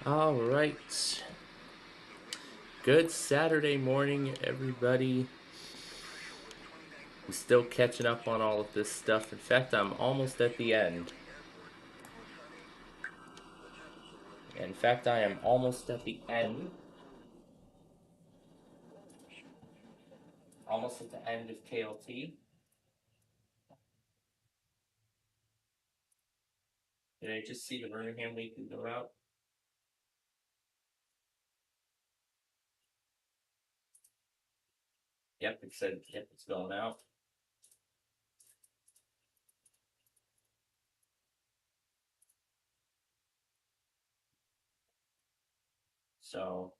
All right. Good Saturday morning, everybody. I'm still catching up on all of this stuff. In fact, I'm almost at the end. In fact, I am almost at the end. Almost at the end of KLT. Did I just see the Birmingham Weekly go out? Yep, it said, yep, it's going out. So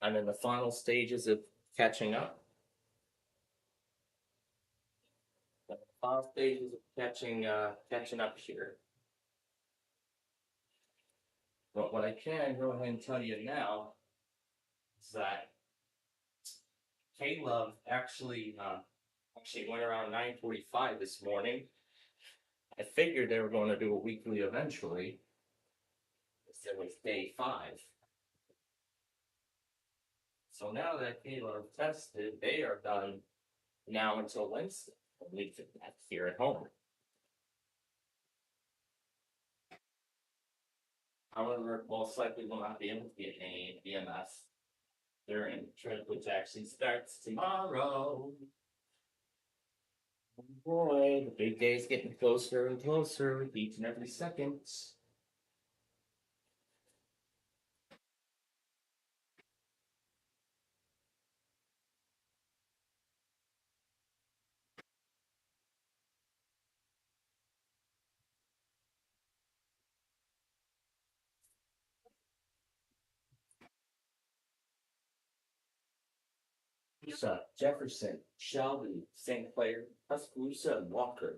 I'm in the final stages of catching up. The final stages of catching up here. But what I can go ahead and tell you now is that K-Love actually went around 9:45 this morning. I figured they were going to do a weekly eventually. It was day 5. So now that K-Love tested, they are done now until Wednesday. At least that's here at home. However, most likely will not be able to get a BMS during the trip, which actually starts tomorrow. Oh boy, the big day is getting closer and closer with each and every second. Jefferson, Shelby, St. Clair, Tuscaloosa, and Walker.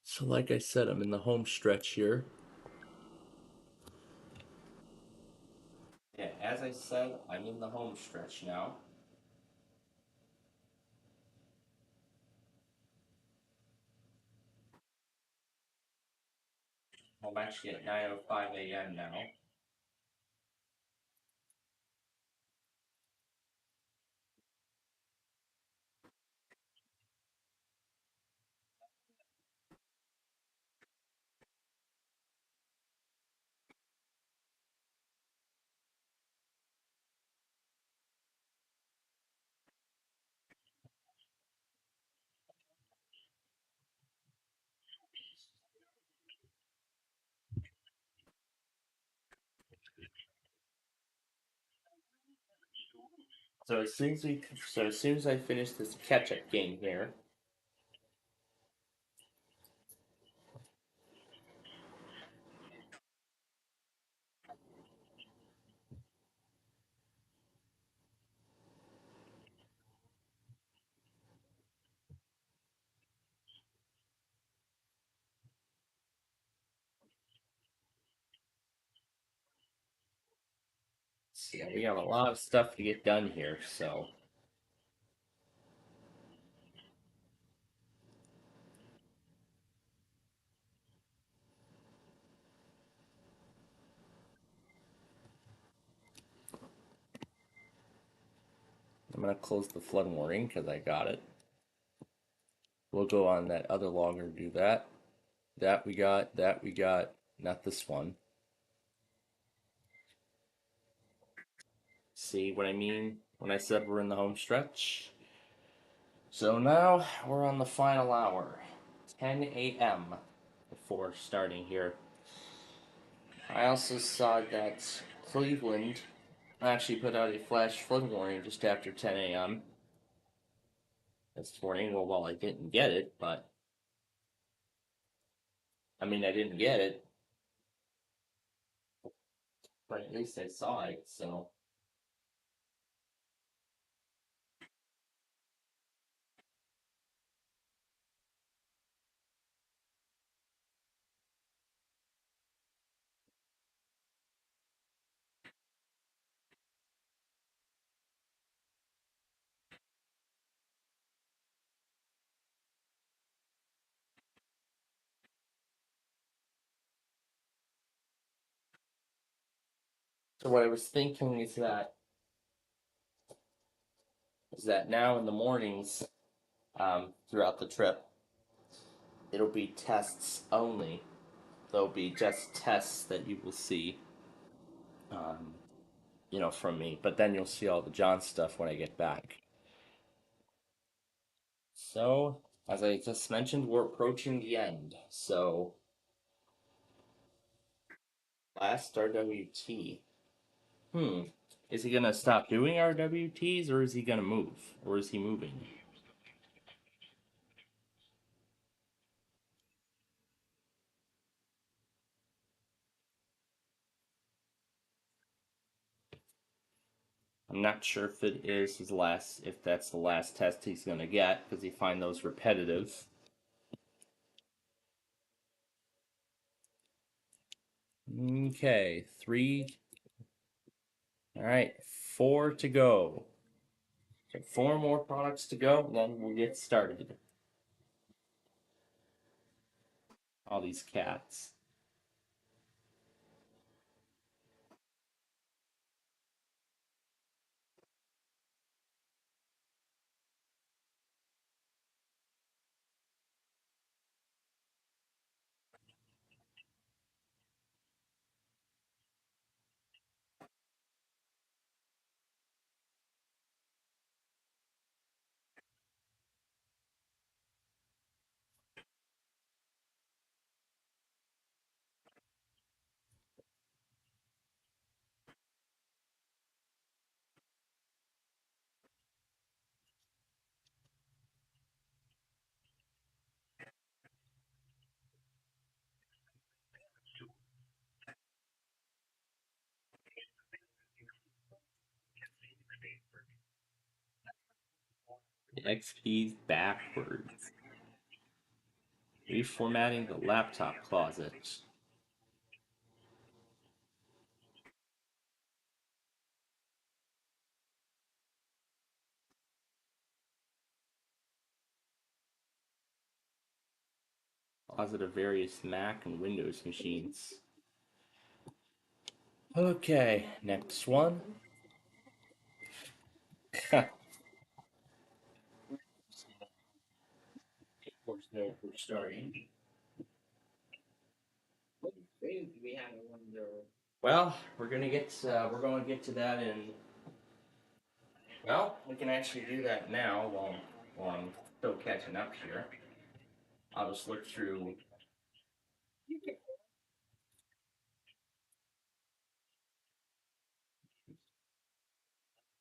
So, like I said, I'm in the home stretch here. Yeah, as I said, I'm in the home stretch now. I'm actually at 9:05 a.m. now. So as soon as I finish this catch-up game here, see, we have a lot of stuff to get done here. So I'm gonna close the flood warning because I got it. We'll go on that other logger and do that. That we got. That we got. Not this one. See what I mean when I said we're in the home stretch? So now we're on the final hour, 10 a.m. before starting here. I also saw that Cleveland actually put out a flash flood warning just after 10 a.m. this morning. Well, I didn't get it, but I mean, I didn't get it, but at least I saw it, so. So what I was thinking is that now in the mornings, throughout the trip, it'll be tests only. There'll be just tests that you will see, um, from me. But then you'll see all the John stuff when I get back. So, as I just mentioned, we're approaching the end. So, last RWT. Is he gonna stop doing RWTs, or is he gonna move, or is he moving? I'm not sure if it is his last, if that's the last test he's gonna get, because he find those repetitive. Okay, three. All right, four to go. So four more products to go, and then we'll get started. All these cats. XP's backwards. Reformatting the laptop closet. Closet of various Mac and Windows machines. Okay, next one. Of course, no, we're starting. Well, we're going to get to that in. Well, we can actually do that now while I'm still catching up here. I'll just look through.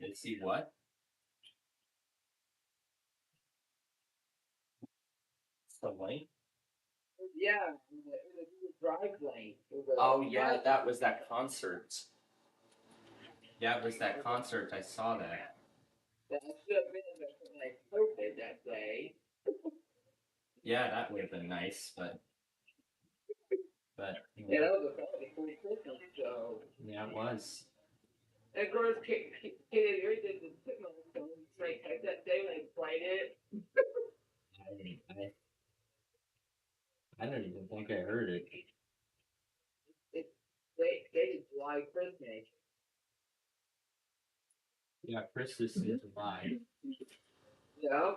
And see what. The link. Yeah, it was a drive lane. Oh yeah, that was that concert. Yeah, it was that concert. I saw that. That should have been when I posted that day. Yeah, that would have been nice, but yeah, that was a funny Christmas show. Yeah, it was. And of course, Katie did the signal song straight that day when they played it. I don't even think I heard it. It they did July Christmas. Yeah, Christmas in July. Yeah.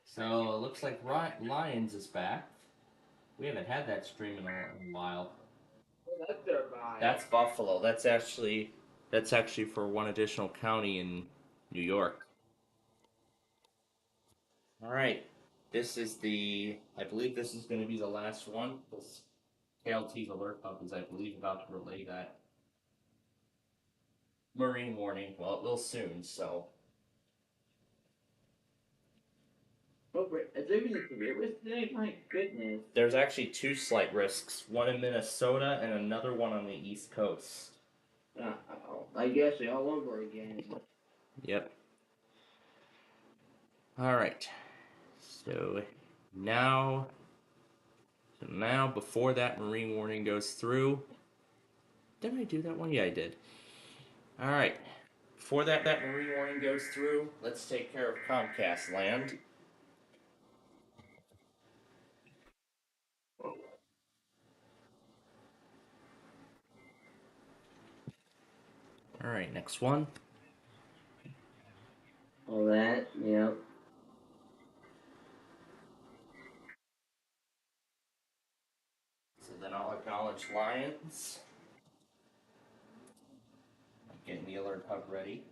So it looks like Lions is back. We haven't had that stream in a while. Well, that's their vibe. That's Buffalo. That's actually for one additional county in New York. All right. I believe this is going to be the last one. This KLT's alert pump is, I believe, about to relay that marine warning. Well, it will soon, so. Oh, is there even a severe risk today? My goodness. There's actually two slight risks, one in Minnesota and another one on the East Coast. I guess all over again. Yep. All right. So now, before that marine warning goes through, didn't I do that one? Yeah, I did. All right. Before that marine warning goes through, let's take care of Comcast land. Alright, next one. All that, yeah. So then I'll acknowledge Lions. I'm getting the alert hub ready.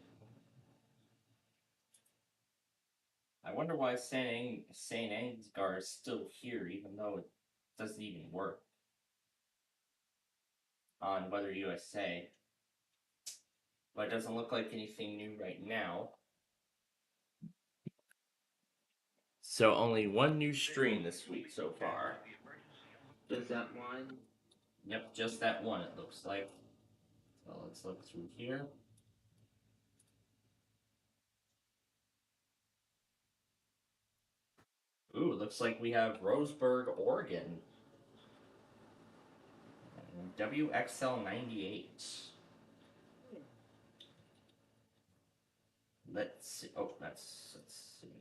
I wonder why St. Angar is still here, even though it doesn't even work on Weather USA. But it doesn't look like anything new right now. So only one new stream this week so far. Just that one? Yep, just that one, it looks like. So let's look through here. Ooh, looks like we have Roseburg, Oregon. WXL98. Let's see. Oh, let's see.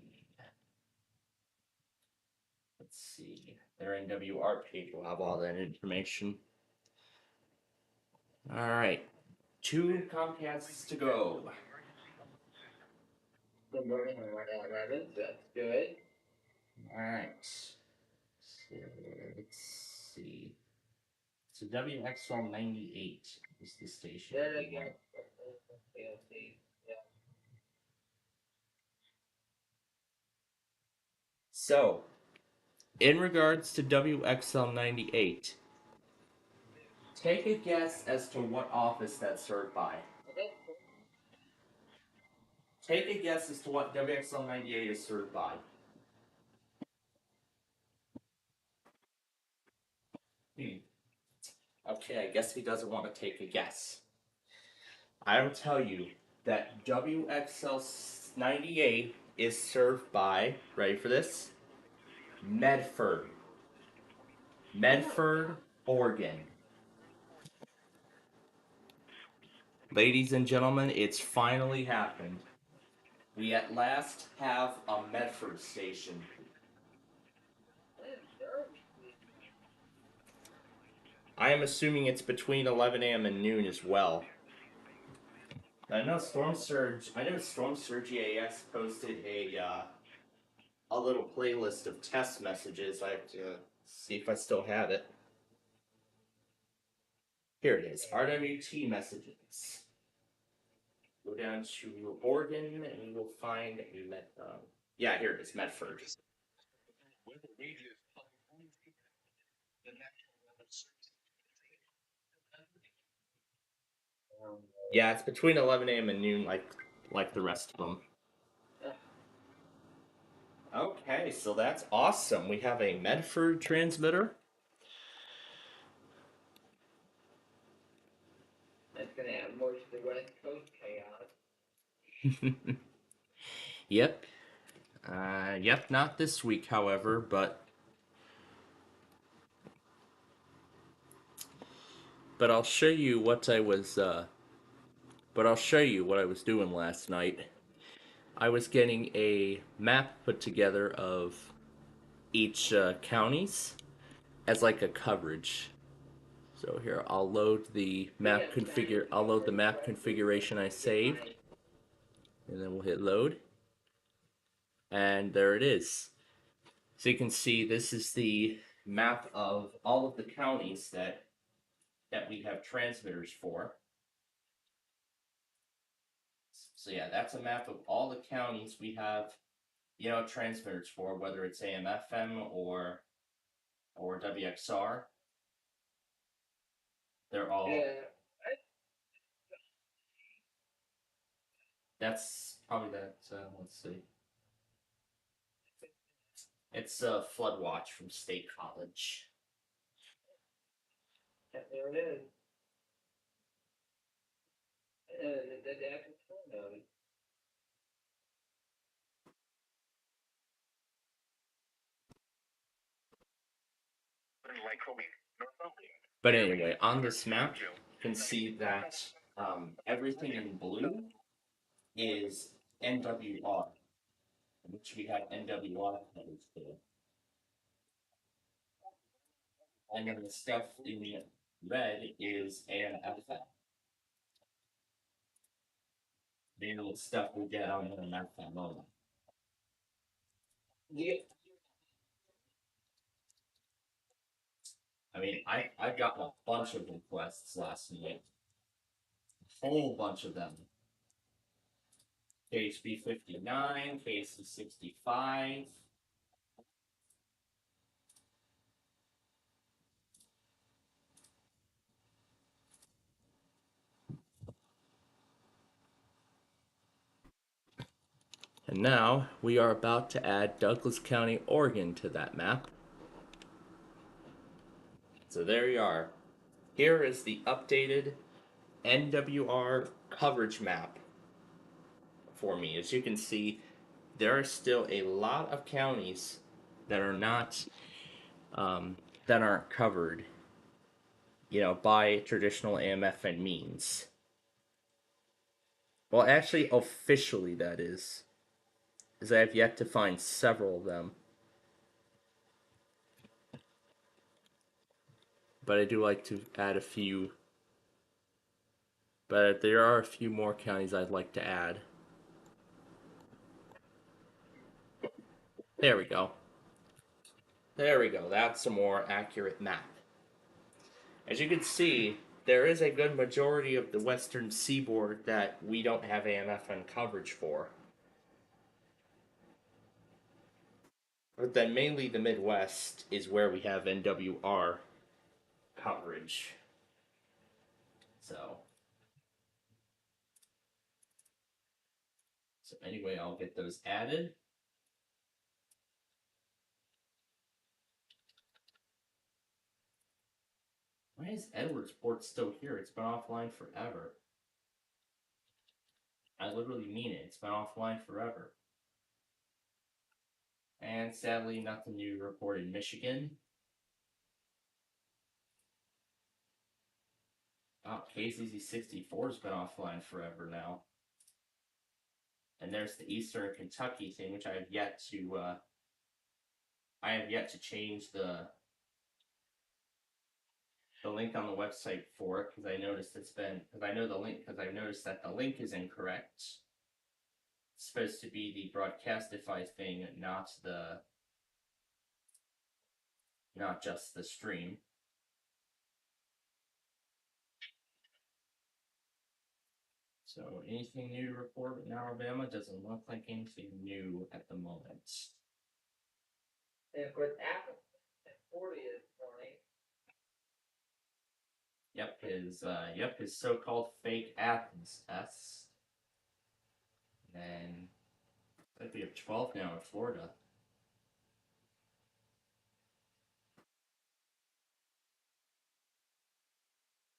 Let's see. Their NWR page will have all that information. All right. 2 Comcasts to go. Good morning, that's good. All right. So, let's see. So WXL98 is the station. Yeah. So, in regards to WXL98, take a guess as to what office that's served by. Take a guess as to what WXL98 is served by. Okay, I guess he doesn't want to take a guess. I will tell you that WXL98 is served by, ready for this? Medford. Medford, Oregon. Ladies and gentlemen, it's finally happened. We at last have a Medford station. I am assuming it's between 11 a.m. and noon as well. I know Storm Surge EAS posted a little playlist of test messages. I have to see if I still have it. Here it is. RWT messages. Go down to Oregon and we will find yeah, here it is, Medford. Yeah, it's between 11 a.m. and noon, like the rest of them. Okay, so that's awesome. We have a Medford transmitter. That's gonna add more to the West Coast chaos. Yep. Yep, not this week, however, but I'll show you what I was doing last night. I was getting a map put together of each counties as like a coverage. So here, I'll load the map configuration I saved, and then we'll hit load, and there it is. So you can see this is the map of all of the counties that we have transmitters for. So yeah, that's a map of all the counties we have, transmitters for, whether it's AM, FM, or WXR. They're all. Yeah. That's probably that. Let's see. It's Flood Watch from State College. Yeah, there it is. The actual phone. But anyway, on this map, you can see that everything in blue is NWR, which we have NWR headers for. And then the stuff in red is AM, FM. the little stuff we get on the map at the moment. Yeah. I mean, I've gotten a bunch of requests last night. A whole bunch of them. KHB 59, KC 65. And now we are about to add Douglas County, Oregon to that map. So there you are. Here is the updated NWR coverage map for me. As you can see, there are still a lot of counties that are not that aren't covered, by traditional AMFN means. Well, actually, officially, that is I have yet to find several of them. But I do like to add a few. But there are a few more counties I'd like to add. There we go. There we go. That's a more accurate map. As you can see, there is a good majority of the western seaboard that we don't have AMFN coverage for. But then mainly the Midwest is where we have NWR coverage. So anyway, I'll get those added. Why is Edwardsport still here? It's been offline forever. I literally mean it. It's been offline forever. And sadly, nothing new to report in Michigan. Oh, KZZ64 has been offline forever now. And there's the Eastern Kentucky thing, which I have yet to change the link on the website for it because I noticed I've noticed that the link is incorrect. It's supposed to be the Broadcastify thing, not just the stream. So anything new to report in Alabama? Doesn't look like anything new at the moment. And of course, Apple 40 is 20. His so-called fake Athens test. And I think we have 12 now in Florida.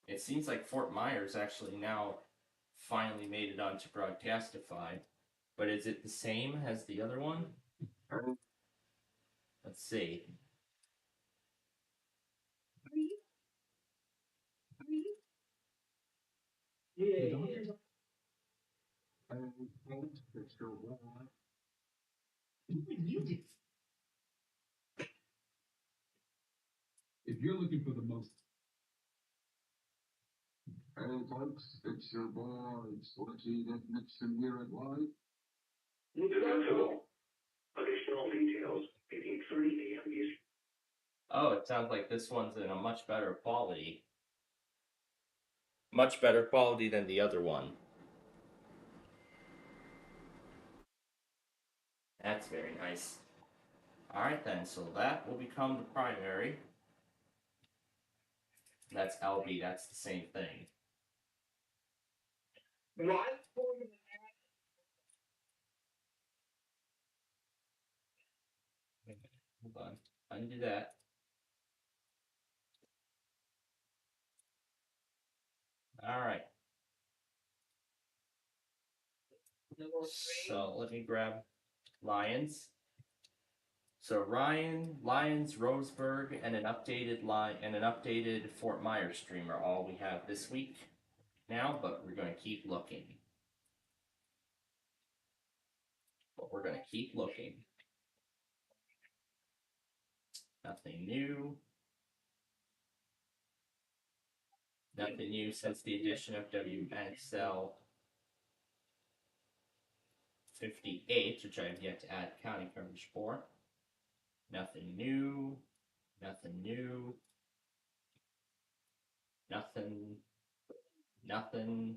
It seems like Fort Myers actually now finally made it onto Broadcastify. But is it the same as the other one? Let's see. Yeah. If you're looking for the most. Hey folks, it's your boy, Slinky Nixon here at Live. Additional details, 8:30 a.m. Eastern. Oh, it sounds like this one's in a much better quality. Much better quality than the other one. That's very nice. Alright then, so that will become the primary. That's LB, that's the same thing. Why? Hold on. Undo that. Alright. So let me grab Lions. So Lions, Roseburg, and an updated Fort Myers stream are all we have this week now, but we're going to keep looking. Nothing new. Nothing new since the addition of WXL 58, which I have yet to add county coverage for. Nothing new. Nothing new. Nothing. Nothing.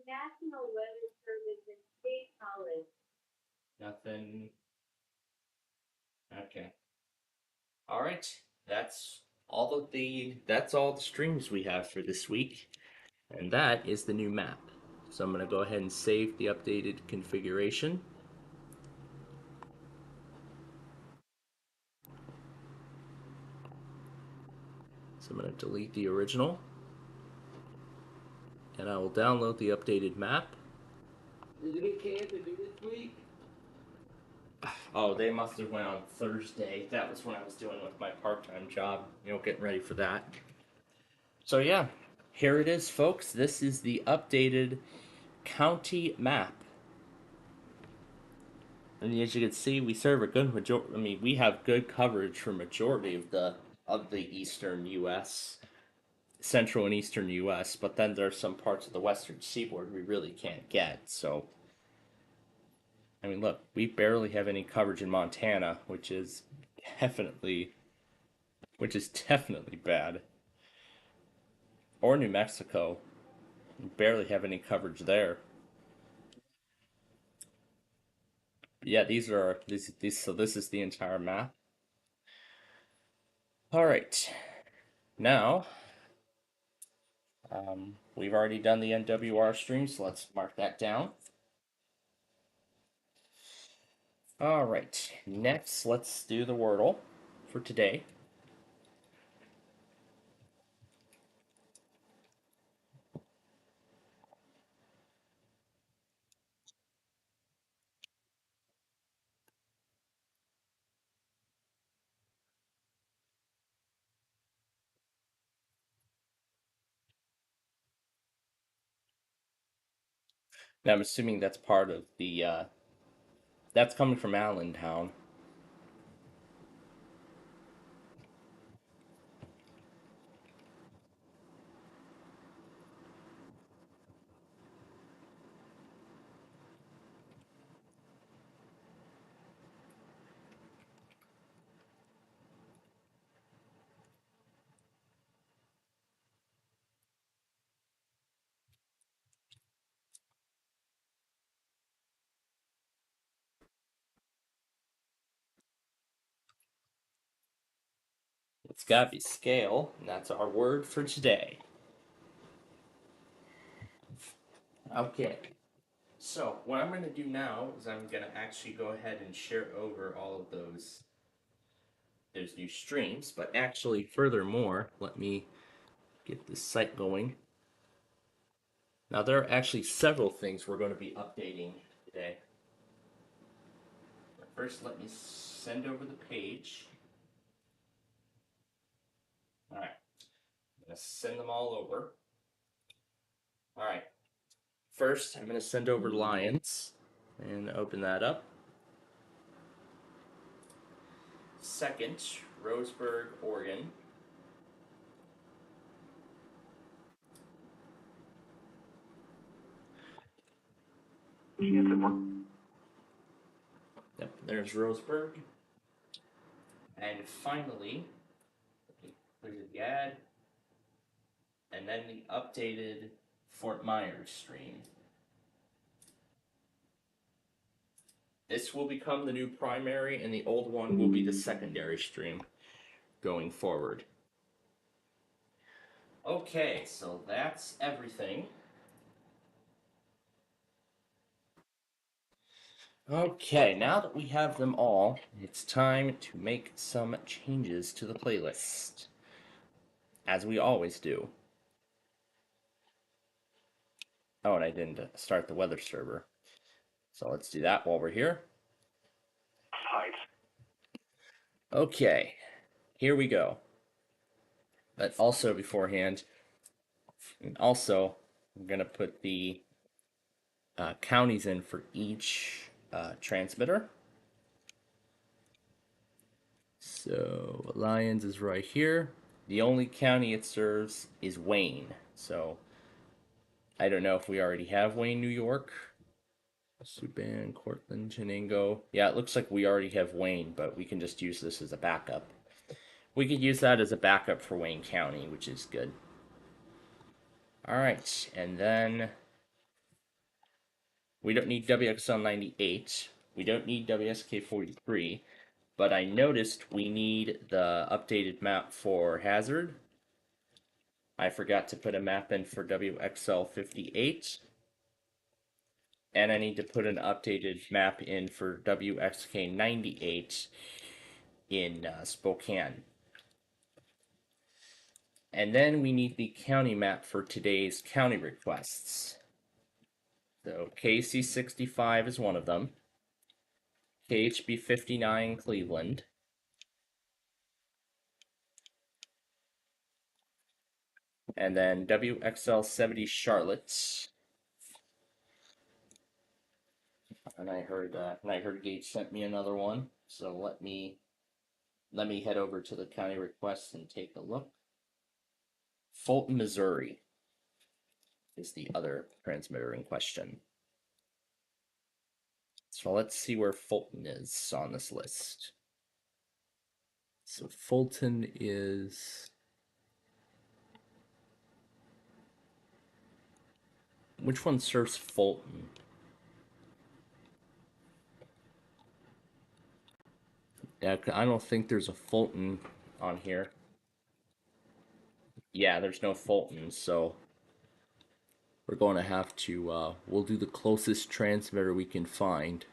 National Weather Service and State College. Nothing. Okay. All right. That's all the streams we have for this week. And that is the new map. So I'm going to go ahead and save the updated configuration. So I'm going to delete the original. And I will download the updated map. Did you get cans to do this week? Oh, they must have went on Thursday. That was when I was doing with my part-time job, getting ready for that. So yeah, here it is, folks. This is the updated county map. And as you can see, we serve a good majority. I mean, we have good coverage for majority of the eastern U.S., central and eastern U.S. But then there's some parts of the western seaboard we really can't get. So, I mean, look, we barely have any coverage in Montana, which is definitely bad. Or New Mexico, we barely have any coverage there. Yeah, these are these. So this is the entire map. All right, now we've already done the NWR stream, so let's mark that down. All right, next let's do the Wordle for today. Now I'm assuming that's part of the that's coming from Allentown. It's gotta be scale, and that's our word for today. Okay. So what I'm going to do now is I'm going to actually go ahead and share over all of those new streams. But actually, furthermore, let me get this site going. Now there are actually several things we're going to be updating today. First, let me send over the page. All right, I'm going to send them all over. All right. First, I'm going to send over Lions and open that up. Second, Roseburg, Oregon. Yep, there's Roseburg. And finally, clear the ad, and then the updated Fort Myers stream. This will become the new primary, and the old one will be the secondary stream going forward. Okay, so that's everything. Okay, now that we have them all, it's time to make some changes to the playlist, as we always do. Oh, and I didn't start the weather server. So let's do that while we're here. Okay, here we go. But also beforehand, and also I'm going to put the counties in for each transmitter. So Lyons is right here. The only county it serves is Wayne. So I don't know if we already have Wayne, New York. Subban, Cortland, Janingo. Yeah, it looks like we already have Wayne, but we can just use this as a backup. We could use that as a backup for Wayne County, which is good. All right, and then we don't need WXL 98. We don't need WSK 43, but I noticed we need the updated map for Hazard. I forgot to put a map in for WXL 58. And I need to put an updated map in for WXK 98 in Spokane. And then we need the county map for today's county requests. So KC 65 is one of them. KHB 59 Cleveland. And then WXL 70 Charlotte. And I heard Gage sent me another one. So let me head over to the county requests and take a look. Fulton, Missouri is the other transmitter in question. So let's see where Fulton is on this list. So Fulton is... Which one serves Fulton? Yeah, I don't think there's a Fulton on here. Yeah, there's no Fulton, so we're going to have to, we'll do the closest transmitter we can find.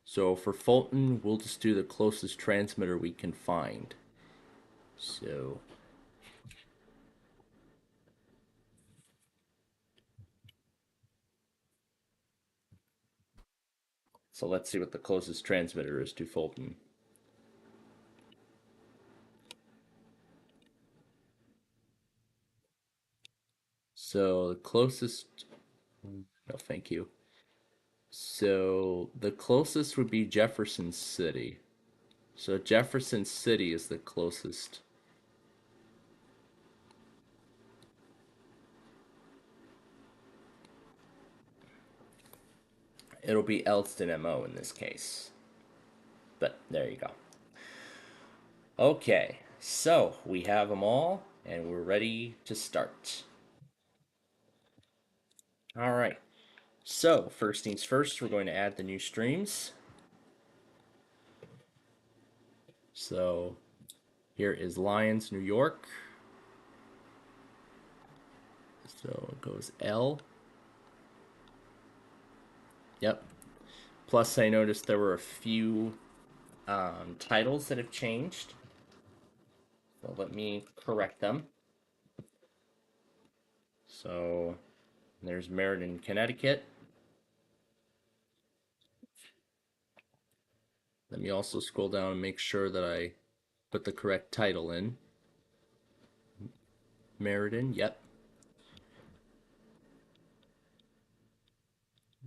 So for Fulton, we'll just do the closest transmitter we can find. So let's see what the closest transmitter is to Fulton. So the closest, no thank you. So the closest would be Jefferson City. So Jefferson City is the closest. It'll be Elston MO in this case. But there you go. Okay, so we have them all, and we're ready to start. All right, so first things first, we're going to add the new streams. So here is Lions, New York. So it goes L. Yep. Plus, I noticed there were a few titles that have changed. So let me correct them. So there's Meriden, Connecticut. Let me also scroll down and make sure that I put the correct title in. Meriden, yep.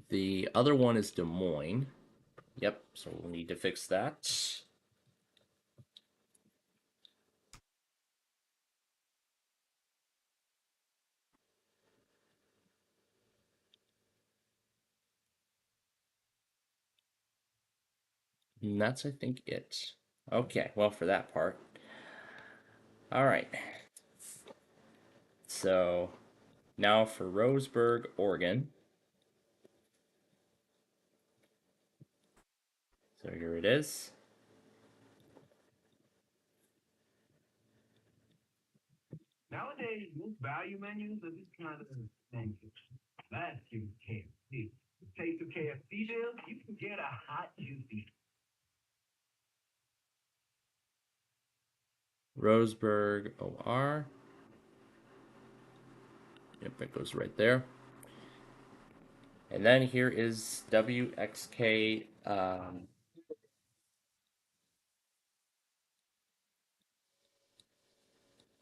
The other one is Des Moines. Yep, so we'll need to fix that. And that's, I think, it. Okay, well, for that part. All right. So now for Roseburg, Oregon. So here it is. Nowadays, most value menus are just kind of things. Last year's KFC. Taste of KFC deals, you can get a hot, juicy. Roseburg, OR. Yep, it goes right there. And then here is WXK.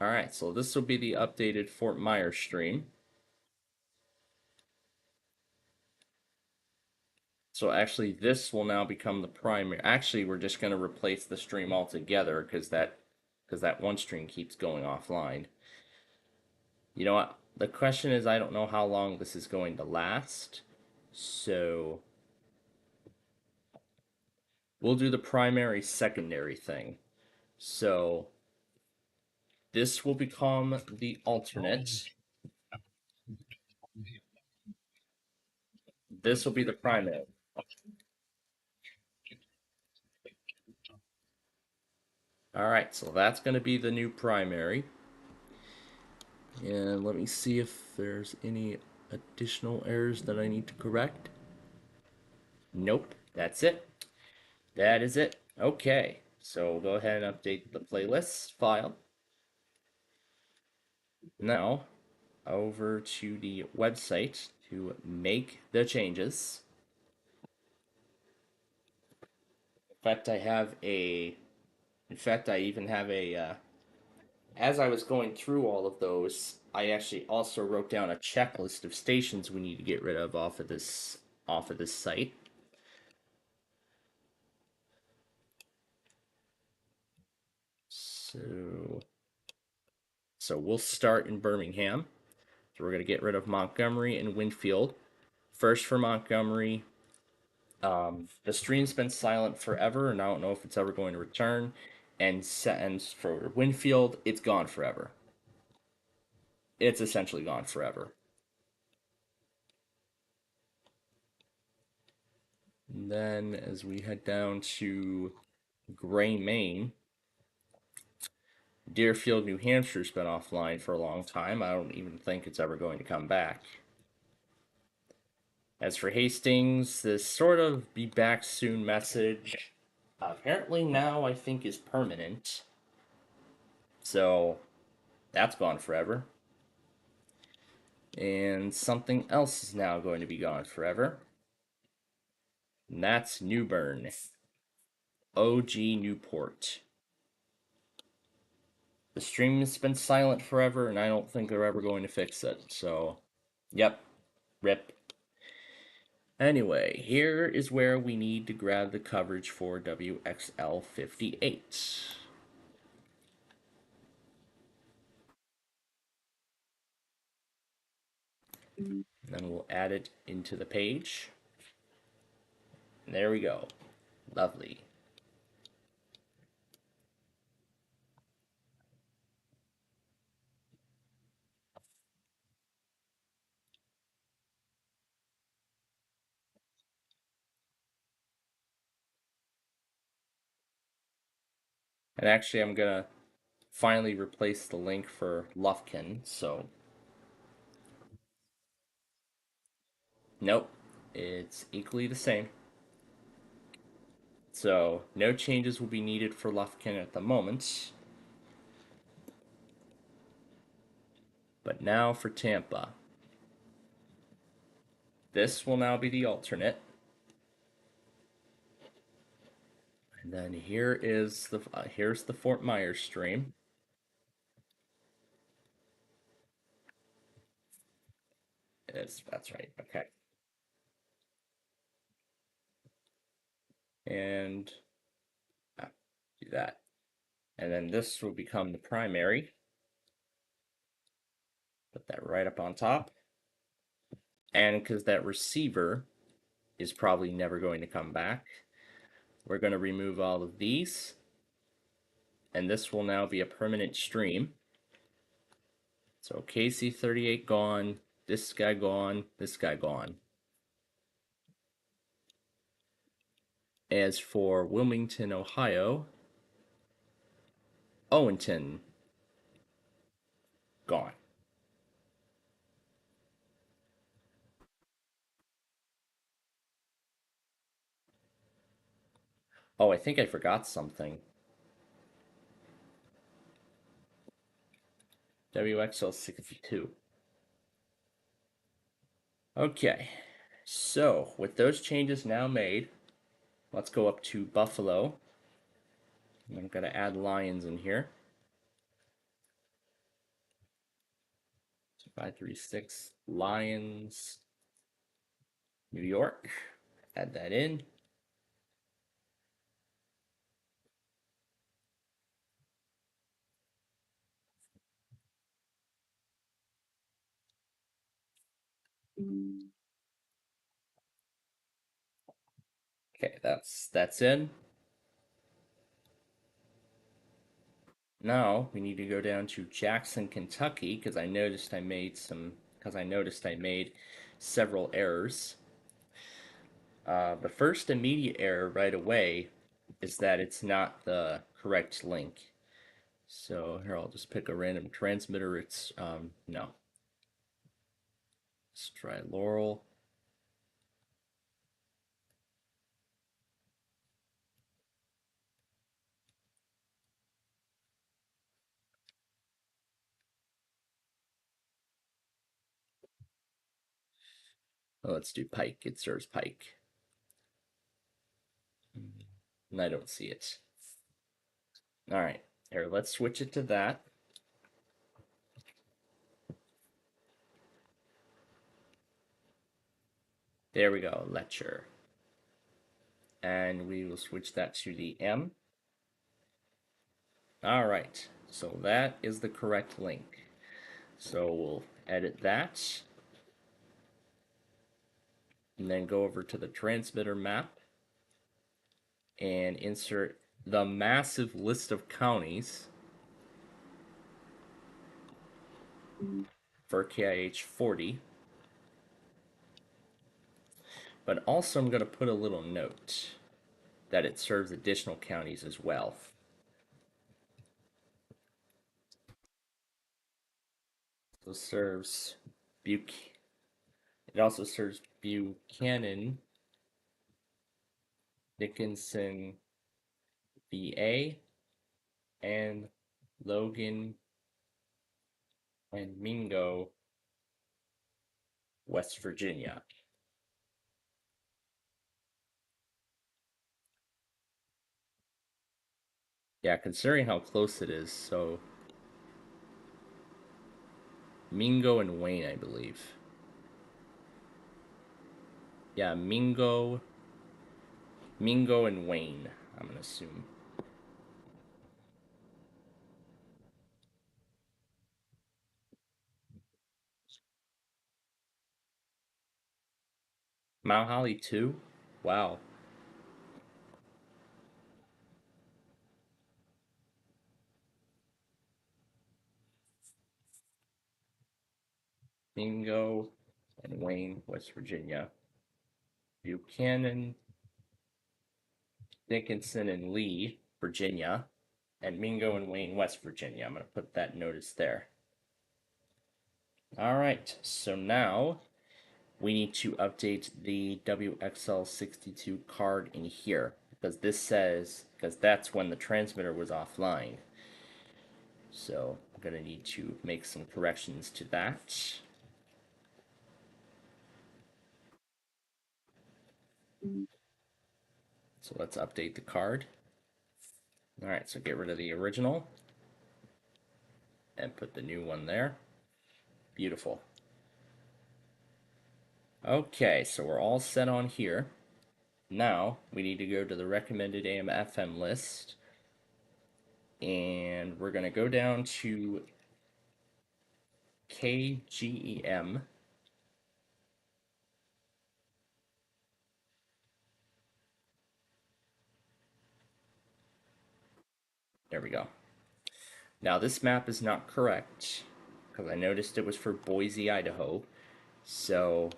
All right, so this will be the updated Fort Myers stream. So actually, this will now become the primary. Actually, we're just going to replace the stream altogether because that one stream keeps going offline. You know what? The question is, I don't know how long this is going to last. So we'll do the primary secondary thing. So this will become the alternate. This will be the primary. All right, so that's going to be the new primary. And let me see if there's any additional errors that I need to correct. Nope, that's it. That is it. Okay, so we'll go ahead and update the playlist file. Now, over to the website to make the changes. In fact, I even have as I was going through all of those, I actually also wrote down a checklist of stations we need to get rid of off of this site. So we'll start in Birmingham. So we're going to get rid of Montgomery and Winfield. First for Montgomery, the stream's been silent forever, and I don't know if it's ever going to return. And for Winfield, it's gone forever. It's essentially gone forever. And then as we head down to Gray, Maine, Deerfield, New Hampshire's been offline for a long time. I don't even think it's ever going to come back. As for Hastings, this sort of be back soon message apparently now I think is permanent. So that's gone forever. And something else is now going to be gone forever. And that's Newbern. OG Newport. The stream has been silent forever, and I don't think they're ever going to fix it. So, yep, rip. Anyway, here is where we need to grab the coverage for WXL58. And then we'll add it into the page. And there we go. Lovely. And actually, I'm going to finally replace the link for Lufkin, so... Nope, it's equally the same. So, no changes will be needed for Lufkin at the moment. But now for Tampa. This will now be the alternate. And then here's the Fort Myers stream. That's right. Okay. And do that. And then this will become the primary. Put that right up on top. And because that receiver is probably never going to come back, we're going to remove all of these. And this will now be a permanent stream. So KC38 gone, this guy gone, this guy gone. As for Wilmington, Ohio, Owenton, gone. Oh, I think I forgot something. WXL62. Okay, so with those changes now made, let's go up to Buffalo. I'm going to add Lions in here. 536 Lions, New York. Add that in. Okay, that's in. Now we need to go down to Jackson, Kentucky, because I noticed I made several errors. The first immediate error right away is that it's not the correct link. So here, I'll just pick a random transmitter. It's no. Let's try Laurel. Oh, let's do Pike. It serves Pike. And I don't see it. All right, here, let's switch it to that. There we go, lecture. And we will switch that to the M. All right, so that is the correct link. So we'll edit that. And then go over to the transmitter map and insert the massive list of counties for KIH 40. But also I'm going to put a little note that it serves additional counties as well. So serves it also serves Buchanan, Dickinson, VA, and Logan and Mingo, West Virginia. Yeah, considering how close it is, so Mingo and Wayne, I believe. Yeah, Mingo and Wayne, I'm gonna assume. Mount Holly 2? Wow. Mingo and Wayne, West Virginia. Buchanan, Dickinson, and Lee, Virginia. And Mingo and Wayne, West Virginia. I'm going to put that notice there. All right, so now we need to update the WXL62 card in here because that's when the transmitter was offline. So I'm going to need to make some corrections to that. So let's update the card. All right, so get rid of the original and put the new one there. Beautiful. Okay, so we're all set on here. Now we need to go to the recommended AM FM list, and we're going to go down to KGEM. There we go. Now this map is not correct because I noticed it was for Boise, Idaho. So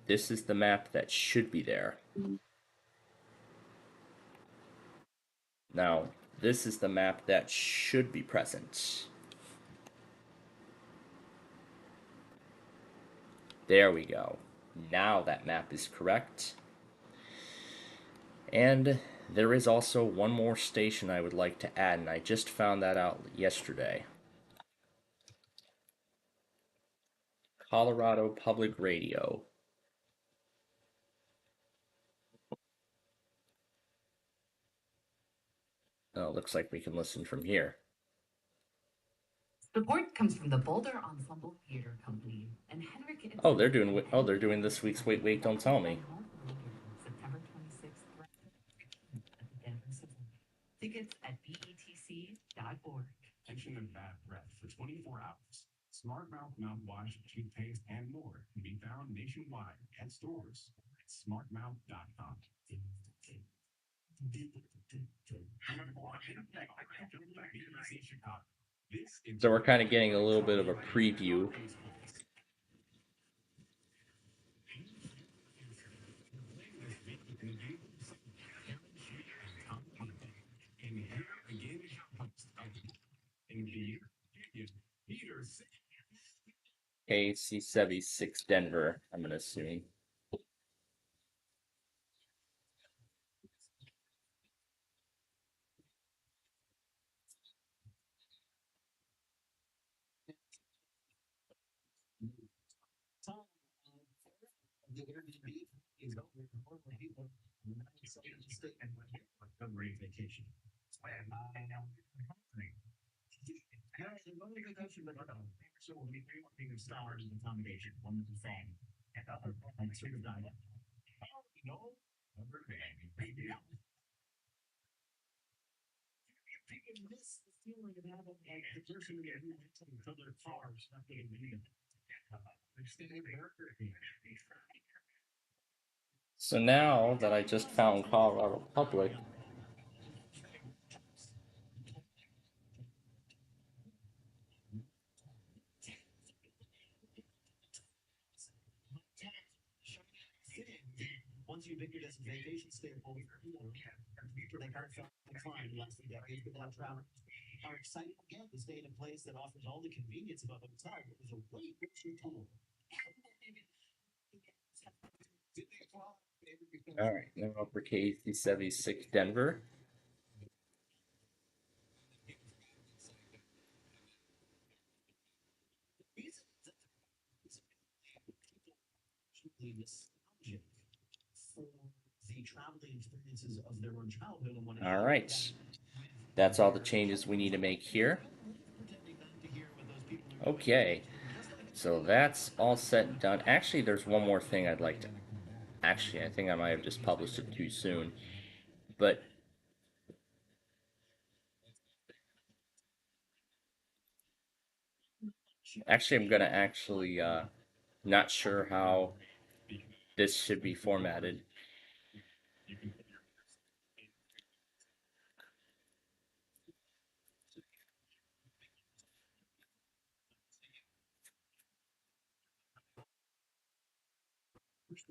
this is the map that should be there. Now this is the map that should be present. There we go. Now that map is correct. And there is also one more station I would like to add, and I just found that out yesterday. Colorado Public Radio. Oh, looks like we can listen from here. Support comes from the Boulder Ensemble Theater Company and Henrik. Oh, they're doing this week's Wait, Wait, Don't Tell Me. September 26th at the Denver Symphony. Tickets at betc.org. Tension and bad breath for 24 hours. Smart Mouth mouthwash, toothpaste, and more can be found nationwide at stores. smartmouth.com. So we're kind of getting a little bit of a preview. KC76 Denver, I'm gonna assume. So now that I just found Colorado Public, Once ubiquitous vacation staple, they can't find less than decades without travel. Are excited to get the stay in a place that offers all the convenience of a hotel, but with a way richer tool. all right, now for KC76 Denver. All right, that's all the changes we need to make here. Okay, so that's all set and done. Actually, there's one more thing I'd like to. Actually, I think I might have just published it too soon, but actually, I'm gonna actually not sure how this should be formatted.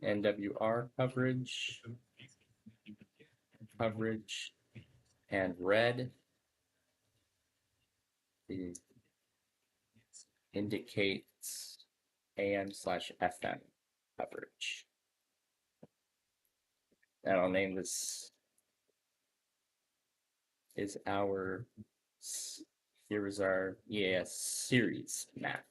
NWR coverage, and red indicates AM/FM coverage. And I'll name this is our, here is our EAS series map.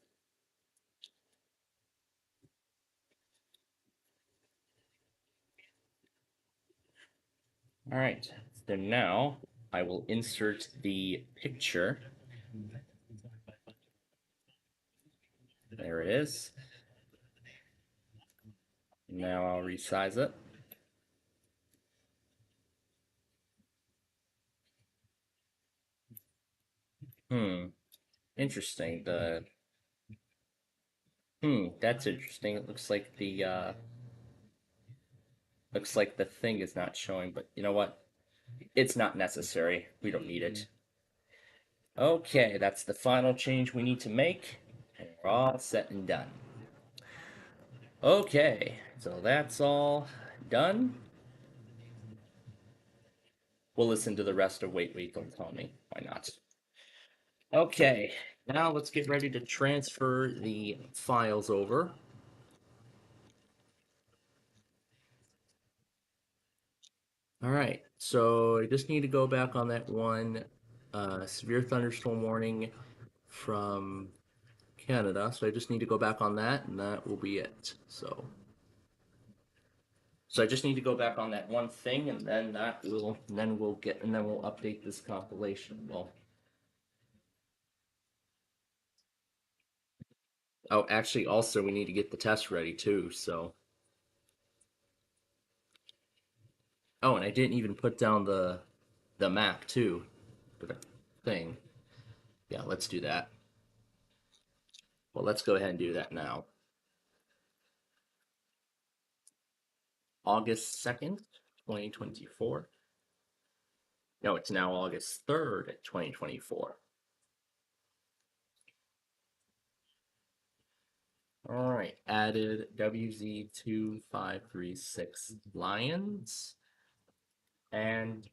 All right, so now I will insert the picture. There it is. Now I'll resize it. Interesting. That's interesting. It looks like the thing is not showing, but you know what? It's not necessary. We don't need it. Okay, that's the final change we need to make, and we're all set and done. Okay, so that's all done. We'll listen to the rest of Wait, Wait, Don't Tell Me. Why not? Okay, now let's get ready to transfer the files over. All right, so I just need to go back on that one severe thunderstorm warning from Canada. So I just need to go back on that, and that will be it. So I just need to go back on that one thing, and then we'll update this compilation. Well, oh, actually, also we need to get the test ready too. So, oh, and I didn't even put down the map too for the thing. Yeah, let's do that. Well, let's go ahead and do that now. August 2nd, 2024. No, it's now August 3rd, 2024. All right, added WZ2536 Lions and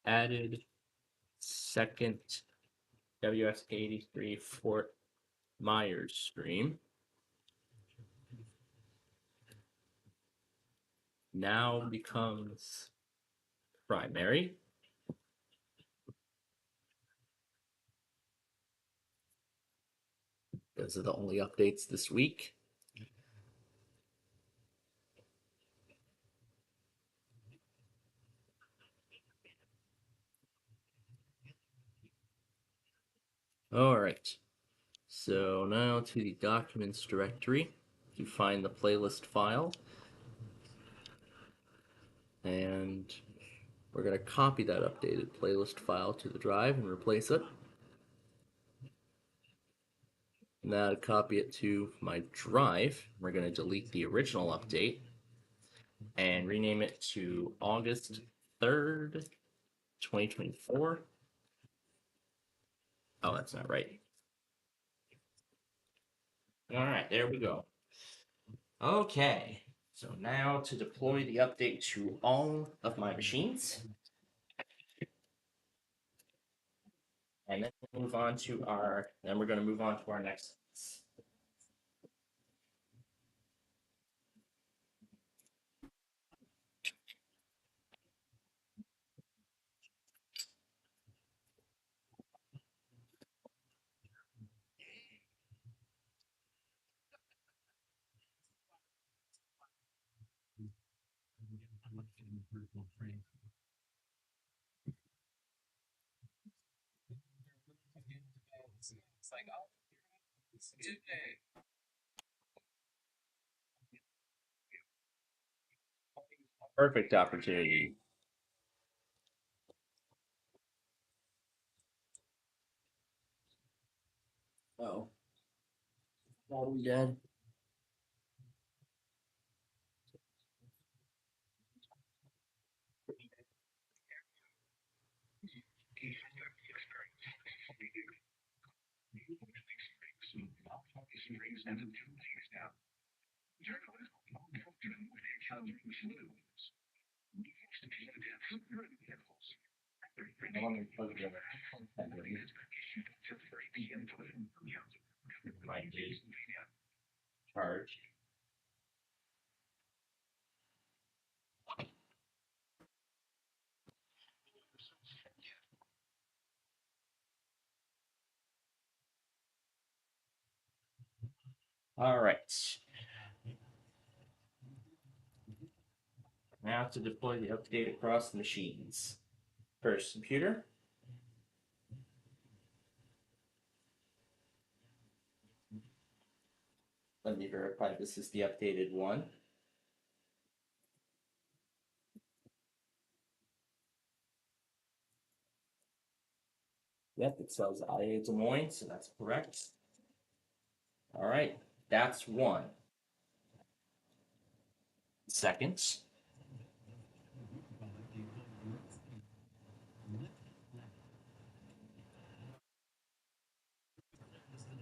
added second WS83 Fort Myers stream. Now becomes primary. Those are the only updates this week. All right, so now to the documents directory to find the playlist file, and we're going to copy that updated playlist file to the drive and replace it. Now to copy it to my drive, we're going to delete the original update and rename it to August 3rd, 2024. Oh, that's not right. All right, there we go. Okay, so now to deploy the update to all of my machines. And then move on to then we're going to move on to our next. It's like, oh, it's today. Perfect opportunity. Oh. Are we dead? Might be charged. All right. Now to deploy the update across the machines. First computer. Let me verify this is the updated one. Yep, it says IA Des Moines, so that's correct. All right, that's one. Second.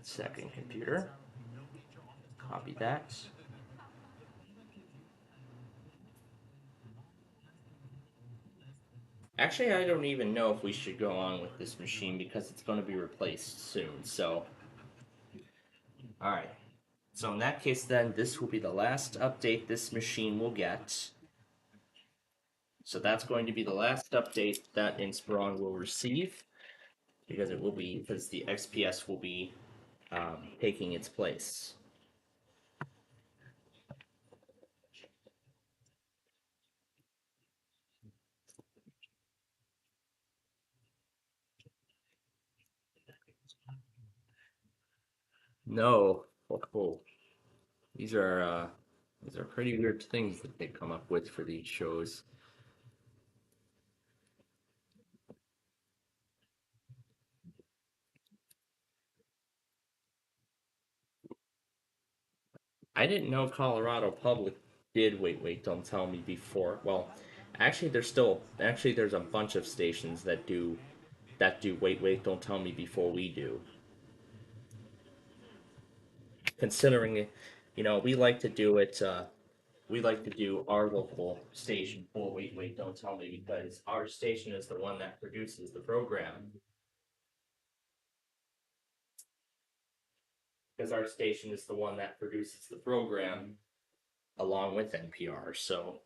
Second computer. Copy that. Actually, I don't even know if we should go on with this machine because it's going to be replaced soon, so. Alright. So in that case then, this will be the last update this machine will get. So that's going to be the last update that Inspiron will receive, because the XPS will be taking its place. No. Oh. These are pretty weird things that they come up with for these shows. I didn't know Colorado Public did Wait, Don't Tell Me before. Well, actually, there's a bunch of stations that do Wait, Don't Tell Me before we do. Considering, we like to do it. We like to do our local station for Wait, Don't Tell Me because our station is the one that produces the program. Because our station is the one that produces the program along with NPR. So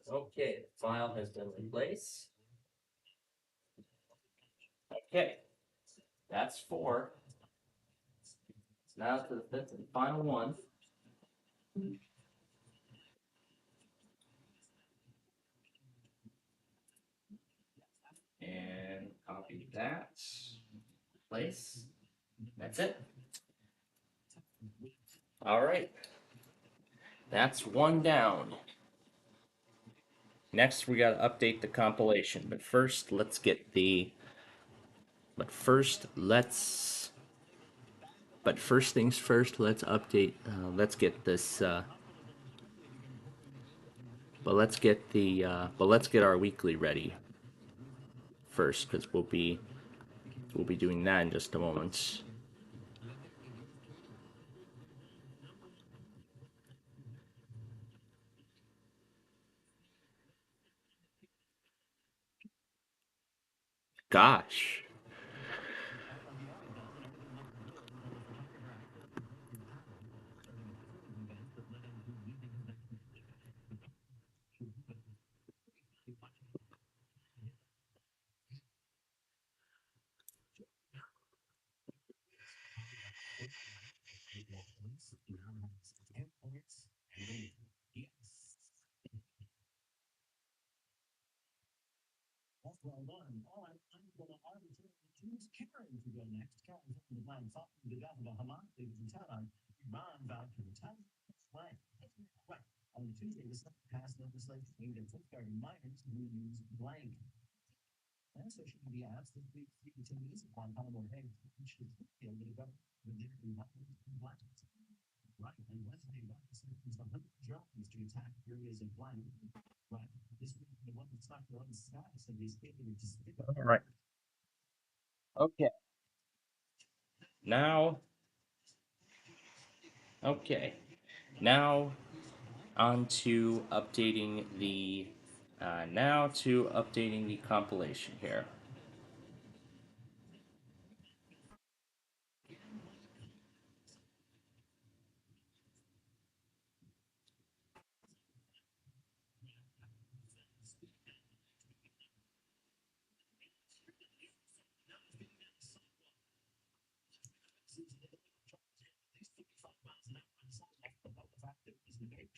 okay, the file has been replaced. Okay, that's 4. Now to the 5th and final one. And copy that. Place. That's it. All right. That's 1 down. Next, we got to update the compilation. But first, let's get the. But first, let's. But first things first, let's update. Let's get this. But let's get the. But let's get our weekly ready first, because we'll be doing that in just a moment. Gosh. That's well done. All right, I'm going to arbitrarily choose Karen to go next. Karen from the plan following the governor Hamas to Tara. Iran vowed to retaliate. Right. Right. On Tuesday, the Senate passed legislation aimed at safeguarding minors who use blank. And so she can be asked this week to detainees of Guantanamo Bay should feel the government with their environment blank. Right. And Wednesday, Russia sentenced 100 drones to attack areas of blank. Right. This week, the one that's not on the status of these images. All right. Okay. Now. Okay. Now on to updating the. Now to updating the compilation here.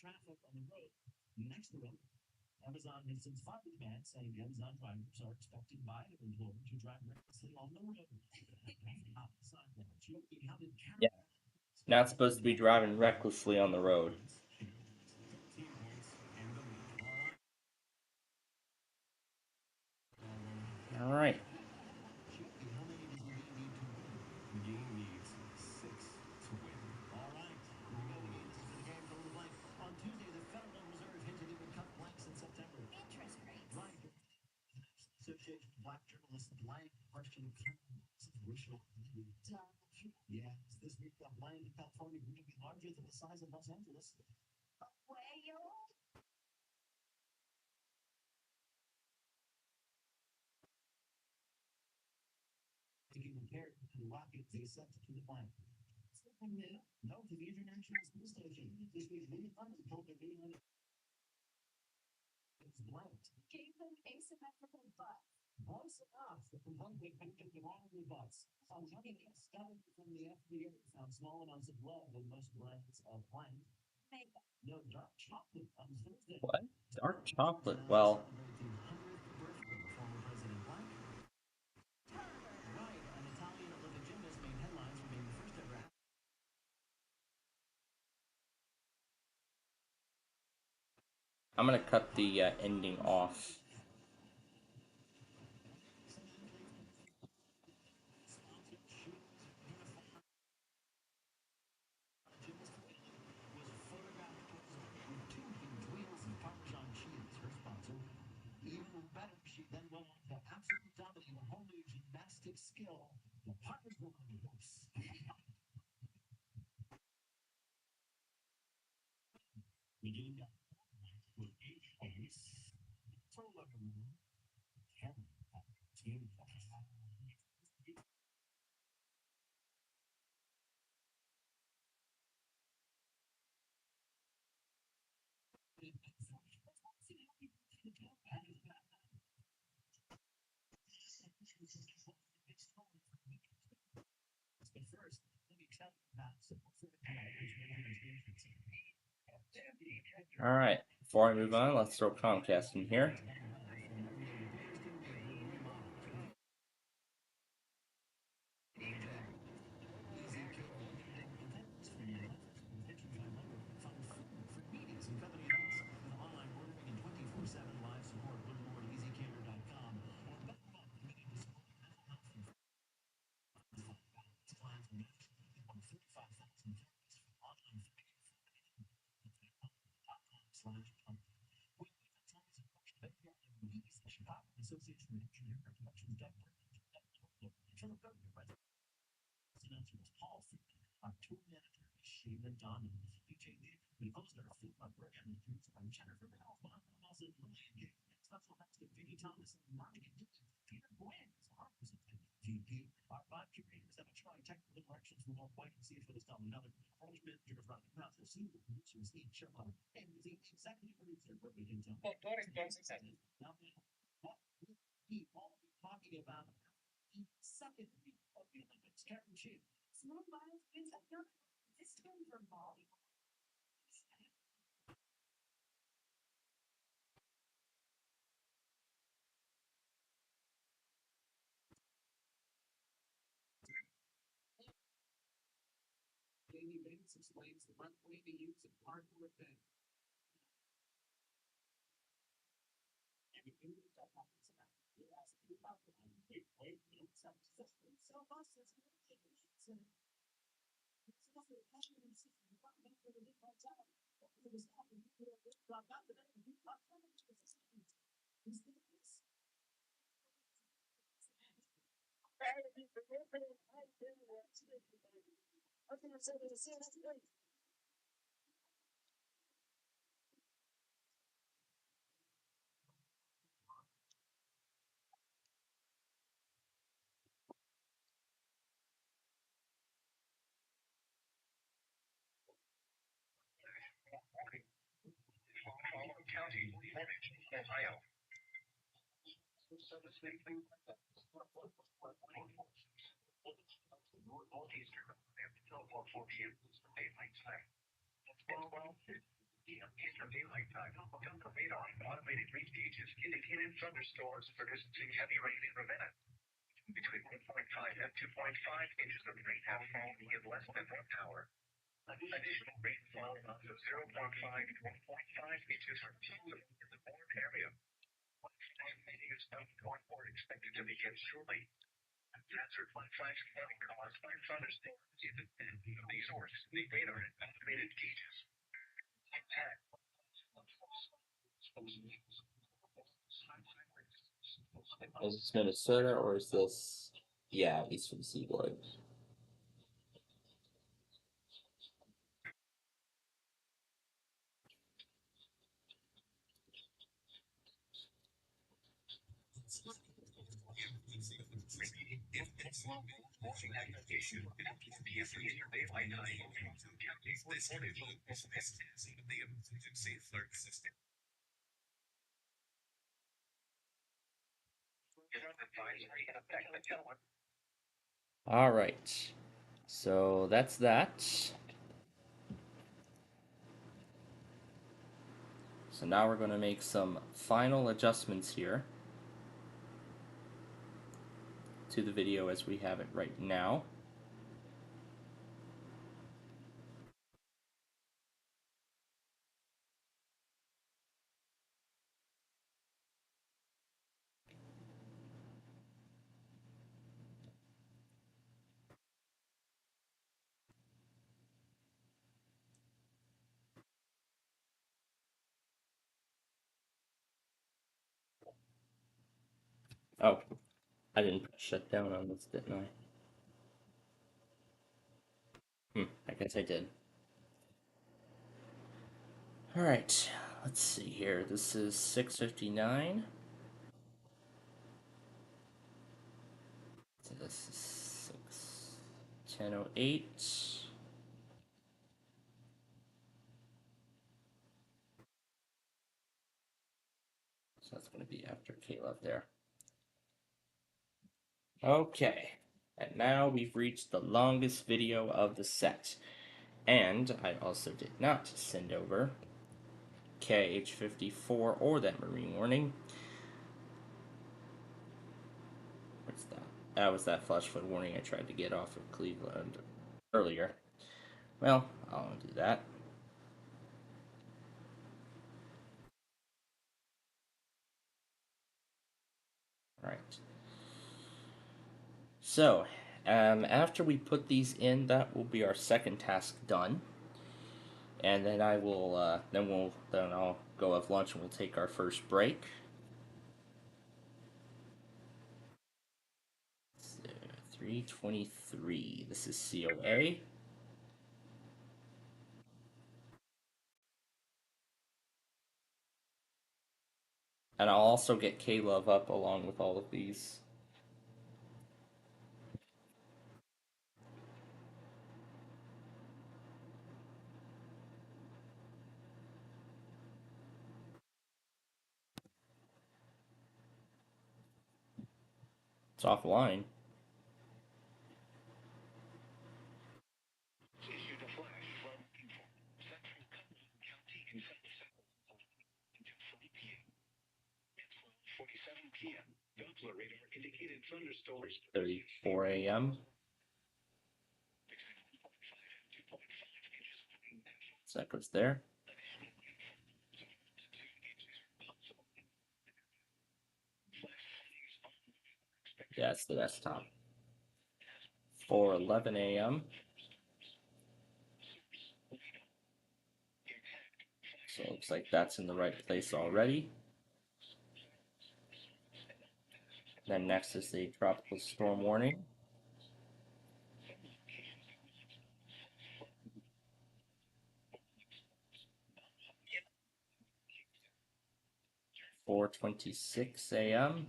Traffic on the road next to them. Amazon has since filed a demand saying Amazon drivers are expected by their employer to drive recklessly on the road. Yeah. Not supposed to be driving recklessly on the road. All right. On Tuesday, the Federal Reserve hinted it would cut blanks in September. Interest rates. Right. Association of Black Journalists blank question racial. Yes, this week the blank in California grew to be larger than the size of Los Angeles. Taking compared to the rocket they sent to the planet. No, to the International Space Station. This week, Lee Funny told their meeting it's blanked. Gave them asymmetrical butts. Close enough. The complaint they picked the wrong butts. On Monday, a study from the FDA found small amounts of blood in most blanks are blank. Makeup. No, dark chocolate on Thursday. What? Dark chocolate. Well, Right, an Italian Olympic gymnast made headlines for being the first ever I'm gonna cut the ending off. Even better, she then went on to absolutely dominate a whole new gymnastic skill, the partner's ropes. The game got with 8 points. Total of 10. Team. But first, let me tell you about All right. Before I move on, let's throw Comcast in here. Association of Engineering Productions announcer was Paul Freeman. Our tour manager is Sheila Donnan. DJ Lee, we host our food network and produced by Jennifer Malvon. I'm also Ryan Gay. Special thanks to Vicky Thomas and marketing Peter Gwen as our presenting VP. Our 5 curators have a technical directions for more point and see if it is done another. Orange manager of Rocky Mountain, senior producers Ian Sherlock, and the executive producer for Big Intel. Now, what we all be talking about the second week of the Olympics. Karen Chu. Smooth Miles wins another this time for volleyball. Amy Bates explains the right way to use a hardware thing. County, Ohio. Northeastern until 4 p.m. Daylight time. 12:50 p.m. Eastern Daylight Time. Delta radar and automated rain gauges indicated thunderstorms producing heavy rain in Ravenna. Between 1.5 and 2.5 inches of rain have fallen in less than 1 hour. Additional rainfall amounts of 0.5 to 1.5 inches are possible in the Bourne area. Is going forward expected to begin shortly. Desert flash flooding caused by thunderstorms is the of these source. The radar and automated gauges. Is this Minnesota or is this, yeah, east for the Seaboard? Morning aggregation at 4 p.m. Eastern Daylight Time. This is the emergency alert system. Advisory in effect until All right. So that's that. So now we're going to make some final adjustments here to the video as we have it right now. Oh, I didn't shut down on this, didn't I? I guess I did. Alright, let's see here. This is 6:59. So this is 10:08. So that's going to be after Caleb there. Okay, and now we've reached the longest video of the set. And I also did not send over KH54 or that marine warning. What's that? That was that flash flood warning I tried to get off of Cleveland earlier. Well, I'll do that. Alright. So, after we put these in, that will be our second task done. And then I will, then I'll go have lunch and we'll take our first break. So, 323. This is COA. And I'll also get K-Love up along with all of these. It's offline. Issued a flash from Central County in until 3 p.m. At 12:47 p.m., Doppler radar indicated thunderstorms. 34 a.m. So that goes there. Yeah, it's the desktop. 4:11 a.m. So it looks like that's in the right place already. Then next is the tropical storm warning. .26 a.m.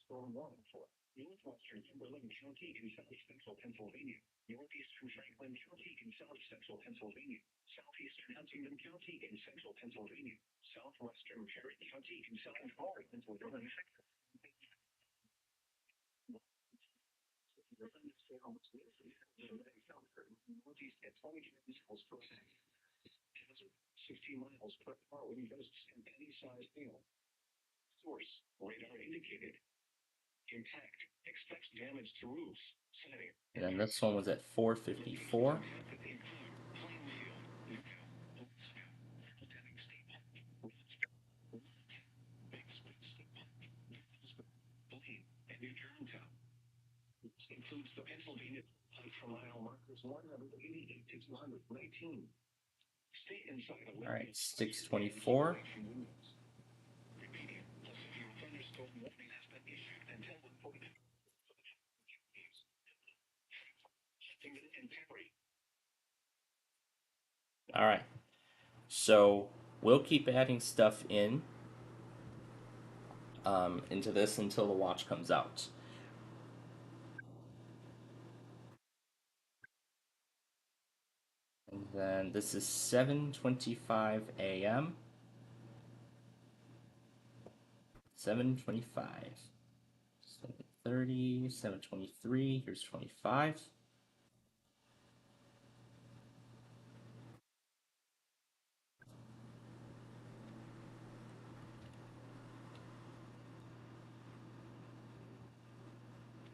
Storm warning for northwestern Cumberland County in south central Pennsylvania, northeastern Franklin County in south central Pennsylvania, southeastern Huntingdon County in central Pennsylvania, southwestern Perry County in southern Pennsylvania. Northeast at 20 miles per second. 60 miles per hour when gusts and any size hail. Source radar indicated. Impact. Expects damage to roofs. Setting. And then this one was at 4:54. And New Germantown. Includes the Pennsylvania from mile markers 188 to 219. Stay inside a All right, 6:24. All right. So we'll keep adding stuff into this until the watch comes out. And then this is 7:25 a.m. 7:25. 7:30, 7:23. Here's 25.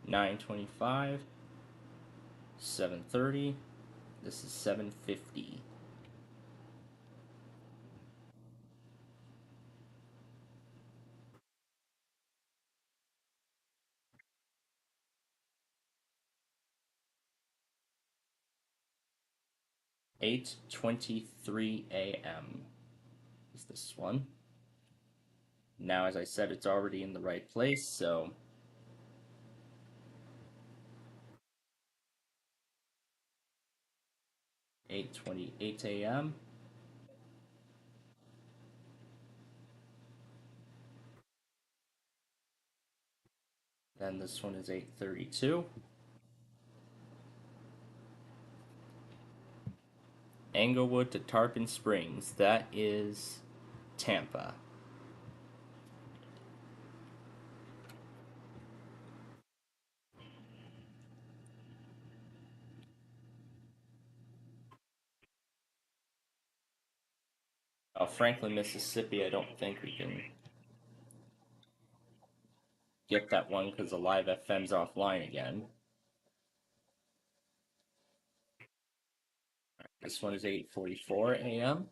$9.25, $7.30. This is $7.50. 8:23 a.m. is this one. Now, as I said, it's already in the right place, so 8:28 a.m. Then this one is 8:32. Englewood to Tarpon Springs. That is Tampa. Franklin, Mississippi, I don't think we can get that one because the live FM's offline again. This one is 8:44 a.m.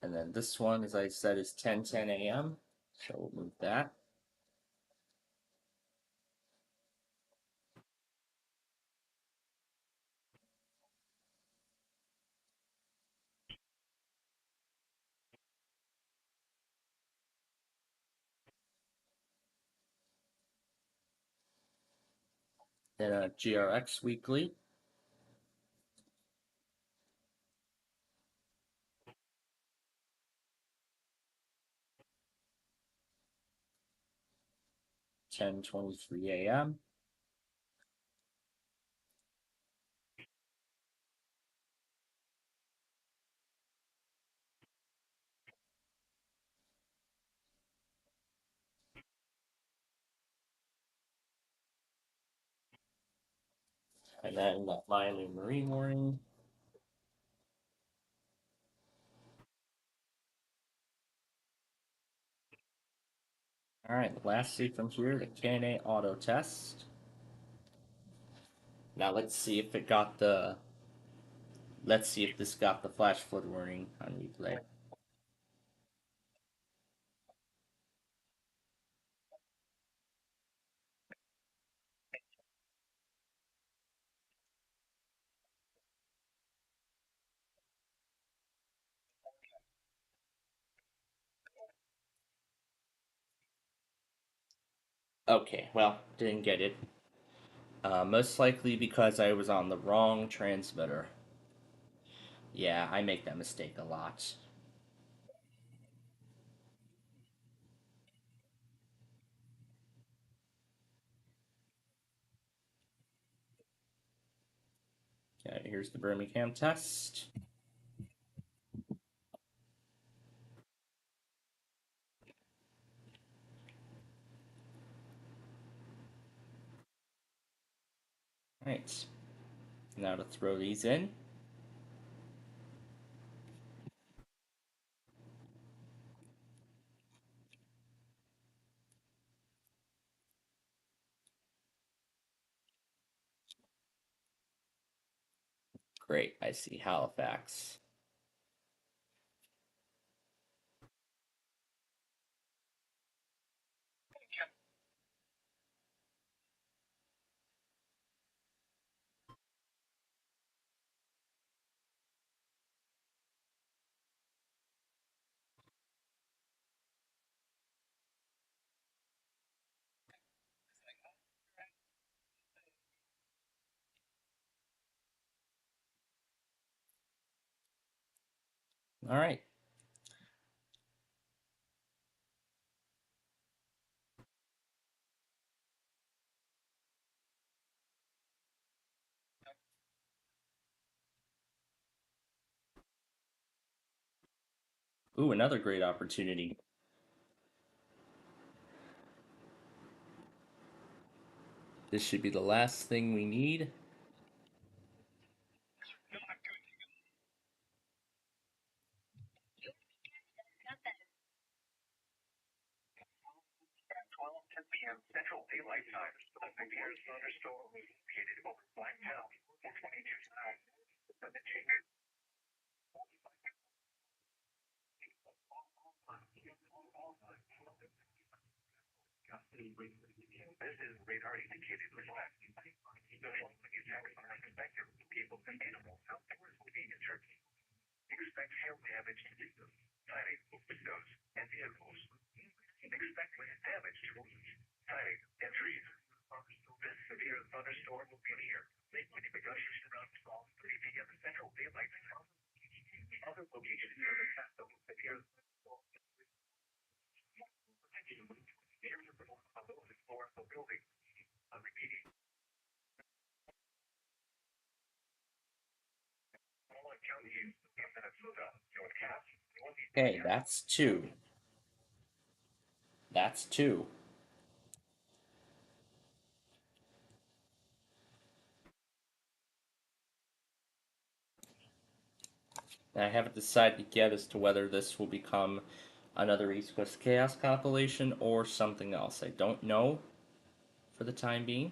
And then this one, as I said, is 10:10 a.m. So we'll move that. Then GRX Weekly. (10:23 a.m.) And then Miami Marine Warning. All right, lastly from here, the KNA Auto Test. Now let's see if it got the. Let's see if this got the flash flood warning on replay. Okay, well, didn't get it. Most likely because I was on the wrong transmitter. Yeah, I make that mistake a lot. Okay, here's the Birmingham test. Alright, now to throw these in. Great, I see Halifax. Alright. Ooh, another great opportunity. This should be the last thing we need. At 12:10 p.m. Central Daylight Time, a severe thunderstorm located over Blacktown. This is radar indicated reflect. The following attacks are expected to people and animals outdoors living in Turkey. Expect hail damage to victims, siding, windows, and vehicles. Expect wind damage to roofs, siding, and trees. This severe thunderstorm will be near Lakewood Negotiation around 12:30 p.m. Central Daylight Time. Other locations near the capital severe floor of the building. I'm repeating. All counties in Minnesota, North Cass, Northeast. Okay, that's two. That's two. And I haven't decided yet as to whether this will become another East Coast Chaos compilation or something else. I don't know for the time being.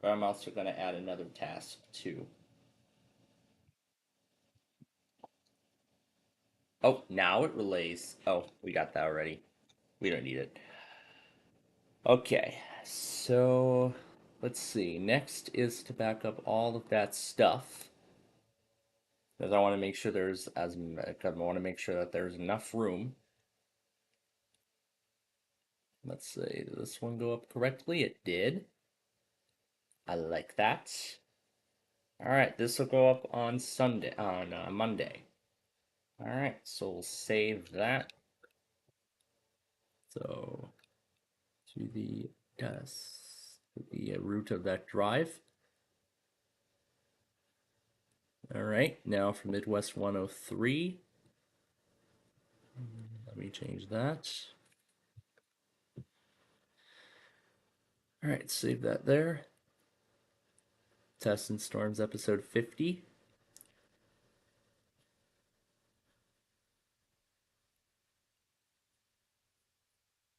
But I'm also going to add another task too. Oh, now it relays. Oh, we got that already. We don't need it. Okay, so let's see. Next is to back up all of that stuff. Because I want to make sure I want to make sure that there's enough room. Let's see, did this one go up correctly? It did. I like that. All right, this will go up on Monday. All right, so we'll save that. So to the root of that drive. All right, now for Midwest 103. Let me change that. All right, save that there. Tests and Storms episode 50.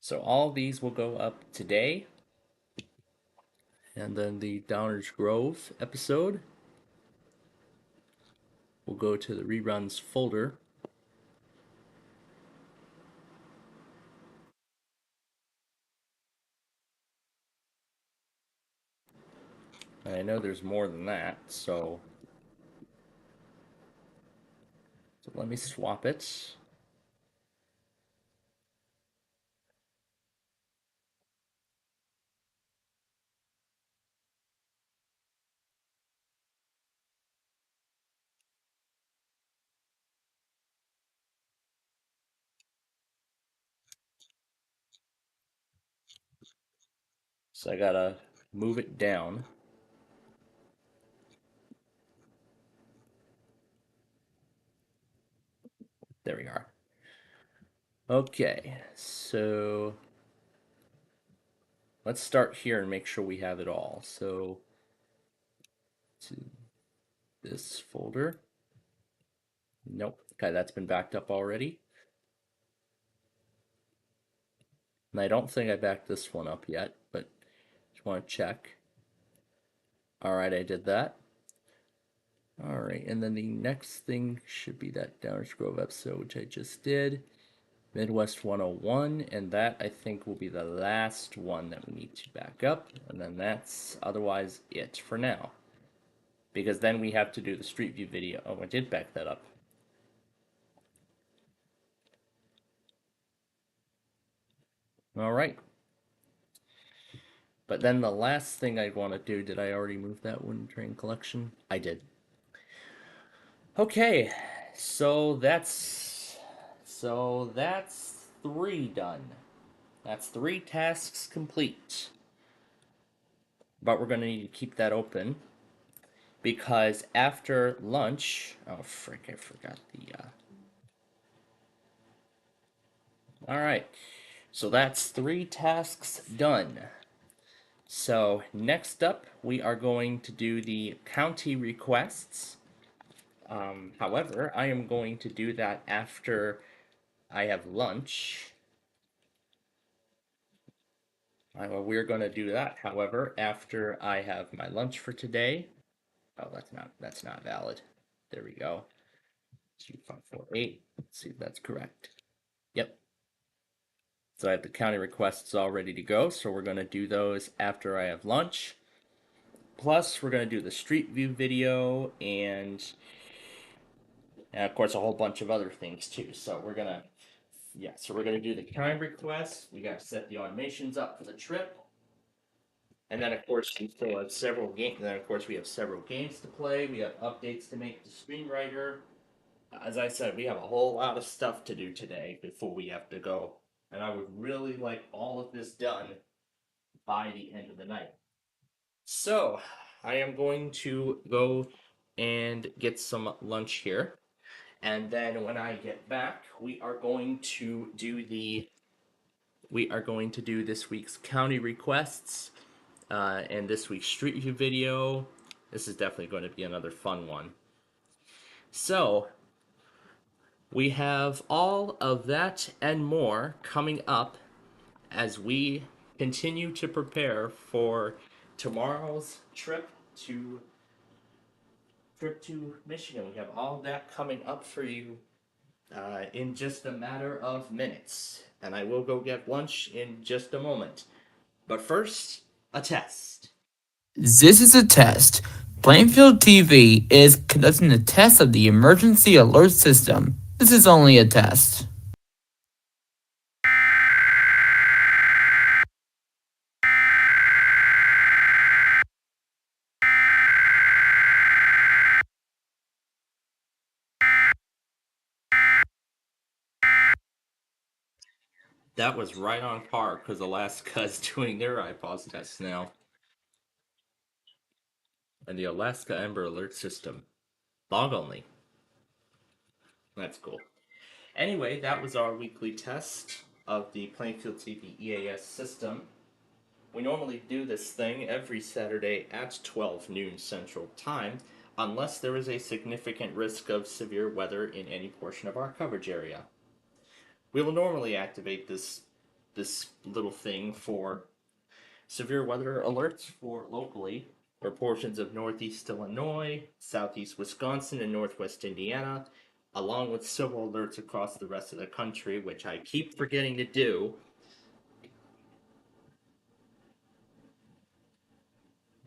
So all these will go up today. And then the Downers Grove episode will go to the reruns folder. And I know there's more than that, so let me swap it. So I gotta move it down. There we are. Okay, so let's start here and make sure we have it all. So to this folder. Nope. Okay, that's been backed up already. And I don't think I backed this one up yet, but just want to check. All right, I did that. All right, and then the next thing should be that Downers Grove episode, which I just did. Midwest 101, and that I think will be the last one that we need to back up, and then that's otherwise it for now. Because then we have to do the Street View video. Oh, I did back that up. All right. But then the last thing I'd want to do, did I already move that Wooden Train Collection? I did. Okay, so that's three done. That's three tasks complete. But we're going to need to keep that open because after lunch, oh frick, I forgot the all right. So that's three tasks done. So next up, we are going to do the county requests. However, I am going to do that after I have lunch. Well, we're going to do that, however, after I have my lunch for today. Oh, that's not valid. There we go. 2548. Let's see if that's correct. Yep. So I have the county requests all ready to go. So we're going to do those after I have lunch. Plus, we're going to do the street view video and of course a whole bunch of other things too. So we're going to do the county requests. We got to set the automations up for the trip. And then of course we still have several games. Then of course we have several games to play. We have updates to make to Screenwriter. As I said, we have a whole lot of stuff to do today before we have to go. And I would really like all of this done by the end of the night. So, I am going to go and get some lunch here. And then when I get back, we are going to do this week's county requests and this week's street view video. This is definitely going to be another fun one. So, we have all of that and more coming up as we continue to prepare for tomorrow's trip to Michigan. We have all that coming up for you in just a matter of minutes. And I will go get lunch in just a moment. But first, a test. This is a test. Plainfield TV is conducting a test of the emergency alert system. This is only a test. That was right on par because Alaska is doing their iPause test now. And the Alaska Amber Alert System. Log only. That's cool. Anyway, that was our weekly test of the Plainfield TV EAS system. We normally do this thing every Saturday at 12 noon Central Time, unless there is a significant risk of severe weather in any portion of our coverage area. We will normally activate this little thing for severe weather alerts for locally for portions of northeast Illinois, southeast Wisconsin, and northwest Indiana, along with several alerts across the rest of the country, which I keep forgetting to do.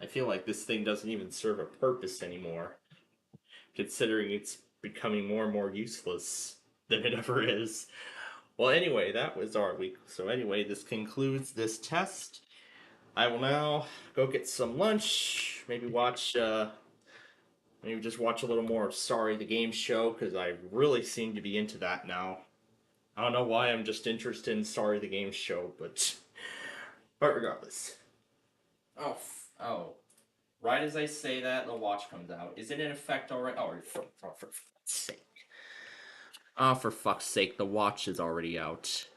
I feel like this thing doesn't even serve a purpose anymore, considering it's becoming more and more useless than it ever is. Well, anyway, that was our week. So anyway, this concludes this test. I will now go get some lunch, maybe just watch a little more of Sorry the Game Show, because I really seem to be into that now. I don't know why I'm just interested in Sorry the Game Show, but regardless. Oh. Right as I say that, the watch comes out. Is it in effect already? Oh, for fuck's sake. Oh, for fuck's sake, the watch is already out.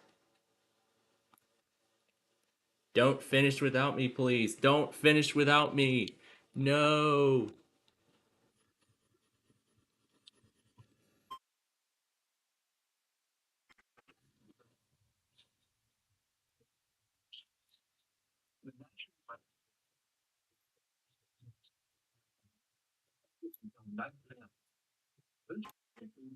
Don't finish without me, please. Don't finish without me. No.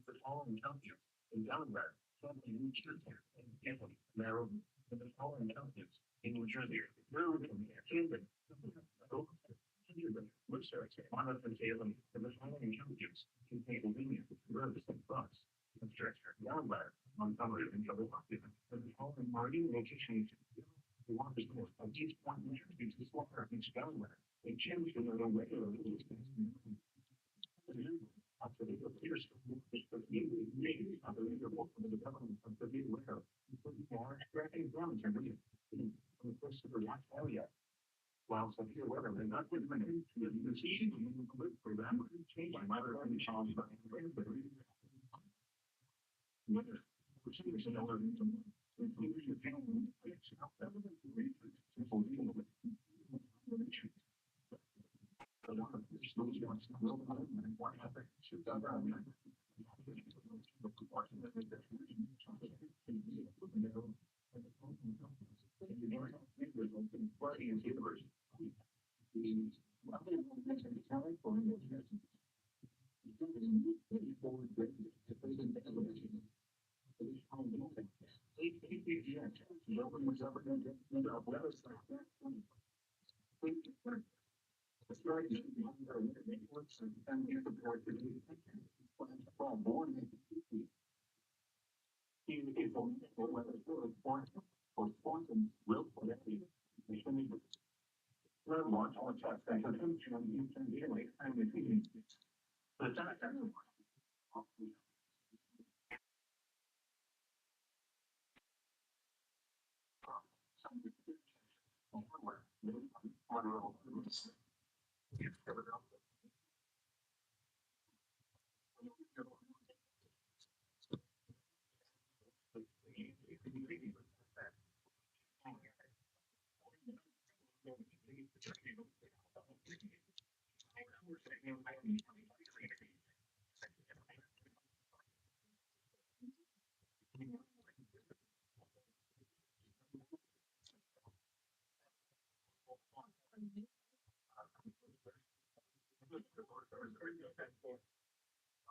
The following champions in Delaware, in New Jersey, in Italy, Maryland, and the following champions in New Jersey, Maryland, Cambridge, Worcester, Monmouth, and Salem, and the following champions in Pennsylvania, Rhode Island, Bucks, Manchester, Delaware, Montgomery, and Philadelphia, and the following marine locations. The waters north of each point introduced this water in Delaware. They changed the regularly. After the years, unbelievable for the government of the big winter, more tracking grounds and reading in the first of the watch area. While severe weather may not be limited to the season for them, change my mother and challenge by weather. Procedures in order to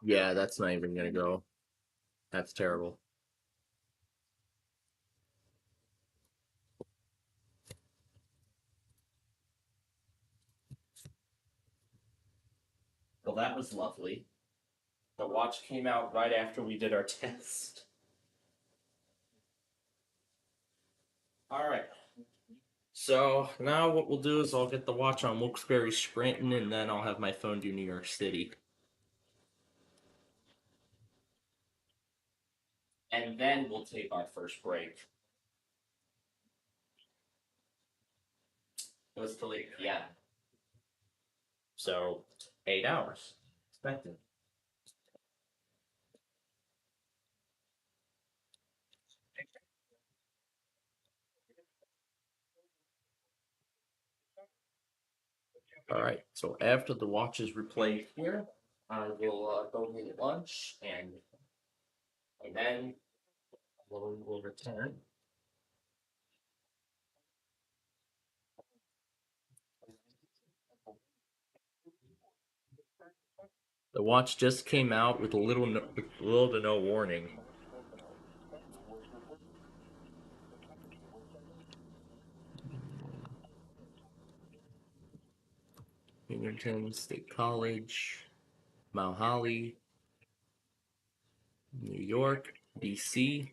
Yeah, that's not even gonna go. That's terrible. Well, that was lovely. The watch came out right after we did our test. Alright. So now what we'll do is I'll get the watch on Wilkes-Barre Scranton, and then I'll have my phone do New York City. And then we'll take our first break. It was till 8 p.m. So 8 hours expected. Alright, so after the watch is replayed here, I will go get lunch, and then we'll return. The watch just came out with little to no warning. Binghamton State College, Mount Holly, New York, DC.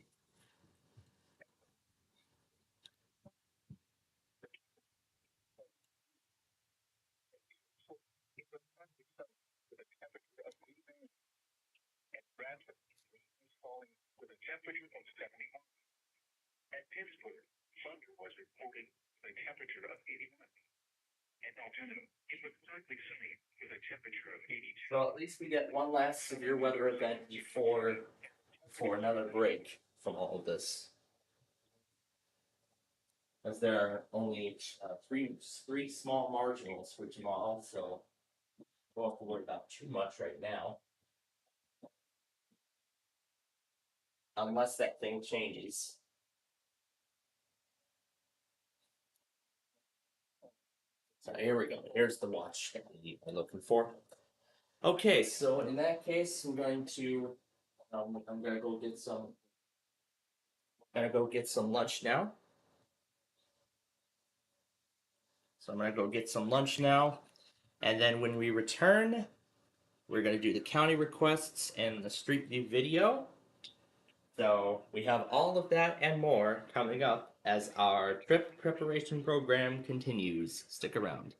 With a temperature of 71. At Pittsburgh, thunder was reported with a temperature of 81. At Altoona, it was exactly the same with a temperature of 82. So at least we get one last severe weather event before another break from all of this. As there are only three small marginals for tomorrow, so we won't have to worry about too much right now. Unless that thing changes. So here we go. Here's the watch that we're looking for. Okay, so in that case, I'm gonna go get some lunch now. So I'm gonna go get some lunch now, and then when we return, we're gonna do the county requests and the Street View video. So we have all of that and more coming up as our trip preparation program continues. Stick around.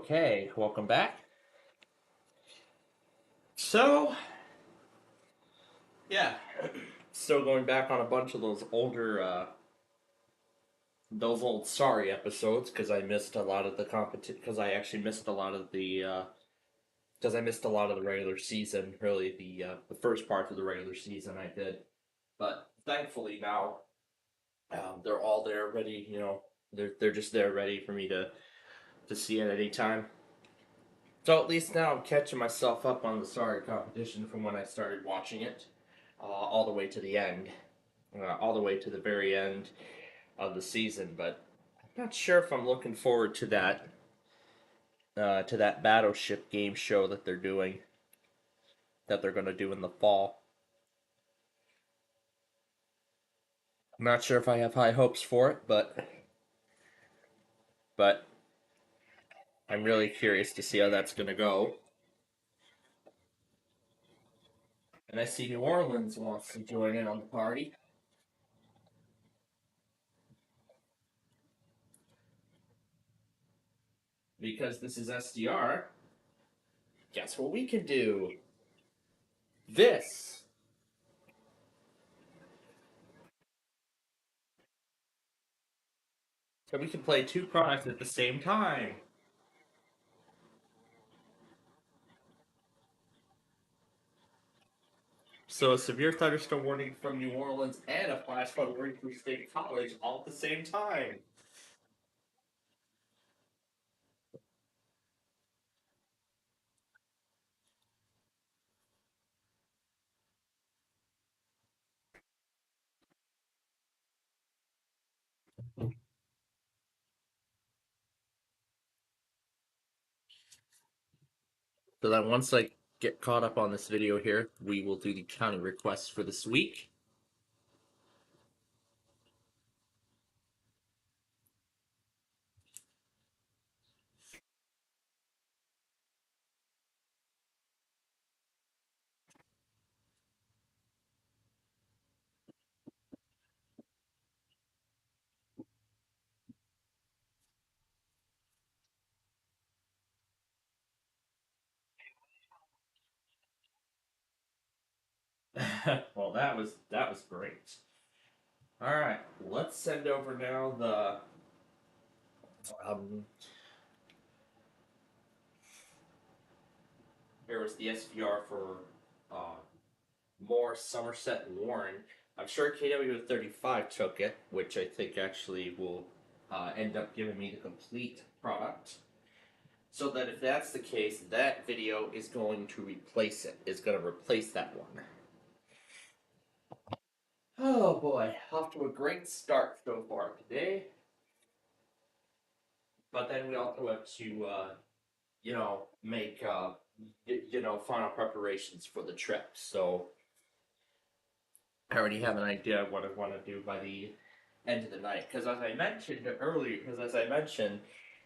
Okay, welcome back. So, yeah, still going back on a bunch of those older, those old Sorry episodes because I missed a lot of the competition. Because I actually missed a lot of the, because I missed a lot of the regular season. Really, the first part of the regular season I did, but thankfully now, they're all there, ready. They're just there, ready for me to see at any time. So at least now I'm catching myself up on the Sorry competition from when I started watching it, all the way to the end, all the way to the very end of the season. But I'm not sure if I'm looking forward to that battleship game show that they're doing, that they're going to do in the fall. I'm not sure if I have high hopes for it, but I'm really curious to see how that's going to go. And I see New Orleans wants to join in on the party. Because this is SDR, guess what we can do? This. So we can play two products at the same time. So a severe thunderstorm warning from New Orleans and a flash flood warning from State College all at the same time. So then once I get caught up on this video here, we will do the county requests for this week. Well, that was great. All right, let's send over now the um. Here was the SVR for uh, Moore, Somerset, and Warren. I'm sure KW35 took it, which I think actually will end up giving me the complete product. So that if that's the case, that video is going to replace it. Is going to replace that one. Oh boy, off to a great start so far today. But then we also have to, make, final preparations for the trip. So I already have an idea of what I want to do by the end of the night. Because as I mentioned earlier,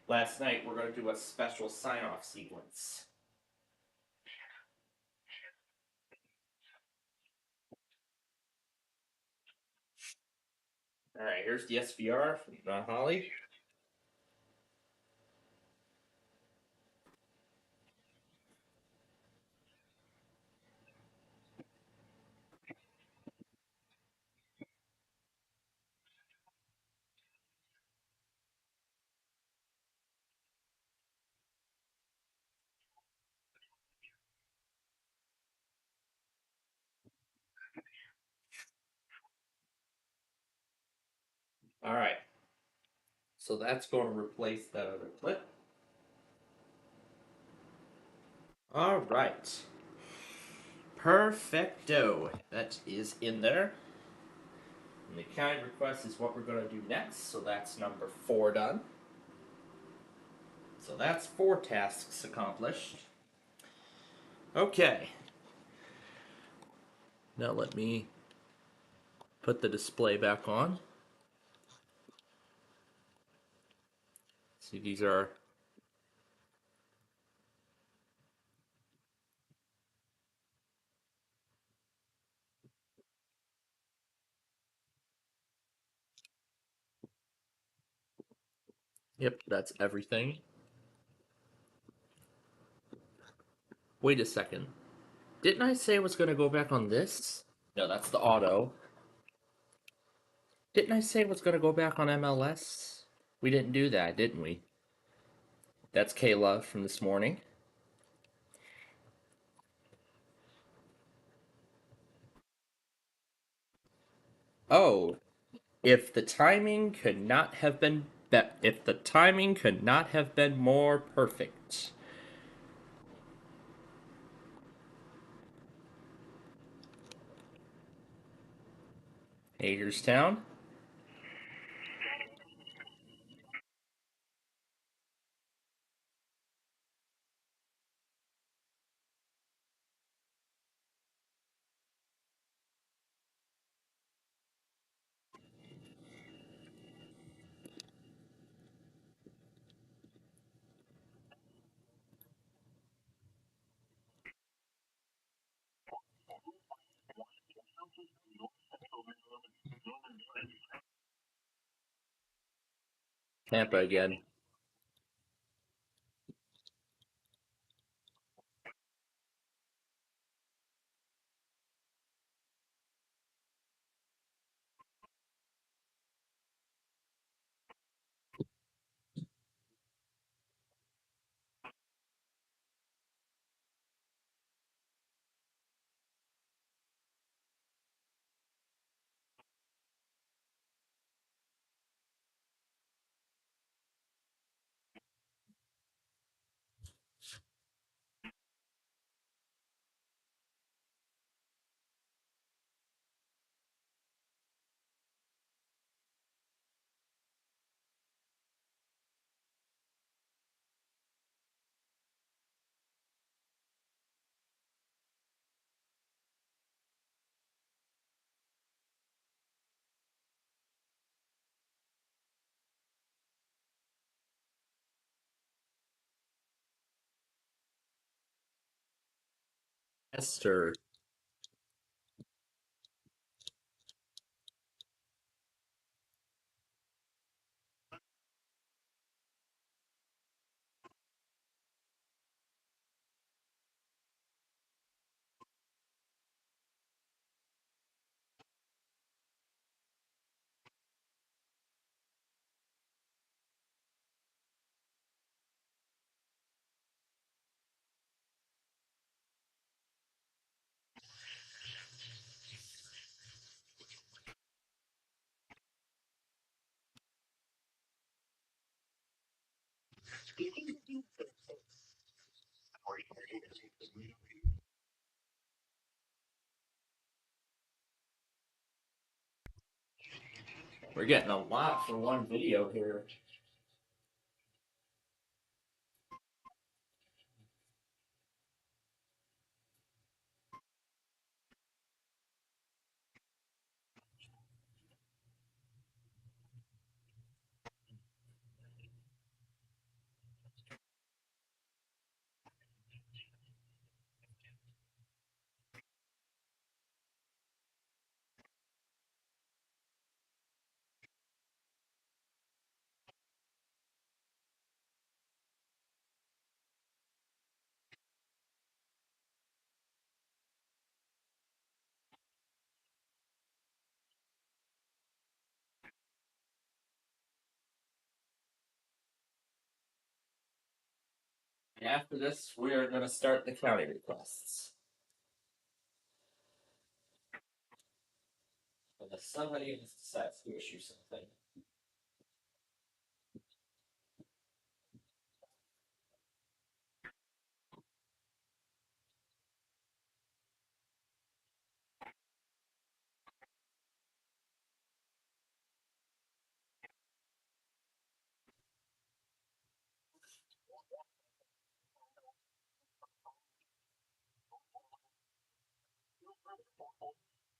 last night, we're going to do a special sign-off sequence. All right, here's the SVR from Holly. All right, so that's going to replace that other clip. All right. Perfecto. That is in there. And the county request is what we're going to do next, so that's number 4 done. So that's 4 tasks accomplished. Okay. Now let me put the display back on. See, these are Yep, that's everything. Wait a second. Didn't I say I was going to go back on this? No, that's the auto. Didn't I say I was going to go back on MLS? We didn't do that, didn't we? That's Kayla from this morning. Oh, if the timing could not have been if the timing could not have been more perfect. Hagerstown. Tampa again. Esther. We're getting a lot for one video here. After this, we are going to start the county requests. Unless somebody decides to issue something.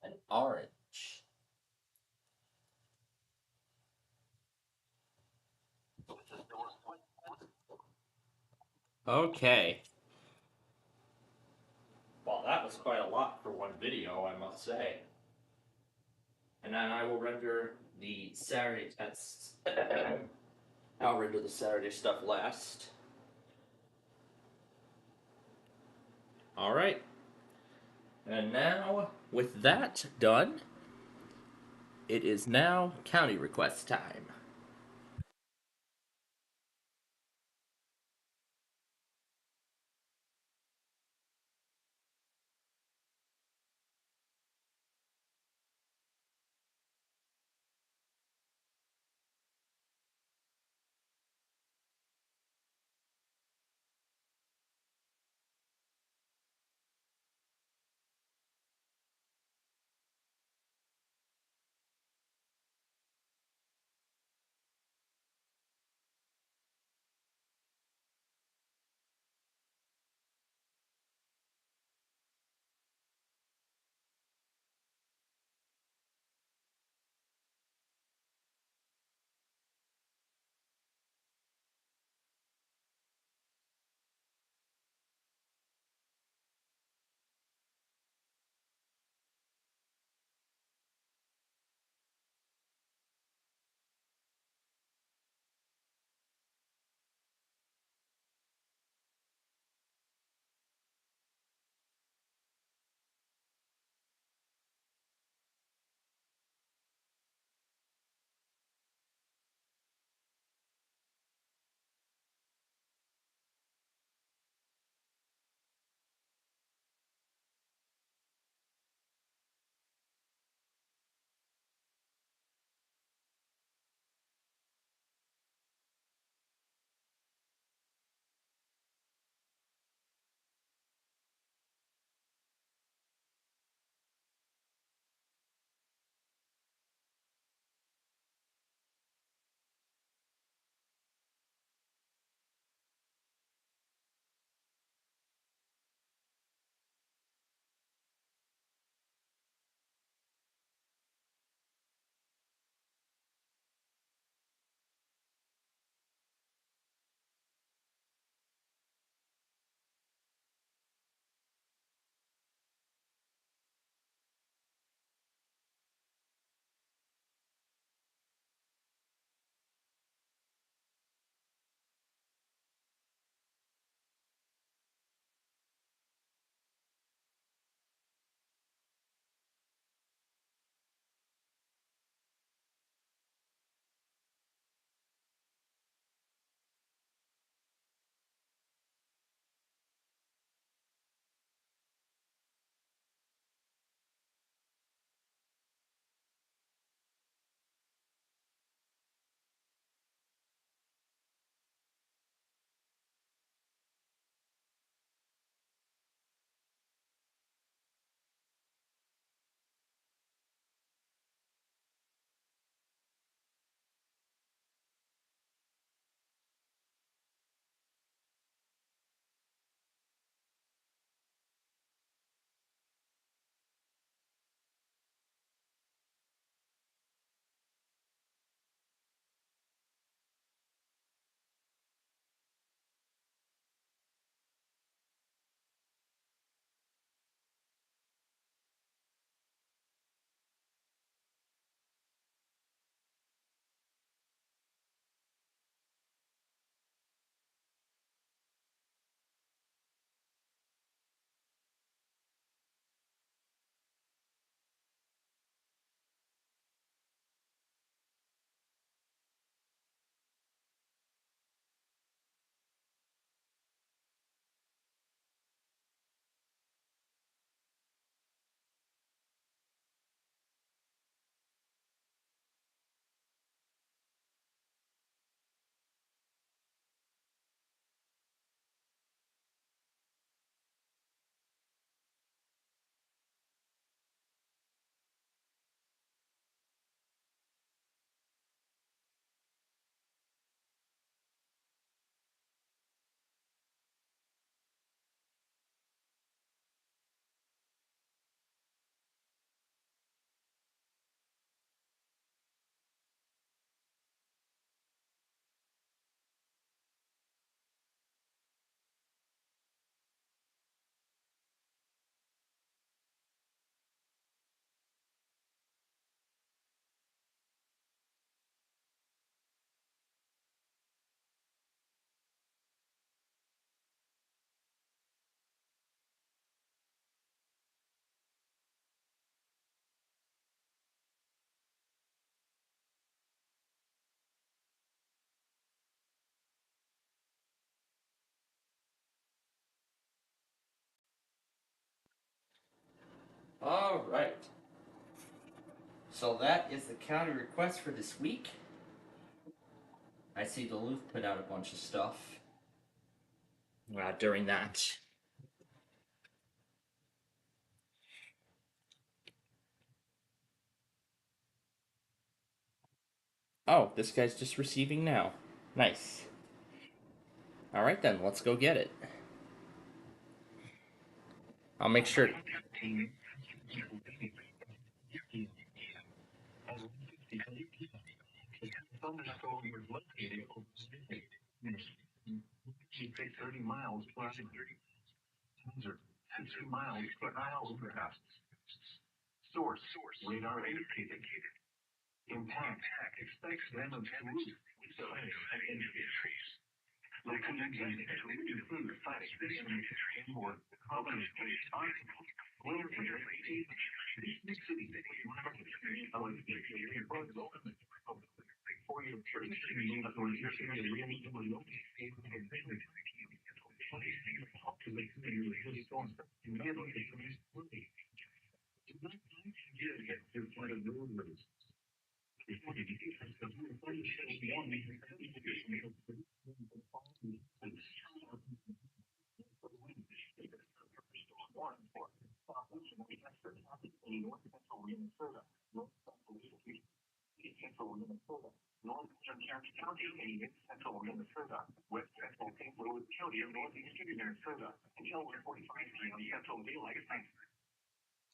An orange. Okay. Well, that was quite a lot for one video, I must say. And then I will render the Saturday tests. I'll render the Saturday stuff last. All right. And now, with that done, it is now county request time. All right. So that is the county request for this week. I see Duluth put out a bunch of stuff during that. Oh, this guy's just receiving now. Nice. All right then, let's go get it. I'll make sure. Thunderstorm was located over 30 miles per hour. 2 miles per hour perhaps. Source radar indicated. Impact expects them of Duluth. Local include flash and more common articles. Where big city. For your church, Northern County, central Minnesota, west central St. Louis County, and northeastern Minnesota, until 1:45 p.m. Central Daylight Time.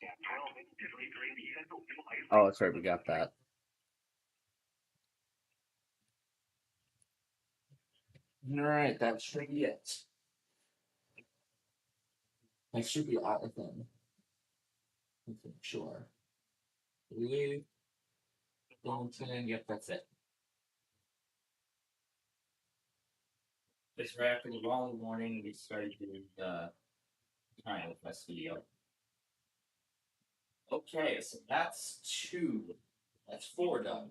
At 12:53 Central Daylight Time. Oh, that's right, we got that. All right, that should be it. That should be everything. Let's make sure. Duluth, Wilmington, yep, that's it. This right after the Raleigh morning, we started doing the time with this video. Okay, so that's 2. That's 4 done.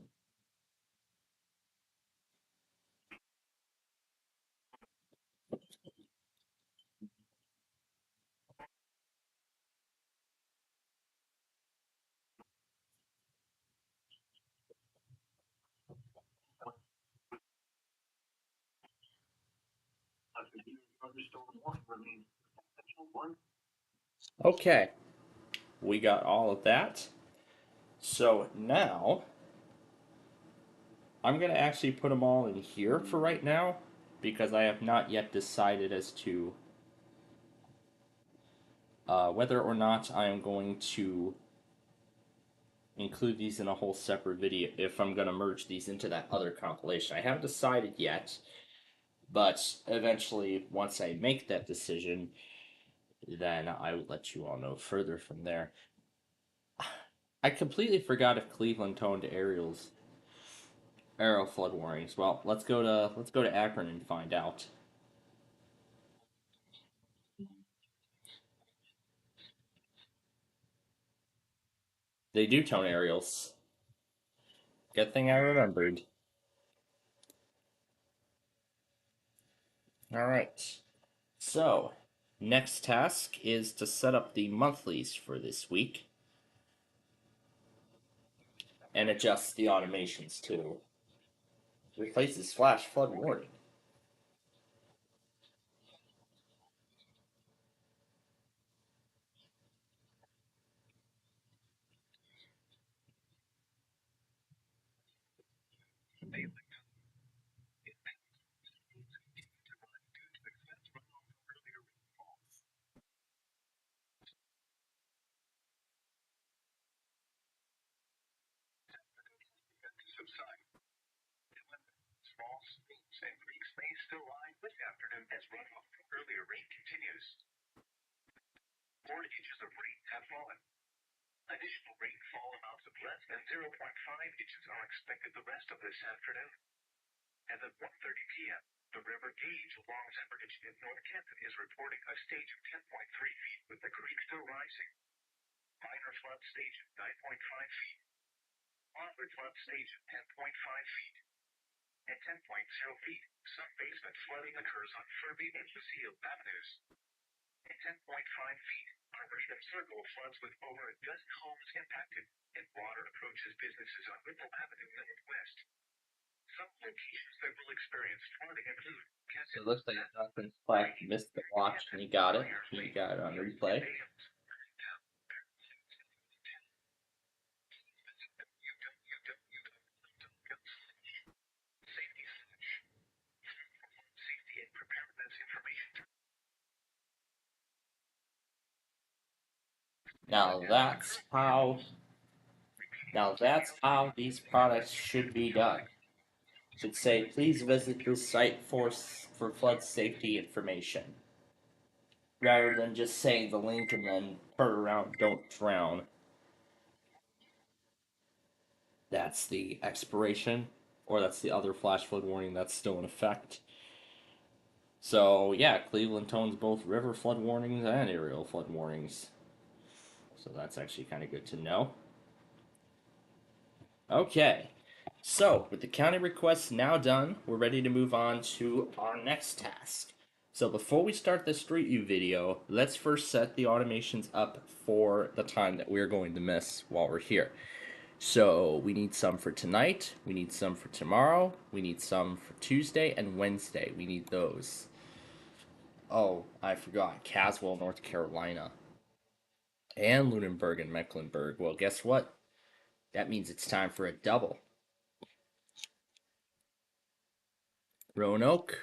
Okay, we got all of that. So now, I'm going to actually put them all in here for right now, because I have not yet decided as to whether or not I am going to include these in a whole separate video, if I'm going to merge these into that other compilation. I haven't decided yet, but eventually, once I make that decision, then I will let you all know further from there. I completely forgot if Cleveland toned aerial flood warnings. Well, let's go to Akron and find out. They do tone aerials. Good thing I remembered. All right. So, next task is to set up the monthlies for this week and adjust the automations too. Replaces flash flood warning. Small streams and creeks may still rise this afternoon as runoff from earlier rain continues. 4 inches of rain have fallen. Additional rainfall amounts of less than 0.5 inches are expected the rest of this afternoon. As of 1:30 p.m., the river gauge along Zephyrditch in North Canton is reporting a stage of 10.3 feet with the creek still rising. Minor flood stage of 9.5 feet. Moderate flood stage of 10.5 feet. At 10.0 feet, some basement flooding occurs on Furby and Lucille Avenues. at 10.5 feet. Arboretum Circle floods with over a dozen homes impacted, and water approaches businesses on Whipple Avenue Northwest. Some locations that will experience flooding include. So it looks like Jonathan Black missed the watch and he got it. He got it on replay. Safety and preparedness information. Now that's how these products should be done. Should say, please visit this site for flood safety information. Rather than just saying the link and then turn around, don't drown. That's the expiration, or that's the other flash flood warning that's still in effect. So yeah, Cleveland tones both river flood warnings and aerial flood warnings. So that's actually kind of good to know. Okay, so with the county requests now done, we're ready to move on to our next task. So before we start the Street View video, let's first set the automations up for the time that we're going to miss while we're here. So we need some for tonight, we need some for tomorrow, we need some for Tuesday and Wednesday. We need those. Oh, I forgot, Caswell, North Carolina. And Lunenburg and Mecklenburg. Well, guess what? That means it's time for a double. Roanoke.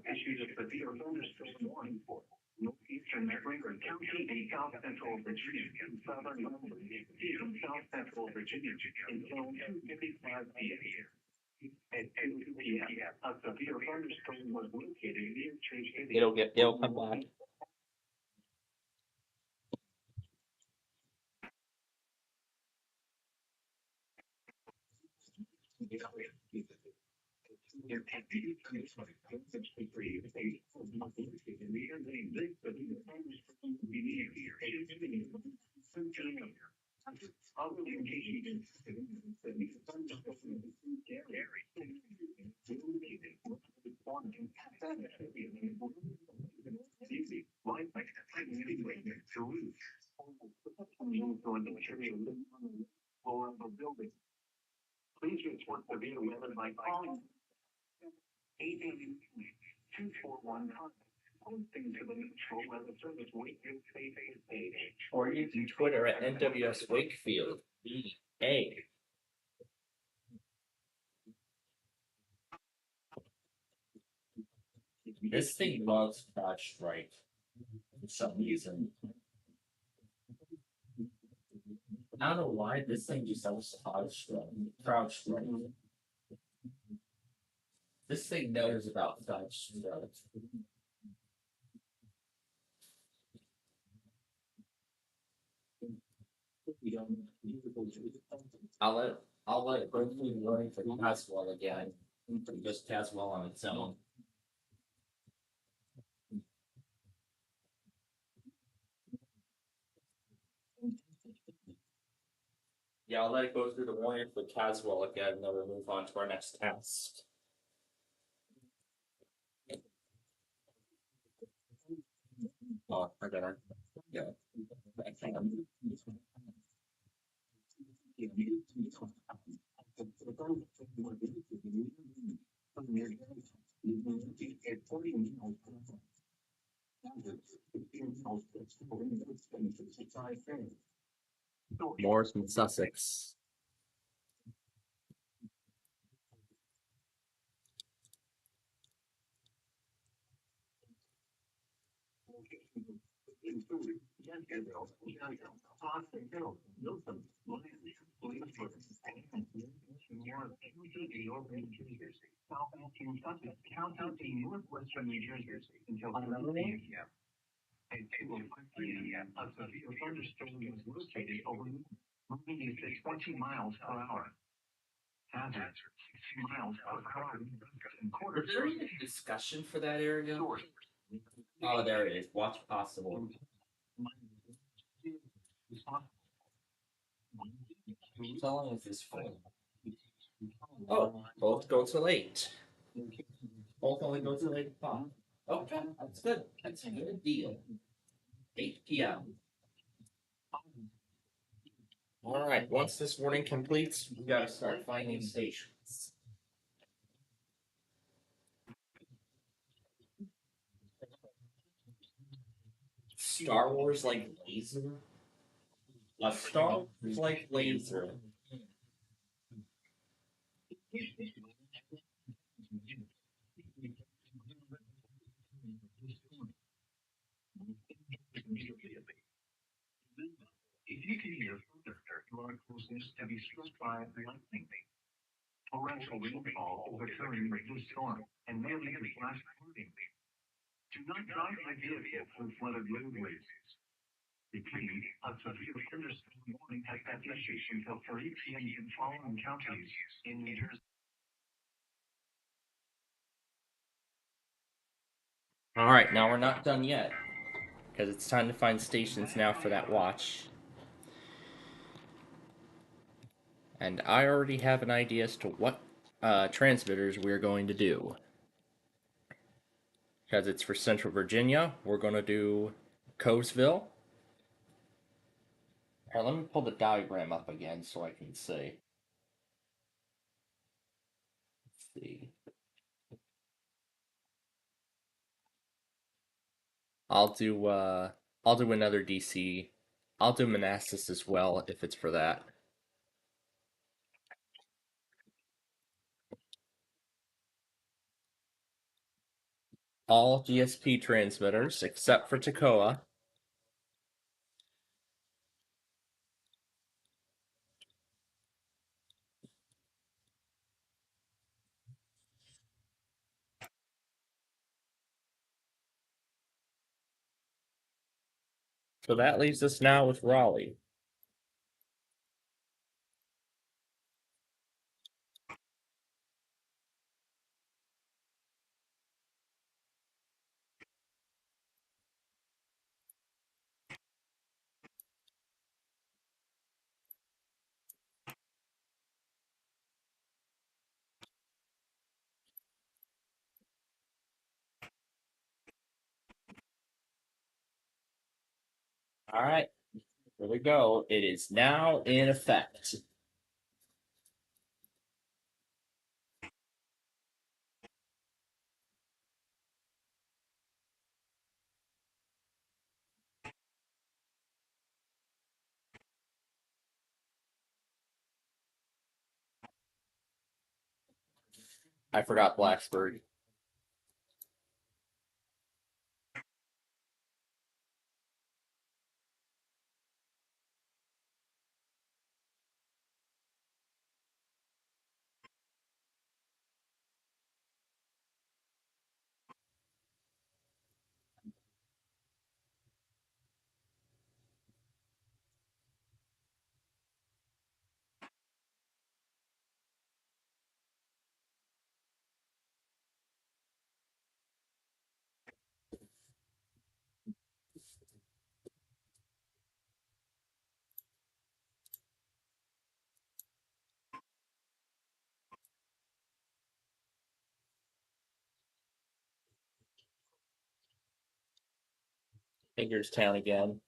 Issues a severe thunderstorm warning for northeastern Franklin County and south central Virginia, southern south central Virginia until 2:55 p.m. At 2 p.m., a severe thunderstorm was located near Church City. It'll come back. Please report severe weather by calling 888-241. Posting to the National Weather Service Wakefield Facebook page. Or using Twitter at NWS Wakefield. VA. This thing loves CrowdStrike for some reason. I don't know why this thing just loves CrowdStrike. This thing knows about CrowdStrike. I'll let it go through the warning for Caswell again. Just Caswell on its own. Yeah, I'll let it go through the warning for Caswell again, and then we'll move on to our next task. Oh, I gotta. Yeah. Morris from Sussex. County, northwestern New Jersey, until 11 p.m. At 2:05 p.m., a severe thunderstorm was located over moving at 20 miles per hour. Hazard 60 miles per hour. Was there even a discussion for that area? Oh, there it is. Watch possible. How long is this full? Oh, both go till 8. Both only go till 8 o'clock. Okay, that's good. That's a good deal. 8 p.m. All right, once this morning completes, we gotta start finding stations. Star Wars like laser? A Star Wars like laser. If you can hear further, you are closest to be struck by lightning. Torrential rainfall is occurring with this storm and may lead to flash flooding. Do not drive a vehicle through flooded roadways. Repeat, a severe thunderstorm warning has been issued until 3 p.m. in following counties in New Jersey. All right, now we're not done yet because it's time to find stations now for that watch. And I already have an idea as to what transmitters we're going to do. Because it's for Central Virginia, we're going to do Covesville. Here, let me pull the diagram up again so I can see. Let's see. I'll do another DC. I'll do Manassas as well if it's for that. All GSP transmitters except for Toccoa. So that leaves us now with Raleigh. All right, here we go. It is now in effect. I forgot Blacksburg. Hagerstown again.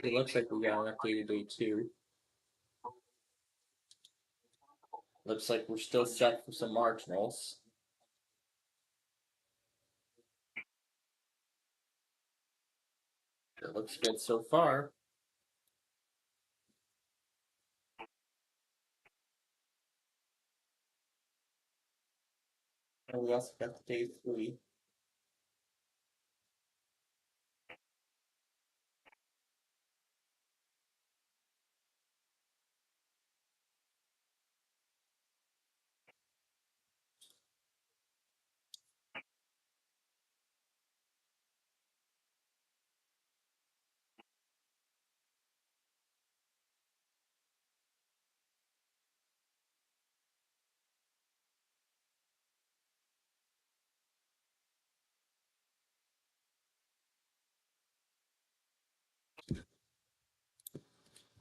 It looks like we got an updated day 2. Looks like we're still set for some marginals. It looks good so far. And we also got the day 3.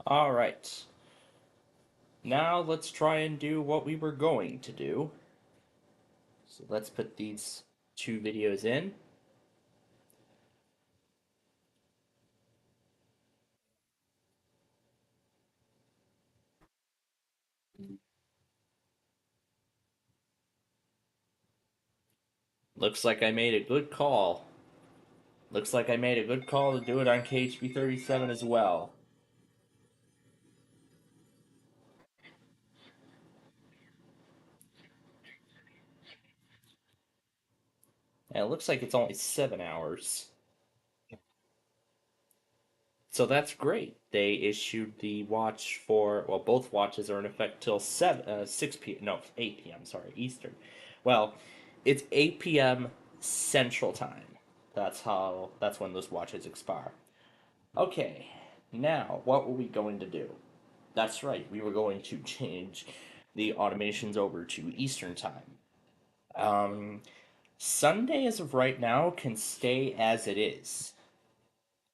All right. Now let's try and do what we were going to do. So let's put these 2 videos in. Looks like I made a good call. Looks like I made a good call to do it on KHB 37 as well. And it looks like it's only 7 hours. So that's great. They issued the watch for, well, both watches are in effect till 6 p.m. No, 8 p.m. Sorry, Eastern. Well, it's 8 p.m. Central Time. That's when those watches expire. Okay, now what were we going to do? That's right, we were going to change the automations over to Eastern Time. Sunday, as of right now, can stay as it is.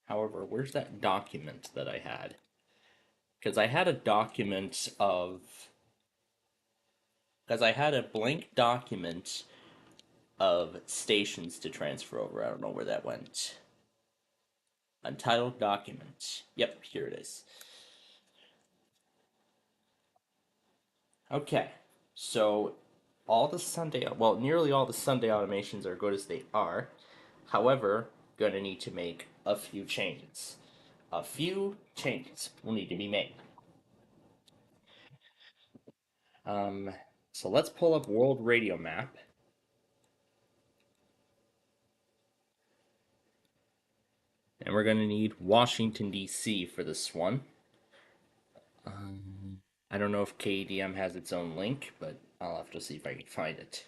However, where's that document that I had? Because I had a document of. Because I had a blank document of stations to transfer over. I don't know where that went. Untitled document. Yep, here it is. Okay, so nearly all the Sunday automations are good as they are. However, gonna need to make a few changes. A few changes will need to be made. Um, so let's pull up World Radio Map. And we're gonna need Washington D.C. for this one. I don't know if KDM has its own link, but I'll have to see if I can find it.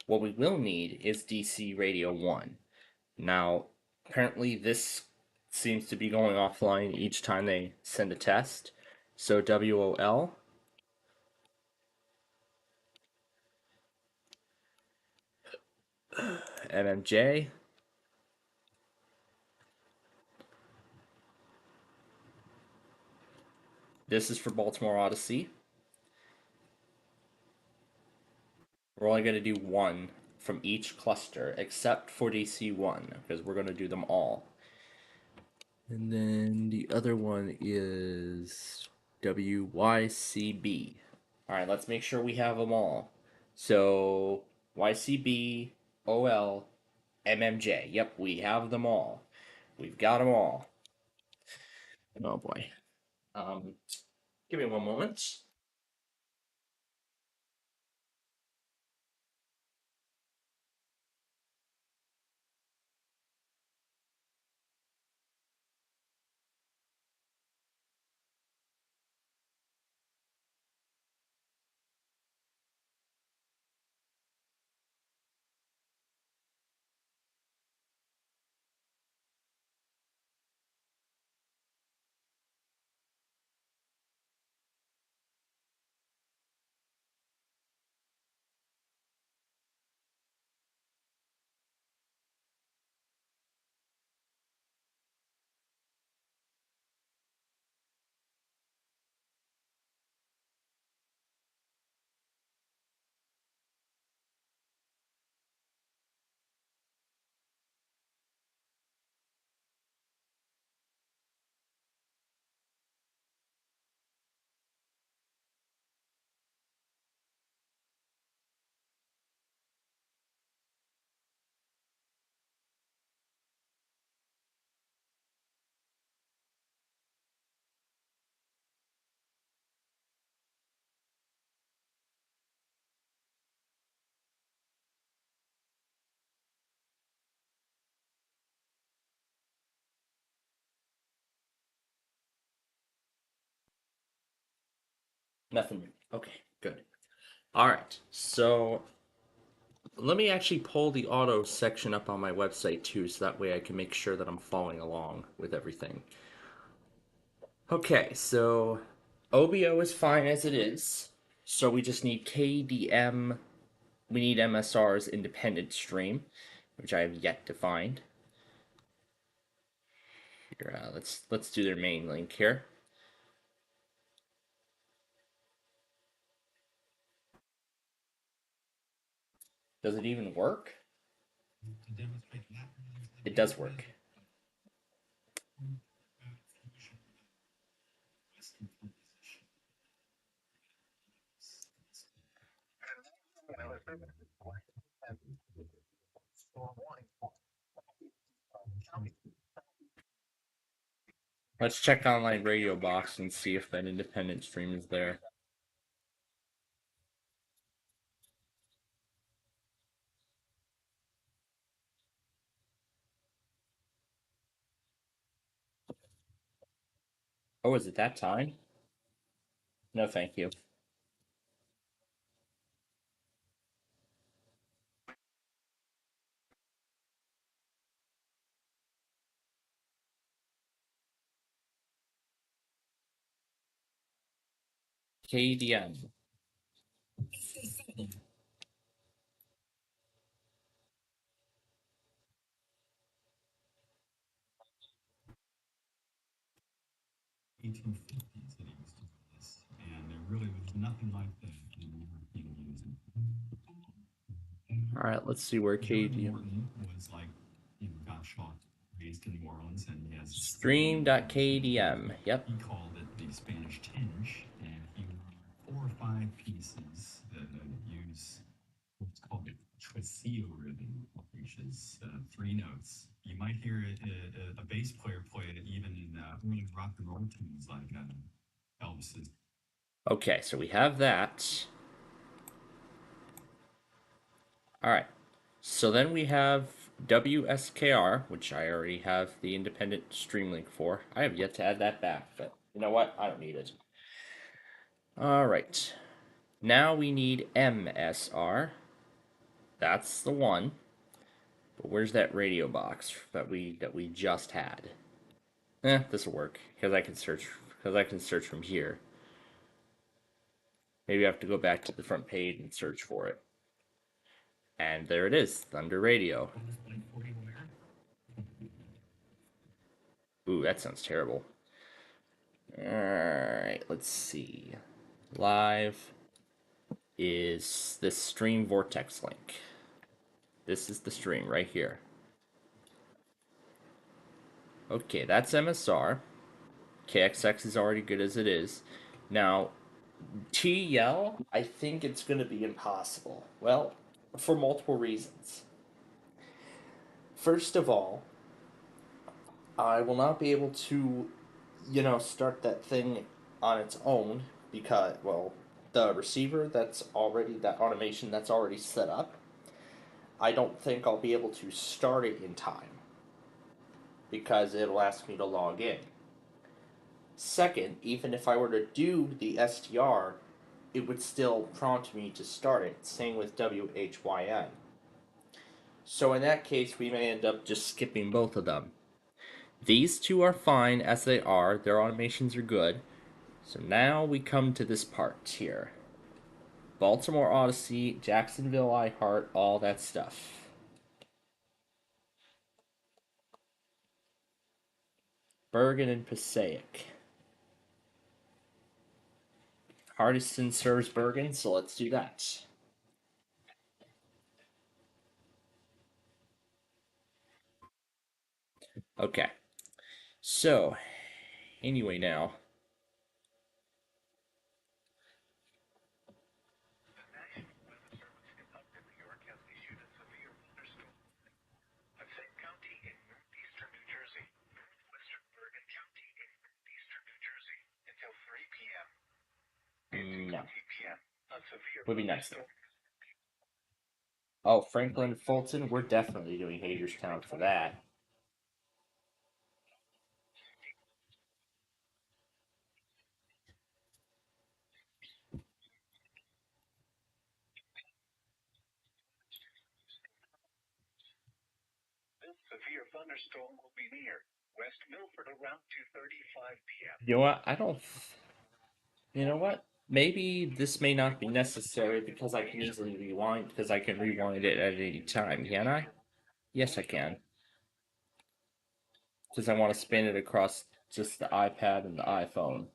What we will need is DC Radio 1. Now, apparently this seems to be going offline each time they send a test. So WOL, MMJ, this is for Baltimore Odyssey. We're only going to do one from each cluster except for DC1 because we're going to do them all. And then the other one is WYCB. All right, let's make sure we have them all. So YCB, OL, MMJ. Yep, we have them all. We've got them all. Oh boy. Give me one moment. Nothing new. Okay, good. All right, so let me actually pull the auto section up on my website too, so that way I can make sure that I'm following along with everything. Okay, so OBO is fine as it is. So we just need KDM. We need MSR's independent stream, which I have yet to find. Here, let's do their main link here. Does it even work? It does work. Let's check online radio box and see if that independent stream is there. Oh, is it that time? No, thank you. KDM. And there really was nothing like that in European music. All right, let's see where KDM. Morton was like, got shot, raised in New Orleans, and he has Stream.kdm. Yep. he called it the Spanish tinge, and he wrote 4 or 5 pieces that use what's called the tresillo rhythm, which is 3 notes. You might hear a bass player play it even in early rock and roll tunes like Elvis's. Okay, so we have that. All right. So then we have WSKR, which I already have the independent stream link for. I have yet to add that back, but you know what? I don't need it. All right. Now we need MSR. That's the one. But where's that radio box that we just had? This will work because I can search from here. Maybe I have to go back to the front page and search for it. And there it is, Thunder Radio. Ooh, that sounds terrible. Alright, let's see. Live is this stream vortex link. This is the stream right here. Okay, that's MSR. KXX is already good as it is. Now, TL, I think it's going to be impossible. Well, for multiple reasons. First of all, I will not be able to, start that thing on its own because, well, the receiver that automation that's already set up, I don't think I'll be able to start it in time because it'll ask me to log in. Second, even if I were to do the STR, it would still prompt me to start it. Same with WHYN. So in that case, we may end up just skipping both of them. These two are fine as they are. Their automations are good. So now we come to this part here. Baltimore Odyssey, Jacksonville iHeart, all that stuff. Bergen and Passaic. Hardison serves Bergen, so let's do that. Okay. So, anyway now. County in northeastern New Jersey, northwestern Bergen County in northeastern New Jersey, until 3 p.m. No. 2 p.m. A severe Would be nice though. Oh, Franklin Fulton, we're definitely doing Hagerstown for that. Severe thunderstorm will be near West Milford around 2:35 p.m. You know what? You know what? Maybe this may not be necessary because I can easily rewind, because I can rewind it at any time, can I? Yes, I can. Because I want to spin it across just the iPad and the iPhone.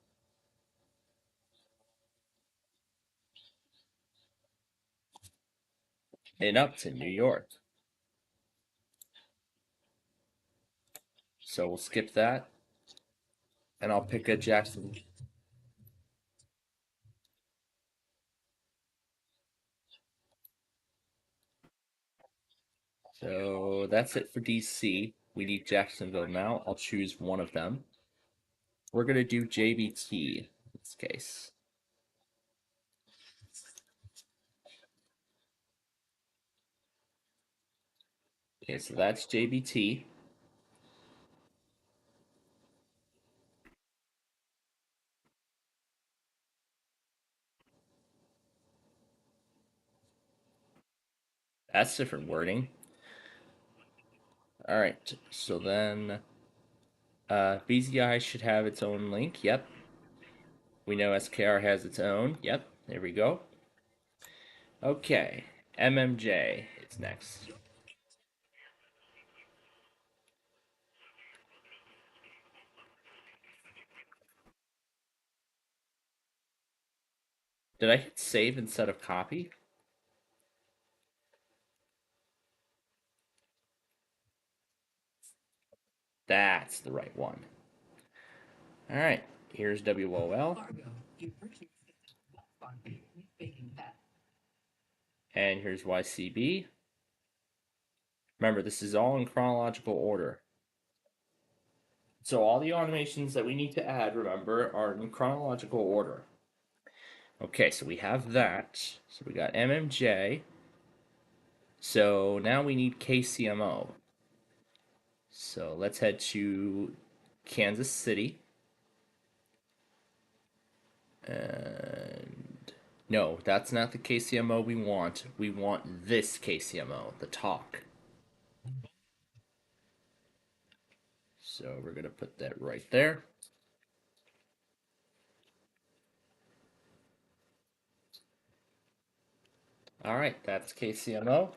And up to New York. So we'll skip that. And I'll pick a Jackson. So that's it for DC. We need Jacksonville now. I'll choose one of them. We're going to do JBT in this case. Okay, so that's JBT. That's different wording. All right, so then BZI should have its own link. Yep. We know SKR has its own. Yep. There we go. Okay. MMJ is next. Did I hit save instead of copy? That's the right one. All right. Here's WOL. And here's YCB. Remember, this is all in chronological order. So all the automations that we need to add, remember, are in chronological order. Okay, so we have that. So we got MMJ. So now we need KCMO. So let's head to Kansas City. And no, that's not the KCMO we want. We want this KCMO, the talk. So we're going to put that right there. All right, that's KCMO.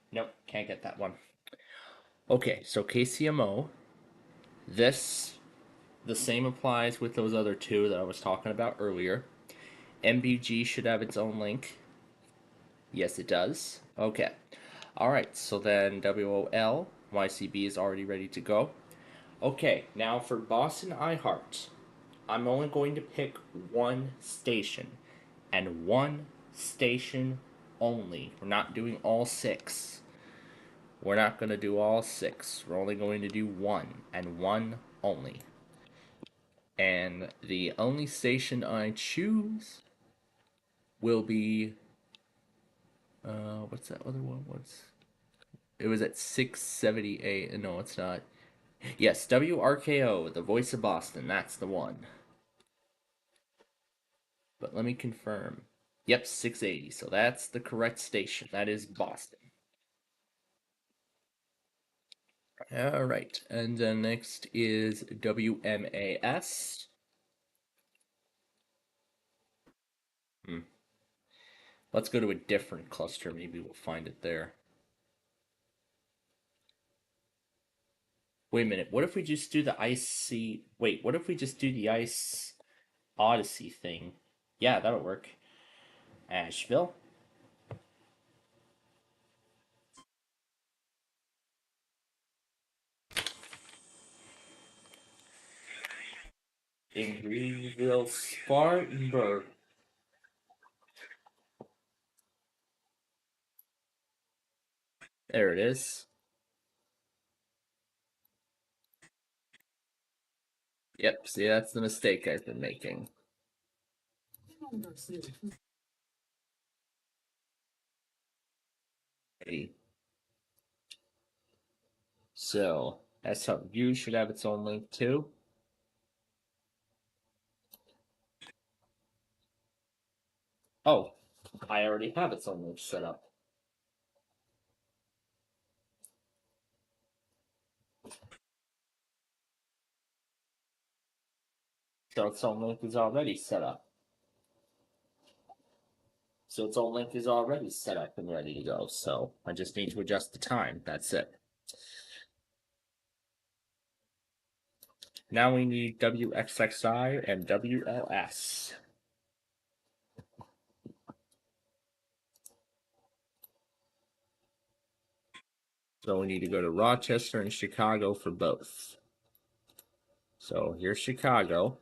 Nope, can't get that one. Okay, so KCMO, the same applies with those other two that I was talking about earlier. MBG should have its own link. Yes, it does. Okay. All right, so then WOL, YCB is already ready to go. Okay, now for Boston iHeart, I'm only going to pick one station, and one station only. We're not doing all six. We're not going to do all six. We're only going to do one, and one only. And the only station I choose will be what's that other one? It was at 678. No, it's not. Yes, WRKO, the voice of Boston. That's the one. But let me confirm. Yep, 680. So that's the correct station. That is Boston. All right. And then next is WMAS. Let's go to a different cluster. Maybe we'll find it there. Wait a minute. What if we just do the IC? Wait, what if we just do the ICE Odyssey thing? Yeah, that'll work. Asheville. In Greenville, Spartanburg. There it is. Yep, see, that's the mistake I've been making. So, SW should have its own link too. Oh, I already have its own link set up. So its own link is already set up. So its own link is already set up and ready to go. So I just need to adjust the time. That's it. Now we need WXXI and WLS. So we need to go to Rochester and Chicago for both. So here's Chicago.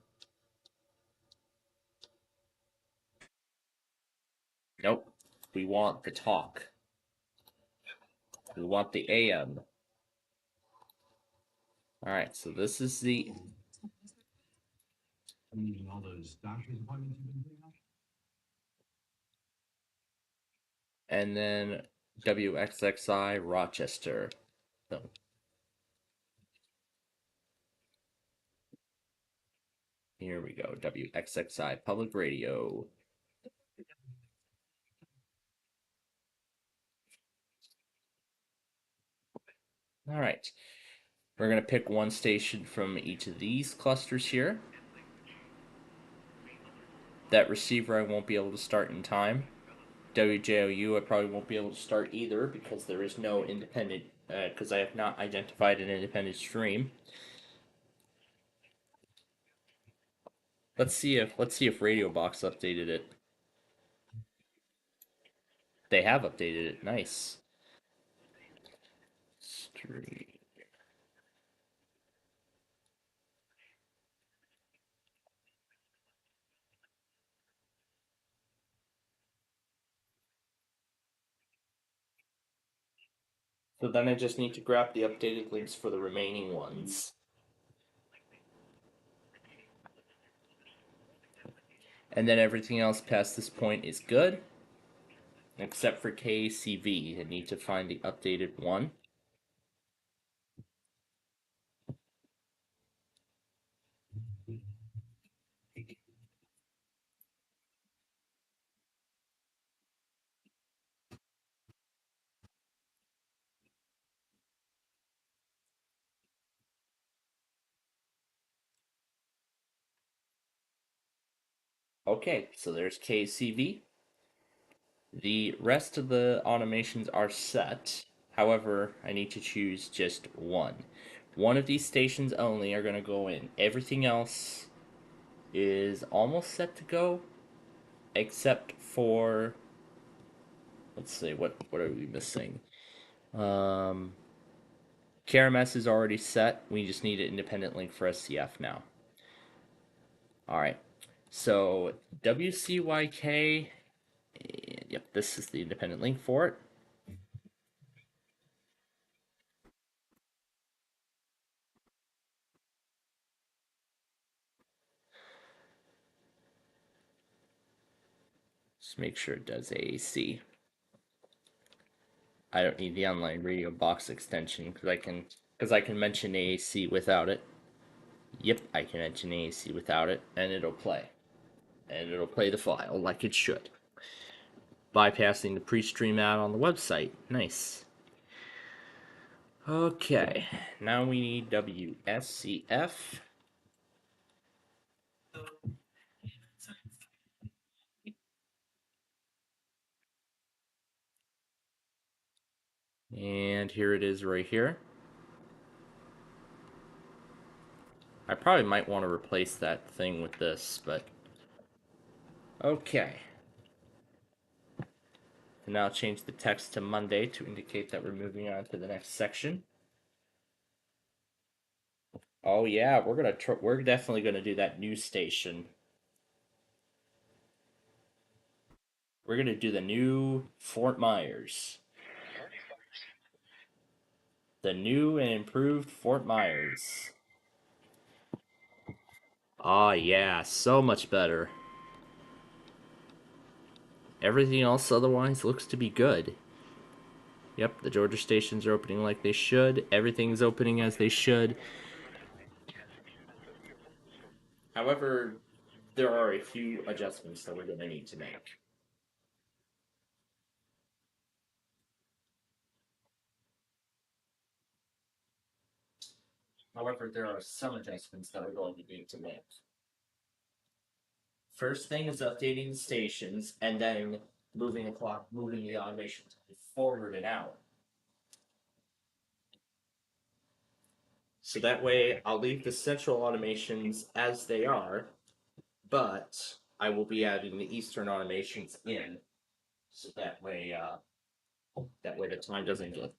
Nope. We want the talk. We want the AM. Alright, so this is the... All those doctor's appointments you've been putting off? And then WXXI Rochester. So here we go. WXXI Public Radio. Alright. We're going to pick one station from each of these clusters here. That receiver I won't be able to start in time. WJOU I probably won't be able to start either because there is no independent, because I have not identified an independent stream. Let's see if Radio Box updated it. They have updated it. Nice. Stream. So then I just need to grab the updated links for the remaining ones. And then everything else past this point is good. Except for KCV. I need to find the updated one. Okay, so there's KCV. The rest of the automations are set. However, I need to choose just one. One of these stations only are going to go in. Everything else is almost set to go, except for... Let's see, what are we missing? KRMS is already set. We just need an independent link for SCF now. Alright, so WCYK... Yep, this is the independent link for it. Just make sure it does AAC. I don't need the online radio box extension because I can mention AAC without it. Yep, I can mention AAC without it, and it'll play. And it'll play the file like it should. Bypassing the pre-stream ad on the website. Nice. Okay, now we need WSCF. And here it is right here. I probably might want to replace that thing with this, but... Okay. And now change the text to Monday to indicate that we're moving on to the next section. Oh yeah, we're definitely gonna do that news station. We're gonna do the new Fort Myers. The new and improved Fort Myers. Ah yeah, so much better. Everything else otherwise looks to be good. Yep, the Georgia stations are opening like they should. Everything's opening as they should. However, there are a few adjustments that we're gonna need to make. However, there are some adjustments that we're going to need to make. First thing is updating the stations, and then moving the automation forward and out. So that way, I'll leave the central automations as they are, but I will be adding the eastern automations in, so that way the time doesn't get.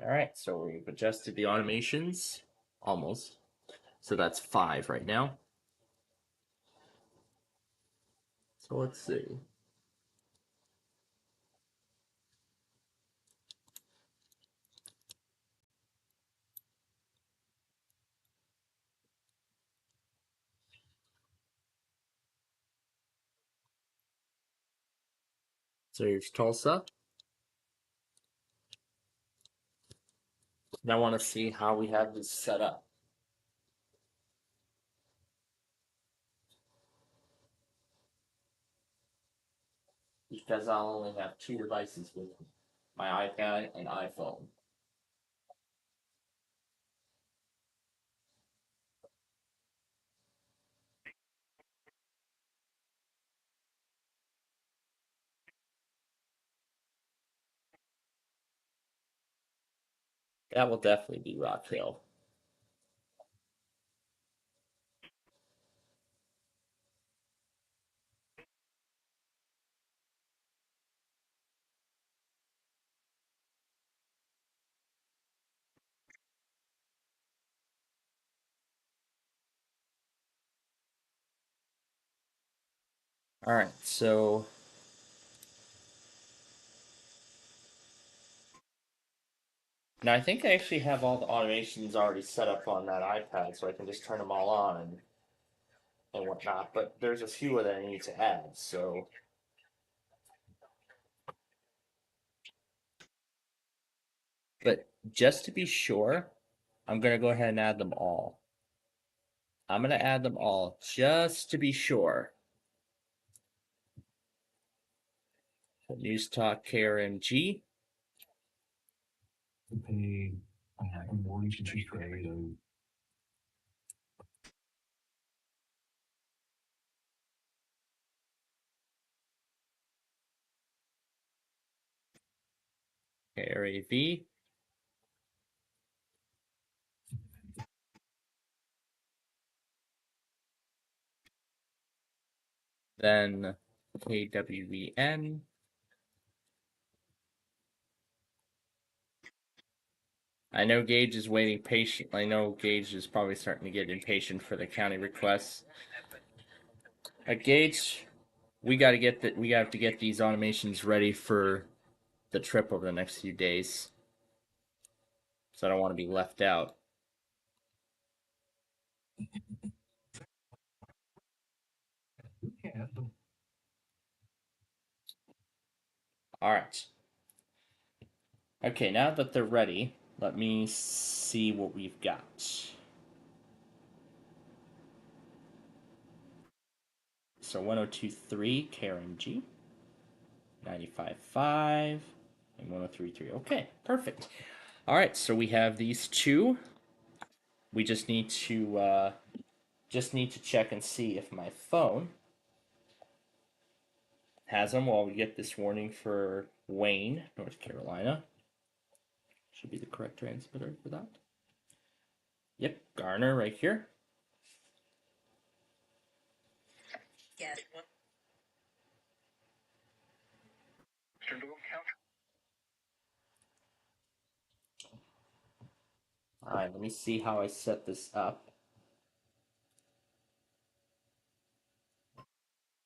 All right, so we've adjusted the automations almost. So that's 5 right now. So let's see. So here's Tulsa. Now I want to see how we have this set up. Because I'll only have 2 devices with me, my iPad and iPhone. That will definitely be Rock Hill. All right, so now I think I actually have all the automations already set up on that iPad, so I can just turn them all on and whatnot. But there's a few that I need to add, so. But just to be sure, I'm gonna go ahead and add them all. I'm gonna add them all just to be sure. News Talk KRMG. Pay a mortgage interest rate of KRAV. Then KWVN. I know Gage is waiting patient. I know Gage is probably starting to get impatient for the county requests. Gage, we got to get that. We have to get these automations ready for the trip over the next few days. So I don't want to be left out. All right. Okay, now that they're ready, let me see what we've got. So 102.3 KRMG, 95.5, and 103.3. Okay, perfect. All right, so we have these two. We just need to check and see if my phone has them while we get this warning for Wayne, North Carolina. Should be the correct transmitter for that. Yep, Garner right here. Yes. All right, let me see how I set this up.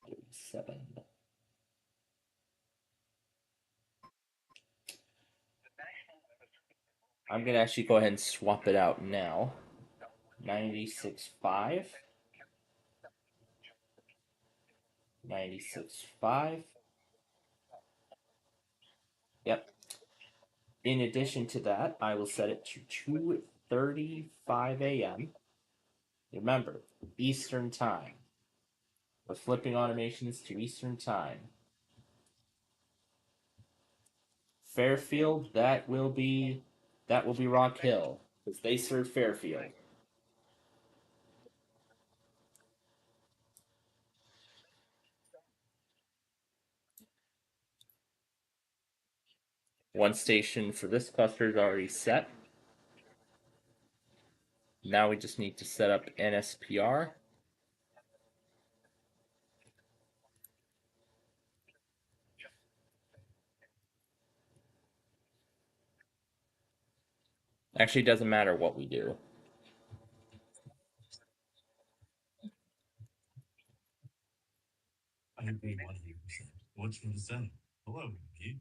37. I'm gonna actually go ahead and swap it out now. 96.5. 96.5. Yep. In addition to that, I will set it to 2:35 a.m. Remember, Eastern Time. We're flipping automations to Eastern Time. Fairfield, that will be Rock Hill, because they serve Fairfield. One station for this cluster is already set. Now we just need to set up NSPR. Actually, it doesn't matter what we do. I agree 100%. What's from the Senate? Hello, Pete.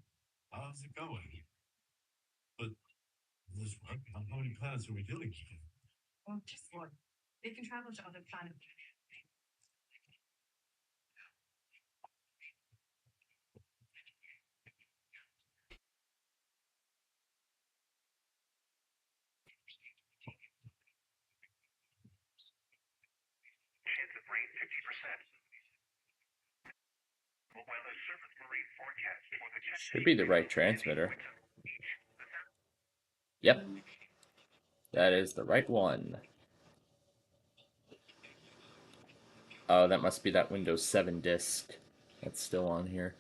How's it going? But this work, how many planets are we dealing with? Well, just one. They can travel to other planets. Chance of rain 50%. While the surface marine forecast for the Should be the right transmitter. Yep. That is the right one. Oh, that must be that Windows 7 disk that's still on here.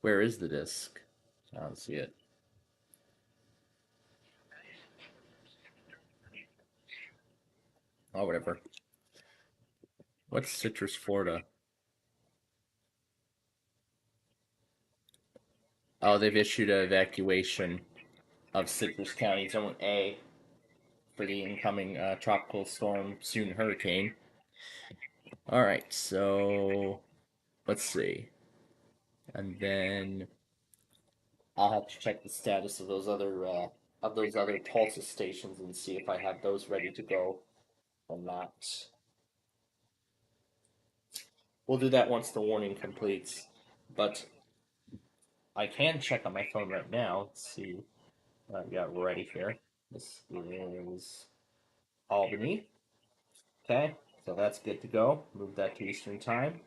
Where is the disk? I don't see it. Oh, whatever. What's Citrus, Florida? Oh, they've issued an evacuation of Citrus County Zone A for the incoming tropical storm, soon hurricane. All right, so let's see. And then I'll have to check the status of those other pulse stations and see if I have those ready to go or not. We'll do that once the warning completes. But I can check on my phone right now. Let's see what I've got ready here. This is Albany. Okay, so that's good to go. Move that to Eastern Time.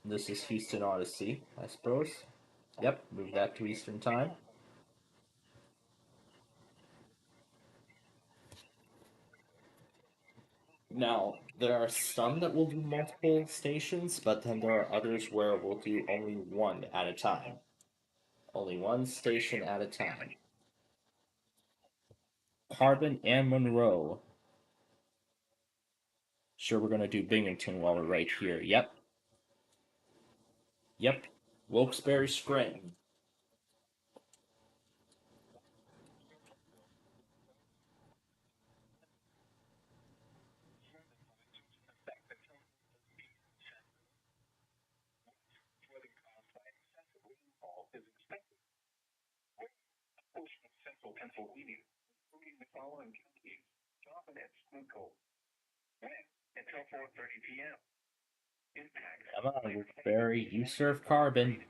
This is Houston Odyssey, I suppose. Yep, move that to Eastern Time. Now, there are some that will do multiple stations, but then there are others where we'll do only one at a time. Only one station at a time. Carbon and Monroe. Sure, we're going to do Binghamton while we're right here. Yep. Yep. Wilkes-Barre, Scranton. Central Pennsylvania, including the following counties: Joplin and Schuylkill. Until 4:30 p.m. Impact. Come on, Wilkes-Barre. You serve Carbon.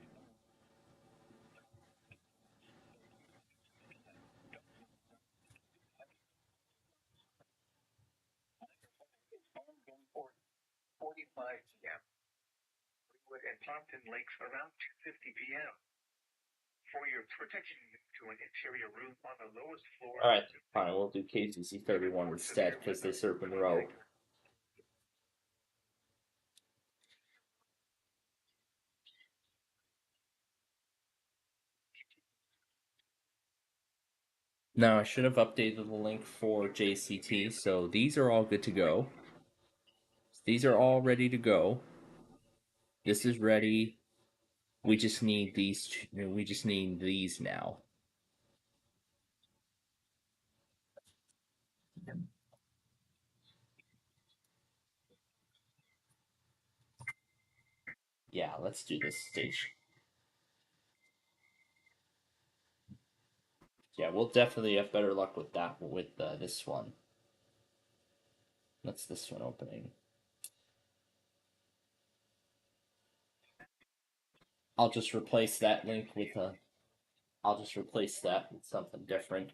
Going forward, 45 p.m. Greenwood and Pompton Lakes around 2:50 p.m. For your protection, to an interior room on the lowest floor. Alright, fine. We'll do KCC 31 instead because they serve Monroe. Now, I should have updated the link for JCT, so these are all good to go. These are all ready to go. This is ready. We just need these. We just need these now. Yeah, let's do this stage. Yeah, we'll definitely have better luck with that with this one. That's this one opening. I'll just replace that link with a. I'll just replace that with something different.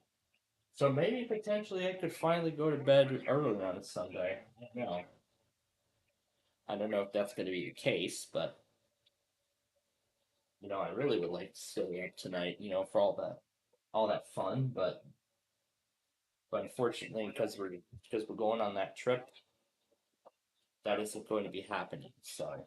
So maybe potentially I could finally go to bed early on a Sunday. I don't know. I don't know if that's going to be the case, but I really would like to stay up tonight. For all that fun, but unfortunately, because we're going on that trip, that isn't going to be happening. So.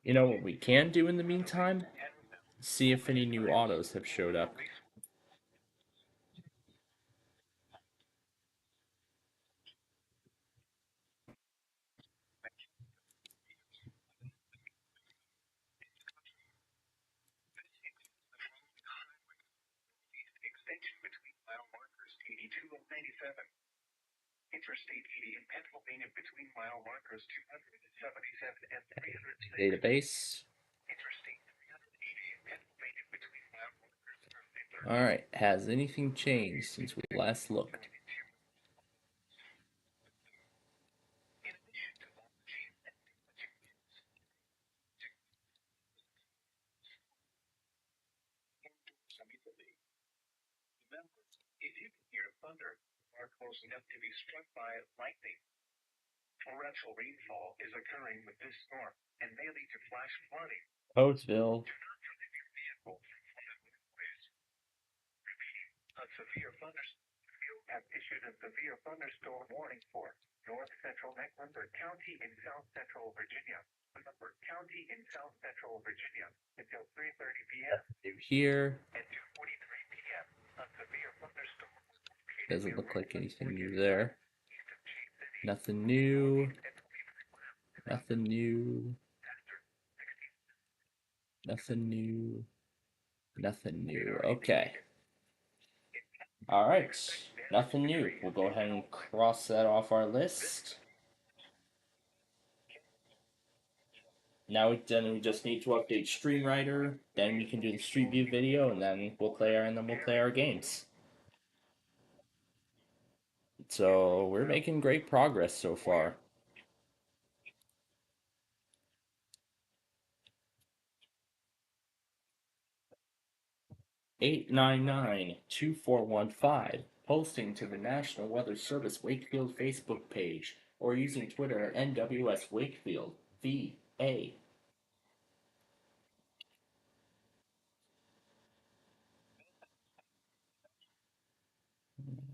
You know what we can do in the meantime? See if any new autos have showed up. Extension between mile markers 82 and 97. Interstate 80 in Pennsylvania between mile markers 277 and 306. Database. Interstate 380 in Pennsylvania between mile markers 330. Alright, has anything changed since we last looked? In addition to launching and indoors immediately. Remember, if you can hear thunder or close enough to be struck by lightning, torrential rainfall is occurring with this storm and may lead to flash flooding. Postville. Do not drive your vehicle through flooded ways. Repeating, a severe thunderstorm have issued a severe thunderstorm warning for North Central Mecklenburg County in South Central Virginia. Mecklenburg County in South Central Virginia until 3:30 p.m. Here. At 2:43 p.m. A severe thunderstorm Doesn't look like anything new there. Nothing new. Nothing new. Nothing new. Nothing new. Okay. Alright. Nothing new. We'll go ahead and cross that off our list. Now we just need to update StreamWriter, then we can do the Street View video, and then we'll play our games. So we're making great progress so far. (899-2415) posting to the National Weather Service Wakefield Facebook page or using Twitter at NWS Wakefield VA.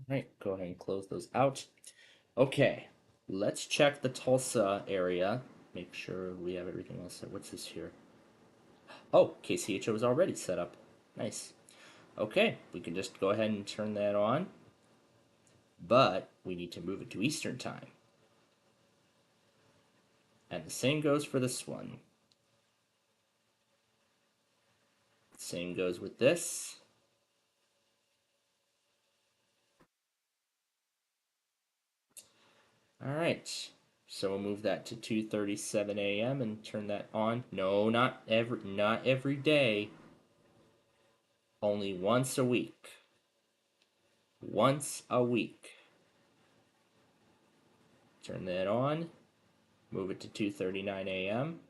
Right, go ahead and close those out. Okay, let's check the Tulsa area. Make sure we have everything else set. What's this here? Oh, KCHO is already set up. Nice. Okay, we can just go ahead and turn that on. But we need to move it to Eastern Time. And the same goes for this one. Same goes with this. Alright. So we'll move that to 2:37 a.m. and turn that on. No, not every day. Only once a week. Once a week. Turn that on. Move it to 2:39 a.m.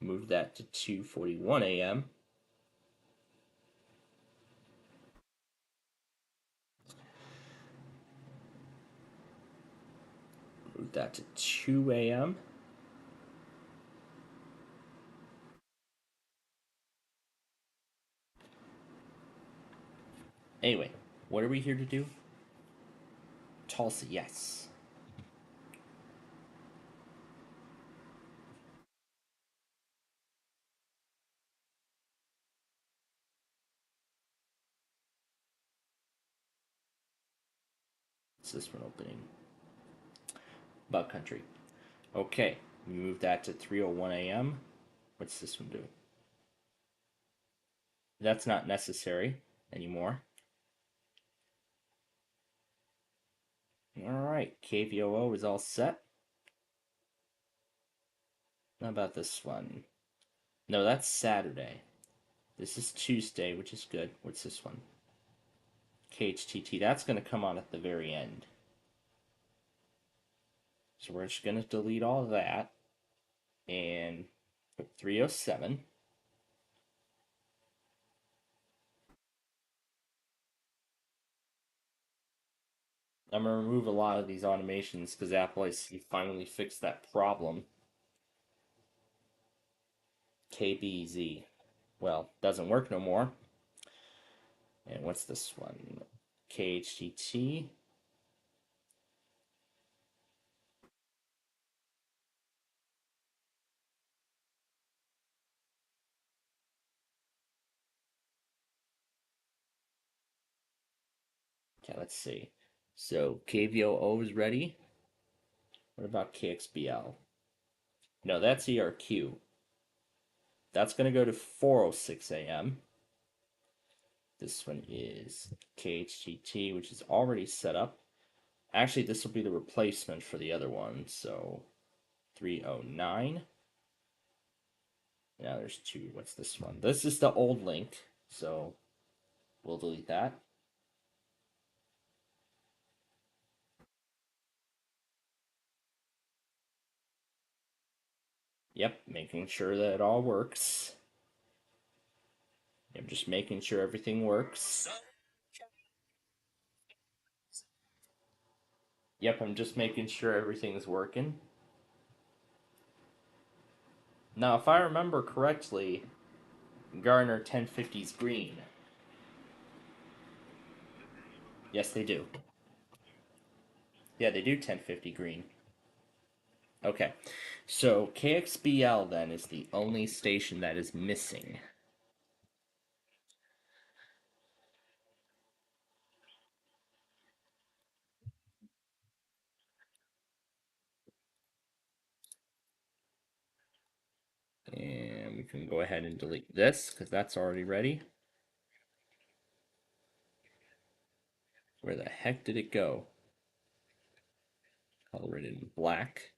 Move that to 2:41 a.m. Move that to 2 a.m. Anyway, what are we here to do? Tulsa, yes. What's this one opening? Bug Country. Okay, we move that to 3:01 a.m. What's this one doing? That's not necessary anymore. Alright, KVOO is all set. How about this one? No, that's Saturday. This is Tuesday, which is good. What's this one? KHTT. That's going to come on at the very end. So we're just going to delete all of that and put 307. I'm going to remove a lot of these automations because Apple has finally fixed that problem. KBZ. Well, doesn't work no more. And what's this one? KHTT. Okay, let's see. So KVOO is ready. What about KXBL? No, that's ERQ. That's going to go to 4:06 a.m. This one is KHGT, which is already set up. Actually, this will be the replacement for the other one. So 309. Now there's two. What's this one? This is the old link. So we'll delete that. Yep, making sure that it all works. I'm just making sure everything works. Yep, I'm just making sure everything's working. Now, if I remember correctly, Garner 1050's green. Yes, they do. Yeah, they do 1050 green. Okay, so KXBL then is the only station that is missing. And we can go ahead and delete this because that's already ready. Where the heck did it go? Color it in black.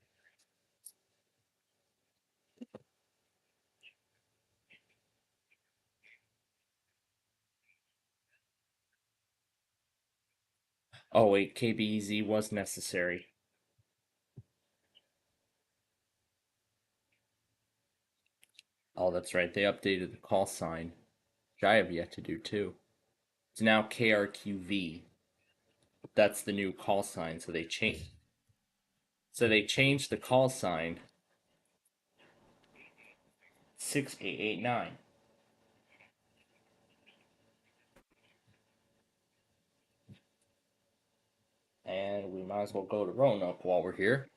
Oh wait, KBEZ was necessary. Oh, that's right. They updated the call sign, which I have yet to do too. It's now KRQV. That's the new call sign. So they changed. So they changed the call sign. 6889. And we might as well go to Roanoke while we're here.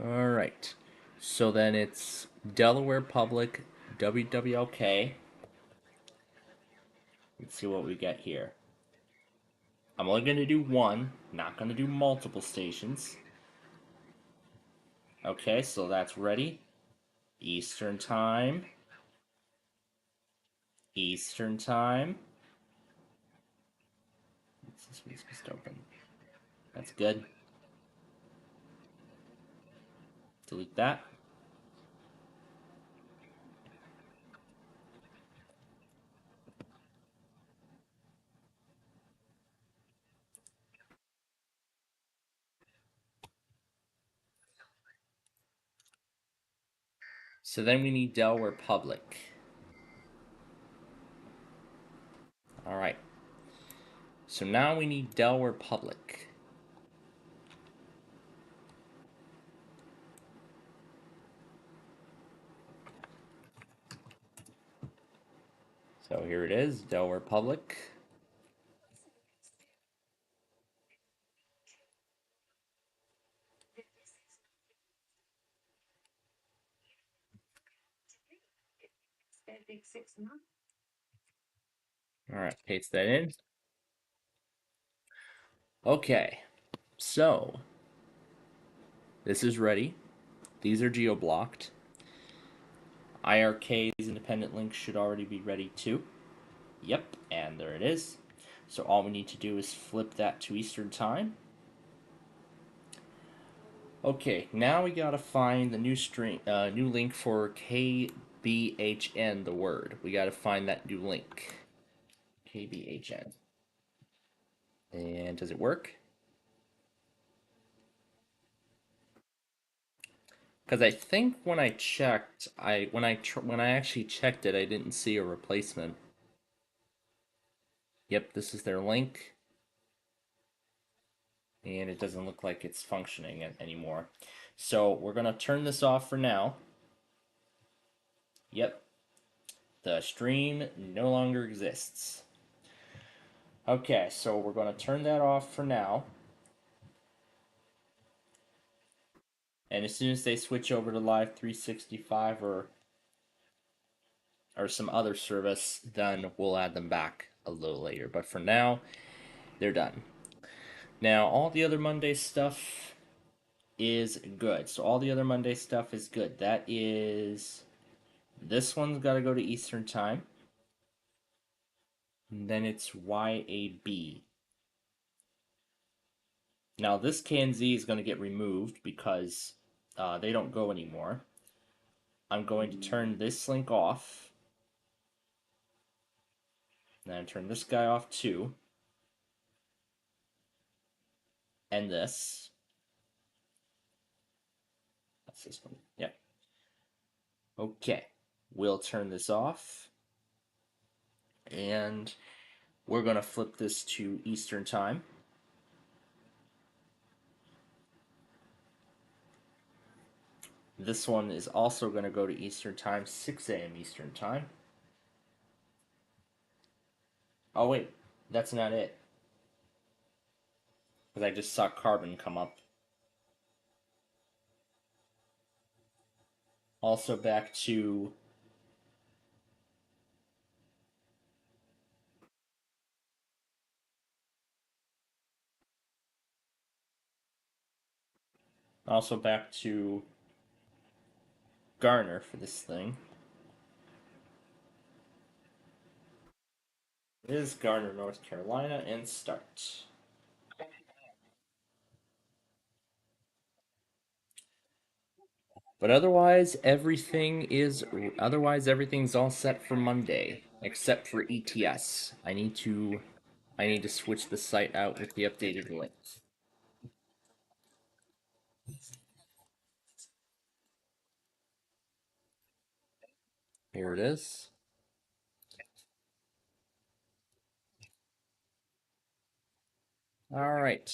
All right. So then it's Delaware Public, WWLK. Let's see what we get here. I'm only going to do one, not going to do multiple stations. Okay, so that's ready. Eastern Time. Eastern Time. This one's just open. That's good. Delete that. So then we need Delaware Public. All right. So now we need Delaware Public. So here it is, Delaware Public. All right, paste that in. Okay, so This is ready. These are geo-blocked. IRK's independent link should already be ready too. Yep, and there it is. So all we need to do is flip that to Eastern Time. Okay, now we gotta find the new link for KBHN, the word. We gotta find that new link. KBHN. And does it work? Because I think when I checked, when I actually checked it, I didn't see a replacement. Yep, this is their link, and it doesn't look like it's functioning anymore. So we're gonna turn this off for now. Yep, the stream no longer exists. Okay, so we're gonna turn that off for now. And as soon as they switch over to Live 365 or some other service, then we'll add them back a little later. But for now, they're done. Now, all the other Monday stuff is good. So all the other Monday stuff is good. That is, this one's got to go to Eastern Time. And then it's YAB. Now this KNZ is going to get removed because they don't go anymore. I'm going to turn this link off. Then turn this guy off too. And this. That's this one. Yeah. Okay. We'll turn this off. And we're going to flip this to Eastern Time. This one is also going to go to Eastern Time, 6 a.m. Eastern Time. Oh, wait. That's not it. Because I just saw Carbon come up. Also back to... Also back to Garner for this thing. It is Garner, North Carolina, and start. But otherwise, everything's all set for Monday, except for ETS. I need to switch the site out with the updated links. Here it is. All right.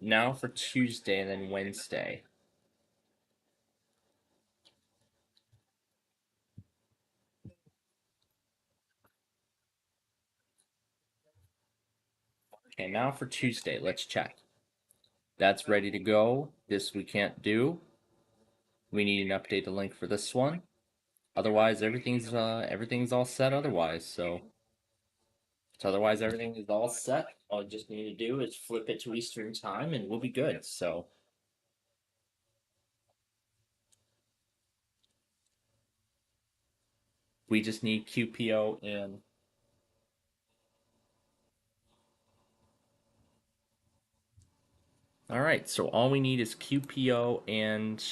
Now for Tuesday and then Wednesday. Okay, now for Tuesday, let's check. That's ready to go. This we can't do. We need an update the link for this one. Otherwise, everything's all set. Otherwise, otherwise everything is all set. All I just need to do is flip it to Eastern Time, and we'll be good. So. We just need QPO and all right, so all we need is QPO and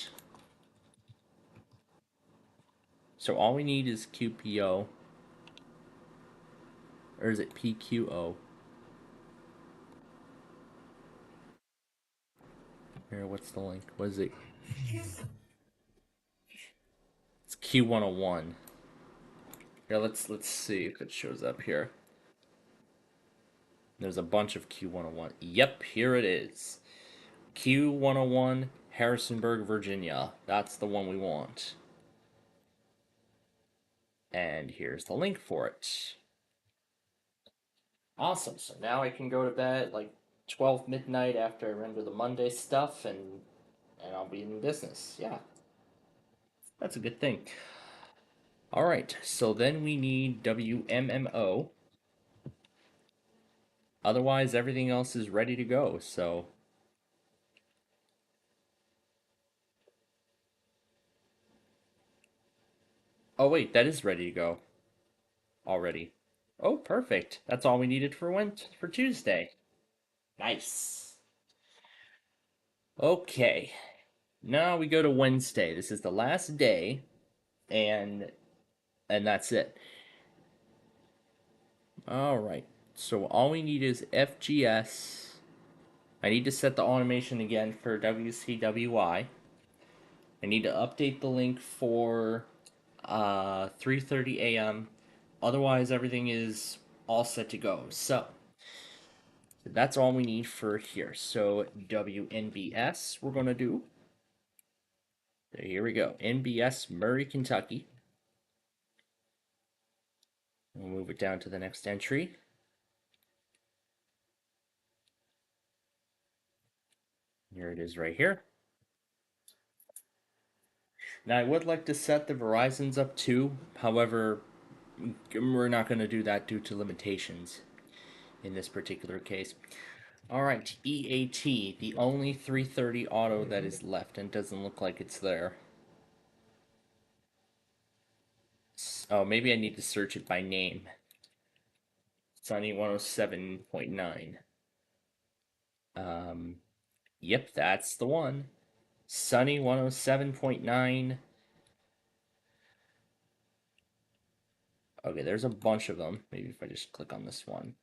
or is it PQO? Here, what's the link? What is it? It's Q101. Here, let's see if it shows up here. There's a bunch of Q101. Yep, here it is. Q101, Harrisonburg, Virginia. That's the one we want. And here's the link for it. Awesome. So now I can go to bed like 12 midnight after I render the Monday stuff, and I'll be in business. Yeah. That's a good thing. All right. So then we need WMMO. Otherwise, everything else is ready to go. So Oh wait, that is ready to go already. Oh, perfect. That's all we needed for Tuesday. Nice. Okay. Now we go to Wednesday. This is the last day, and that's it. All right. So all we need is FGS. I need to set the automation again for WCWI. I need to update the link for 3:30 a.m. Otherwise, everything is all set to go. So that's all we need for here. So WNBS we're gonna do. So here we go. NBS Murray, Kentucky. We'll move it down to the next entry. Here it is right here. Now I would like to set the Verizons up too. However, we're not going to do that due to limitations in this particular case. All right, EAT, the only 330 auto that is left, and doesn't look like it's there. Oh, maybe I need to search it by name. Sunny 107.9. Yep, that's the one. Sunny 107.9. Okay, there's a bunch of them. Maybe if I just click on this one.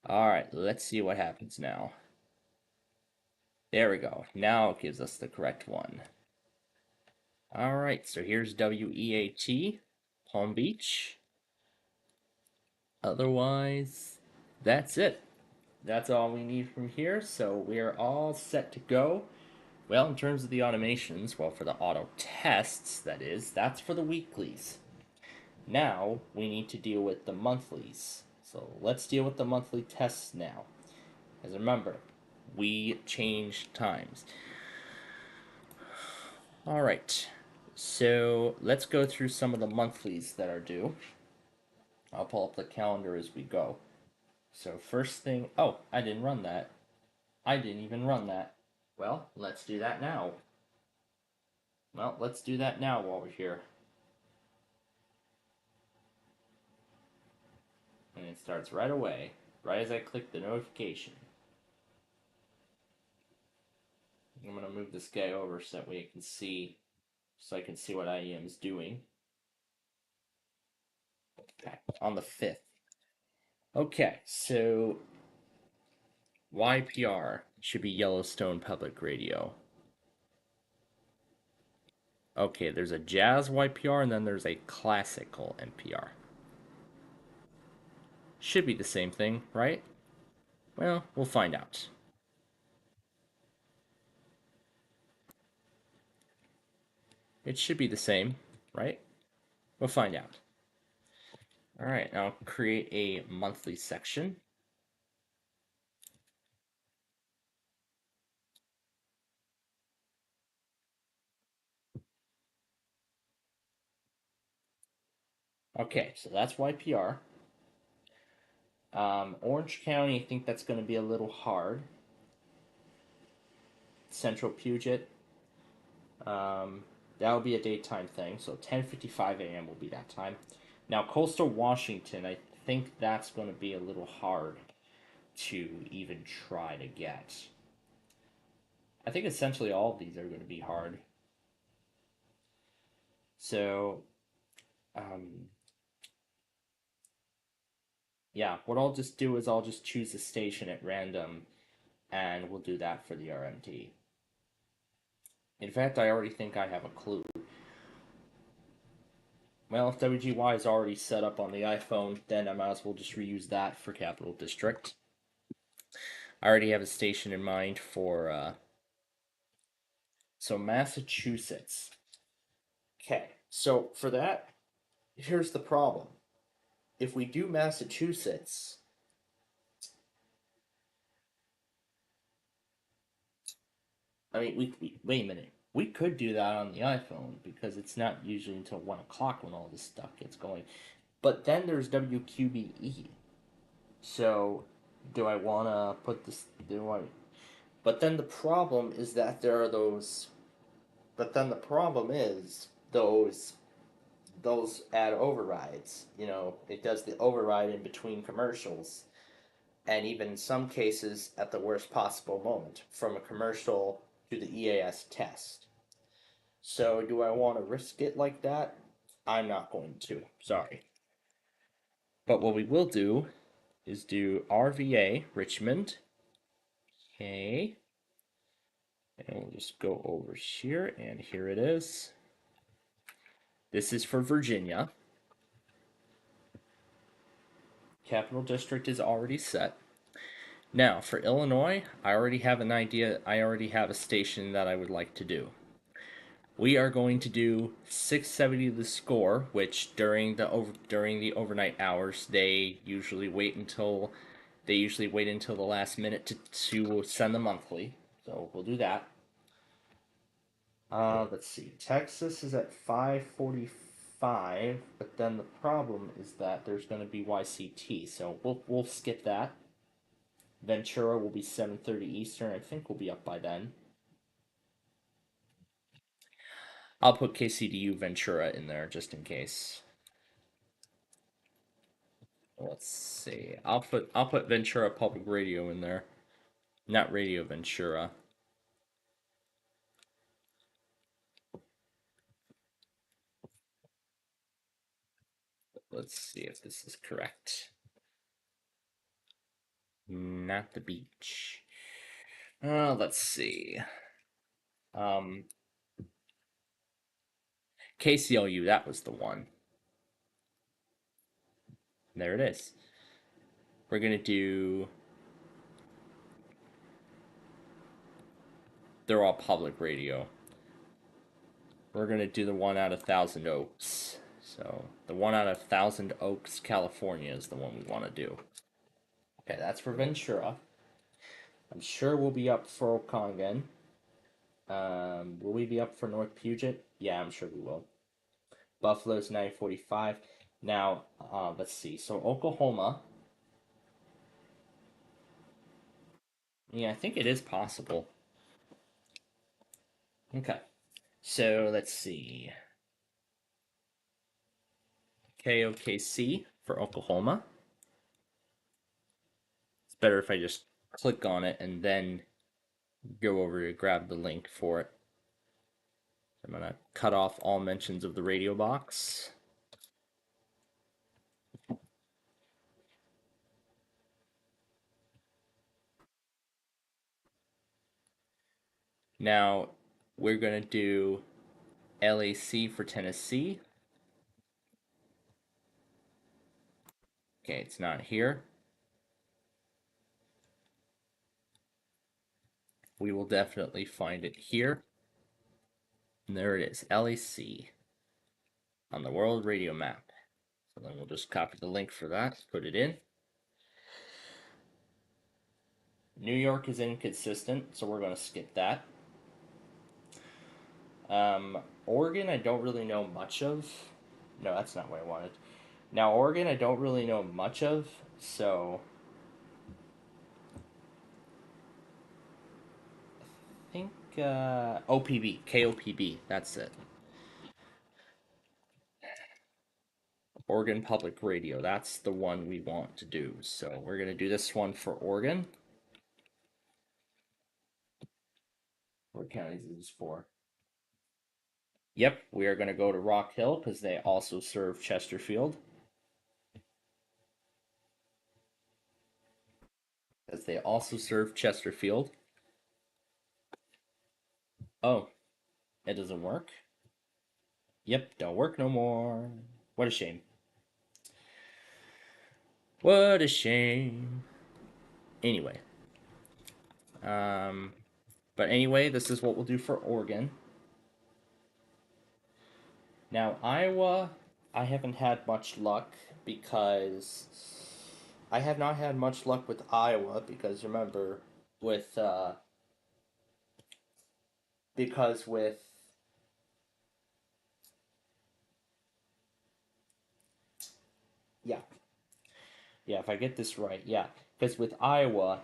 All right, let's see what happens now. There we go. Now it gives us the correct one. All right, so here's WEAT, Palm Beach. Otherwise, that's it. That's all we need from here, so we are all set to go. Well, in terms of the automations, well, for the auto tests, that is, that's for the weeklies. Now, we need to deal with the monthlies. So let's deal with the monthly tests now. As remember, we changed times. All right, so let's go through some of the monthlies that are due. I'll pull up the calendar as we go. So first thing, oh, I didn't run that. I didn't even run that. Well, let's do that now. Well, let's do that now while we're here. And it starts right away, right as I click the notification. I'm gonna move this guy over so that way I can see, what IEM is doing. Okay, on the 5th. Okay, so YPR should be Yellowstone Public Radio. Okay, there's a jazz YPR and then there's a classical NPR. Should be the same thing, right? Well, we'll find out. It should be the same, right? We'll find out. All right, now create a monthly section. Okay, so that's YPR. Orange County, I think that's going to be a little hard. Central Puget, that'll be a daytime thing, so 10:55 a.m. will be that time. Now, Coastal Washington, I think that's going to be a little hard to even try to get. I think essentially all of these are going to be hard. So, yeah, what I'll just do is I'll just choose a station at random, and we'll do that for the RMT. In fact, I already think I have a clue. Well, if WGY is already set up on the iPhone, then I might as well just reuse that for Capital District. I already have a station in mind for, so Massachusetts. Okay, so for that, here's the problem. If we do Massachusetts, I mean, wait a minute. We could do that on the iPhone because it's not usually until 1 o'clock when all this stuff gets going. But then there's WQBE. So, do I want to put this? But then the problem is that there are those. But then the problem is those those ad overrides. You know, it does the override in between commercials, and even in some cases at the worst possible moment, from a commercial to the EAS test. So, do I want to risk it like that? I'm not going to. Sorry. But what we will do is do RVA Richmond. Okay. And we'll just go over here, and here it is. This is for Virginia. Capital District is already set. Now, for Illinois, I already have an idea. I already have a station that I would like to do. We are going to do 670 The Score, which during the overnight hours, they usually wait until the last minute to send the monthly. So we'll do that. Let's see. Texas is at 5:45, but then the problem is that there's going to be YCT, so we'll skip that. Ventura will be 7:30 Eastern. I think we'll be up by then. I'll put KCDU Ventura in there just in case. Let's see. I'll put Ventura Public Radio in there. Not Radio Ventura. Let's see if this is correct. Not the beach. Let's see. KCLU, that was the one. There it is. We're gonna do. They're all public radio. We're gonna do the one out of Thousand Oaks. So the one out of Thousand Oaks, California is the one we want to do. Okay, that's for Ventura. I'm sure we'll be up for Okanagan. Will we be up for North Puget? Yeah, I'm sure we will. Buffalo's 9:45. Now, let's see. So Oklahoma. Yeah, I think it is possible. Okay. So let's see. KOKC for Oklahoma. It's better if I just click on it and then go over to grab the link for it. I'm going to cut off all mentions of the radio box. Now, we're going to do LAC for Tennessee. Okay, it's not here. We will definitely find it here. And there it is, LAC on the world radio map. So then we'll just copy the link for that, put it in. New York is inconsistent, so we're going to skip that. Oregon, I don't really know much of. No, that's not what I wanted. Now, Oregon, I don't really know much of, so I think OPB, KOPB, that's it. Oregon Public Radio, that's the one we want to do. So we're going to do this one for Oregon. What counties is this for? Yep, we are going to go to Rock Hill because they also serve Chesterfield. As they also serve Chesterfield. Oh, it doesn't work? Yep, don't work no more. What a shame. What a shame. Anyway. But anyway, this is what we'll do for Oregon. Now, Iowa, I haven't had much luck because I have not had much luck with Iowa because remember with yeah. Yeah, if I get this right, yeah. Because with Iowa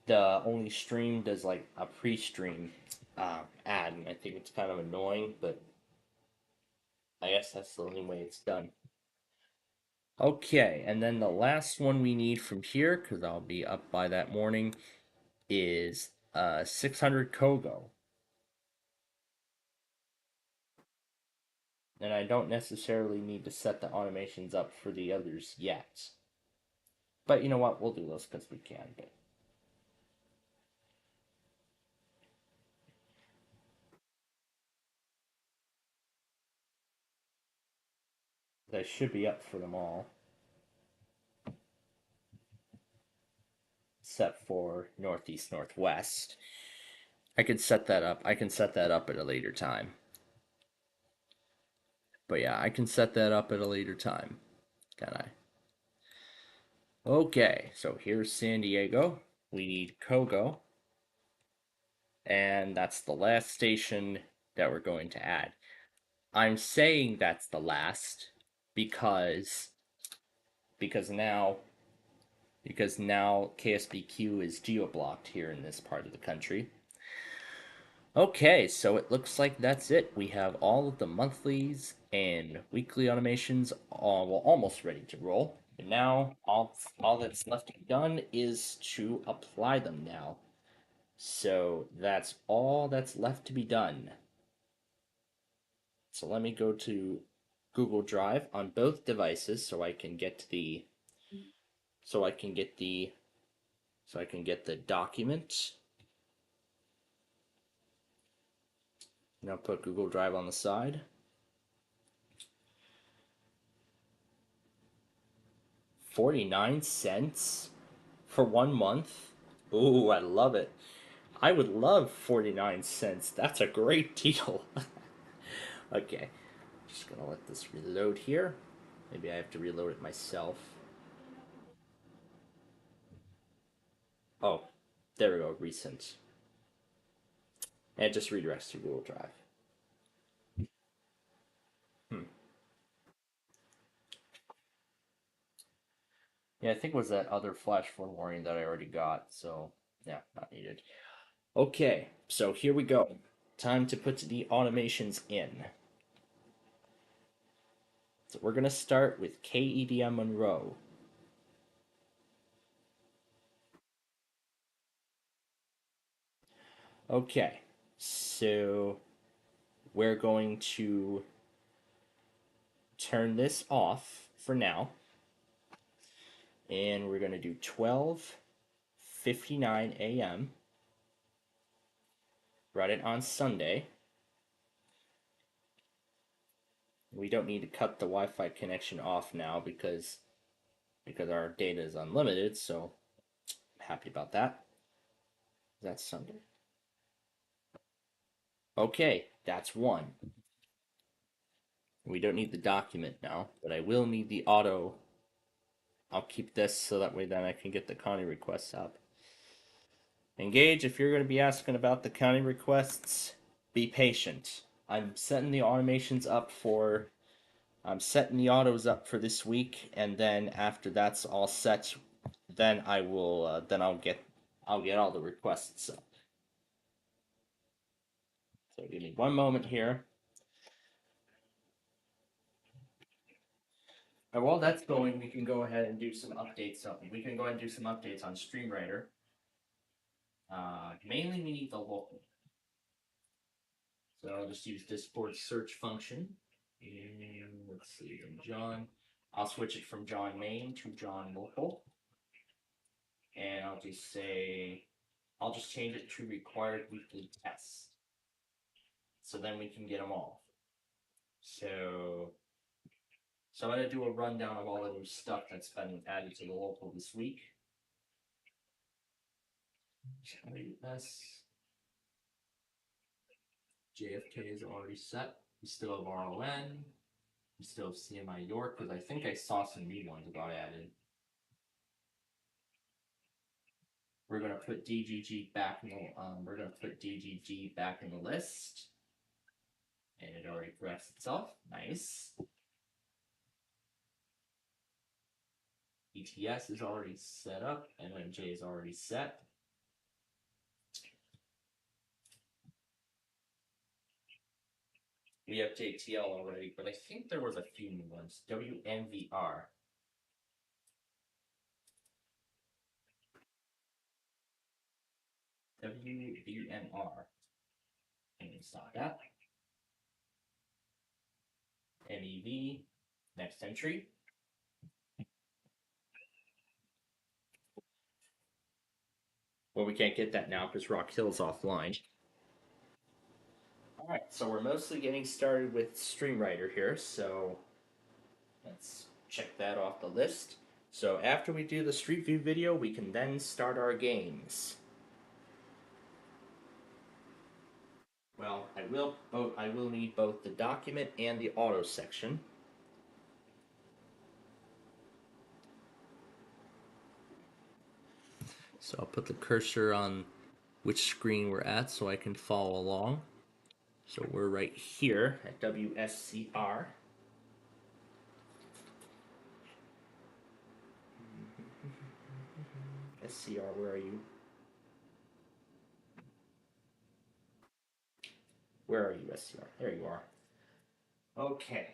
the only stream does like a pre-stream ad, and I think it's kind of annoying, but I guess that's the only way it's done. Okay, and then the last one we need from here, because I'll be up by that morning, is 600 Kogo. And I don't necessarily need to set the automations up for the others yet. But you know what? We'll do those because we can. But I should be up for them all. Except for Northeast, Northwest. I could set that up. I can set that up at a later time. But yeah, I can set that up at a later time. Can I? Okay, so here's San Diego. We need Kogo. And that's the last station that we're going to add. I'm saying that's the last because now KSBQ is geo-blocked here in this part of the country. Okay, so it looks like that's it. We have all of the monthlies and weekly automations all almost ready to roll. And now all that's left to be done is to apply them now. So that's all that's left to be done. So let me go to Google Drive on both devices so I can get the document. Now put Google Drive on the side. 49 cents for 1 month. Ooh, I love it. I would love 49 cents. That's a great deal. Okay, just gonna let this reload here. Maybe I have to reload it myself. Oh, there we go, recent. And it just redirects to Google Drive. Yeah, I think it was that other flash flood warning that I already got, so yeah, not needed. Okay, so here we go. Time to put the automations in. So we're gonna start with KEDM Monroe. Okay, so we're going to turn this off for now. And we're gonna do 12:59 a.m. Run it on Sunday. We don't need to cut the Wi-Fi connection off now because our data is unlimited, so I'm happy about that. That's Sunday. Okay, that's one. We don't need the document now, but I will need the auto. I'll keep this so that way then I can get the county requests up. Engage, if you're going to be asking about the county requests, be patient. I'm setting the automations up for I'm setting the autos up for this week, and then after that's all set, then I will I'll get all the requests up. So give me one moment here. And while that's going, we can go ahead and do some updates. We can go ahead and do some updates on StreamWriter. Mainly we need the local. So I'll just use Discord search function. And let's see, John. I'll switch it from John Main to John Local. And I'll just change it to required weekly tests. So then we can get them all. So I'm going to do a rundown of all the new stuff that's been added to the local this week. US. JFK is already set. We still have RON. We still have CMI York, because I think I saw some new ones about added. We're gonna put DGG back in the list. And it already corrects itself. Nice. ETS is already set up. MMJ is already set. We have JTL already, but I think there was a few new ones. WNVR. WVNR. And install that. MEV. Next entry. Well, we can't get that now because Rock Hill's offline. Alright, so we're mostly getting started with StreamWriter here, so let's check that off the list. So after we do the Street View video, we can then start our games. Well, I will need both the document and the auto section. So I'll put the cursor on which screen we're at so I can follow along. So we're right here at WSCR. SCR, where are you? Where are you, SCR? There you are. Okay.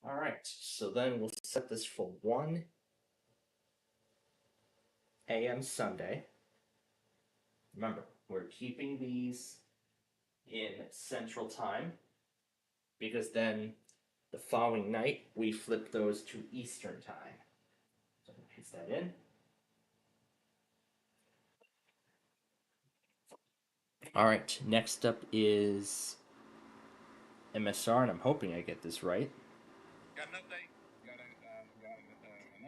Alright, so then we'll set this for 1 a.m. Sunday. Remember, we're keeping these in Central Time because then the following night we flip those to Eastern Time. So paste that in. Alright, next up is MSR, and I'm hoping I get this right. Got an update. Got an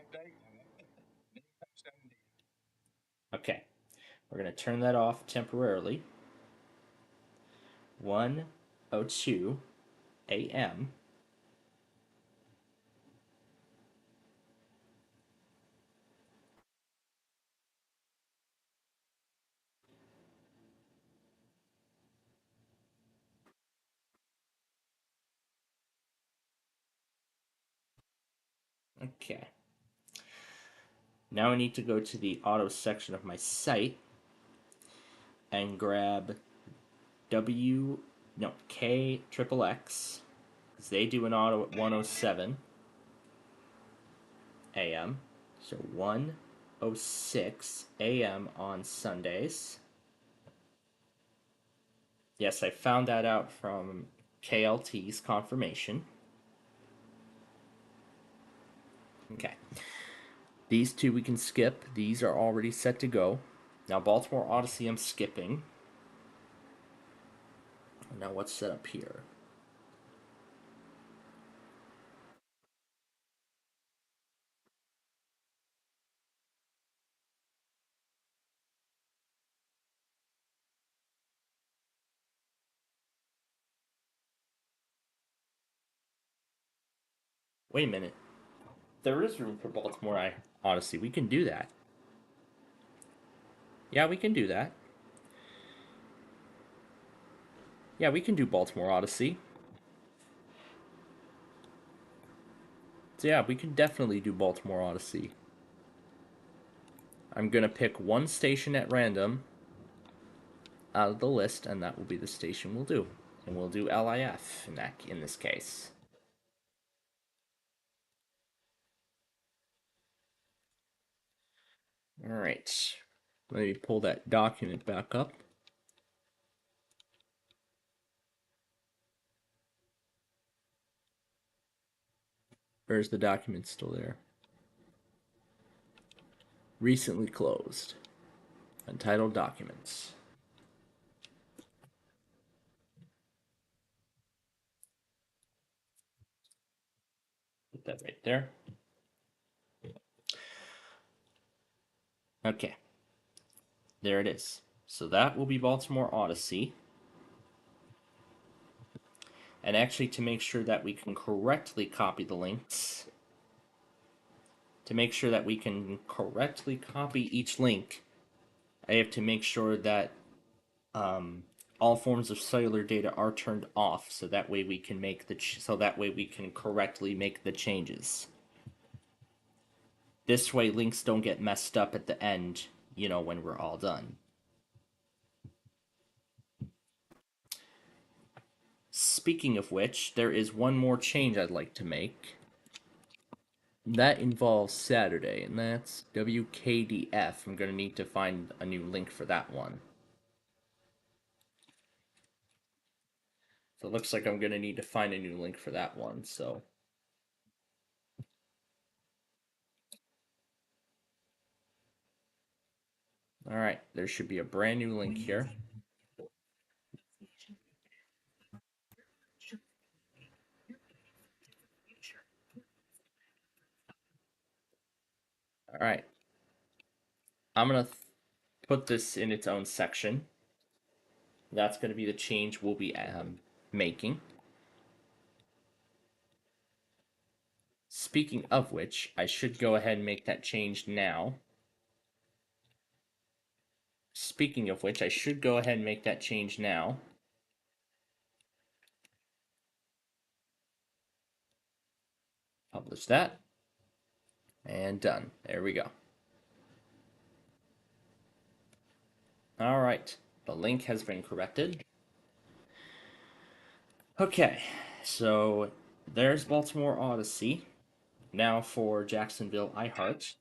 update. Okay, we're going to turn that off temporarily. 1:02 a.m. Okay. Now I need to go to the auto section of my site and grab KXXX, because they do an auto at 1:07 a.m. So 1:06 a.m. on Sundays. Yes, I found that out from KLT's confirmation. Okay. These two we can skip. These are already set to go. Now Baltimore Odyssey I'm skipping. Now what's set up here? Wait a minute. There is room for Baltimore Odyssey. We can do that. Yeah, we can do that. Yeah, we can do Baltimore Odyssey. So yeah, we can definitely do Baltimore Odyssey. I'm gonna pick one station at random out of the list, and that will be the station we'll do. And we'll do LIF in this case. Alright. Let me pull that document back up. Or is the document still there? Recently closed. Untitled documents. Put that right there. Okay. There it is. So that will be Baltimore Odyssey. And actually, to make sure that we can correctly copy the links, to make sure that we can correctly copy each link, I have to make sure that all forms of cellular data are turned off, so that way we can correctly make the changes. This way, links don't get messed up at the end, when we're all done. speaking of which, there is one more change I'd like to make. That involves Saturday, and that's WKDF. I'm going to need to find a new link for that one. So it looks like I'm going to need to find a new link for that one, so... Alright, there should be a brand new link here. Alright. I'm going to put this in its own section. That's going to be the change we'll be making. Speaking of which, I should go ahead and make that change now. Speaking of which, I should go ahead and make that change now. Publish that. And done. There we go. Alright, the link has been corrected. Okay, so there's Baltimore Odyssey. Now for Jacksonville iHeart.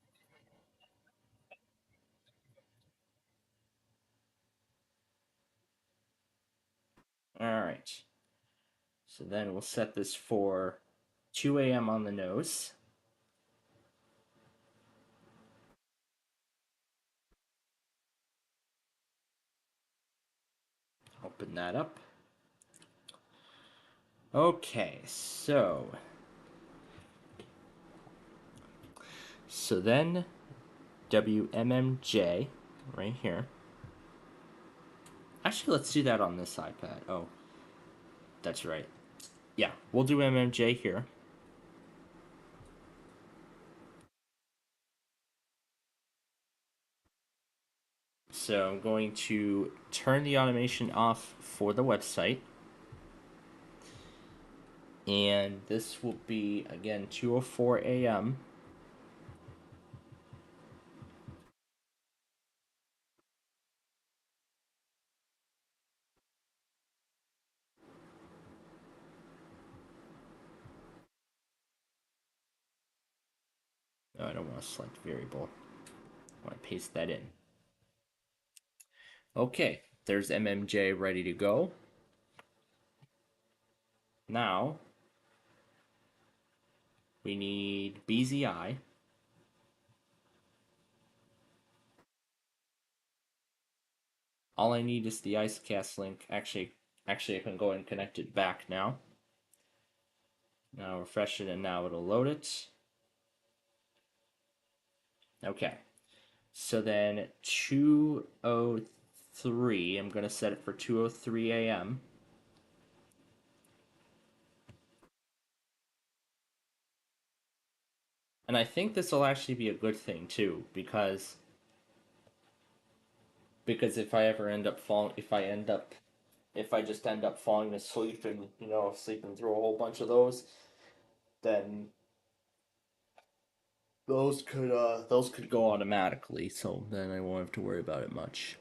Alright. So then we'll set this for 2 a.m. on the nose. Open that up. Okay, so then WMMJ right here. Actually, let's do that on this iPad. Oh, that's right. Yeah, we'll do MMJ here. So I'm going to turn the automation off for the website. And this will be, again, 2:04 a.m. No, I don't want to select variable. I want to paste that in. Okay, there's MMJ ready to go. Now, we need BZI. All I need is the IceCast link. Actually, I can go and connect it back now. Now refresh it, and now it'll load it. Okay. So then 2:03, I'm going to set it for 2:03 a.m. And I think this will actually be a good thing too, because if I ever end up falling, if I just end up falling asleep and, sleeping through a whole bunch of those, then those could go automatically, so then I won't have to worry about it much.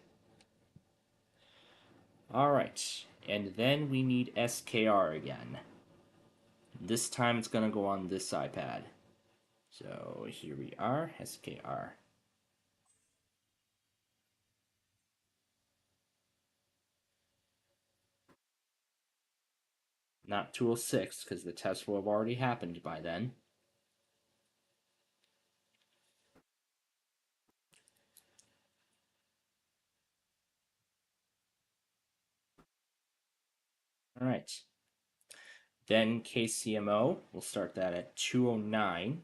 Alright, and then we need SKR again. This time it's going to go on this iPad. So here we are, SKR. Not 206, because the test will have already happened by then. Alright. Then KCMO, we'll start that at 2:09.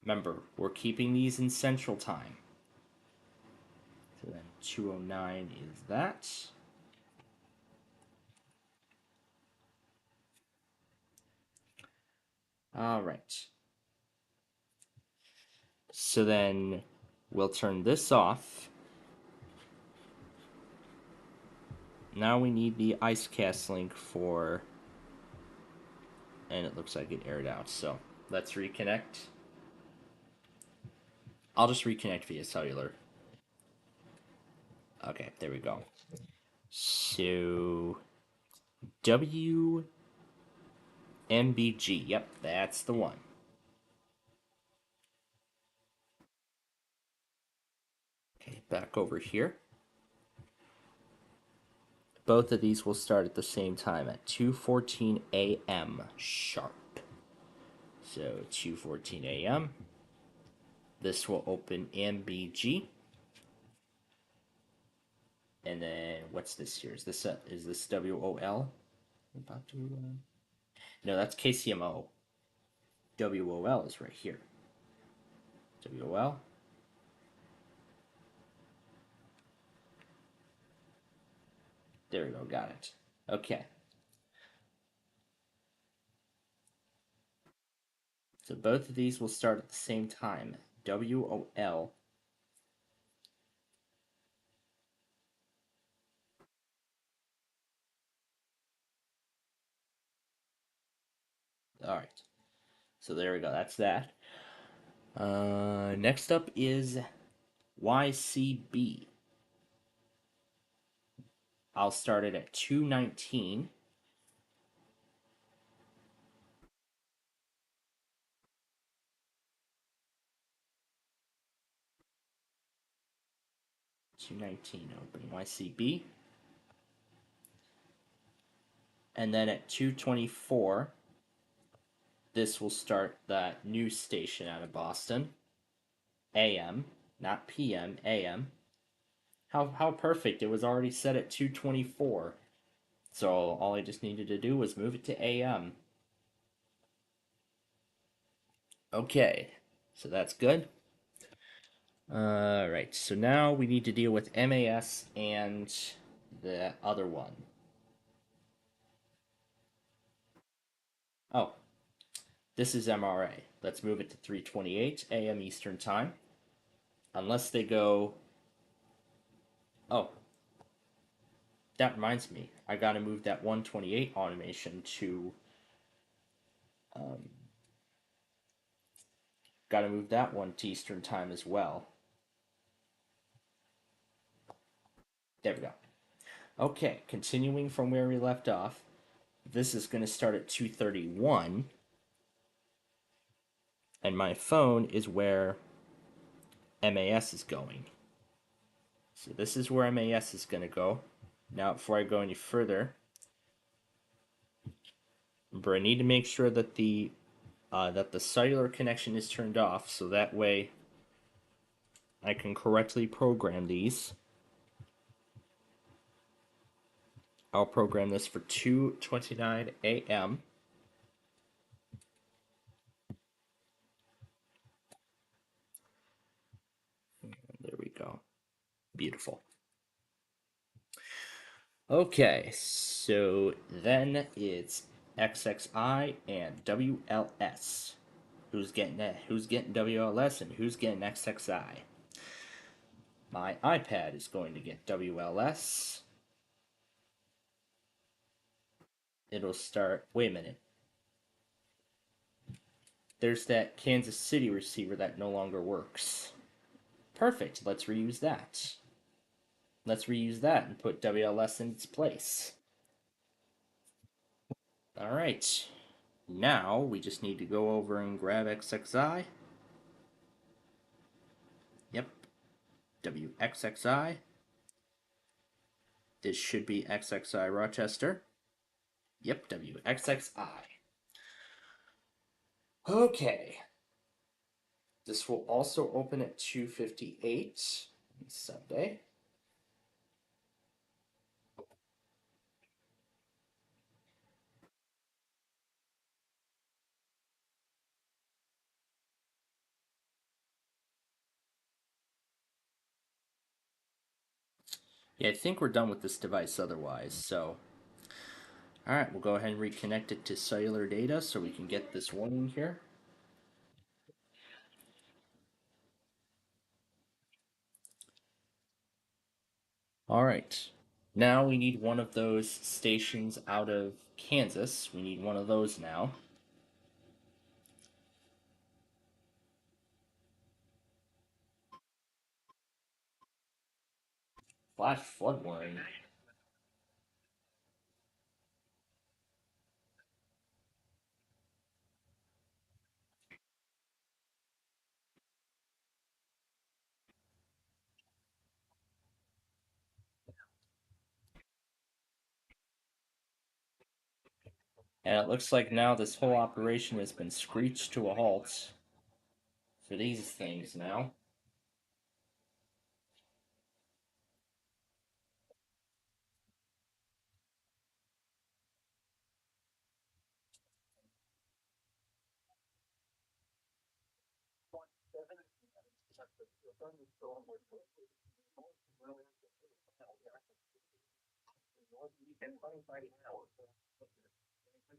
Remember, we're keeping these in Central Time. So then 2:09 is that. Alright. So then we'll turn this off. Now we need the IceCast link for... And it looks like it aired out, so let's reconnect. I'll just reconnect via cellular. Okay, there we go. So WMBG. Yep, that's the one. Okay, back over here. Both of these will start at the same time at 2:14 a.m. sharp. So 2:14 a.m. This will open MBG. And then what's this here? Is this WOL? About to, no, that's KCMO. WOL is right here. WOL. There we go. Got it. Okay. So both of these will start at the same time. WOL. All right. So there we go. That's that. Next up is YCB. I'll start it at 2:19. Opening YCB. And then at 2:24, this will start that new station out of Boston. AM, not PM, AM. How perfect. It was already set at 2:24. So all I just needed to do was move it to AM. Okay. So that's good. Alright, so now we need to deal with MAS and the other one. Oh, this is MRA. Let's move it to 3:28 a.m. Eastern Time. Unless they go... Oh, that reminds me. I gotta move that 128 automation to... Gotta move that one to Eastern Time as well. There we go. Okay, continuing from where we left off. This is going to start at 2:31. And my phone is where MAS is going. So this is where MAS is going to go. Now, before I go any further, remember I need to make sure that the cellular connection is turned off, so that way I can correctly program these. I'll program this for 2:29 a.m. There we go. Beautiful. Okay, so then it's XXI and WLS. Who's getting that? Who's getting WLS and who's getting XXI? My iPad is going to get WLS. It'll start. Wait a minute. There's that Kansas City receiver that no longer works. Perfect. Let's reuse that. Let's reuse that and put WLS in its place. Alright. Now we just need to go over and grab XXI. Yep. WXXI. This should be XXI Rochester. Yep, WXXI. Okay. This will also open at 2:58 on Sunday. Yeah, I think we're done with this device otherwise, so... Alright, we'll go ahead and reconnect it to cellular data so we can get this warning here. Alright, now we need one of those stations out of Kansas. We need one of those now. Flash flood warning. And it looks like now this whole operation has been screeched to a halt for these things now. And 25 miles.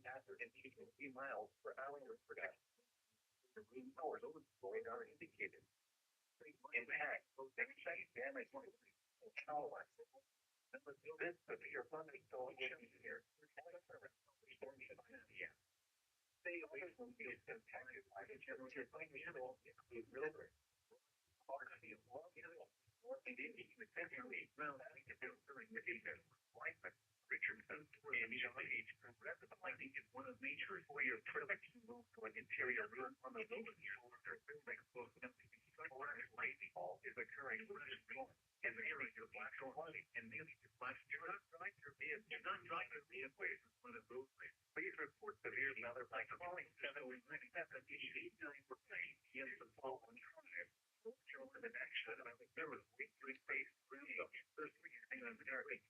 After 50 miles per hour per day. The green powers overflowing are indicated. Impact, next site damage, power. This severe funding going in here. Stay away from fields impacted by the temperature include river. Richardson and rapid lightning is one of nature's way of protecting move to an interior room on the building here. Lightning ball is occurring and the area of black or white and nearly flash. Do not drive your vehicle. Do not drive your vehicle on a roadway. Please report severe weather by calling 797-8899 in the fall on drive. Children in action. There was weak space really up. There's 3 things on the area.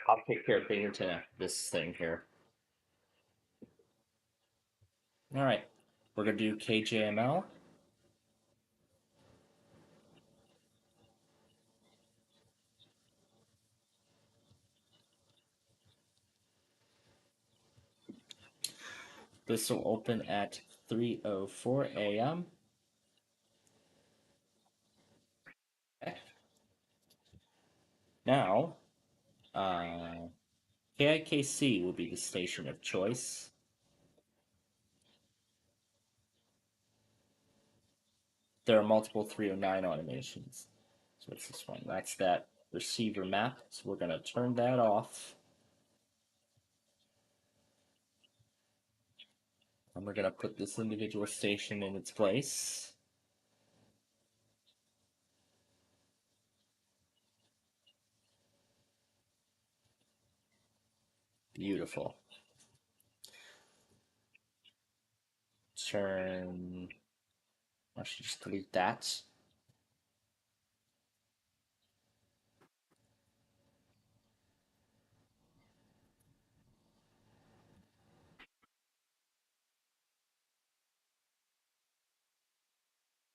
I'll take care of Binghamton after this thing here. Alright, we're going to do KJML. This will open at 3:04 a.m. Okay. Now, KIKC will be the station of choice. There are multiple 309 automations. So what's this one? That's that receiver map. So we're going to turn that off. And we're going to put this individual station in its place. Beautiful. Turn. I should just delete that.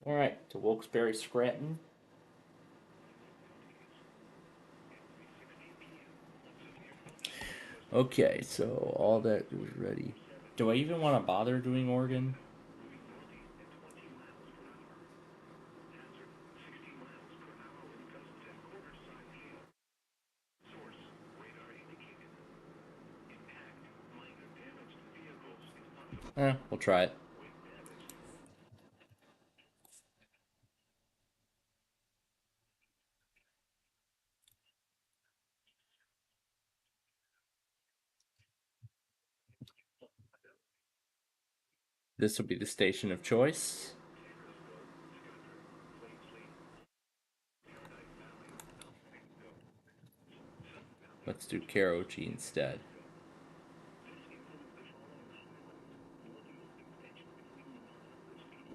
Alright, to Wilkes-Barre Scranton. Okay, so all that is ready. Do I even want to bother doing Oregon? We'll try it. This will be the station of choice. Let's do Karaoke instead.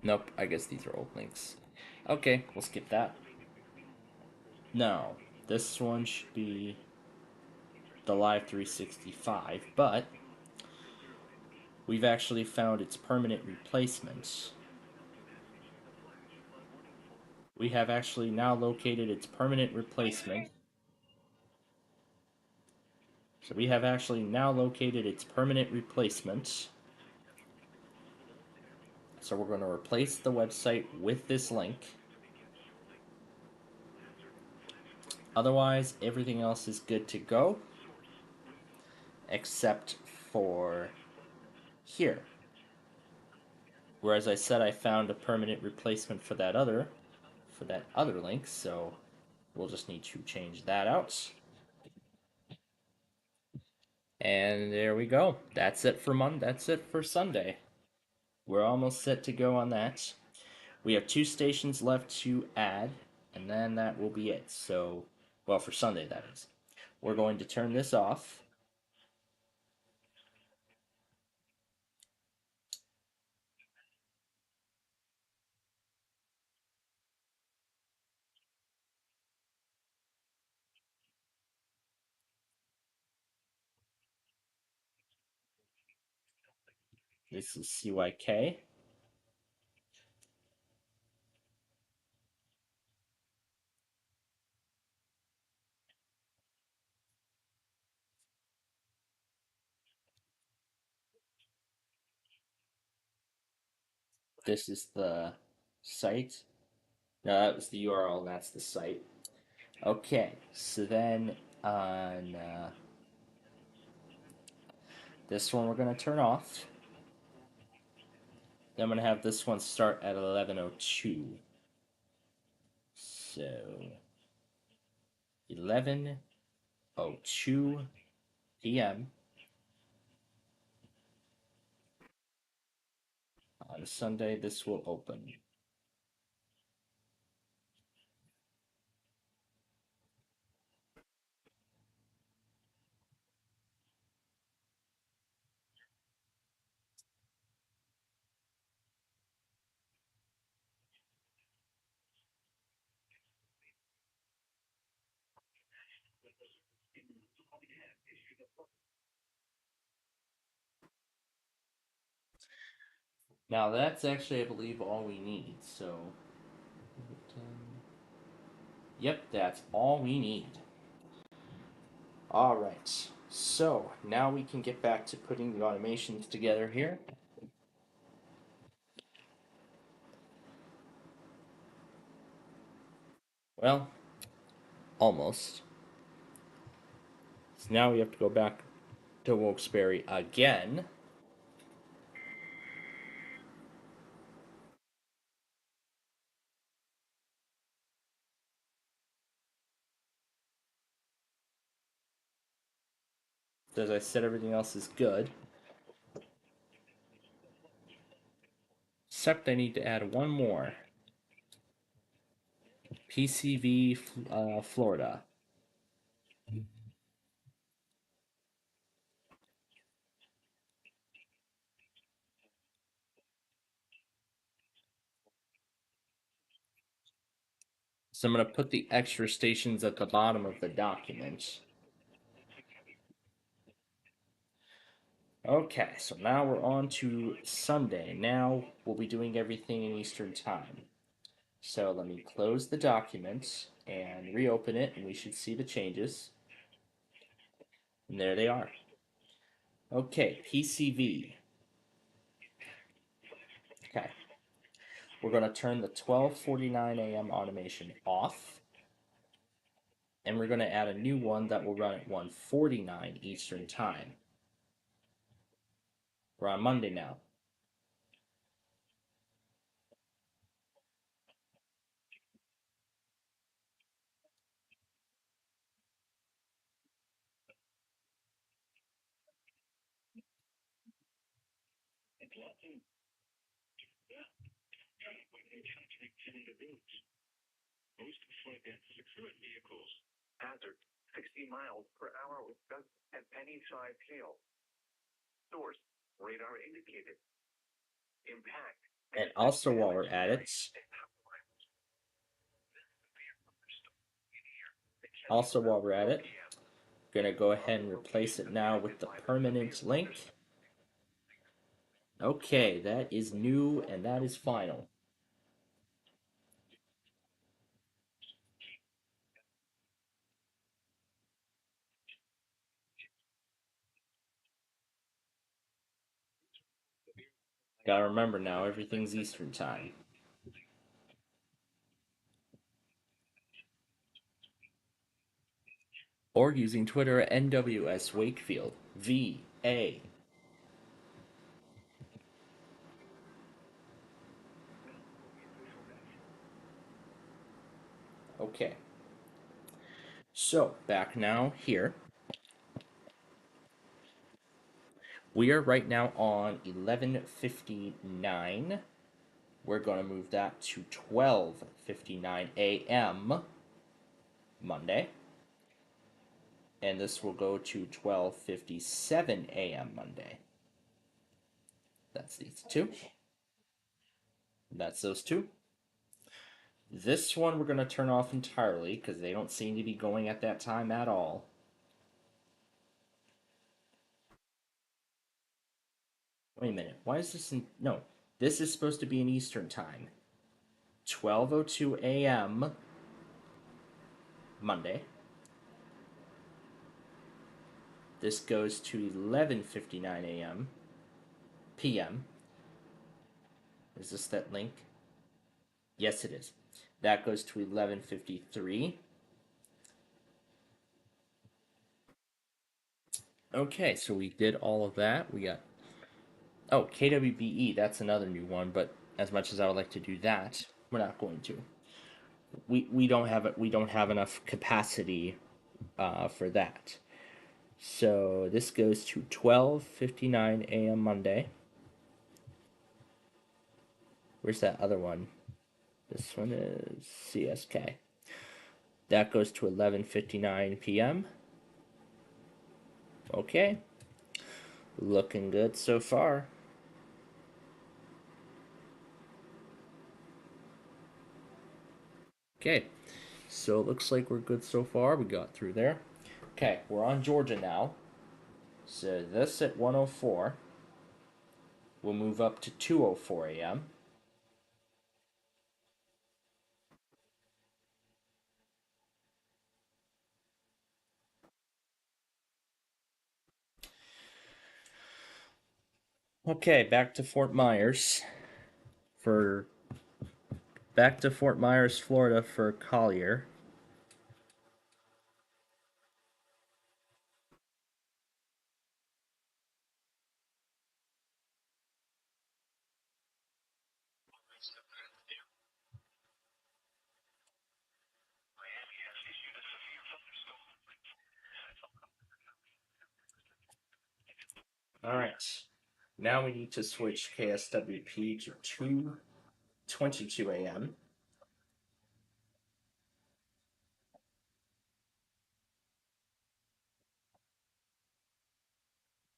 Nope, I guess these are old links. Okay, we'll skip that. No, this one should be the Live 365, but we've actually found its permanent replacement. We have actually now located its permanent replacement. So we have actually now located its permanent replacement. So we're going to replace the website with this link. Otherwise, everything else is good to go, except for here. Whereas I said I found a permanent replacement for that other link, so we'll just need to change that out. And there we go. That's it for Monday. That's it for Sunday. We're almost set to go on that. We have 2 stations left to add, and then that will be it. So, well, for Sunday, that is. We're going to turn this off. This is CYK. This is the site. No, that was the URL, and that's the site. Okay, so then on this one we're going to turn off. Then I'm going to have this one start at 11:02. So 11:02 p.m. on Sunday. This will open. Now that's actually, I believe, all we need. So, yep, that's all we need. All right. So now we can get back to putting the automations together here. Well, almost. So now we have to go back to Wilkes-Barre again. As I said, everything else is good. Except I need to add one more. PCV, Florida. So I'm going to put the extra stations at the bottom of the document. Okay, so now we're on to Sunday. Now we'll be doing everything in Eastern Time. So let me close the document and reopen it, and we should see the changes. And there they are. Okay, PCV. Okay. We're going to turn the 12:49 a.m. automation off. And we're going to add a new one that will run at 1:49 Eastern Time. We're on Monday now. Most flight and security vehicles. Hazard 60 miles per hour with gusts at any size hail. Source radar indicated. Impact. And also while we're at it, gonna go ahead and replace it now with the permanent link. Okay, that is new and that is final. Gotta remember now, everything's Eastern Time. or using Twitter at NWS Wakefield VA. Okay. So, back now here. We are right now on 11:59. We're going to move that to 12:59 a.m. Monday. And this will go to 12:57 a.m. Monday. That's these two. That's those two. This one we're going to turn off entirely because they don't seem to be going at that time at all. Wait a minute. Why is this in... No. This is supposed to be in Eastern Time. 12:02 a.m. Monday. This goes to 11:59 a.m. p.m. Is this that link? Yes, it is. That goes to 11:53. Okay, so we did all of that. We got... Oh, KWBE, that's another new one, but as much as I would like to do that, we're not going to. We don't have it. We don't have enough capacity for that. So this goes to 12:59 a.m. Monday. Where's that other one? This one is CSK. That goes to 11:59 p.m. Okay. Looking good so far. Okay. So it looks like we're good so far. We got through there. Okay, we're on Georgia now. So this at 1:04. We'll move up to 2:04 a.m. Okay, back to Fort Myers, Florida for Collier. All right. Now we need to switch KSWP to 2:22 a.m.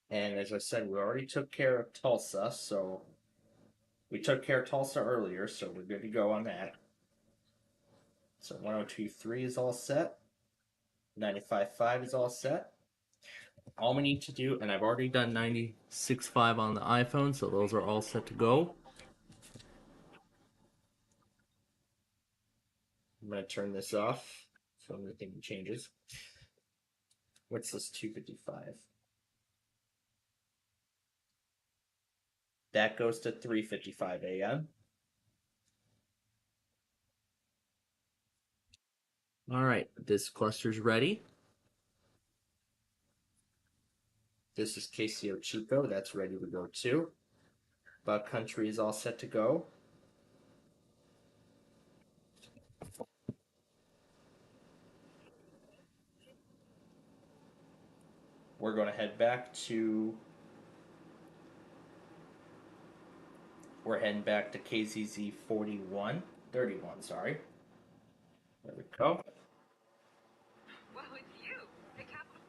And as I said, we already took care of Tulsa, so we took care of Tulsa earlier, so we're good to go on that. So 102.3 is all set. 95.5 is all set. All we need to do, and I've already done 96.5 on the iPhone, so those are all set to go. I'm going to turn this off so everything changes. What's this 255? That goes to 3:55 a.m. All right, this cluster's ready. This is KCO Chico. That's ready to go too. Buck Country is all set to go. We're going to head back to... We're heading back to KZZ 31, sorry. There we go. Well, it's you, the capital.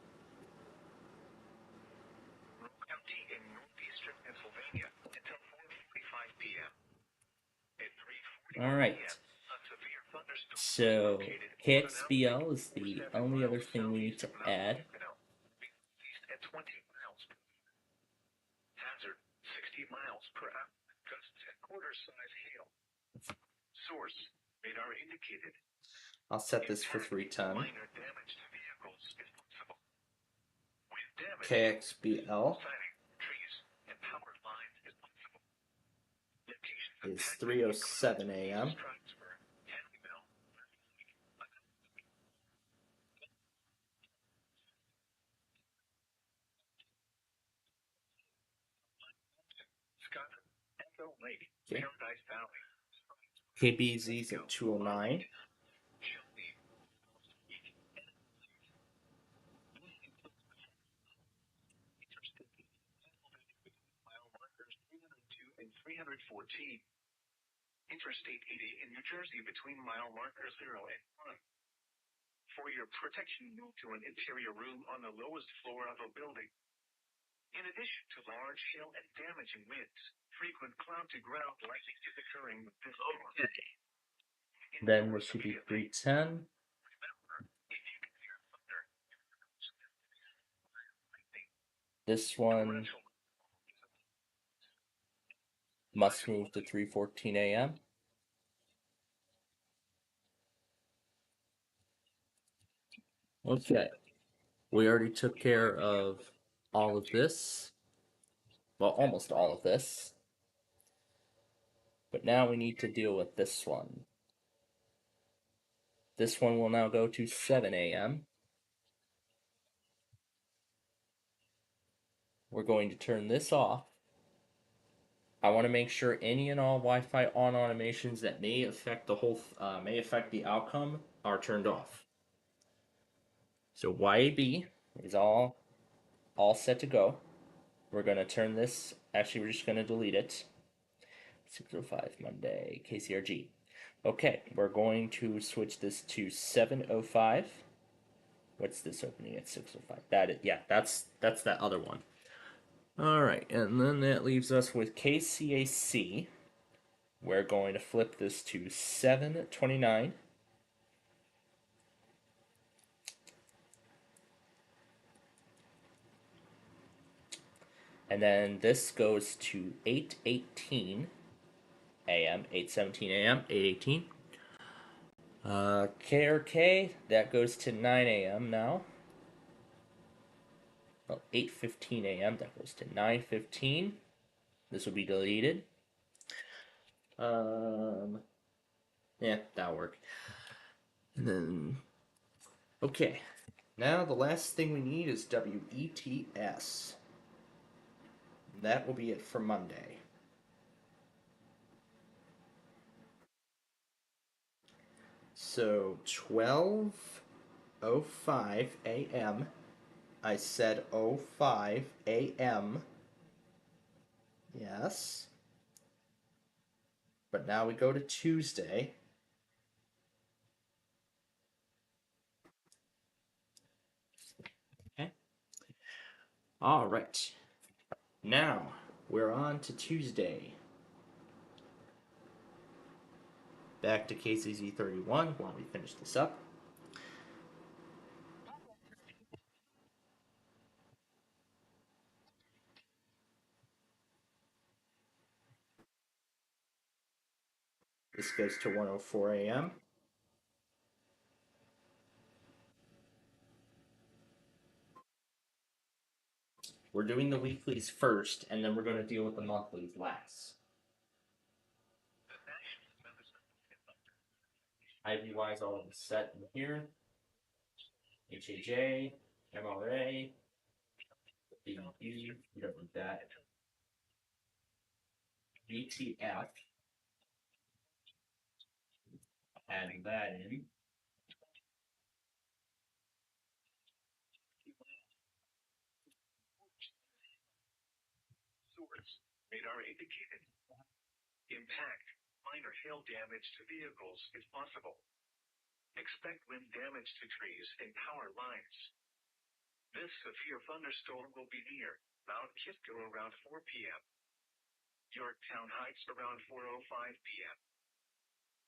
County in northeastern Pennsylvania until 4:45 p.m. At 3:40 All right. p.m. A severe thunderstorm So located KXBL is the only other thing we need to add. East at 20 miles per hour. Hazard 60 miles per hour. Gusts at quarter size hail. Source radar indicated. I'll set this for 3 ton. Minor damage to vehicles is possible. With damage, KXBL trees and power lines is possible. Location is 3:07 a.m. Lake, Okay. Paradise Valley. KBZ's at 209. Mile markers 302 and 314. Interstate 80 in New Jersey between mile markers 0 and 1. For your protection, move to an interior room on the lowest floor of a building. In addition to large hail and damaging winds, frequent cloud-to-ground lightning is occurring with this storm. Okay. Then there should be 310. This one must move to 3:14 a.m. Okay. We already took care of all of this. Well, almost all of this. But now we need to deal with this one. This one will now go to 7 a.m. We're going to turn this off. I want to make sure any and all Wi-Fi on automations that may affect the outcome are turned off. So YAB is all set to go. We're gonna turn this. Actually, we're just gonna delete it. 6:05 Monday KCRG. Okay, we're going to switch this to 7:05. What's this opening at 6:05? That's that other one. All right, and then that leaves us with KCAC. We're going to flip this to 7:29. And then this goes to 8:18 a.m., 8:17 a.m., 8:18. KRK, that goes to 9 a.m. now. Well, 8:15 a.m., that goes to 9:15. This will be deleted. Yeah, that'll work. And then, okay. Now the last thing we need is WETS. That will be it for Monday. So 12:05 a.m. I said 05 a.m. Yes. But now we go to Tuesday. Okay. All right. Now we're on to Tuesday. Back to KCZ 31 while we finish this up. This goes to 1:04 a.m. We're doing the weeklies first, and then we're going to deal with the monthlies last. IVY's all set in here. HAJ, MRA, BU, we don't need that. VTF, adding that in. Source. Radar indicated. Impact. Minor hail damage to vehicles is possible. Expect wind damage to trees and power lines. This severe thunderstorm will be near Mount Kisco around 4 p.m. Yorktown Heights around 4:05 p.m.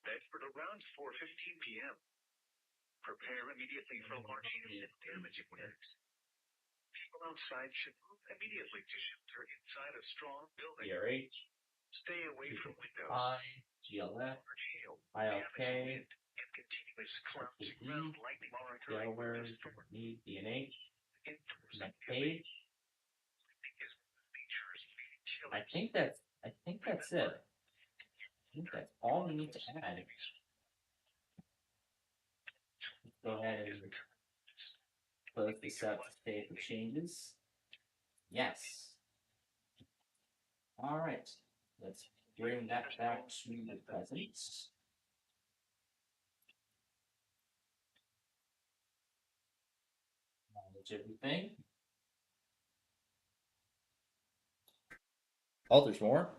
Bedford around 4:15 p.m. Prepare immediately for large hail and damaging winds. People outside should move immediately to shelter inside a strong building. ERH, Stay away from windows. GLF, Large hail, ILK, damaging wind, and continuous cloud-to-ground lightning monitoring Delaware, with this storm. need DNH, Indoors next activity. page. Lightning is one of nature's leading killers. I think that's it. I think that's all we need to add. Let's go ahead and close this out to save the changes. Yes. All right. Let's bring that back to the present. Manage everything. Oh, there's more?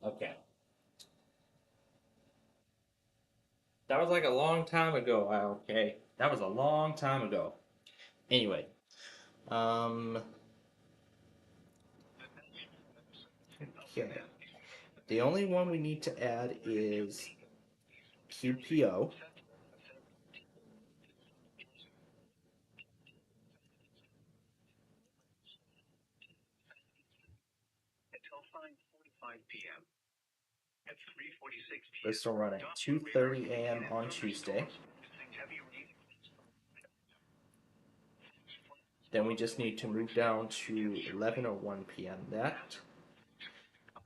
Okay. That was like a long time ago. Okay. That was a long time ago. Anyway. Okay. The only one we need to add is QPO. Until 5:45 p.m. At 3:46 p.m. This will run at 2:30 a.m. on Tuesday. Then we just need to move down to 11:01 p.m. That.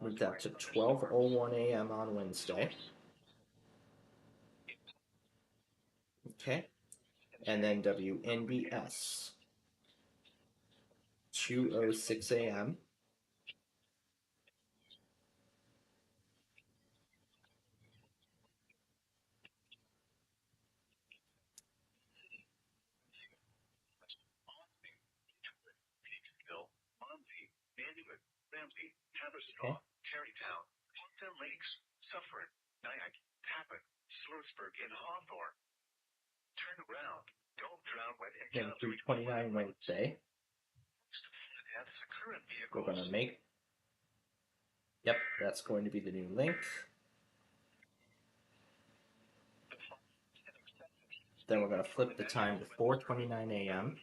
Move that to 12:01 a.m. on Wednesday. Okay. And then WNBS. 2:06 a.m. Ramsey, Haverstraw, Tarrytown, Parktown Lakes, Suffern, Nyack, Tappan, Slurtsburg, and Hawthorne. Turn around. Don't drown wet and Then 3:29 Wednesday. We're going to make. Yep, that's going to be the new link. Then we're going to flip the time to 4:29 a.m.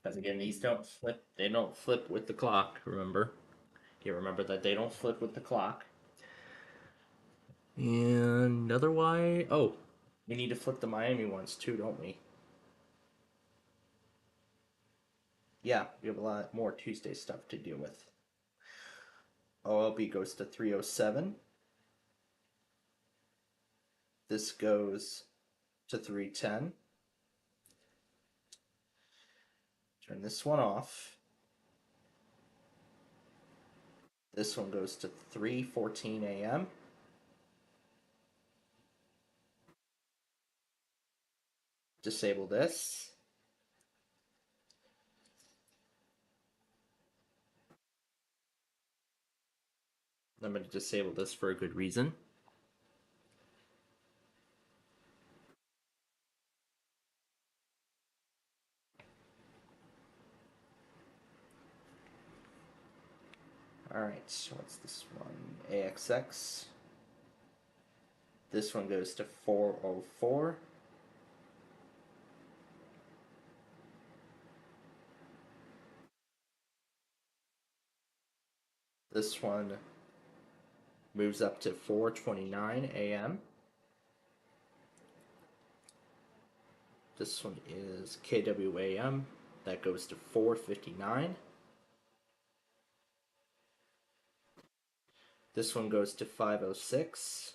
Because again, these don't flip. They don't flip with the clock. Remember, you remember that they don't flip with the clock. And otherwise, oh, we need to flip the Miami ones too, don't we? Yeah, we have a lot more Tuesday stuff to deal with. OLB goes to 3:07. This goes to 3:10. Turn this one off. This one goes to 3:14 a.m. Disable this. I'm going to disable this for a good reason. Alright, so what's this one? AXX. This one goes to 4:04. This one moves up to 4:29 a.m. This one is KWAM. That goes to 4:59. This one goes to 5:06.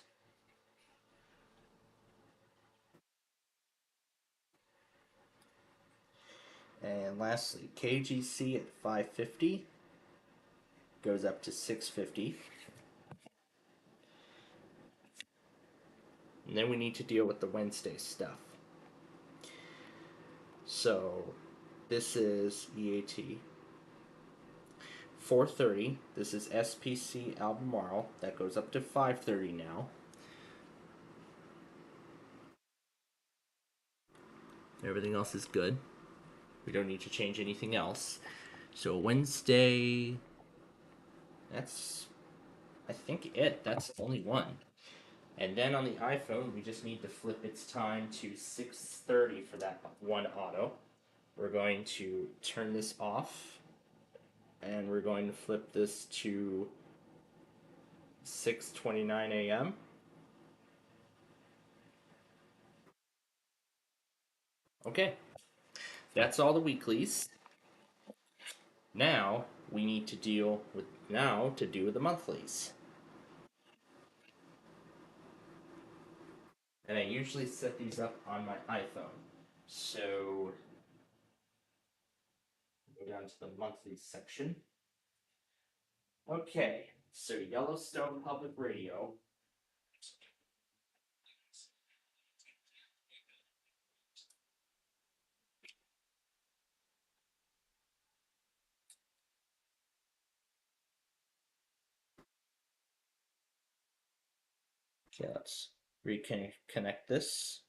And lastly, KGC at 5:50 goes up to 6:50. And then we need to deal with the Wednesday stuff. So this is EAT. 4:30. This is SPC Albemarle. That goes up to 5:30 now. Everything else is good. We don't need to change anything else. So Wednesday, that's, I think it. That's only one. And then on the iPhone, we just need to flip its time to 6:30 for that one auto. We're going to turn this off, and we're going to flip this to 6:29 a.m. Okay, that's all the weeklies. Now we need to deal with the monthlies. And I usually set these up on my iPhone. So go down to the monthly section. Okay, so Yellowstone Public Radio. Okay, let's reconnect this.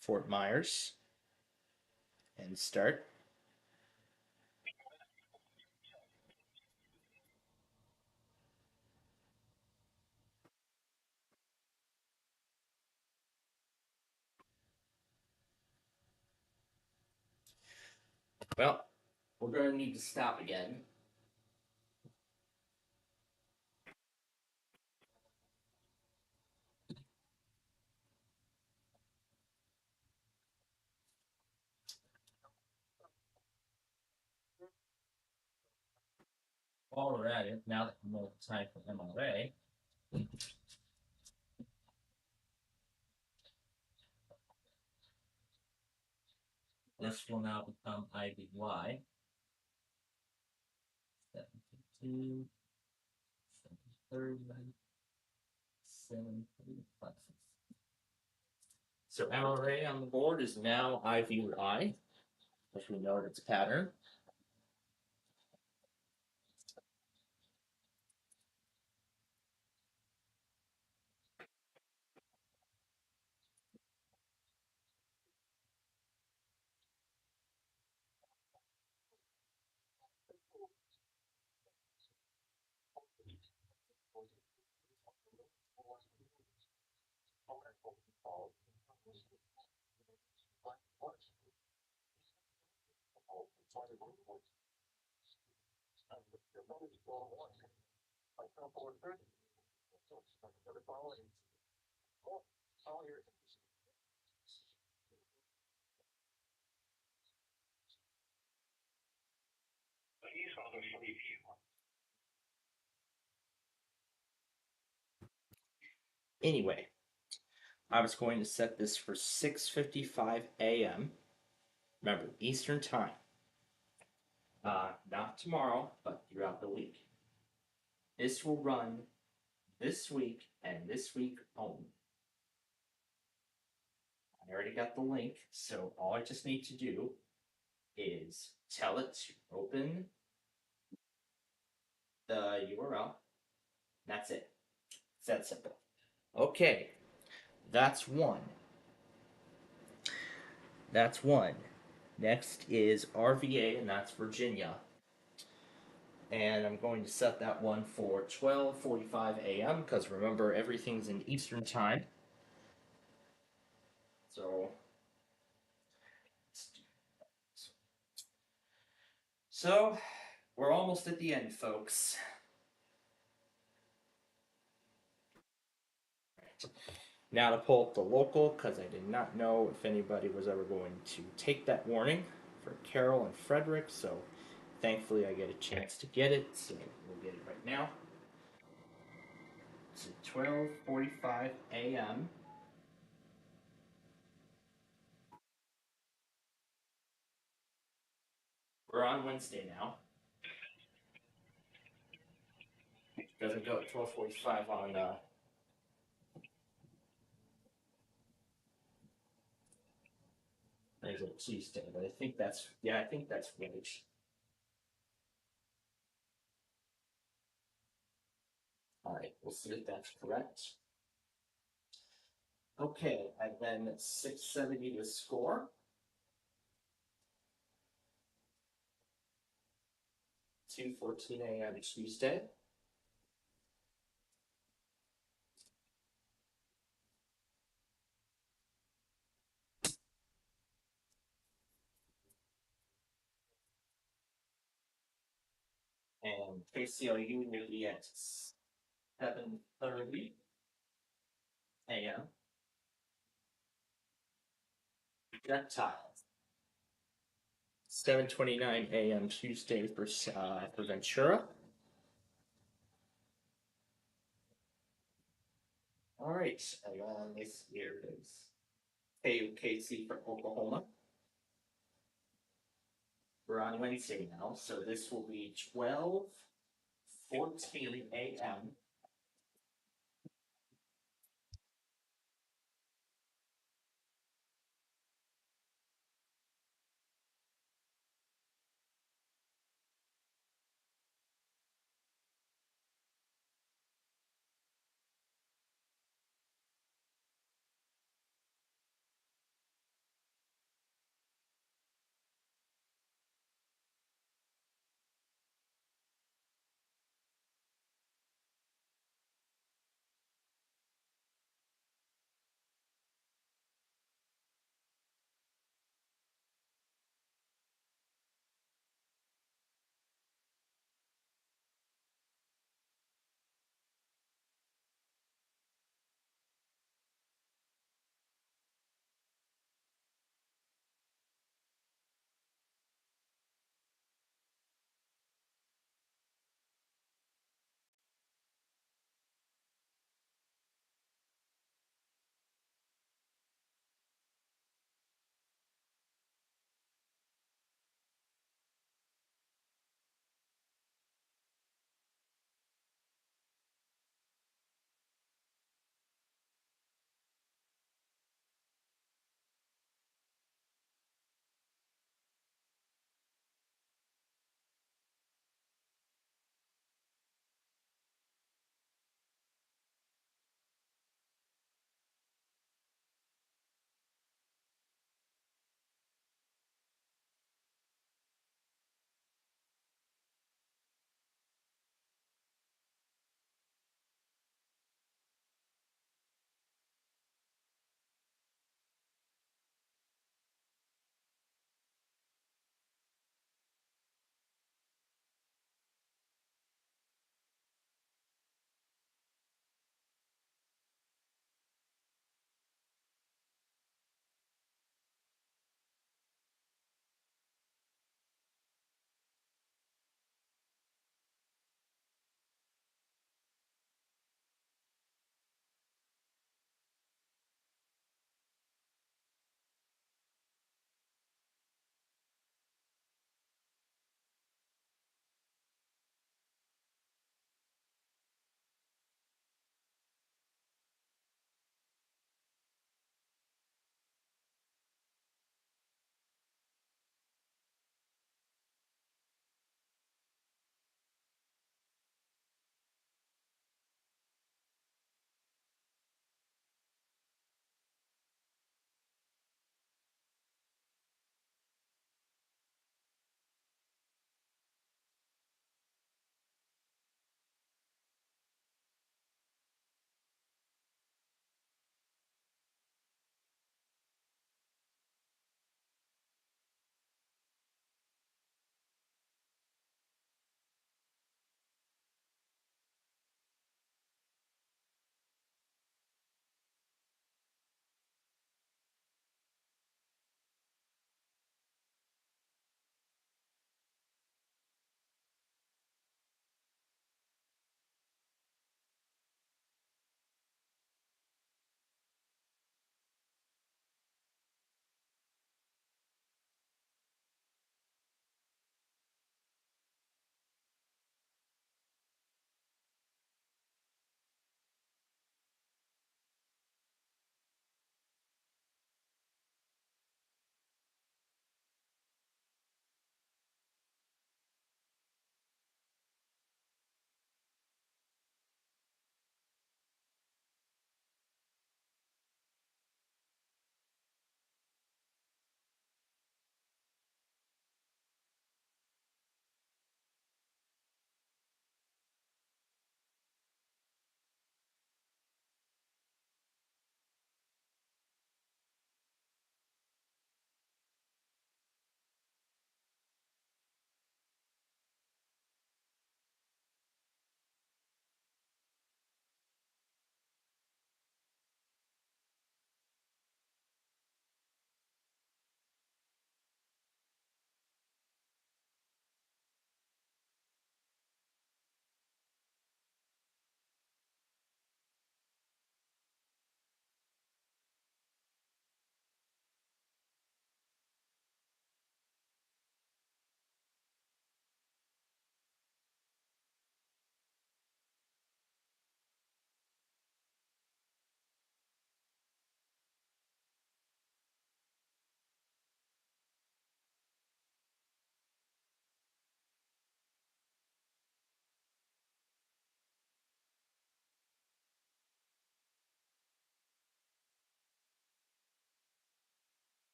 Fort Myers. And start. Well, we're going to need to stop again. While we're at it, now that we know the time for MRA, this will now become IVY. 7:15, 7:30, 7:35. So MRA on the board is now IVY, as we know its pattern. He's on the free view. Anyway, I was going to set this for 6:55 a.m. Remember, Eastern Time. Not tomorrow, but throughout the week. This will run this week and this week only. I already got the link, so all I just need to do is tell it to open the URL. That's it. It's that simple. Okay, that's one. That's one. Next is RVA, and that's Virginia. And I'm going to set that one for 12:45 a.m. because remember, everything's in Eastern Time. So, so we're almost at the end, folks. Now to pull up the local, because I did not know if anybody was ever going to take that warning for Carol and Frederick, so thankfully I get a chance to get it, so we'll get it right now. It's at 12:45 a.m. We're on Wednesday now. Doesn't go at 12:45 on there's a Tuesday, but I think that's right. All right, we'll see if that's correct. Okay, and then 670 to score. 2:14 a.m. Tuesday. And KCLU will be at 7:30 a.m. Gentiles. 7:29 a.m. Tuesday for Ventura. All right, and then this here is KC for Oklahoma. We're on Wednesday now, so this will be 12:14 a.m.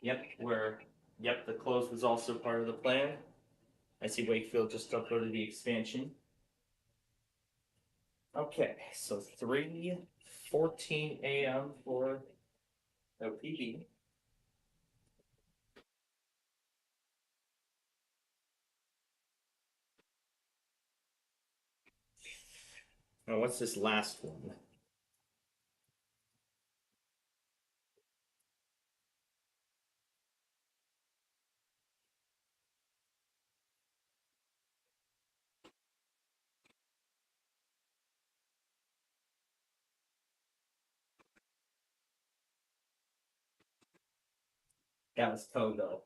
Yep, the close was also part of the plan. I see Wakefield just uploaded the expansion. Okay, so 3:14 a.m. for OPB. Now, what's this last one? That was Kogo.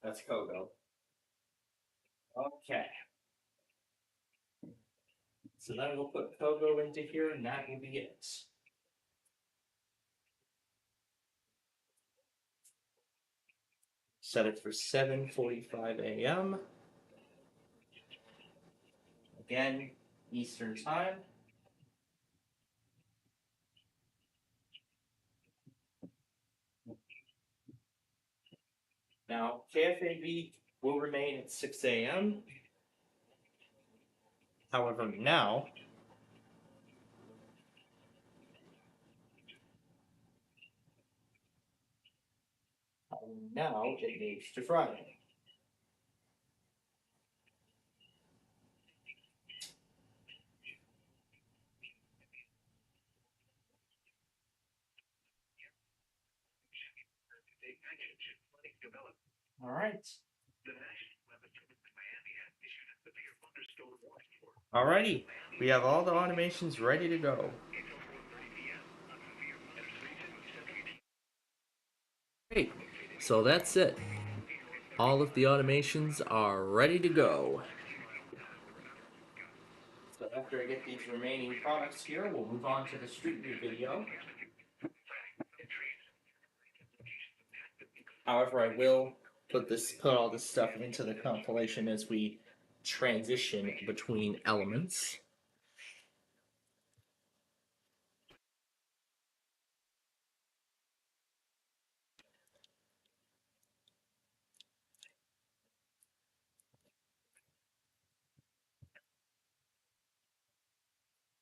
That's Kogo. Okay. So then we'll put Kogo into here, and that will be it. Set it for 7:45 a.m. Again, Eastern Time. Now, KFAB will remain at 6 a.m. However, now it moves to Friday. All right. Alrighty, we have all the automations ready to go. Great, so that's it. All of the automations are ready to go. So after I get these remaining products here, we'll move on to the Street View video. However, I will put all this stuff into the compilation as we transition between elements.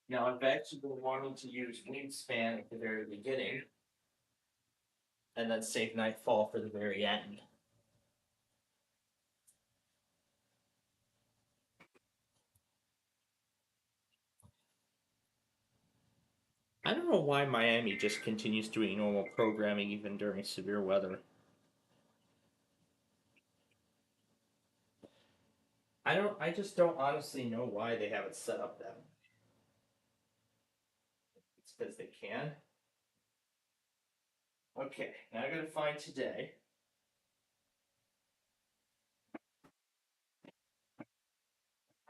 Now, I've actually been wanting to use Wingspan at the very beginning, and then save Nightfall for the very end. I don't know why Miami just continues doing normal programming even during severe weather. I just don't honestly know why they have it set up that way. It's because they can. Okay, now I gotta find today.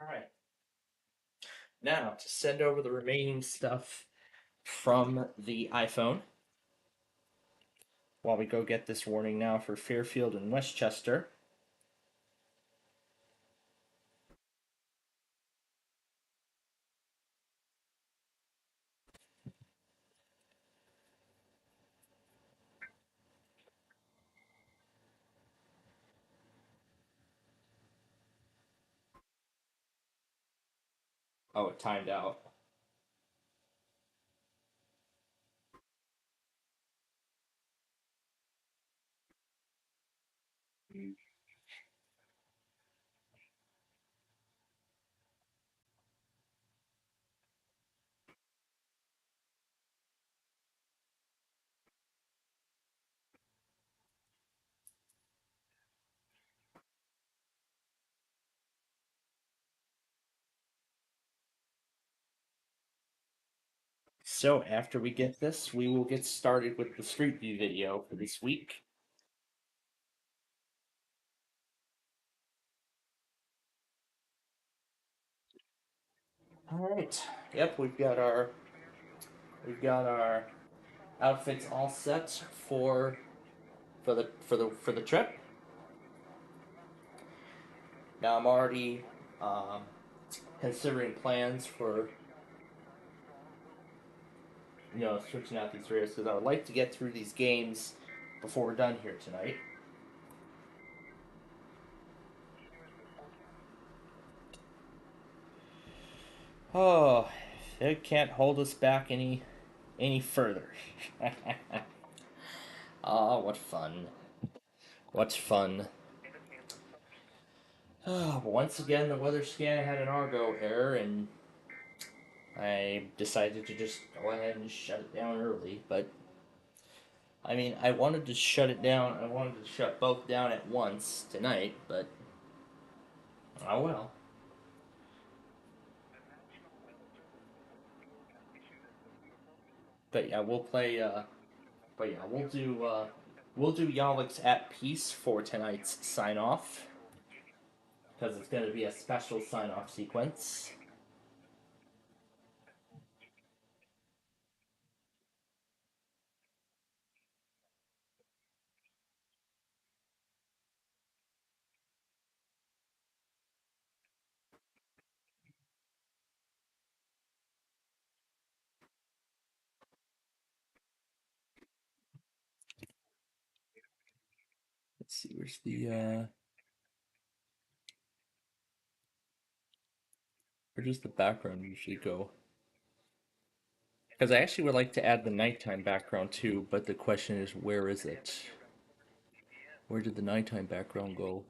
Alright. Now, to send over the remaining stuff from the iPhone, while we go get this warning now for Fairfield and Westchester. Oh, it timed out. So after we get this, we will get started with the Street View video for this week. All right. Yep, we've got our outfits all set for the trip. Now I'm already considering plans for switching out these radios because I would like to get through these games before we're done here tonight. Oh, it can't hold us back any further. Ah, what fun. What fun. Oh, once again, the weather scan had an Argo error, and I decided to just go ahead and shut it down early. But, I mean, I wanted to shut it down. I wanted to shut both down at once tonight, but oh well. But yeah, we'll play. But yeah, we'll do Yalix at Peace for tonight's sign off because it's going to be a special sign off sequence. Let's see, where does the background usually go? Because I actually would like to add the nighttime background too, but the question is, where is it? Where did the nighttime background go?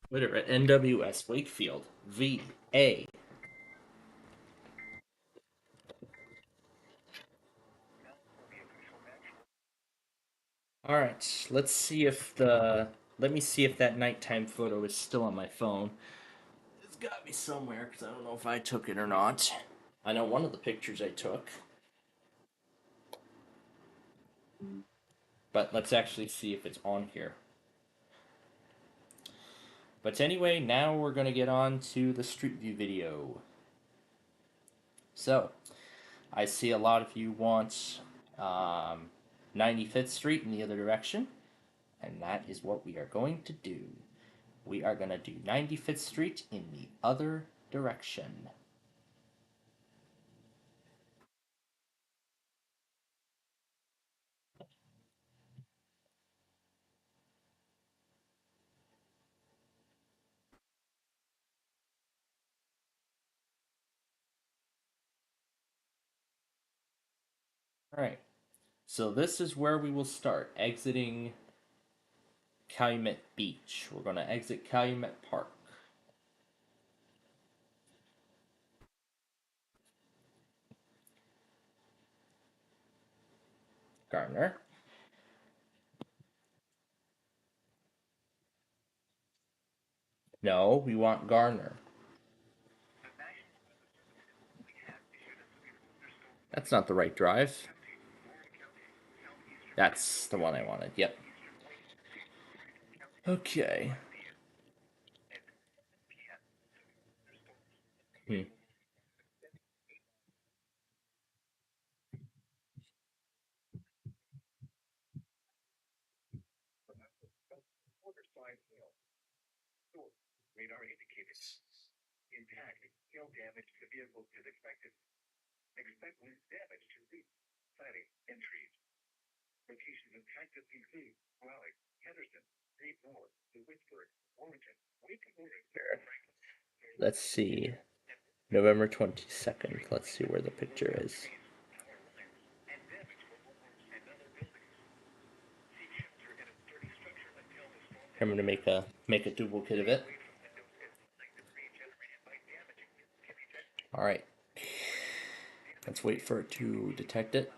Whatever, at NWS Wakefield VA. All right, let's see if the let me see if that nighttime photo is still on my phone. It's got to be somewhere because I don't know if I took it or not. I know one of the pictures I took, but let's actually see if it's on here. But anyway, now we're going to get on to the Street View video. So, I see a lot of you want 95th Street in the other direction, and that is what we are going to do. We are going to do 95th Street in the other direction. Alright, so this is where we will start, exiting Calumet Beach. We're going to exit Calumet Park. Garner. No, we want Garner. That's not the right drive. That's the one I wanted, yep. Okay. Hmm. Radar indicated impact. Hail damage to the vehicle is expected. Expect wind damage to roofs, siding, and trees. Locations impacted include Raleigh, Henderson, Great North, Lewisburg, Warrington, Let's see. November 22nd. Let's see where the picture is. I'm going to make a duplicate of it. Alright. Let's wait for it to detect it.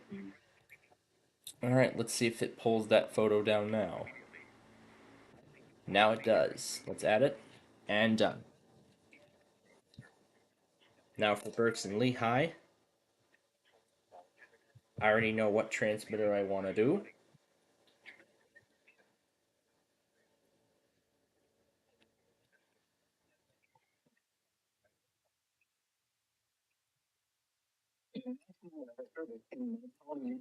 Alright, let's see if it pulls that photo down now. Now it does. Let's add it. And done. Now for Berks and Lehigh. I already know what transmitter I want to do. New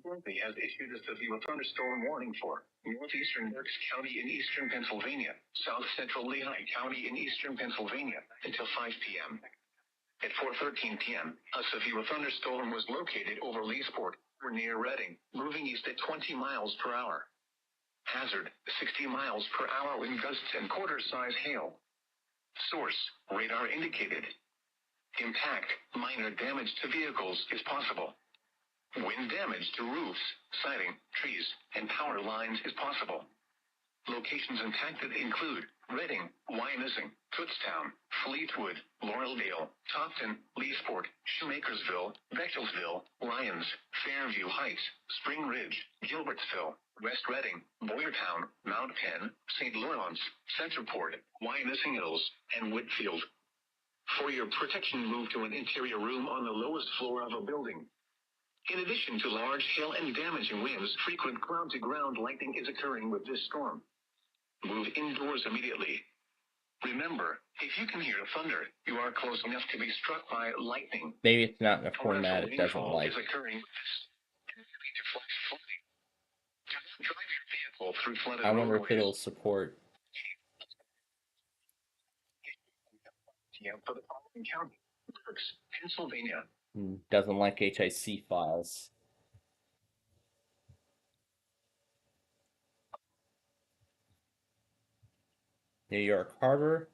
Jersey has issued a severe thunderstorm warning for northeastern Berks County in eastern Pennsylvania, south central Lehigh County in eastern Pennsylvania until 5 p.m. At 4:13 p.m., a severe thunderstorm was located over Leesport or near Reading, moving east at 20 miles per hour. Hazard, 60 miles per hour wind gusts and quarter-size hail. Source, radar indicated. Impact, minor damage to vehicles is possible. Wind damage to roofs, siding, trees, and power lines is possible. Locations impacted include Reading, Wyomissing, Kutztown, Fleetwood, Laureldale, Topton, Leesport, Shoemakersville, Bechtelsville, Lyons, Fairview Heights, Spring Ridge, Gilbertsville, West Reading, Boyertown, Mount Penn, St. Lawrence, Centerport, Wyomissing Hills, and Whitfield. For your protection, move to an interior room on the lowest floor of a building. In addition to large hail and damaging winds, frequent ground-to-ground lightning is occurring with this storm. Move indoors immediately. Remember, if you can hear thunder, you are close enough to be struck by lightning. Maybe it's not in a Torrential format it doesn't rainfall like. is occurring with this. To flash flooding. Do not drive your vehicle through flooded I wonder if roadways. it'll support. For the following county: Berks, Pennsylvania. Doesn't like HIC files. New York Harbor.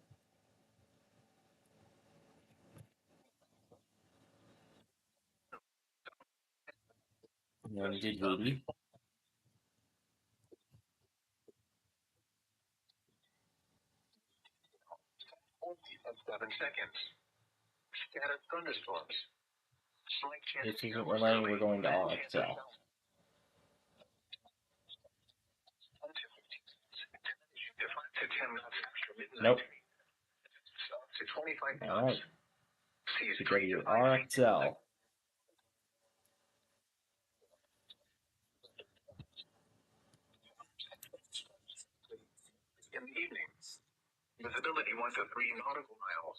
Did Rudy. At 7 seconds. Scattered thunderstorms. Slight chance This of isn't showers relaying, early. we're going to Bad chance of RXL. showers. 5 to 10 knots after midnight. Nope. Up to 25 knots. Alright. Seas To go to 3 to your 5 feet. RXL. In the evening. Visibility 1 to 3 nautical miles.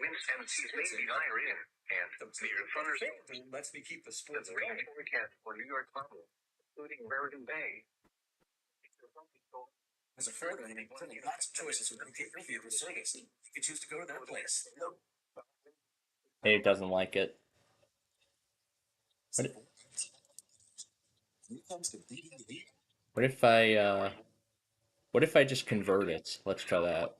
Winds and seas may be higher in and near thunderstorms. Lets me keep the sports The rain forecast for New York Harbor, including Meriden Bay. As a friend, I mean, lots of choices with SPCPlainfield service. You can choose to go to that place. Maybe it doesn't like it. What if I just convert it? Let's try that.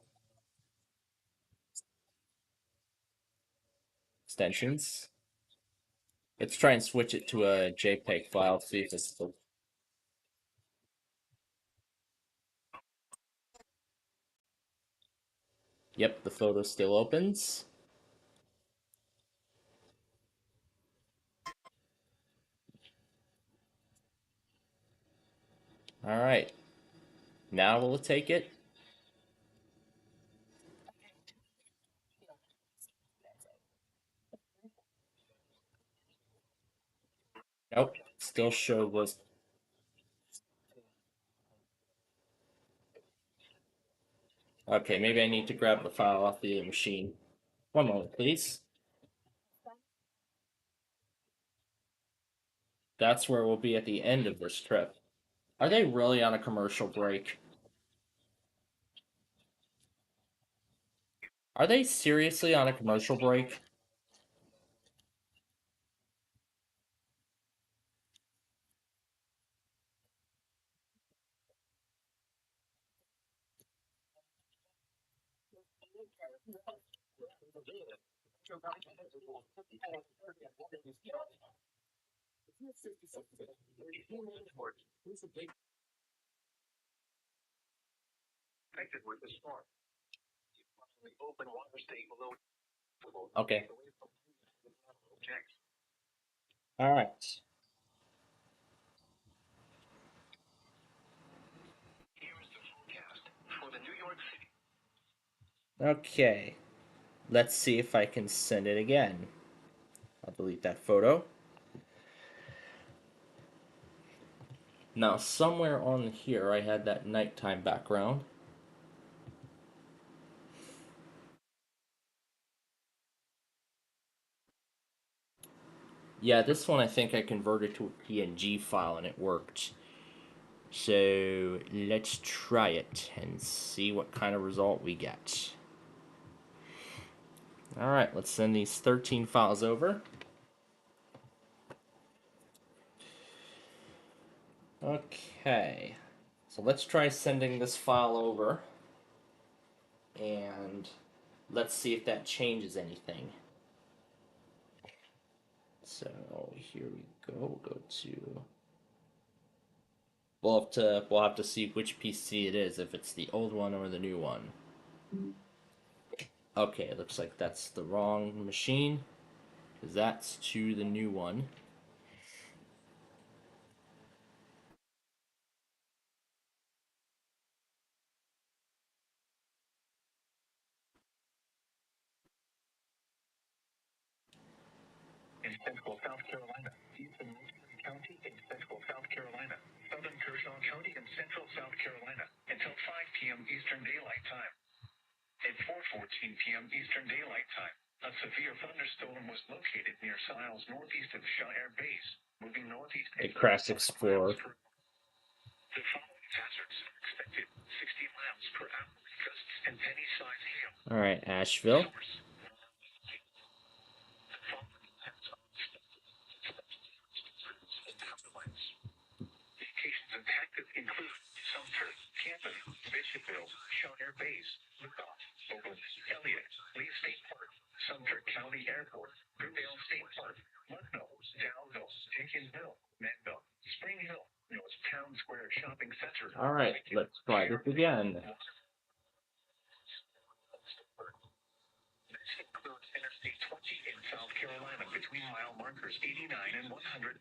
Extensions. Let's try and switch it to a JPEG file, see if it's still. Yep, the photo still opens. Alright. Now will it take it? Nope. Still show was. Okay, maybe I need to grab the file off the machine. One moment, please. That's where we'll be at the end of this trip. Are they really on a commercial break? Are they seriously on a commercial break? Affected with the storm. The open water stay below. Okay. Alright. Here is the forecast for the New York City. Okay. Let's see if I can send it again. I'll delete that photo. Now, somewhere on here, I had that nighttime background. Yeah, this one I think I converted to a PNG file and it worked. So let's try it and see what kind of result we get. Alright, let's send these 13 files over. Okay, so let's try sending this file over and let's see if that changes anything. So here we go. Go to. We'll have to see which PC it is, if it's the old one or the new one. Okay, it looks like that's the wrong machine, because that's to the new one. In central South Carolina, eastern Richland County in central South Carolina, southern Kershaw County in central South Carolina, until 5 p.m. Eastern Daylight Time. At 4:14 p.m. Eastern Daylight Time, a severe thunderstorm was located near miles northeast of Shire Base, moving northeast. A Crash Explorer. The following hazards are expected: 60 miles per hour gusts and penny-sized hail. All right, Asheville. Locations impacted include Sumter, Camden, Bishopville, Shire Base, Lookout, Oakland, Elliott, Lee State Park, Sumter County Airport, Goodale State Park, Ludlow, Downville, Jenkinsville, Manville, Spring Hill, North Town Square Shopping Center. All right, let's try this again. This includes Interstate 20 in South Carolina between mile markers 89 and 126.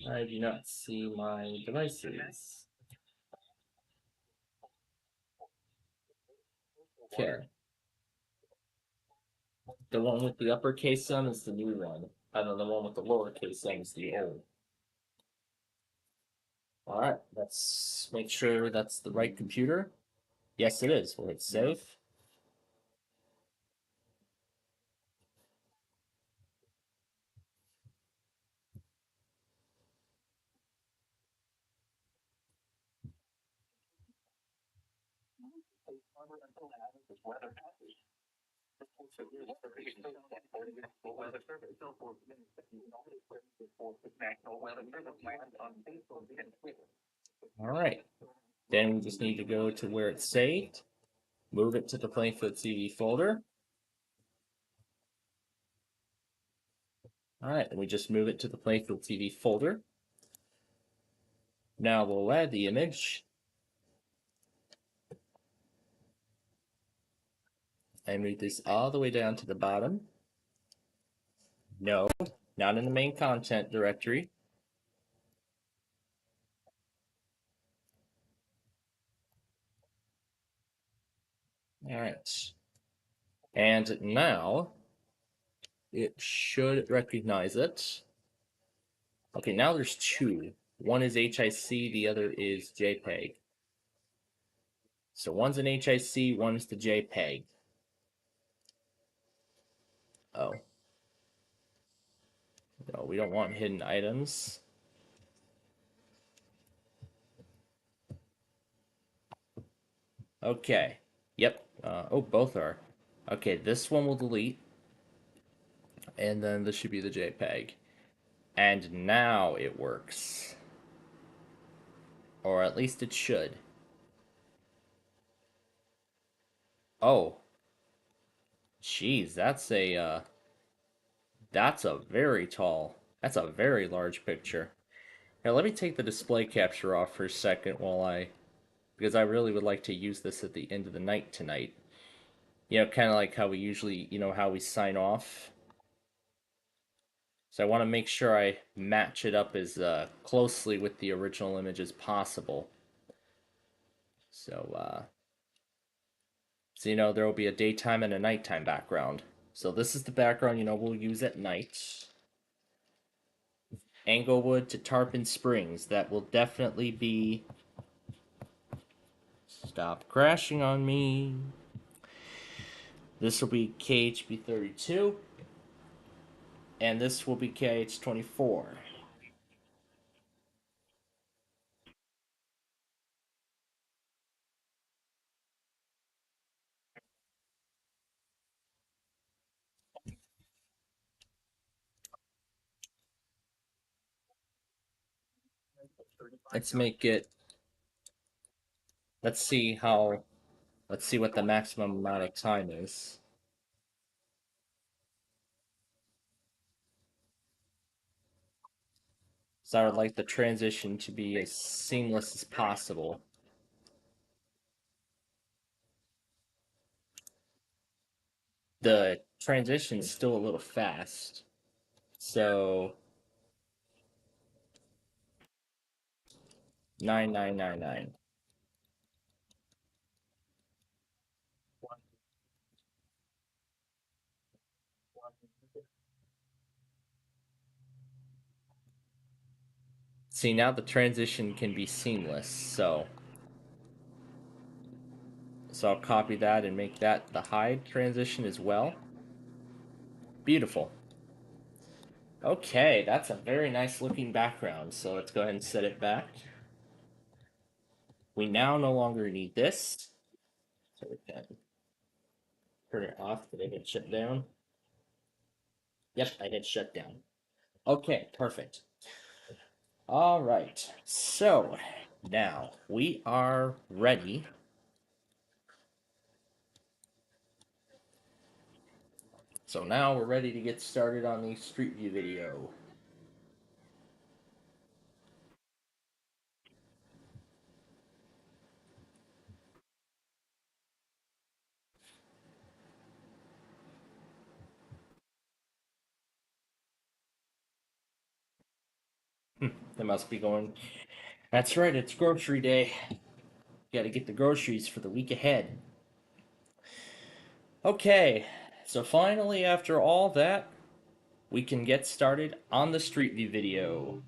I do not see my devices. Okay. The one with the uppercase M is the new one. And then the one with the lowercase m is the old. Alright, let's make sure that's the right computer. Yes, it is. We'll hit save. Alright. Then we just need to go to where it's saved, move it to the Plainfield TV folder. Alright, and we just move it to the Plainfield TV folder. Now we'll add the image. And move this all the way down to the bottom. No, not in the main content directory. Alright. And now it should recognize it. Okay, now there's two. One is HIC, the other is JPEG. So one's an HIC, one's the JPEG. Oh. No, we don't want hidden items. Okay. Yep. Oh, both are. Okay, this one will delete. And then this should be the JPEG. And now it works. Or at least it should. Oh. Jeez, that's a very tall, that's a very large picture. Now let me take the display capture off for a second because I really would like to use this at the end of the night tonight. You know, kind of like how we usually, how we sign off. So I want to make sure I match it up as closely with the original image as possible. So, so there will be a daytime and a nighttime background. So this is the background we'll use at night. Englewood to Tarpon Springs. That will definitely be. Stop crashing on me. This will be KHB 32. And this will be KH 24. Let's make it. Let's see how. Let's see what the maximum amount of time is. So I would like the transition to be as seamless as possible. The transition is still a little fast. So 9999. See, now the transition can be seamless. So I'll copy that and make that the hide transition as well. Beautiful. Okay, that's a very nice looking background. So let's go ahead and set it back. We now no longer need this. So we can turn it off. Did I hit shut down? Yep, I hit shut down. Okay, perfect. All right, so now we are ready. So now we're ready to get started on the Street View video. They must be going. That's right, it's grocery day. Got to get the groceries for the week ahead. Okay, so finally, after all that, we can get started on the Street View video.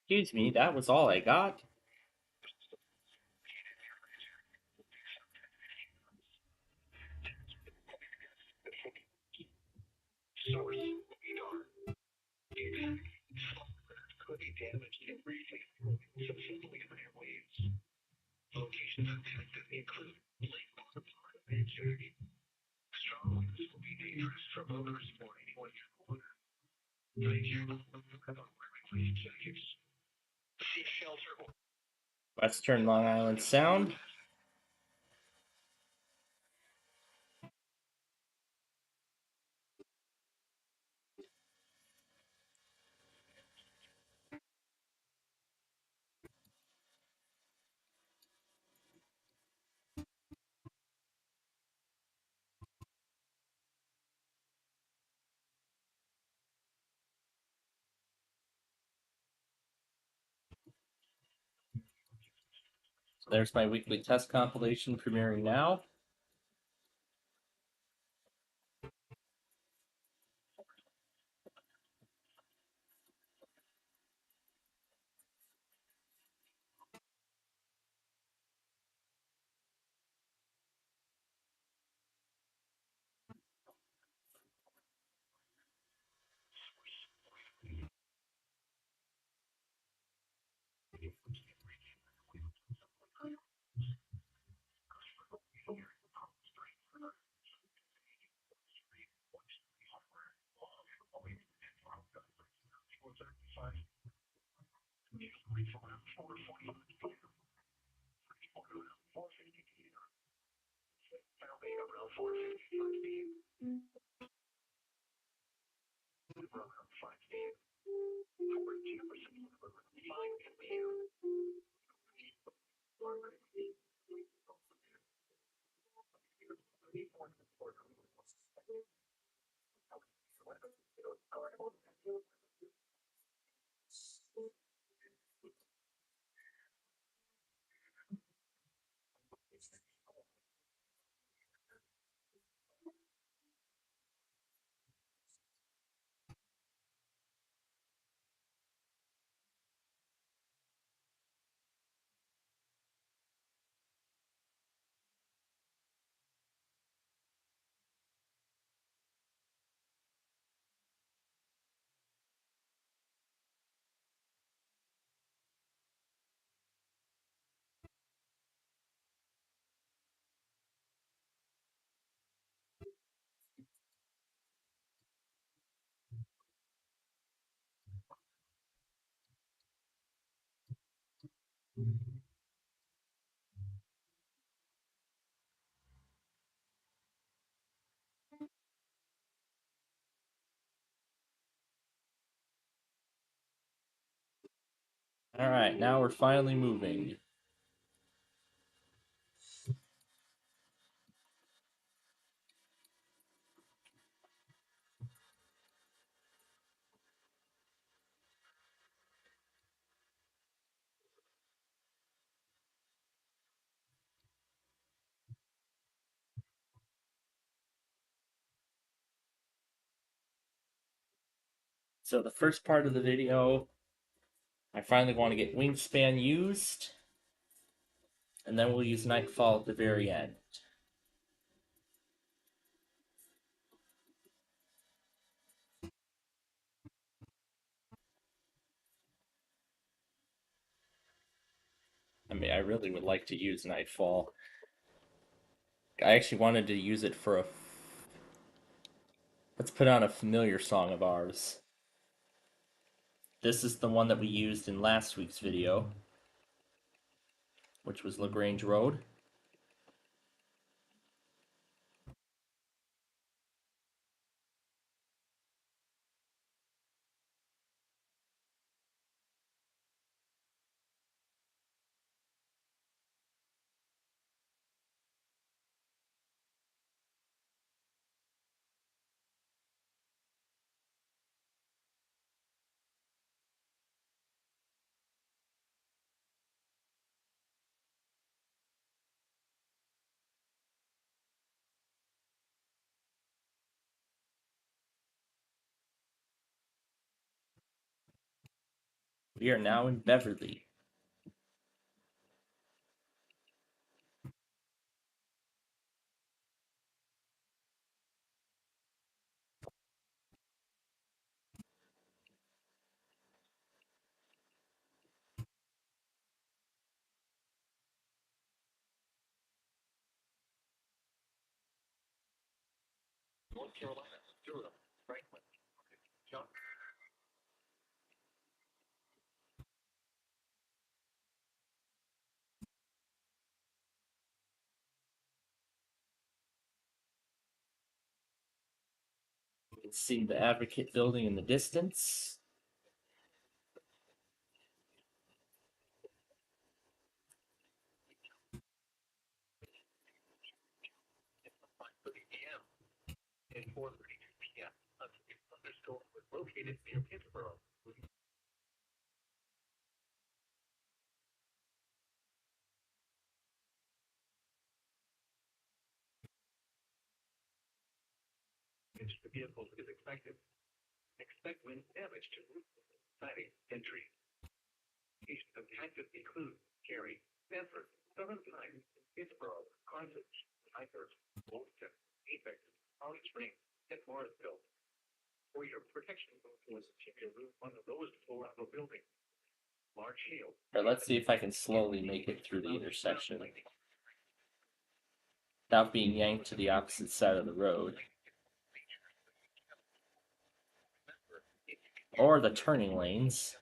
Excuse me, that was all I got. security. Strong winds will be dangerous for boaters or anyone in the water. Thank you. Please jackets. Seek shelter. Western Long Island Sound. So there's my weekly test compilation premiering now. All right, now we're finally moving. So the first part of the video, I finally want to get Wingspan used, and then we'll use Nightfall at the very end. I mean, I really would like to use Nightfall. I actually wanted to use it for a... Let's put on a familiar song of ours. This is the one that we used in last week's video, which was LaGrange Road. We are now in Beverly. North Carolina, Durham, Franklin, John. You can see the Advocate building in the distance. p.m. and 4:32 p.m. A thunderstorm was located near Pittsburgh. The vehicle is expected. Expect wind damage to roof, siding, and trees. Locations of Texas include Cary, Sanford, Southern Pines, Pittsburgh, Carthage, Hythe, Bolton, Apex, Holly Springs, and Morrisville. For your protection, was keep your roof on the lowest floor of a building. Large hail. All right, let's see if I can slowly make it through the intersection without being yanked to the opposite side of the road. Or the turning lanes.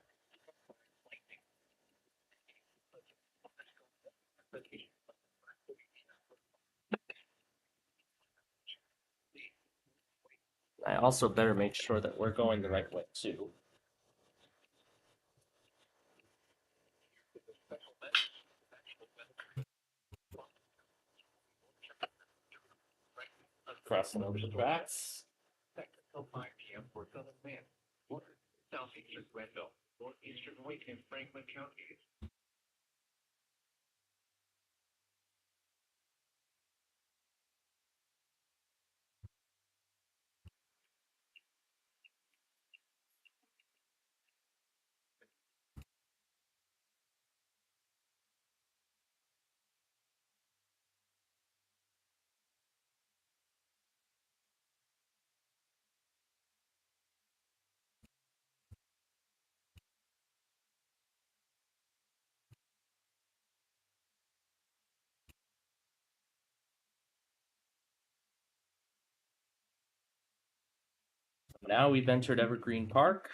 I also better make sure that we're going the right way too. Crossing over the tracks. Until 5 p.m. for Southern Maine, southeastern Grenville, northeastern Wake and Franklin counties. Now we've entered Evergreen Park.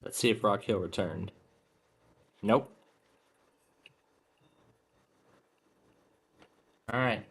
Let's see if Rock Hill returned. Nope. All right.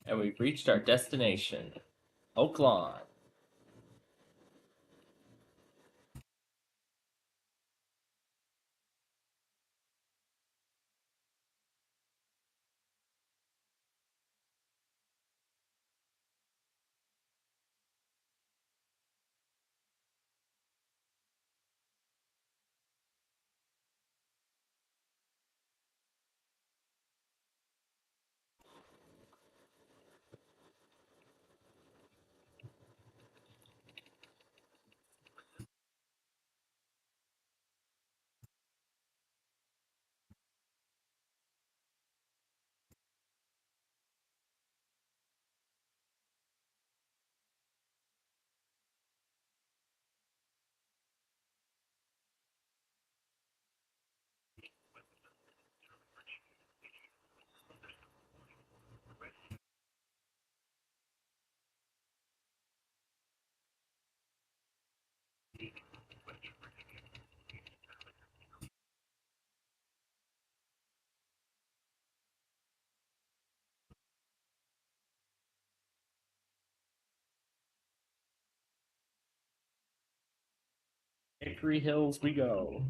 And we've reached our destination, Oak Lawn. Hickory Hills we go.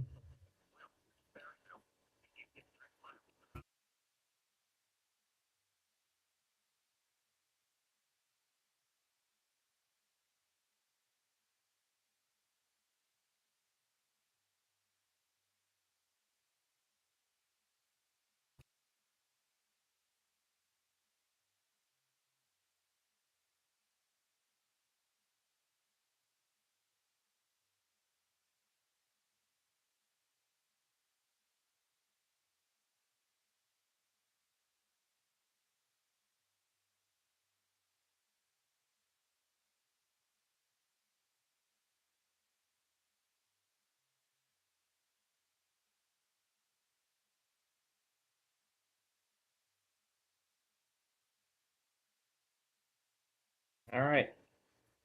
All right,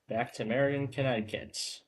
back to Marion, Connecticut.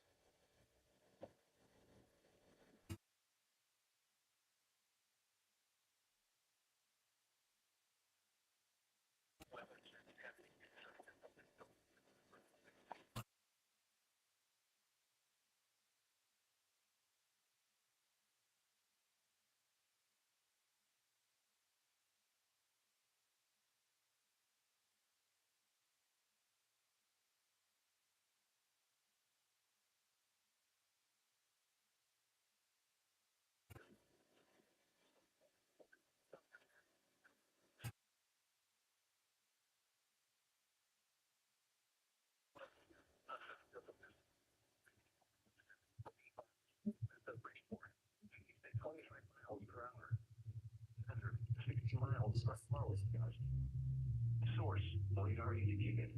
Source, radar indicated.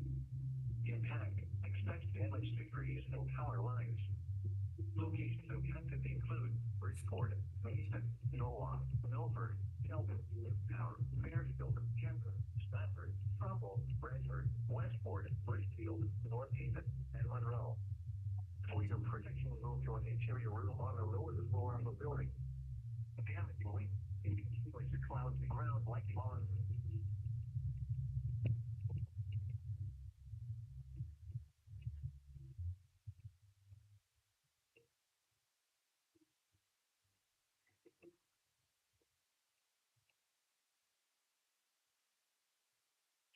Impact, expect damage to trees and power lines. Locations affected include Bridgeport, Mason, Norwalk, Milford, Tilden, Tower, Fairfield, Kemper, Stafford, Trumbull, Bradford, Westport, Bridgefield, North Haven, and Monroe. For your protection, move to an interior room on the lowest floor of the building. Damagingly, it continues to cloud the ground like lawns.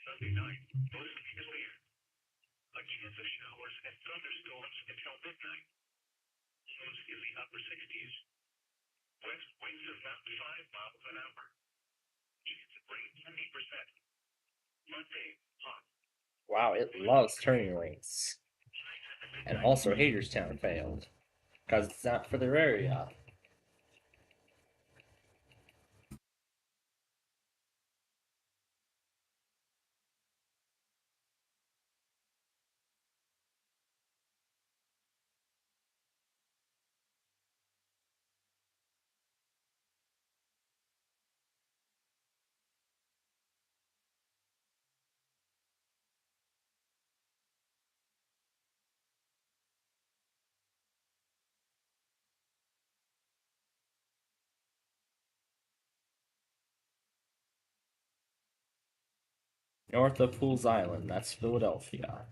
Sunday night, mostly clear. A chance of showers and thunderstorms until midnight. Lows in the upper 60s. West winds about 5 miles an hour. Chance of rain 70%. Monday, hot. Wow, it loves turning lanes. And also Hagerstown failed, because it's not for their area. North of Pools Island, that's Philadelphia.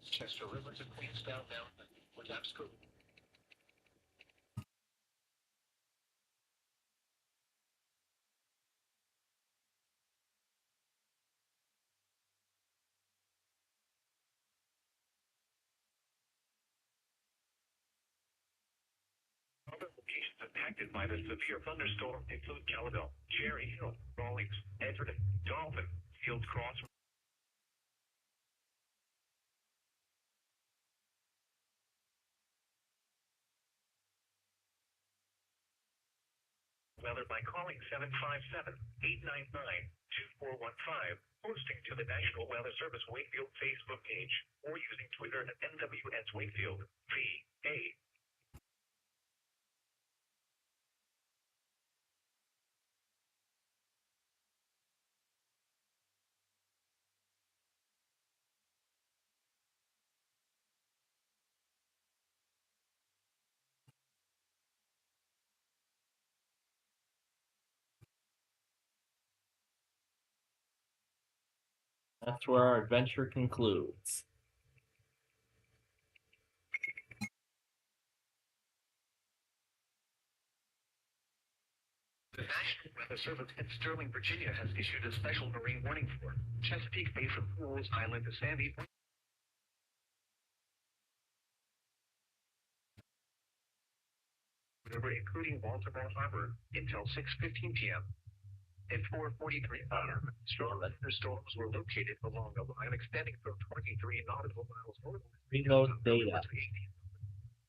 Chester River to Queenstown Mountain. With Absco. Other locations impacted by the severe thunderstorm include Caldwell, Cherry Hill, Rawlings, Edgerton, Dolphin, Fields Cross. Weather by calling 757-899-2415, posting to the National Weather Service Wakefield Facebook page, or using Twitter at NWS Wakefield, VA. That's where our adventure concludes. The National Weather Service in Sterling, Virginia has issued a special marine warning for Chesapeake Bay from Pools Island to Sandy Point. River, including Baltimore Harbor, until 6:15 p.m. At 4:43 p.m., strong thunderstorms were located along a line extending from 23 nautical miles north Reload of data. to 18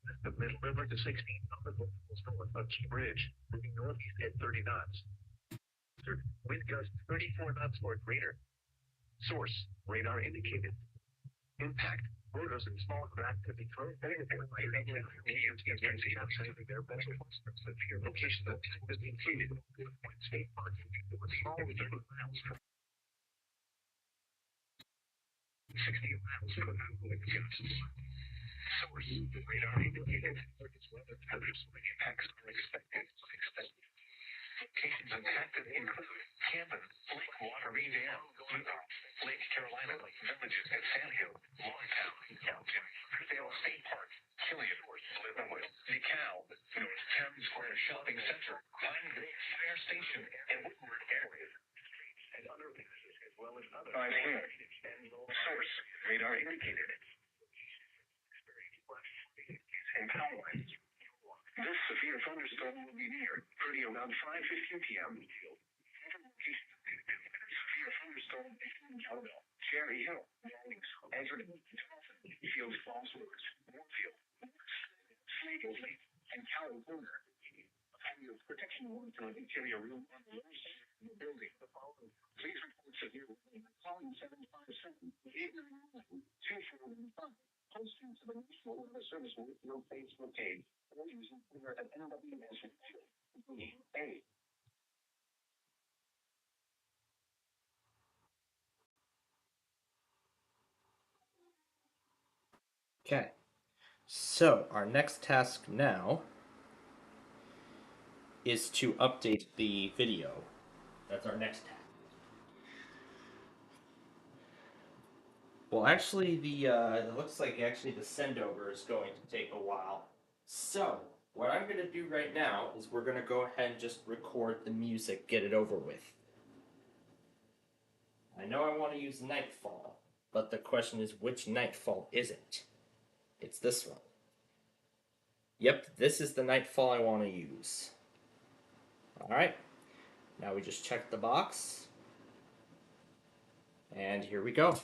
west of Middle River to 16 nautical miles north of Key Bridge, moving northeast at 30 knots. Wind gusts 34 knots or greater. Source, radar indicated. Impact, rotors and small craft could be thrown by regular medium to agency outside of their best response. Your location of attack has been treated. Point State Park, with small 30 miles from 60 miles from Source, radar indicated. Weather patterns impacts are expected. Locations impacted include Camden, Lake Wateree Dam, Blue, Lake Carolina, Villages at Sandhill, Longtown, Elgin, Dale State Park, Killian, Leavenworth, DeKalb, North Town Square Shopping Center, Pine Grove Fire Station, and Woodward area. And other places, as well as other. Source, radar indicated. And power lines. This severe thunderstorm will be near pretty around 5:15 p.m. Severe thunderstorm in Caldwell, Cherry Hill, Rawlings, Edgerton, Dolphin, Fields Falls Woods, Moorfield, Snake Lake, and Cowan Corner. Field protection warrant for the interior room on the lower side of the building. Please report severe weather by calling 757-899-2415. Posting to the National Weather Service Wakefield Facebook page, or using Twitter at NWS VA. Okay. So, our next task now is to update the video. That's our next task. Well, actually, it looks like the sendover is going to take a while. So, what I'm going to do right now is we're going to go ahead and just record the music, get it over with. I know I want to use Nightfall, but the question is, which Nightfall is it? It's this one. Yep, this is the Nightfall I want to use. Alright, now we just check the box. And here we go.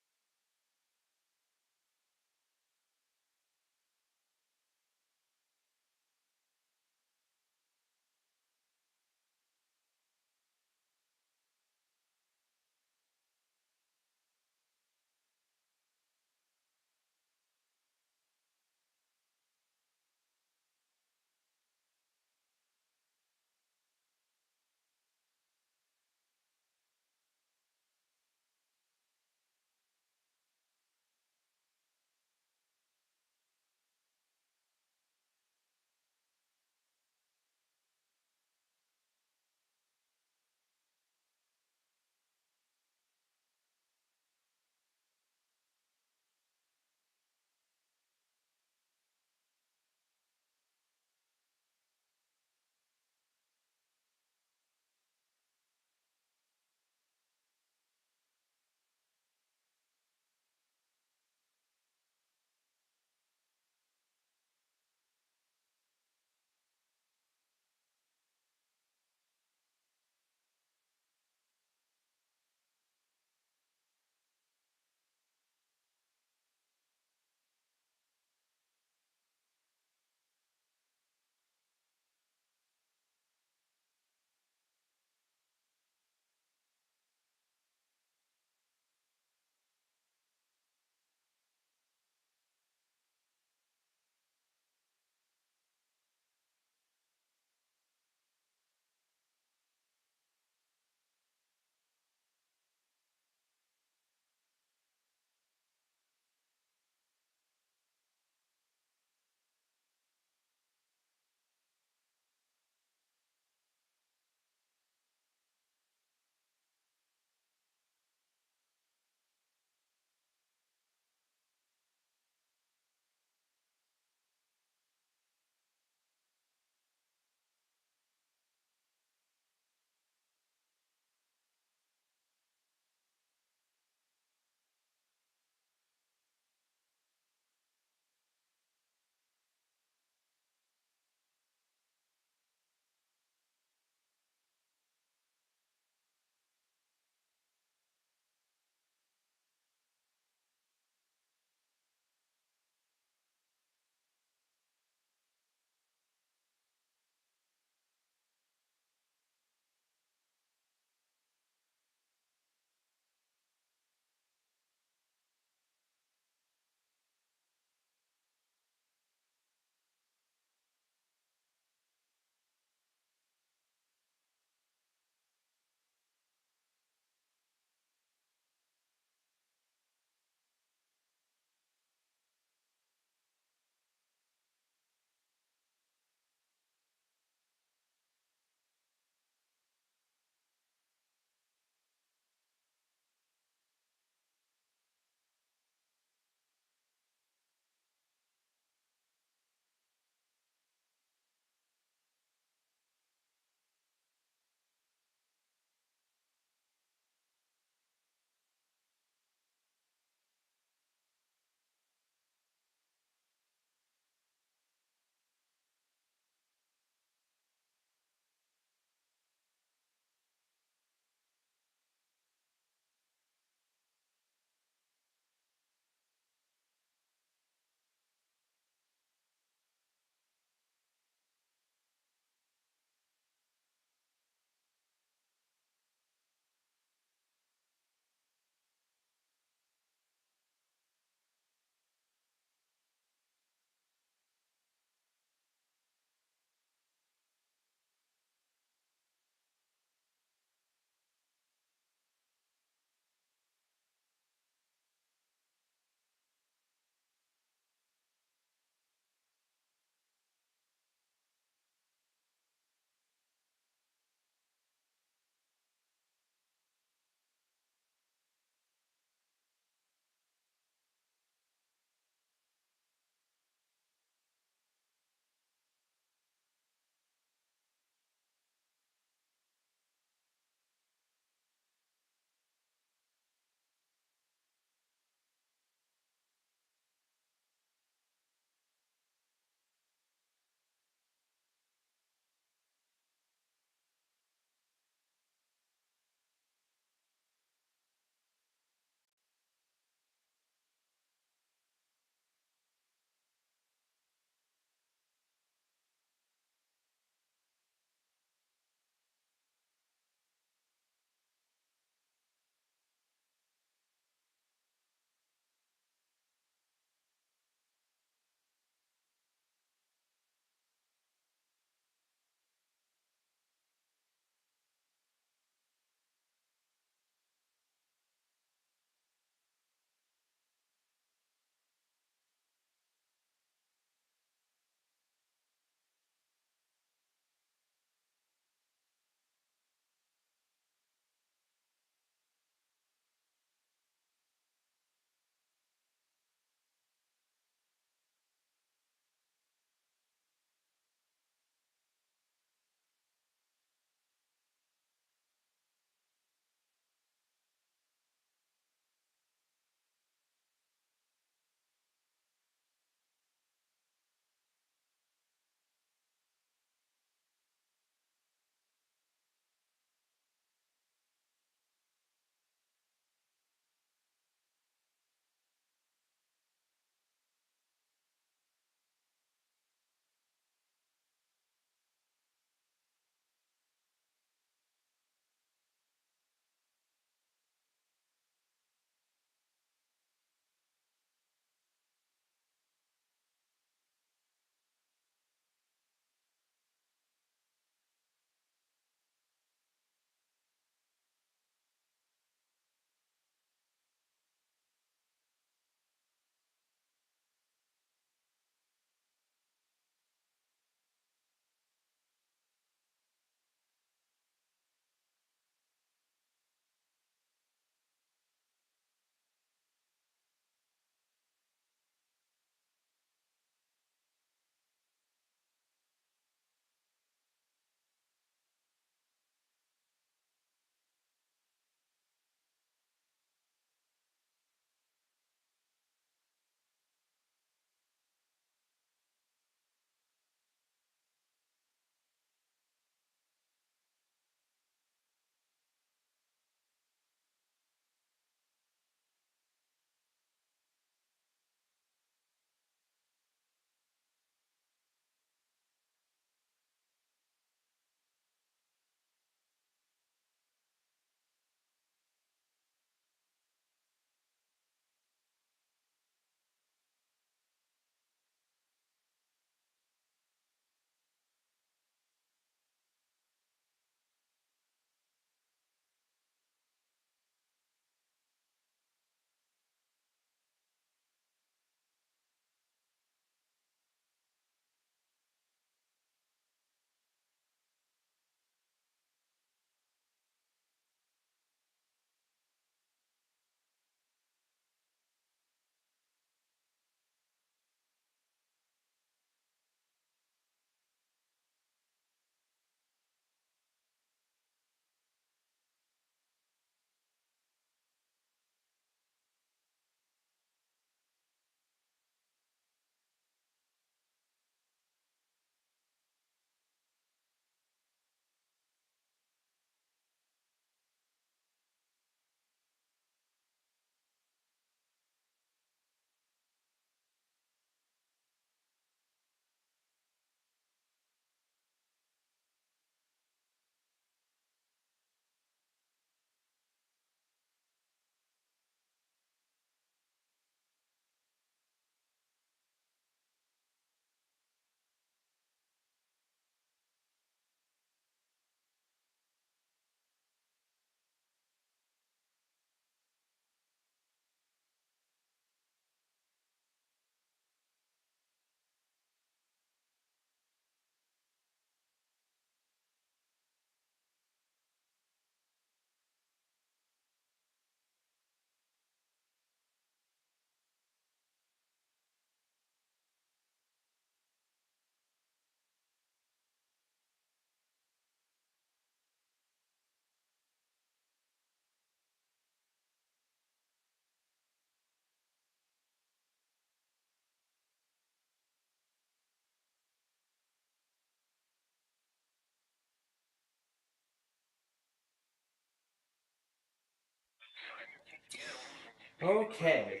Okay.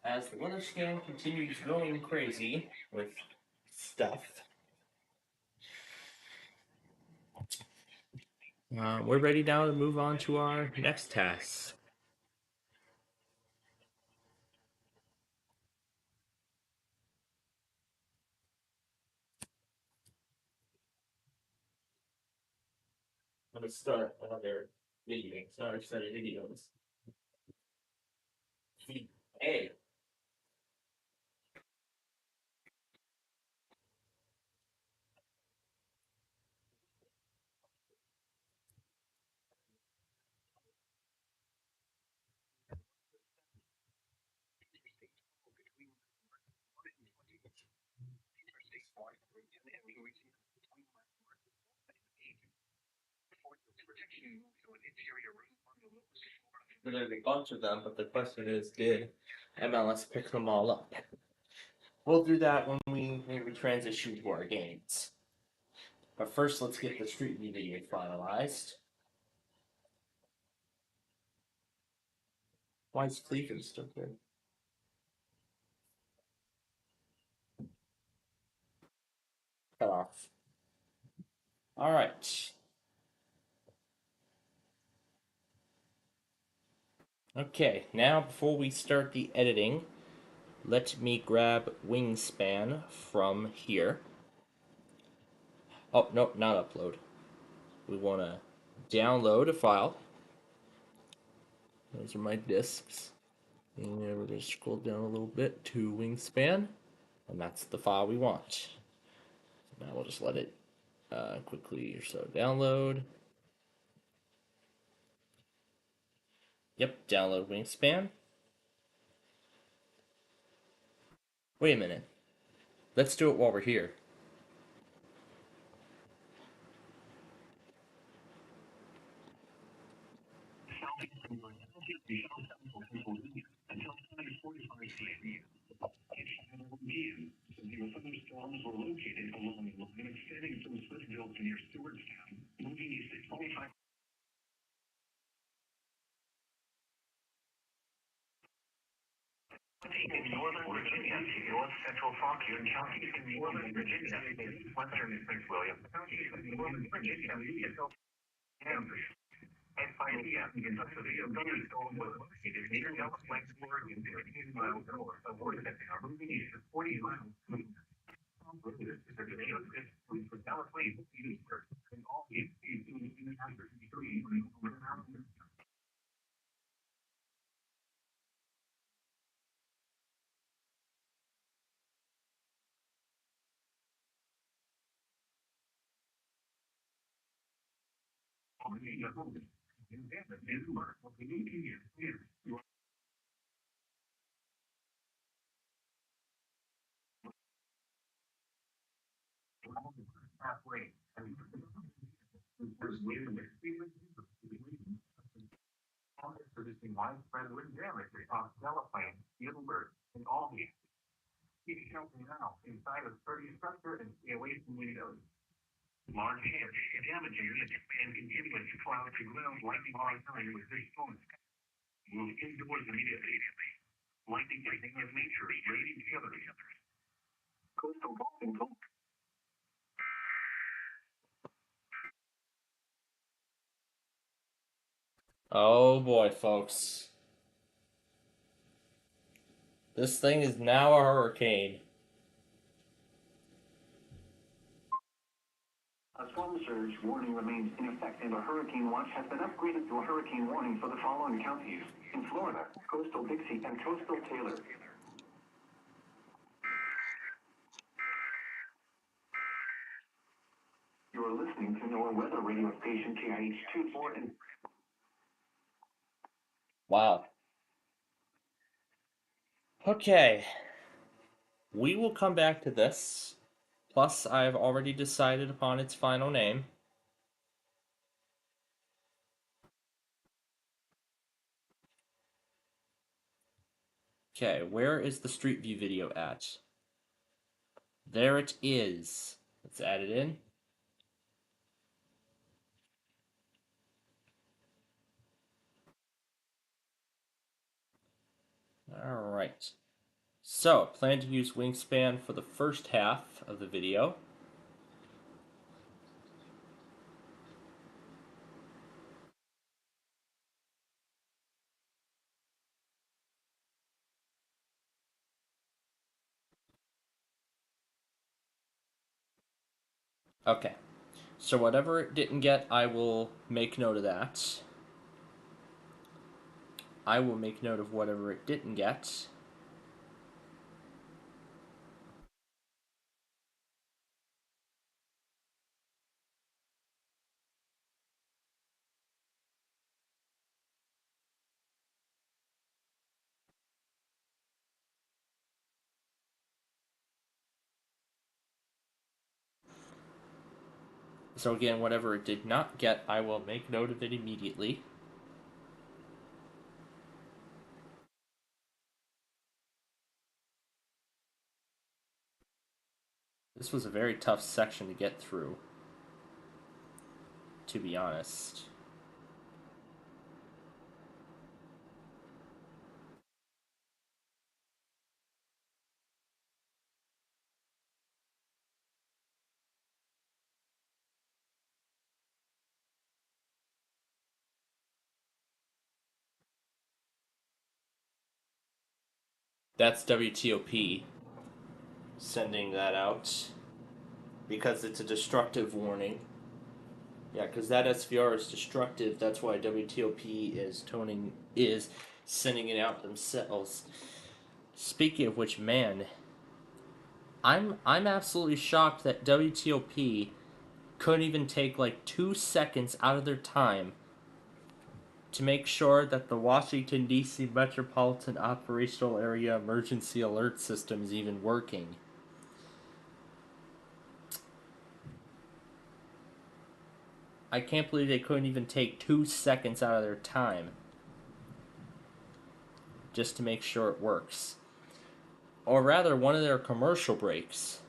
As the weather scan continues going crazy with stuff, we're ready now to move on to our next task. I'm going to start another video. Start a set of videos. Hey. There's a bunch of them, but the question is, did MLS pick them all up? We'll do that when we transition to our games. But first, let's get the Street View video finalized. Why is Cleveland still here? Cut off. Alright. Okay, now before we start the editing, let me grab Wingspan from here. Oh, no, not upload. We want to download a file. Those are my discs. And we're going to scroll down a little bit to Wingspan. And that's the file we want. Now we'll just let it quickly or so download. Yep, download Wingspan. Wait a minute. Let's do it while we're here. Thunderstorms were located along the line extending from Smithville to near Stewartstown, moving east at 25. In northern Virginia, north central Fauquier County, in northern Virginia, western Prince William County, northern Virginia, at 5 p.m. in Pennsylvania, thunderstorm was located near Elk Lake, Oregon, 15 miles north of Oregon, moving east at 40 miles. Producing widespread wind damage across Delaplane, Gilbert, and Albany. Keep shelter now inside a sturdy structure and stay away from windows. Large hail, damaging and continuing to cloud to ground lightning occurring with this storm. Move indoors immediately. Lightning of nature is raging together. Coastal Boston. Oh boy, folks. This thing is now a hurricane. A storm surge warning remains in effect, and a hurricane watch has been upgraded to a hurricane warning for the following counties: in Florida, coastal Dixie and coastal Taylor. You are listening to NOAA Weather Radio Station KIH24 and Wow. Okay. We will come back to this. Plus, I've already decided upon its final name. Okay, where is the Street View video at? There it is. Let's add it in. Alright. So, plan to use Wingspan for the first half of the video. Okay. So whatever it didn't get, I will make note of that. I will make note of whatever it didn't get. So again, whatever it did not get, I will make note of it immediately. This was a very tough section to get through, to be honest. That's WTOP sending that out because it's a destructive warning. Yeah, because that SVR is destructive. That's why WTOP is sending it out themselves. Speaking of which, man, I'm absolutely shocked that WTOP couldn't even take like 2 seconds out of their time to make sure that the Washington D.C. Metropolitan Operational Area Emergency Alert System is even working. I can't believe they couldn't even take 2 seconds out of their time just to make sure it works. Or rather, one of their commercial breaks.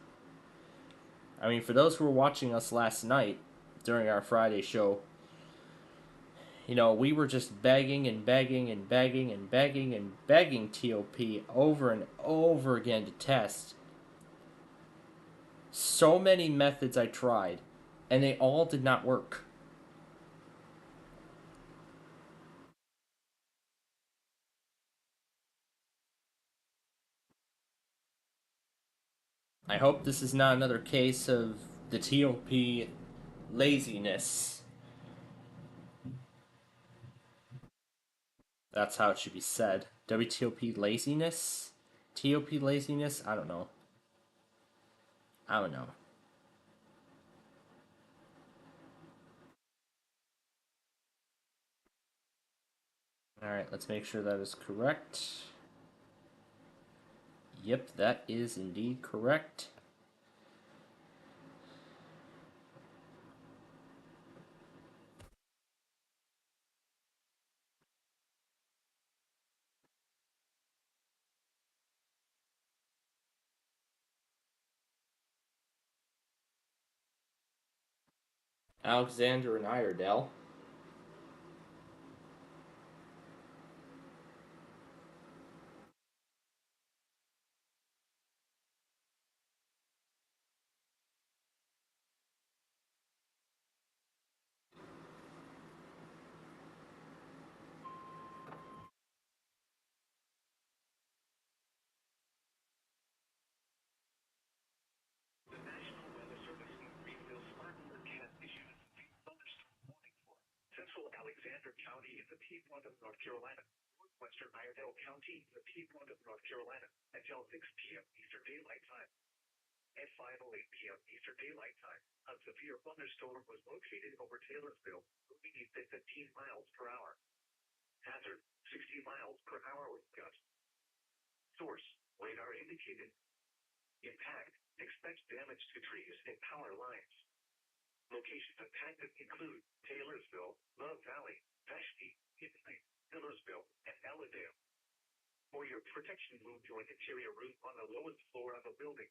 I mean, for those who were watching us last night during our Friday show, you know, we were just begging and begging and begging and begging and begging TOP over and over again to test. So many methods I tried, and they all did not work. I hope this is not another case of the TOP laziness. That's how it should be said. WTOP laziness? TOP laziness? I don't know. Alright, let's make sure that is correct. Yep, that is indeed correct. Alexander and Iredell. The National Weather Service reveals smart forecast issues thunderstorm warning for central Alexander County in the Piedmont of North Carolina, northwestern Iredell County in the Piedmont of North Carolina, until 6 p.m. Eastern Daylight Time. At 5:08 p.m. Eastern Daylight Time, a severe thunderstorm was located over Taylorsville, moving east at 15 miles per hour. Hazard, 60 miles per hour with gusts. Source, radar indicated. Impact, expect damage to trees and power lines. Locations impacted include Taylorsville, Love Valley, Vashti, Hidley, Taylorsville, and Allendale. For your protection, move to an interior room on the lowest floor of a building.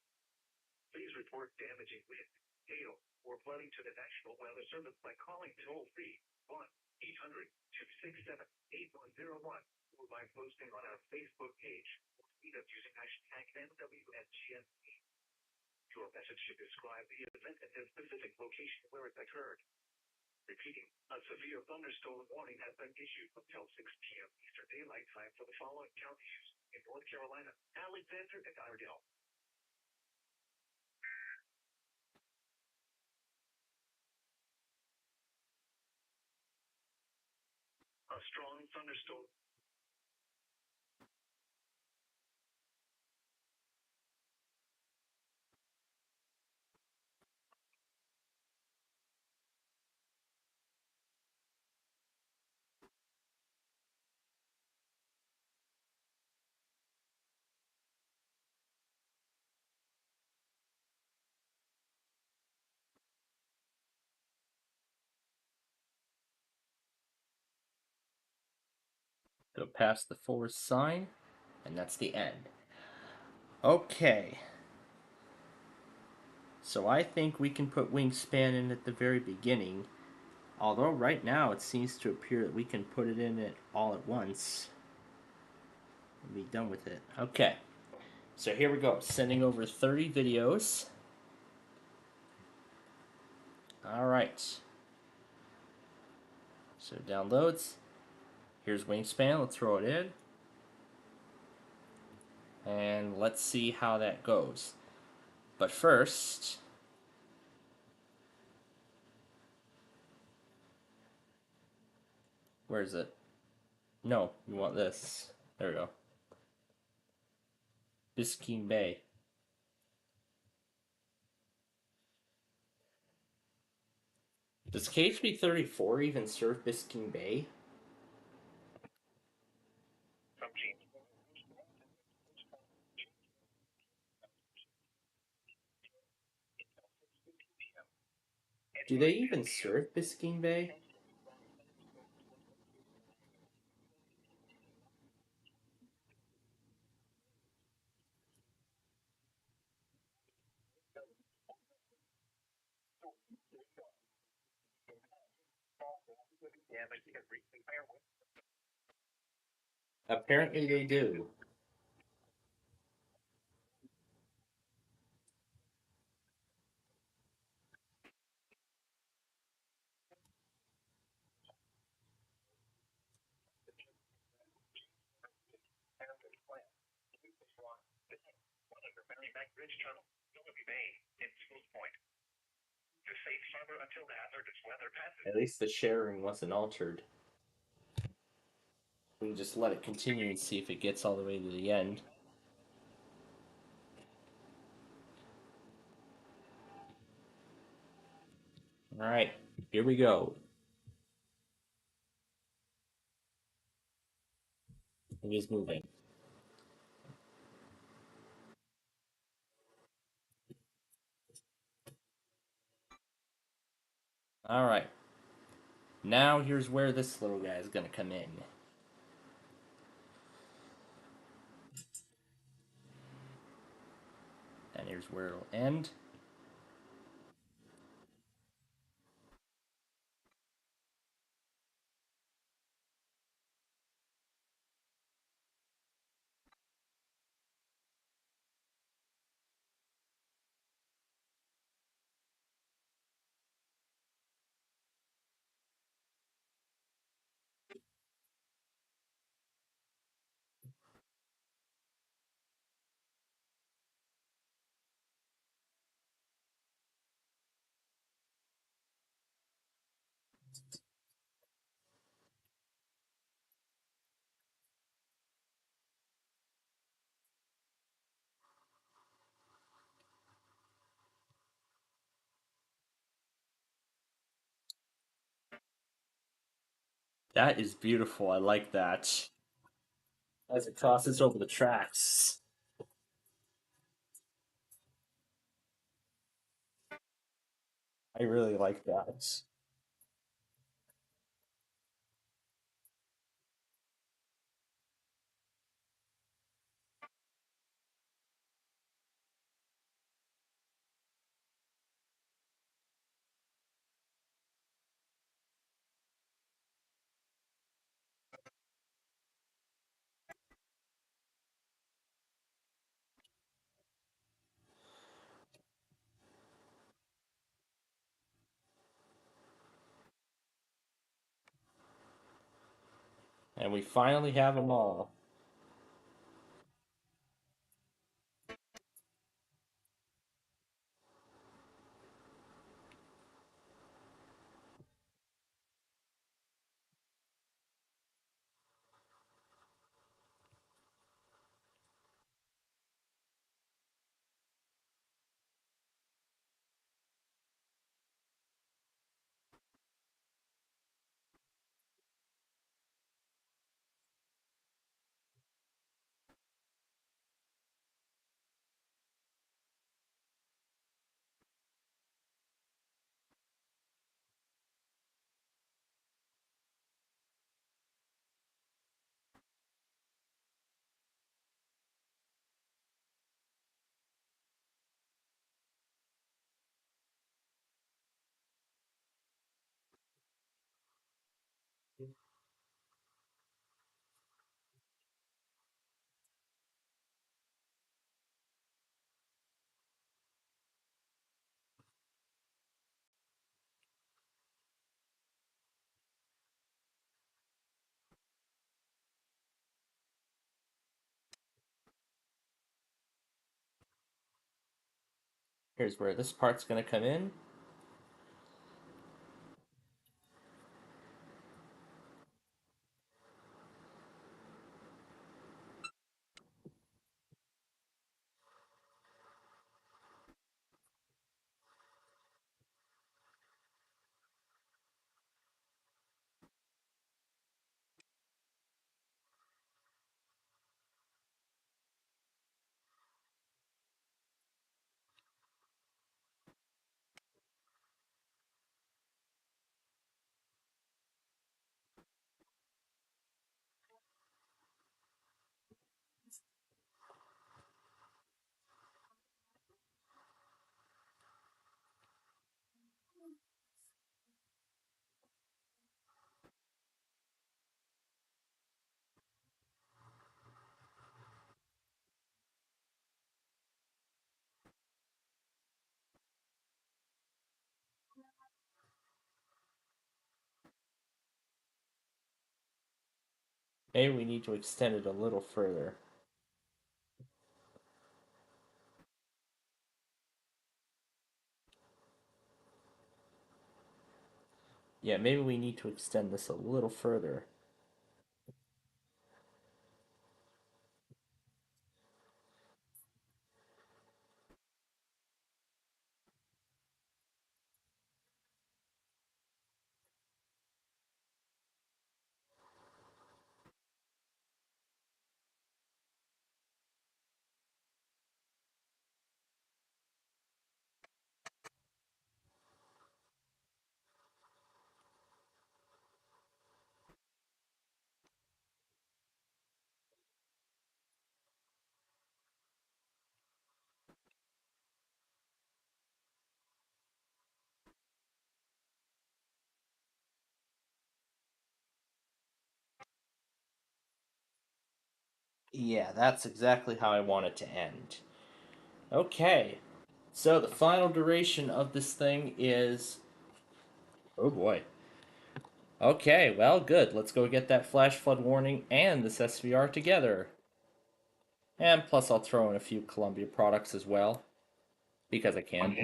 Please report damaging wind, hail, or flooding to the National Weather Service by calling toll-free 1-800-267-8101 or by posting on our Facebook page or speed up using hashtag MWSGSP. Your message should describe the event and the specific location where it occurred. Repeating, a severe thunderstorm warning has been issued until 6 p.m. Eastern Daylight Time for the following counties in North Carolina: Alexander and Iredell. A strong thunderstorm. Go past the forest sign, and that's the end. Okay. So I think we can put wingspan in at the very beginning. Although right now it seems to appear that we can put it in it all at once and be done with it. Okay. So here we go. Sending over 30 videos. Alright. So it downloads. Here's wingspan. Let's throw it in. And let's see how that goes. But first, where is it? No, you want this. There we go. Biscayne Bay. Does KHB 34 even serve Biscayne Bay? Do they even serve Biscayne Bay? Apparently they do. Ridge Tunnel, Philippi Bay, in Spruce Point. To safe harbor until the hazardous weather passes. At least the sharing wasn't altered. We can just let it continue and see if it gets all the way to the end. Alright, here we go. It is moving. Alright. Now here's where this little guy is going to come in. And here's where it'll end. That is beautiful. I like that. As it crosses over the tracks. I really like that. And we finally have them all. Here's where this part's going to come in. Maybe we need to extend it a little further. Yeah, maybe we need to extend this a little further. Yeah, that's exactly how I want it to end. Okay, so the final duration of this thing is... Oh boy. Okay, well, good. Let's go get that flash flood warning and this SVR together. And plus I'll throw in a few Columbia products as well, because I can.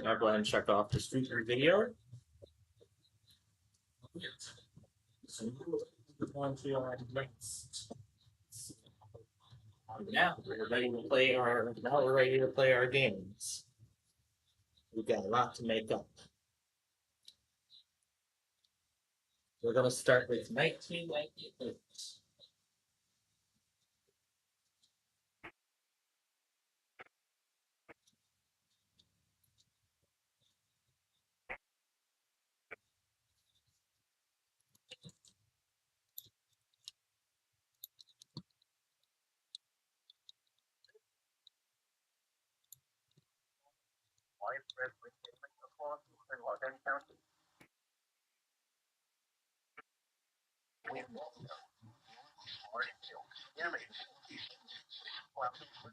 I'll go ahead and check off the speaker video. So on to our next. Now we're ready to play our games. We've got a lot to make up. We're gonna start with 1998.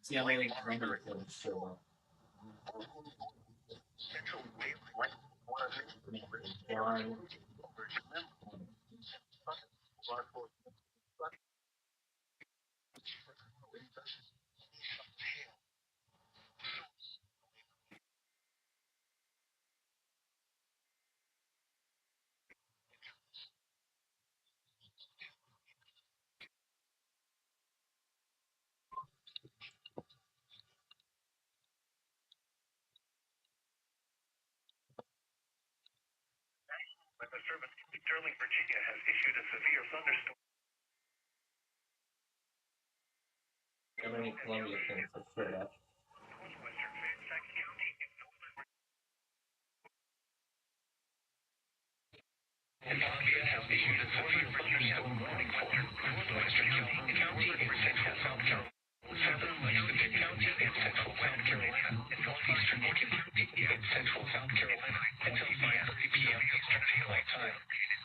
See how many Columbia films show up. Weather Service in Sterling, Virginia has issued a severe thunderstorm. How many Columbia films have showed up? Northwestern Fairfax County in Columbia has issued a severe thunderstorm warning for Northwestern County in central South Carolina, Southern Lexington County in central South Carolina, and northeastern Morgan County in central South Carolina until 5:30 p.m. Eastern Daylight Time.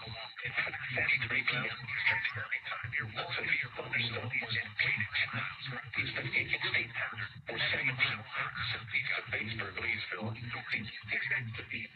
At 5:43 p.m. Eastern Daylight Time, a severe thunderstorm was indicated 10 miles northeast of Aiken State Pattern for 17 miles southeast of Batesburg, Leesville. Expected to be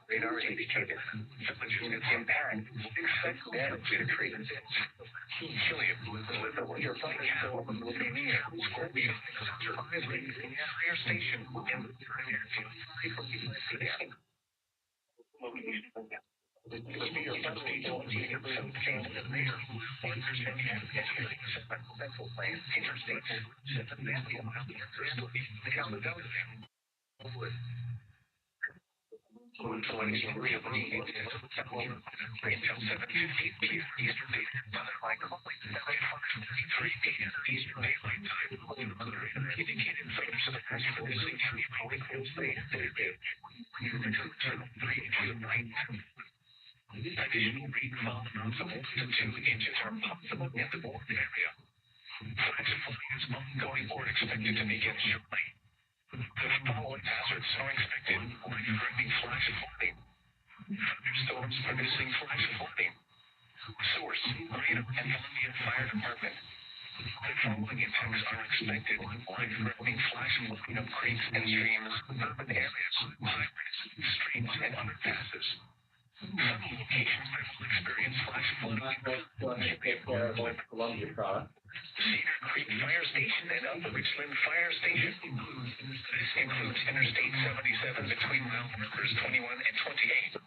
radar indicated villages impact. Expect damage to trees. Helium with the winter cattle, Scorpio, fire station in the additional rainfall amounts of 1 to 2 inches are possible in the Borden area. Flash flooding is ongoing or expected to begin shortly. The following hazards are expected: life-threatening flash flooding, thunderstorms producing flash flooding. Source: Greater and Columbia Fire Department. The following impacts are expected: life-threatening flash flooding of creeks and streams, urban areas, highways, streets, and underpasses. Some locations will experience flash flooding. Go ahead and take care of all the Columbia product. Cedar Creek Fire Station and Upper Richland Fire Station. This includes Interstate 77 between mile markers 21 and 28.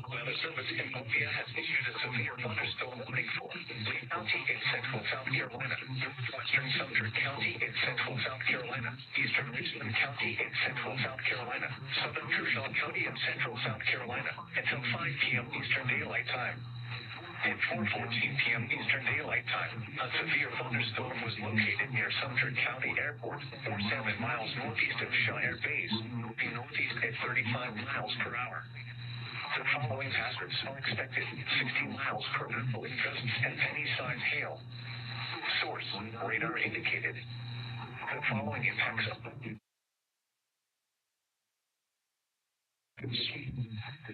Weather Service in Columbia has issued a severe thunderstorm warning for Lee County in central South Carolina, northwestern Sumter County in central South Carolina, eastern Richland County in central South Carolina, southern Kershaw County in central South Carolina, until 5 p.m. Eastern Daylight Time. At 4:14 p.m. Eastern Daylight Time, a severe thunderstorm was located near Sumter County Airport, 47 miles northeast of Shire Base, moving northeast at 35 miles per hour. The following hazards are expected: 60 miles per hour with gusts and penny-sized hail. Source: radar indicated. The following impacts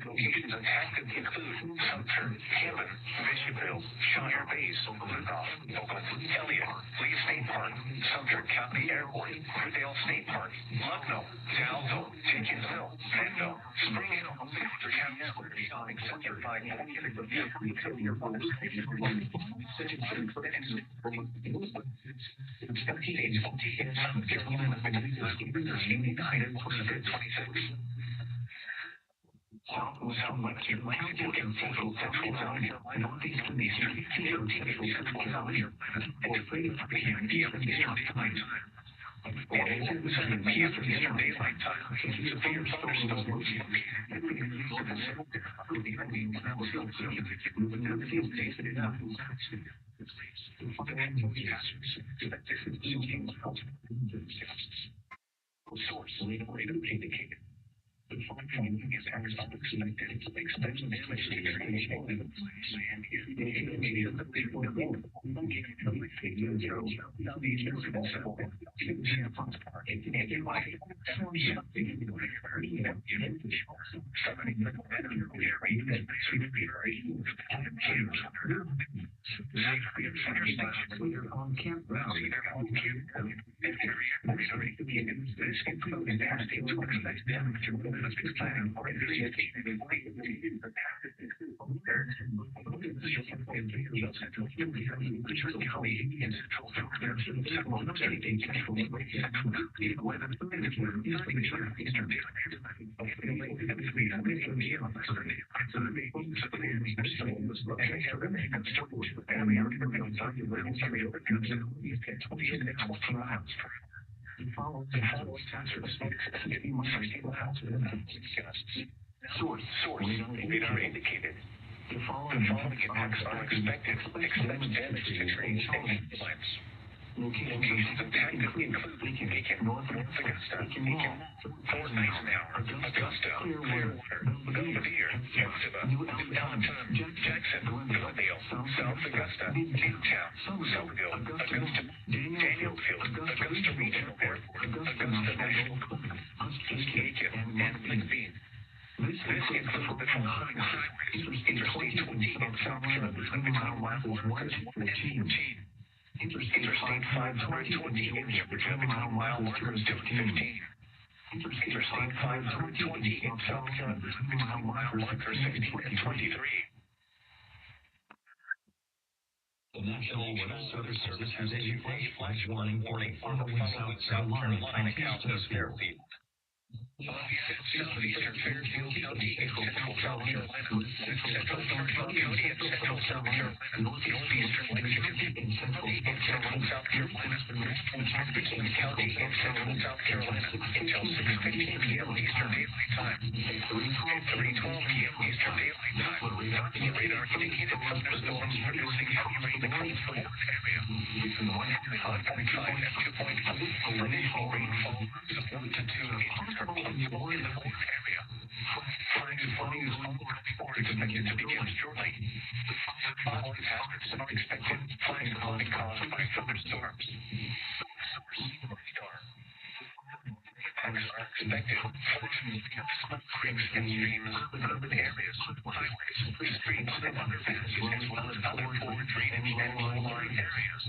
locations impacted include Sumter, Hammond, Bishopville, Shire Base, Lugoff, Oakland, Elliott, Lee State Park, Sumter County Airport, Rudale State Park, Lucknow, Dalville, Jenkins Mill, Manville, Spring Hill, Georgetown Shopping Center, 17 South Carolina, between 89 and 126. Southwestern Mexican Central South Carolina, northeastern eastern, central South Carolina, at 3 p.m. Eastern Daylight Time. At 7 p.m. Eastern Daylight Time, severe thunderstorms source radar indicated. The following impacts are expected. Extensive damage to trees in Miami, southeastern Minnesota, Sanford Park, and Hawaii. This includes interstate to expect damage to planning for Source radar indicated. The following impacts are expected. Expect damage to trees and plants. Locations impacted include Beacon, North Augusta, Beacon, Fort Eisenhower, Augusta, Clearwater, Belvedere, Hephzibah, New Allentown, Jackson, Glendale, South Augusta, Newtown, Somerville, Augusta, Danielfield, Augusta Regional Airport, Augusta National Park, Aiken, and McBean. This includes the following highways: Interstate 20 in South Carolina between mile markers 1 and 14. Interstate 520 in Georgia between mile markers 2 and 15. Interstate 520 in South Carolina between mile markers 16 and 23. The National Weather Service has issued a flash warning for a following South Carolina county Fairfield. Southeastern Fairfield County in central South Carolina, central Kershaw County in central South Carolina, northeastern Lexington in central South Carolina, northwestern Richland County in central South Carolina, until 6:15 p.m. Eastern Daylight Time. At 3:12 p.m. Eastern Daylight Time, the radar indicated thunderstorms producing heavy rain across the Ward area. Between 1.5 and 2.4, initial rainfall of 1 to 2 inches per in the Ward area. Flying is expected to begin shortly. Following hazards are expected. Flying caused by thunderstorms. Source radar. Impacts are expected. Creeks and streams, urban areas, highways, streets, and underpasses, as well as other poor drainage and low-lying areas.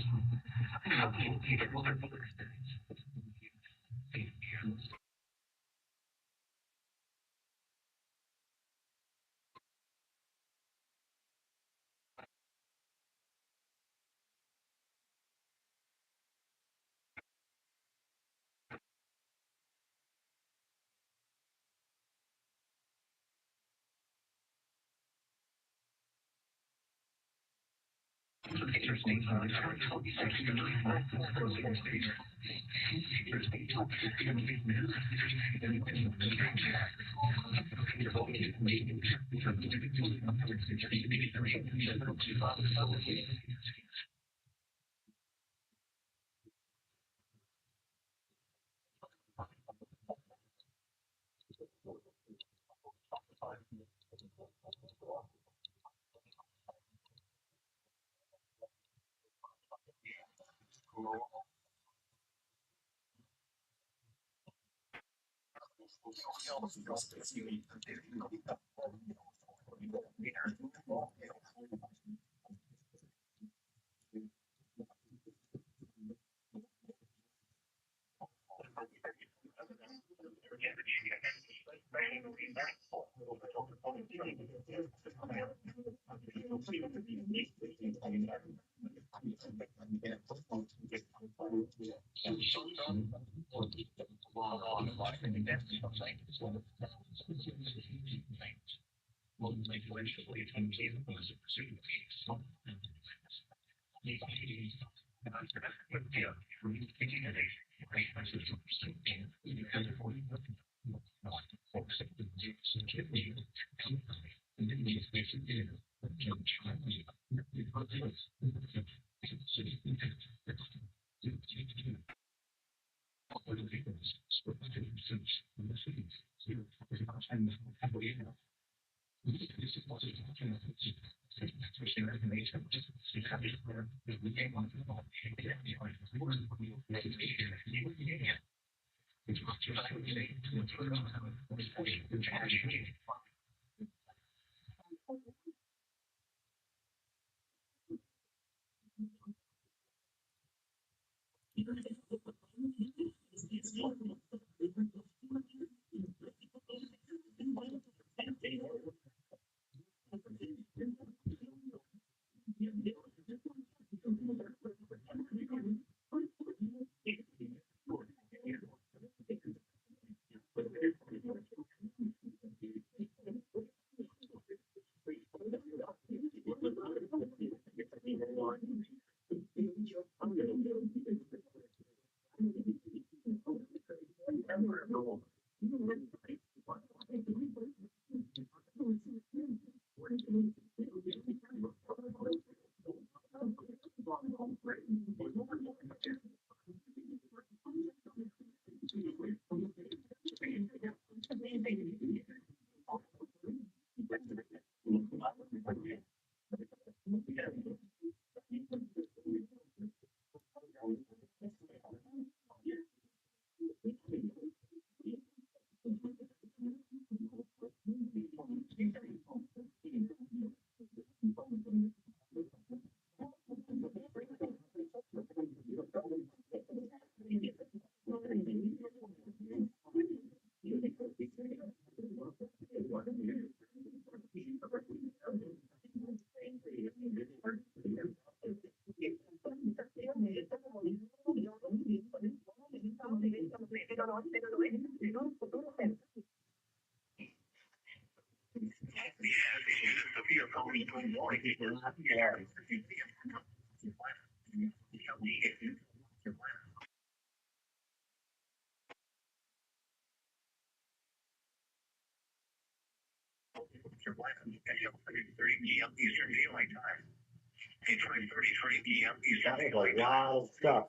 That was a lot of stuff.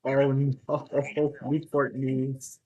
Oh no, Newport News.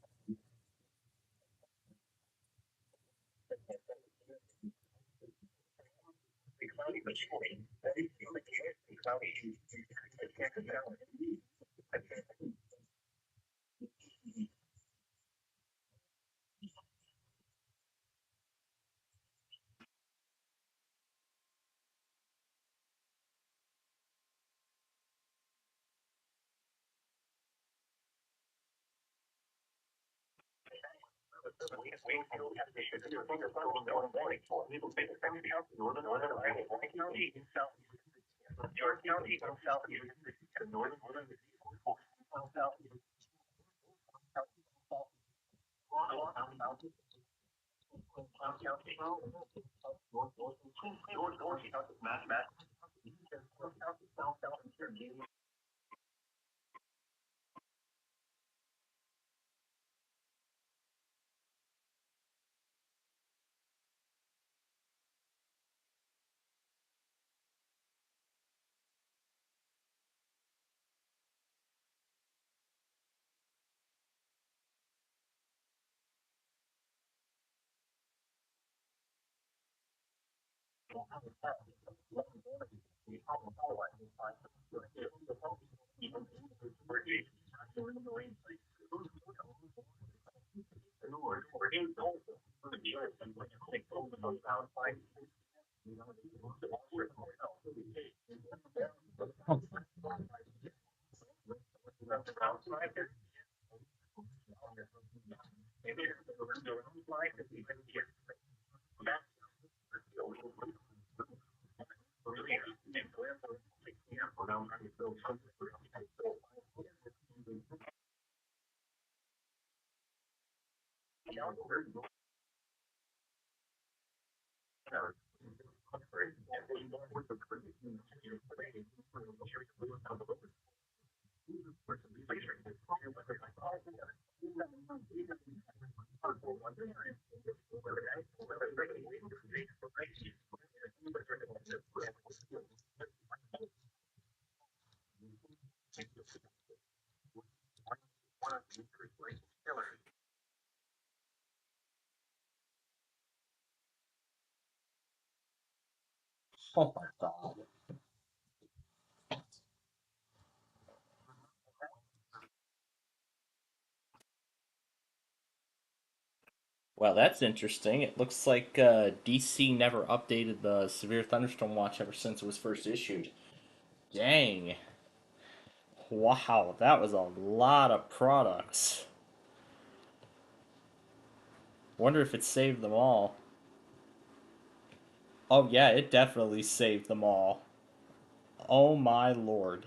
Oh my god. Well, that's interesting. It looks like DC never updated the severe thunderstorm watch ever since it was first issued. Dang. Wow, that was a lot of products. Wonder if it saved them all. Oh yeah, it definitely saved them all. Oh my lord.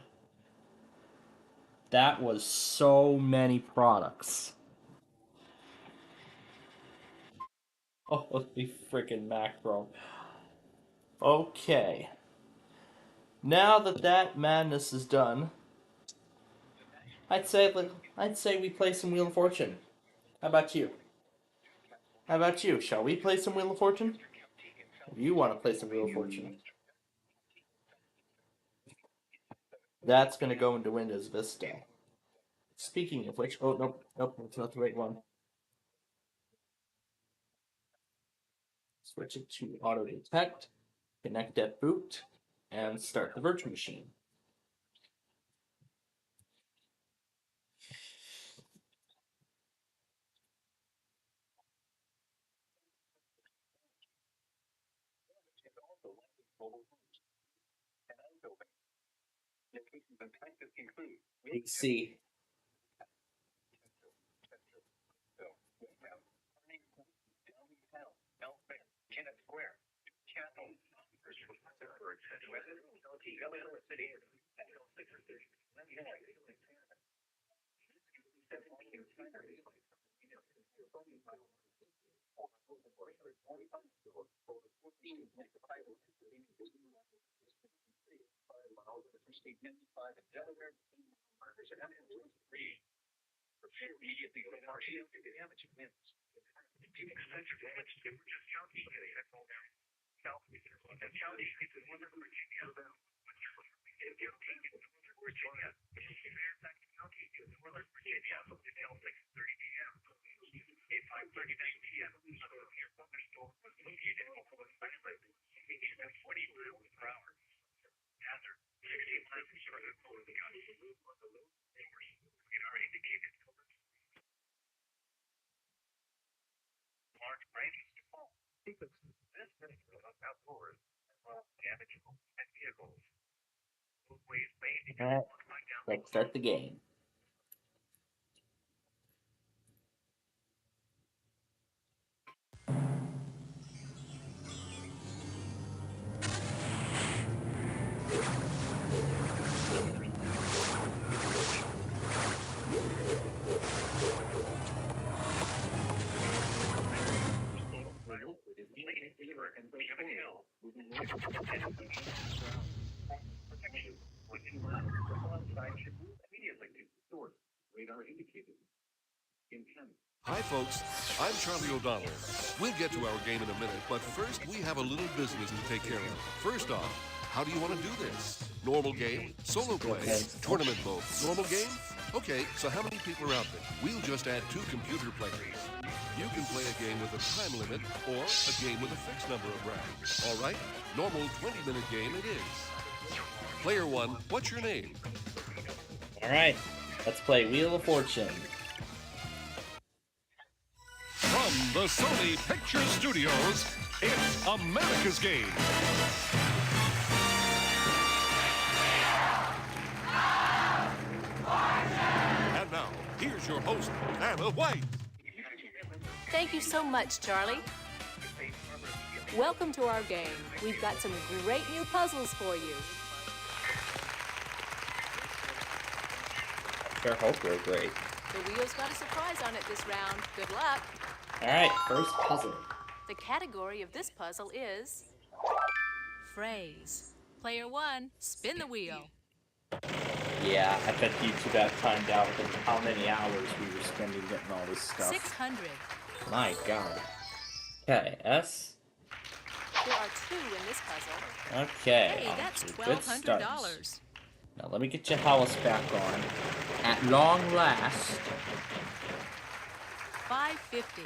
That was so many products. Holy freaking macro. Okay. Now that that madness is done, I'd say we play some Wheel of Fortune. How about you? How about you? Shall we play some Wheel of Fortune? If you want to play some Wheel of Fortune, that's gonna go into Windows Vista. Speaking of which, oh nope, nope, that's not the right one. Switch it to auto detect, connect at boot, and start the virtual machine. AC. Alright, let's start the game. When you go outside, should move immediately to the source. Radar indicated. Intent. Hi, folks. I'm Charlie O'Donnell. We'll get to our game in a minute, but first we have a little business to take care of. First off, how do you want to do this? Normal game, solo play, tournament mode. Normal game? Okay, so how many people are out there? We'll just add 2 computer players. You can play a game with a time limit or a game with a fixed number of rounds. All right? Normal 20-minute game it is. Player 1, what's your name? Alright, let's play Wheel of Fortune. From the Sony Picture Studios, it's America's Game. And now, here's your host, Anna White. Thank you so much, Charlie. Welcome to our game. We've got some great new puzzles for you. I sure hope they're great. The wheel's got a surprise on it this round. Good luck. Alright, first puzzle. The category of this puzzle is phrase. Player 1, spin the wheel. Yeah, I bet you two got timed out with how many hours we were spending getting all this stuff. 600. My god. Okay, S. There are 2 in this puzzle. Okay, Hey, that's off to a good start. $1,200. Now let me get your house back on. At long last. 550.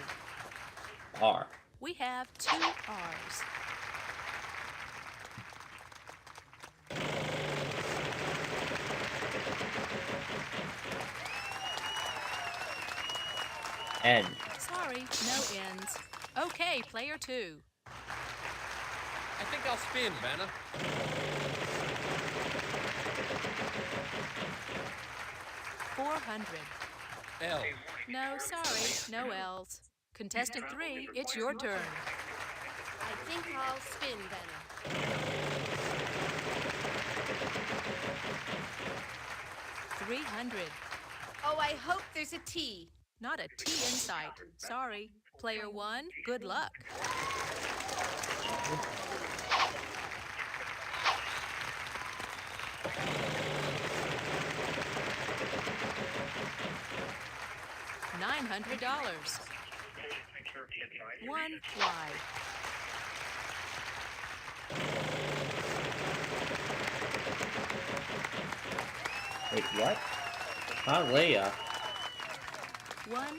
R. We have 2 R's. N. Sorry, no N's. Okay, player 2. I think I'll spin, Vanna. 400. L. No, sorry, no L's. Contestant 3, it's your turn. I think I'll spin, Benna. 300. Oh, I hope there's a T. Not a T in sight. Sorry. Player 1, good luck. $900. 1 wide. Wait, what? Leia. 1 M.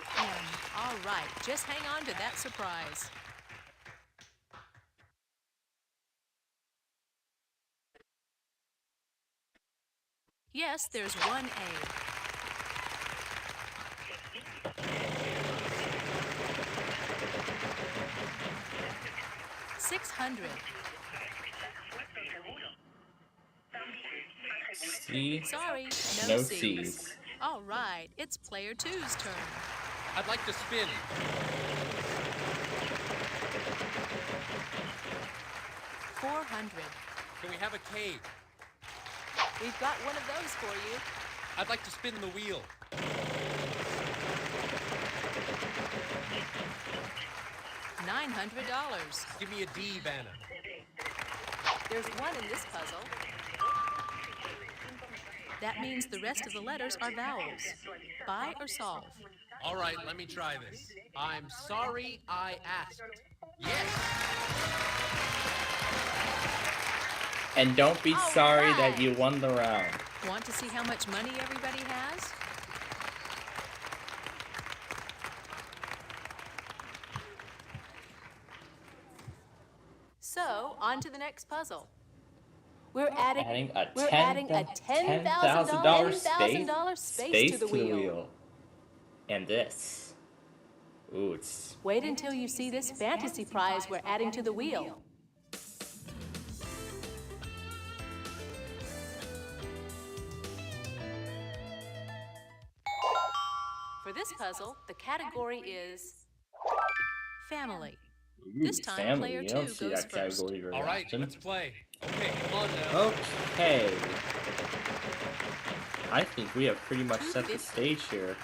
All right, just hang on to that surprise. Yes, there's 1 A. $600. C. Sorry, No no C's. C's. All right, it's player 2's turn. I'd like to spin. 400. Can we have a K? We've got one of those for you. I'd like to spin the wheel. $900. Give me a D, Vanna. There's 1 in this puzzle. That means the rest of the letters are vowels. Buy or solve? All right, let me try this. I'm sorry I asked. Yes! And don't be All sorry right. that you won the round. Want to see how much money everybody has? So, on to the next puzzle. We're adding a $10,000 space to the wheel. And this. Ooh, it's... Wait until you see this fantasy prize we're adding to the wheel. For this puzzle, the category is family. This time, family. player You 2 don't see goes that first. category very All right, often. let's play. Okay, come on now. Okay. I think we have pretty much set the stage here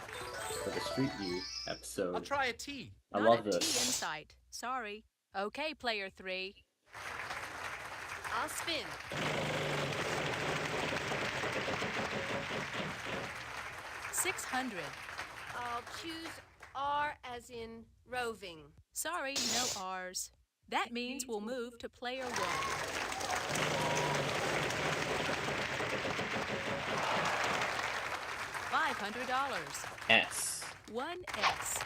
for the Street View episode. I'll try a T. I Not love a T in this. sight. Sorry. Okay, player 3. I'll spin. 600. I'll choose R as in roving. Sorry, no R's. That means we'll move to player 1. $500. S. 1S.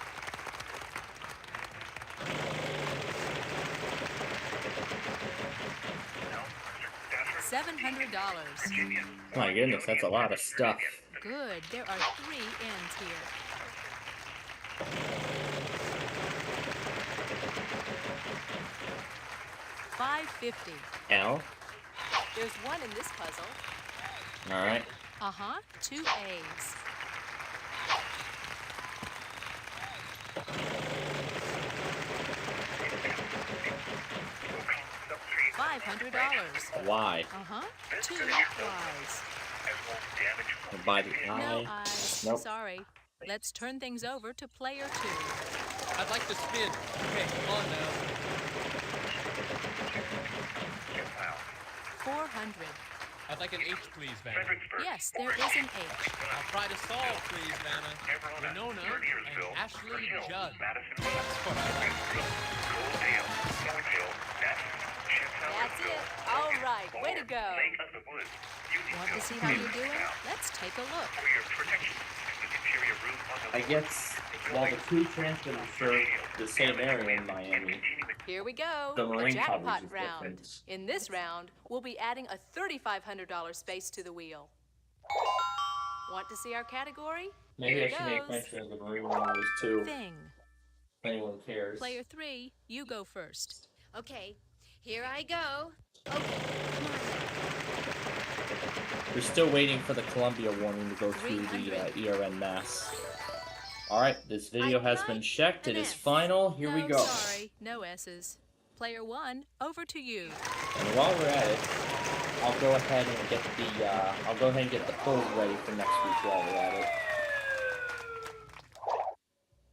$700. My goodness, that's a lot of stuff. Good. There are 3 ends here. $550. L. There's 1 in this puzzle. All right. 2 A's. $500. Y. 2 Y's. By the No I. I's. Nope. Sorry. Let's turn things over to player 2. I'd like to spin. Okay, come on now. 400. I'd like an H, please, Vanna. Yes, there is an H. I'll try to solve, please, Vanna. Winona and Ashley Judd. That's what I like. That's it. All right. Way to go. Want to see how you're doing? Let's take a look. I guess while the two transmitters serve the same area in Miami, Here we go. the marine coverage jackpot is round. different. In this round, we'll be adding a $3,500 space to the wheel. Want to see our category? Maybe Here I should make goes. mention of the marine one was too. Thing. If anyone cares. Player 3, you go first. Okay, here I go. Okay, come on now. We're still waiting for the Columbia warning to go through the 300. ERN mass. Alright, this video has been checked. It an is S. final. Here we No, go. Sorry, no S's. Player 1, over to you. And while we're at it, I'll go ahead and get the polls ready for next week while we're at it.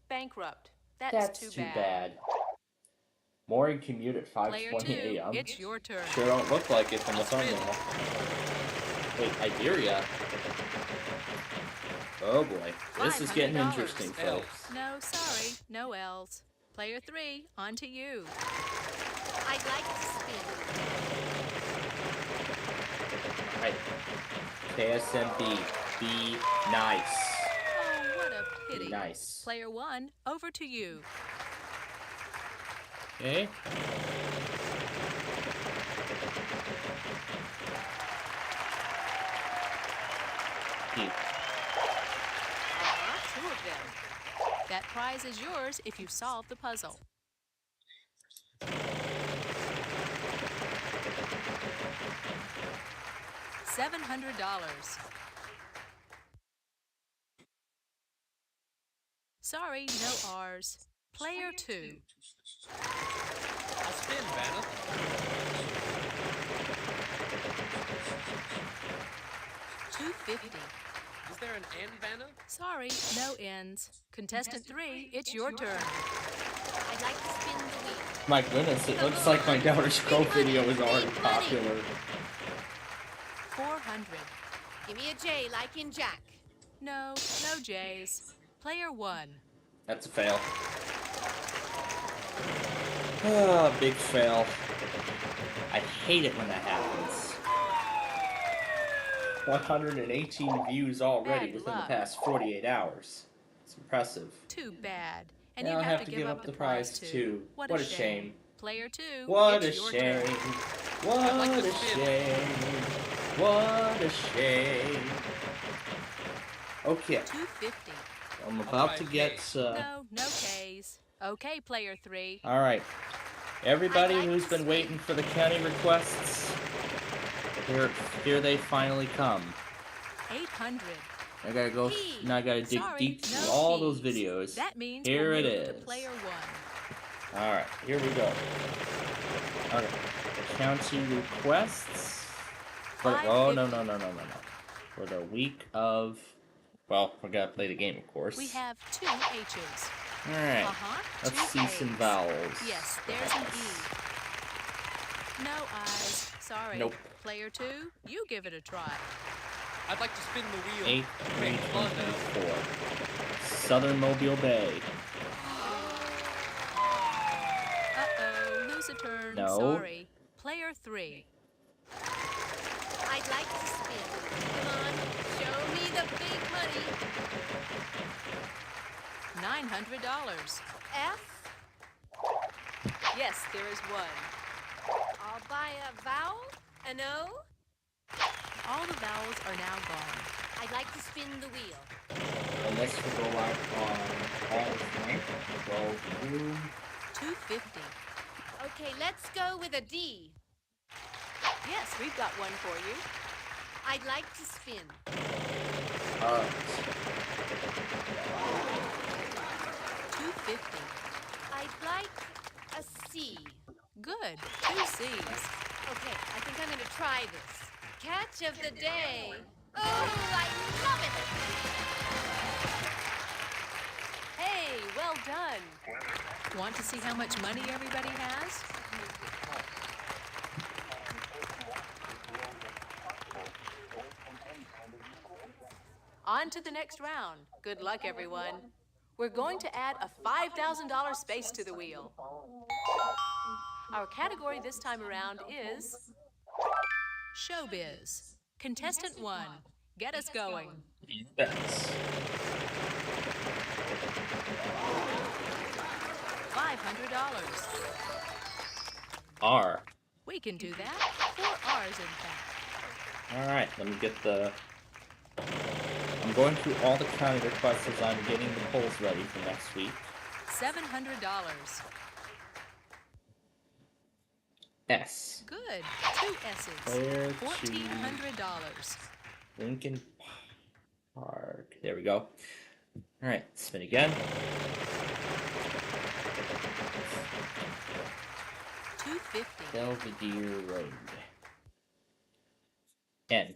Bankrupt. That's too bad. Morning commute at Player 5:20 2, a.m. it's your turn. Sure don't look like it from the thumbnail. Wait, Iberia? Oh boy, this is getting $500. interesting, folks. No, sorry, no L's. Player 3, on to you. I'd like to spin. Alright. KSMB, be nice. Oh, what a pity. Be nice. Player 1, over to you. Okay. D. 2 of them. That prize is yours if you solve the puzzle. $700. Sorry, no R's. Player 2. I'll spin, Vanna. $250. Is there an N, Vanna? Sorry, no N's. Contestant 3, it's your turn. I'd like to spin the wheel. My goodness, it looks like my daughter's Crow video is already popular. 400. Give me a J like in Jack. No, no J's. Player 1. That's a fail. Ah, big fail. I hate it when that happens. 118 views already Bad within luck. the past 48 hours. It's impressive. Too bad. And Now you I have to give up the prize too. What What a a shame. shame. Player 2, What a it's your shame. turn. What like a to spin. shame. What a shame. Okay, 250. I'm about to get. No, no K's. Okay, player 3. All right, everybody I'd like who's to been spin. waiting for the county requests, here they finally come. 800. I gotta go. P. Now I gotta dig Sorry, deep through no all P's. those videos. That means Here we'll it move to is. player 1. All right, here we go. Okay, county requests. For, oh no. For the week of. Well, we gotta play the game, of course. We have 2 H's. All right. Two Let's see some A's. vowels. Yes, there's an E. No I's. Sorry. Nope. Player 2, you give it a try. I'd like to spin the wheel. 8-3-24. Southern Mobile Bay. Uh-oh, lose a turn. No. Sorry. Player 3. I'd like to spin. Come on, show me the big money. $900. F. Yes, there is one. I'll buy a vowel, an O. All the vowels are now gone. I'd like to spin the wheel. And this will go out on August 9th. Go boom. $250. Okay, let's go with a D. Yes, we've got one for you. I'd like to spin. Alright. $250. I'd like a C. Good. 2 C's. Okay, I think I'm gonna try this. Catch of the day. Oh, I love it! Hey, well done. Want to see how much money everybody has? On to the next round. Good luck, everyone. We're going to add a $5,000 space to the wheel. Our category this time around is Showbiz. Contestant 1, get us going. Yes. $500. R. We can do that. 4 R's, in fact. Alright, let me get the... I'm going through all the county requests as I'm getting the polls ready for next week. $700. S. Good. 2 S's. Player $1,400. Lincoln Park. There we go. Alright, spin again. $250. Belvedere Road. N.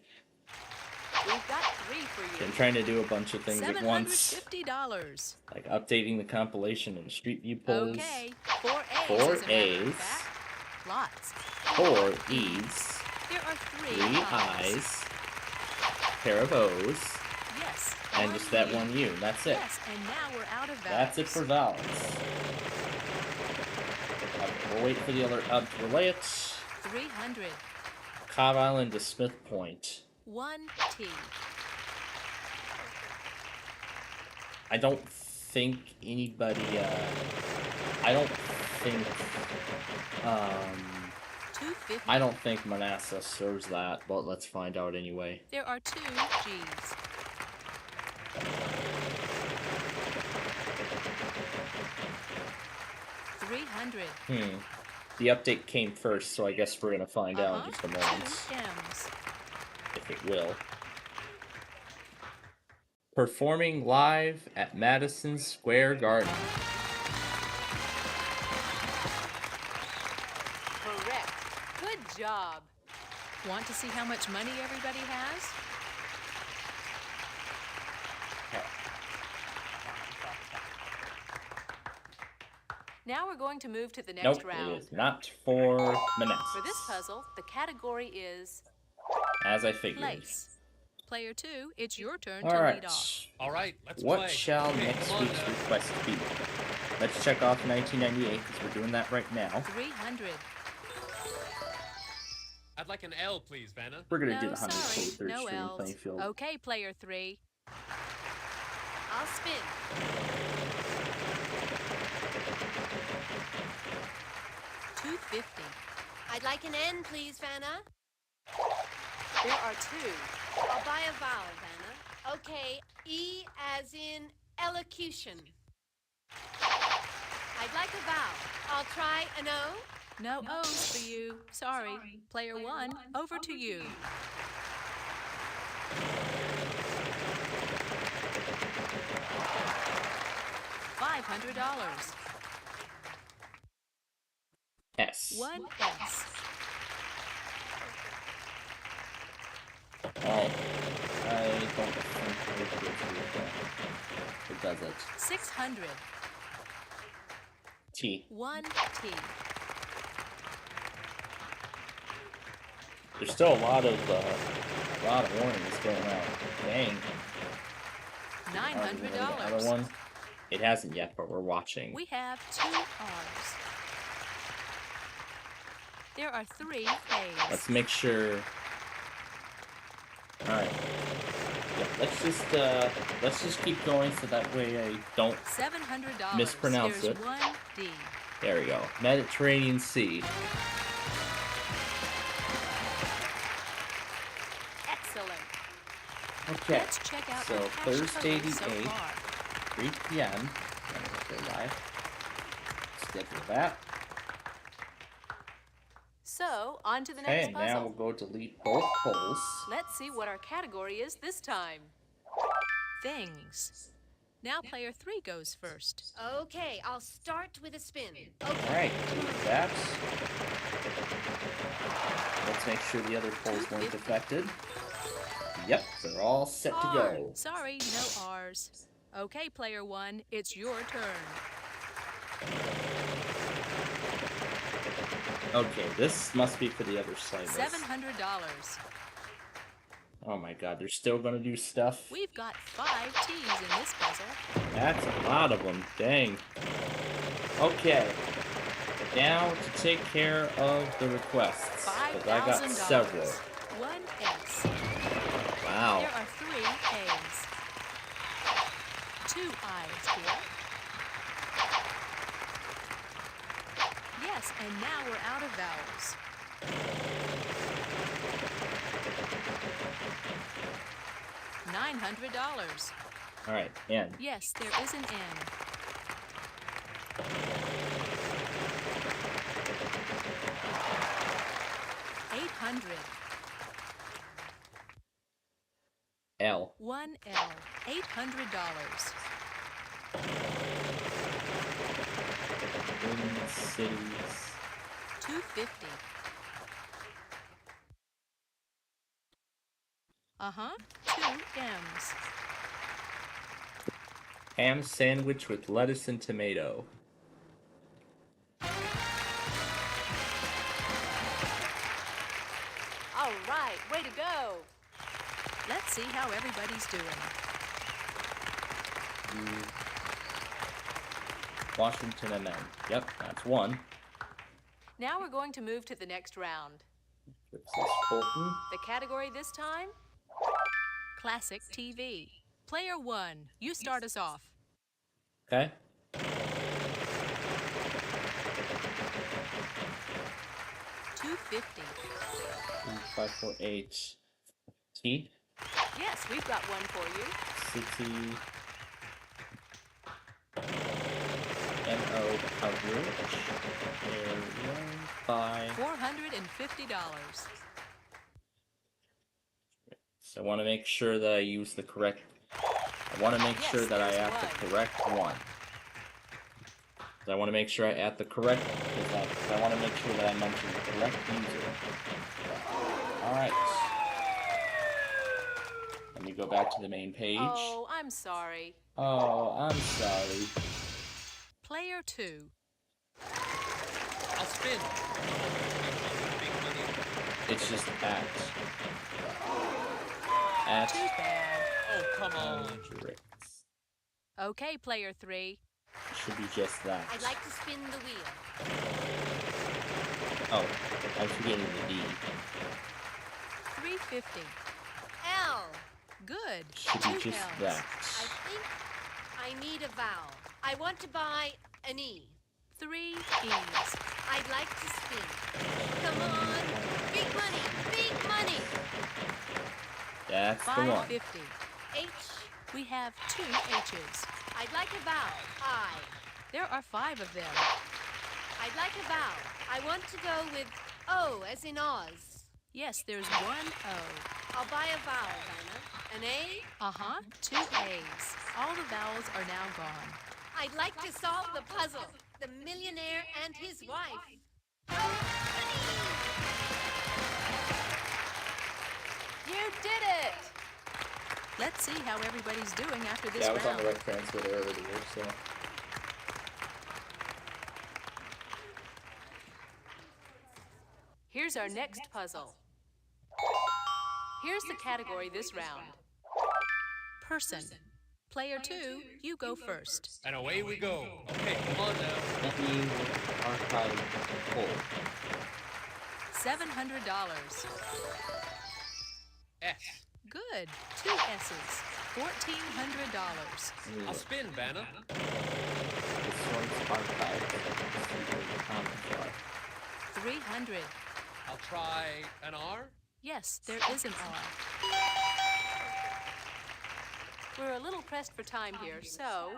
We've got 3 for you. I'm trying to do a bunch of things at once. $750. Like updating the compilation and Street View polls. Okay. 4 A's. 4 as a matter of A's. fact. Lots. 4 E's. There are 3 I's. Pair of O's. Yes. And just that one U. That's it. Yes, and now we're out of vowels. That's it for vowels. Okay, we'll wait for the other to relay it. 300. Cobb Island to Smith Point. 1 T. I don't think anybody, I don't think, 250. I don't think Manassas serves that, but let's find out anyway. There are 2 G's. $300. The update came first, so I guess we're gonna find out in just a moment. 2 M's. If it will. Performing live at Madison Square Garden. Correct. Good job. Want to see how much money everybody has? Now we're going to move to the next round. It is not for Manassas. For this puzzle, the category is as I figured. place. Player 2, it's your turn All to right. lead off. All right, let's What play. shall Okay, next come on, week's request be? Let's check off 1998 because we're doing that right now. 300. I'd like an L, please, Vanna. We're gonna do No, the 143rd sorry, no Street in L's. Plainfield. Okay, player 3. I'll spin. $250. I'd like an N, please, Vanna. There are 2. I'll buy a vowel, Vanna. Okay, E as in elocution. I'd like a vowel. I'll try an O. No O's for you. Sorry. Player 1, over to you. $500. S. 1 S. Well, I don't think it does it. 600. T. 1 T. There's still a lot of A lot of warnings going out. Dang. Another one. $900. It hasn't yet, but we're watching. We have 2 R's. There are 3 A's. Let's make sure. All right. Yeah, let's just keep going so that way I don't $700. mispronounce There's it. 1 D. There we go. Mediterranean Sea. Excellent. Okay. Let's check out So our cash Thursday total the so 8th, far. 3 p.m. Go live. Schedule that. So, on to the Okay, next puzzle. now we'll go delete both polls. Let's see what our category is this time. Things. Now player 3 goes first. Okay, I'll start with a spin. Alright, delete that. Let's make sure the other polls weren't affected. Yep, they're all set to go. Sorry, no R's. Okay, player 1, it's your turn. Okay, this must be for the other side. $700. Oh my god, they're still gonna do stuff? We've got 5 T's in this puzzle. That's a lot of them, dang. Okay, now to take care of the requests. Because I got several. 1 S. Wow. There are 3 A's. 2 I's here. Yes, and now we're out of vowels. $900. Alright, N. Yes, there is an N. $800. L. 1 L. $800. Twin Cities. $250. Uh-huh. 2 M's. Ham sandwich with lettuce and tomato. All right, way to go. Let's see how everybody's doing. Washington and then. Yep, that's 1. Now we're going to move to the next round. This is Fulton. The category this time? Classic TV. Player 1, you start us off. Okay. $250. 548 T. Yes, we've got one for you. City. NO coverage. Area by. $450. So I want to make sure that I use the correct. I want to make Yes, sure that I there's add one. the correct one. I want to make sure I add the correct. I want to make sure that I mention the correct user. Alright. Let me go back to the main page. Oh, I'm sorry. Oh, I'm sorry. Player 2. I'll spin. Big money. It's just at. At. Too bad. Oh, come on. Hendrix. Okay, player 3. Should be just that. I'd like to spin the wheel. Oh, I'm forgetting the D. $350. L. Good. Should be 2 just L's. that. I think I need a vowel. I want to buy an E. 3 E's. I'd like to spin. Come on. Big money. Big money. That's the one. $550. H. We have 2 H's. I'd like a vowel. I. There are 5 of them. I'd like a vowel. I want to go with O as in Oz. Yes, there's 1 O. I'll buy a vowel, Vanna. An A? Uh-huh. 2 A's. All the vowels are now gone. I'd like to solve the puzzle. The millionaire and his wife. Oh, You did it! Let's see how everybody's doing after this Yeah, I was on round. the right transfer there earlier, so. Here's our next puzzle. Here's Here's the category this round. Person. Player 2, you go first. And away we go. Okay, come on now. Let me archive full. $700. S. Good. 2 S's. $1,400. I'll spin, Vanna. This one's archived. Let's see where the comments are. 300. I'll try an R. Yes, there is an R. We're a little pressed for time here, so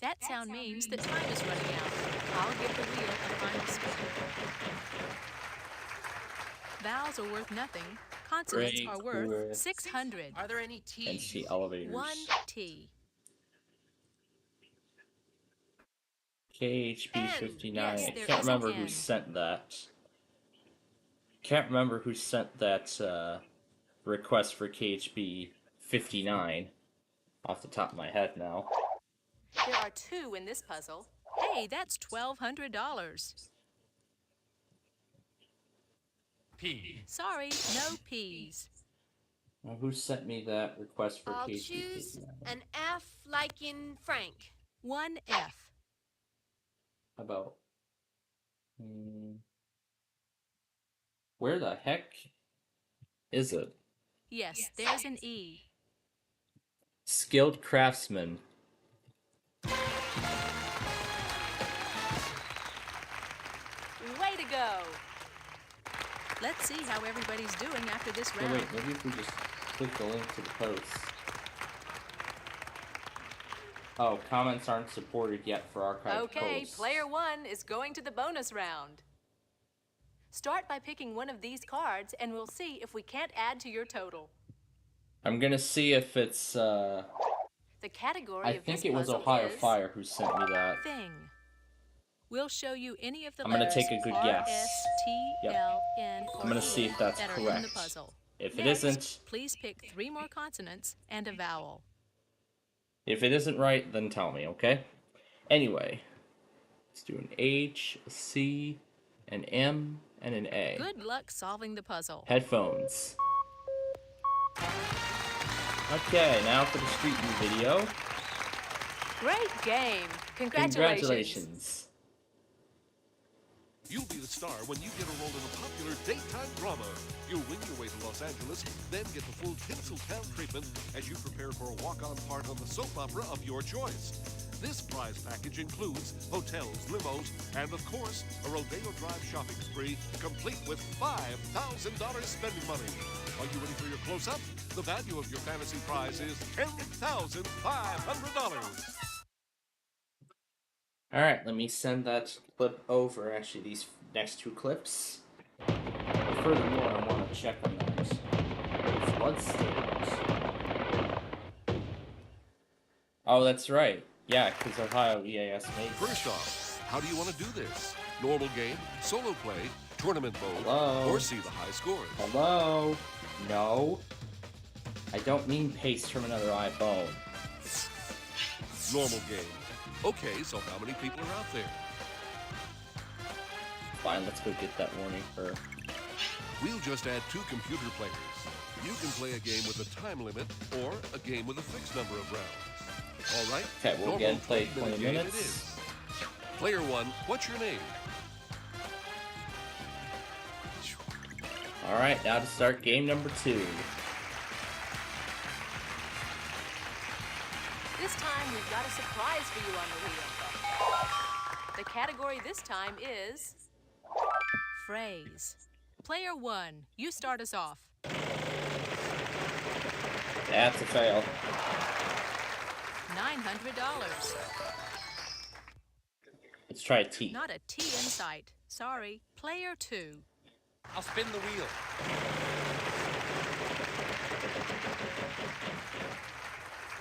that sound means that time is running out. I'll give the wheel a final spin. Vowels are worth nothing. Consonants Great are worth worth. 600. Are there any T's? And see elevators. 1 T. KHB 59. Yes, I there can't is an remember who N. sent that. Can't remember who sent that request for KHB 59 off the top of my head now. There are 2 in this puzzle. Hey, that's $1,200. P. Sorry, no P's. Now, who sent me that request for I'll KHB choose 59? an F like in Frank. 1 F. How about? Where the heck is it? Yes, there's an E. Skilled craftsman. Way to go! Let's see how everybody's doing after this Oh, round. wait, maybe if we just click the link to the post. Oh, comments aren't supported yet for archived Okay, posts. player 1 is going to the bonus round. Start by picking one of these cards and we'll see if we can't add to your total. I'm gonna see if it's, The category I of this think it was puzzle Ohio is Fire who sent me that. thing. We'll show you any of the I'm gonna letters take a good R, guess. S, T, L, N, or I'm gonna E see if that's that are in the correct. puzzle. If it Next, isn't, please pick 3 more consonants and a vowel. if it isn't right, then tell me, okay? Anyway, let's do an H, a C, an M, and an A. Good luck solving the puzzle. Headphones. Okay, now for the Street View video. Great game. Congratulations. Congratulations. You'll be the star when you get a role in a popular daytime drama. You'll win your way to Los Angeles, then get the full Tinseltown treatment as you prepare for a walk-on part on the soap opera of your choice. This prize package includes hotels, limos, and of course, a Rodeo Drive shopping spree, complete with $5,000 spending money. Are you ready for your close-up? The value of your fantasy prize is $10,500. Alright, let me send that clip over. Actually, these next 2 clips. Furthermore, I want to check on that. Bloodstains. Oh, that's right. Yeah, because Ohio EAS made it. First off, how do you want to do this? Normal game, solo play, tournament mode, Hello? or see the high scores? Hello? No. I don't mean paste from another iPhone. Normal game. Okay, so how many people are out there? Fine, let's go get that warning for... We'll just add 2 computer players. You can play a game with a time limit or a game with a fixed number of rounds. All right? Okay, we'll again play 20 game minutes. it is. Player 1, what's your name? Alright, now to start game number 2. This time we've got a surprise for you on the wheel. The category this time is phrase. Player 1, you start us off. That's a fail. $900. Let's try T. Not a T in sight. Sorry. Player 2. I'll spin the wheel.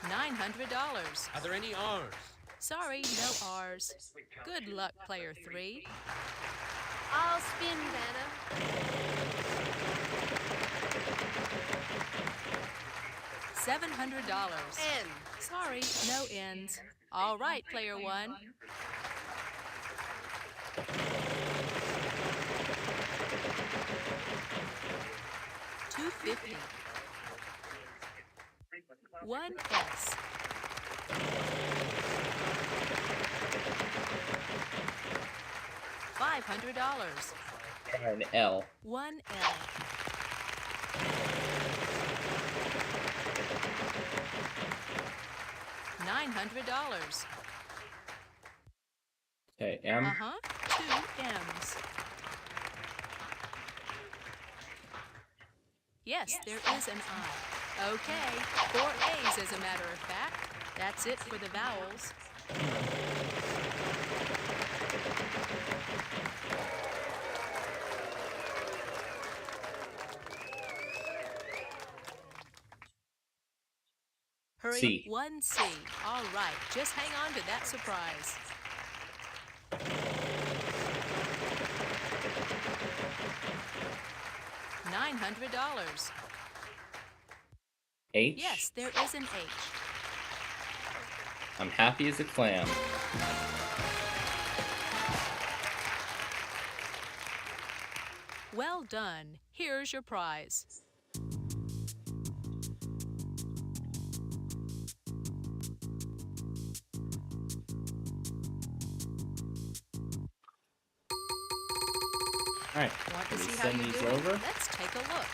$900. Are there any R's? Sorry, no R's. Good luck, player 3. I'll spin, Vanna. $700. N. Sorry, no N's. All right, player 1. $250. 1 S. $500. An L. 1 L. $900. Okay, M. 2 M's. Yes, there is an I. Okay, 4 A's as a matter of fact. That's it for the vowels. Hurry. C. 1 C. All right, just hang on to that surprise. $900. H. Yes, there is an H. I'm happy as a clam. Well done. Here's your prize. All right, Want to can we see how send you these do over? it? Let's take a look.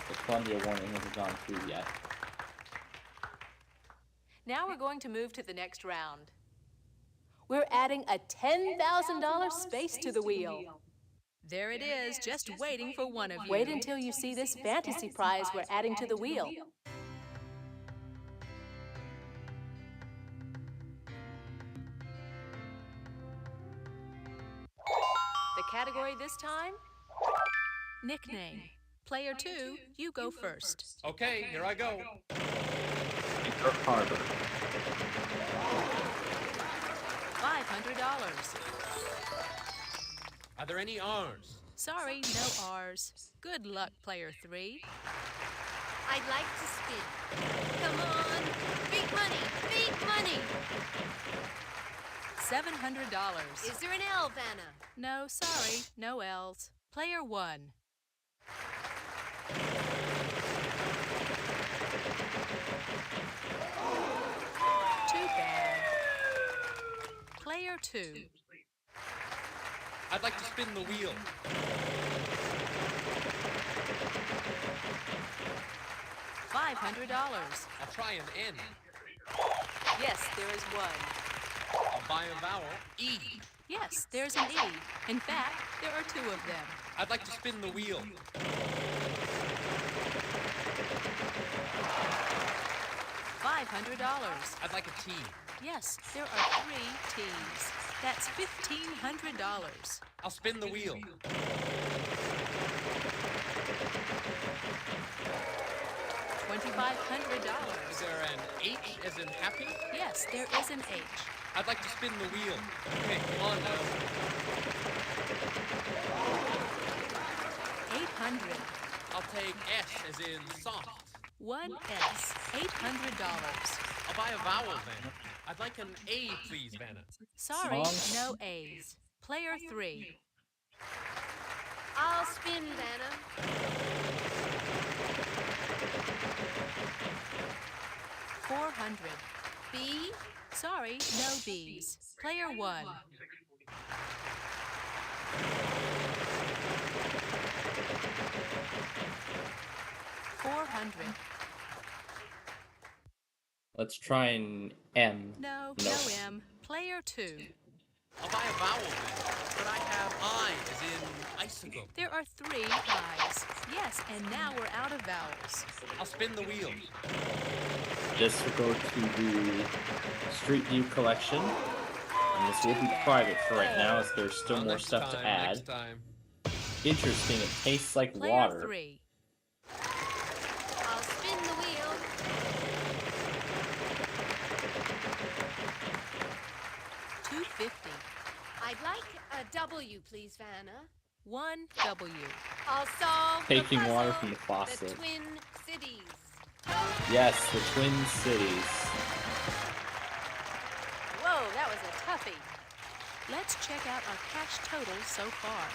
The Columbia warning hasn't gone through yet. Now we're going to move to the next round. We're adding a $10,000 space to the wheel. There it is, just waiting for one of you. Wait until you see this fantasy prize we're adding to the wheel. The category this time? Nickname. Player 2, you go first. Okay, here I go. Kirk Harbor. $500. Are there any R's? Sorry, no R's. Good luck, player 3. I'd like to spin. Come on. Big money. Big money. $700. Is there an L, Vanna? No, sorry, no L's. Player 1. Too bad. Player 2. I'd like to spin the wheel. $500. I'll try an N. Yes, there is one. I'll buy a vowel. E. Yes, there's an E. In fact, there are 2 of them. I'd like to spin the wheel. $500. I'd like a T. Yes, there are 3 T's. That's $1,500. I'll spin the wheel. $2,500. Is there an H as in happy? Yes, there is an H. I'd like to spin the wheel. Okay, come on now. 800. I'll take S as in soft. 1 S. $800. I'll buy a vowel, Vanna. I'd like an A, please, Vanna. Sorry, Songs. no A's. Player 3. I'll spin, Vanna. $400. B. Sorry, no B's. Player 1. $400. Let's try an M. No, Nope. no M. Player 2. I'll buy a vowel, Vanna. But I have I as in icicle. There are 3 I's. Yes, and now we're out of vowels. I'll spin the wheel. Just to go to the Street View collection. And this will be private for right now, as there's still Well, more next stuff to time, add. Next time. Interesting, it tastes like Player water. 3. I'll spin the wheel. $250. I'd like a W, please, Vanna. 1 W. I'll solve Taking the puzzle, water from the faucet. The Twin Cities. Yes, the Twin Cities. Whoa, that was a toughie. Let's check out our cash total so far.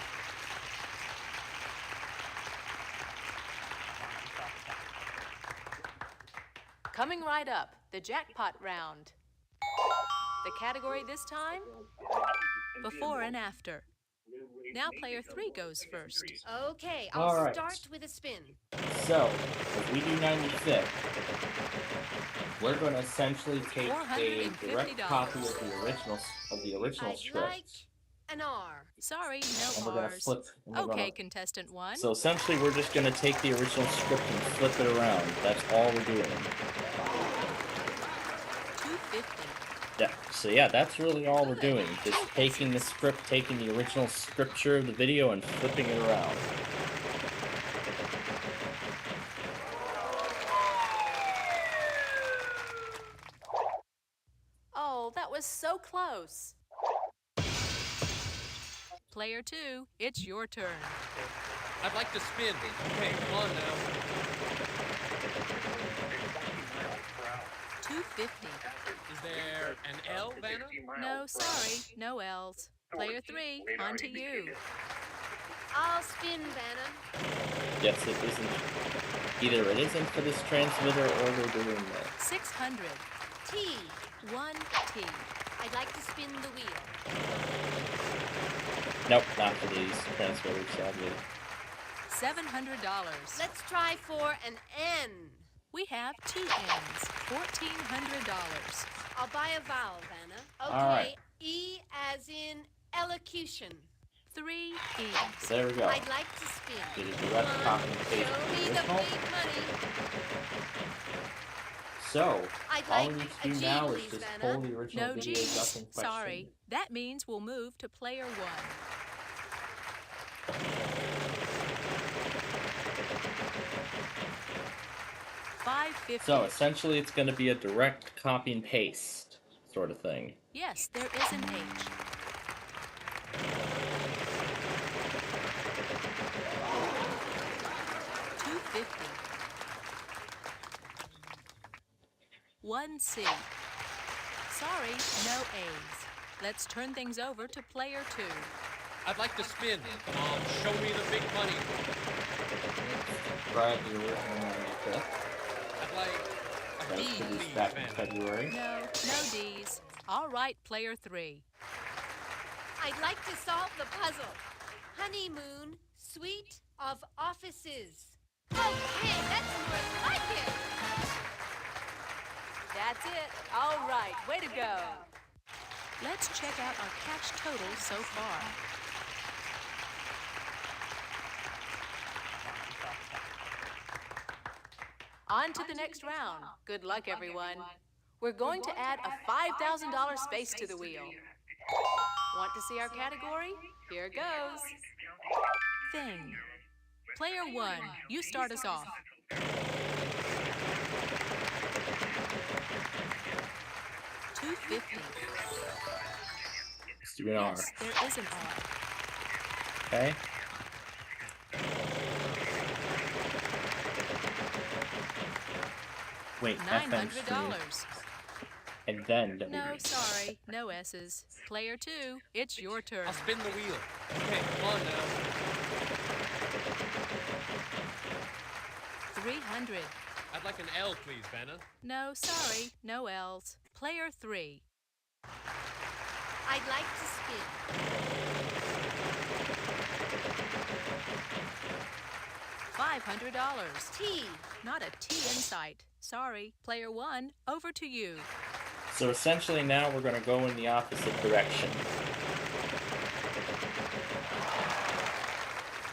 Coming right up, the jackpot round. The category this time? Before and after. Now player 3 goes first. Okay, All I'll right. start with a spin. So, if we do 95th, we're going to essentially take a direct copy of the original I'd script. like an R. Sorry, And no we're gonna R's. flip. And we're Okay, gonna, contestant 1. so essentially, we're just gonna take the original script and flip it around. That's all we're doing. 250. Yeah. So yeah, that's really all we're doing. Just taking the script, taking the original scripture of the video, and flipping it around. Oh, that was so close. Player 2, it's your turn. I'd like to spin. Okay, come on now. 250. Is there an L, Vanna? No, sorry, no L's. Player 3, on to you. I'll spin, Vanna. Yes, it isn't. Either it isn't for this transmitter, or we're doing that. 600. T. 1 T. I'd like to spin the wheel. Nope, not for these transmitters, sadly. $700. Let's try for an N. We have 2 N's. $1,400. I'll buy a vowel, Vanna. Okay, All right. E as in elocution. 3 E's. There we go. I'd like to spin. Did a direct copy and paste Show me the the original. big money. So, I'd all like we need a to do G, now is please, just Vanna. pull the original No videos G's. up in question. Sorry. That means we'll move to player 1. $550. So, essentially, it's going to be a direct copy and paste sort of thing. Yes, there is an H. $250. 1 C. Sorry, no A's. Let's turn things over to player 2. I'd like to spin. Come on, show me the big money. Try the original 95th. I'd like a That D, was produced please, back in Vanna. February. No D's. All right, player 3. I'd like to solve the puzzle. Honeymoon, suite of offices. Okay, that's more like it. That's it. All right, way to go. Let's check out our cash total so far. On to the next round. Good luck, everyone. We're going to add a $5,000 space to the wheel. Want to see our category? Here goes. Thing. Player 1, you start us off. $250. Let's do an R. Yes, there is an R. Okay. Wait, FNC. $900. And then W. No, sorry, no S's. Player 2, it's your turn. I'll spin the wheel. Okay, come on now. 300. I'd like an L, please, Vanna. No, sorry, no L's. Player 3. I'd like to spin. $500. T. Not a T in sight. Sorry. Player 1, over to you. So essentially now we're going to go in the opposite direction.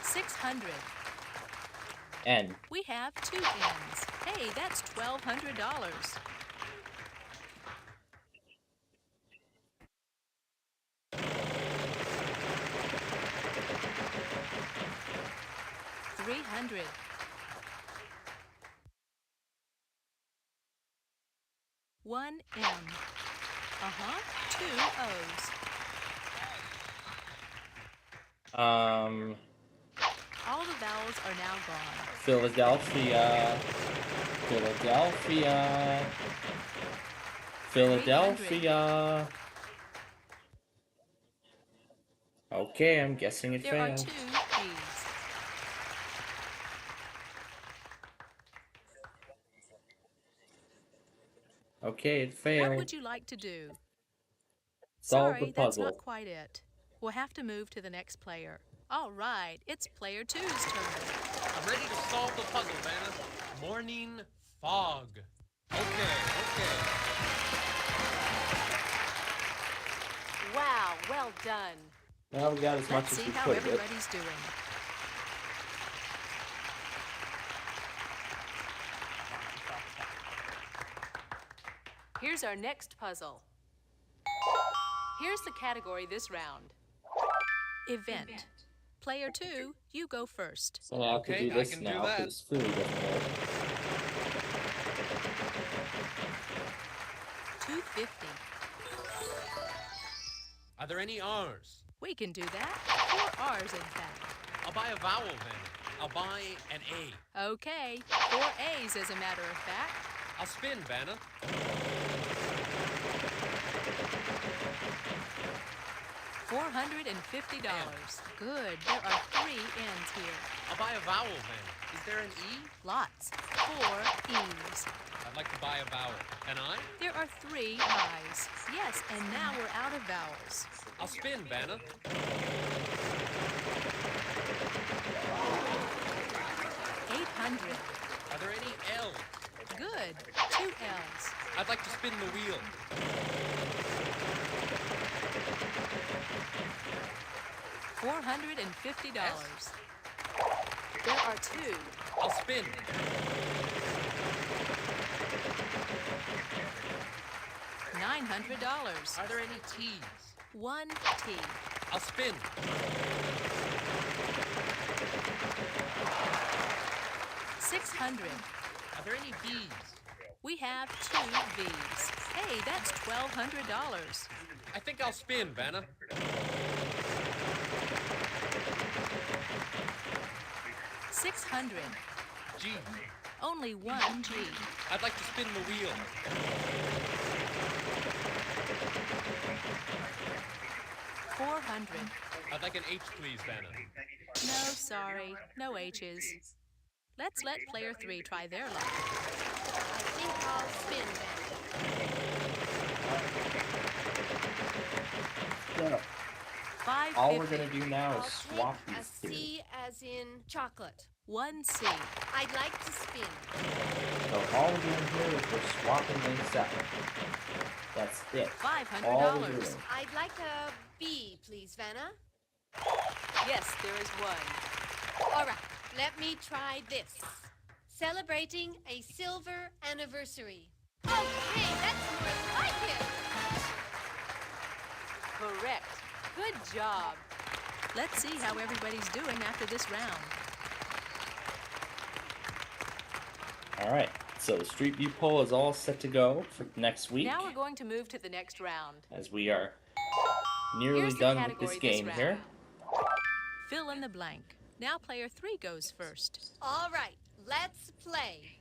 600. N. We have 2 N's. Hey, that's $1,200. $300. One M. 2 O's. All the vowels are now gone. Philadelphia. Philadelphia. Philadelphia. Okay, I'm guessing it There are failed. 2 P's. Okay, it What failed. would you like to do? Solve the Sorry, that's puzzle. not quite it. We'll have to move to the next player. All right, it's player 2's turn. I'm ready to solve the puzzle, Vanna. Morning fog. Okay. Wow, well done. Well, we got as much Let's as see we how could get. everybody's doing. Here's our next puzzle. Here's the category this round. Event. Player 2, you go first. So I have to Okay, do I this can do now that. because food doesn't work. 250. Are there any R's? We can do that. 4 R's, in fact. I'll buy a vowel, Vanna. I'll buy an A. Okay, 4 A's as a matter of fact. I'll spin, Vanna. $450. Good. There are 3 N's here. I'll buy a vowel, Vanna. Is there an E? Lots. 4 E's. I'd like to buy a vowel. An I? There are 3 I's. Yes, and now we're out of vowels. I'll spin, Vanna. $800. Are there any L's? Good. 2 L's. I'd like to spin the wheel. $450. There are 2. I'll spin. $900. Are there any T's? 1 T. I'll spin. $600. Are there any V's? We have 2 V's. Hey, that's $1,200. I think I'll spin, Vanna. $600. G. Only 1 G. I'd like to spin the wheel. $400. I'd like an H, please, Vanna. No, sorry. No H's. Let's let player 3 try their luck. I think I'll spin then. Yeah. 550. All we're gonna do now I'll is swap take a these two. C as in chocolate. 1 C. I'd like to spin. So all we're doing here is we're swapping things out. That's it. $500. All we're doing. I'd like a B, please, Vanna. Yes, there is 1. All right, let me try this. Celebrating a silver anniversary. Okay, that's more like it. Correct. Good job. Let's see how everybody's doing after this round. Alright, so the Street View poll is all set to go for next week, Now we're going to move to the next round. as we are nearly Here's the done with category this game round. here. Fill in the blank. Now player 3 goes first. All right, let's play.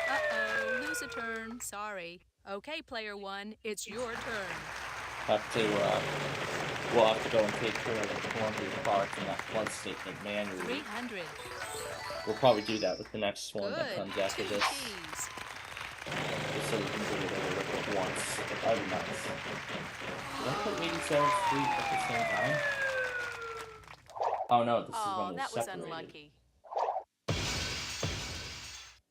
Uh-oh, lose a turn. Sorry. Okay, player 1, it's your turn. We'll have to go and take care of the Columbia Park and that flood statement manually. 300. We'll probably do that with the next one that Good. comes after 2 this, T's. just so we can do it over with at once. That'd be nice. Did I put 87th Street at the same time? Oh no, this is Oh, when that they're was separated. unlucky.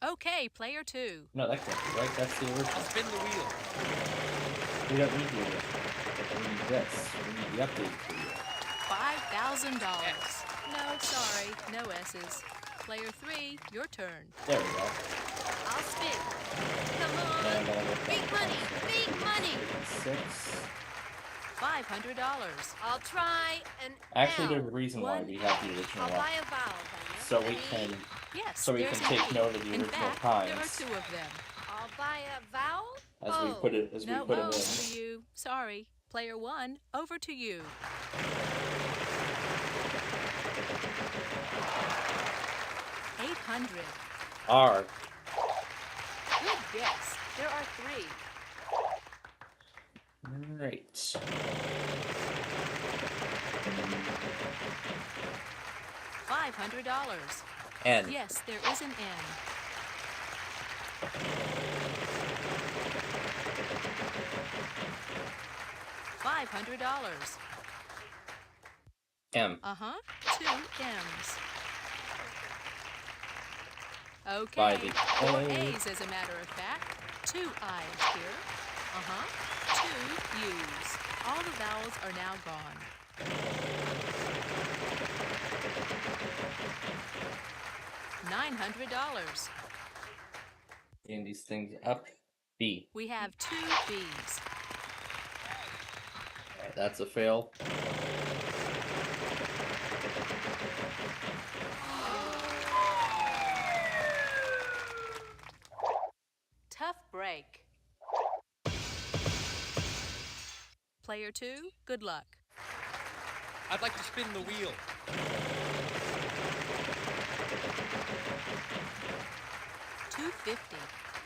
Okay, player 2. No, that can't be right. That's the I'll original. spin the wheel. We don't need the original. We need this. We need the updated video. $5,000. No, sorry, no S's. Player 3, your turn. There we go. I'll spin. Come And on. then we'll Big money, big money. 6. $500. I'll try an Actually, L. there's a reason why we have the original I'll one. buy a vowel, Vanna. So we can, Yes, so we there's can take an E. note of the In original fact, there are times 2 of them. I'll buy a vowel. as we O. put it, as we No put them O's in. for you. Sorry. Player 1, over to you. $800. R. Good guess. There are 3. $500. $500. N. Yes, there is an N. $500. M. Uh-huh. 2 M's. By Okay, the 4 A. A's as a matter of fact. 2 I's here. Uh-huh. 2 U's. All the vowels are now gone. $900. Getting these things up. B. We have 2 B's. Alright, that's a fail. Tough break. Player 2, good luck. I'd like to spin the wheel. $250.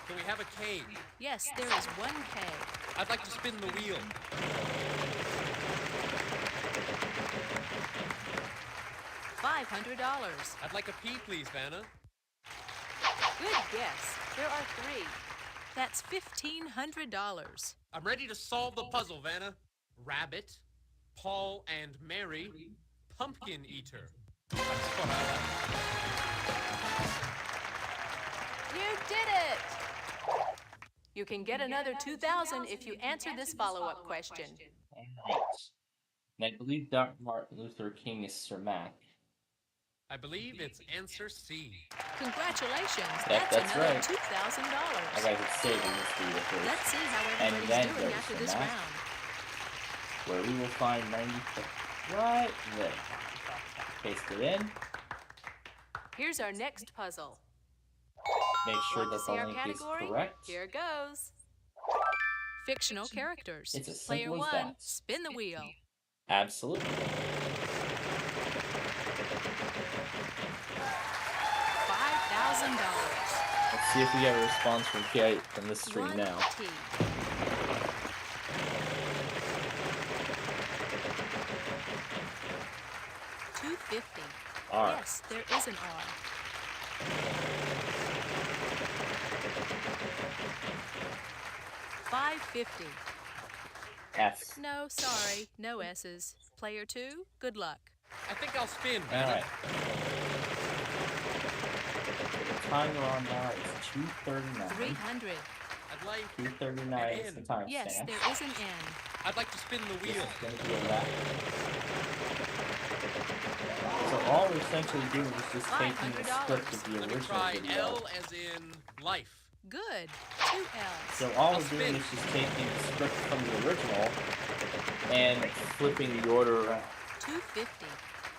Can we have a K? Yes, there is 1 K. I'd like to spin the wheel. $500. I'd like a P, please, Vanna. Good guess. There are 3. That's $1,500. I'm ready to solve the puzzle, Vanna. Rabbit, Paul and Mary, pumpkin eater. That's what I like. You did it! You can get another $2,000 if you answer this follow-up question. Alright. And I believe Dr. Martin Luther King is Sir Mac. I believe it's answer C. Congratulations! That's another right. $2,000. I gotta get saving this for you first. Let's see how And everybody's then doing goes after Sir this Mac, round. where we will find 96 right there. Paste it in. Here's our next puzzle. Make sure Want to that see the our link category? is correct. Here goes. Fictional characters. It's as Player simple as 1, that. spin the wheel. Absolutely. $5,000. Let's see if we get a response from Kate from this stream 1 now. T. $250. R. Yes, there is an R. $550. F. No, sorry, no S's. Player 2, good luck. I think I'll spin, Vanna. Alright. The timer on now is 2:39. 300. I'd like 2:39 is the timestamp. Yes, there is an N. I'd like to spin the This wheel. is going to be a wrap. So all we're essentially doing is just taking the script of the Let me original try video. L as in life. Good. 2 L's. So all I'll we're doing spin. is just taking the script from the original and flipping the order around. $250.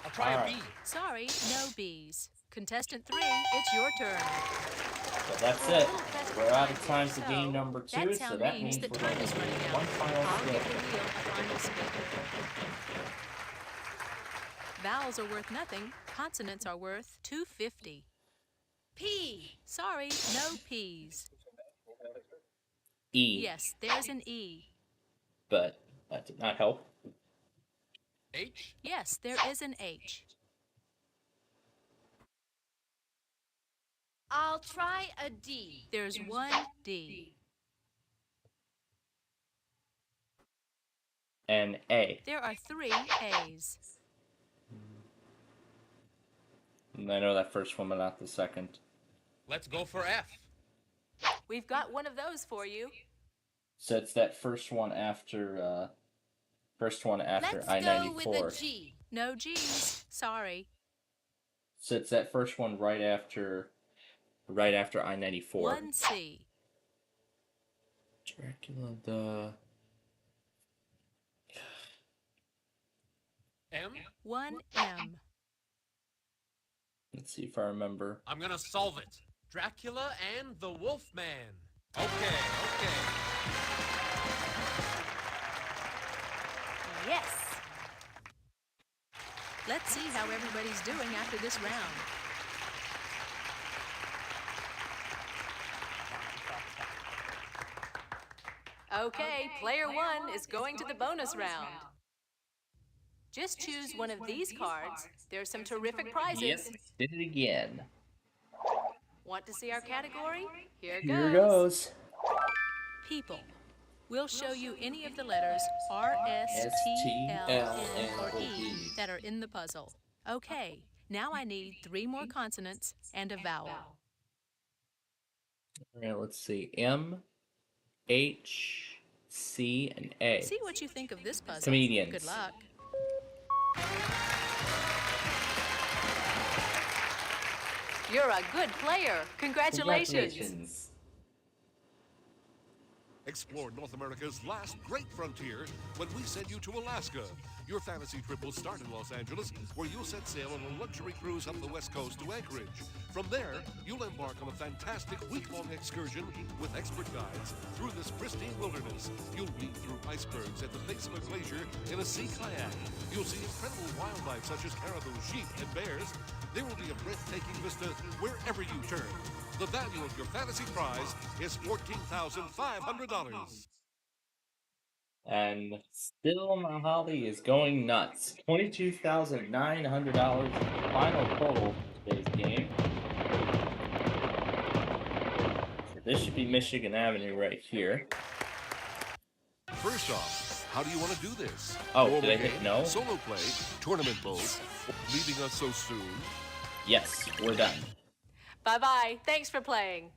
I'll try a Alright. B. Sorry, no B's. Contestant 3, it's your turn. So that's it. We're out of time for game number 2, That so sound that means means that we're time going is to do running out. one final I'll spin. give the wheel a final spin. Vowels are worth nothing. Consonants are worth $250. P. Sorry, no P's. E. Yes, there's an E. But that did not help. H. Yes, there is an H. I'll try a D. There's 1 D. And A. There are 3 A's. And I know that first one, but not the second. Let's go for F. We've got one of those for you. So it's that first one after Let's I-94. go with a G. No G's. Sorry. So it's that first one right after I-94. 1 C. Dracula, the... M. 1 M. Let's see if I remember. I'm gonna solve it. Dracula and the Wolfman. Okay. Yes. Let's see how everybody's doing after this round. Okay, player 1 is going to the bonus round. Just choose one of these cards. There's some terrific prizes. Yep, did it again. Want to see our category? Here goes. People. We'll show you any of the letters R, S, T, L, N, or E that are in the puzzle. Okay, now I need 3 more consonants and a vowel. All right, let's see. M, H, C, and A. See what you think of this puzzle. Comedians. Good luck. You're a good player. Congratulations. Explore North America's last great frontier when we send you to Alaska. Your fantasy trip will start in Los Angeles, where you'll set sail on a luxury cruise up the west coast to Anchorage. From there, you'll embark on a fantastic week-long excursion with expert guides through this pristine wilderness. You'll weave through icebergs at the base of a glacier in a sea kayak. You'll see incredible wildlife such as caribou, sheep, and bears. There will be a breathtaking vista wherever you turn. The value of your fantasy prize is $14,500. And still Mahali is going nuts. $22,900 final total for today's game. So this should be Michigan Avenue right here. First off, how do you want to do this? Oh, Normal did I hit game, no? Solo play, tournament mode, leaving us so soon? Yes, we're done. Bye-bye. Thanks for playing.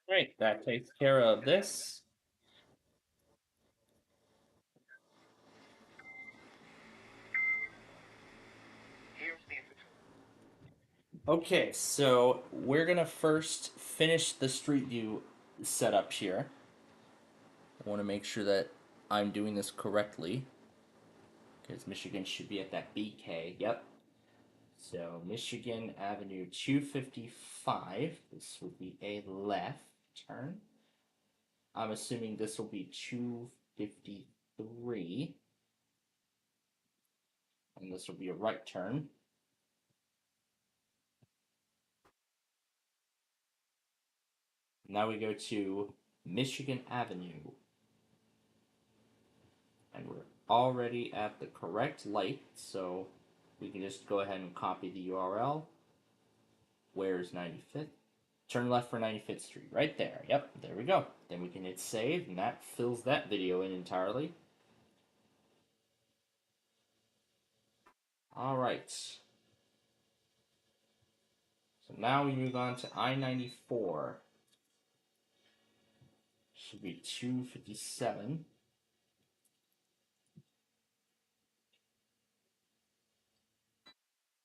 Great, that takes care of this. Okay, so we're gonna first finish the Street View setup here. I want to make sure that I'm doing this correctly, because Michigan should be at that BK. Yep. So Michigan Avenue 255. This would be a left turn. I'm assuming this will be 253. And this will be a right turn. Now we go to Michigan Avenue. And we're already at the correct light, so we can just go ahead and copy the URL. Where's 95th? Turn left for 95th Street. Right there. Yep, there we go. Then we can hit save, and that fills that video in entirely. Alright. So now we move on to I-94. Should be 257.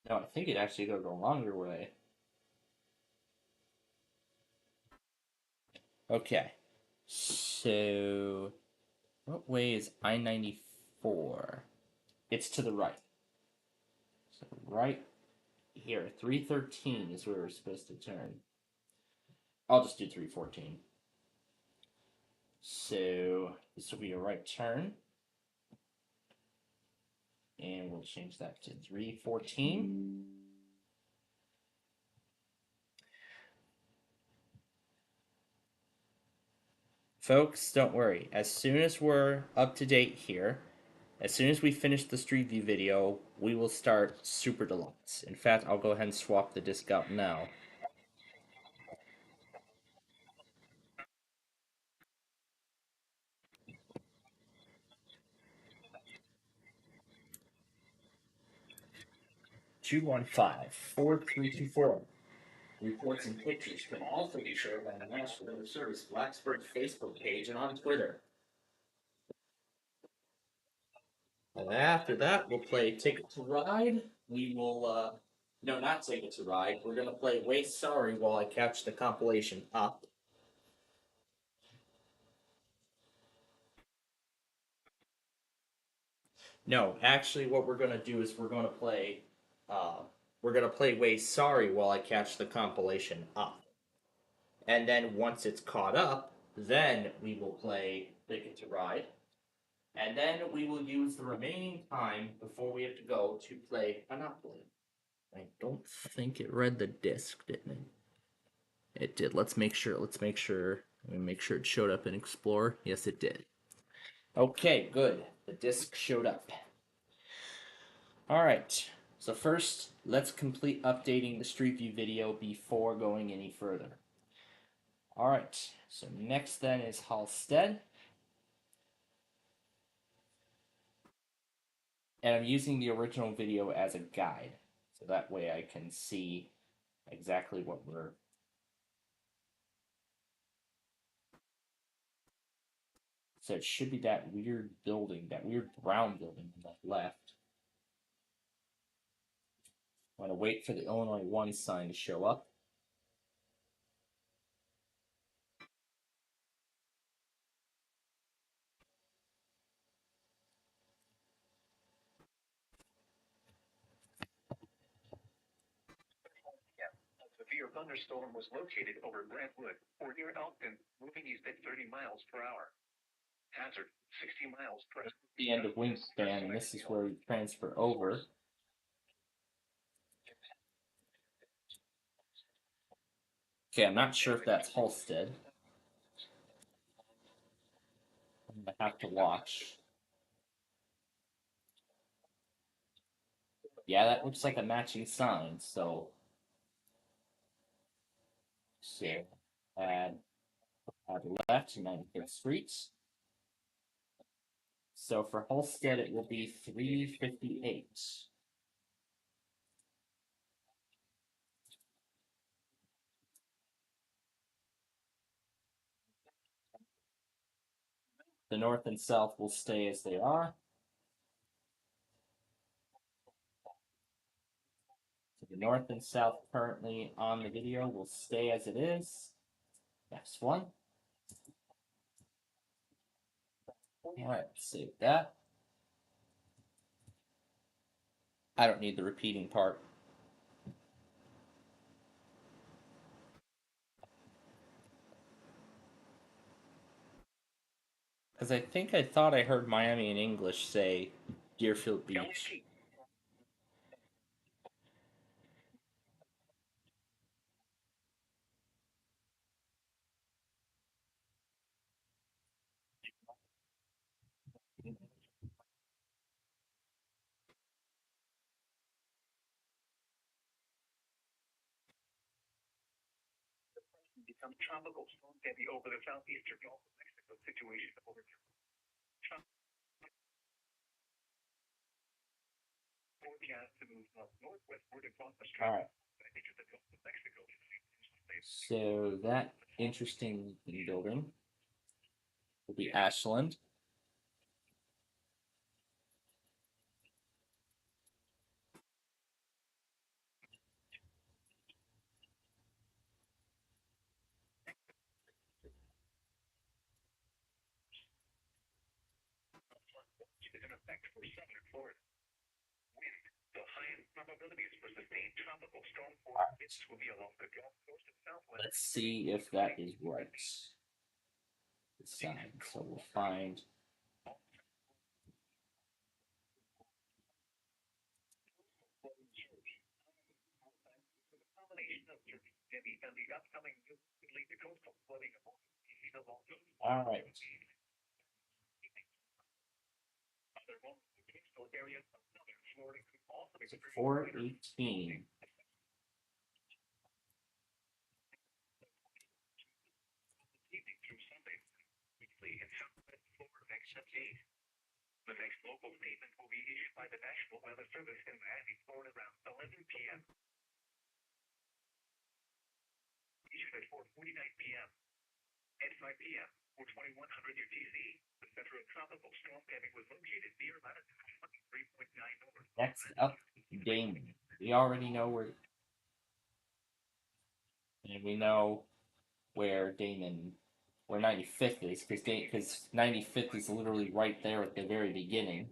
No, I think it actually goes a longer way. Okay. So, what way is I-94? It's to the right. So, right here. 313 is where we're supposed to turn. I'll just do 314. So, this will be a right turn. And we'll change that to 314. Folks, don't worry. As soon as we're up to date here, as soon as we finish the Street View video, we will start Super Deluxe. In fact, I'll go ahead and swap the disc out now. (215-4324). Reports and pictures can also be shared by the National Weather Service Blacksburg Facebook page and on Twitter. And after that, we'll play Ticket to Ride. We will, no, not Ticket to Ride. We're going to play Way Sorry while I catch the compilation up. No, actually, what we're going to do is we're going to play Way Sorry while I catch the compilation up. And then once it's caught up, then we will play Ticket to Ride. And then we will use the remaining time before we have to go to play Monopoly. I don't think it read the disc, didn't it? It did. Let's make sure. Let me make sure it showed up in Explorer. Yes, it did. Okay, good. The disc showed up. All right. So first, let's complete updating the Street View video before going any further. All right. So next then is Halstead. And I'm using the original video as a guide. So that way I can see exactly what we're... So it should be that weird building, that weird brown building on the left. I'm going to wait for the Illinois 1 sign to show up. A severe thunderstorm was located over Brentwood or near Elkton, moving east at 30 miles per hour. Hazard, 60 miles per hour. The end of Wingspan, and this is where we transfer over. Okay, I'm not sure if that's Halstead. I'm going to have to watch. Yeah, that looks like a matching sign, so add left to 95th Street. So for Halstead, it will be 358. The north and south will stay as they are. So the north and south currently on the video will stay as it is. Next one. Alright, save that. I don't need the repeating part. Because I thought I heard Miami in English say Deerfield Beach. Become tropical storm heavy over the southeastern Gulf of Mexico situation over forecast to move northwestward across the Strait into the Gulf of Mexico. So that interesting building will be Ashland. Is in effect for southern Florida. Wind, the highest probabilities for sustained tropical storm force winds will be along the Gulf Coast and southwest. Let's see if that is right. The sign. So we'll find. All right. It's 418. The next local statement will be issued by the National Weather Service in Miami, Florida around 11 p.m. Issued at 4:49 p.m. At 5 p.m. or 2100 UTC, the center of tropical storm heavy was located near latitude 23.9 north. Next up, Damon. We already know where, and we know where Damon, where 95th is, because 95th is literally right there at the very beginning.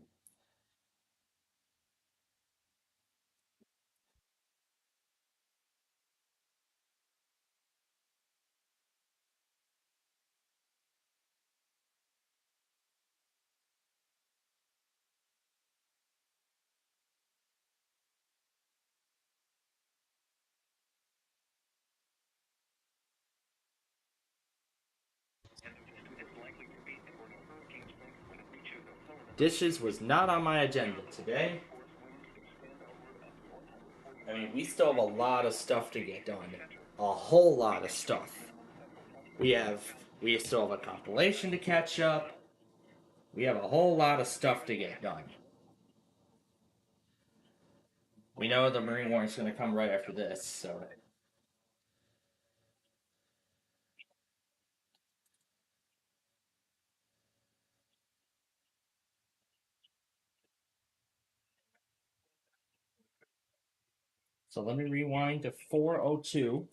Dishes was not on my agenda today. I mean, we still have a lot of stuff to get done. A whole lot of stuff. We still have a compilation to catch up. We have a whole lot of stuff to get done. We know the Marine War is going to come right after this, so. So let me rewind to 4:02.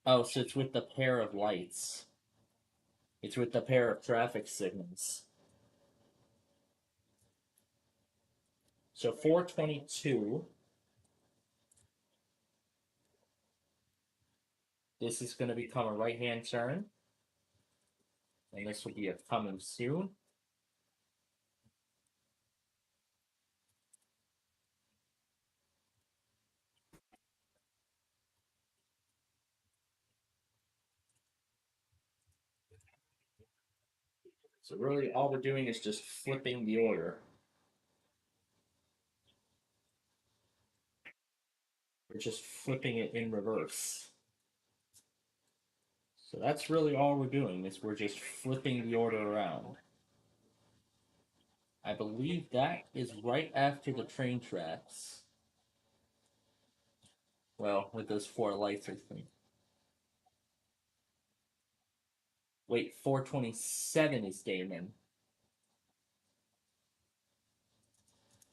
Oh, so it's with the pair of lights. It's with the pair of traffic signals. So 4:22. This is going to become a right-hand turn. And this will be a coming soon. So really all we're doing is just flipping the order. We're just flipping it in reverse. So that's really all we're doing, is we're just flipping the order around. I believe that is right after the train tracks. Well, with those 4 lights, I think. Wait, 4:27 is Damon.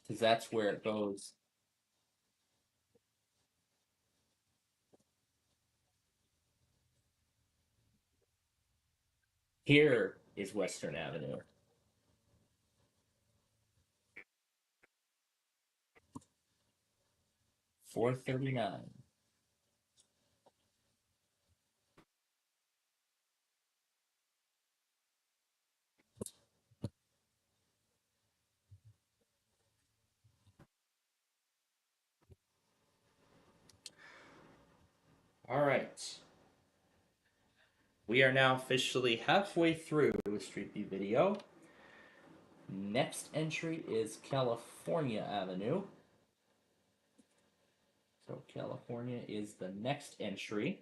Because that's where it goes. Here is Western Avenue. 4:39. All right. We are now officially halfway through the Street View video. Next entry is California Avenue. So California is the next entry.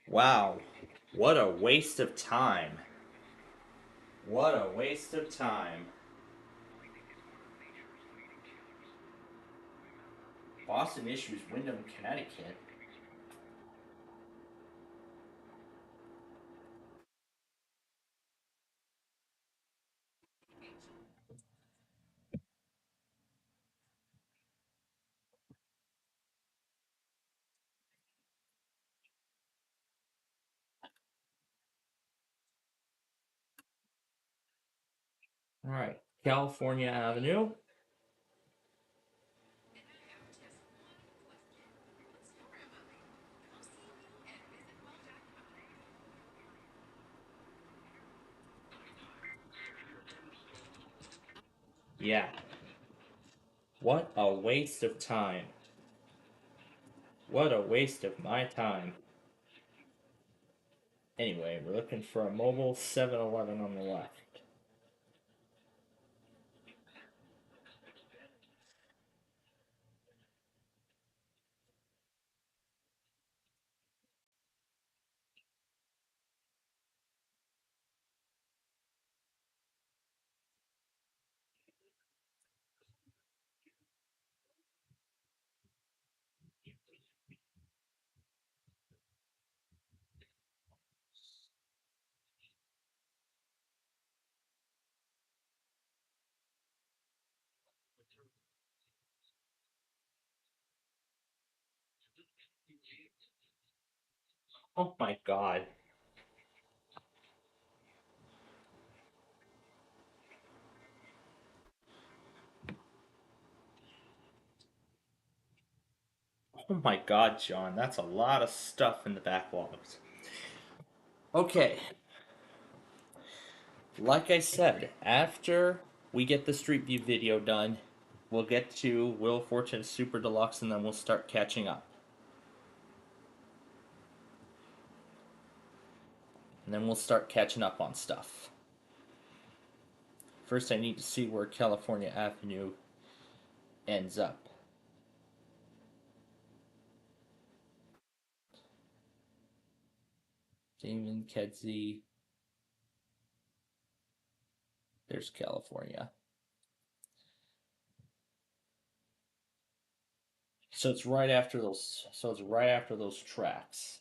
Wow, what a waste of time. What a waste of time. Boston issues Wyndham, Connecticut. All right, California Avenue. Yeah. What a waste of time. What a waste of my time. Anyway, we're looking for a mobile 7-Eleven on the left. Oh my god. Oh my god, John, that's a lot of stuff in the backlogs. Okay. Like I said, after we get the Street View video done, we'll get to Wheel of Fortune Super Deluxe and then we'll start catching up. And then we'll start catching up on stuff. First, I need to see where California Avenue ends up. Damon, Kedzie. There's California. So it's right after those. So it's right after those tracks.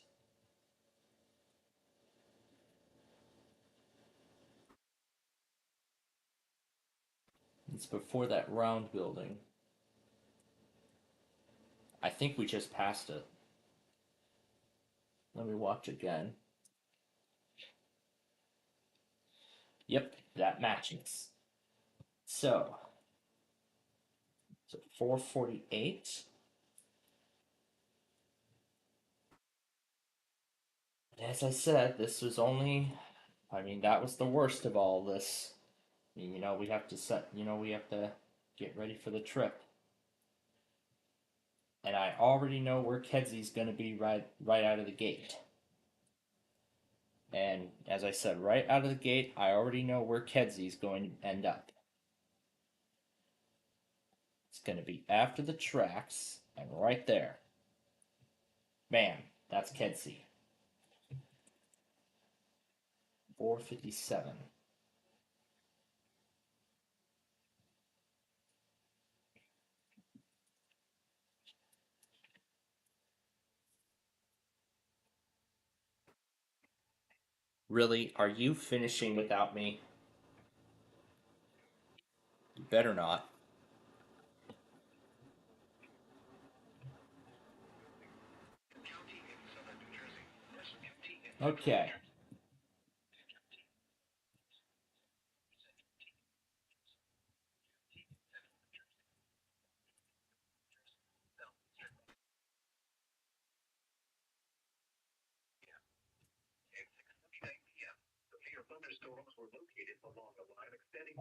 It's before that round building. I think we just passed it. Let me watch again. Yep, that matches. So 448. As I said, this was only. I mean, that was the worst of all this. You know, we have to set. You know, we have to get ready for the trip. And I already know where Kedzie's going to be right out of the gate. And as I said, right out of the gate, I already know where Kedzie's going to end up. It's going to be after the tracks and right there. Bam, that's Kedzie. 457. Really? Are you finishing without me? You better not. Okay.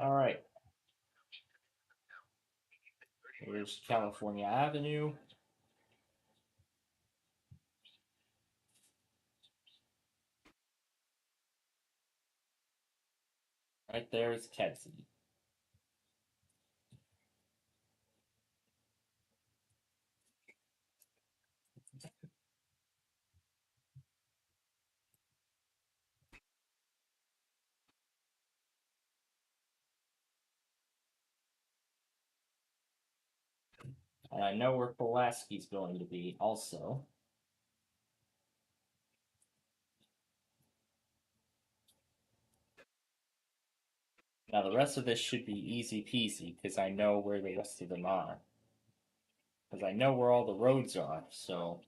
All right. Here's California Avenue. Right there is Kedzie. And I know where Pulaski's going to be also. Now the rest of this should be easy peasy because I know where the rest of them are. Because I know where all the roads are, so.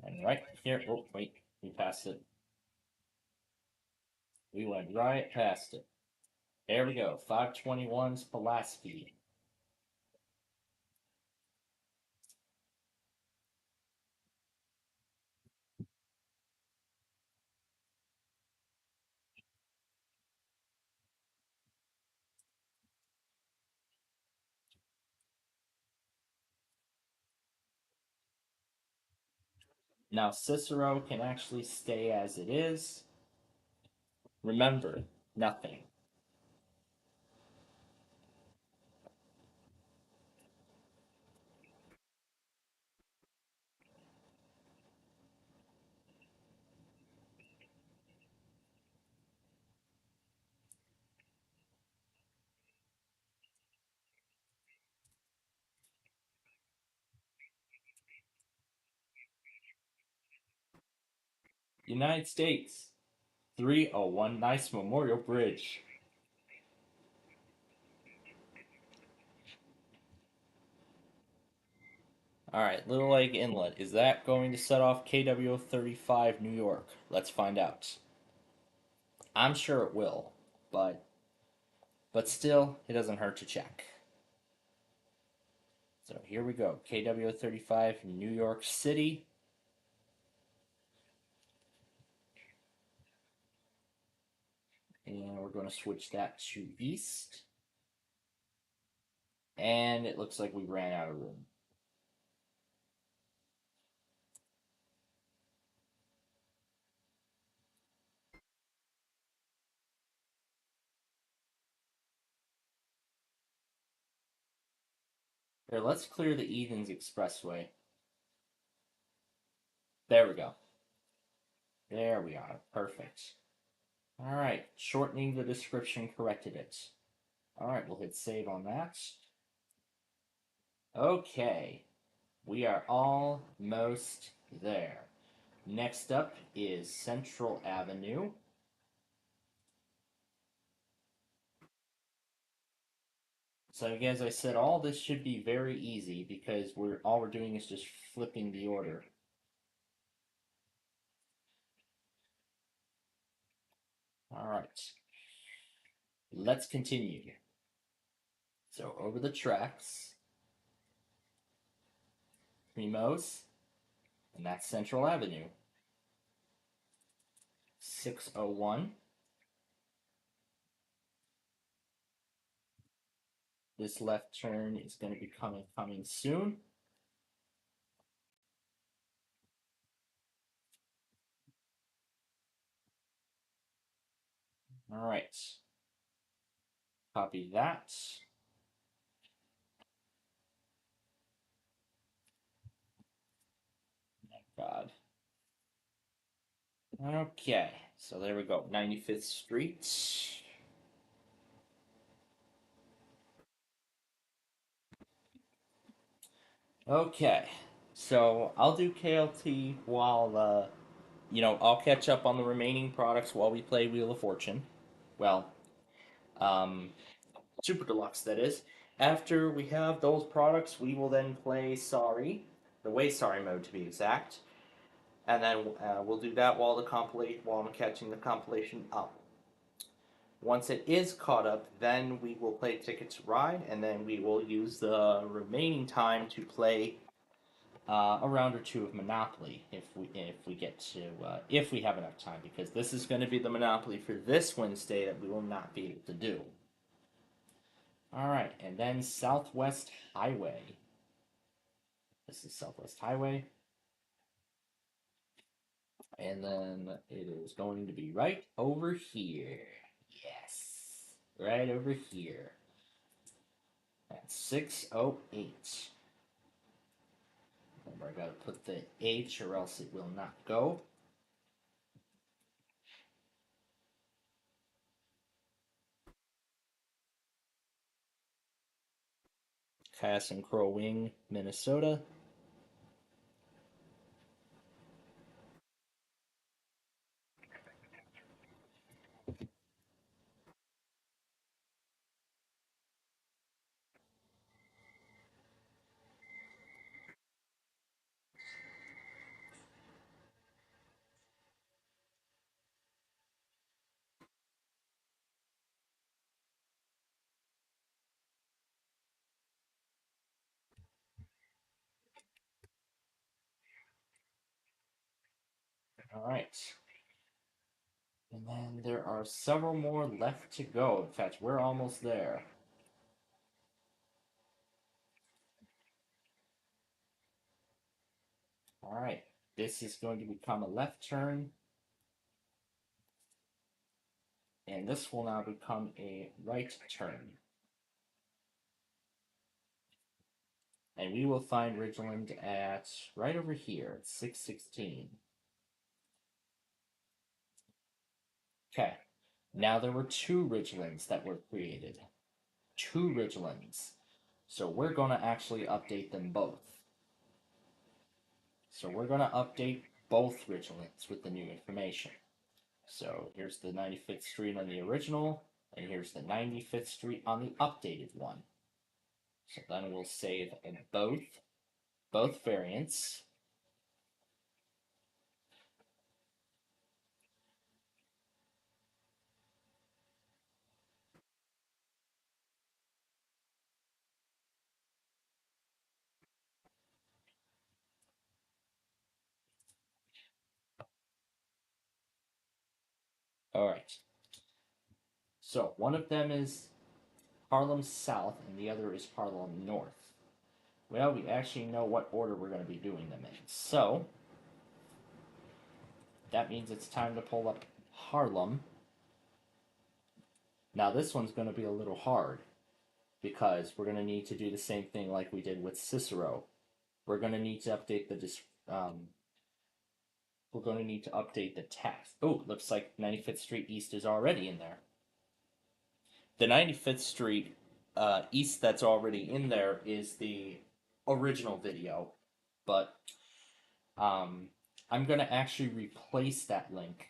And right here, oh wait, we passed it. We went right past it. There we go, 521's Pulaski. Now Cicero can actually stay as it is. Remember, nothing. United States, 301 Nice Memorial Bridge. Alright, Little Lake Inlet. Is that going to set off KW 35 New York? Let's find out. I'm sure it will, but still, it doesn't hurt to check. So here we go. KW 35 New York City. And we're going to switch that to east. And it looks like we ran out of room. Here, let's clear the Edens Expressway. There we go. There we are. Perfect. Alright, shortening the description corrected it. Alright, we'll hit save on that. Okay, we are almost there. Next up is Central Avenue. So as I said, all this should be very easy because all we're doing is just flipping the order. Alright. Let's continue. So over the tracks. Primos. And that's Central Avenue. 601. This left turn is going to be coming soon. Alright. Copy that. Oh, God. Okay, so there we go. 95th Street. Okay, so I'll do KLT while, I'll catch up on the remaining products while we play Wheel of Fortune. Well, Super Deluxe, that is. After we have those products, we will then play Sorry, the Way Sorry mode to be exact. And then we'll do that while I'm catching the compilation up. Once it is caught up, then we will play Ticket to Ride, and then we will use the remaining time to play a round or two of Monopoly if we have enough time, because this is going to be the Monopoly for this Wednesday that we will not be able to do. All right, and then Southwest Highway. This is Southwest Highway. And then it is going to be right over here. Yes. Right over here. That's 608. Remember, I gotta put the H or else it will not go. Cass and Crow Wing, Minnesota. Alright. And then there are several more left to go. In fact, we're almost there. Alright. This is going to become a left turn. And this will now become a right turn. And we will find Ridgeland at right over here at 616. Okay. Now there were 2 Ridgelands that were created. 2 Ridgelands. So we're going to actually update them both. So we're going to update both Ridgelands with the new information. So here's the 95th Street on the original, and here's the 95th Street on the updated one. So then we'll save in both variants. Alright. So one of them is Harlem South, and the other is Harlem North. Well, we actually know what order we're going to be doing them in. So that means it's time to pull up Harlem. Now this one's going to be a little hard, because we're going to need to do the same thing like we did with Cicero. We're going to need to update the text. Oh, looks like 95th Street East is already in there. The 95th Street East that's already in there is the original video, but I'm going to actually replace that link.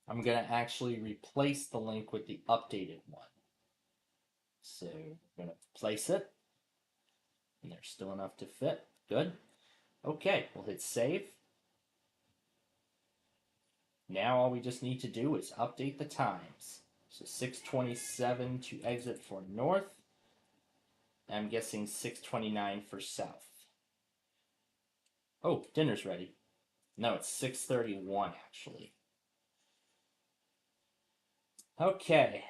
I'm going to actually replace the link with the updated one. So we're going to place it. And there's still enough to fit. Good. Okay, we'll hit save. Now all we just need to do is update the times. So 6:27 to exit for north. I'm guessing 6:29 for south. Oh, dinner's ready. No, it's 6:31 actually. Okay.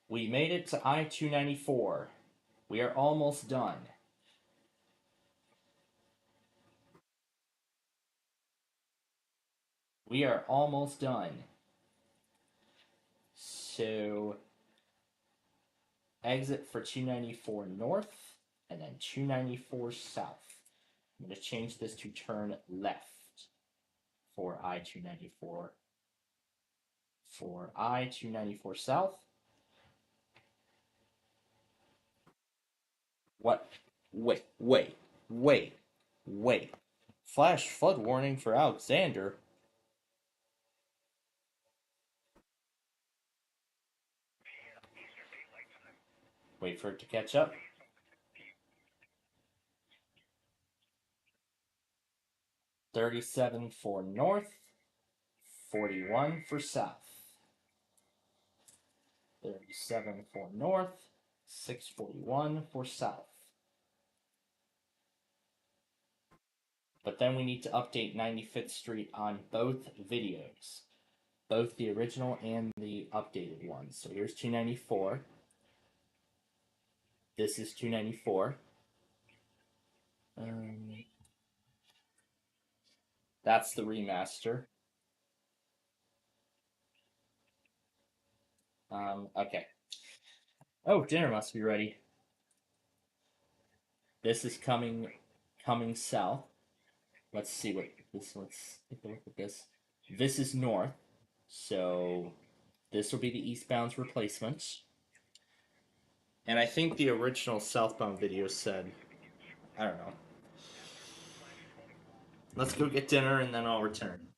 We made it to I-294. We are almost done. We are almost done. So exit for 294 north and then 294 south. I'm going to change this to turn left for I-294. For I-294 south. What? Wait. Flash flood warning for Alexander. Wait for it to catch up. $37 for north, $41 for south. 37 for north, $6.41 for south. But then we need to update 95th Street on both videos. Both the original and the updated ones. So here's 294. This is 294. That's the remaster. Okay. Oh, dinner must be ready. This is coming south. Let's see what this. Let's take a look at this. This is north, so this will be the eastbound's replacement. And I think the original Southbound video said, I don't know. Let's go get dinner and then I'll return.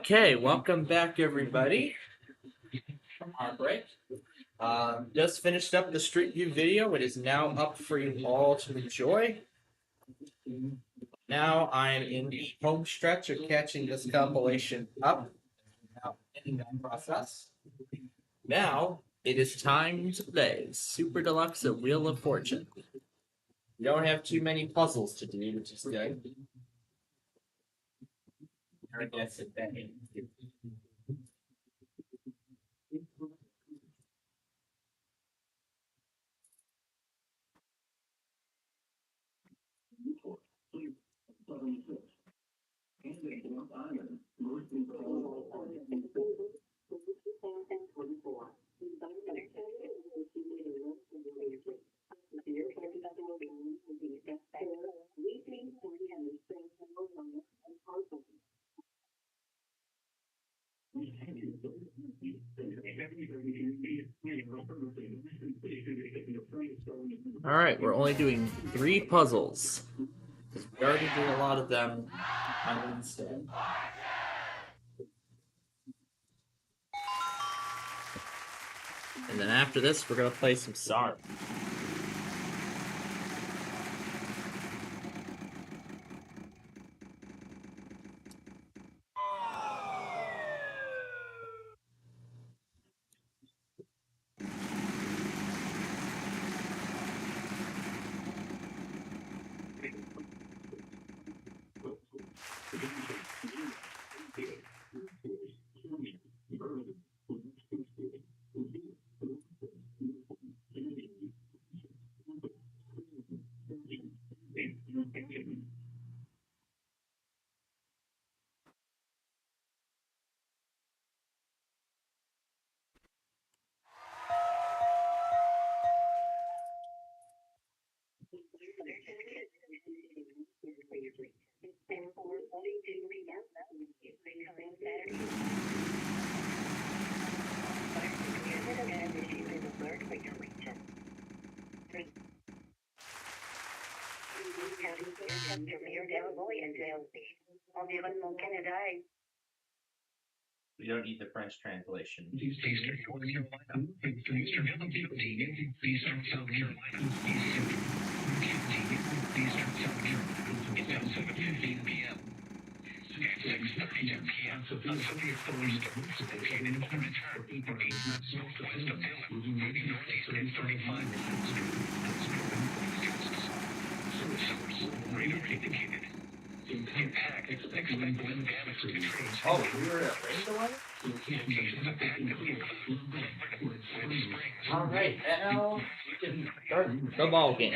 Okay, welcome back, everybody. From our break. Just finished up the Street View video. It is now up for you all to enjoy. Now I'm in the home stretch of catching this compilation up. Now in that process. Now it is time to play Super Deluxe: A Wheel of Fortune. We don't have too many puzzles to do, which is good. I guess it back in. Alright, we're only doing 3 puzzles. Because we already did a lot of them on Wednesday. And then after this, we're going to play some Sorry. We don't need the French translation. Eastern North Carolina, Eastern County, Eastern South Carolina, Eastern South Carolina. It's now 7:15 p.m. At 6:32 p.m. on Soviet Forest, located in orbit for 8 minutes northwest of Dillon, moving northeast at 35 miles. Source radar indicated. Impact expected wind damage to trains. Oh, we were at Rainbow? Locations of actively Alright, now we can start the ball game.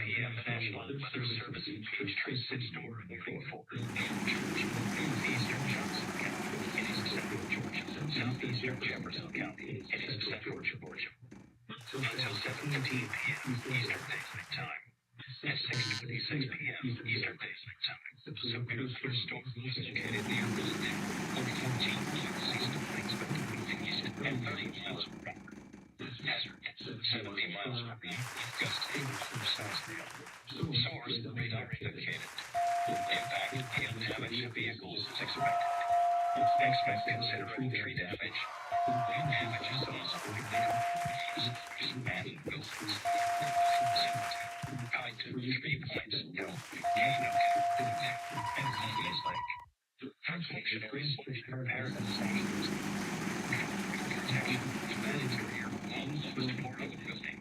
p.m. National Weather Service Trace City Store moving forward. Eastern Johnson County, it is central Georgia. Southeastern Jefferson County, it is central Georgia. Until 7:15 p.m. Eastern Daylight Time. At 6:26 p.m. Eastern Daylight Time. Submarine storm is located near Rosedale, only 14 miles east of Plainfield, east and 30 miles from Hazard, 70 miles from me, gust 80 source radar indicated. Impact and damage to vehicles is expected. Expect considerable tree damage. Damage is also and will tied to 3 points. Gain and Columbia Lake. Function is prepared and sanctions. Protection to manage career on the floor of the building.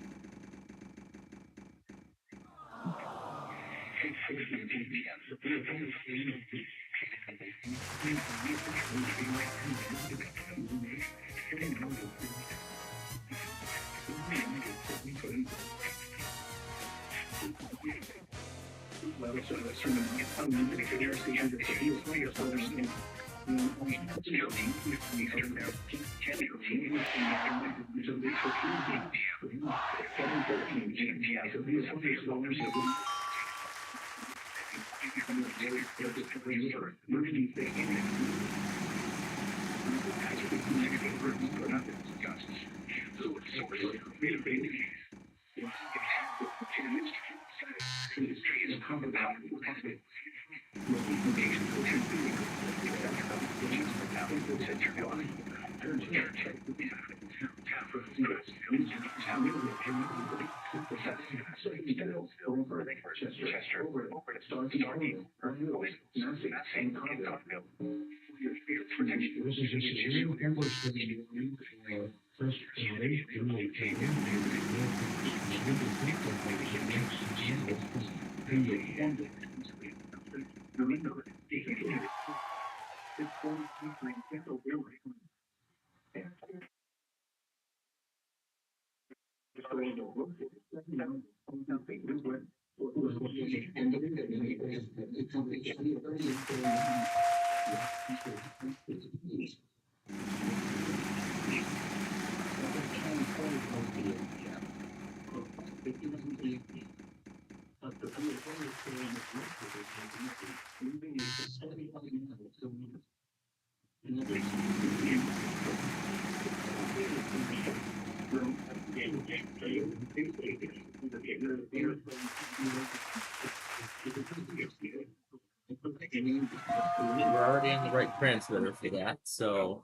We're already on the right transmitter for that, so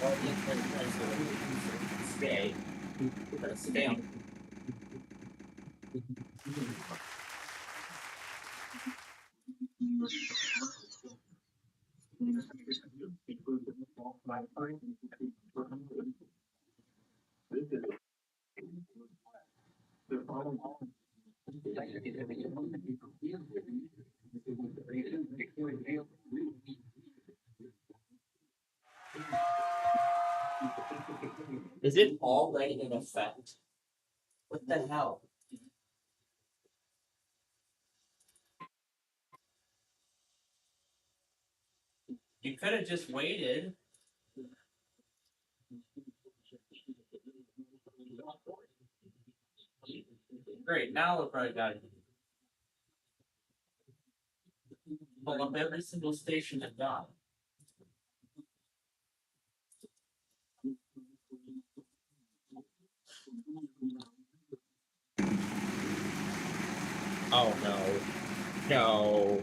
already on the right transmitter. Stay. Stay on. Is it already in effect? What the hell? You could have just waited. Great, now look what I got. Pull up every single station I've got. Oh no. No.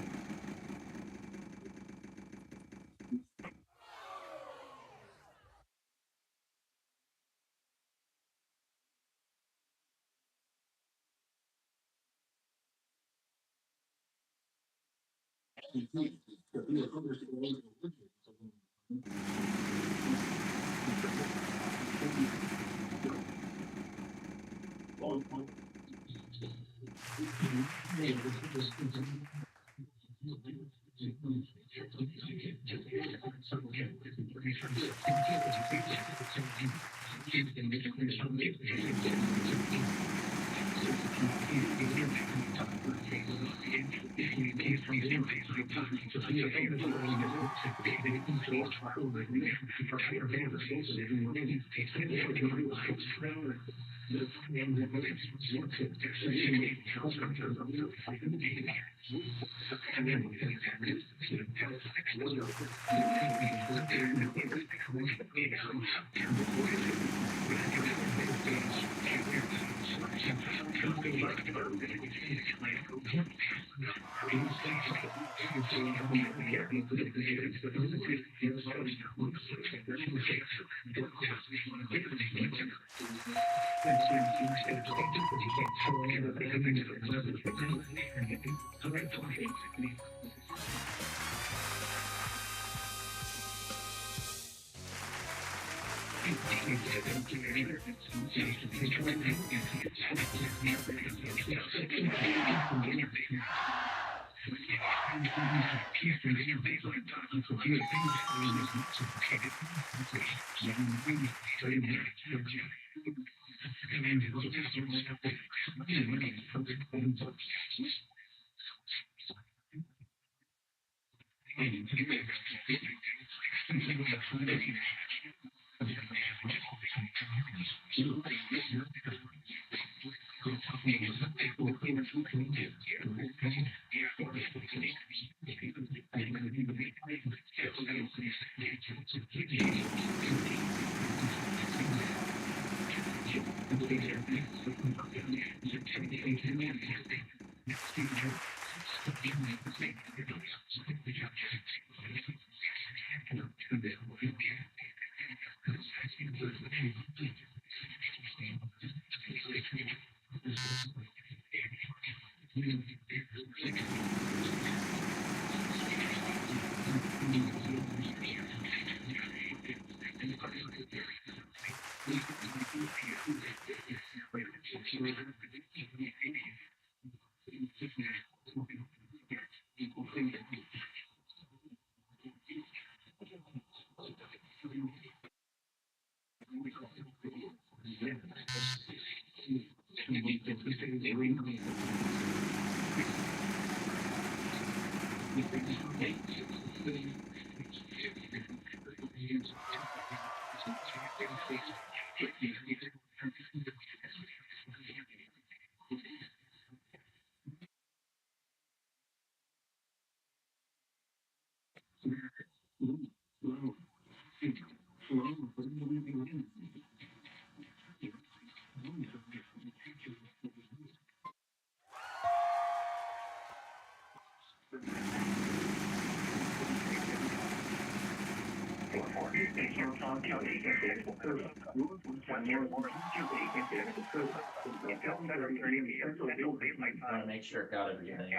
I want to make sure it got everything.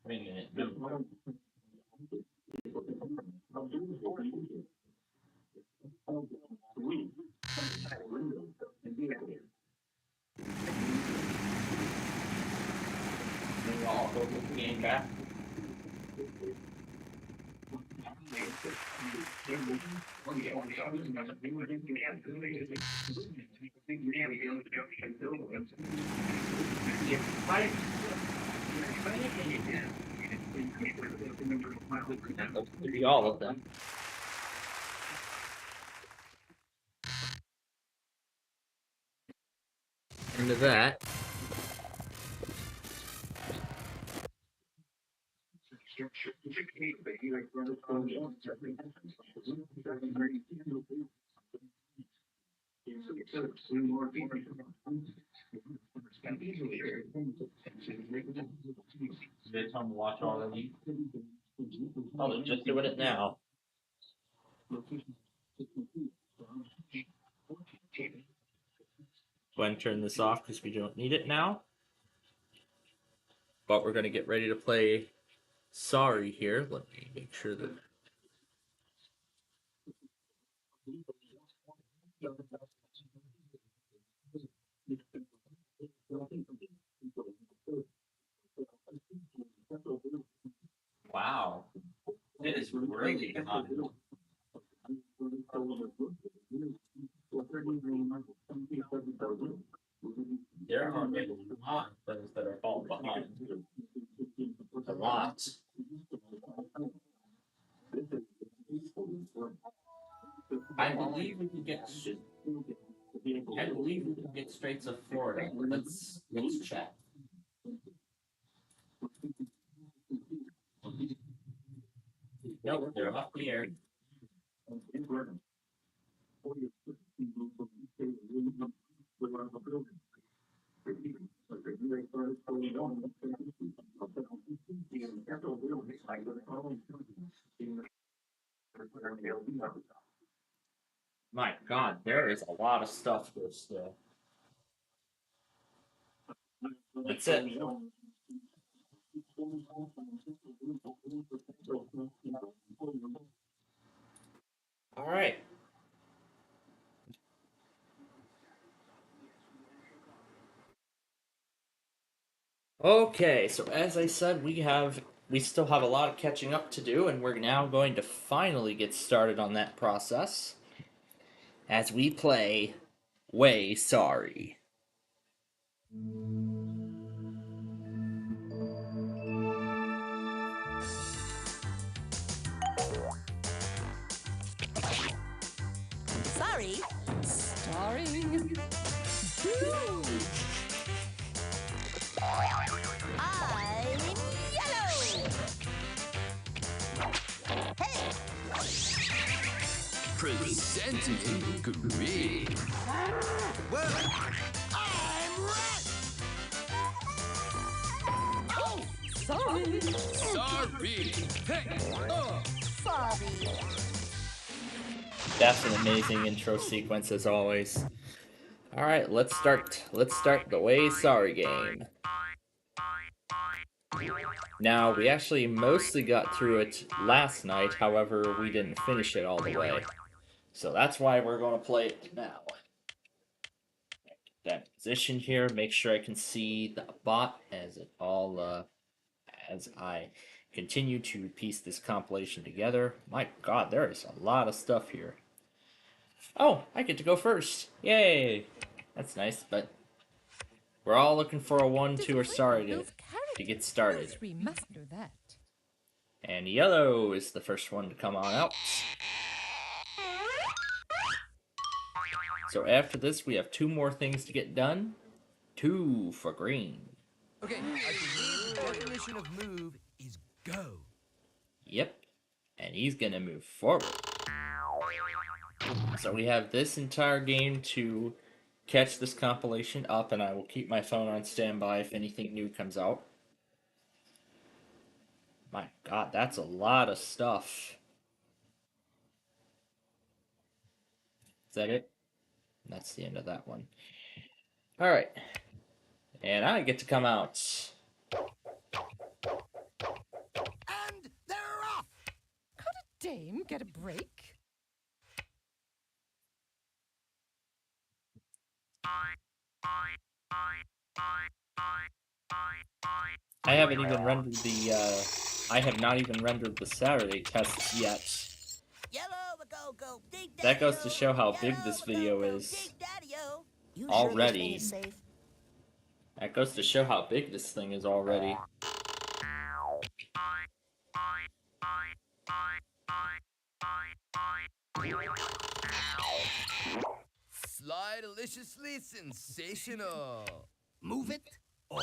Wait a minute. No. Maybe I'll go put the game back. Maybe all of them. Into that. They tell me to watch already. Oh, they're just doing it now. Go ahead and turn this off because we don't need it now. But we're going to get ready to play Sorry here. Let me make sure that. Wow. It is really hot. There are a lot of things that are falling behind. A lot. I believe we can get. I believe we can get straight to Florida. Let's check. Nope, they're up here. My God, there is a lot of stuff here still. That's it. All right. Okay, so as I said, we have we still have a lot of catching up to do, and we're now going to finally get started on that process as we play Way Sorry. Sorry. Starring. I'm yellow. Hey. Presenting green. Well, I'm red. Oh, sorry. Sorry. Hey. Sorry. That's an amazing intro sequence as always. Alright, let's start the Way Sorry game. Now, we actually mostly got through it last night, however, we didn't finish it all the way. So that's why we're going to play it now. That position here, make sure I can see the bot as it all, as I continue to piece this compilation together. My god, there is a lot of stuff here. Oh, I get to go first. Yay! That's nice, but we're all looking for a 1, 2, or sorry to get started. We must do that. And yellow is the first one to come on out. So after this, we have 2 more things to get done. 2 for green. Okay, I believe the definition of move is go. Yep. And he's gonna move forward. So we have this entire game to catch this compilation up, and I will keep my phone on standby if anything new comes out. My god, that's a lot of stuff. Is that it? That's the end of that one. Alright. And I get to come out. And they're off. Could a dame get a break? I haven't even rendered the, I have not even rendered the Saturday tests yet. That goes to show how big this video is already. That goes to show how big this thing is already. Sly-deliciously sensational. Move it or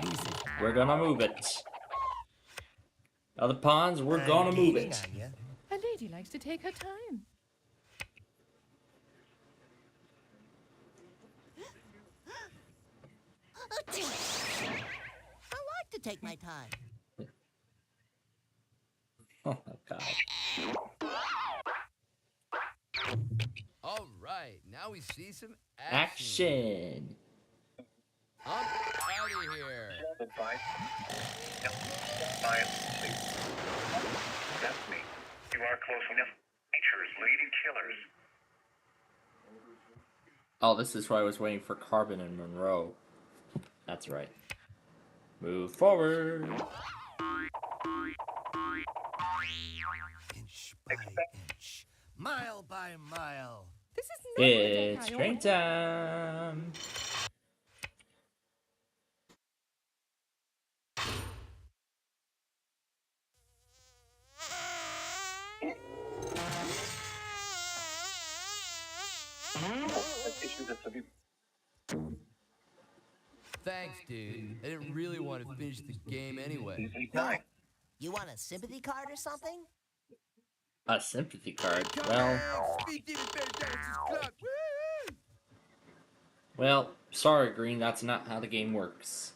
lose it. We're gonna move it. Other pawns, we're gonna move it. A lady likes to take her time. I like to take my time. Oh my god. All right, now we see some Action! I'm out of here. Goodbye. Goodbye. That's me. You are close enough. Nature's leading killers. Oh, this is why I was waiting for Carbon and Monroe. That's right. Move forward. Inch by inch, mile by mile. This is It's train time. Thanks, dude. I didn't really want to finish the game anyway. You want a sympathy card or something? A sympathy card. Well, sorry, Green, that's not how the game works.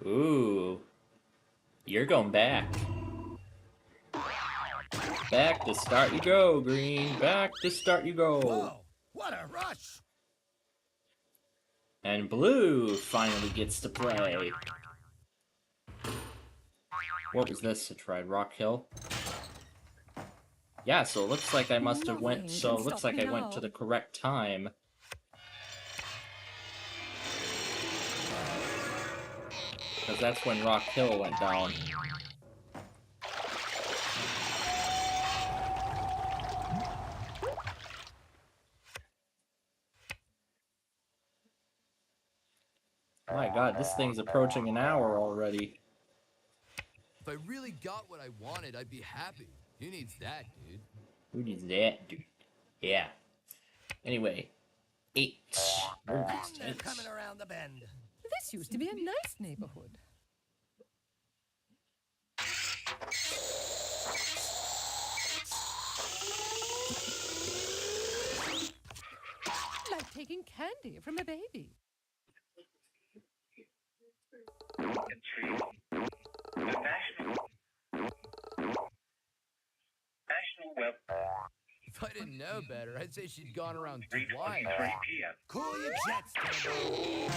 Ooh. You're going back. Back to start you go, Green. Back to start you go. Whoa, what a rush! And Blue finally gets to play. What was this? I tried Rock Hill. Yeah, so it looks like I must have went, so it looks like I went to the correct time. Because that's when Rock Hill went down. My god, this thing's approaching an hour already. If I really got what I wanted, I'd be happy. Who needs that, dude? Who needs that, dude? Yeah. Anyway, 8. And they're coming around the bend. This used to be a nice neighborhood. Like taking candy from a baby. The National Web. If I didn't know better, I'd say she'd gone around 3:23 twice. p.m. Cool your jets, Timbo.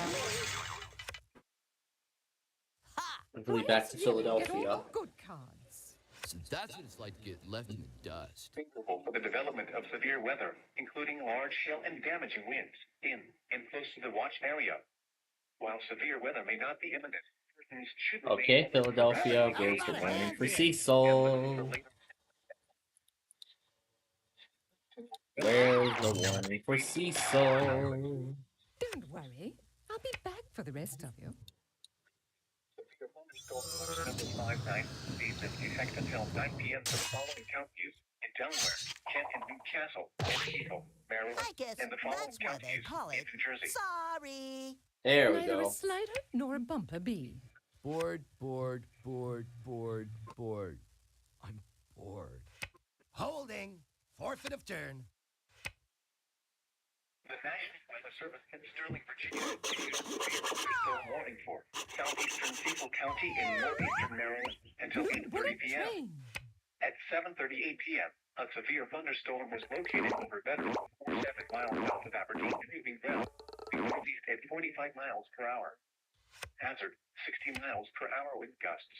Hopefully back to Philadelphia. Good cards. So that's what it's like to get left in the dust. Favorable for the development of severe weather, including large hail and damaging winds in and close to the watch area. While severe weather may not be imminent, persons should Okay, Philadelphia, where's the warning for Cecil? Where's the warning for Cecil? Don't worry. I'll be back for the rest of you. Number 59 leads in effect until 9 p.m. for the following counties in Delaware, Kent and Newcastle, Mankato, Maryland, I guess and the following that's why they counties call in it. New Jersey. Sorry. There we Neither go. a slider nor a bumper bee. Bored, bored, bored, bored, bored. I'm bored. Holding. Forfeit of turn. The National Weather Service in Sterling, Virginia, issued a severe thunderstorm warning for southeastern Cecil County in northeastern Maryland until 8:30 p.m. At 7:38 p.m., a severe thunderstorm was located over Bedford, 47 miles south of Aberdeen, moving down to northeast at 45 miles per hour. Hazard, 60 miles per hour wind gusts.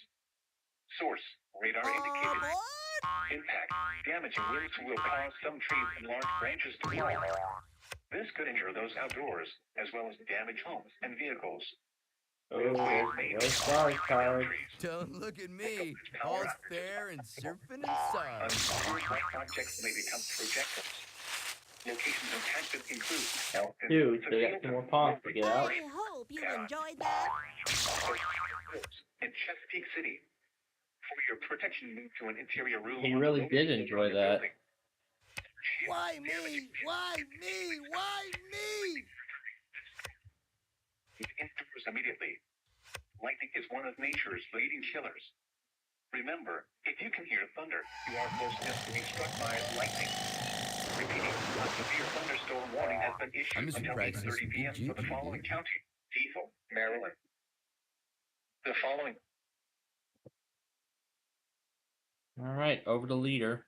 Source, radar indicated. Impact, damaging winds will cause some trees and large branches to fall. This could injure those outdoors, as well as damage homes and vehicles. Oh, no star card. Don't look at me. All's fair and surfing inside. Unsecured light objects may become projectiles. Locations impacted include Dude, they got some more ponds to get out. I hope you enjoyed that. in Chesapeake City. For your protection, move to an interior room. He really did enjoy that. Why me? Why me? Why me? Indoors immediately. Lightning is one of nature's leading killers. Remember, if you can hear thunder, you are close enough to be struck by lightning. Repeating, a severe thunderstorm warning has been issued until 8:30 p.m. for the following county: Cecil, Maryland. The following. All right, over to leader.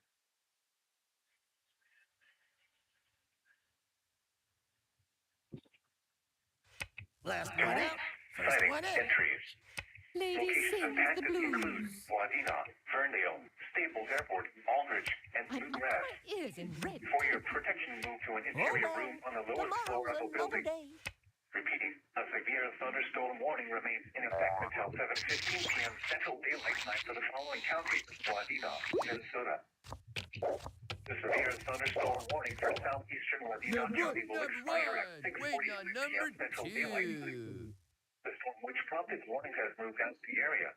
Last one out. First one in. Entries. Lady sings the blues. Wadena, Ferndale, Staples Airport, Aldridge, and Bluegrass. My ears in red. For your protection, move to an interior room on the lowest floor of the building. Repeating, a severe thunderstorm warning remains in effect until 7:15 p.m. Central Daylight Time for the following counties: Wadena, Minnesota. The severe thunderstorm warning for southeastern Wadena County will expire at 6:46 p.m. Central Daylight Time. The storm which prompted warning has moved out of the area.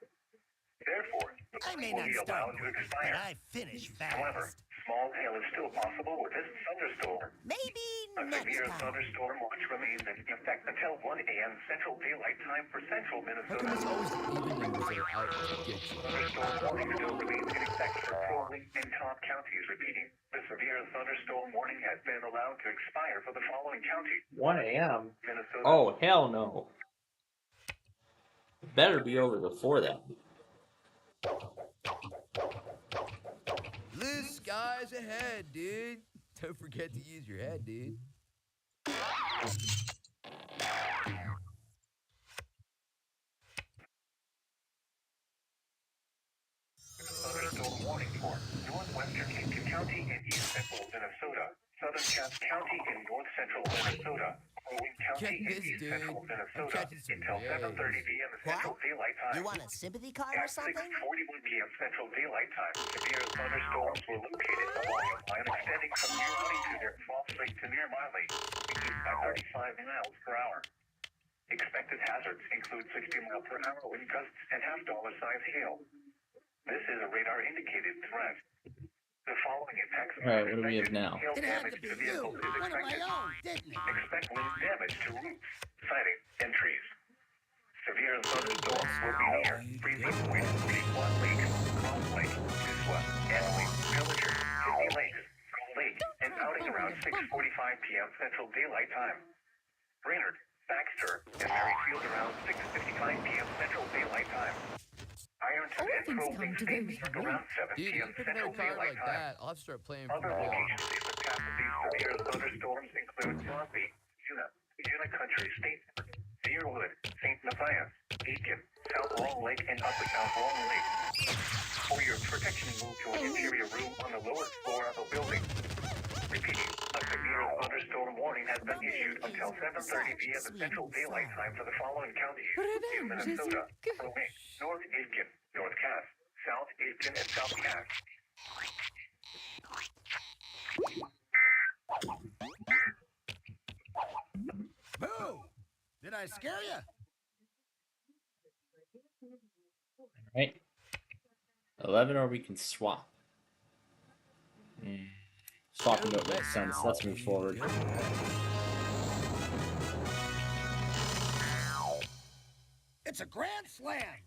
Therefore, the I may warning will not be allowed start, to but expire. I finish However, fast. small hail is still possible with this thunderstorm. Maybe A next severe time. thunderstorm watch remains in effect until 1 a.m. Central Daylight Time for central How come Minnesota. it's always the even numbers that are out to get you? Thunderstorm warning still remains in effect for Crowley and Cobb counties. Repeating, the severe thunderstorm warning has been allowed to expire for the following counties: 1 a.m. Minnesota. Oh, hell no. Better be over before that. Blue skies ahead, dude. Don't forget to use your head, dude. Thunderstorm warning for northwestern Lincoln County and east central Minnesota, southern Cass County and north central Minnesota, Crow Wing County in this, East dude. Central I'm Minnesota catching some until 7:30 waves. p.m. What? Central Daylight Time. You want a sympathy card or At something? 6:41 p.m. Central Daylight Time, severe thunderstorms were located along a line extending from near Huntington near Falls Lake to near Miley, winds by 35 miles per hour. Expected hazards include 60-mile-per-hour wind gusts and half-dollar-size hail. This is a radar-indicated threat. The following impacts All right, what do we have now? Hail It had damage to be to you. vehicles is One of my expected. own, didn't it? Expect wind damage to roofs, siding, and trees. Severe thunderstorms will be near Freezing Point, Pequot Lake, Cross Lake, Kiswa, Emily, Villager, Sydney Lakes, Skull Lake, and outing around 6:45 p.m. Central Daylight Time. Brainerd, Baxter, and Merrifield around 6:55 p.m. Central Daylight Time. Ironton and Crowley State around 7 Dude, if p.m. you pick Central another card Daylight like Time. that, I'll have to start playing for Other real. locations in the path of these severe thunderstorms include Swampy, Una Country State Park, Deerwood, St. Matthias, Aiken, South Long Lake, and Upper South Long Lake. For your protection, move to an interior room on the lowest floor of a building. Repeating, a severe thunderstorm warning has been issued until 7:30 p.m. Central Daylight Time for the following counties in Minnesota: Roanoke, North Aiken, North Cass, South Aiken, and South Cass. Boo! Did I scare you? Right. 11, or we can swap. Swapping don't make sense. Let's move forward. It's a grand slam.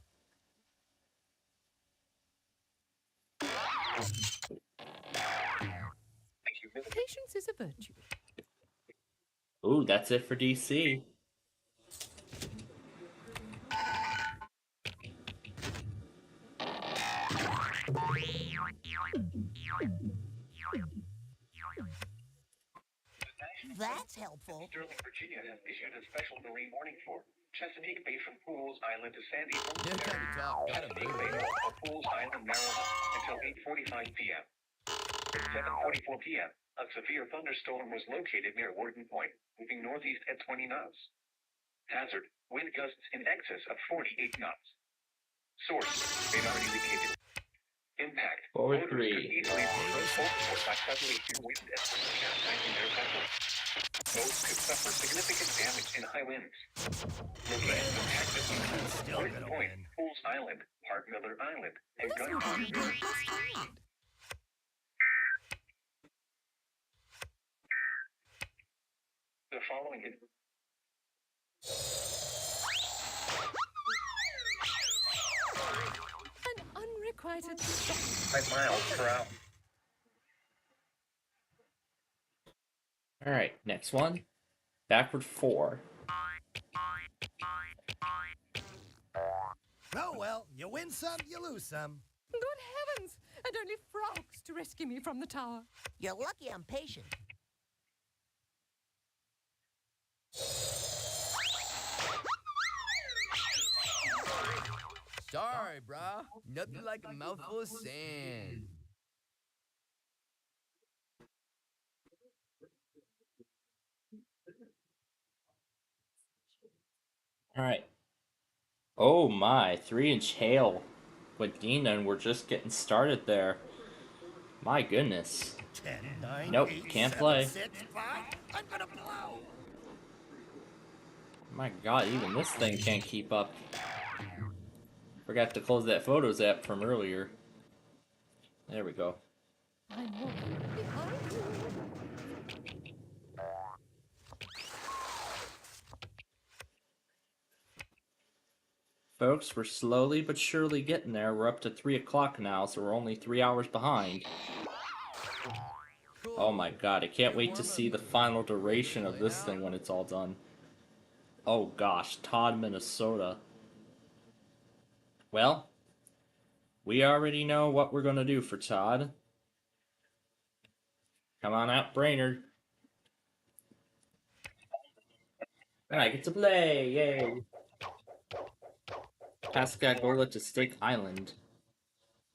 Patience is a virtue. Ooh, that's it for DC. That's helpful. Sterling, Virginia has issued a special marine warning for Chesapeake Bay from Pools Island to Sandy Hook. Yeah, time to talk. Gotta Chesapeake move Bay it. of Pools Island, Maryland, until 8:45 p.m. At 7:44 p.m., a severe thunderstorm was located near Warden Point, moving northeast at 20 knots. Hazard: wind gusts in excess of 48 knots. Source: radar indicated. Impact: Forward motors could 3. easily lose overboard by suddenly hear wind and capsizing their vessel. Boats could suffer significant damage in high winds. Locations impacted include Warden Point, Pools Island, Park Miller Island, and Gunpowder River. The following is An unrequited 5 miles per hour. Alright, next one. Backward 4. Oh, well, you win some, you lose some. Good heavens! And only frogs to rescue me from the tower. You're lucky I'm patient. Sorry, brah. Nothing like a mouthful of sand. Alright. Oh my, 3-inch hail with Dina, and we're just getting started there. My goodness. 10, 9, Nope, 8, can't 7, play. 6, 5. I'm gonna blow. My god, even this thing can't keep up. Forgot to close that Photos app from earlier. There we go. I'm walking behind you. Folks, we're slowly but surely getting there. We're up to 3 o'clock now, so we're only 3 hours behind. Oh my god, I can't wait to see the final duration of this thing when it's all done. Oh gosh, Todd, Minnesota. Well, we already know what we're gonna do for Todd. Come on out, Brainerd. And I get to play, yay! Pascagoula to Stake Island.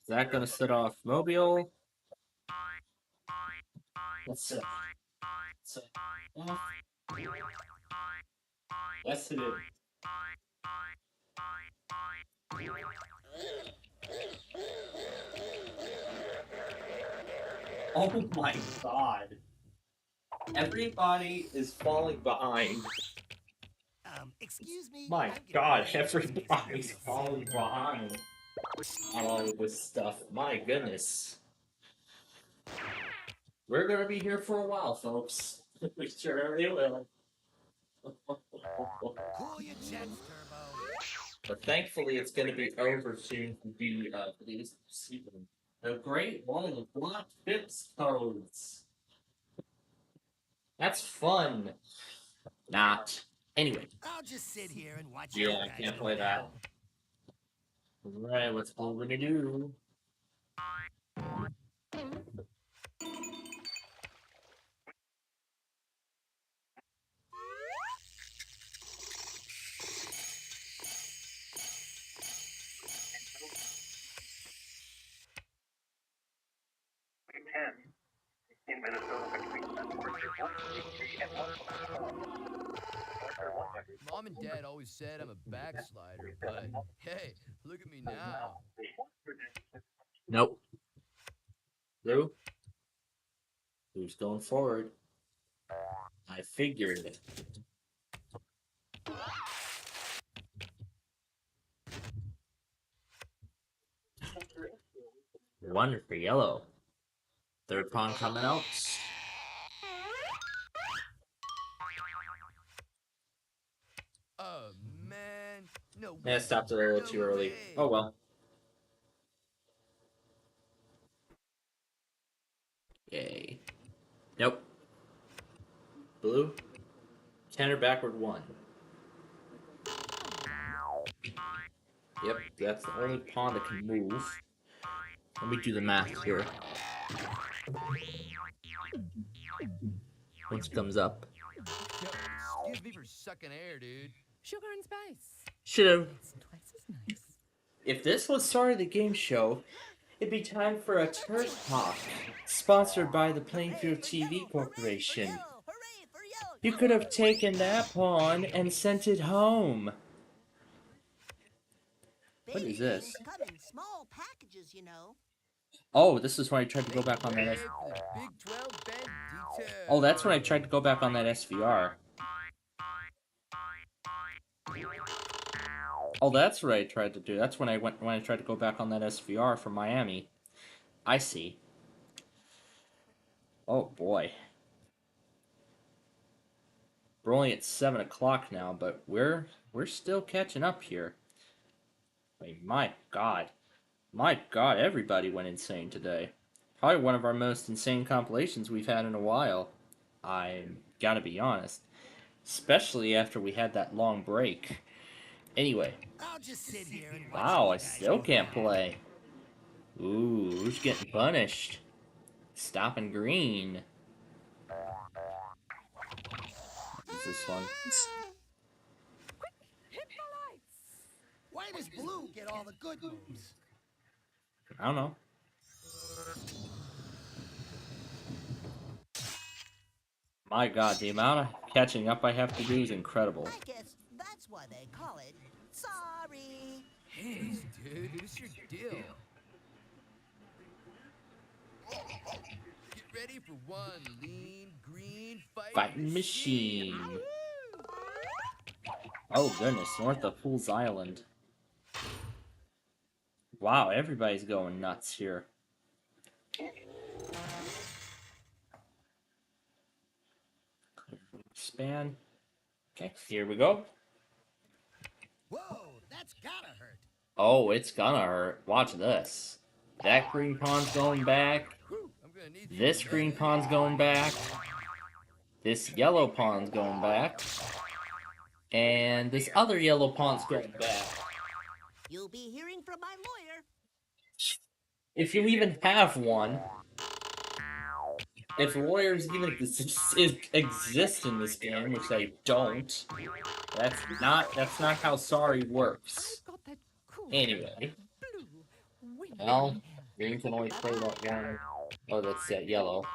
Is that gonna set off Mobile? Let's set off. Yes, it is. Oh my god. Everybody is falling behind. Excuse me. My god, everybody's falling behind on all of this stuff. My goodness. We're gonna be here for a while, folks. We surely will. Cool your jets, Turbo. But thankfully, it's gonna be over soon for these season. The Great Wall of Block Phipps codes. That's fun. Not. Anyway. I'll just sit here and watch. Yeah, I can't play that. Alright, what's we're gonna do? In Minnesota between 143 and 144. Mom and Dad always said I'm a backslider, but hey, look at me now. Nope. Lou? Who's going forward? I figured it. One for yellow. Third pawn coming out. Oh man, no way. Yeah, stopped it a little too early. Oh well. Yay. Nope. Blue. Counter backward 1. Yep, that's the only pawn that can move. Let me do the math here. Once it comes up. Yo, excuse me for sucking air, dude. Sugar and spice. Should've. It's twice as nice. If this was Sorry the Game Show, it'd be time for a Turf Talk, sponsored by the Plainfield TV Corporation. You could have taken that pawn and sent it home. What is this? Come in small packages, you know. Oh, this is when I tried to go back on that. Oh, that's when I tried to go back on that SVR. Oh, that's what I tried to do. That's when I tried to go back on that SVR from Miami. I see. Oh boy. We're only at 7 o'clock now, but we're still catching up here. I mean, my God, everybody went insane today. Probably one of our most insane compilations we've had in a while. I gotta be honest, especially after we had that long break. Anyway. I'll just sit here and watch. Wow, I still can't play. Ooh, who's getting punished? Stopping green. What's this one? Hit the lights. Why does Blue get all the good moves? I don't know. My God, the amount of catching up I have to do is incredible. I guess that's why they call it sorry. Jeez, dude, what's your deal? Get ready for one lean, green fighting machine. Oh goodness, north of Fool's Island. Wow, everybody's going nuts here. Span. Okay, here we go. Whoa, that's gotta hurt. Oh, it's gonna hurt. Watch this. That green pawn's going back. This green pawn's going back. This yellow pawn's going back. And this other yellow pawn's going back. You'll be hearing from my lawyer. If you even have one. If lawyers even exist in this game, which they don't, that's not how sorry works. Anyway. Well, green can only play that one. Oh, that's that yellow.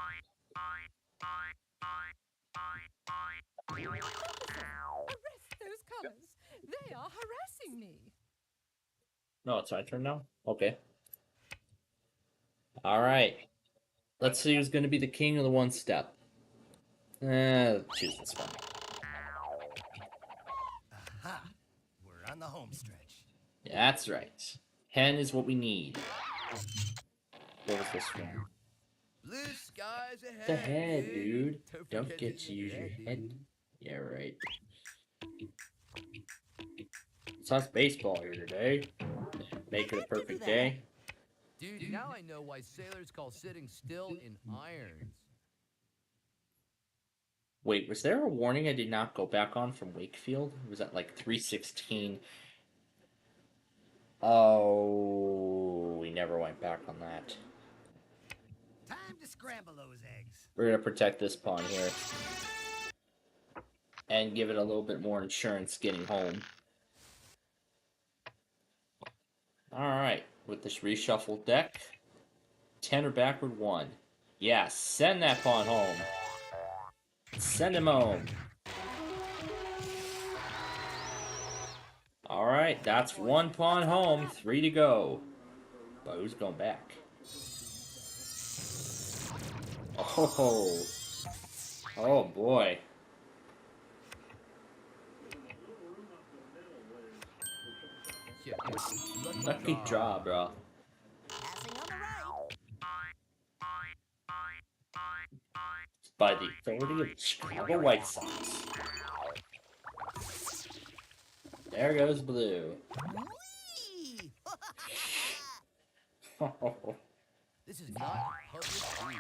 Arrest those No, it's my turn now? Okay. Alright. Let's see who's gonna be the king of the one step. Choose this one. Aha! We're on the home stretch. Yeah, that's right. Hen is what we need. What was this one? Blue skies ahead. The head, dude. Don't forget get to to use your dude. head. Yeah, right. Let's talk baseball here today. Make it a perfect day. Dude, now I know why sailors call sitting still in irons. Wait, was there a warning I did not go back on from Wakefield? Was that like 316? Oh, we never went back on that. Time to scramble those eggs. We're gonna protect this pawn here. And give it a little bit more insurance getting home. Alright, with this reshuffled deck. 10 or backward 1. Yeah, send that pawn home. Send him home. Alright, that's 1 pawn home. 3 to go. But who's going back? Oh. Oh boy. Yeah, Lucky draw, bro. Passing on the right. By the authority of the Chicago White Sox. There goes blue. Whee! This is not public street.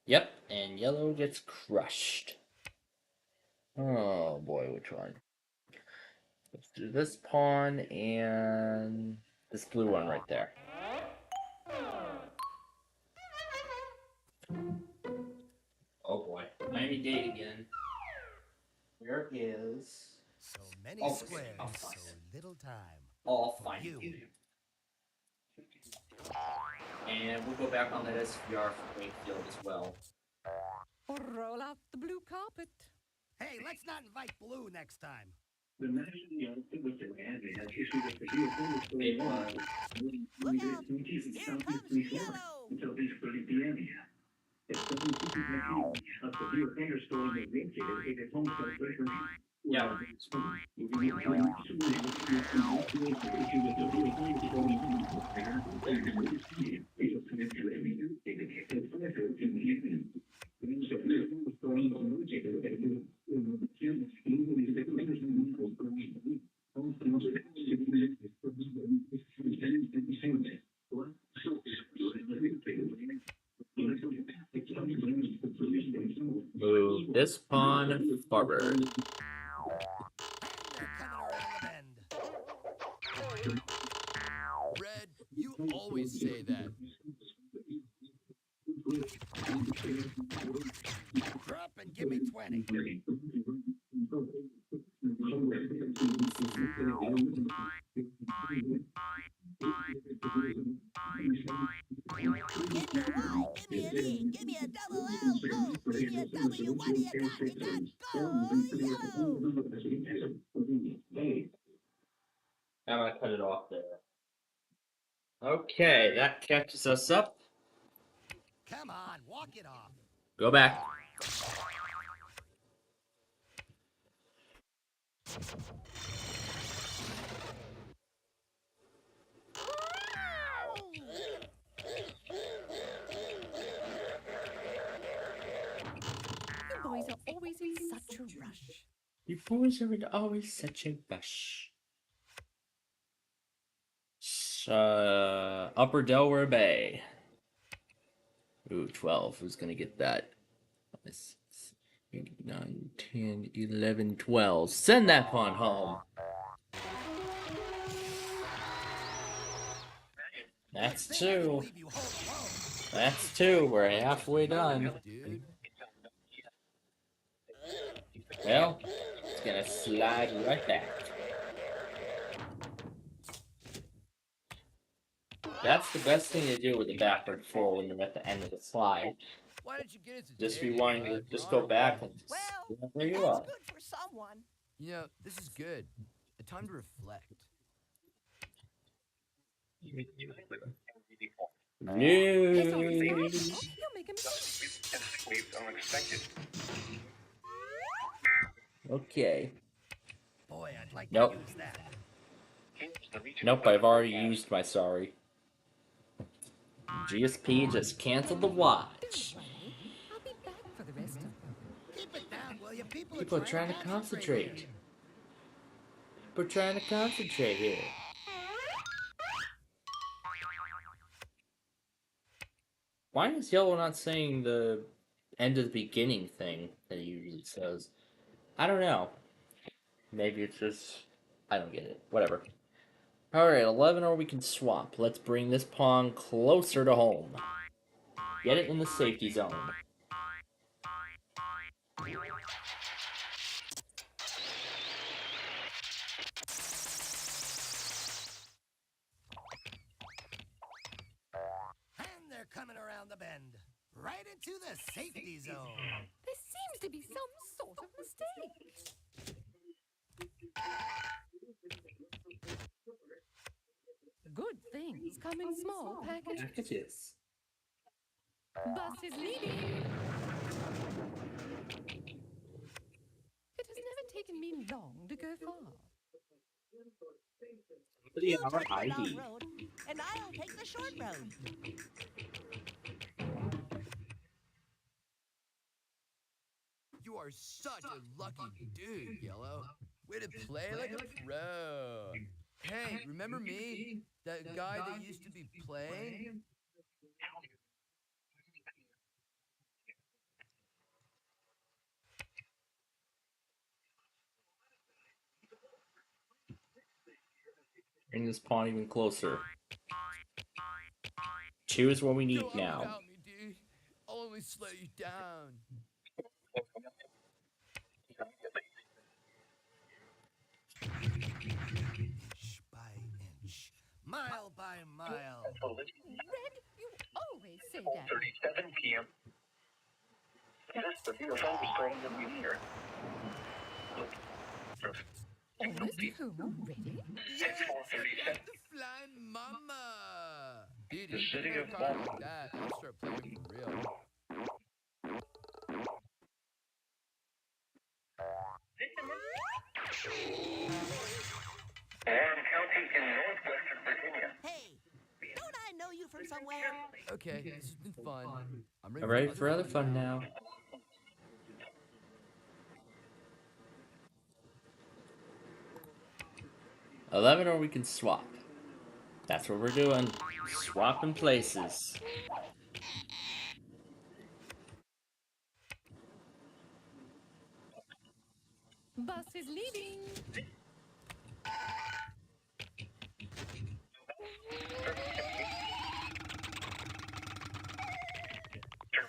Yep, and yellow gets crushed. Oh boy, which one? Let's do this pawn and this blue one right there. Oh boy, Miami-Dade again. Where is... So many Oh, squares, I'll so find it. little time. I'll For find you. you. And we'll go back on that SPR for Wakefield as well. Roll out the blue carpet. Hey, let's not invite blue next time. The National Young Public Admin has issued a severe thunderstorm warning. Look out! Communities in Here southeast comes Louisiana yellow! until basically the area. At 7:59 a severe thunderstorm is indicated at home celebration. Yeah. Move this pawn forward. Red, you always say that. Drop and give me 20. Give me a Y, give me an E, give me a double L, O, give me a W, what do you got? You got go yellow! I'm gonna cut it off there. Okay, that catches us up. Come on, walk it off. Go back. You boys are always in such a rush. You boys are in always such a rush. Upper Delaware Bay. Ooh, 12. Who's gonna get that? 8, 9, 10, 11, 12. Send that pawn home. That's 2. That's 2. We're halfway done. Well, it's gonna slide right back. That's the best thing to do with the backward 4 when you're at the end of the slide. Why don't you get it Just today? be wanting to just go back and just where you are. Good for someone. You know, this is good. A time to reflect. No. You'll make a mistake. Unexpected. Okay. Boy, I'd like Nope. to use that. Nope, I've already used my sorry. GSP just canceled the watch. I'll be back for the rest of them. Keep it down, will you? People are trying to concentrate. People are trying to concentrate here. Why is Yellow not saying the end of the beginning thing that he usually says? I don't know. Maybe it's just... I don't get it. Whatever. Alright, 11 or we can swap. Let's bring this pawn closer to home. Get it in the safety zone. And they're coming around the bend. Right into the safety zone. There seems to be some sort of mistake. Good things come in small packages. Bus is leaving. It has never taken me long to go far. You take the long road, and I'll take the short road. You are such a lucky dude, Yellow. Way to play like a pro. Hey, remember me? That guy that used to be playing? Bring this pawn even closer. Choose what we need now. Without me, dude. I'll only slow you down. Inch by inch, mile by mile. Red, you always say that. 37 p.m. Yes, the phone is starting to be here. Almost home already? Yes, I got the flying mama. Dude, if you get a car like that, I'll start playing for real. Warren County in northwestern Virginia. Hey, don't I know you from somewhere? Okay, this has been fun. I'm ready for other fun now. $11 or we can swap. That's what we're doing. Swapping places. Bus is leaving.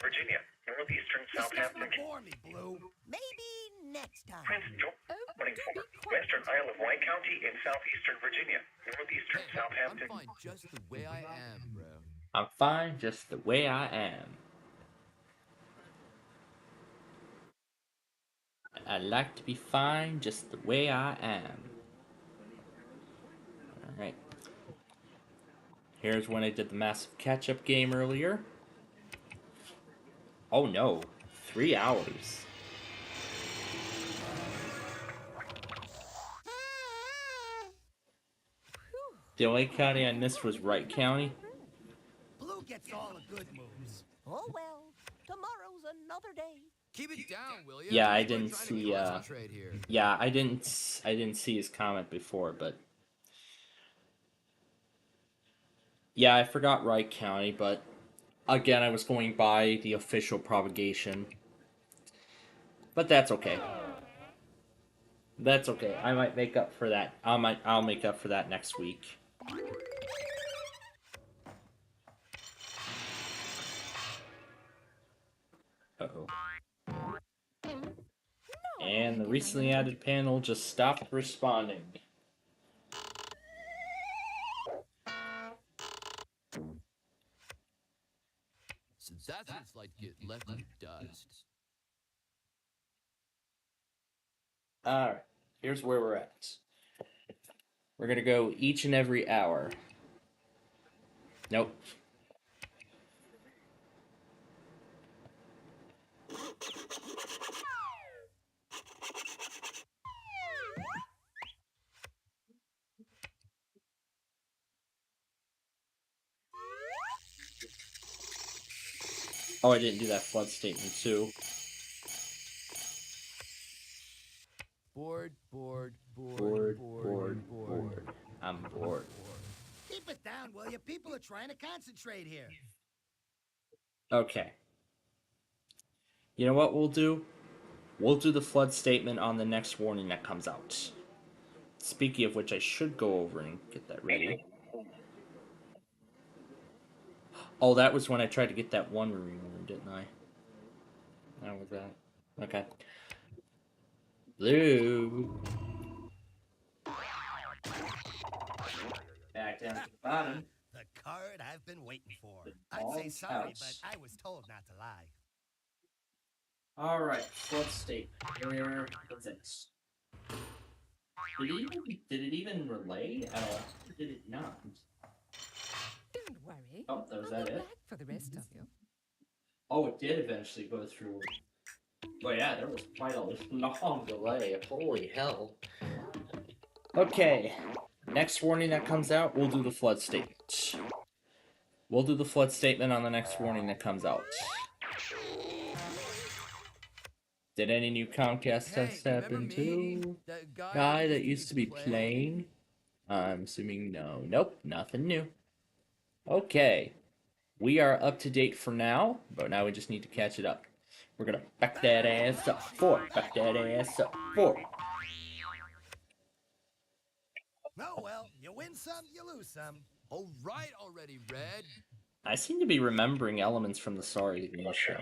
Virginia, northeastern Southampton. For me, Blue. Maybe next time. Prince George, running forward. Western Isle of Wight County in southeastern Virginia. Northeastern Southampton. I'm fine just the way I am, bro. I'm fine just the way I am. I like to be fine just the way I am. Alright. Here's when I did the massive catch-up game earlier. Oh no, 3 hours. The only county I missed was Wright County. Blue gets all the good moves. Oh well, tomorrow's another day. Keep it down, will you? Yeah, I didn't see. Here. Yeah, I didn't see his comment before, but yeah, I forgot Wright County, but again, I was going by the official propagation. But that's okay. That's okay. I might make up for that. I'll make up for that next week. Uh-oh. And the recently added panel just stopped responding. So that's what it's like to get left in the dust. Alright, here's where we're at. We're gonna go each and every hour. Nope. Oh, I didn't do that flood statement too. Bored. I'm bored. Keep it down, will you? People are trying to concentrate here. Okay. You know what we'll do? We'll do the flood statement on the next warning that comes out. Speaking of which, I should go over and get that ready. Oh, that was when I tried to get that one room, didn't I? How was that? Okay. Blue. Back down to the bottom. The card I've been waiting for. I'd say sorry, but I was told not to lie. Alright, flood statement. Here is it. Did it even relay at all? Or did it not? Don't worry. Oh, that was I'll that be it? back for the rest of you. Oh, it did eventually go through. But yeah, there was quite a long delay. Holy hell. Okay. Next warning that comes out, we'll do the flood statement. We'll do the flood statement on the next warning that comes out. Did any new Comcast tests happen too? Guy that used to be playing? I'm assuming no. Nope, nothing new. Okay. We are up to date for now, but now we just need to catch it up. We're gonna back that ass up for. Back that ass up for. Oh, well, you win some, you lose some. All right already, Red. I seem to be remembering elements from the Sorry the Game show.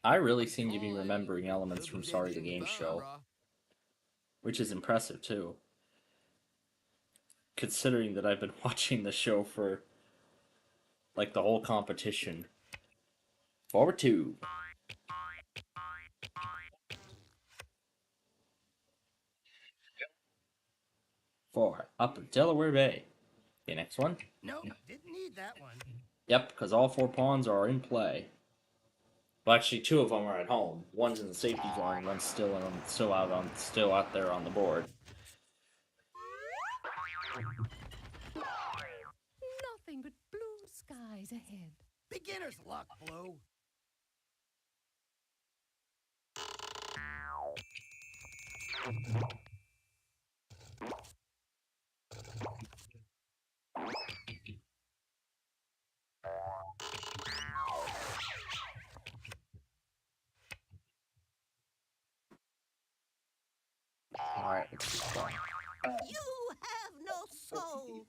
I really seem to be remembering elements from Sorry the Game show. Which is impressive, too. Considering that I've been watching the show for, like, the whole competition. Forward 2. Four. Upper Delaware Bay. Okay, next one. Nope, didn't need that one. Yep, because all 4 pawns are in play. Well, actually, 2 of them are at home. One's in the safety zone, one's still out there on the board. Nothing but blue skies ahead. Beginner's luck, Blue. Alright. You have no soul.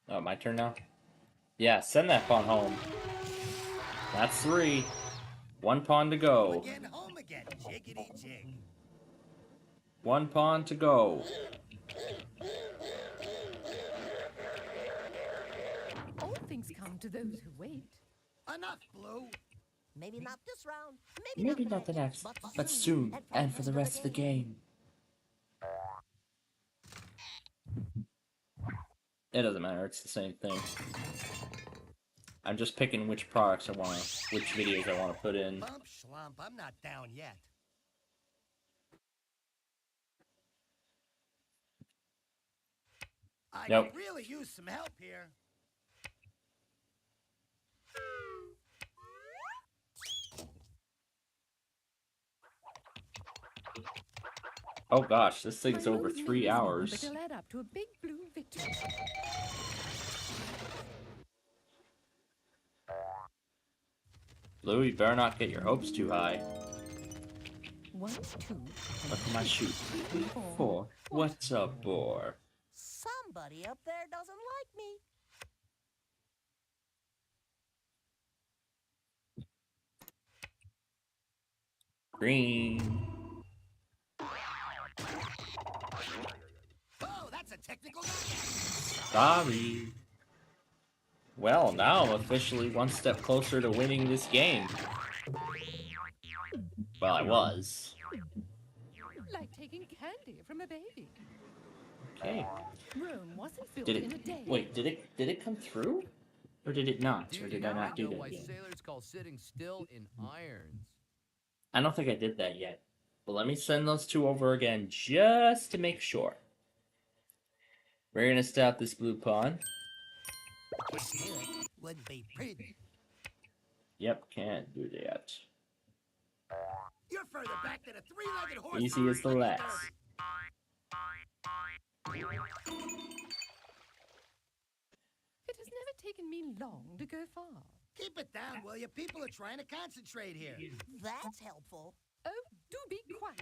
Oh, my turn now? Yeah, send that pawn home. That's 3. 1 pawn to go. Again, home again. Jiggity jig. 1 pawn to go. All things come to those who wait. Enough, Blue. Maybe not this round. Maybe not the next, but soon, and for the rest of the game. It doesn't matter, it's the same thing. I'm just picking which products which videos I want to put in. Bump schlump, I'm not down yet. I Nope. could really use some help here. Oh gosh, this thing's over 3 hours. But it'll add up to a big blue victory. Blue, you better not get your hopes too high. 1, 2. Look at my shoot. 4. What's a bore? Somebody up there doesn't like me. Green. technical knockout. Sorry. Well, now I'm officially one step closer to winning this game. Well, I was. Like taking candy from a baby. Okay. Rome wasn't built Did in a it? day. Wait, did it come through? Or did it not? Dude, Or did I not do that why yet? sailors call sitting still in irons. I don't think I did that yet. But let me send those two over again just to make sure. We're gonna start this blue pawn. Wouldn't be pretty. Yep, can't do that. You're further back than a three-legged horse. Easy as the last. It has never taken me long to go far. Keep it down, will you? People are trying to concentrate here. That's helpful. Oh, do be quiet.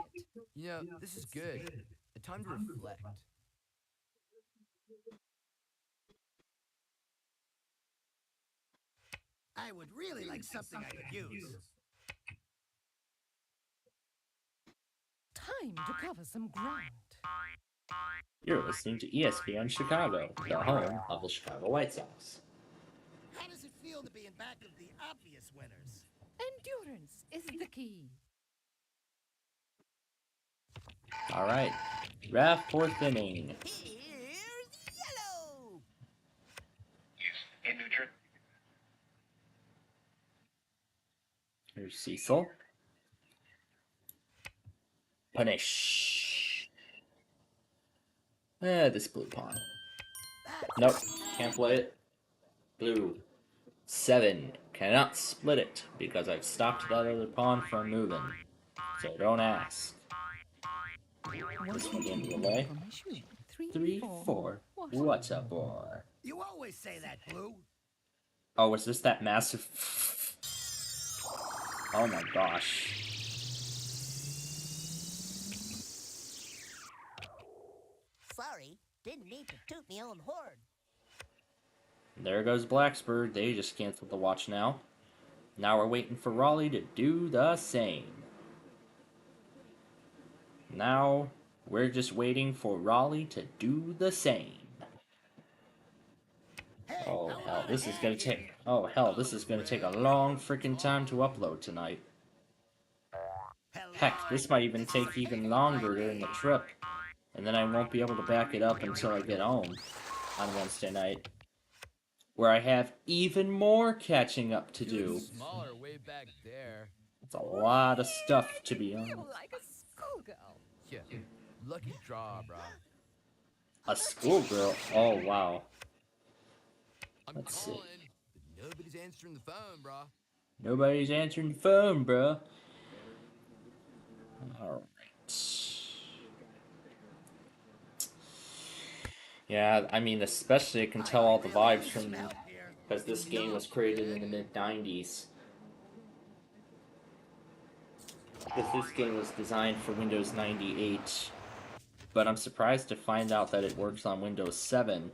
You know, this is good. A time to reflect. I would really like something I could use. Time to cover some ground. You're listening to ESPN Chicago, the home of the Chicago White Sox. How does it feel to be in back of the obvious winners? Endurance is the key. All right, draft fourth inning. Here's yellow. In New Jersey. Here's Cecil. Punish. This blue pawn. Nope, can't play it. Blue. 7. Cannot split it because I've stopped that other pawn from moving. So don't ask. This one into the way. 3, 4. What's up, boy? You always say that, Blue. Oh, is this that massive... Oh my gosh. Sorry, didn't mean to toot me own horn. There goes Blacksburg. They just canceled the watch now. Now we're waiting for Raleigh to do the same. Now we're just waiting for Raleigh to do the same. Oh hell, this is gonna take. Oh hell, this is gonna take a long freaking time to upload tonight. Heck, this might even take even longer during the trip, and then I won't be able to back it up until I get home on Wednesday night, where I have even more catching up to do. Smaller way back there. It's a lot of stuff to be on. Like a schoolgirl. Yeah, lucky draw, bro. A schoolgirl? Oh wow. I'm Let's see. calling, but nobody's answering the phone, bro. Nobody's answering the phone, bro. Alright. Yeah, I mean, especially I can tell all the vibes from, because this game was created in the mid-90s. Because this game was designed for Windows 98. But I'm surprised to find out that it works on Windows 7.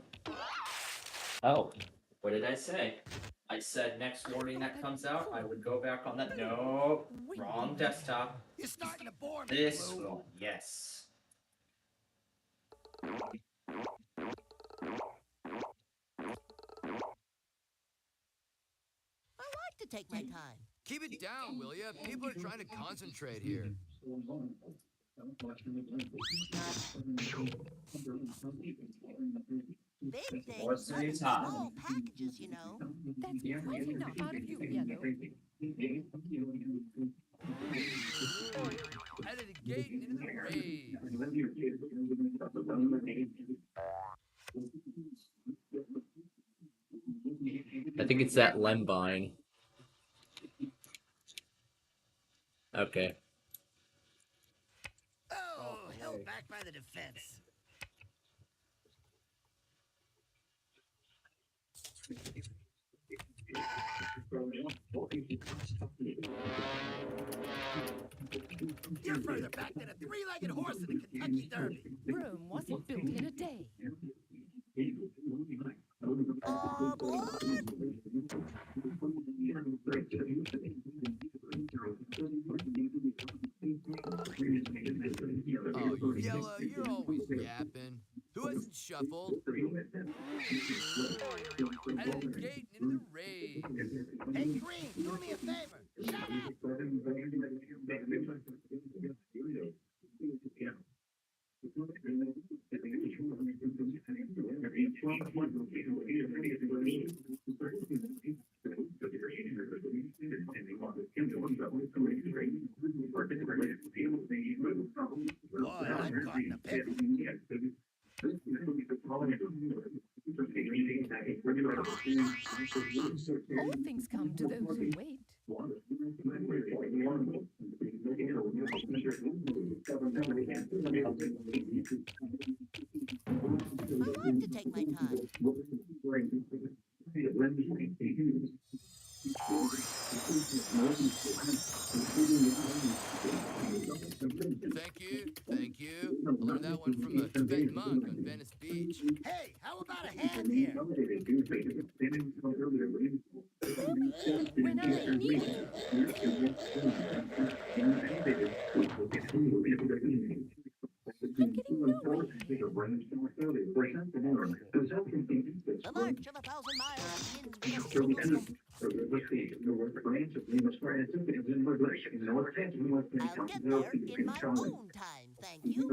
Oh, what did I say? I said next morning that comes out, I would go back on that. No, wrong desktop. You're starting to bore me, This Blue. one, yes. I like to take my time. Keep it down, will ya? People are trying to concentrate here. Big things What's come in these hot? small packages, you know. That's quite enough out of you, Yellow. Out of the gate and into the raid. I think it's that Lembine. Okay. Oh, held back by the defense. You're further back than a three-legged horse in the Kentucky Derby. Rome wasn't built in a day. Oh, Yellow, you're always yapping. Who hasn't shoved shuffled. Out of the gate and into the rage. Hey, Green, do me a favor. Shut up. Boy, I'm caught in a pickle. All things come to those who wait. I like to take my time. Thank you, thank you. I learned that one from a Tibetan monk on Venice Beach. Hey, how about a hand here? When I need it. I'm getting nowhere. The march of 1,000 miles begins with a single step. I'll get there in my own time, thank you.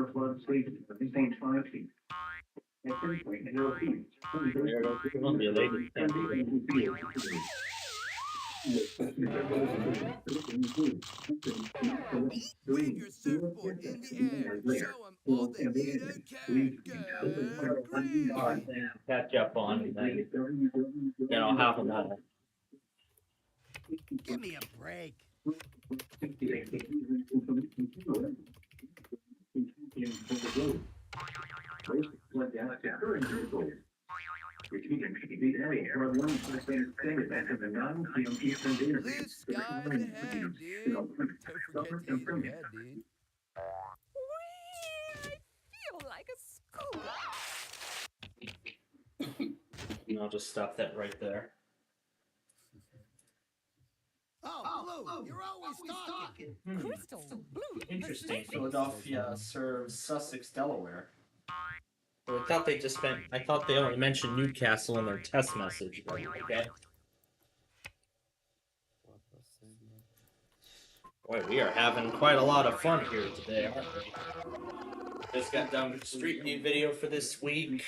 Wave your surfboard in the air. Show 'em all that you can. Go green. Catch up on, half a mile. Give me a break. Blue skies ahead, dude. Don't forget to use your head, dude. Whee! I feel like a scoop. I'll just stop that right there. Oh, Blue, you're always talking. Crystal blue. Interesting. Philadelphia serves Sussex, Delaware. So I thought they only mentioned Newcastle in their test message. But okay. Boy, we are having quite a lot of fun here today, aren't we? Just got done with the Street View video for this week.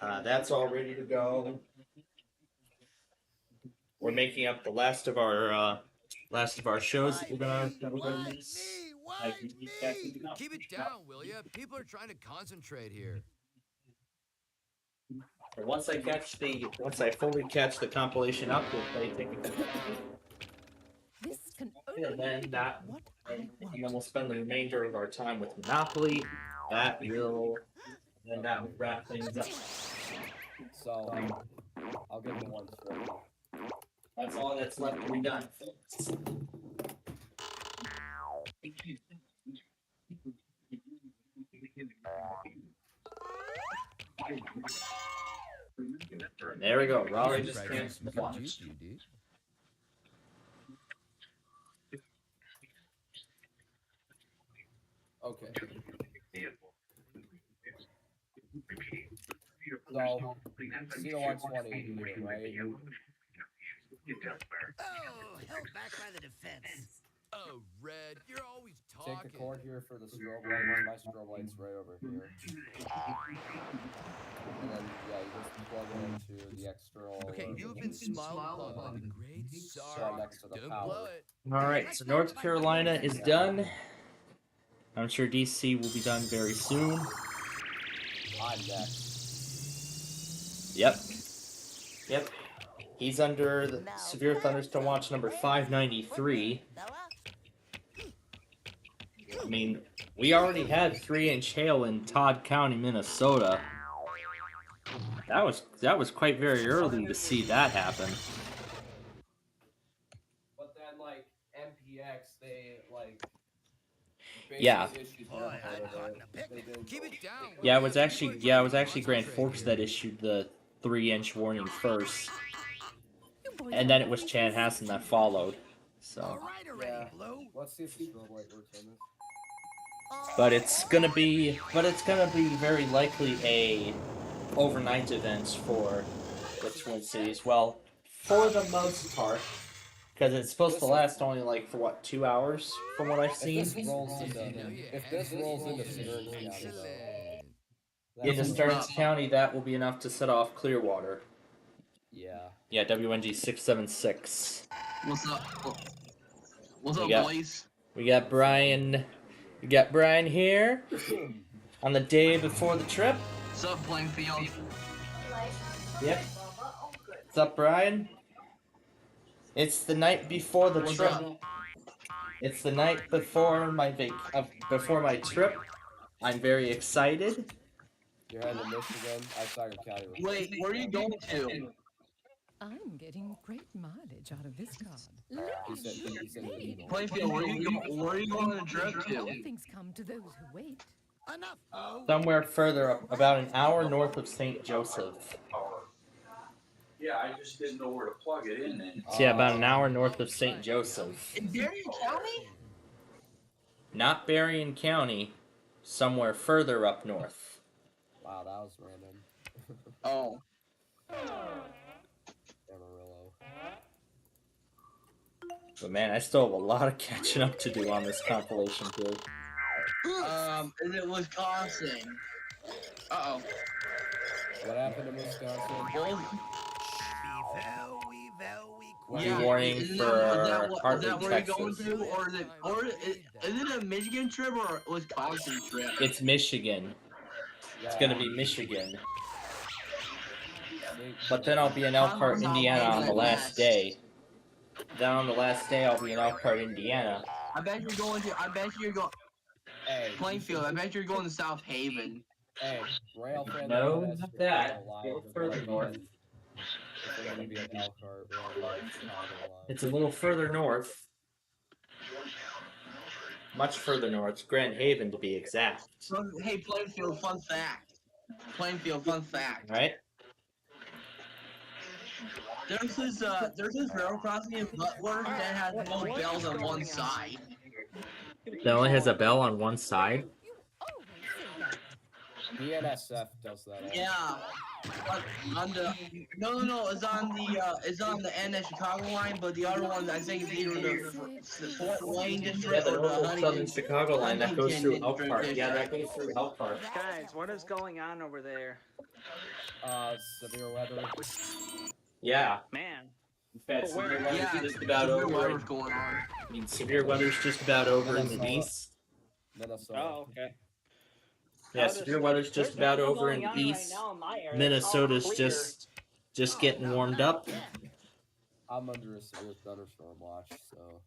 That's all ready to go. We're making up the last of our shows that we're gonna release. Keep it down, will ya? People are trying to concentrate here. Once I fully catch the compilation up, we'll play Ticket. This can And only then be that, what I and want. then we'll spend the remainder of our time with Monopoly. That will wrap things up. So, I'll give him one straight. That's all that's left to be done. There we go. Raleigh just transferred. Okay. So, C120 here, right? Oh, held back by the defense. Oh, Red, you're always talking. Take the cord here for the strobe lights. My strobe light's right over here. And then, yeah, you just plug it into the external. Okay, you've been smiled upon by the great Tsar. Next to the Don't power. blow it. Alright, so North Carolina is done. I'm sure DC will be done very soon. I'm next. Yep. He's under the severe thunderstorm watch number 593. I mean, we already had 3-inch hail in Todd County, Minnesota. That was quite very early to see that happen. But then, like, MPX, they, like... Yeah. Boy, I'm caught in a pickle. Keep it down. Yeah, it was actually Grand Forks that issued the 3-inch warning first. And then it was Chanhassen that followed. So. All right already, Yeah. Blue. Let's see if the strobe light works on this. But it's gonna be very likely a overnight event for the Twin Cities. Well, for the most part, because it's supposed to last only like for what 2 hours, from what I've seen. If this rolls into Stearns County, though, Into Stearns County, that will be enough to set off Clearwater. Yeah. Yeah, WNG 676. What's up? What's up, boys? We got Brian. We got Brian here on the day before the trip. What's up, Plainfield? Yep. What's up, Brian? It's the night before the trip. It's the night before my before my trip. I'm very excited. You're heading to Michigan. I saw your county. Wait, where are you going to? I'm getting great mileage out of this card. He said Plainfield, where are you going on a trip to? All things come to those who wait. Enough. Somewhere further up, about an hour north of St. Joseph. Yeah, I just didn't know where to plug it in then. So yeah, about an hour north of St. Joseph. In Berrien County? Not Berrien County, somewhere further up north. Wow, that was random. Oh. Amarillo. But man, I still have a lot of catching up to do on this compilation too. Is it Wisconsin? Uh-oh. What happened in Wisconsin? Warning for Hartley, Texas. Is it a Michigan trip or a Wisconsin trip? It's Michigan. It's gonna be Michigan. But then I'll be in Elkhart, Indiana on the last day. Then on the last day, I'll be in Elkhart, Indiana. I bet you're going. Plainfield, I bet you're going to South Haven. Hey, rail fan. No, not that. Go further north. It's a little further north. Much further north. Grand Haven, to be exact. Hey, Plainfield, fun fact. Plainfield, fun fact. Right? There's this railroad crossing in Butler that has no bells on one side. That only has a bell on one side? BNSF does that. Yeah. On the it's on the NS Chicago line, but the other one I think is either the Fort Wayne district or the Southern Chicago line that goes through Elkhart. Yeah, that goes through Elkhart. Guys, what is going on over there? Severe weather. Yeah. Man. In fact, severe weather's just about over. Going on. I mean, severe weather's just about over in the east. Minnesota. Oh, okay. Yeah, severe weather's just about over in the east. Minnesota's just getting warmed up. I'm under a severe thunderstorm watch, so.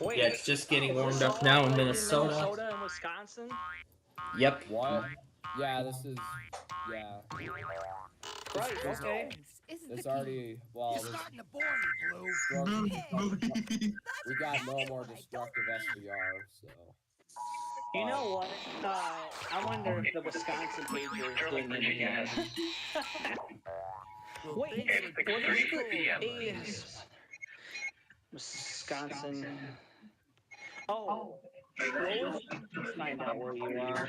Wait, yeah, it's just getting warmed up now in Minnesota. Minnesota and Wisconsin? Yep. What? Yeah, this is. Yeah. Right, okay. It's already. Well, You're starting to bore me, Blue. We got no more destructive SVR, so. You know what? I wonder if the Wisconsin pager is doing it again. Wait, what is Wisconsin? Oh, let's find out where you are.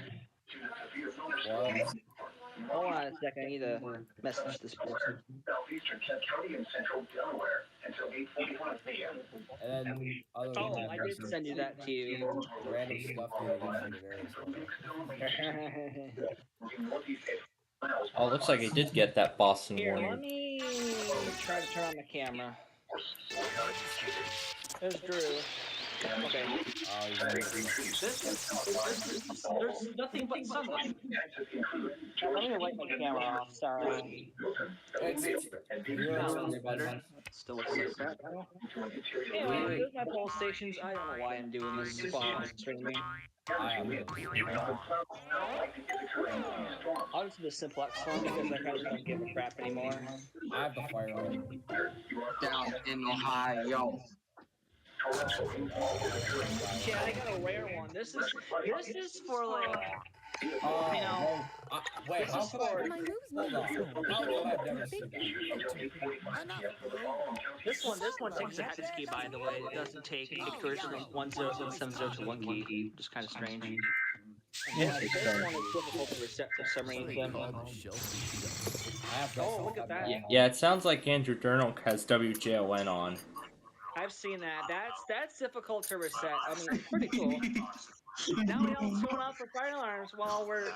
What? Hold on a second, I need to message this person. Southeastern Kent County and central Delaware until 8:45 p.m. And then, other than that, I did send you that to you. Random stuff in Oh, looks like I did get that Boston Here, warning. let me try to turn on the camera. There's Drew. Okay. There's nothing but sunlight. Let me light my camera off, sorry. Still looks like crap. Anyway, there's my poll stations. I don't know why I'm doing this while I'm streaming. I'll just do the simplex one because I probably don't give a crap anymore. I have the fire on. Down in Ohio. Yeah, I got a rare one. This is for like Oh, You know, well, wait, this how is could I? for Hold on. How could I never see that? this one takes a hex key, by the way. It doesn't take pictures from 10070 to 1 key, which is kind of strange. And this one is difficult to reset for some reason. Oh, look at that. Yeah, it sounds like Andrew Durnock has WJON on. I've seen that. That's difficult to reset. I mean, it's pretty cool. Now we all tune out for fire alarms while we're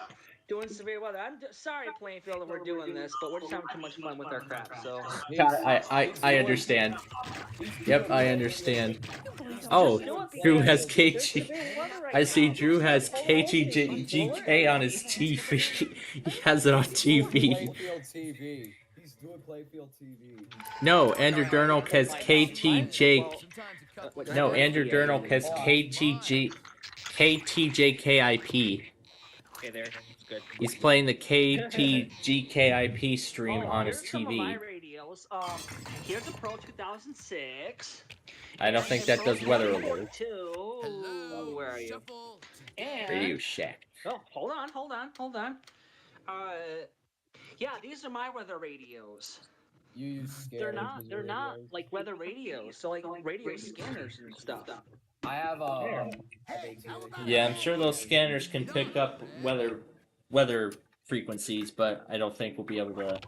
doing severe weather. Sorry, Plainfield, that we're doing this, but we're just having too much fun with our crap. So I understand. Yep, I understand. Oh, Drew has KG. I see Drew has KGGK on his TV. He has it on TV. Playfield TV. He's doing Playfield TV. No, Andrew Durnock has KTJ. No, Andrew Durnock has KTJKIP. Okay, there. Good. He's playing the KTGKIP stream on his Here's some of my TV. radios. Here's a Pro 2006. I don't think that does weather alerts. Hello. Where are you? And Radio Shack. oh, hold on. Yeah, these are my weather radios. You use They're scanners. not like weather radios. So like radio scanners and stuff. I have Yeah, I'm sure those scanners can pick up weather frequencies, but I don't think we'll be able to.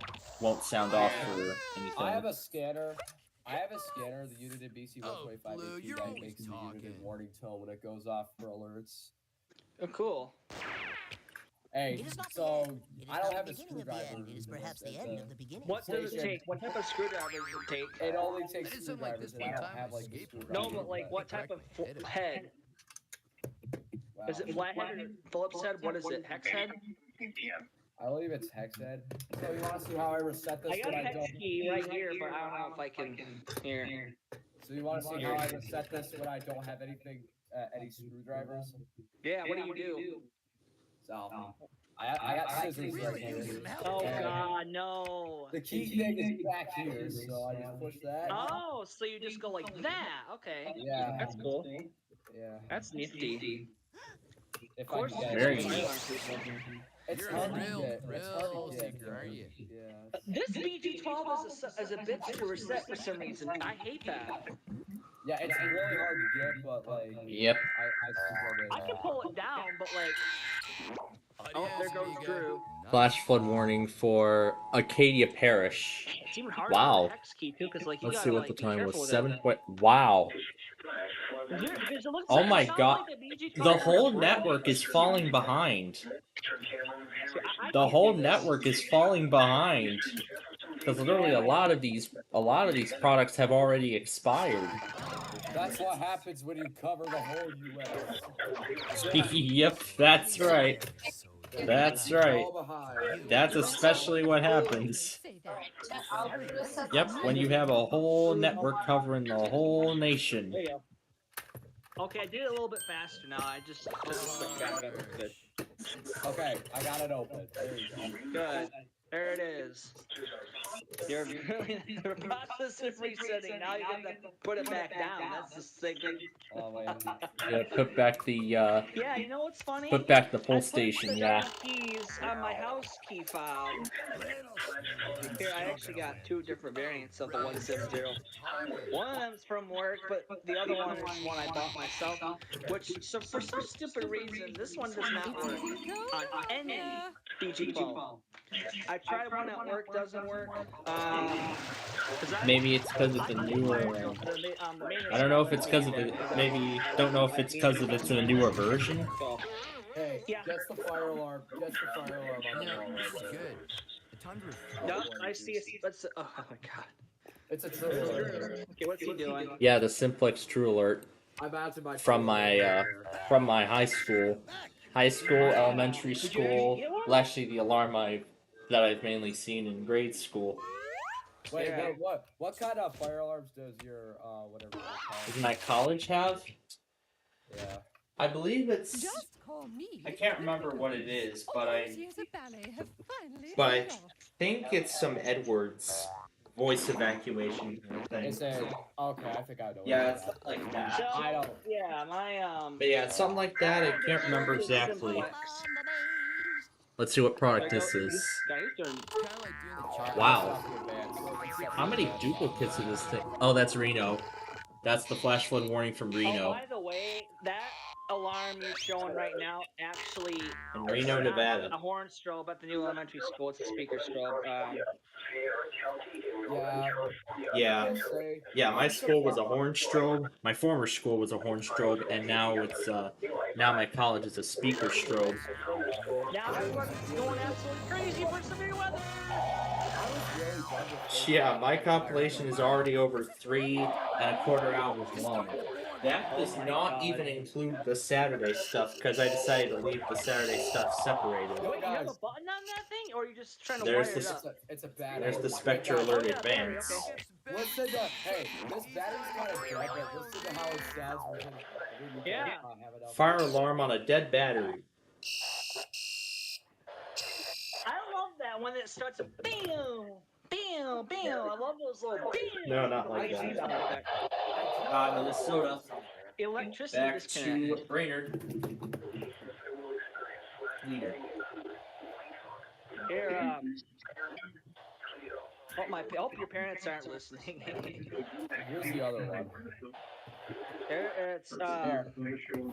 Won't sound off or anything. I have a scanner. The unit in BC 125 that makes the unit in warning tone when it goes off for alerts. Oh, cool. Hey, so I don't have a screwdriver. It is perhaps the end of the beginning. What does it take? What type of screwdriver does it take? It only takes screwdrivers, and I don't have like the screwdriver. No, but like what type of head? Is it flathead or Phillips head? What is it? Hex head? I believe it's hex head. So you want to see how I reset this? I got a hex key right here, but I don't know if I can. Here. So you want to see how I reset this when I don't have anything, any screwdrivers? Yeah. What do you do? So I got scissors right here. Oh God, no. The key thing is back here, so I just push that. Oh, so you just go like that? Okay. Yeah. That's cool. Yeah. That's nifty. If I can get Very it. nice. It's hard to get. It's hard to get. Yeah. This BG12 is a bitch to reset for some reason. I hate that. Yeah, it's really hard to get, but like. Yep. I can pull it down, but like. Oh, there goes Drew. Flash flood warning for Acadia Parish. It's even harder Wow. with the hex key too, 'cause, like, you Let's gotta, see what like, the be time careful was. with it. 7 point. Wow. Oh my God. The whole network is falling behind. The whole network is falling behind. Because literally a lot of these products have already expired. That's what happens when you cover the whole U.S. Yep, that's right. That's right. That's especially what happens. Yep, when you have a whole network covering the whole nation. There you go. Okay, I did it a little bit faster now. I just got it good. Okay, I got it open. There you go. Good. There it is. You're really the process of resetting. Now you got to put it back down. That's the secret. Oh, wait. Yeah, put back the Yeah, you know what's funny? put back the pull I put station, the yeah. keys on my house key file. Here, I actually got two different variants of the 170. One of them's from work, but the other one is one I bought myself. Which, so for some stupid reason, this one does not work on any BG phone. I tried one at work, doesn't work. Maybe it's because of the newer. I don't know if it's because of the. Maybe don't know if it's because of it's a newer version. Hey, that's the fire alarm. That's the fire alarm on the wall. No, I see it. Oh my God. It's a true alert. Okay, what's he doing? Yeah, the Simplex True Alert from my high school, elementary school. Well, actually, the alarm that I've mainly seen in grade school. Wait, what kind of fire alarms does your whatever you call it? Does my college have? Yeah. I believe it's. Just call me. I can't remember what it is, but I I think it's some Edwards voice evacuation thing. Is it? Okay, I think I know. Yeah, it's something like that. So, I don't. yeah, my But yeah, it's something like that. I can't remember exactly. Let's see what product this is. Wow. How many duplicates of this thing? Oh, that's Reno. That's the flash flood warning from Reno. Oh, by the way, that alarm you're showing right now actually In Reno, Nevada. a horn strobe at the new elementary school. It's a speaker strobe. Yeah, my school was a horn strobe. My former school was a horn strobe, and now it's now my college is a speaker strobe. Now everybody's going absolutely crazy for severe weather. Yeah, my compilation is already over 3.25 hours long. That does not even include the Saturday stuff, because I decided to leave the Saturday stuff separated. Wait, you have a button on that thing, or are you just trying to There's wire it the up? It's a battery. There's the Spectre Alert Advance. Listen to, hey, this battery's kind of dead, but listen to how it sounds. Yeah. Fire alarm on a dead battery. I love that when it starts. Bam, bam, bam. I love those little. Bam. No, not like that. Minnesota. Electricity Back disconnect. to Brainerd. Leader. Here, hope your parents aren't listening. Here's the other one. There, it's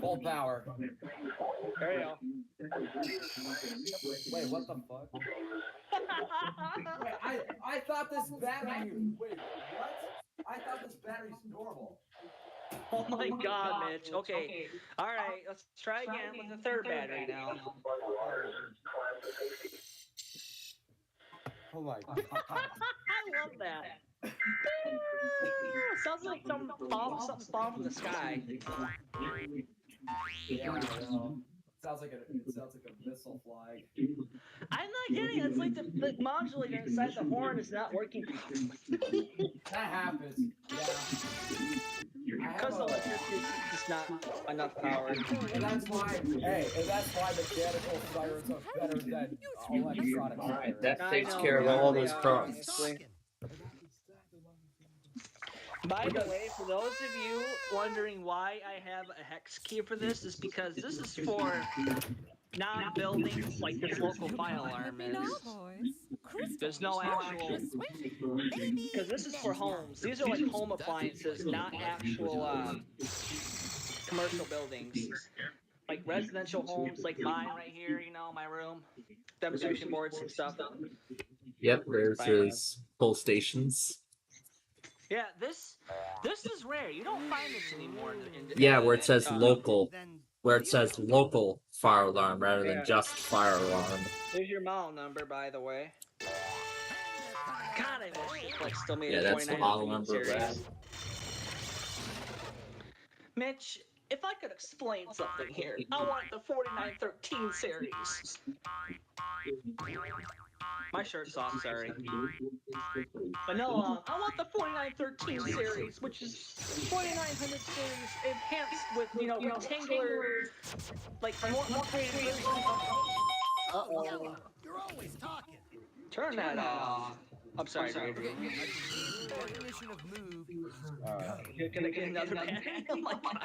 full power. There you go. Wait, what the fuck? Wait, I thought this battery. Wait, what? I thought this battery's normal. Oh my God, Mitch. Okay. All right, let's try again with the third battery now. Oh my God. I love that. Sounds like something fall from the sky. Yeah, sounds like a missile flying. I'm not kidding. It's like the modulator inside the horn is not working. That happens. Yeah. Because the electricity is just not enough power. And that's why, mechanical sirens are better than electronic sirens. Alright, that takes care of all those problems. By the way, for those of you wondering why I have a hex key for this, is because this is for non-buildings like this local fire alarm is. There's no actual... Because this is for homes. These are like home appliances, not actual commercial buildings. Like residential homes like mine right here, you know, my room. Demonstration boards and stuff. Yep, there's his pull stations. Yeah, this is rare. You don't find this anymore. Yeah, where it says local. Where it says local fire alarm rather than just fire alarm. Here's your model number, by the way. God, I wish this like still made Yeah, a that's the 29 model number of that. Mitch, if I could explain something here, I want the 4913 series. My shirt's off, sorry. But no, I want the 4913 series, which is 4900 series enhanced with, you know, rectangular, like more creative versions. Uh-oh. You're always talking. Turn that off. I'm sorry, dude. Definition of move. You're gonna get another battery? Oh my God.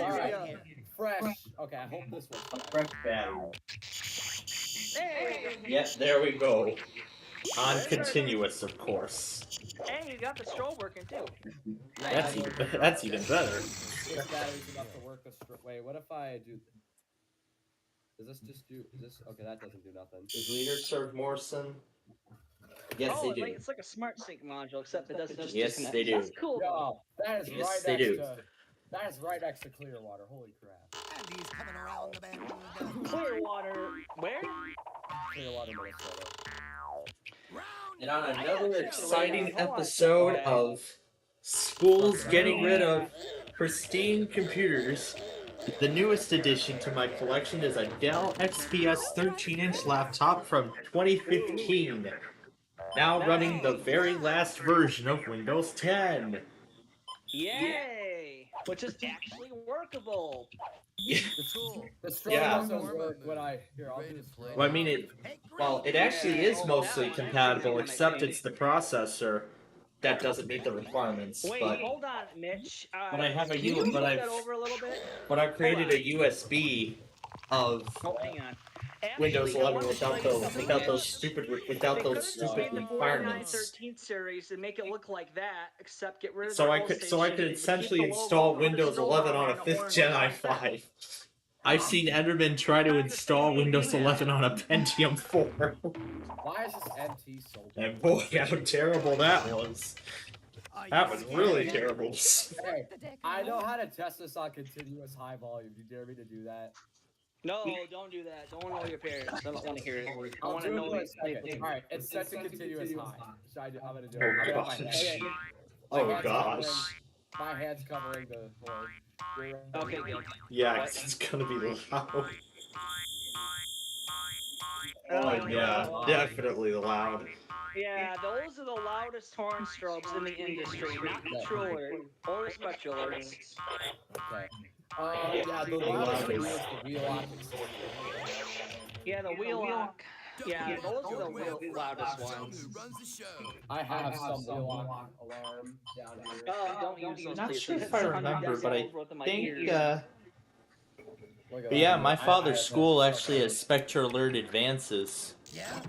Alright, fresh. Okay, I hope this one's Fresh battery. Hey! Yes, there we go. On continuous, of course. Hey, you got the strobe working too. That's even better. This battery's enough to work the wait, what if I do... Does this just do... Is this... Okay, that doesn't do nothing. Does leader serve Morrison? Yes, they do. It's like a smart sync module, except it doesn't just Yes, disconnect. they do. That's cool. Yo, that is Yes, right they next do. to... That is right next to Clearwater. Holy crap. And he's coming around the bend. Clearwater, where? Clearwater, Minnesota. And on another exciting episode of schools getting rid of pristine computers, the newest addition to my collection is a Dell XPS 13-inch laptop from 2015. Now running the very last version of Windows 10. Yay! Which is actually workable. Yeah. The strobe Yeah. doesn't work when I... Here, I'll do this. Well, I mean, it actually is mostly compatible, except it's the processor that doesn't meet the requirements. Wait, but hold on, Mitch. but I have a can you but move I've that over a little bit? but I've created a USB of hang on. Windows Actually, I 11 wanted to without tell you those something, without Mitch. those stupid They could stupid have the requirements. 4913 series and make it look like that, except get rid of So the I whole could station, essentially keep the install logo, put a Windows strobe 11 on on there a and a 5th horn, Gen like that. i5. I've seen Enderman try to install Windows 11 on a Pentium 4. Why is this MT so bad? And boy, how terrible that was. That was really terrible. Hey, I know how to test this on continuous high volume. Do you dare me to do that? No, don't do that. Don't annoy your parents. I don't want to hear it. I I'll want to do it know for a it. second. Alright, it's set to continuous high. I'm gonna do it. Oh, I'm gonna have gosh. my hands, Oh, gosh. my hands covering the board. Okay, good. Yeah, 'cause it's gonna be loud. Oh, yeah, definitely loud. Yeah, those are the loudest horn strobes in the industry, not the True Alert or the Spectral Alerts. Okay. Yeah, the loudest one is the wheel lock. Yeah, the wheel lock. Yeah, those are the loudest ones. I have some wheel lock alarm down here. Oh, don't use those, Not please. sure It if hits I 100 remember, but I decibels worth of my think, ears. but yeah, my father's school actually has Spectre Alert Advances. Yeah.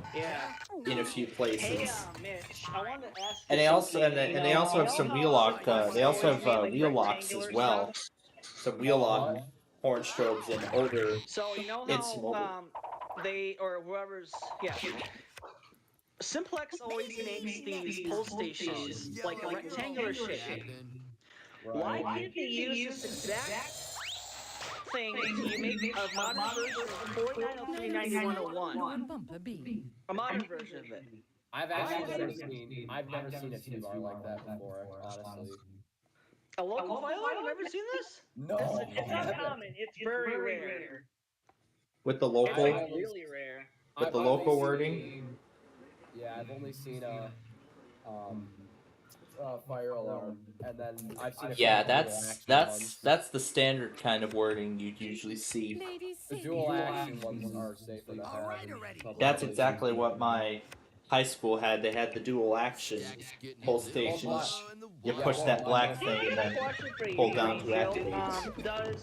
In a few places. Hey, Mitch, I wanted to ask you And they also something. and they also have some wheel lock. They also have wheel locks as well. Some wheel lock horn strobes and older. So you know It's mobile. how they or whoever's Simplex always makes these pull stations like a rectangular shape. Why can't they use this exact thing you make a modern version of 49039101? A modern version of it. I've actually never seen a T-bar like that before, honestly. A local file? I've never seen this? No. It's uncommon. It's very rare. With the local, It's really rare. with the local wording. Yeah, I've only seen a fire alarm, and then I've seen. Yeah, that's the standard kind of wording you'd usually see. The dual action ones are safer to have. That's exactly what my high school had. They had the dual action pull stations. You push that black thing and then pull down to activate. Does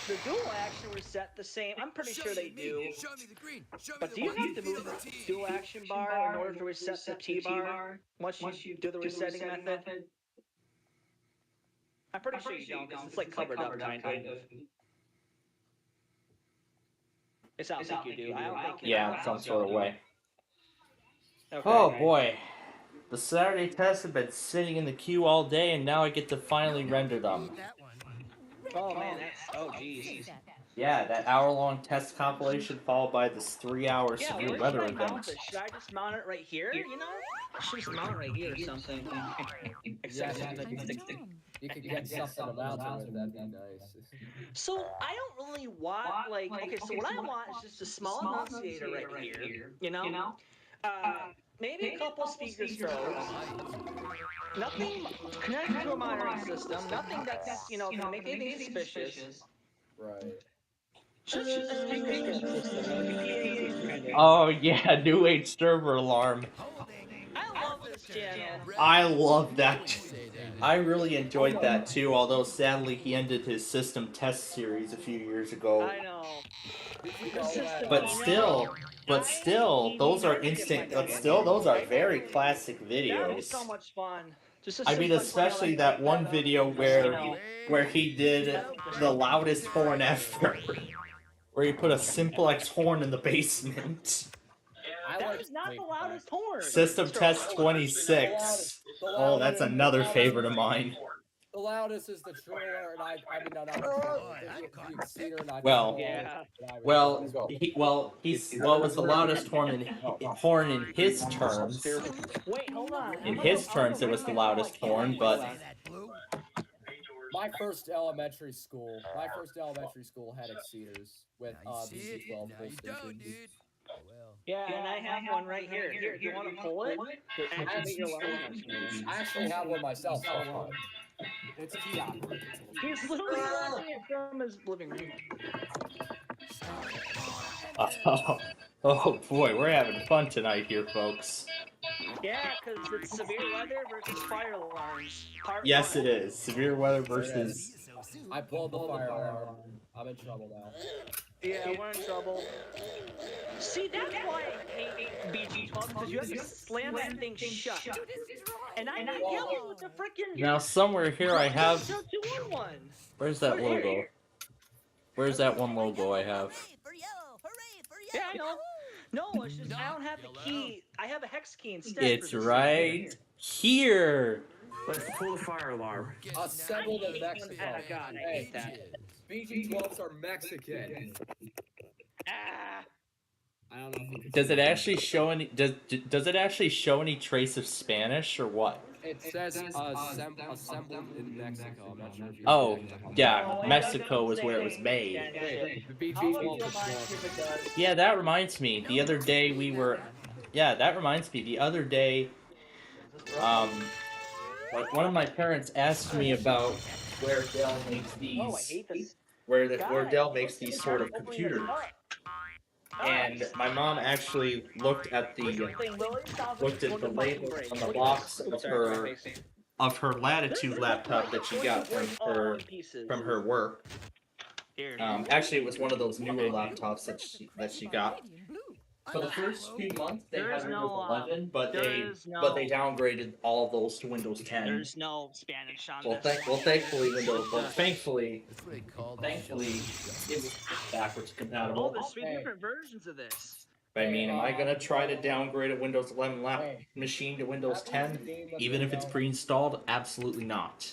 the dual action reset the same? I'm pretty sure they do. But do you have to move the dual action bar in order to reset the T bar once you do the resetting method? I'm pretty sure you don't, because it's like covered up kind of. It sounds like you do. I don't think. Yeah, some sort of way. Okay. Oh boy. The Saturday tests have been sitting in the queue all day, and now I get to finally render them. Oh man, oh jeez. Yeah, that hour-long test compilation followed by this 3-hour severe weather event. Should I just mount it right here? You know, I should just mount it right here or something. You could get something to mount it with. That'd be nice. So I don't really want okay. So what I want is just a small annunciator right here. You know. Maybe a couple speaker strobes. Nothing connected to a monitoring system. Nothing that's gonna make anything suspicious. Right. Just a speaker system. Oh yeah, New Age server alarm. I love this channel. I love that. I really enjoyed that too, although sadly he ended his system test series a few years ago. I know. But still, those are instant. But still, those are very classic videos. That was so much fun. I mean, especially that one video where he did the loudest horn ever, where he put a Simplex horn in the basement. That is not the loudest horn. System test 26. Oh, that's another favorite of mine. The loudest is the trailer, and I mean, not the exceeder, and what was the loudest horn in his terms? Wait, hold on. In his terms, it was the loudest horn, but my first elementary school had exceeders with BC12 full stations. Yeah, and I have one right here. Here, do you want to pull it? I actually have one myself. It's key operated. He's literally watching it from his living room. Oh boy, we're having fun tonight here, folks. Yeah, because it's severe weather versus fire alarms. Yes, it is. Severe weather versus... I pulled the fire alarm. I'm in trouble now. Yeah, we're in trouble. See, that's why I hate BG12, because you have to slam that thing shut. And I need yellow with the frickin' Now somewhere here I have. 0211. Where's that Here. logo? Where's that one logo I have? Yeah, I know. No, it's just I don't have the key. I have a hex key instead. It's for this right here. Let's pull the fire alarm. Assembled in Mexico. Oh, God, I hate that. BG12s are Mexican. Ah. I don't know if you can Does see it that. actually show any? Does it actually show any trace of Spanish or what? It says assembled in Mexico. I'm not sure if you. Oh, yeah, Mexico was where it was made. The BG12 is more. Yeah, that reminds me. The other day we were. Yeah, that reminds me. The other day, like one of my parents asked me about where Dell makes these. Oh, I hate this. Where Dell makes these sort of computers. And my mom actually looked at the label on the box of her Latitude laptop that she got from her work. Actually, it was one of those newer laptops that she got. For the first few months, they had Windows 11, but they downgraded all of those to Windows 10. There's no Spanish on this. Thankfully, thankfully, it was backwards compatible. Oh, there's 3 different versions of this. I mean, am I gonna try to downgrade a Windows 11 machine to Windows 10, even if it's pre-installed? Absolutely not.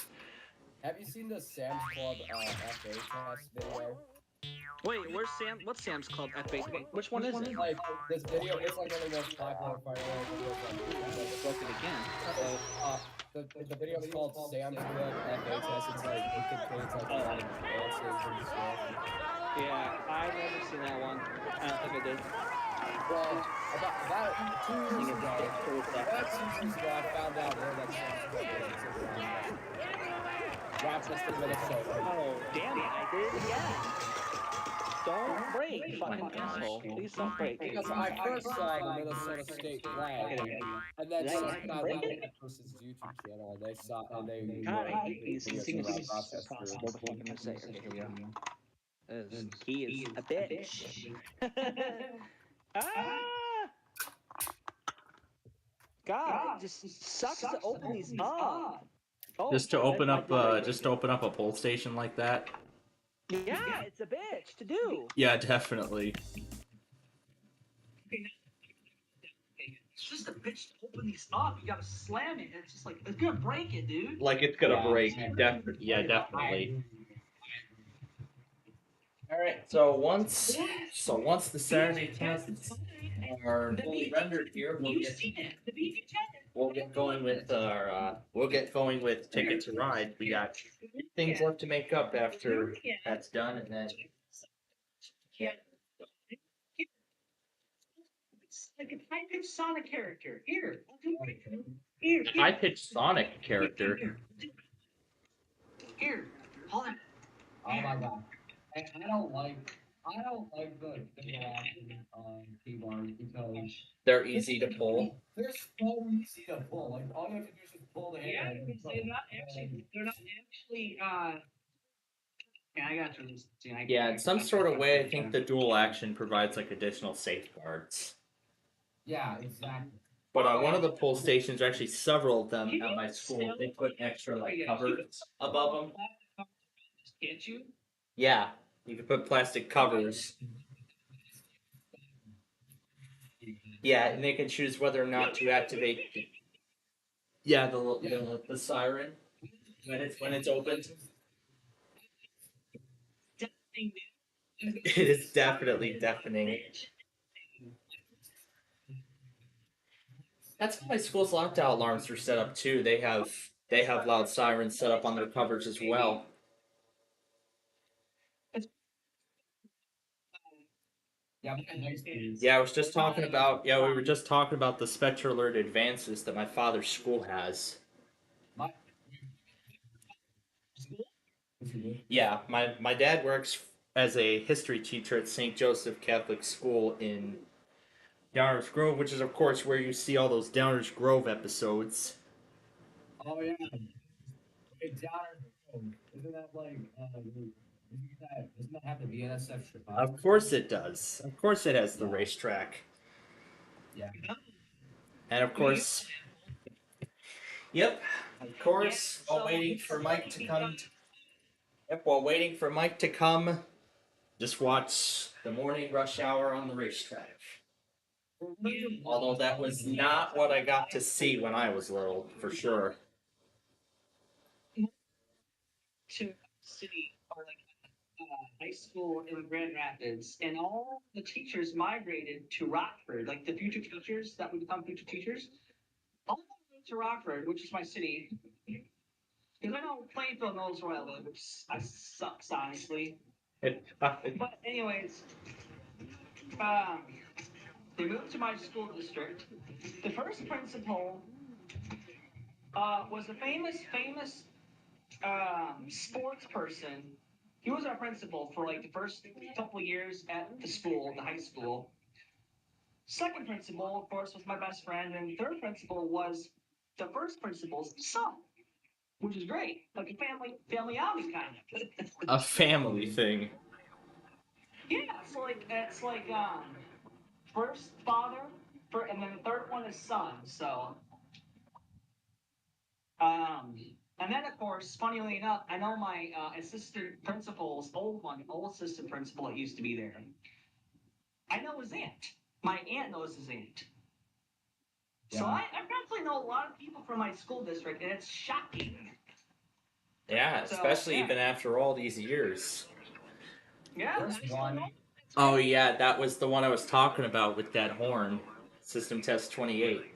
Have you seen the Sam's Club FA test video? Wait, what's Sam's Club F8? Which one is it? Like, this video is like one of the most popular fireworks videos. Broke it again. The video is called Sam's Club FA test. It's like, it contains like a lot of answers and stuff. Yeah, I've never seen that one. I don't think I did. Well, about 2 years ago, I found out where that Sam's Club is. Rochester, Minnesota. Oh, damn it, I did it again. Don't break, you fucking asshole. Please don't break. Because I first saw the Minnesota State flag, and then someone I went to that person's YouTube channel, and they saw, and they... God, I hate these things. It's possible to fucking say. Okay, here we go. He is a bitch. Ah! God, it just sucks to open these up. Oh, Just to open up a poll station like that. Yeah, it's a bitch to do. Yeah, definitely. It's just a bitch to open these up. You gotta slam it. It's just like, it's gonna break it, dude. Like it's gonna break. Definitely. All right. So once the Saturday tests are fully rendered here, we'll get going with Ticket to Ride. We got things left to make up after that's done, and then. Like a high-pitched Sonic character. Here. High-pitched Sonic character. Here. Hold on. Oh my god. I don't like the interaction on keyboards because they're easy to pull. They're so easy to pull. Like all you have to do is just pull the hand. Yeah, they're not actually. Yeah, I got you. Yeah, in some sort of way, I think the dual action provides like additional safeguards. Yeah, exactly. But on one of the pull stations, actually several of them at my school, they put extra like covers above them. Can't you? Yeah, you can put plastic covers. Yeah, and they can choose whether or not to activate. Yeah, the siren when it's opened. It is definitely deafening. That's how my school's lockdown alarms are set up too. They have loud sirens set up on their covers as well. Yeah, I was just talking about. Yeah, we were just talking about the Spectre Alert advances that my father's school has. Yeah, my dad works as a history teacher at St. Joseph Catholic School in Downers Grove, which is of course where you see all those Downers Grove episodes. Oh yeah. Hey, Downers Grove. Isn't that like Doesn't that have the BNSF Chicago? Of course it does. Of course it has the racetrack. Yeah. And of course, yep, of course, while waiting for Mike to come. Yep, while waiting for Mike to come, just watch the morning rush hour on the racetrack. Although that was not what I got to see when I was little, for sure. To city or like high school in Grand Rapids, and all the teachers migrated to Rockford, like the future teachers that would become future teachers. All of them moved to Rockford, which is my city. Because I know Plainfield knows where I live, which sucks, honestly. But anyways, they moved to my school district. The first principal was a famous sports person. He was our principal for like the first couple of years at the school, the high school. Second principal, of course, was my best friend, and third principal was the first principal's son, which is great, like a family outing kind of. A family thing. Yeah, it's like first father, and then the third one is son. So, and then of course, funnily enough, I know my assistant principal's old assistant principal that used to be there. I know his aunt. My aunt knows his aunt. Yeah. So I practically know a lot of people from my school district, and it's shocking. Yeah, especially even after all these years. Yeah. Oh yeah, that was the one I was talking about with that horn. System test 28.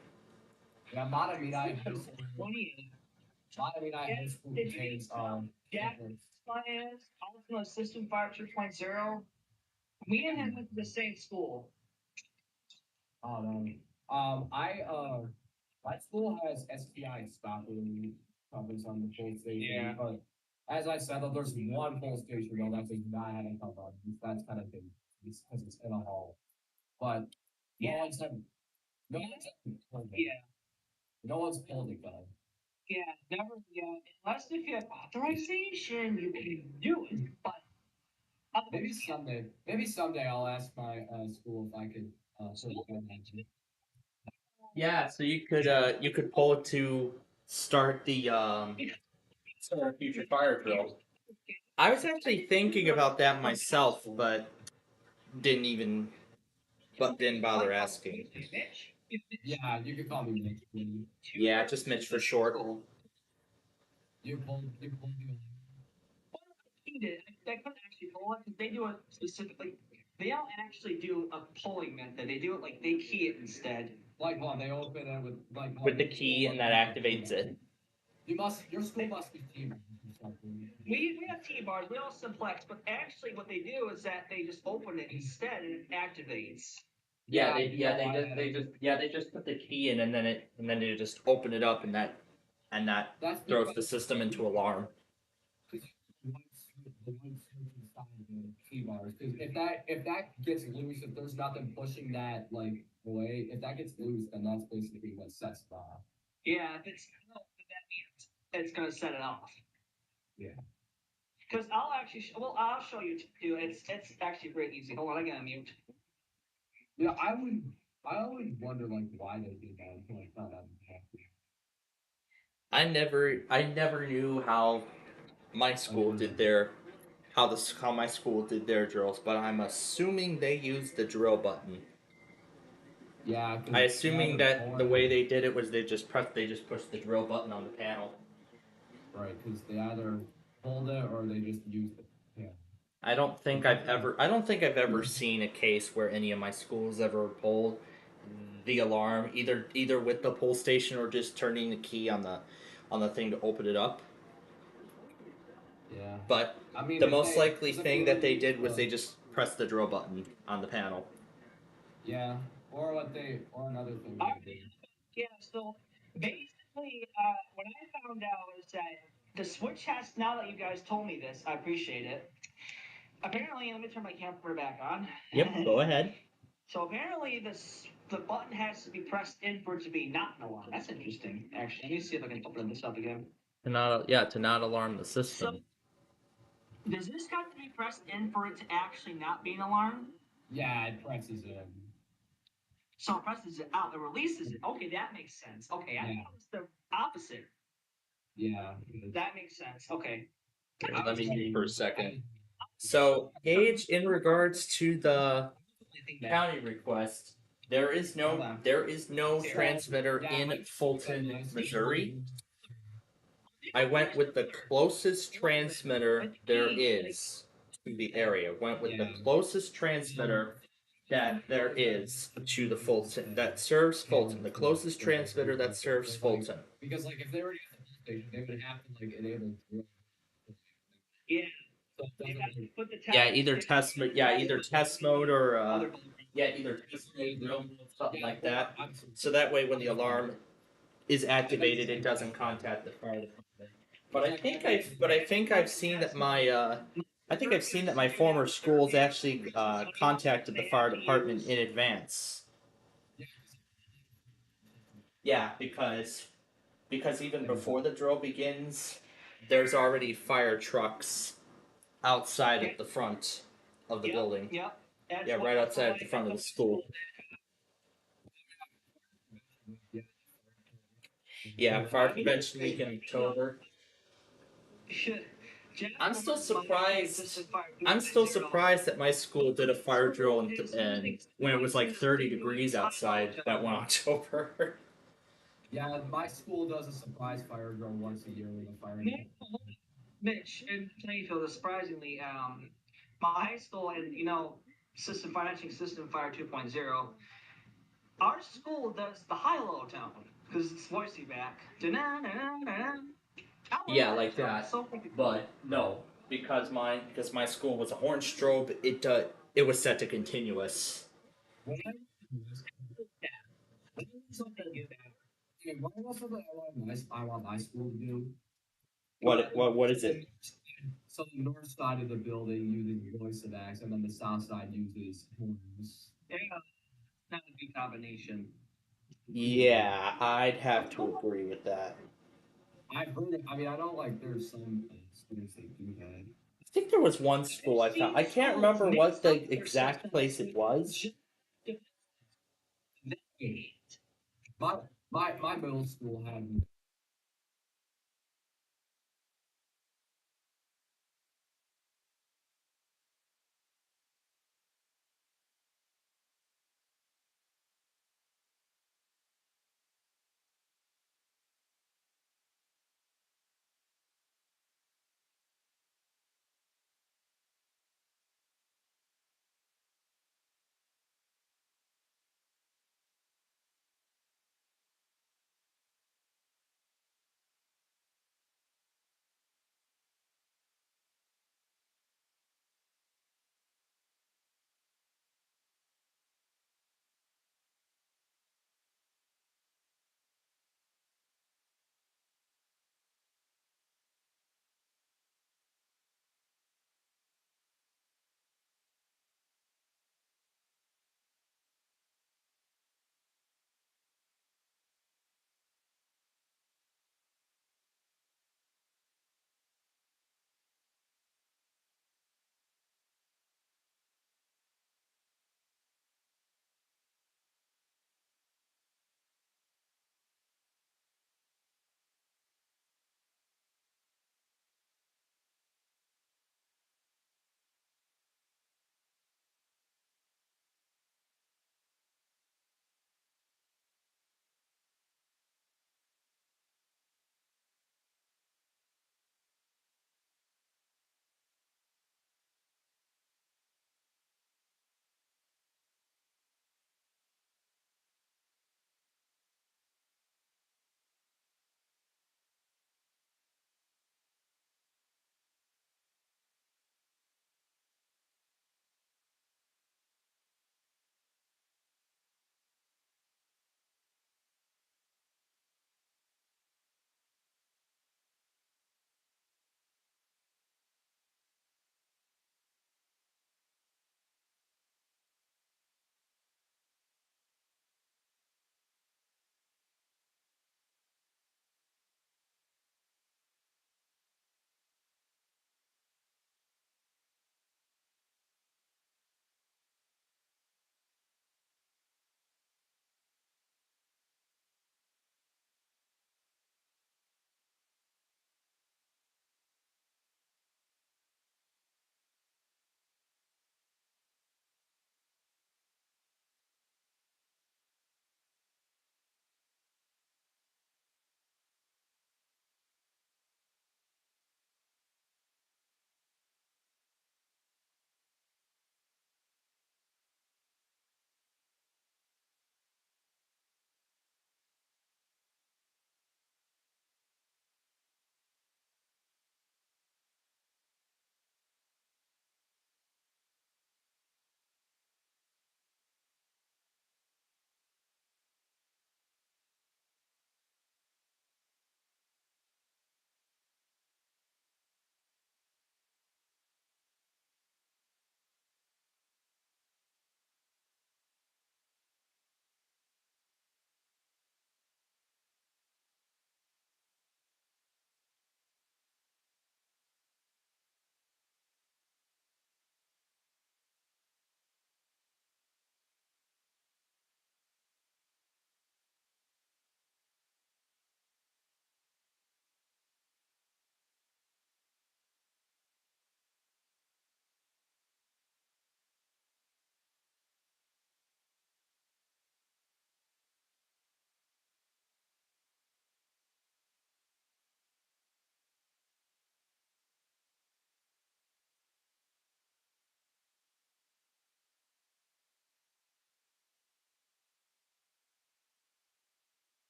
Yeah, Modern High School. Modern High School contains Jack is also System Fire 2.0. Me and him went to the same school. Oh no. My school has SPI stopping covers on the full station. Yeah. But as I said, there's one full station though that does not have a cover. That's kind of big. It's because it's in a hall. But no one's pulled it. Yeah. No one's pulled it though. Yeah, never. Yeah, unless if you have authorization, you can do it. But maybe someday. Maybe someday I'll ask my school if I could. Yeah, so you could pull it to start the future fire drill. I was actually thinking about that myself, but didn't bother asking. Yeah, you could call me Mitch. Yeah, just Mitch for short. You pulled they couldn't actually pull it because they do it specifically. They don't actually do a pulling method. They do it like they key it instead. Like what? They open it with the key and that activates it. Your school must be T-bars. We have T-bars. We all simplex, but actually what they do is that they just open it instead and it activates. They just put the key in and then they just open it up and that throws the system into alarm. T-bars. Because if that gets loose, if there's nothing pushing that like away, if that gets loose, then that's basically what sets the off. Yeah, if it's that means it's gonna set it off. Yeah. Because I'll show you too. It's actually pretty easy. Hold on, I gotta mute. Yeah, I always wonder like why they do that until I found out. I never knew how my school did their how my school did their drills, but I'm assuming they used the drill button. Yeah, I assuming that the way they did it was they just pushed the drill button on the panel. Right, because they either pulled it or they just used it. Yeah. I don't think I've ever seen a case where any of my schools ever pulled the alarm either with the pull station or just turning the key on the thing to open it up. Yeah. But I mean, the most likely thing that they did was they just pressed the drill button on the panel. Yeah. Or another thing. Yeah. So basically, what I found out is that the switch has. Now that you guys told me this, I appreciate it. Apparently, let me turn my camera back on. Yep. Go ahead. So apparently, the button has to be pressed in for it to be not an alarm. That's interesting. Actually, let me see if I can open this up again. To not alarm the system. Does this have to be pressed in for it to actually not be an alarm? Yeah, it presses in. So it presses it out, it releases it. Okay, that makes sense. Okay, I thought it was the opposite. Yeah. That makes sense. Okay. Let me mute for a second. So, Gage, in regards to the county request, there is no transmitter in Fulton, Missouri. I went with the closest transmitter there is to the area. Went with the closest transmitter that there is to the Fulton that serves Fulton. The closest transmitter that serves Fulton. Because like if they were at the police station, they would have to like enable. Yeah. Either test mode, either test mode or either test mode, drill mode, something like that. So that way, when the alarm is activated, it doesn't contact the fire department. But I think I've seen that my former schools actually contacted the fire department in advance. Yeah, because even before the drill begins, there's already fire trucks outside of the front of the building. Yep. Yeah, right outside the front of the school. Yeah, Fire Prevention Week in October. I'm still surprised. I'm still surprised that my school did a fire drill and when it was like 30 degrees outside that one October. Yeah, my school does a surprise fire drill once a year with a fire. Mitch, in Plainfield, surprisingly, my high school and system financing system fire 2.0. Our school does the high-low tone because it's voicey back. Yeah, like that. But no, because my school was a horn strobe. It was set to continuous. What I want my school to do. What is it? So the north side of the building uses voice of X, and then the south side uses horns. Yeah, not a good combination. Yeah, I'd have to agree with that. I've heard it. I mean, I know like there's some students that do that. I think there was one school I found. I can't remember what the exact place it was. My middle school had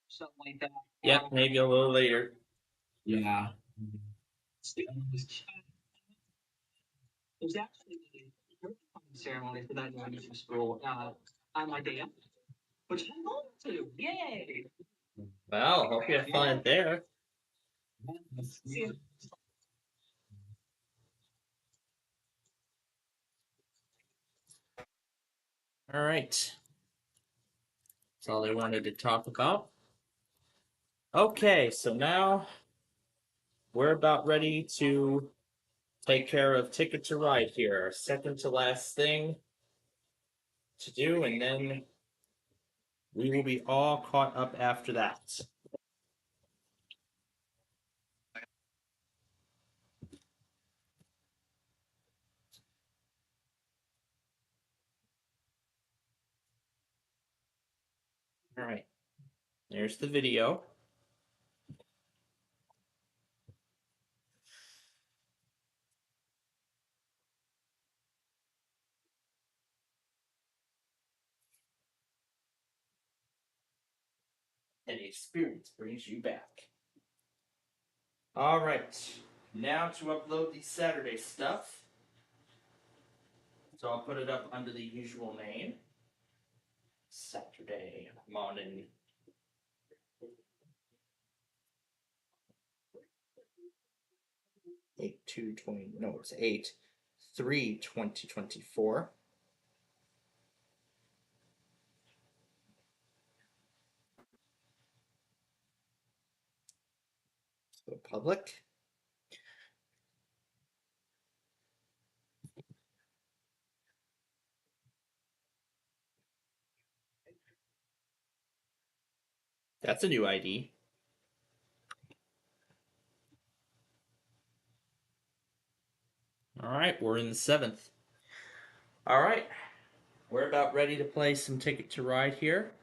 something like that. Yep, maybe a little later. Yeah. There's actually a ceremony for that new school on my day off, which I'm going to. Yay! Well, hope you have fun there. All right. That's all I wanted to talk about. Okay, so now we're about ready to take care of Ticket to Ride here. Our second to last thing to do, and then we will be all caught up after that. All right. There's the video. And the experience brings you back. All right. Now to upload the Saturday stuff. So I'll put it up under the usual name. Saturday morning. Eight 2/20. No, it's 8/3/2024. So public. That's a new ID. All right, we're in the 7th. All right, we're about ready to play some Ticket to Ride here.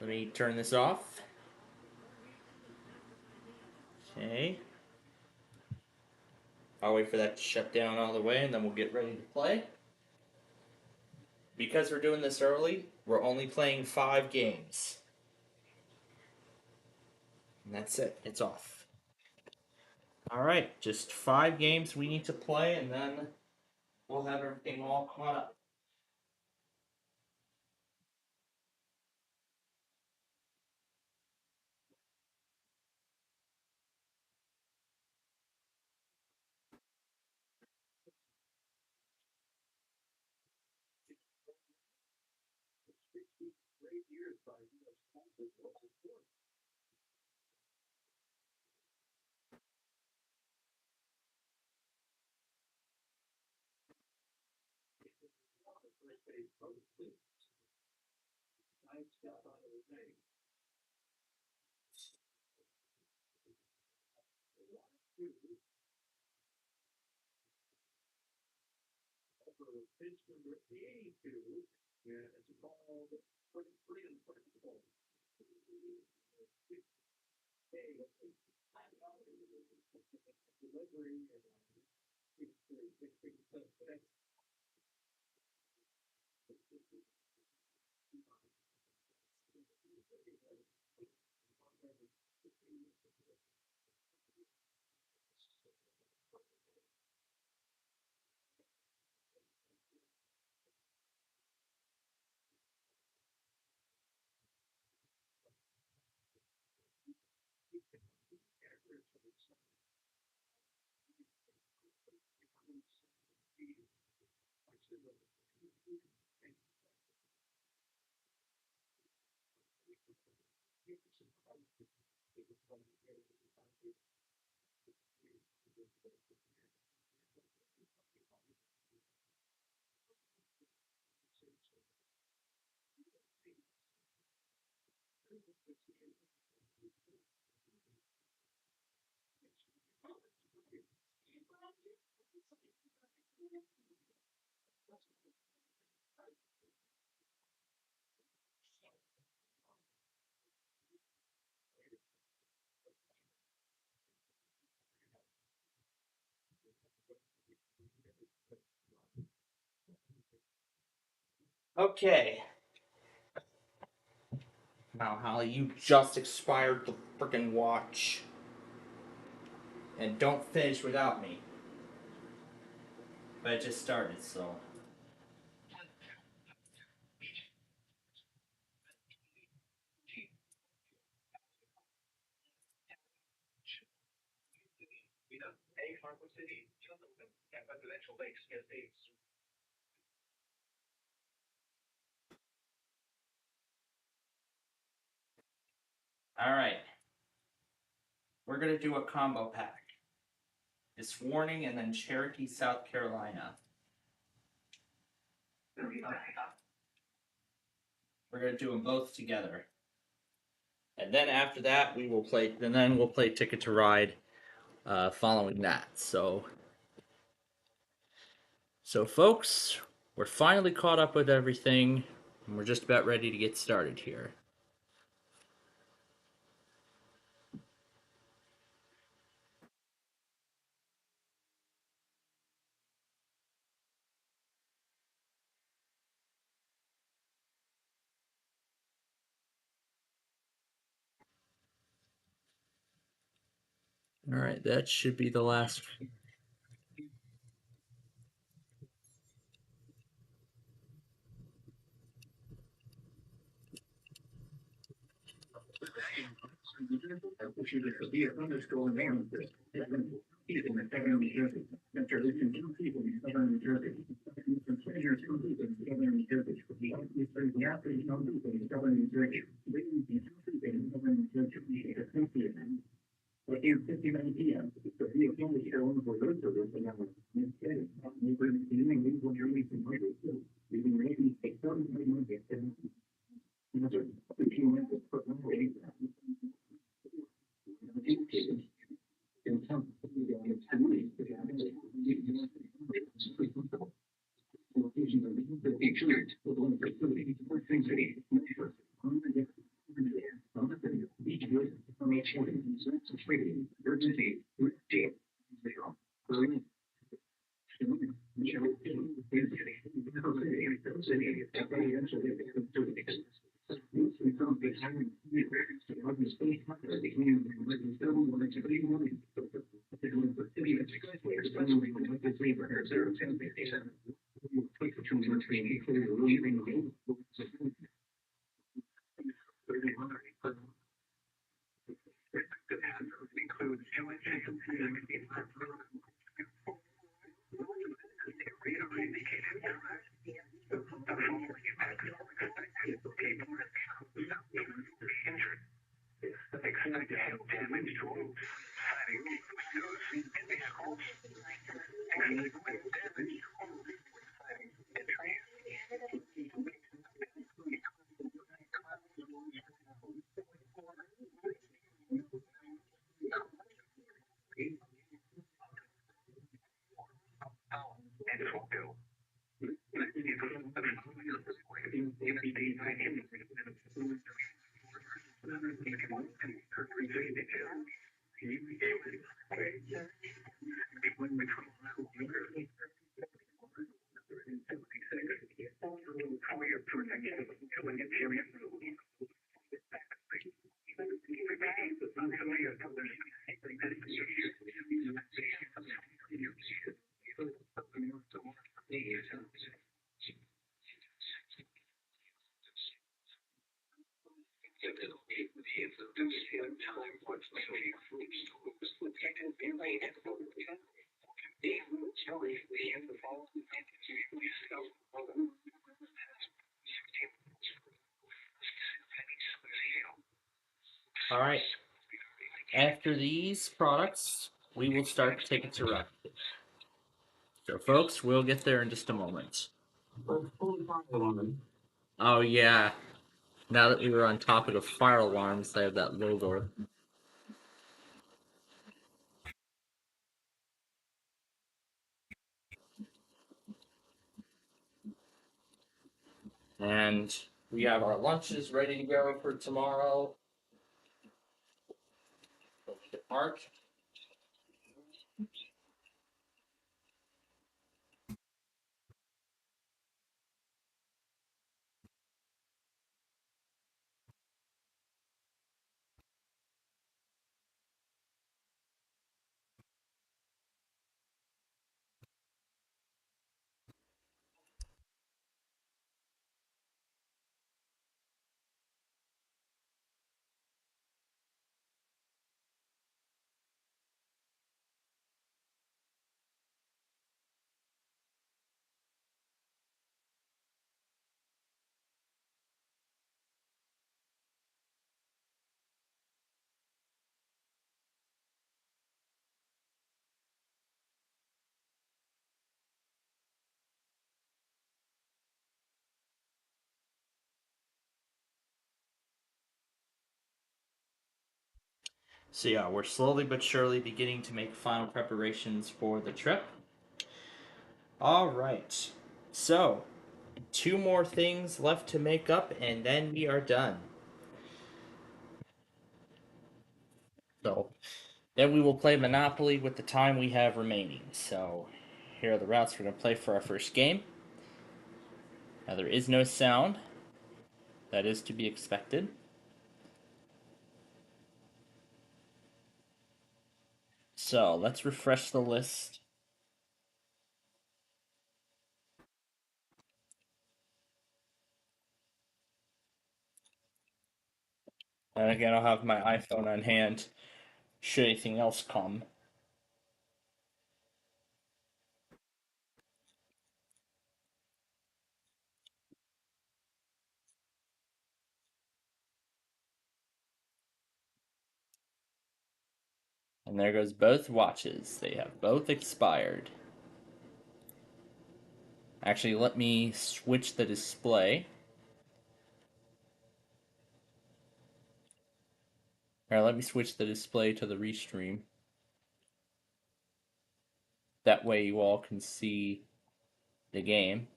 Let me turn this off. Okay. I'll wait for that to shut down all the way, and then we'll get ready to play. Because we're doing this early, we're only playing 5 games. And that's it. It's off. All right, just 5 games we need to play, and then we'll have everything all caught up. Okay. Now, Holly, you just expired the frickin' watch. And don't finish without me. But it just started, so. Alright. We're gonna do a combo pack. It's Warning and then Cherokee, South Carolina. We're gonna do them both together. And then after that, we'll play Ticket to Ride following that. So, folks, we're finally caught up with everything, and we're just about ready to get started here. All right, that should be the last. All right. After these products, we will start Ticket to Ride. So, folks, we'll get there in just a moment. Oh, yeah. Now that we were on topic of fire alarms, they have that logo. And we have our lunches ready to go for tomorrow. Depart. So yeah, we're slowly but surely beginning to make final preparations for the trip. All right. So, 2 more things left to make up, and then we are done. So, then we will play Monopoly with the time we have remaining. So, here are the routes we're going to play for our first game. Now, there is no sound. That is to be expected. So, let's refresh the list. And again, I'll have my iPhone on hand should anything else come. And there goes both watches. They have both expired. Actually, let me switch the display. Alright, let me switch the display to the restream. That way you all can see the game.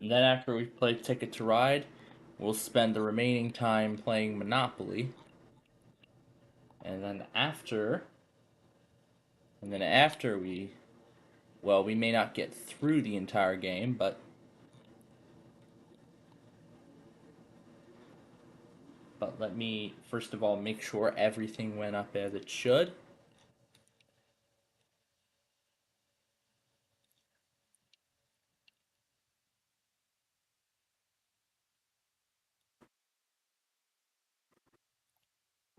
And then after we play Ticket to Ride, we'll spend the remaining time playing Monopoly. And then after we, well, we may not get through the entire game, but let me first of all make sure everything went up as it should.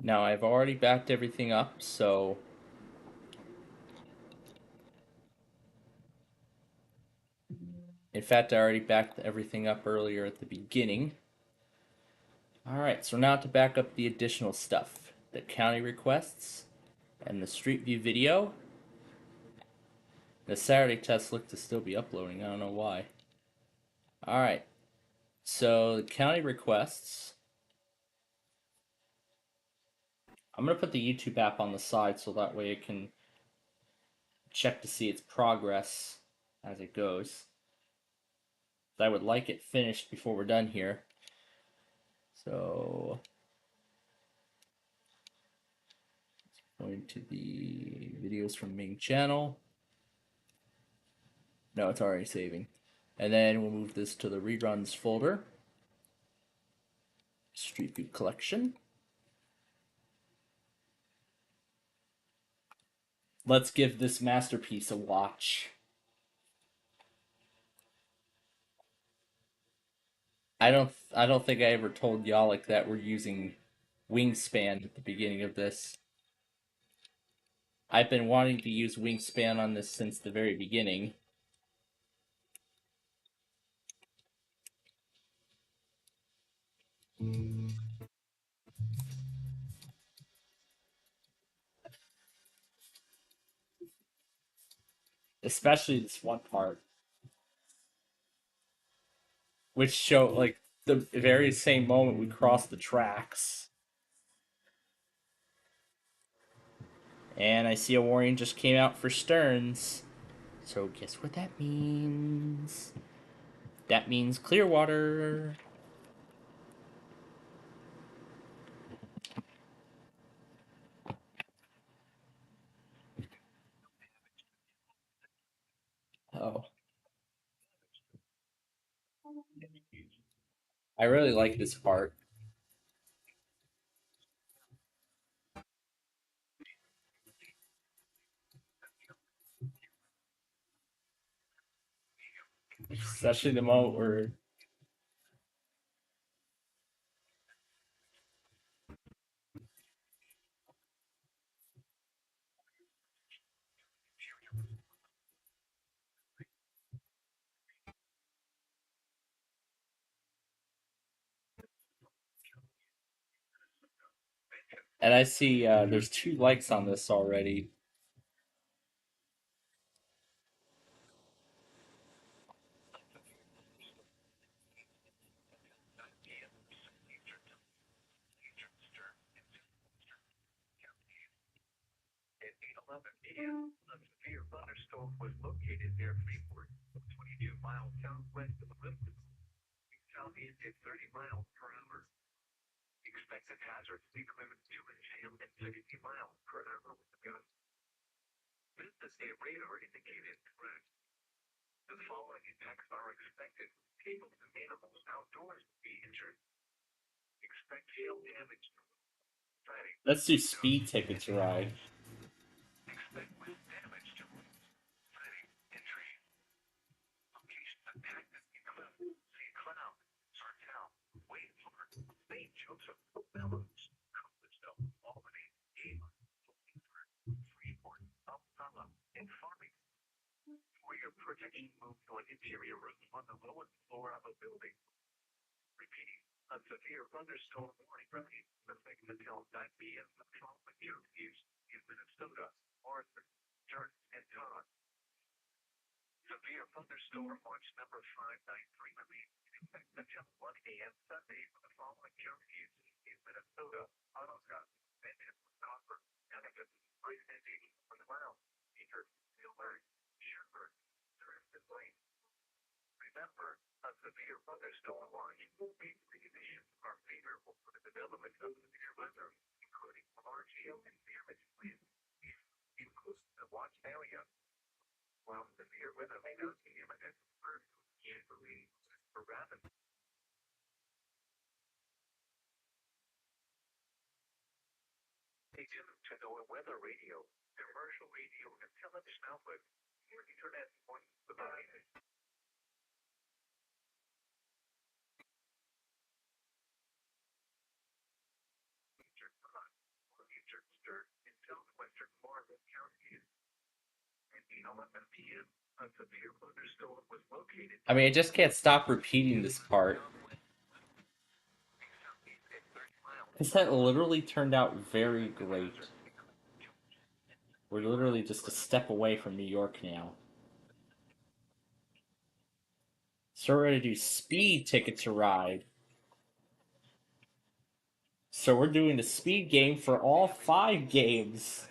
Now I've already backed everything up, so in fact I already backed everything up earlier at the beginning. Alright, so now to back up the additional stuff. The county requests and the Street View video. The Saturday test looked to still be uploading, I don't know why. Alright, so the county requests. I'm going to put the YouTube app on the side so that way it can check to see its progress as it goes. I would like it finished before we're done here. So, going to the videos from main channel. No, it's already saving. And then we'll move this to the reruns folder. Street View collection. Let's give this masterpiece a watch. I don't think I ever told y'all like that we're using Wingspan at the beginning of this. I've been wanting to use Wingspan on this since the very beginning. Especially this one part. Which show like the very same moment we cross the tracks. And I see a warning just came out for Stearns. So guess what that means? That means Clearwater. Oh. I really like this part. Especially the moment where And I see there's 2 likes on this already. At 8:11 p.m., a severe thunderstorm was located near Freeport, 22 miles southwest of Memphis. Southeast at 30 miles per hour. Expected hazards include 2-inch hail at 60 miles per hour with the gust. Business day radar indicated correct. The following impacts are expected. People and animals outdoors will be injured. Expect hail damage. Friday. Let's do speed tickets ride. Expect wind damage to Friday. Entry. Location impacted include St. Cloud, Sartell, Wade Park, St. Joseph, Bellows, Coplesville, Albany, Gila, Williamsburg, Freeport, Alpala, and Farming. For your protection, move to an interior room on the lowest floor of a building. Repeating, a severe thunderstorm warning remains effective until 9 p.m. with tropical curfews in Minnesota, Arthur, Turk, and Todd. Severe thunderstorm watch number 593 remains in effect until 1 a.m. Sunday for the following curfews in Minnesota, Ottawa, Benton, Copper, Connecticut, Iceland, Monmouth, Peter, Gilbert, Sherburne, Durham, and Blaine. Remember, a severe thunderstorm watch means the conditions are favorable for the development of severe weather, including large hail and damage winds, includes the watch area. While severe weather may not be imminent, birds usually for rapid. Stay tuned to the weather radio, commercial radio, and television outlet. Your internet voice provided. Eastern Sturt in southwestern Marvin County. At 8:11 p.m., a severe thunderstorm was located. I mean, I just can't stop repeating this part. Because that literally turned out very great. We're literally just a step away from New York now. So we're going to do speed ticket to ride. So we're doing the speed game for all 5 games.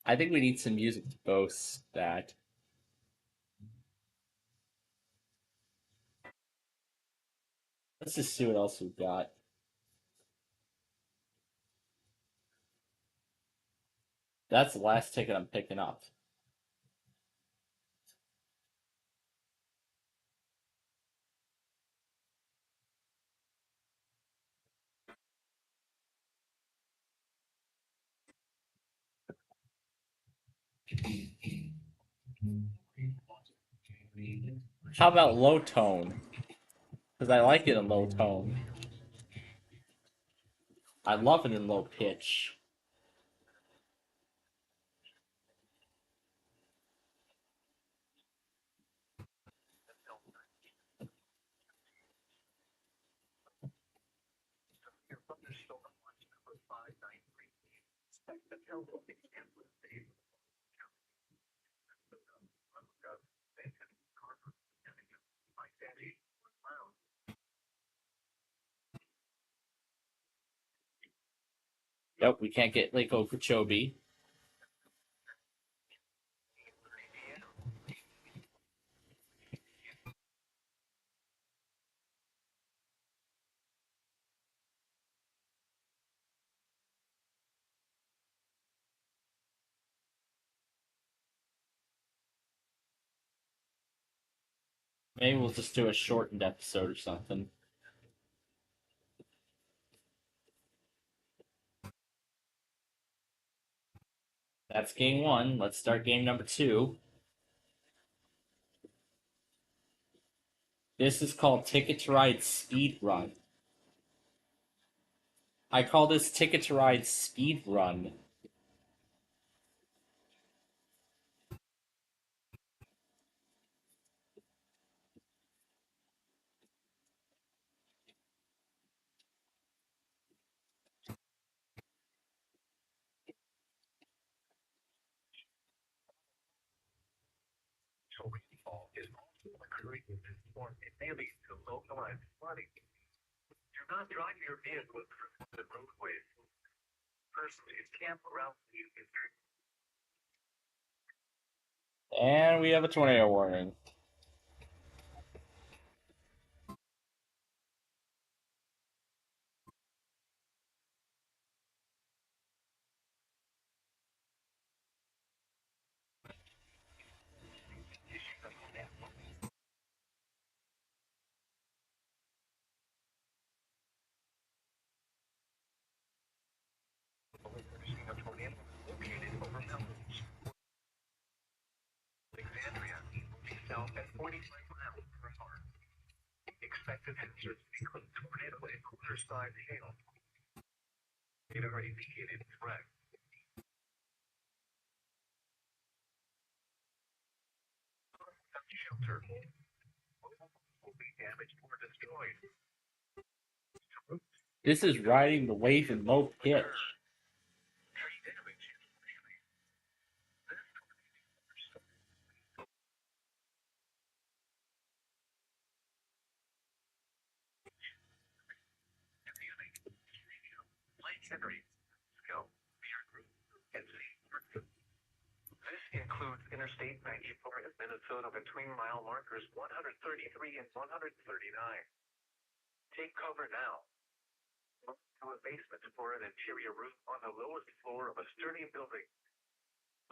I think we need some music to boast that. Let's just see what else we've got. That's the last ticket I'm picking up. How about low tone? Because I like it in low tone. I love it in low pitch. Nope, we can't get Lake Okeechobee. Maybe we'll just do a shortened episode or something. That's game 1. Let's start game number 2. This is called Ticket to Ride Speed Run. I call this Ticket to Ride Speed Run. concrete or it may lead to localized flooding. Do not drive your vehicle through the roadways. First, is campground users. And we have a tornado warning. Alexandria, south at 45 miles per hour. Expected hazards include tornado and quarter-size hail. Radar indicated threat. Shelter will be damaged or destroyed. This is riding the wave in low pitch. Tree damage. Lake Henry, Skill, Beer Group, and Sea. This includes Interstate 94 in Minnesota between mile markers 133 and 139. Take cover now. Move to a basement for an interior room on the lowest floor of a sturdy building.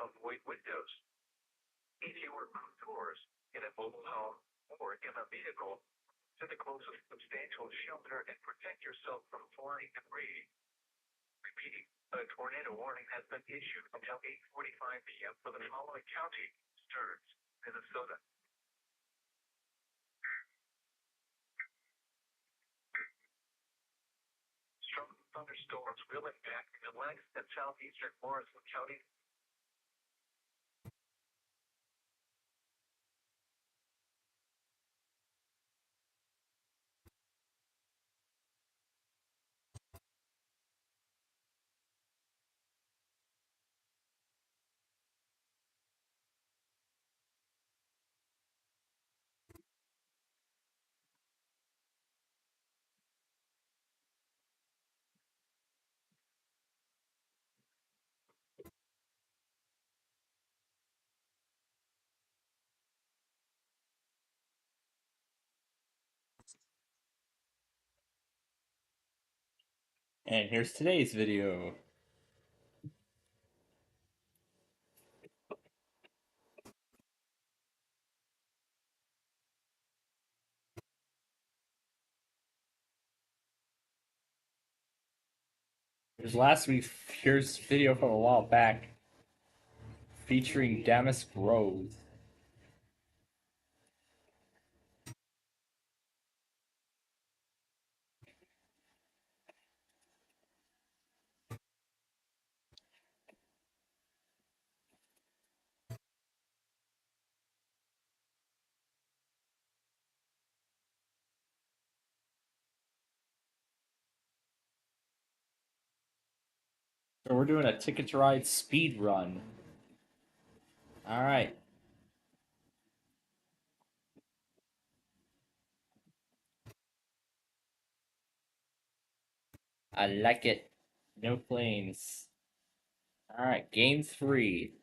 Avoid windows. If you are outdoors, in a mobile home, or in a vehicle, to the closest substantial shelter and protect yourself from flying debris. Repeating, a tornado warning has been issued until 8:45 p.m. for the following county: Stearns, Minnesota. Strong thunderstorms will impact the West and southeastern Morrison counties. And here's today's video. Here's last week's video from a while back featuring Damask Rose. So we're doing a Ticket to Ride speed run. All right. I like it. No planes. All right, game 3.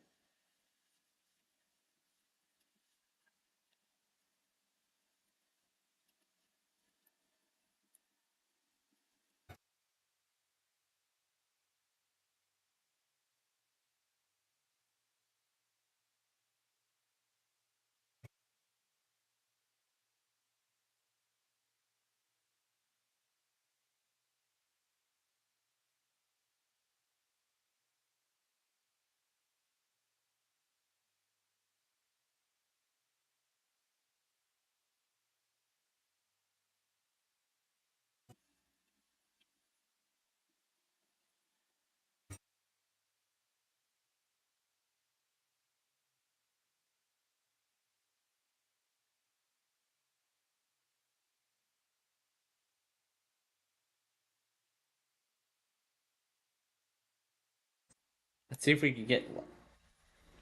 Let's see if we can get...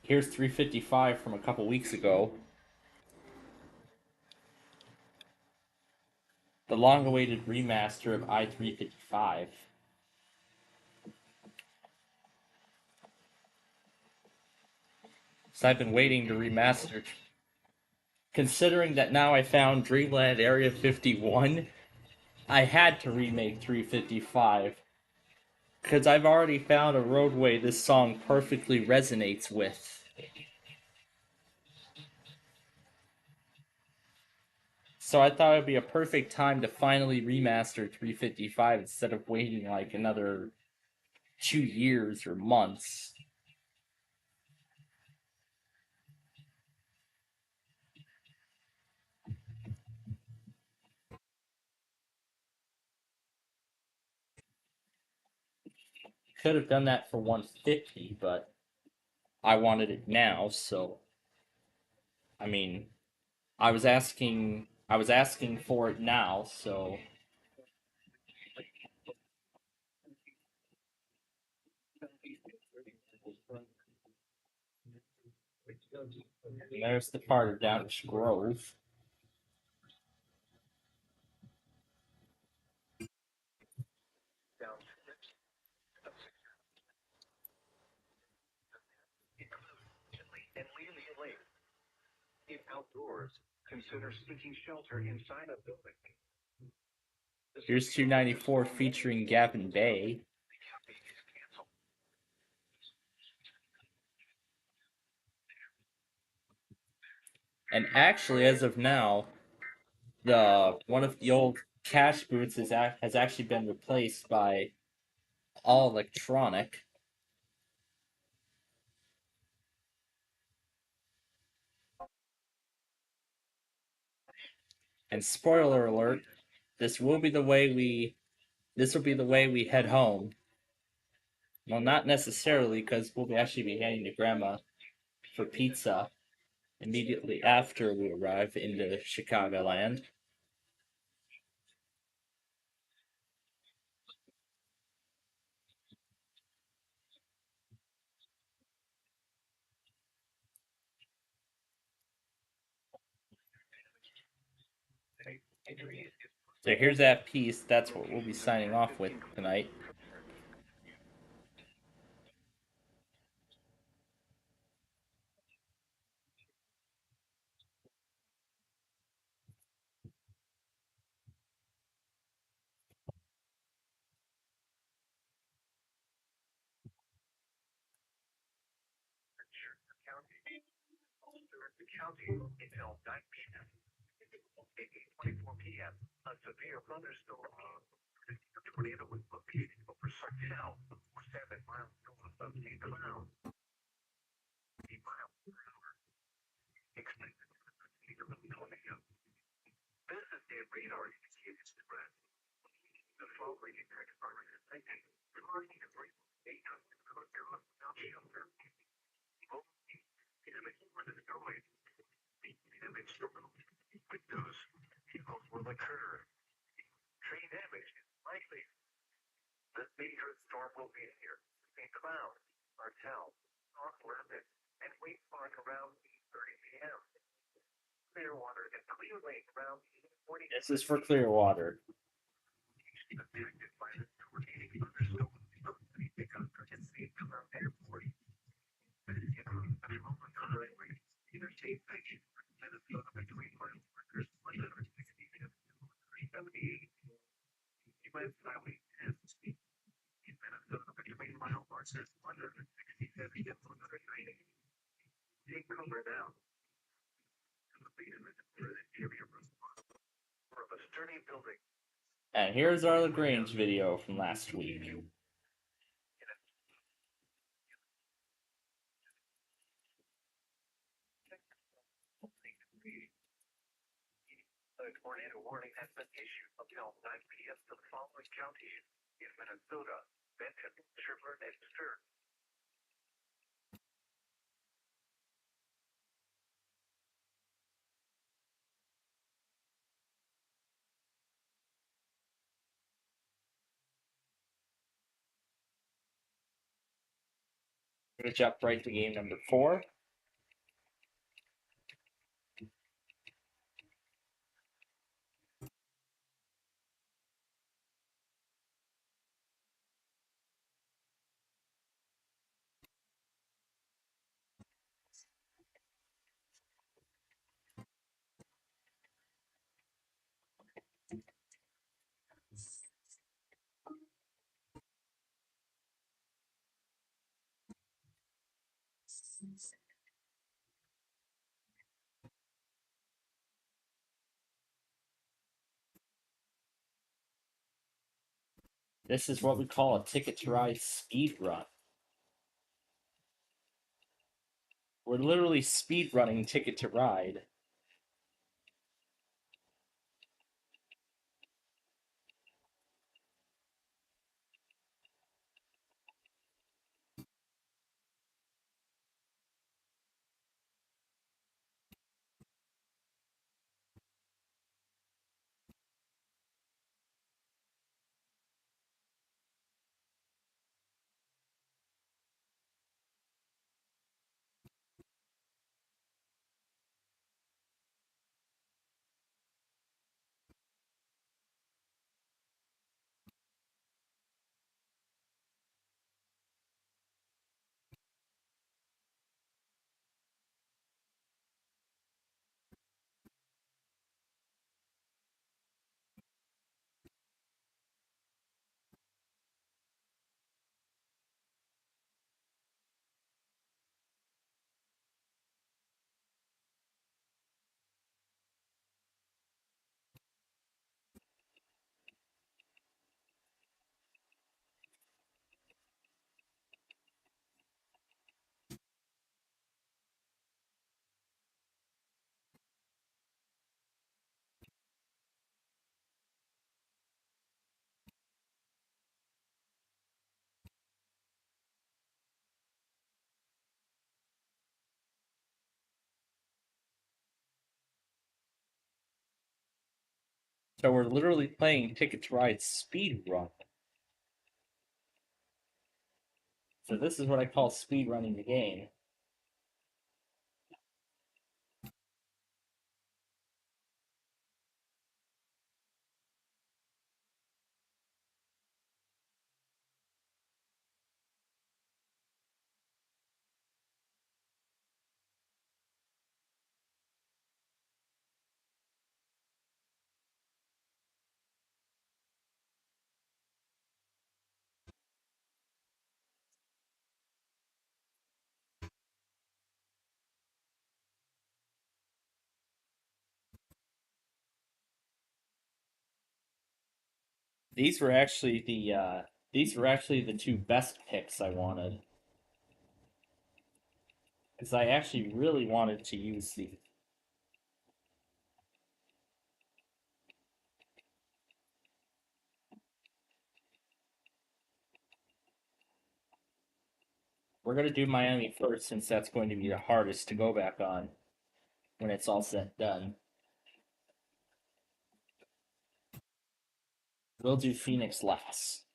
Here's 355 from a couple weeks ago. the long-awaited remaster of I-355. So I've been waiting to remaster. Considering that now I found Dreamland Area 51, I had to remake 355. Because I've already found a roadway this song perfectly resonates with. So I thought it would be a perfect time to finally remaster 355 instead of waiting like another 2 years or months. Could have done that for 150, but I wanted it now, so I mean, I was asking for it now, so there's the part of Downers Grove. And leave it late. If outdoors, consider seeking shelter inside a building. Here's 294 featuring Gavin Bay. And actually, as of now, one of the old cash booths has actually been replaced by all electronic. And spoiler alert, this will be the way we head home. Well, not necessarily, because we'll actually be heading to Grandma for pizza immediately after we arrive into Chicagoland. So here's that piece. That's what we'll be signing off with tonight. The county until 9 p.m. At 8:24 p.m., a severe thunderstorm. A tornado was located over Sartell, 7 miles north of St. Cloud. 8 miles per hour. Expected tornado. This is a radar indicated threat. The following attacks are expected. Regarding the break, 800 without shelter. Damage were destroyed. Damage to windows. Vehicles will occur. Tree damage is likely. This dangerous storm will be here. St. Cloud, Martell, North Rapids, and Wake Park around 8:30 p.m. Clearwater and Clear Lake around 8:40. This is for Clearwater. Affected by the tornadic thunderstorm. Pick up at St. Cloud Airport. Interstate 90, Minnesota between mile markers 160 and 378. U.S. Highway 10, in Minnesota between mile markers 167 and 190. Take cover now. Of a sturdy building. And here's our LaGrange video from last week. A tornado warning has been issued until 9 p.m. to the following counties in Minnesota: Benton, Sherburne, and Stern. We're going to jump right to game number 4. This is what we call a Ticket to Ride speed run. We're literally speed running Ticket to Ride. So we're literally playing Ticket to Ride speed run. So this is what I call speed running the game. These were actually the two best picks I wanted. Because I actually really wanted to use these. We're going to do Miami first, since that's going to be the hardest to go back on when it's all said and done. We'll do Phoenix last.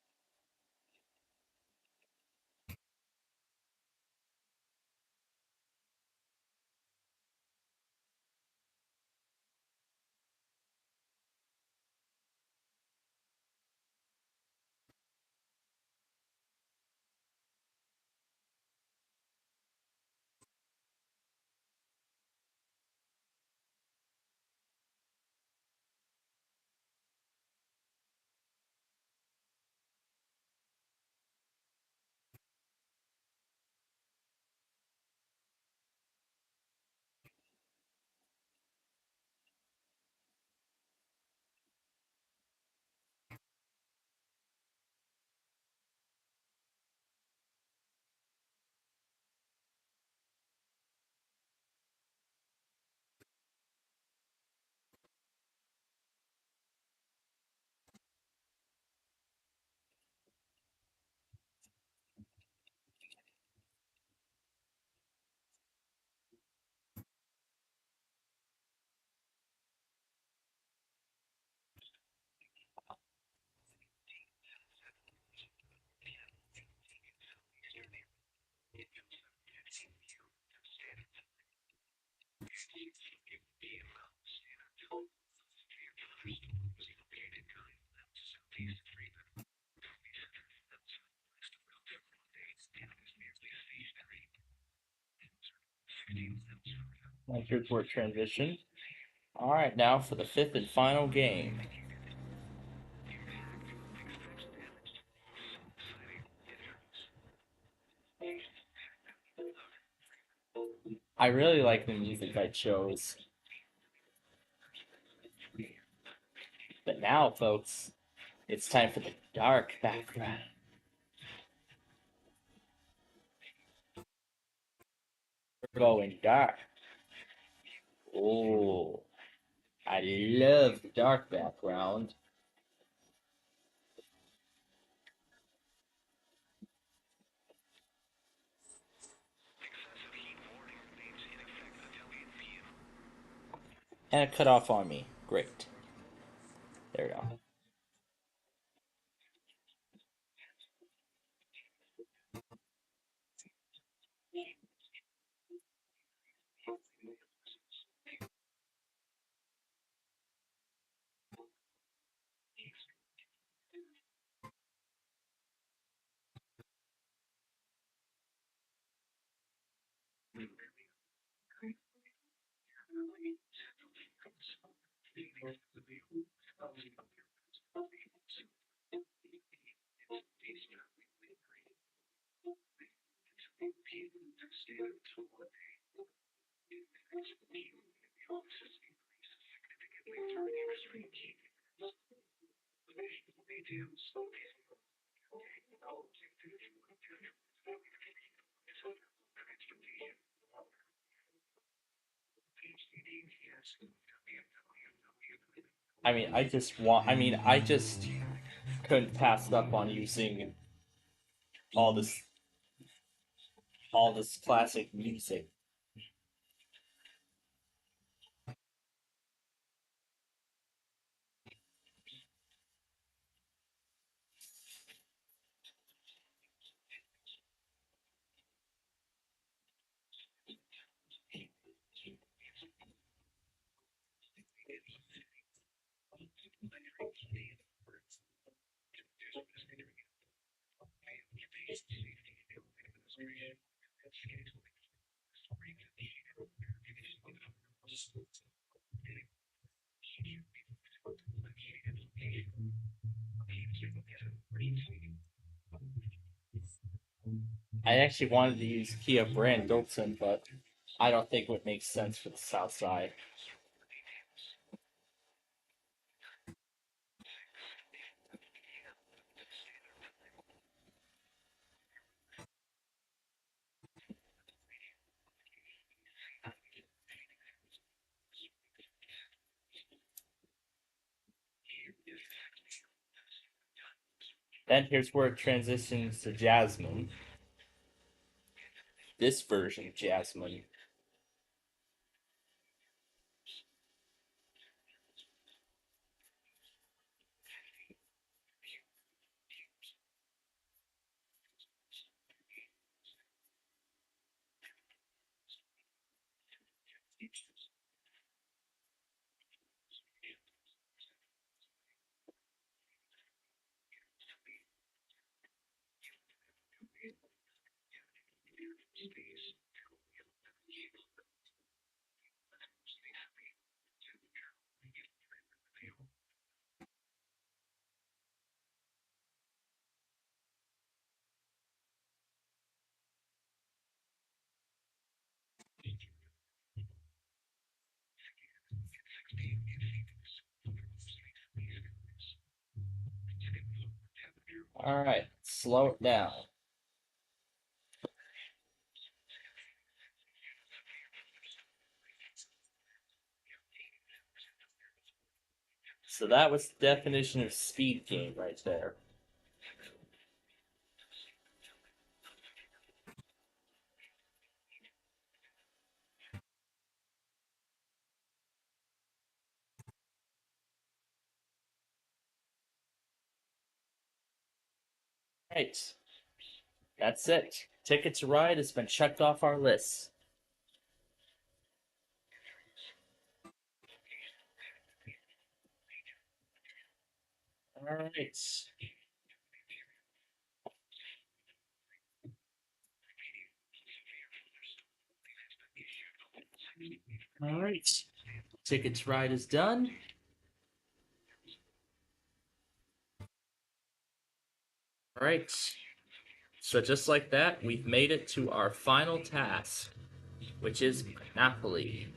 Like your port transition. Alright, now for the fifth and final game. I really like the music I chose. But now, folks, it's time for the dark background. We're going dark. Oh, I love the dark background. And it cut off on me. Great. There we go. I just couldn't pass up on using all this classic music. I actually wanted to use Kia brand Dolton, but I don't think it would make sense for the South Side. Then here's where it transitions to Jasmine. This version of Jasmine. Alright, slow it down. So that was the definition of speed game right there. Right. That's it. Ticket to Ride has been checked off our list. Alright. Alright. Ticket to Ride is done. Alright. So just like that, we've made it to our final task. which is Monopoly.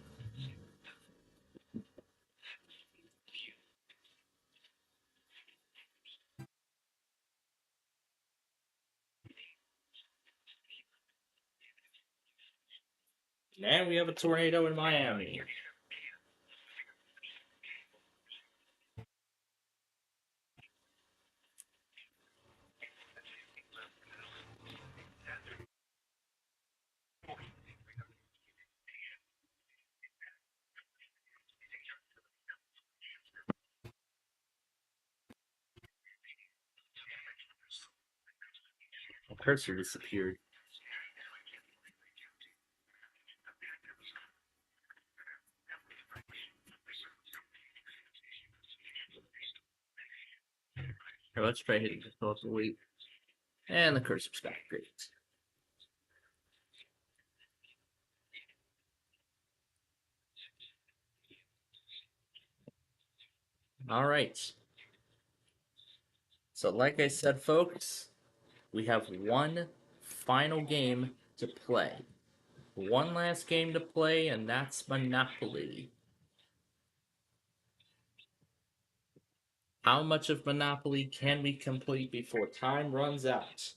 And we have a tornado in Miami. The cursor disappeared. Here, let's try hitting the top of the week. And the cursor's back. Great. All right. So like I said, folks, we have one final game to play. One last game to play, and that's Monopoly. How much of Monopoly can we complete before time runs out?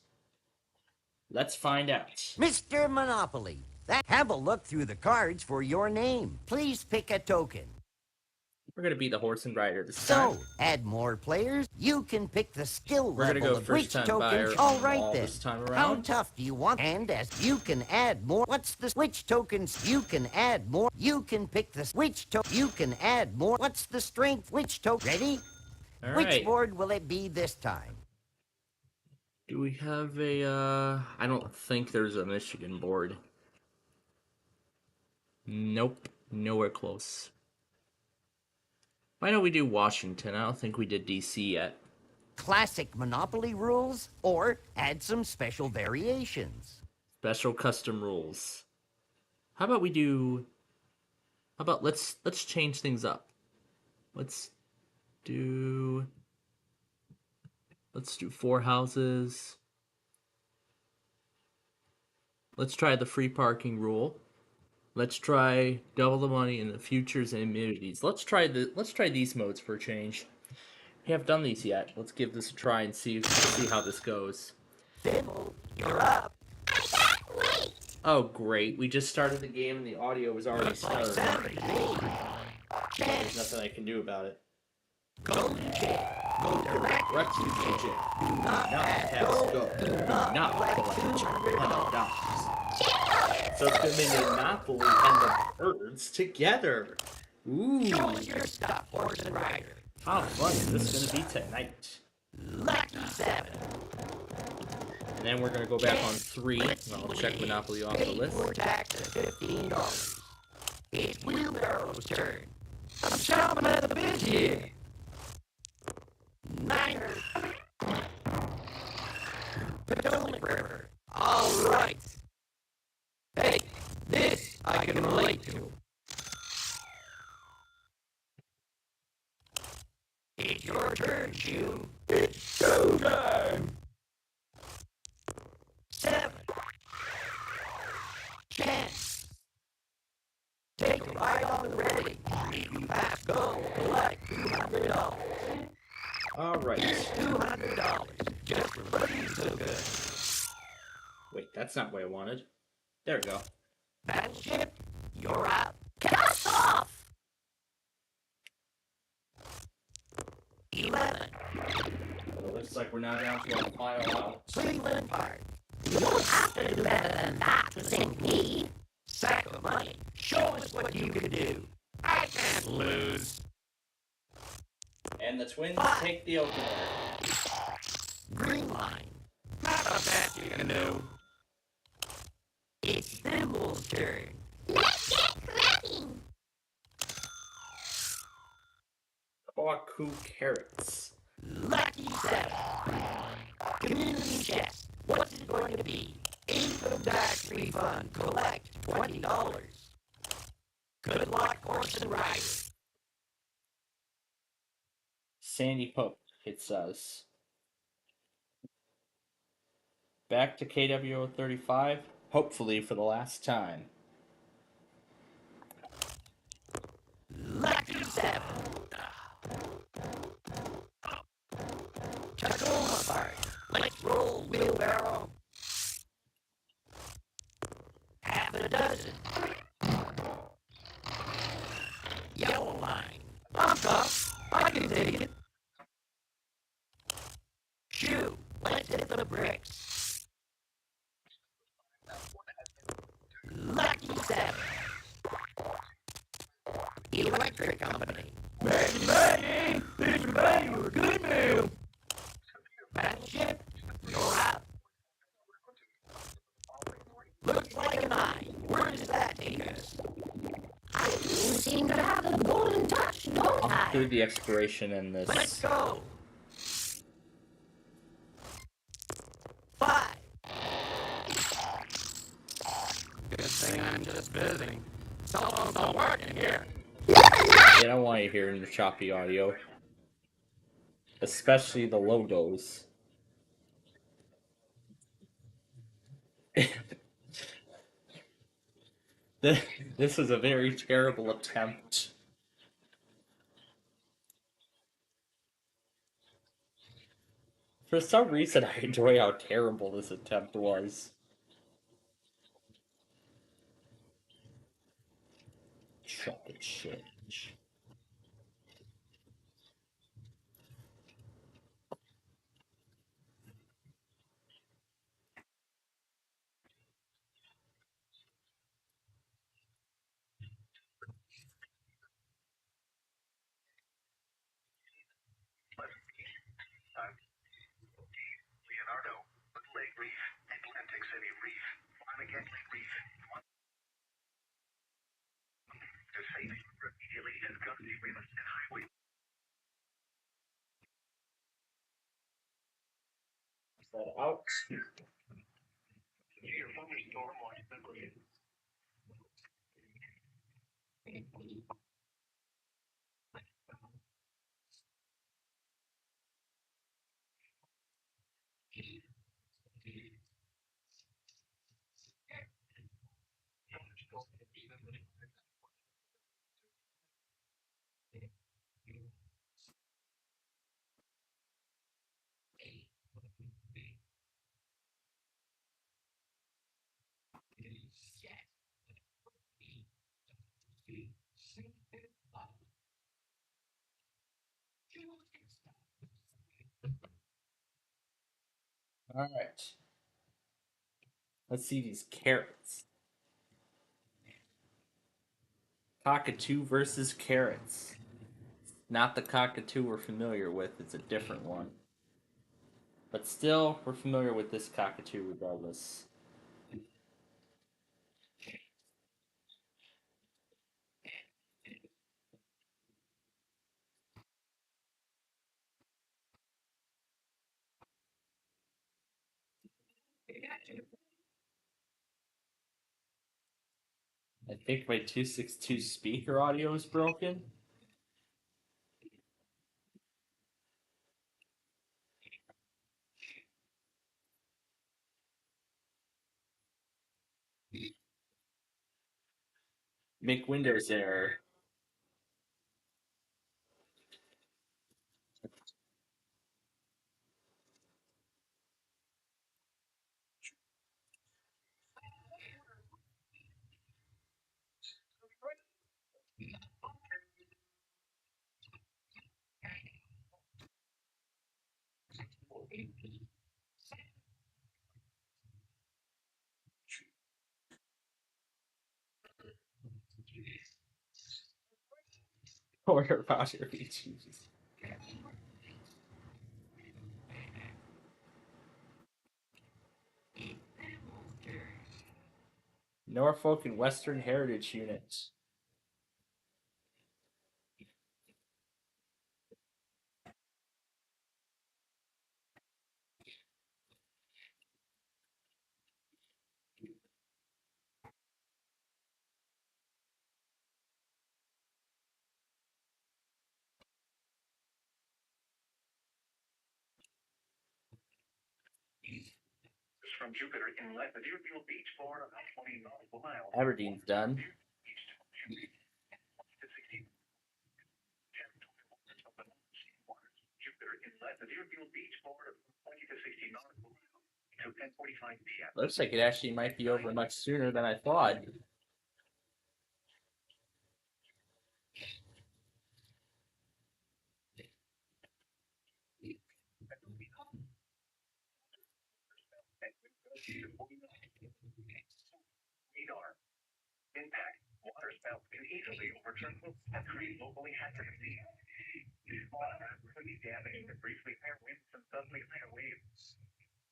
Let's find out. Mr. Monopoly, have a look through the cards for your name. Please pick a token. We're going to be the horse and rider this time. So, add more players. You can pick the skill We're level gonna go of first which time token. buyer All on right all then. this time How around. tough do you want? And as you can add more. What's the which tokens? You can add more. You can pick the which token. You can add more. What's the strength? Which token? Ready? All Which right. board will it be this time? Do we have a, I don't think there's a Michigan board. Nope. Nowhere close. Why don't we do Washington? I don't think we did DC yet. Classic Monopoly rules, or add some special variations. Special custom rules. How about we do... How about let's change things up. Let's do 4 houses. Let's try the free parking rule. Let's try double the money in the futures and immunities. Let's try these modes for a change. We haven't done these yet. Let's give this a try and see how this goes. Dibble, you're up. Oh great, we just started the game and the audio was already started. There's nothing I can do about it. Go check. Go direct. Refuge check. Do not pass go. Do not collect $200. So it's gonna be Monopoly and the birds together. Ooh. Show us your stuff, horse and rider. How fun is this gonna be tonight? Lucky 7. And then we're gonna go back on 3. And I'll check Monopoly off the list. Tax at $15. It's Wheelbarrow's turn. I'm chomping at the bit here. Niners. Potomac River. All right. Hey, this I can relate to. It's your turn, Shoe. It's showtime. 7. Chance. Take a ride on the ready. If you pass go, collect $200. All right. $200 just for looking so good. Wait, that's not what I wanted. There we go. Battleship, you're out. Cast off. 11. Well, looks like we're now down to our final out. Cleveland Park. You don't have to do better than that to sink me. Sack of money. Show us what you can do. I can't lose. And the Twins take the opener. Green line. Not a bet you can do. It's Thimble's turn. Let's get cracking. Baku carrots. Lucky 7. Community chest. What's it going to be? Income tax refund. Collect $20. Good luck, horse and rider. Sandy Poke, it says. Back to KWO 35, hopefully for the last time. cars. Let's roll, wheelbarrow. Half a dozen. Yellow line. I'm tough. I can take it. Shoot, let's hit the bricks. Lucky 7. Electric company. Bang, Mr. Bang, you're a good man. Battleship, you're out. Looks like a 9. Where does that take us? I seem to have the golden touch, don't I? I'll do the expiration in this. Let's go. 5. Good thing I'm just visiting. Cell phones don't work in here. I don't want you hearing the choppy audio. Especially the logos. This is a very terrible attempt. For some reason, I enjoy how terrible this attempt was. Chop and change. Leonardo, Lake Reef, Atlantic City Reef, Montague Reef. To save it immediately as gun agreements and highway. That out. Your phone store more simply. Alright. Let's see these carrots. Cockatoo versus carrots. Not the cockatoo we're familiar with, it's a different one. But still, we're familiar with this cockatoo regardless. I think my 262 speaker audio is broken. Make Windows error. Order apostrophe Jesus. Norfolk and Western Heritage units. From Jupiter Inlet, the Deerfield Beach Board, about 20 nautical miles. Aberdeen's done. Jupiter Inlet, the Deerfield Beach Board, 20 to 60 nautical miles to 10:45 p.m. Looks like it actually might be over much sooner than I thought. Radar. Impact. Water spouts can easily overturn and create locally hazardous seas. Water could be damaged and briefly higher winds and suddenly higher waves.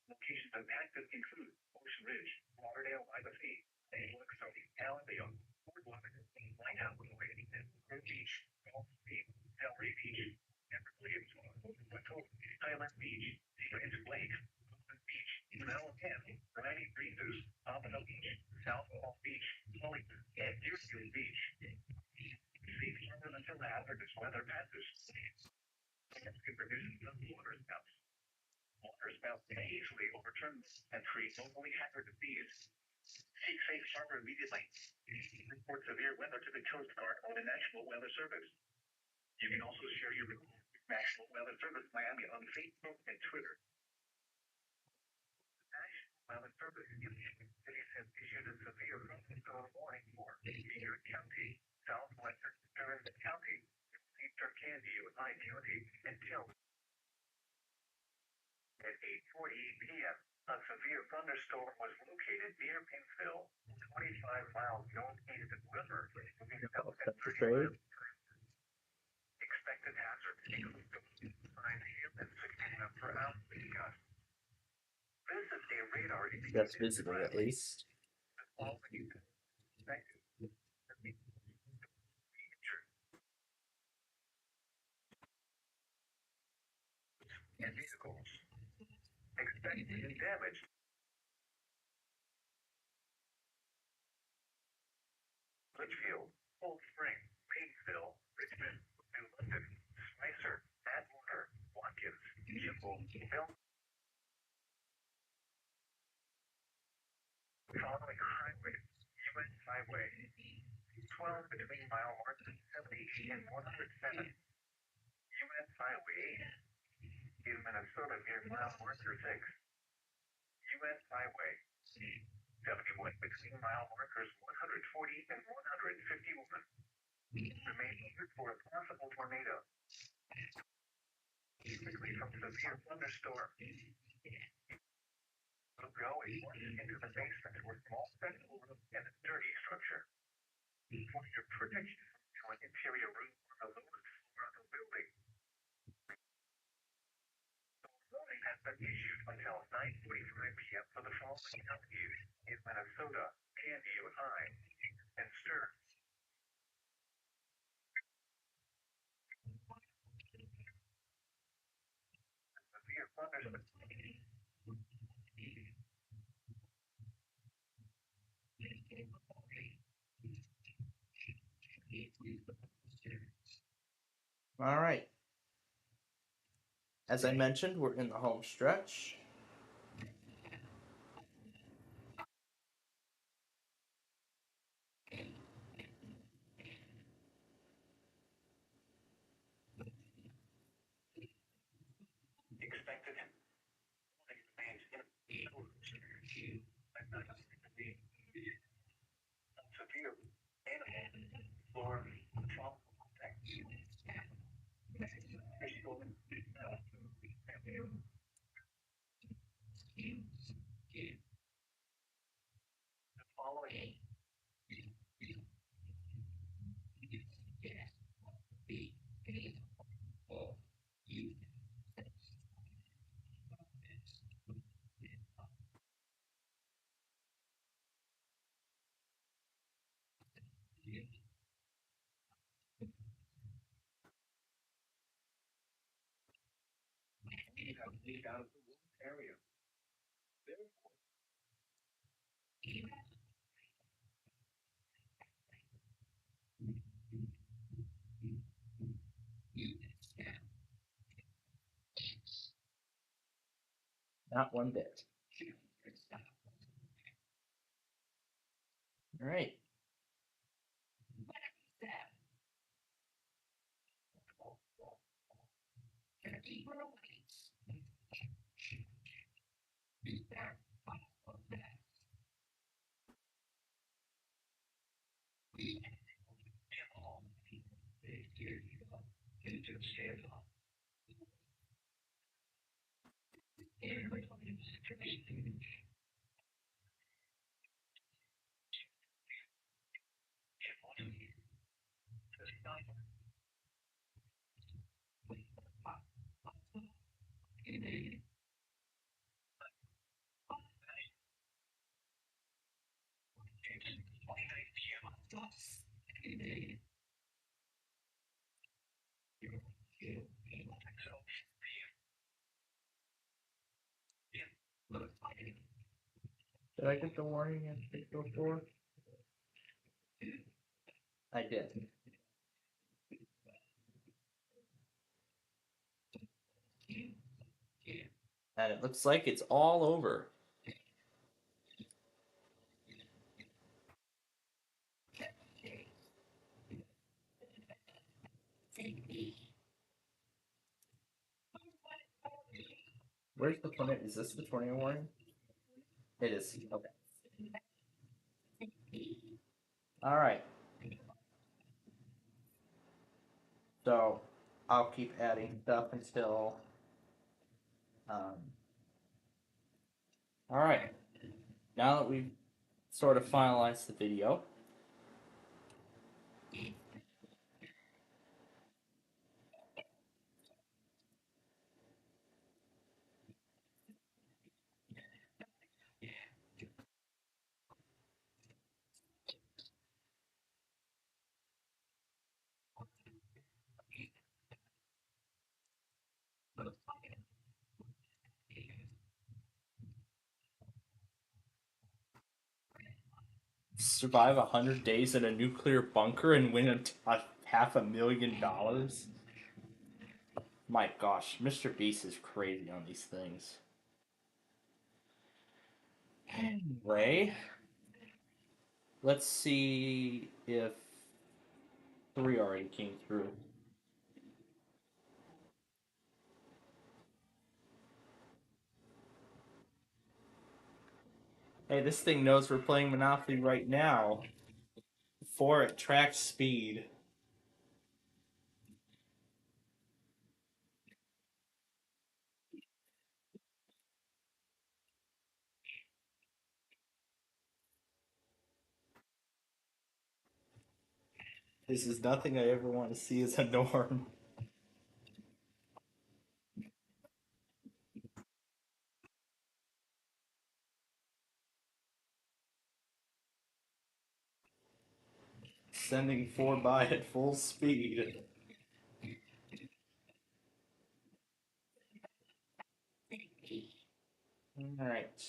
Locations impacted include Ocean Ridge, Lauderdale by the Sea, Elixir, Alabama, Fort Lauderdale, Lighthouse, Grove Beach, Gulf Stream, Delray Beach, Everglades, Highland Beach, Strange Lake, Open Beach, Mount Penn, Granny Breezes, Pompano Beach, South Palm Beach, Hollywood, and Deerfield Beach. Safe harbor until hazardous weather passes. Storms can produce water spouts. Water spouts can easily overturn and create locally hazardous seas. Seek safe harbor immediately. Report severe weather to the Coast Guard or the National Weather Service. You can also share your report with National Weather Service Miami on Facebook and Twitter. The National Weather Service cities have issued a severe thunderstorm warning for Beaver County, Southwestern Durham County, Eastern Candy, Lehigh County, and Till. At 8:40 p.m., a severe thunderstorm was located near Pinsville, 25 miles northeast of River, moving south at 30 miles. Expected hazards include 9 hail and 60 miles per hour wind gusts. Visit a radar That's visible at least. And vehicles. Expected damage. Litchfield, Cold Spring, Painesville, Richmond, New London, Spicer, Atwater, Watkins, Kimball, Hill. Following highways, U.S. Highway 12 between mile mark 70 and 107. U.S. Highway 8 in Minnesota near mile marker 6. U.S. Highway 71 between mile markers 140 and 151. Remain alert for a possible tornado. Quickly from severe thunderstorm. Go into the basement or small central room and a dirty structure. For your protection to an interior room or the lowest floor of the building. Warning has been issued until 9:45 p.m. for the following counties in Minnesota, Candy, Lehigh, and Stearns. Severe thunderstorm. All right. As I mentioned, we're in the home stretch. Expected severe animal or tropical following out of the area. Therefore, Not one bit. All right. Did I get the warning at 6:04? I did. And it looks like it's all over. Where's the tornado? Is this the tornado warning? It is. Okay. All right. So I'll keep adding stuff until. All right. Now that we've sort of finalized the video, survive 100 days in a nuclear bunker and win a $500,000. My gosh, Mr. Beast is crazy on these things. Anyway, let's see if 3 already came through. Hey, this thing knows we're playing Monopoly right now. 4 at track speed. This is nothing I ever want to see as a norm. Sending 4 by at full speed. Alright.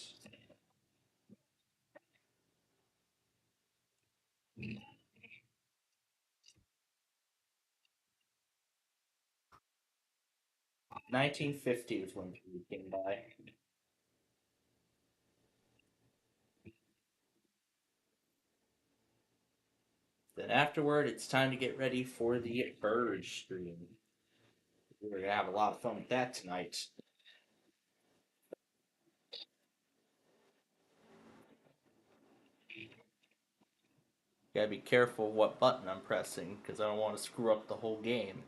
$19.50 was when we came by. Then afterward, it's time to get ready for the Burge stream. We're gonna have a lot of fun with that tonight. Gotta be careful what button I'm pressing, because I don't want to screw up the whole game.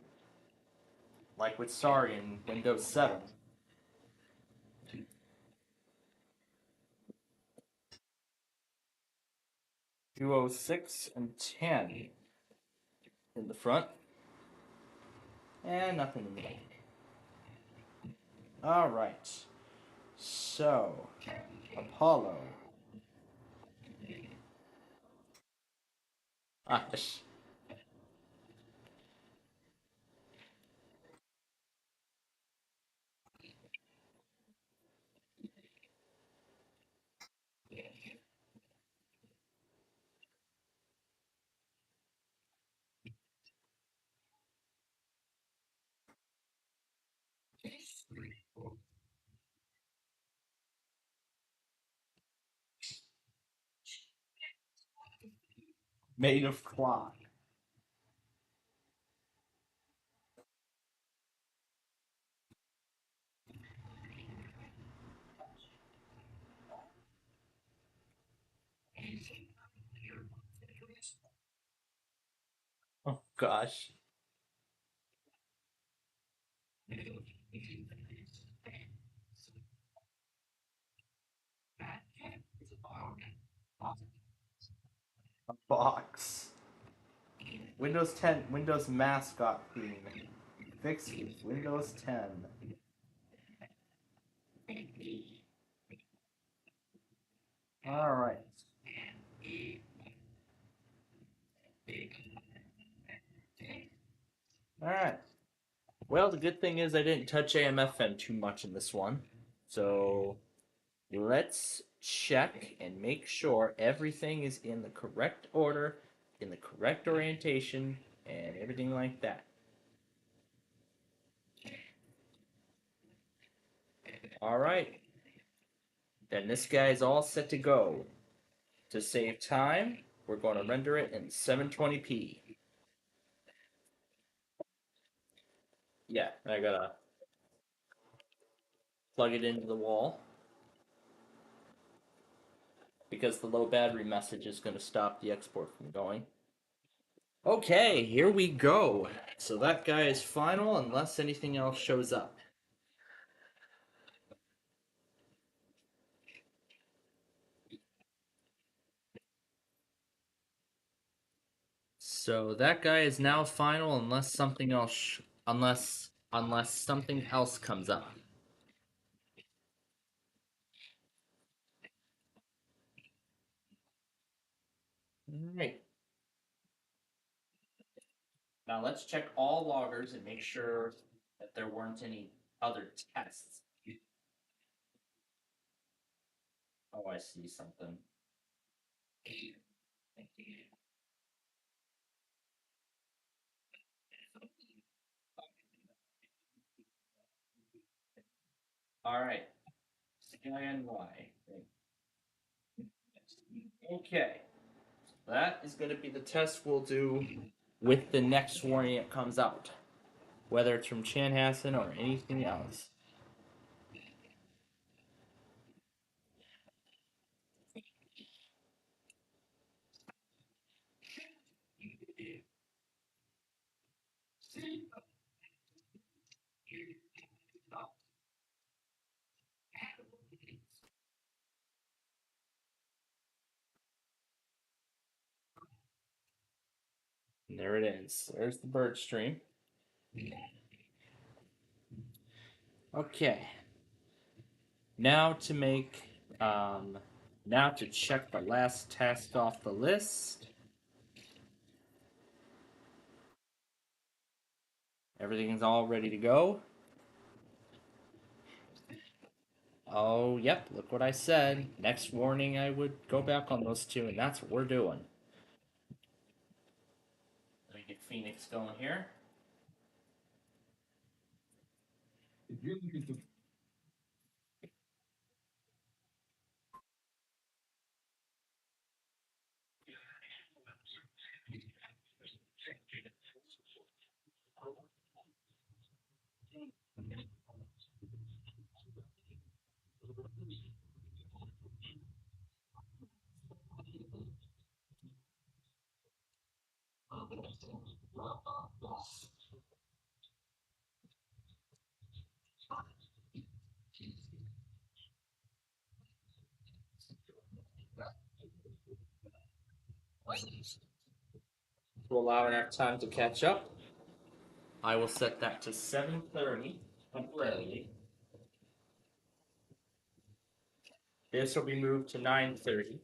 Like with Sorry in Windows 7. 206 and 10 in the front. And nothing in the middle. Alright. So, Apollo. Gosh. Made of cloth. Oh gosh. box. Windows 10, Windows mascot theme. Fix with Windows 10. Alright. Alright. Well, the good thing is I didn't touch AMFM too much in this one. So let's check and make sure everything is in the correct order, in the correct orientation, and everything like that. Alright. Then this guy is all set to go. To save time, we're going to render it in 720p. Yeah, I gotta plug it into the wall because the low battery message is going to stop the export from going. Okay, here we go. So that guy is final unless anything else shows up. So that guy is now final unless something else unless something else comes up. Alright. Now let's check all loggers and make sure that there weren't any other tests. Oh, I see something. Alright. Scan Y. Okay. That is going to be the test we'll do with the next warning that comes out. Whether it's from Chanhassen or anything else. And there it is. There's the bird stream. Okay. Now to make, now to check the last task off the list. Everything's all ready to go. Oh, yep, look what I said. Next warning, I would go back on those two, and that's what we're doing. Let me get Phoenix going here. To allow enough time to catch up, I will set that to 7:30 temporarily. This will be moved to 9:30.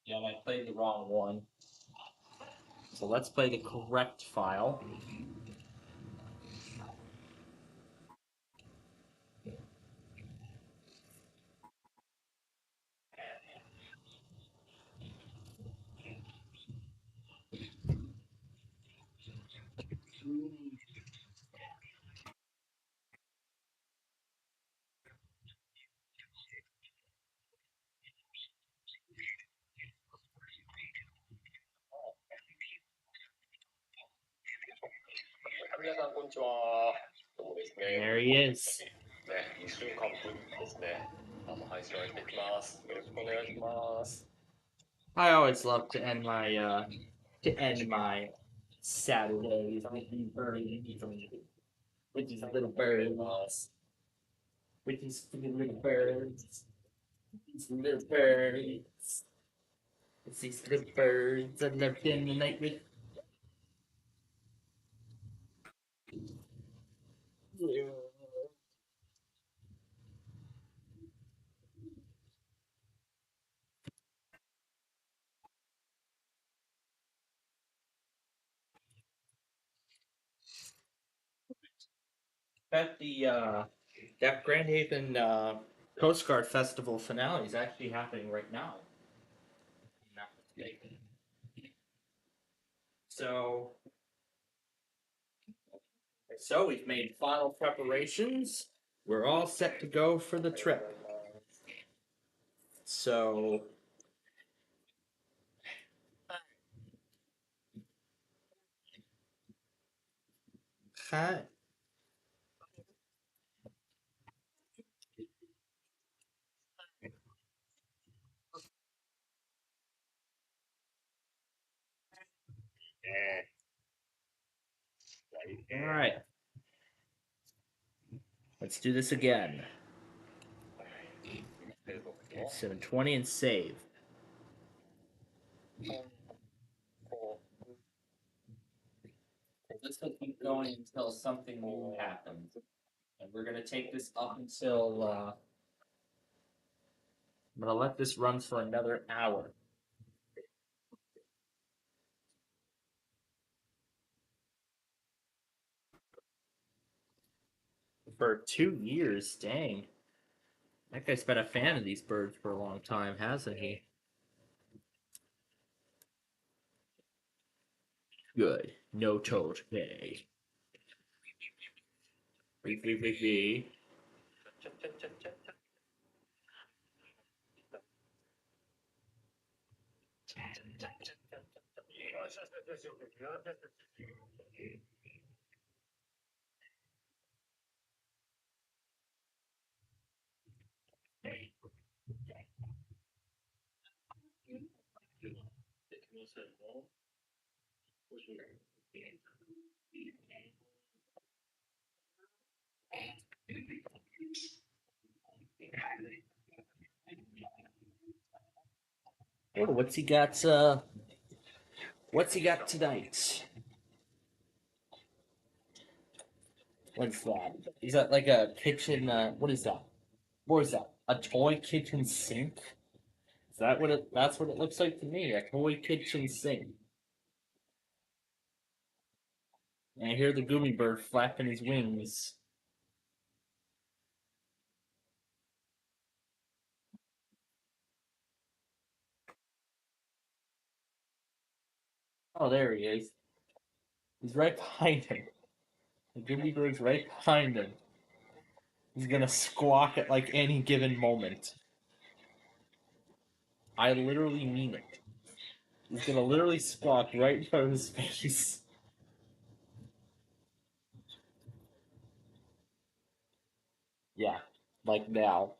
Yeah, I played the wrong one. So let's play the correct file. こんにちは。どうもですね。 There he is. ね、2週間ぶりですね。配信をやっていきます。よろしくお願いします。 I always love to end my Saturdays with these birds, with these little birds, with these little birds, these little birds. It's these little birds I left in the night with. That Grand Haven Coast Guard Festival finale is actually happening right now. I'm not mistaken. So we've made final preparations. We're all set to go for the trip. So hi. All right. Let's do this again. 720 and save. This will keep going until something new happens. And we're going to take this up until. I'm going to let this run for another hour. For 2 years, dang. That guy's been a fan of these birds for a long time, hasn't he? Good. No toll to pay. Wee. Oh, what's he got tonight? What's that? Is that like a kitchen what is that? What is that? A toy kitchen sink? Is that that's what it looks like to me, a toy kitchen sink. And I hear the Goomy Bird flapping his wings. Oh, there he is. He's right behind him. The Goomy Bird's right behind him. He's gonna squawk at like any given moment. I literally mean it. He's gonna literally squawk right in front of his face. Yeah, like now.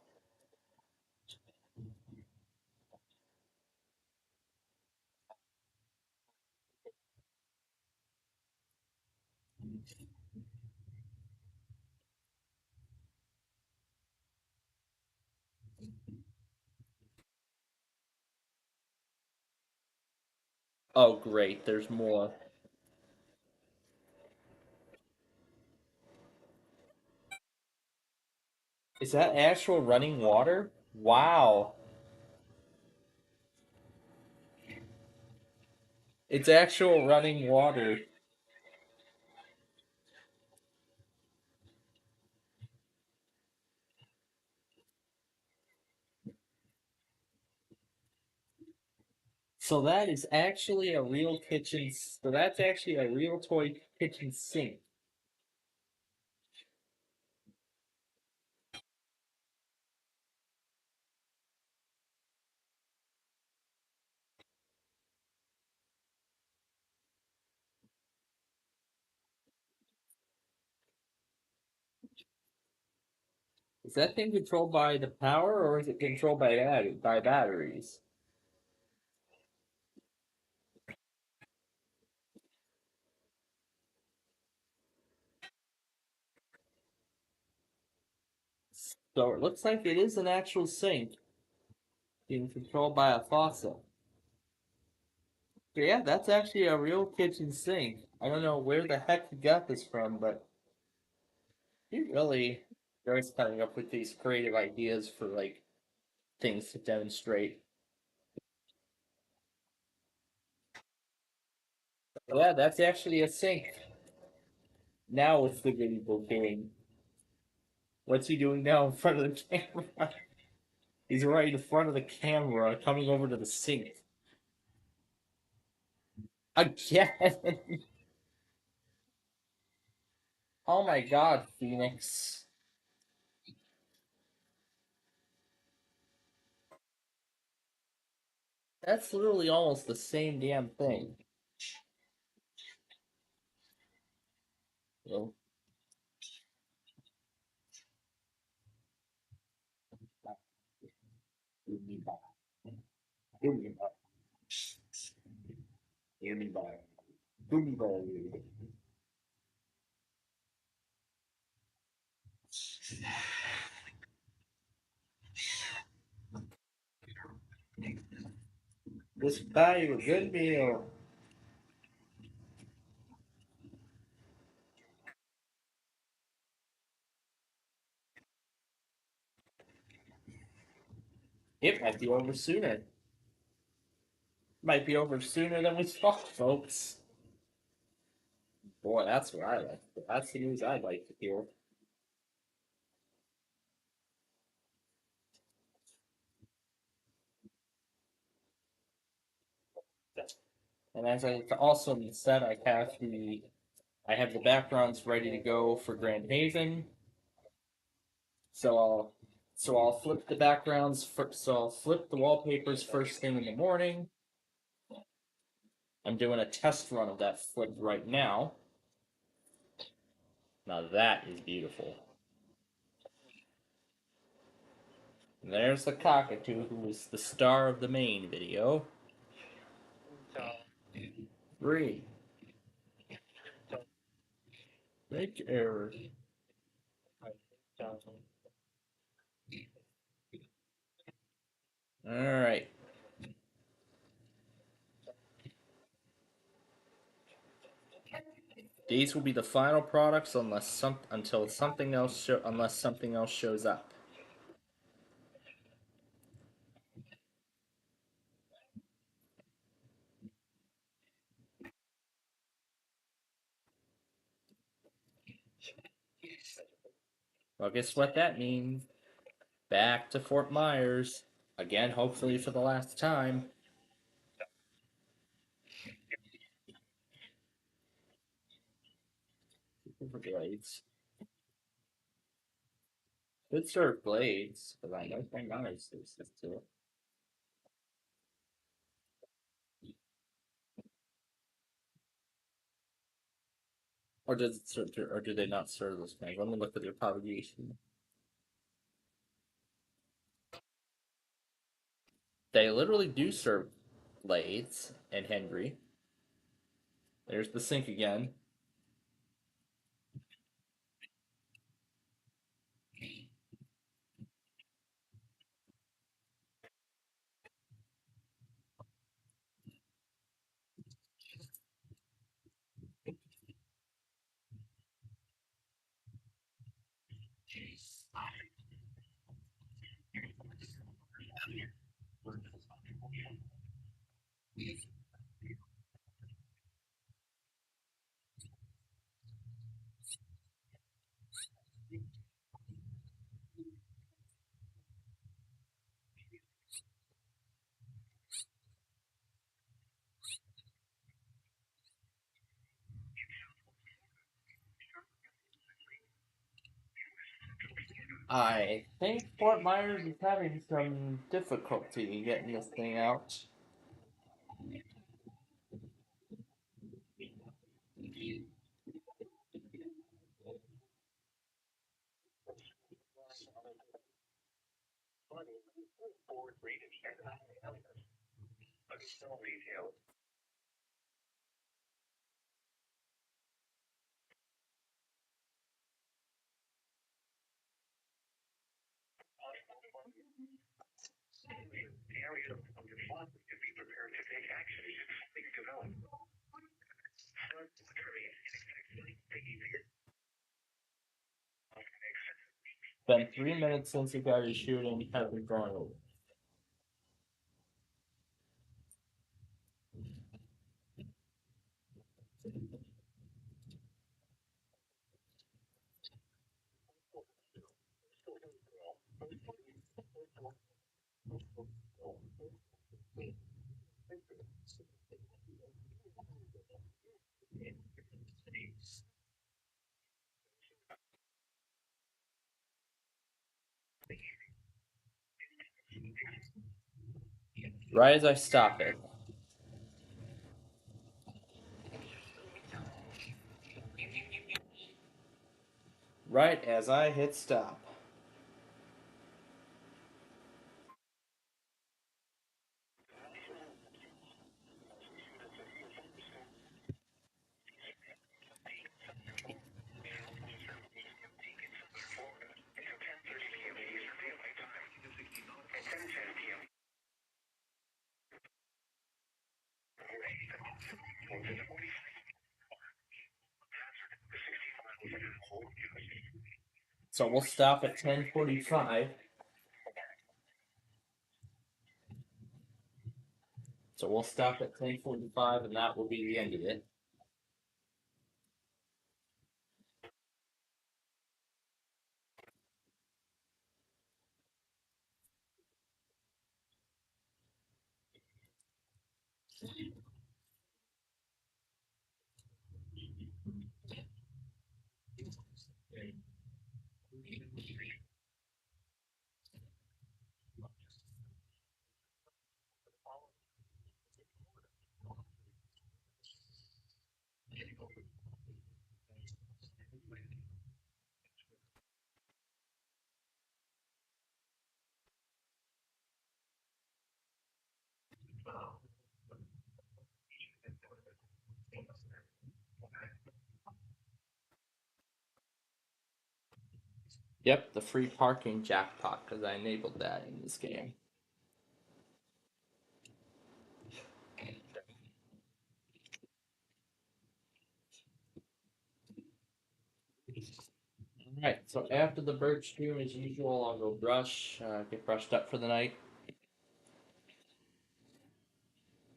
Oh, great, there's more. Is that actual running water? Wow. It's actual running water. So that is actually a real kitchen. So that's actually a real toy kitchen sink. Is that thing controlled by the power, or is it controlled by batteries? So it looks like it is an actual sink being controlled by a faucet. So yeah, that's actually a real kitchen sink. I don't know where the heck you got this from, but you really are always coming up with these creative ideas for like things to demonstrate. Yeah, that's actually a sink. Now what's the video doing? What's he doing now in front of the camera? He's right in front of the camera, coming over to the sink. Again! Oh my god, Phoenix. That's literally almost the same damn thing. So, this buy you a good meal. It might be over sooner. Might be over sooner than we thought, folks. Boy, that's what I like. That's the news I'd like to hear. And as I also said, I have the backgrounds ready to go for Grand Haven. So I'll flip the backgrounds. So I'll flip the wallpapers first thing in the morning. I'm doing a test run of that flip right now. Now that is beautiful. And there's the cockatoo, who is the star of the main video. 3. Make error. Alright. These will be the final products unless something else shows up. Well, guess what that means? Back to Fort Myers. Again, hopefully for the last time. Blades. Could serve blades, because I know Fort Myers serves this too. Or does it serve, or do they not serve those things? Let me look at their propagation. They literally do serve blades and Henry. There's the sink again. I think Fort Myers is having some difficulty getting this thing out. Forward reading and additional details. The area of your fund to be prepared to take action should fully develop. Been 3 minutes since you got your shooting. You have been going over. Right as I stop it. Right as I hit stop. So we'll stop at 10:45. So we'll stop at 10:45, and that will be the end of it. Yep, the free parking jackpot, because I enabled that in this game. Alright, so after the bird stream, as usual, I'll go brush, get brushed up for the night.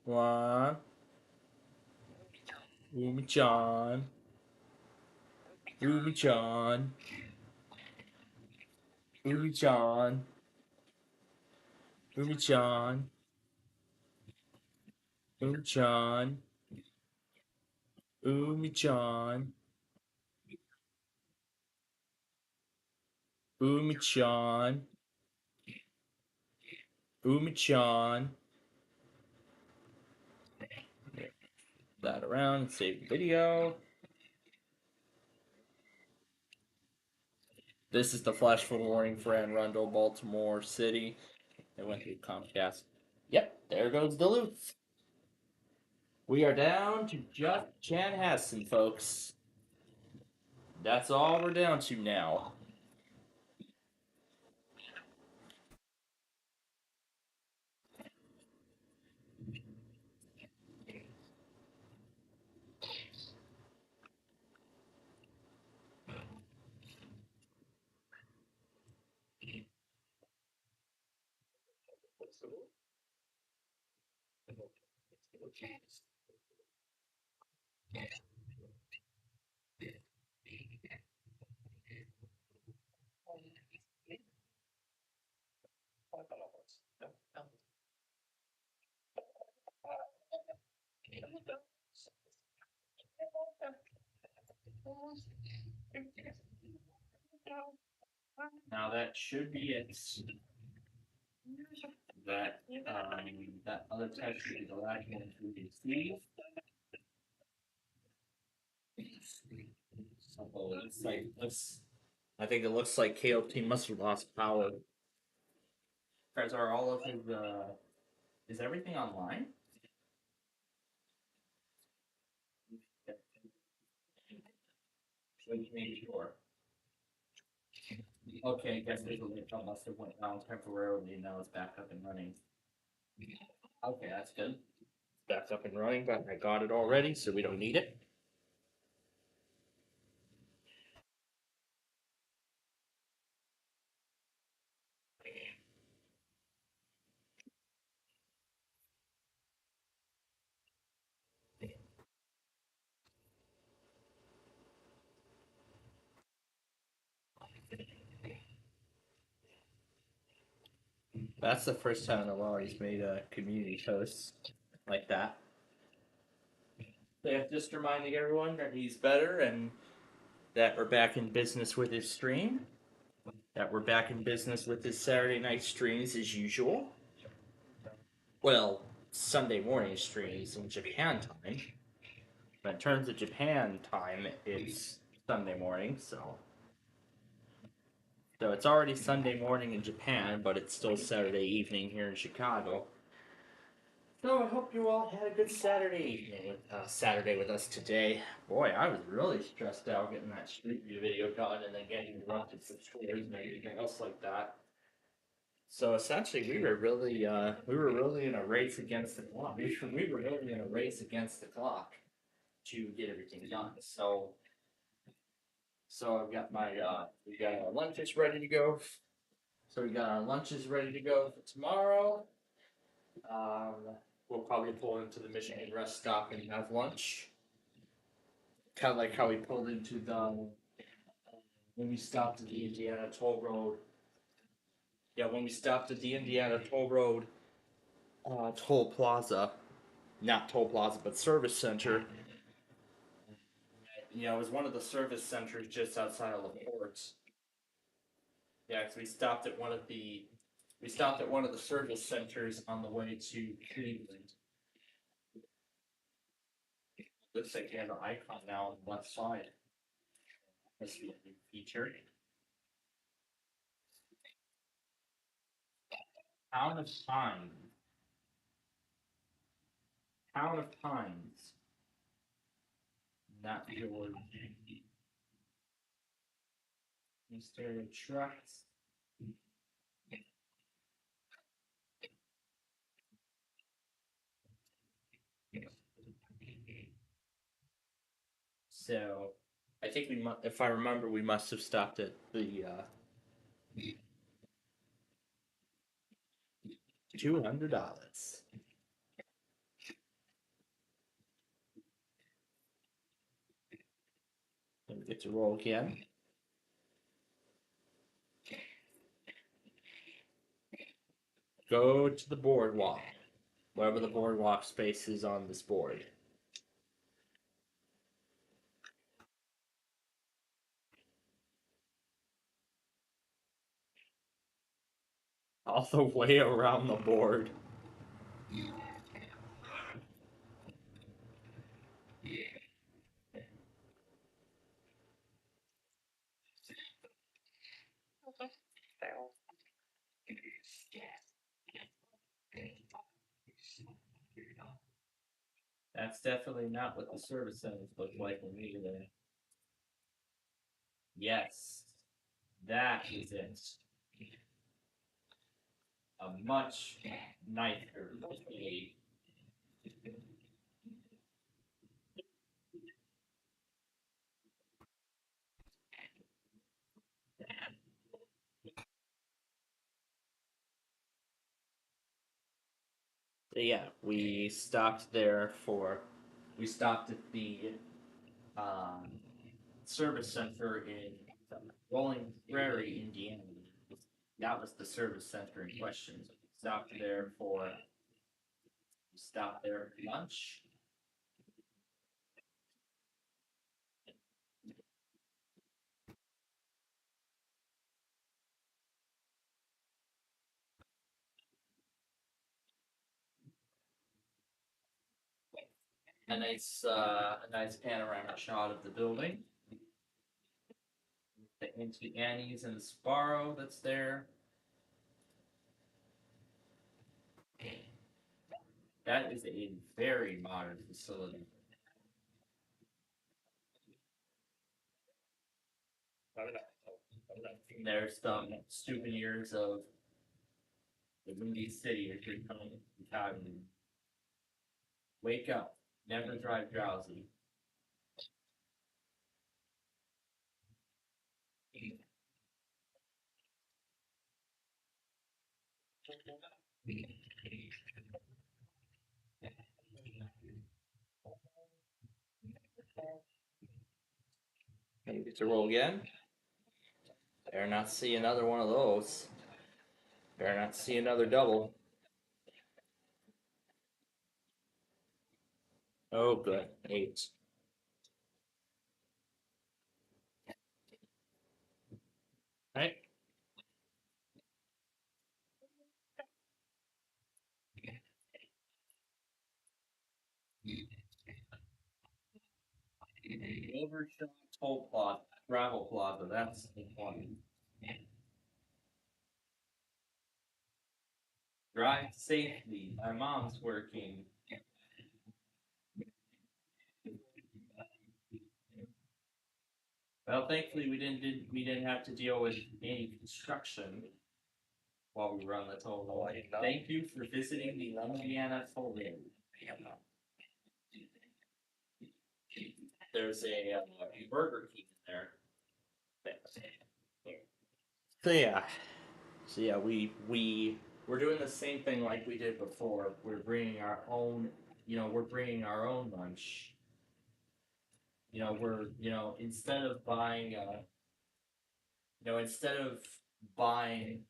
One. Umi-chan. Umi-chan. Umi-chan. Umi-chan. Umi-chan. Umi-chan. Umi-chan. Umi-chan. That around and save the video. This is the flash flood warning for Anne Arundel, Baltimore City. It went through Comcast. Yep, there goes Duluth. We are down to just Chanhassen, folks. That's all we're down to now. Now that should be it. That that other test should be the last one to receive. Oh, it's like I think it looks like KOT must have lost power. Guys, are all of his, is everything online? Just make sure. Okay, I guess there's a link that must have went down temporarily, and now it's back up and running. Okay, that's good. It's back up and running, but I got it already, so we don't need it. That's the first time in a while he's made a community post like that. So just reminding everyone that he's better and that we're back in business with his stream. That we're back in business with his Saturday night streams as usual. Well, Sunday morning streams in Japan time. But in terms of Japan time, it's Sunday morning, so it's already Sunday morning in Japan, but it's still Saturday evening here in Chicago. So I hope you all had a good Saturday evening, Saturday with us today. Boy, I was really stressed out getting that Street View video done and then getting interrupted for tours and everything else like that. So essentially, we were really in a race against the clock. We were really in a race against the clock to get everything done. So I've got we got our lunches ready to go. So we got our lunches ready to go for tomorrow. We'll probably pull into the Michigan rest stop and have lunch. Kind of like how we pulled into when we stopped at the Indiana Toll Road. Yeah, when we stopped at the Indiana Toll Road, Toll Plaza, not Toll Plaza, but Service Center. Yeah, it was one of the service centers just outside of LaPorte. Yeah, because we stopped at one of the service centers on the way to Cleveland. Looks like you have an icon now on the left side. Must be a new feature. Town of Pines. Town of Pines. Not George. Mr. Trucks. So, I think if I remember, we must have stopped at the $200. Then we get to roll again. Go to the boardwalk, wherever the boardwalk space is on this board. All the way around the board. That's definitely not what the service centers look like when we were there. Yes, that is it. A much nicer facility. So yeah, we stopped there we stopped at the service center in Rolling Prairie, Indiana. That was the service center in question. So we stopped there for lunch. A nice panoramic shot of the building. Into the Annie's and the Sparrow that's there. That is a very modern facility. There's some souvenirs of the Windy City as you're coming to town. Wake up. Never drive drowsy. Maybe to roll again. Better not see another one of those. Better not see another double. Oh, good. 8. Right. Overshot toll plot, gravel plaza, that's the one. Drive safely. My mom's working. Well, thankfully we didn't have to deal with any construction while we were on the toll road. Thank you for visiting the Louisiana Toll Road. There's a Burger King in there. So yeah, we're doing the same thing like we did before. We're bringing our own, we're bringing our own lunch. We're instead of buying, instead of buying,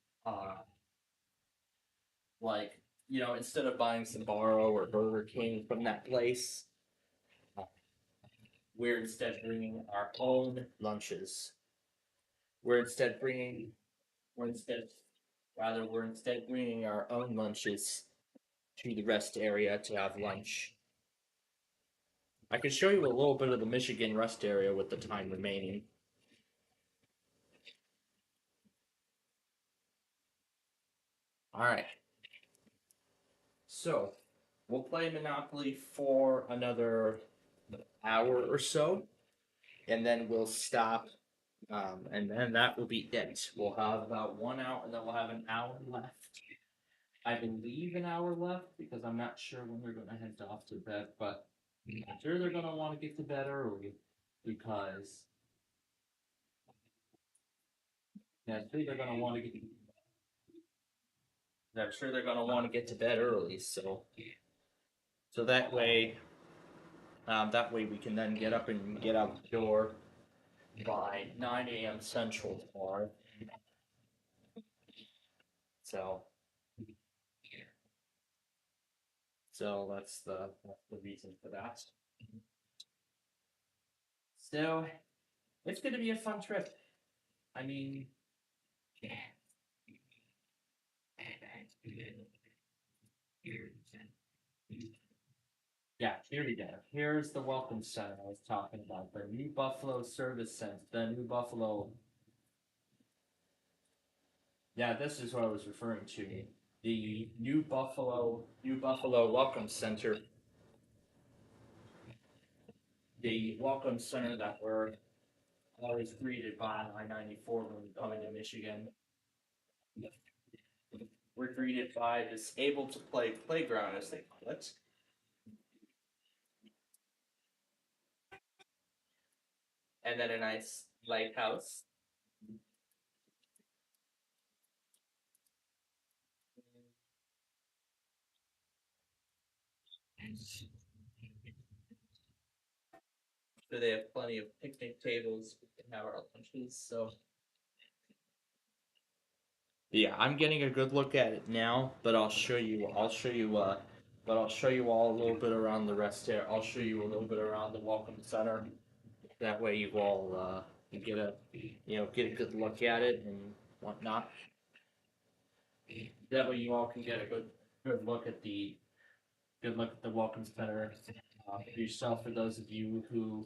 like instead of buying Sbarro or Burger King from that place, we're instead bringing our own lunches. We're instead bringing our own lunches to the rest area to have lunch. I can show you a little bit of the Michigan rest area with the time remaining. Alright. So, we'll play Monopoly for another hour or so, and then we'll stop, and then that will be it. We'll have about 1 hour, and then we'll have an hour left. I believe an hour left, because I'm not sure when they're going to head off to bed, but I'm sure they're going to want to get to bed early, because I'm sure they're going to want to get to bed early, so that way we can then get up and get out the door by 9 a.m. Central tomorrow. So that's the reason for that. So it's going to be a fun trip. I mean, yeah, here we go. Here's the Welcome Center I was talking about. The New Buffalo Service Center. The New Buffalo. Yeah, this is what I was referring to. The New Buffalo Welcome Center. The Welcome Center that we're always greeted by on I-94 when we come into Michigan. We're greeted by this able to play playground, as they call it. And then a nice lighthouse. So they have plenty of picnic tables. We can have our lunches. So yeah, I'm getting a good look at it now, but I'll show you all a little bit around the rest here. I'll show you a little bit around the Welcome Center. That way you all get a good look at it and whatnot. That way you all can get a good look at the Welcome Center for yourself. For those of you who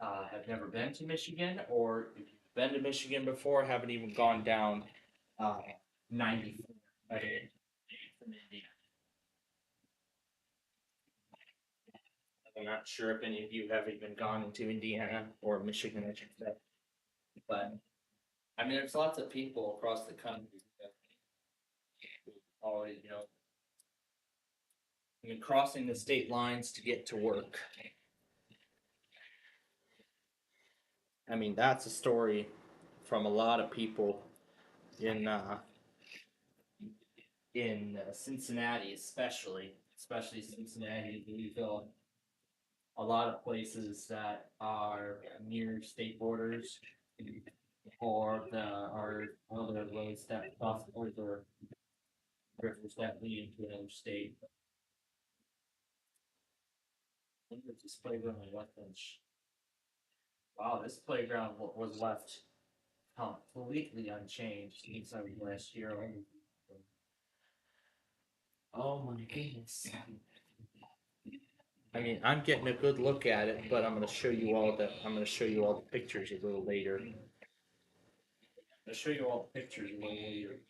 have never been to Michigan, or if you've been to Michigan before, haven't even gone down 94 from Indiana. I'm not sure if any of you have even gone into Indiana or Michigan, I should say. But I mean, there's lots of people across the country that always, I mean, crossing the state lines to get to work. I mean, that's a story from a lot of people in Cincinnati, especially Cincinnati, Louisville, a lot of places that are near state borders or are other roads that cross over rivers that lead into another state. I wonder if this playground on West Bench. Wow, this playground was left completely unchanged since I was last year. Oh my goodness. I mean, I'm getting a good look at it, but I'm gonna show you all the pictures a little later. I'll show you all the pictures a little later.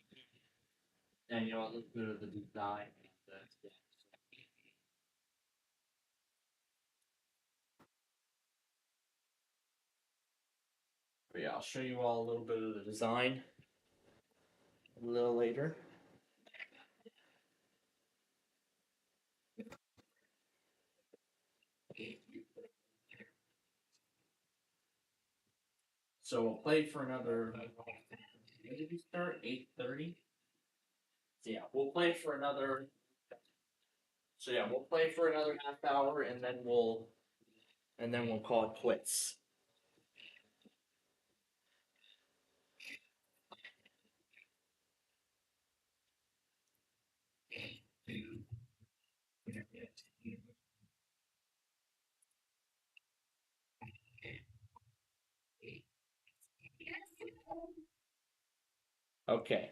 And a little bit of the design. But yeah, I'll show you all a little bit of the design a little later. So we'll play for another. When did we start? 8:30. So yeah, we'll play for another. So yeah, we'll play for another half hour, and then we'll call it quits. Okay.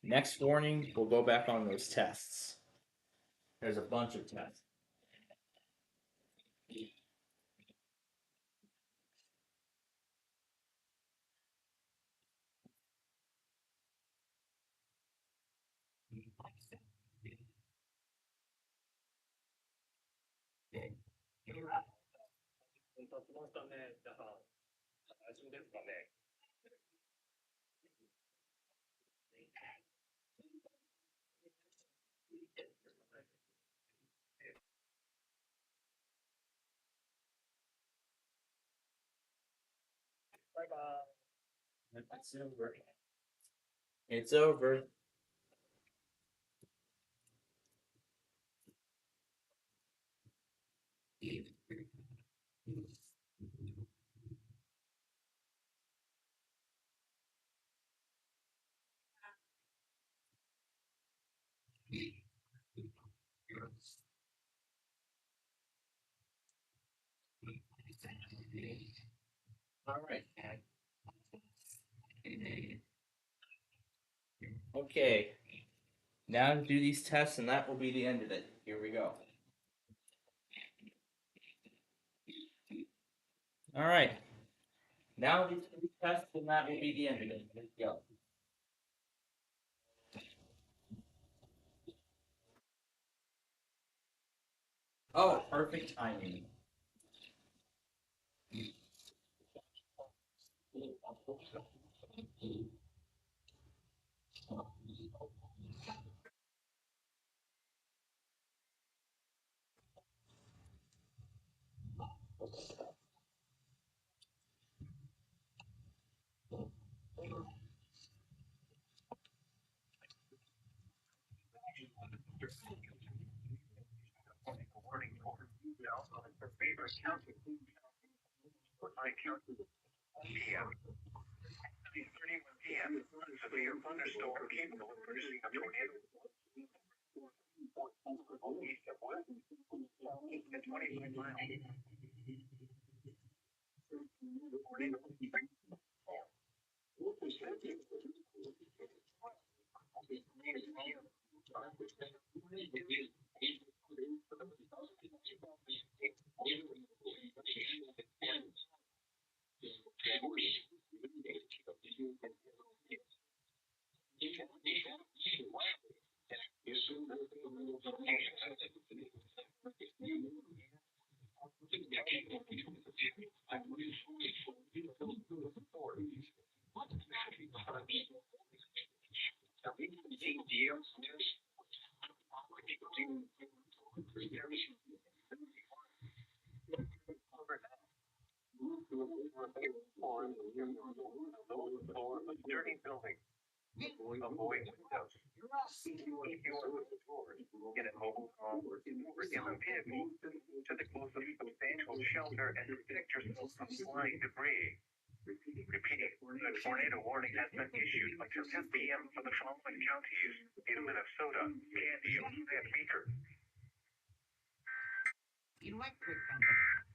Next warning, we'll go back on those tests. There's a bunch of tests. It's over. It's over. All right. Okay. Now to do these tests, and that will be the end of it. Here we go. All right. Now these three tests, and that will be the end of it. Let's go. Oh, perfect timing. PM. 31 PM. Severe thunderstorm capable of producing a tornado. East of west at 25 miles. Dirty building. Avoid windows. Secure the doors. Get a mobile home or in a vehicle to the closest substantial shelter and protect yourself from flying debris. Repeating, a tornado warning has been issued until 10 p.m. for the following counties in Minnesota: Canyon and Meeker. Electric company.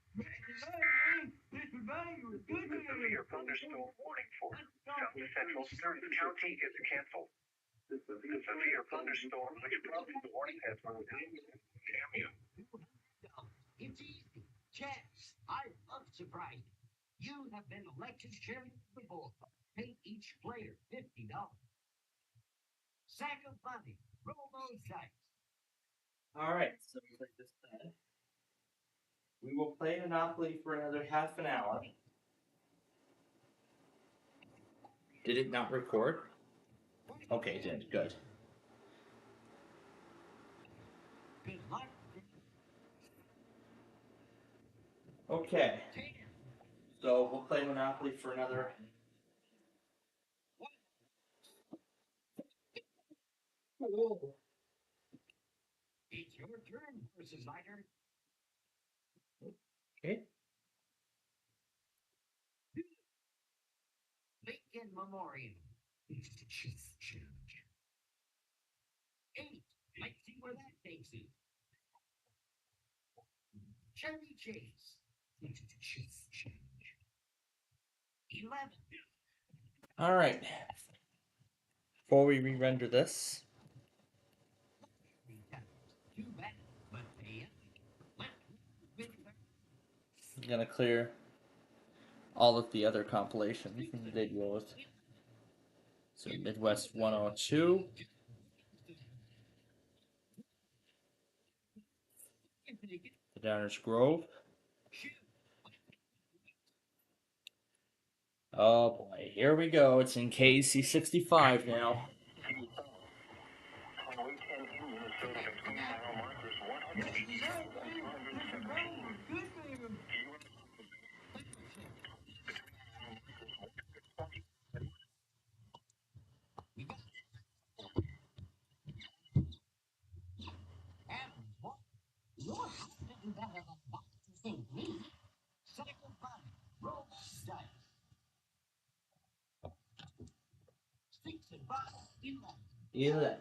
Severe thunderstorm warning for South Central Stearns County is canceled. The severe thunderstorm, which prompted the warning, has run down. It's easy. Chess. I love surprising. You have been elected chairman of the board. Pay each player $50. Sack of money. Roll those dice. Alright, so like this said, we will play Monopoly for another half an hour. Did it not record? Okay, it did. Good. Good luck. Okay. So we'll play Monopoly for another. It's your turn, Mrs. Lighter. Okay. Lincoln Memorial. Change. 8. Let's see where that takes you. Chevy Chase. Change. 11. Alright. Before we re-render this, Too bad, but pay I'm gonna clear all of the other compilations from the day deal with. So Midwest 102. The Downers Grove. Oh boy, here we go. It's in KC65 now. Roll dice. 6 and 5. 11.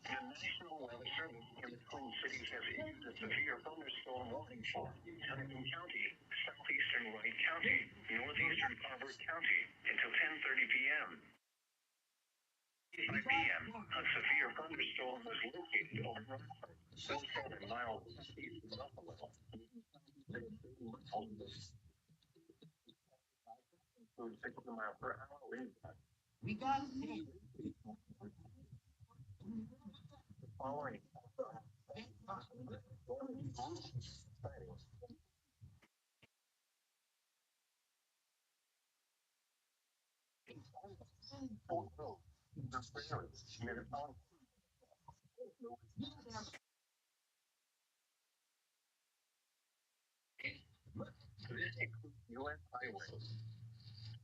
The National Weather Service in the Twin Cities has issued a severe thunderstorm warning for Huntington County, southeastern Wright County, northeastern Harvard County until 10:30 p.m. 5 p.m. A severe thunderstorm was located over 7 miles east of Buffalo. 60 miles per hour wind. We got Following. This includes U.S. highways.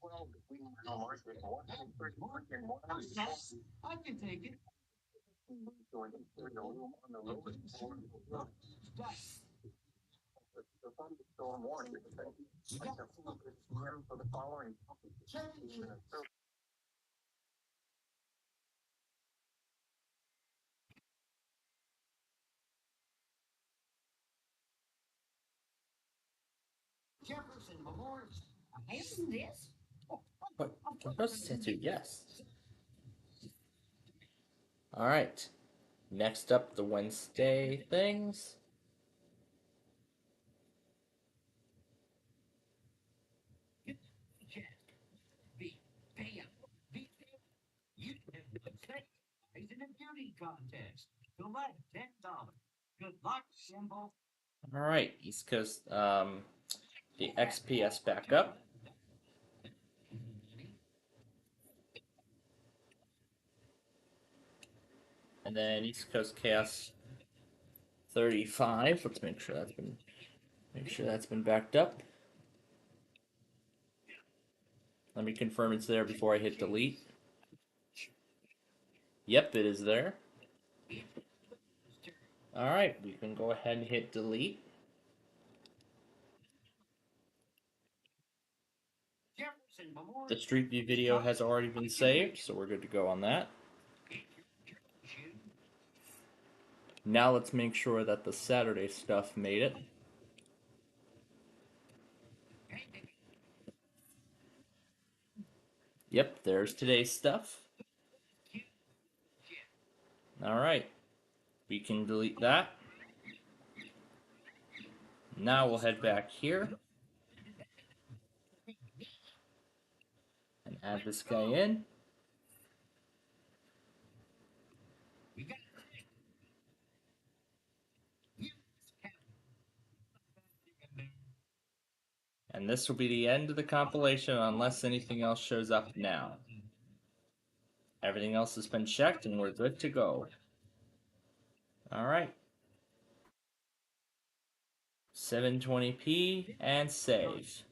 12 between mile markers, 131 and 100. I can take it. Going to clear the room on the road for the thunderstorm warning. For the following. Jefferson Memorial. Isn't this? But I'm supposed to say to yes. Alright. Next up, the Wednesday things. You is in a beauty contest. Select $10. Good luck, symbol. All right, East Coast, the XPS back up. And then East Coast Chaos 35. Let's make sure that's been backed up. Let me confirm it's there before I hit delete. Yep, it is there. All right, we can go ahead and hit delete. The Street View video has already been saved, so we're good to go on that. Now let's make sure that the Saturday stuff made it. Yep, there's today's stuff. Alright, we can delete that. Now we'll head back here and add this guy in. And this will be the end of the compilation unless anything else shows up now. Everything else has been checked and we're good to go. Alright. 720p and save.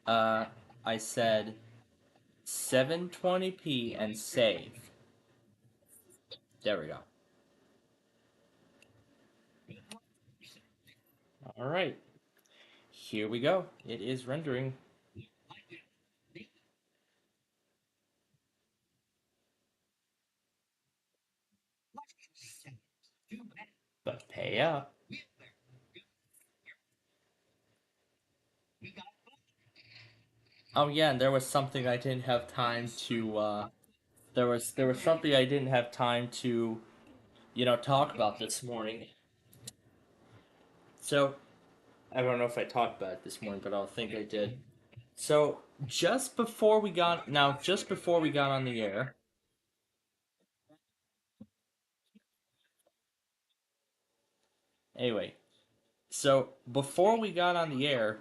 I said 720p and save. There we go. Alright. Here we go. It is rendering. But pay up. Oh yeah, and there was something I didn't have time to there was something I didn't have time to talk about this morning. So I don't know if I talked about it this morning, but I don't think I did. So just before we got on the air, anyway, so before we got on the air,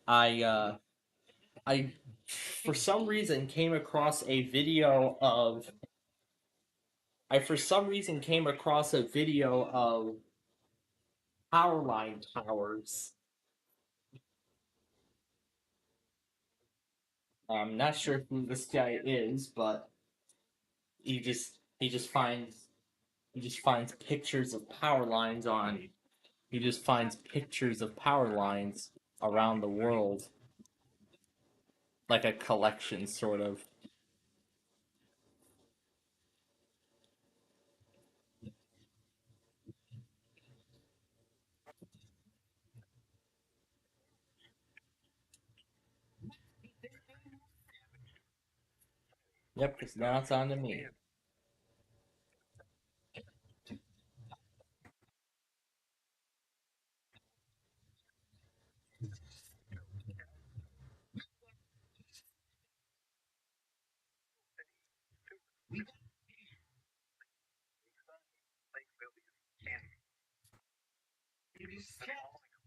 I for some reason came across a video of power line towers. I'm not sure who this guy is, but he just finds pictures of power lines on he just finds pictures of power lines around the world, like a collection sort of. Yep, because now it's on to me.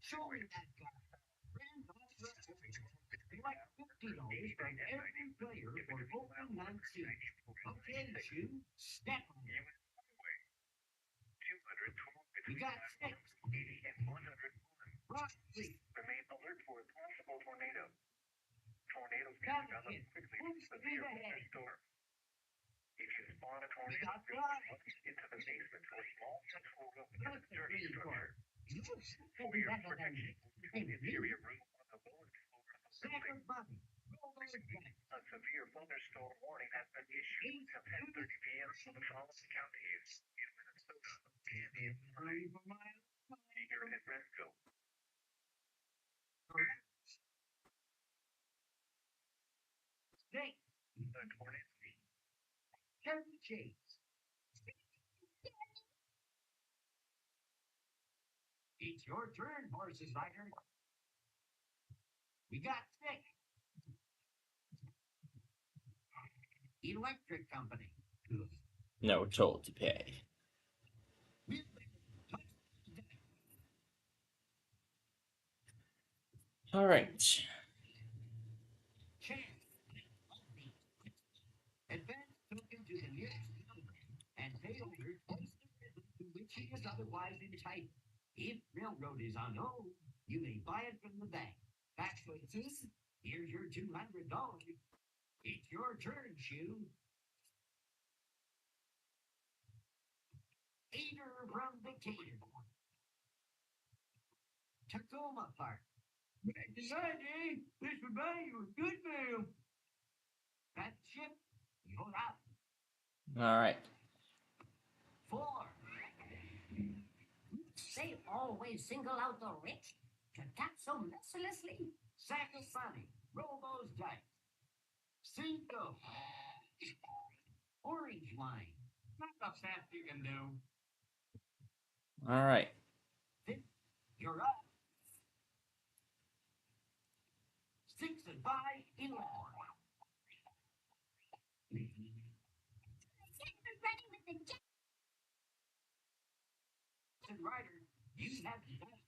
Showing that guy. Like $50 from every player for open night seats. Okay, Chew, step on it. We got 6. 80 and 100. Roughly. Remain alert for a possible tornado. Tornadoes can Got develop it. quickly Full with speed severe ahead. thunderstorm. If you spawn a We tornado, got you 5. must look into the basement or small central room in Got a sturdy 3 structure. You For should your better than protection, an interior room on the lowest floor of the building. Second button. Roll those dice. A severe thunderstorm warning has been issued until 10:30 p.m. for the following counties in Minnesota and in Meager and Renville. Snake. The tornado. Chevy Chase. It's your turn, horses rider. We got 6. Electric company. Good. No toll to pay. All right. Advance token to the nearest number and pay over twice the rhythm to which he is otherwise entitled. If railroad is on hold, you may buy it from the bank. Back choices, here's your $200. It's your turn, Shoe. Eater from Decatur. Tacoma Park. Back to Sunday, this would buy you a good meal. That ship, you're out. All right. 4. They always single out the rich to tax so mercilessly. Sack of money, roll those dice. Cinco. Orange wine. Not the fast you can do. All right. You're up. 6 and 5, 11. Rider, you have the best.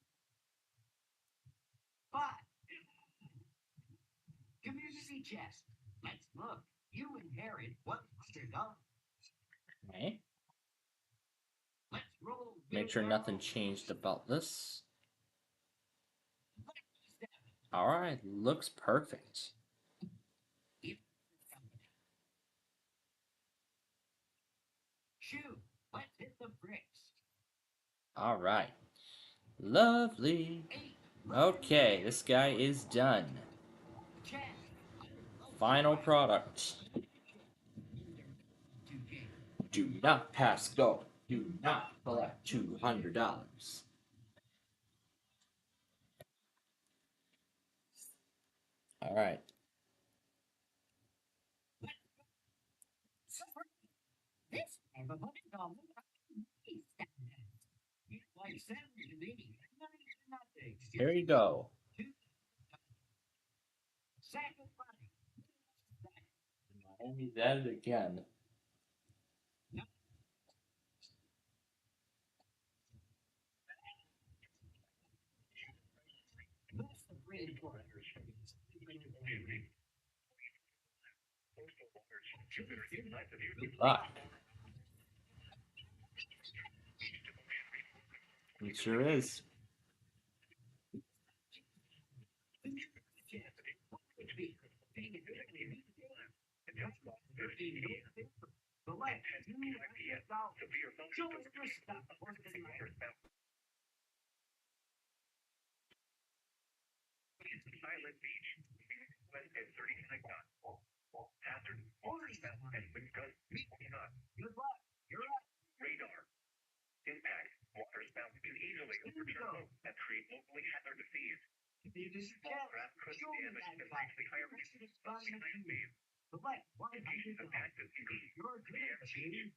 5. Community chest. Let's look. You inherit $100. Okay. Let's roll. Make sure nothing changed about this. All right, looks perfect. Shoot, let's hit the bricks. All right. Lovely. Okay, this guy is done. Final product. Do not pass go. Do not collect $200. All right. This everybody comes like 70 to me. Nothing. Here you go. Second money. Miami's at it again. That's the great part. Good luck. It sure is. Silent Beach. West at 39 knots. Hazard, water smell, and wind gusts. Good luck. You're up. Radar. Impact. Water spouts can easily overturn boats that create locally hazardous seas. Small craft could damage potentially higher speeds. Select Indication of active Your turn, Shoe.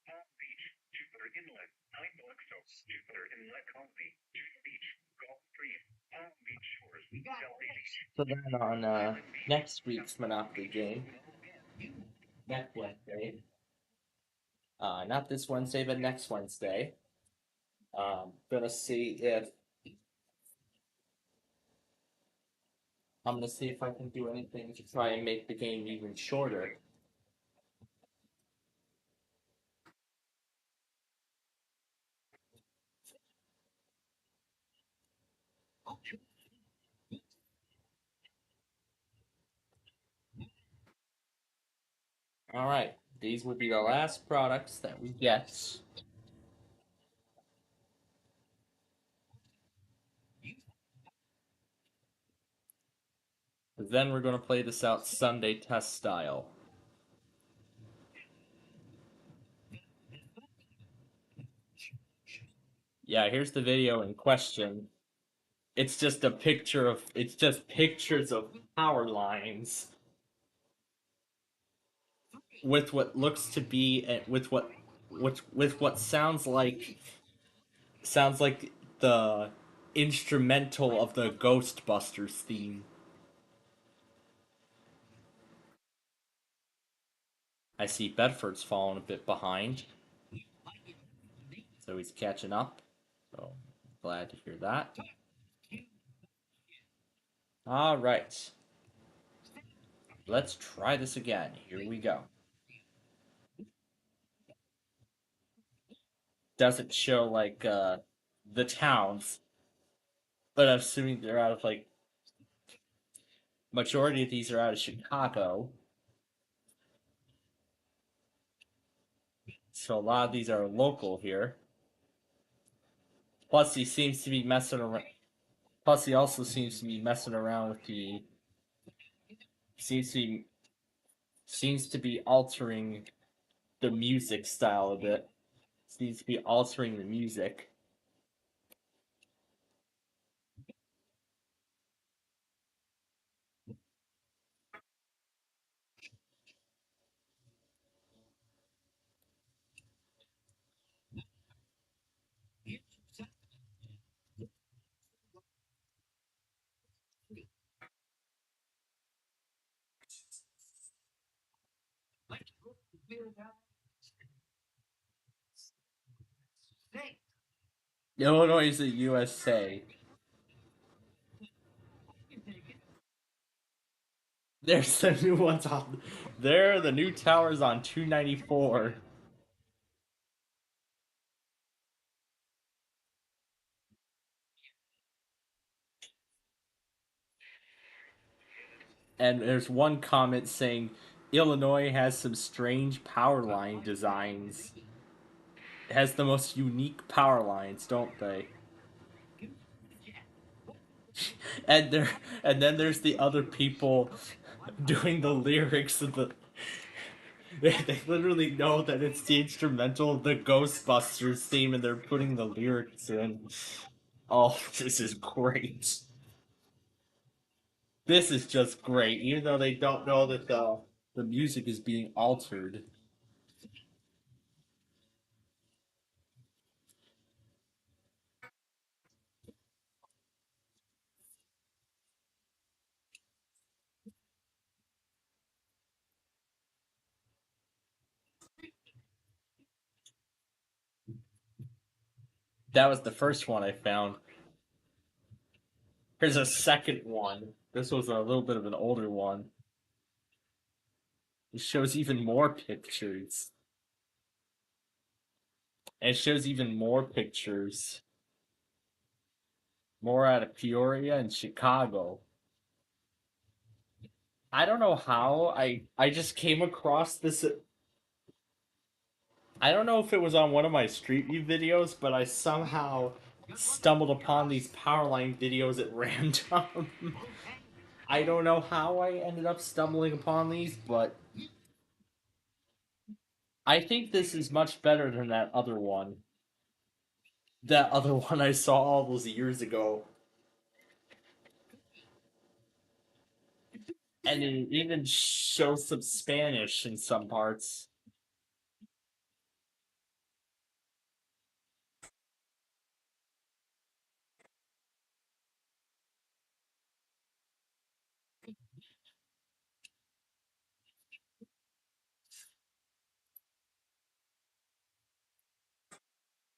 Palm Beach. Jupiter Inlet. 9 Biloxo. Jupiter Inlet County. Beach. Gulf Stream. Palm Beach Shores. So then on next week's Monopoly game, next Wednesday, not this Wednesday, but next Wednesday, gonna see if I'm gonna see if I can do anything to try and make the game even shorter. All right, these would be the last products that we get. Then we're gonna play this out Sunday test style. Yeah, here's the video in question. It's just pictures of power lines with what looks to be with what sounds like the instrumental of the Ghostbusters theme. I see Bedford's fallen a bit behind. So he's catching up. So glad to hear that. All right. Let's try this again. Here we go. Doesn't show like the towns, but I'm assuming they're out of like majority of these are out of Chicago. So a lot of these are local here. Plus he seems to be messing around. Plus he also seems to be messing around with the seems to be altering the music style a bit. Seems to be altering the music. Illinois is the USA. There's the new ones on. There are the new towers on 294. And there's one comment saying Illinois has some strange power line designs. It has the most unique power lines, don't they? And there, and then there's the other people doing the lyrics of the. They literally know that it's the instrumental of the Ghostbusters theme, and they're putting the lyrics in. Oh, this is great. This is just great, even though they don't know that the music is being altered. That was the first one I found. Here's a second one. This was a little bit of an older one. It shows even more pictures. And it shows even more pictures. More out of Peoria and Chicago. I don't know how I just came across this. I don't know if it was on one of my Street View videos, but I somehow stumbled upon these Powerline videos at random. I don't know how I ended up stumbling upon these, but I think this is much better than that other one. That other one I saw all those years ago. And it even shows some Spanish in some parts.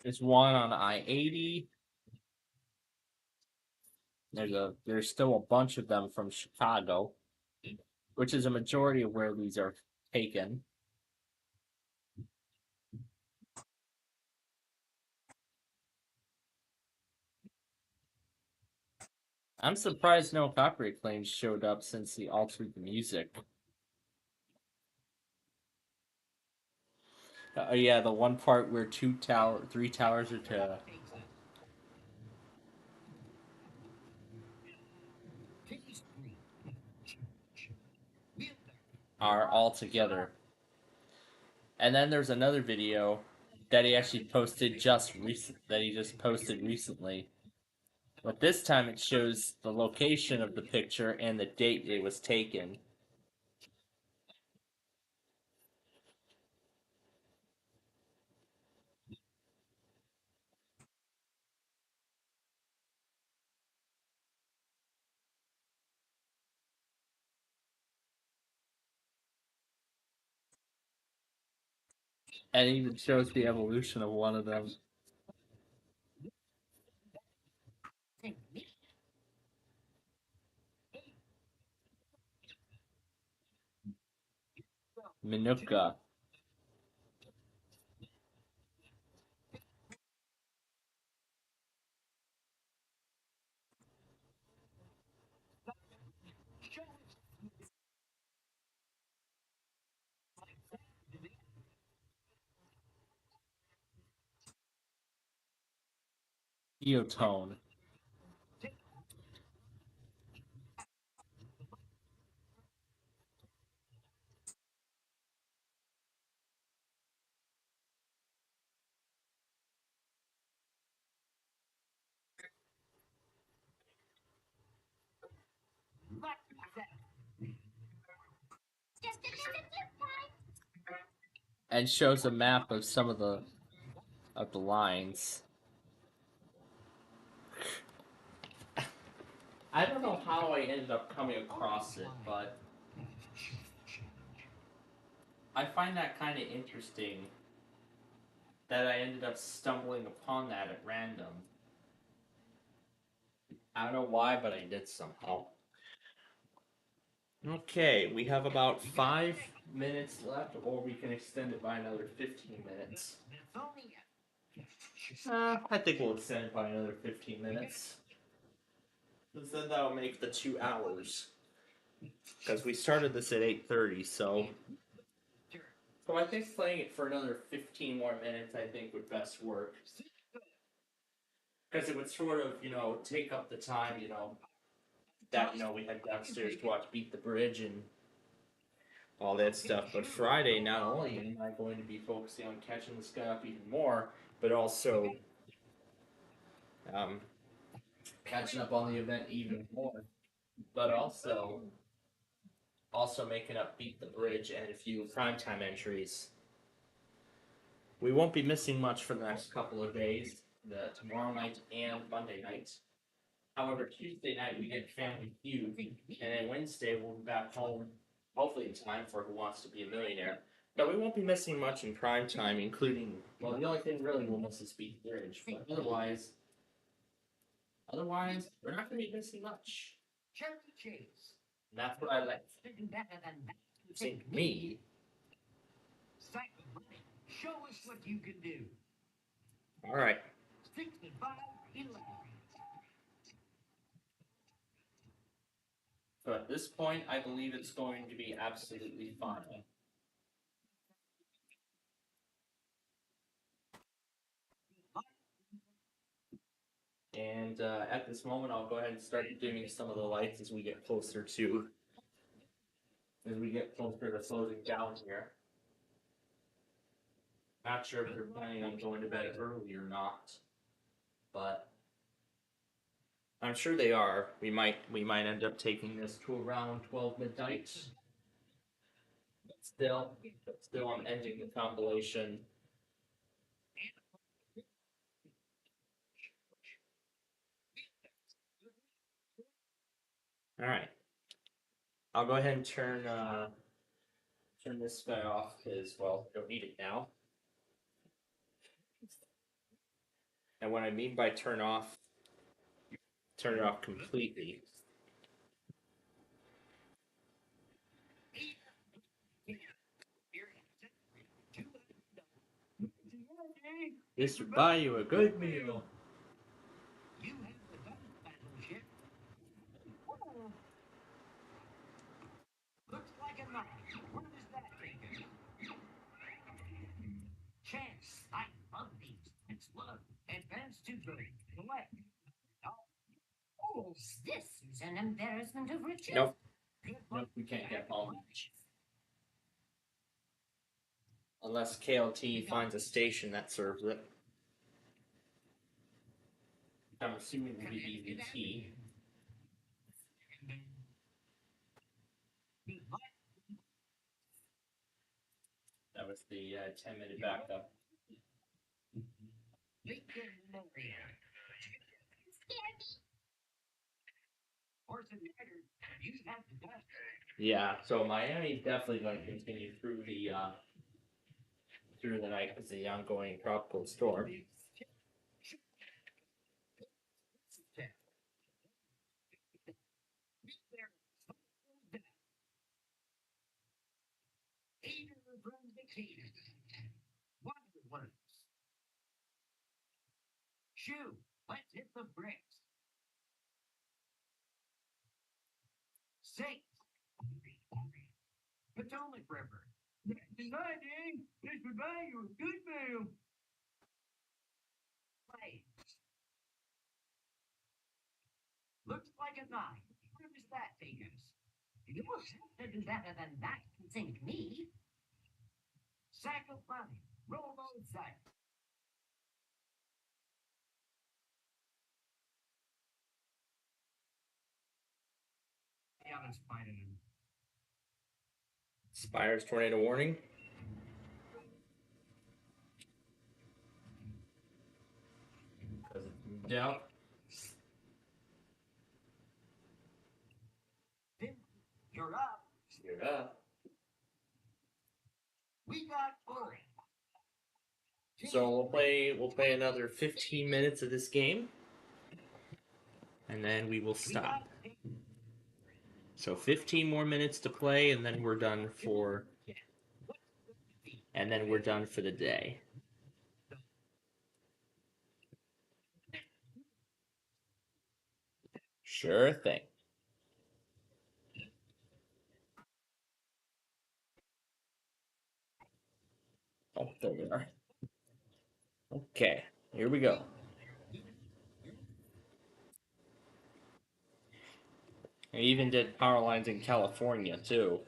There's one on I-80. There's still a bunch of them from Chicago, which is a majority of where these are taken. I'm surprised no copyright claims showed up since he altered the music. Yeah, the one part where three towers are all together. And then there's another video that he actually posted that he just posted recently. But this time it shows the location of the picture and the date it was taken. And it even shows the evolution of one of them. Manuka. Eotone. And shows a map of some of the lines. I don't know how I ended up coming across it, but I find that kind of interesting that I ended up stumbling upon that at random. I don't know why, but I did somehow. Okay, we have about 5 minutes left, or we can extend it by another 15 minutes. I think we'll extend it by another 15 minutes. Because then that'll make the 2 hours. Because we started this at 8:30, so... So I think playing it for another 15 more minutes, I think, would best work. Because it would sort of, take up the time, that, we had downstairs to watch Beat the Bridge and all that stuff. But Friday, not only am I going to be focusing on catching this guy up even more, but also catching up on the event even more. But also making up Beat the Bridge and a few primetime entries. We won't be missing much for the next couple of days, tomorrow night and Monday night. However, Tuesday night we get Family Feud, and then Wednesday we'll be back home, hopefully in time for Who Wants to Be a Millionaire. But we won't be missing much in prime time, including, well, the only thing really we'll miss is Beat the Bridge, but otherwise, we're not going to be missing much. And that's what I like. Think me. Show us what you can do. All right. 65-11. So at this point, I believe it's going to be absolutely fine. And at this moment, I'll go ahead and start dimming some of the lights as we get closer to closing down here. Not sure if they're planning on going to bed early or not, but I'm sure they are. We might end up taking this to around 12 midnight. Still, I'm ending the compilation. All right. I'll go ahead and turn this guy off because, well, I don't need it now. And what I mean by turn it off completely. This would buy you a good meal. You have the gun battleship. Looks like a knife. Where does that take us? Chance. I love these. It's love. Advance to grade. Collect. Oh, this is an embarrassment of riches. Nope. Nope, we can't get home. Unless KLT finds a station that serves it. I'm assuming it will be BVT. That was the 10-minute backup. Yeah, so Miami's definitely going to continue through the through the night because of the ongoing tropical storm. Shoo, let's hit the bricks. 6. Potomac River. Deciding this would buy you a good meal. Play. Looks like a 9. Where does that take us? You will have to do better than that to sink me. Sack of money. Roll those dice. Spires tornado warning. Because it's moved out. You're up. You're up. We got 4. So we'll play another 15 minutes of this game, and then we will stop. So 15 more minutes to play, and then we're done for the day. Sure thing. Oh, there we are. Okay, here we go. I even did power lines in California, too.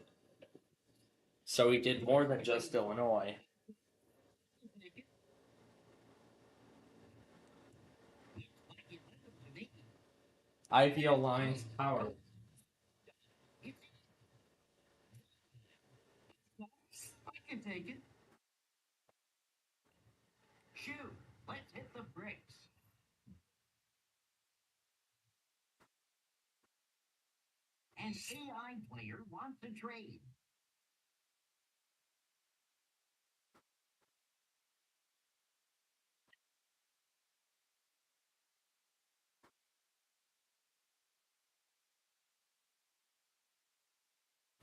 So we did more than just Illinois. IVL lines, power. I can take it. Shoo, let's hit the bricks. An AI player wants a trade.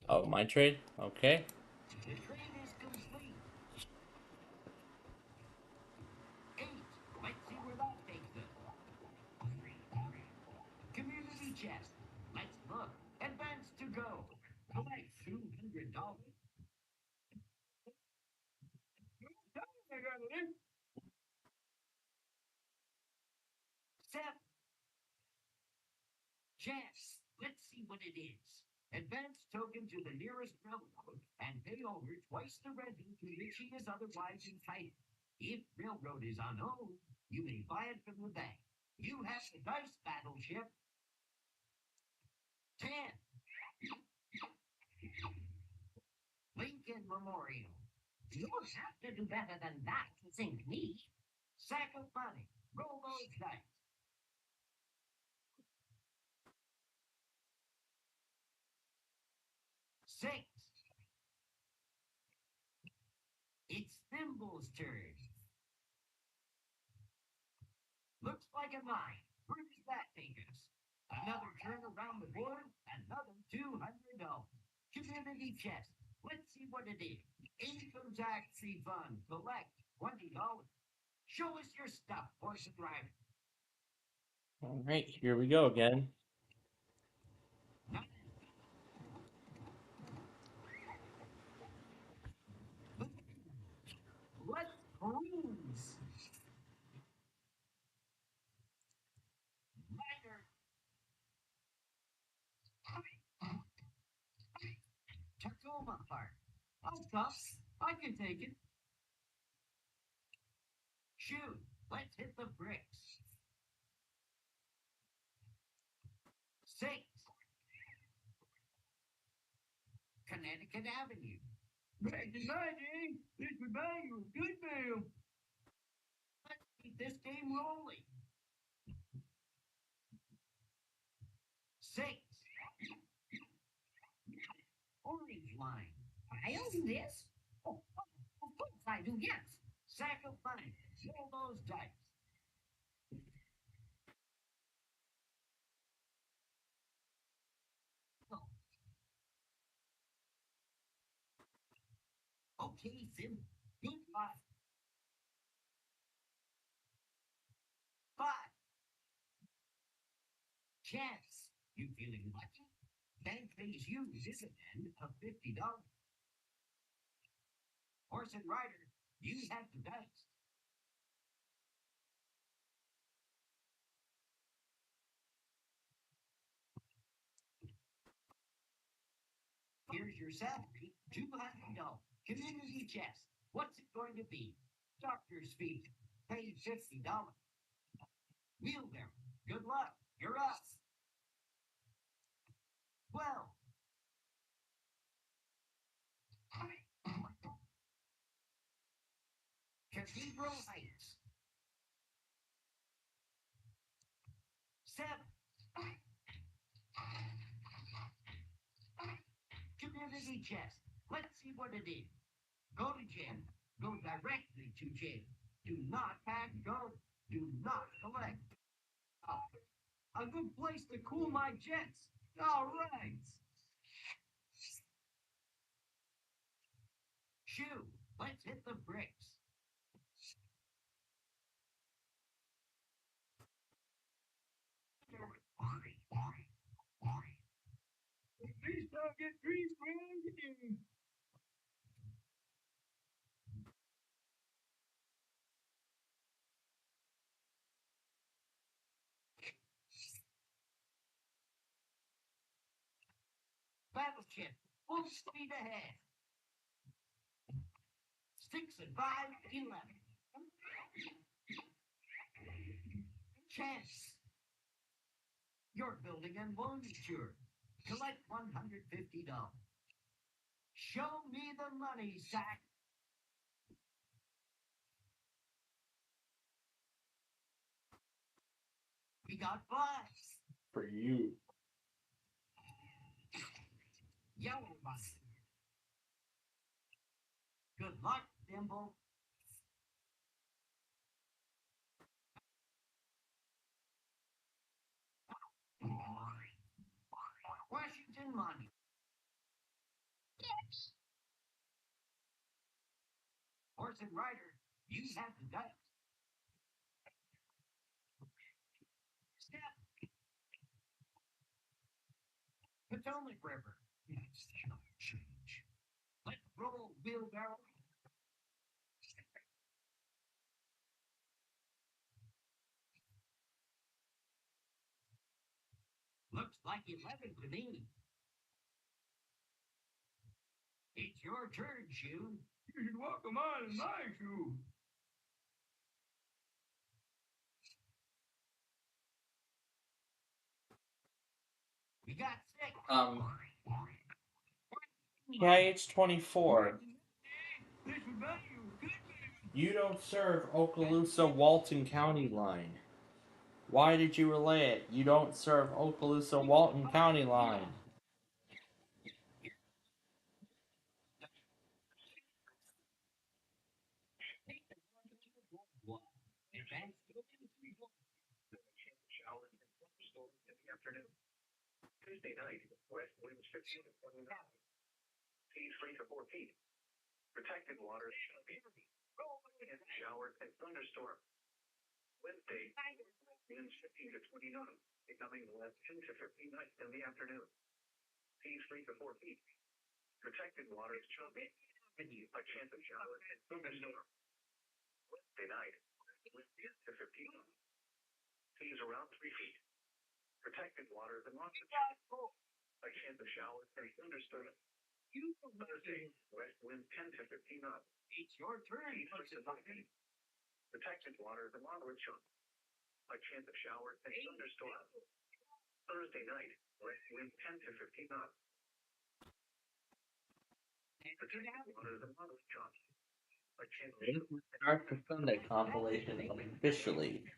Oh, my trade? Okay. The trade is complete. 8. Let's see where that takes us. Community chest. Let's look. Advance to go. Collect $200. Seven. Chest. Let's see what it is. Advance token to the nearest railroad and pay over twice the rental to which he is otherwise entitled. If railroad is unowned, you may buy it from the bank. You have the dice battleship. 10. Lincoln Memorial. You'll have to do better than that to sink me. Sack of money. Roll those dice. 6. It's Thimble's turn. Looks like a 9. Where does that take us? Another turn around the board, another $200. Community chest. Let's see what it is. Income tax refund. Collect $20. Show us your stuff, horse and rider. All right, here we go again. Let's cruise. Rider. Tacoma Park. Oh, tough. I can take it. Shoot. Let's hit the bricks. 6. Connecticut Avenue. Back to Friday. This would buy you a good meal. Let's keep this game rolling. 6. Orange Line. I own this. Oh, of course I I do, yes. Sack of money. Roll those dice. Okay, Sim. Good luck. 5. Chance. You feeling lucky? Bank pays you dividend of $50. Horse and rider, you have the dice. Here's your salary, $200. Community chest. What's it going to be? Doctor's fee. Paid $50. Wheelbarrow. Good luck. You're up. 12. Cathedral Heights. 7. Community chest. Let's see what it is. Go to jail. Go directly to jail. Do not pack go. Do not collect. A good place to cool my jets. All right. Shoe. Let's hit the bricks. Please don't get grease ground. Battleship. Full speed ahead. 6 and 5, 11. Chance. You're building and loan insured. Collect $150. Show me the money, Zach. We got 5. For you. Yellow money. Good luck, Dimple. Washington money. Horse and rider, you have the dice. Step. Potomac River. That's change. Let's roll, wheelbarrow. Looks like 11 to me. It's your turn, Shoe. You should walk 'em on in my shoe. We got 6. KH24. You don't serve Okaloosa Walton County line. Why did you relay it? You don't serve Okaloosa Walton County line. Tuesday night, west winds 15 to 29. Seas 3 to 4 feet. Protected waters, and showers and thunderstorms. Wednesday, winds 15 to 29, becoming west 10 to 15 knots in the afternoon. Seas 3 to 4 feet. Protected waters, choppy. A chance of showers and thunderstorms. Wednesday night, winds 10 to 15 knots. Seas around 3 feet. Protected waters and lots of a chance of showers and thunderstorms. Thursday, west winds 10 to 15 knots. It's your turn. Protected waters and moderate chunk. A chance of showers and thunderstorms. Thursday night, west winds 10 to 15 knots. Protected waters and moderate chunk. A chance of This will start the Sunday compilation officially.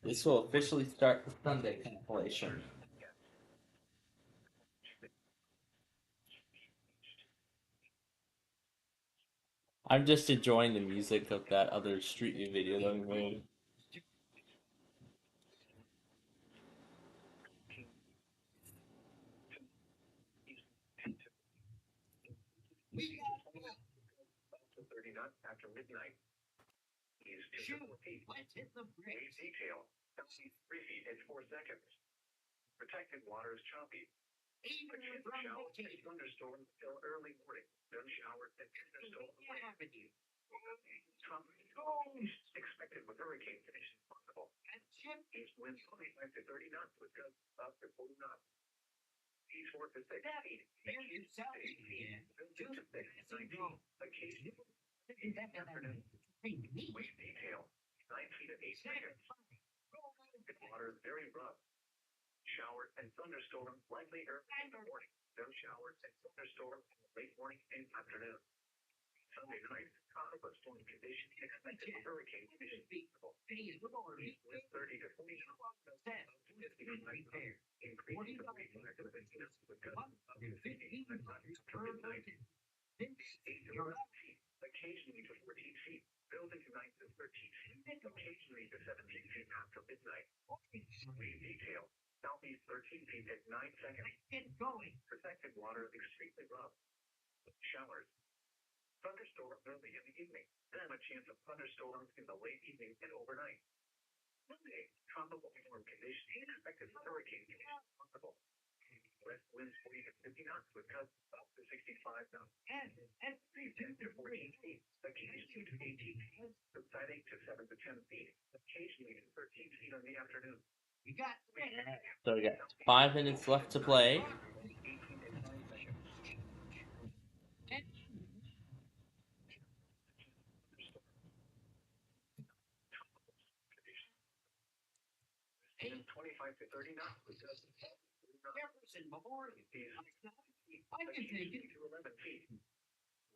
This will officially start the Sunday compilation. I'm just enjoying the music of that other Street View video that we made. To 30 knots after midnight. Is 2 to 4 feet. Let's hit the Wave brakes. detail. 3 feet in 4 seconds. Protected waters choppy. A chance of shower and thunderstorm till early morning. Then shower and thunderstorm. Avenue. Expected with hurricane conditions possible. East winds 25 to 30 knots with gusts up to 40 knots. East 4 to 6 feet. There's yourself. Yeah. To 6 19. Occasionally. Afternoon. Wave detail. 9 feet at 8 seconds. Water very rough. Showers and thunderstorms likely early in the morning. Then showers and thunderstorms in the late morning and afternoon. Sunday night, tropical storm conditions expected with hurricane conditions feasible. With 30 to 40 knots. Increasing to 45 to 50 knots with gusts up to 55 knots after midnight. 8 to 11 feet, occasionally to 14 feet. Building to 9 to 13 feet, occasionally to 17 feet after midnight. Wave detail. Southeast 13 feet at 9 seconds. Get going. Protected water extremely rough. Showers. Thunderstorms early in the evening. Then a chance of thunderstorms in the late evening and overnight. Monday, tropical storm conditions expected with hurricane conditions possible. West winds 40 to 50 knots with gusts up to 65 knots. And 10 to 14 feet, occasionally to 18 feet, subsiding to 7 to 10 feet, occasionally to 13 feet in the afternoon. You got So we got 5 minutes left to play. And 25 to 30 knots with gusts. Jefferson Memorial. I can take it to 11 feet.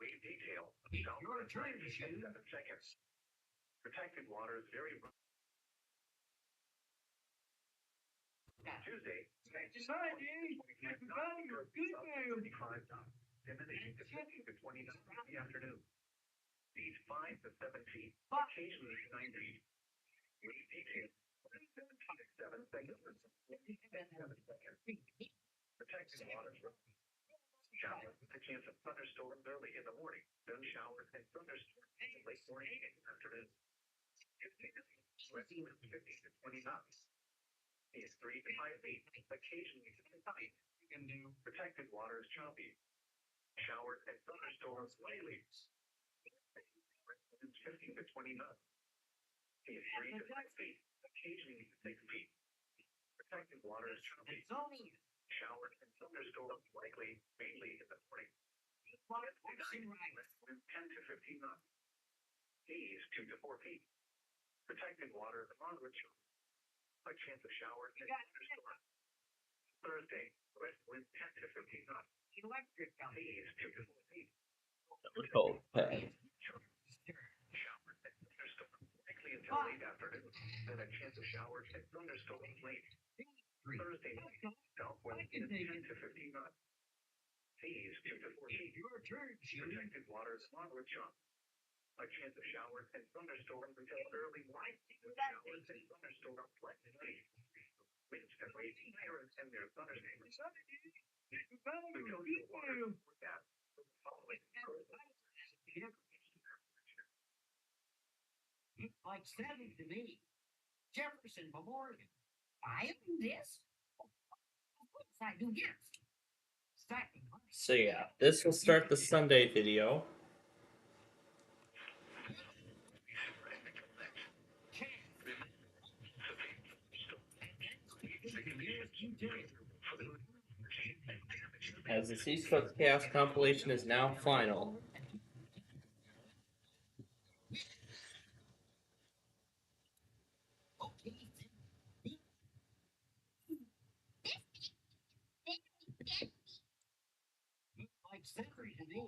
Wave detail. Your turn to shoot. 7 seconds. Protected waters very rough. Tuesday. Sunday. Good news. 35 knots. Diminishing to 15 to 20 knots in the afternoon. Seas 5 to 7 feet. Occasionally 9 feet. Wave detail. 7 seconds. 7 seconds. Protected waters. Showers with a chance of thunderstorms early in the morning. Then showers and thunderstorms in the late morning and afternoon. West winds 50 to 20 knots. Is 3 to 5 feet. Occasionally 10 feet. Protected waters choppy. Showers and thunderstorms lightly. Winds 15 to 20 knots. Is 3 to 5 feet. Occasionally 6 feet. Protected waters choppy. Showers and thunderstorms likely, mainly in the morning. Winds 10 to 15 knots. Seas 2 to 4 feet. Protected waters moderate choppy. A chance of showers and thunderstorms. Thursday, west winds 10 to 15 knots. Electric Seas 2 to 4 feet. Okay. Showers and thunderstorms likely until late afternoon. Then a chance of showers and thunderstorms late. Thursday night, south wind 10 to 15 knots. Seas 2 to 4 feet. Your turn, Protected waters moderate choppy. A chance of showers and thunderstorms until early morning. Showers and thunderstorms late night. Winds can range higher and near thunderstorms. Looks like 7 to me. Jefferson Memorial. I own this. Of course I do, yes. Second. So yeah, this will start the Sunday video. As the Seafoot Chaos compilation is now final. Like 7 to me.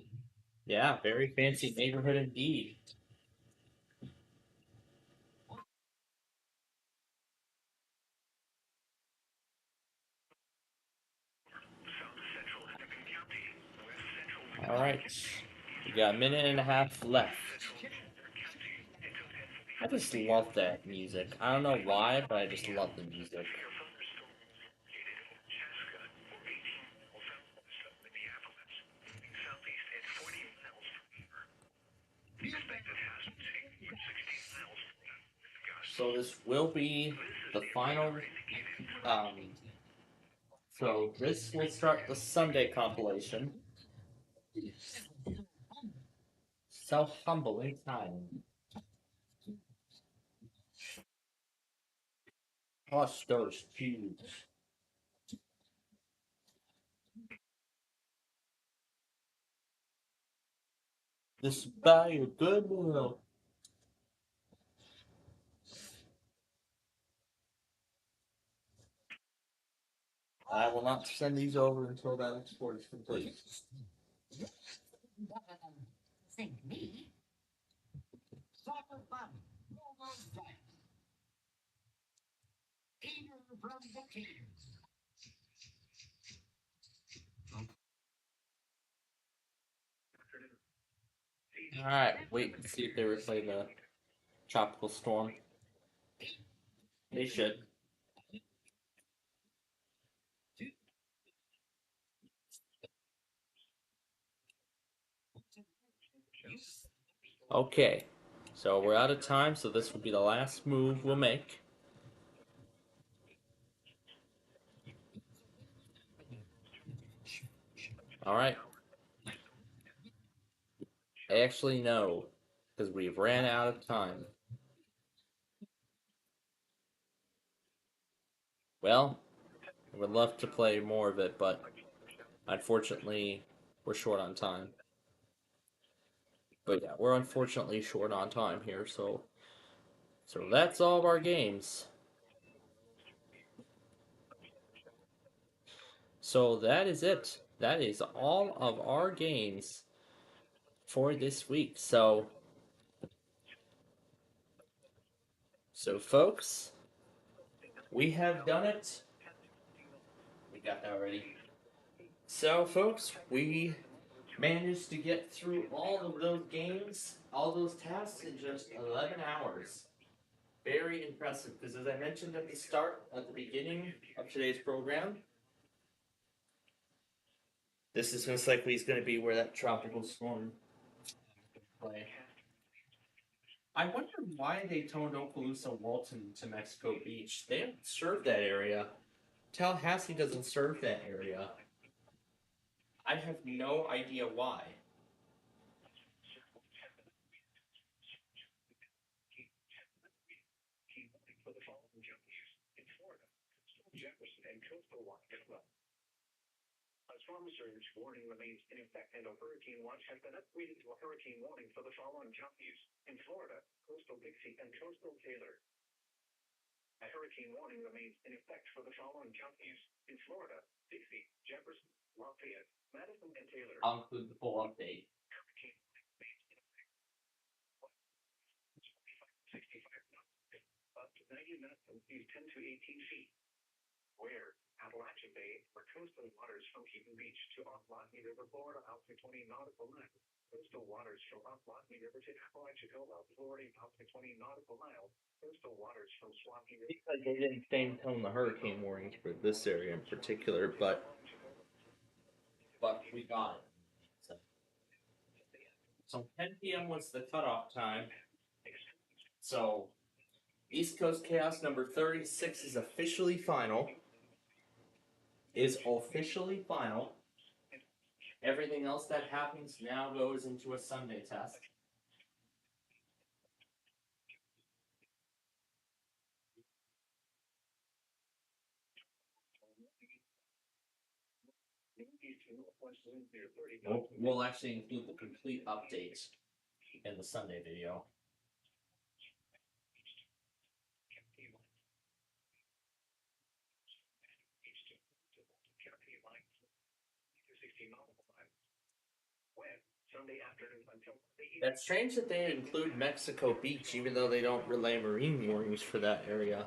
Yeah, very fancy neighborhood indeed. All right. We got a minute and a half left. I just love that music. I don't know why, but I just love the music. So this will be the final. So this will start the Sunday compilation. So humbling time. Hush those cubes. This buy a good meal. I will not send these over until that export is complete. Think me? Soccer fun. Peter from the Kings. Alright, wait and see if they replay the tropical storm. They should. Okay, so we're out of time, so this will be the last move we'll make. Alright. Actually, no, because we've ran out of time. Well, I would love to play more of it, but unfortunately, we're short on time. But yeah, we're unfortunately short on time here, so that's all of our games. So that is it. That is all of our games for this week. So folks, we have done it. We got that already. So folks, we managed to get through all of those games, all those tasks in just 11 hours. Very impressive, because as I mentioned at the beginning of today's program, this is most likely going to be where that tropical storm play. I wonder why they toned Okaloosa Walton to Mexico Beach. They don't serve that area. Tallahassee doesn't serve that area. I have no idea why. Jefferson and coastal watch as well. A storm surge warning remains in effect, and a hurricane watch has been upgraded to a hurricane warning for the following counties in Florida: coastal Dixie and coastal Taylor. A hurricane warning remains in effect for the following counties in Florida: Dixie, Jefferson, Lafayette, Madison, and Taylor. I'll include the full update. Hurricane warning remains in effect. 65 knots, up to 90 knots, and seas 10 to 18 feet. Where Appalachian Bay, or coastal waters from Keaton Beach to off Lockney River, Florida, out to 20 nautical miles. Coastal waters from off Lockney River to Apalachicola, Florida, out to 20 nautical miles. Coastal waters from Swampy River. Because they didn't stay on the hurricane warnings for this area in particular, but we got it. So 10 p.m. was the cutoff time. So East Coast Chaos number 36 is officially final. Everything else that happens now goes into a Sunday test. We'll actually include the complete updates in the Sunday video. That's strange that they include Mexico Beach, even though they don't relay marine warnings for that area.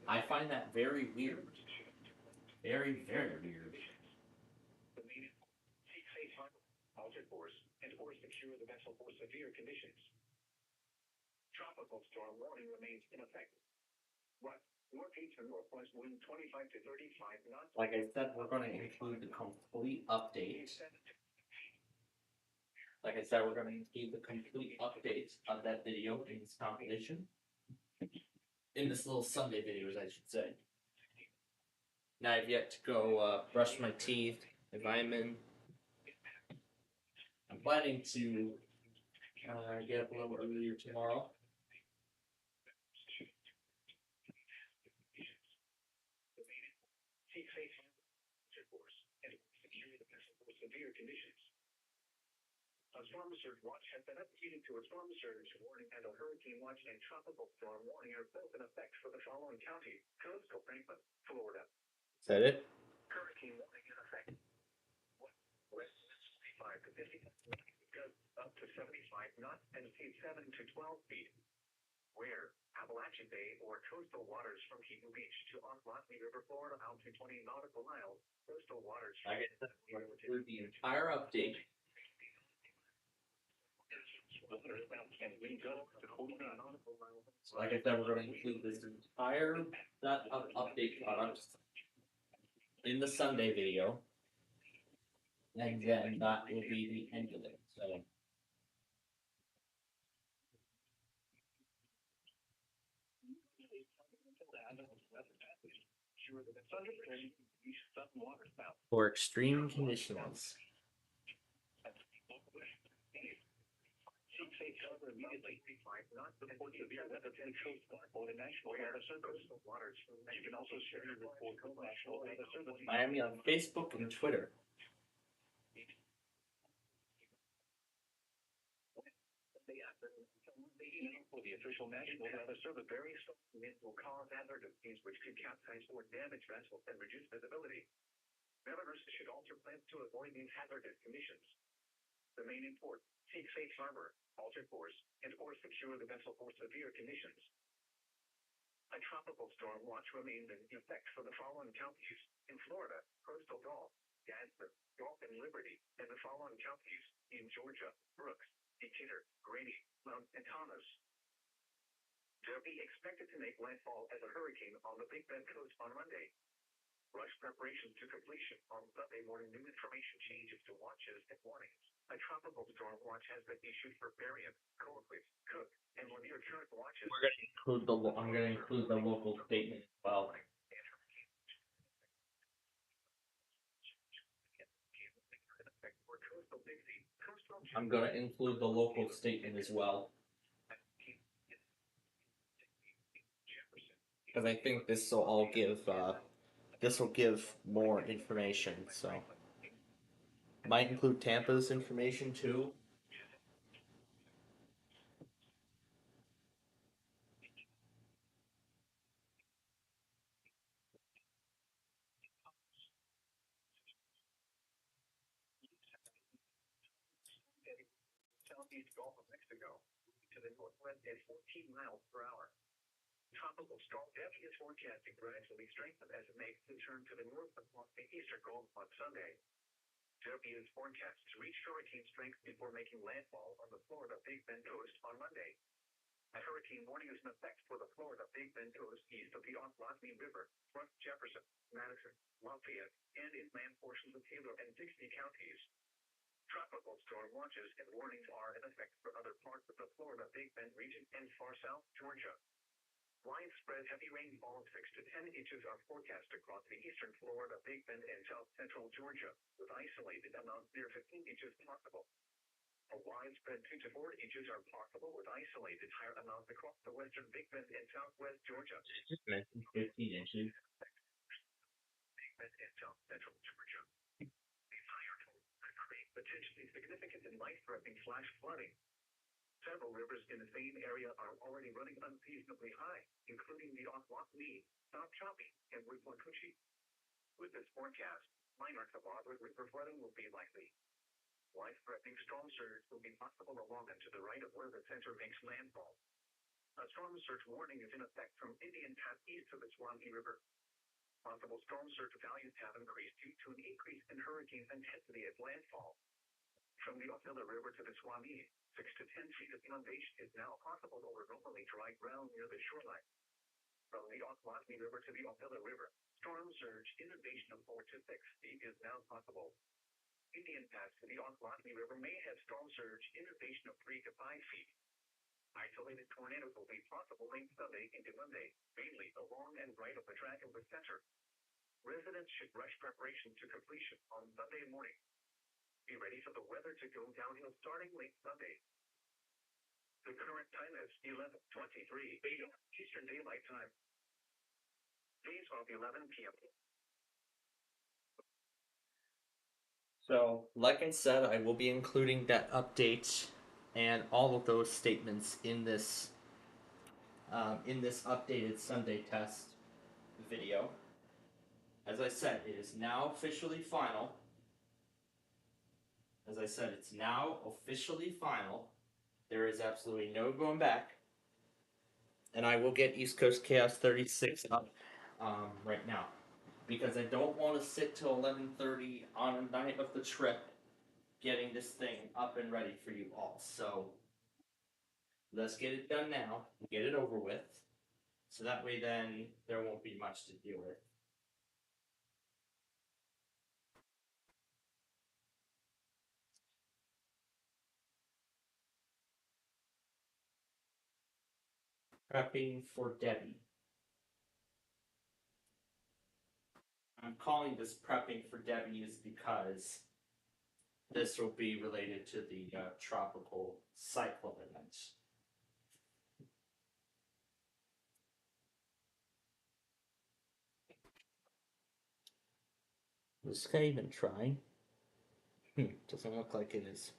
I find that very weird. Very, very weird. secure the vessel for severe conditions. Tropical storm warning remains in effect. What? Northeast and northwest wind 25 to 35 knots. Like I said, we're going to include the complete update. Like I said, we're going to include the complete update of that video in this compilation. In this little Sunday videos, I should say. Now I've yet to go brush my teeth, I'm planning to get up a little earlier tomorrow. Seek safe course and secure the vessel for severe conditions. A storm surge watch has been updated to a storm surge warning, and a hurricane watch and tropical storm warning are both in effect for the following county: coastal Franklin, Florida. Is that it? Hurricane warning in effect. West 55 to 50, up to 75 knots and speed 7 to 12 feet. Where? Appalachian Bay or coastal waters from Keaton Beach to Ocklawaha River, Florida, out to 20 nautical miles. Coastal waters. I get that. Through the entire update. So like I said, we're going to include this entire set of update products in the Sunday video. And then that will be the end of it. So for extreme conditions. Miami on Facebook and Twitter. The official National Weather Service very strong winds will cause hazardous speeds which could capsize or damage vessels and reduce visibility. Mariners should alter plans to avoid these hazardous conditions. The main import: seek safe harbor, alter course, and or secure the vessel for severe conditions. A tropical storm watch remains in effect for the following counties: in Florida, coastal Gulf, Gadsden, Gulf and Liberty, and the following counties: in Georgia, Brooks, Decatur, Grady, Mount, and Thomas. Derby expected to make landfall as a hurricane on the Big Bend coast on Monday. Rush preparations to completion on Sunday morning. New information changes to watches and warnings. A tropical storm watch has been issued for Berrien, Coquitlam, Cook, and Lanier current watches. We're going to include I'm going to include the local statement as well. I'm going to include the local statement as well. Because I think this will all give, this will give more information, so. Might include Tampa's information too. Southeast Gulf of Mexico to the northwest at 14 miles per hour. Tropical storm depth is forecasted gradually strengthen as it makes the turn to the north across the eastern Gulf on Sunday. Derby is forecast to reach hurricane strength before making landfall on the Florida Big Bend coast on Monday. A hurricane warning is in effect for the Florida Big Bend coast east of the Ocklawaha River, Front Jefferson, Madison, Lafayette, and inland portions of Taylor and Dixie counties. Tropical storm watches and warnings are in effect for other parts of the Florida Big Bend region and far south Georgia. Widespread heavy rainfall of 6 to 10 inches are forecast across the eastern Florida Big Bend and south central Georgia, with isolated amounts near 15 inches possible. A widespread 2 to 4 inches are possible with isolated higher amounts across the western Big Bend and southwest Georgia. Just mentioned 15 inches. Big Bend and south central Georgia. These higher totals could create potentially significant and life-threatening flash flooding. Several rivers in the same area are already running unseasonably high, including the Ocklawaha, South Choppy, and Withlacoochee. With this forecast, minor to moderate river flooding will be likely. Life-threatening storm surge will be possible along and to the right of where the center makes landfall. A storm surge warning is in effect from Indian Pass east of the Swanee River. Possible storm surge values have increased due to an increase in hurricane intensity at landfall. From the Othello River to the Swami, 6 to 10 feet of inundation is now possible over normally dry ground near the shoreline. From the Ottawatami River to the Othello River, storm surge inundation of 4 to 6 feet is now possible. Indian Pass to the Ottawatami River may have storm surge inundation of 3 to 5 feet. Isolated tornadoes will be possible late Sunday into Monday, mainly along and right of the track in the center. Residents should rush preparation to completion on Sunday morning. Be ready for the weather to go downhill starting late Sunday. The current time is 11:23 a.m. Eastern Daylight Time. Days of 11 p.m. So, like I said, I will be including that update and all of those statements in this updated Sunday test video. As I said, it is now officially final. As I said, it's now officially final. There is absolutely no going back. And I will get East Coast Chaos 36 up right now. Because I don't want to sit till 11:30 on the night of the trip getting this thing up and ready for you all. So let's get it done now, get it over with. So that way then there won't be much to deal with. Prepping for Debbie. I'm calling this prepping for Debbie is because this will be related to the tropical cyclone event. Is this guy even trying? Doesn't look like it is.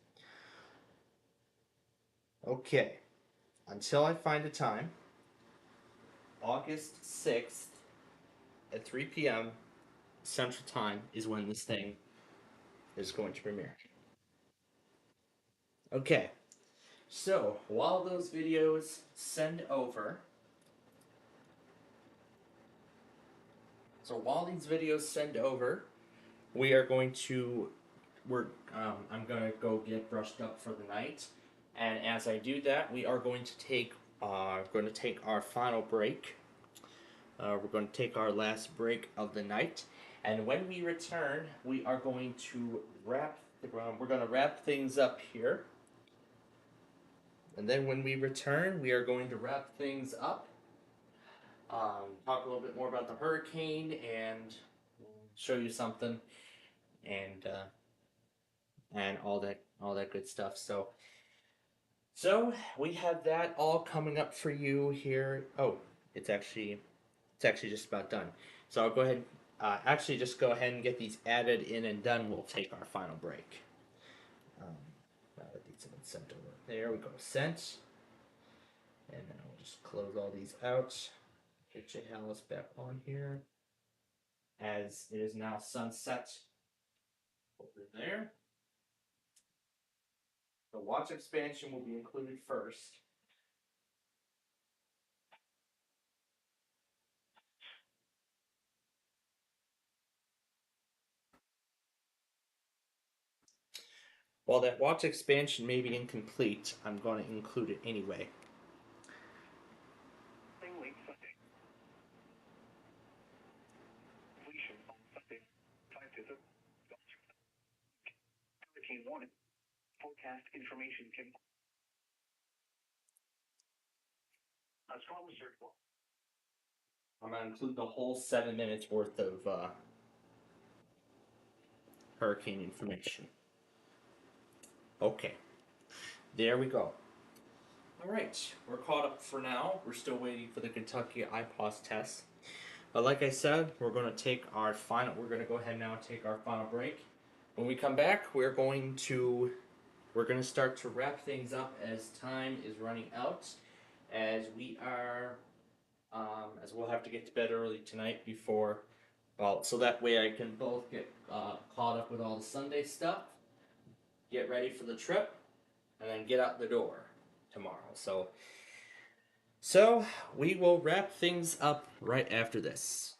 Okay. Until I find a time, August 6th at 3 p.m. Central Time is when this thing is going to premiere. Okay. So, while those videos send over, these videos send over, we are going to, I'm going to go get brushed up for the night, and as I do that, we are going to take our final break. We're going to take our last break of the night, and when we return, we are going to wrap things up here. And then when we return, we are going to wrap things up, talk a little bit more about the hurricane, and show you something, and all that good stuff. So we have that all coming up for you here. Oh, it's actually just about done. So I'll go ahead, just go ahead and get these added in, and then we'll take our final break. Now that these have been sent over. There we go, sent. And then we'll just close all these out. Get J Alice back on here. As it is now sunset over there. The watch expansion will be included first. While that watch expansion may be incomplete, I'm going to include it anyway. Late Sunday. Completion on Sunday. Time to the hurricane warning. Forecast information can. A strong surge will. I'm going to include the whole 7 minutes worth of hurricane information. Okay. There we go. Alright, we're caught up for now. We're still waiting for the Kentucky IPOS test. But like I said, we're going to go ahead now and take our final break. When we come back, we're going to start to wrap things up as time is running out. As we'll have to get to bed early tonight so that way I can both get caught up with all the Sunday stuff, get ready for the trip, and then get out the door tomorrow. So we will wrap things up right after this.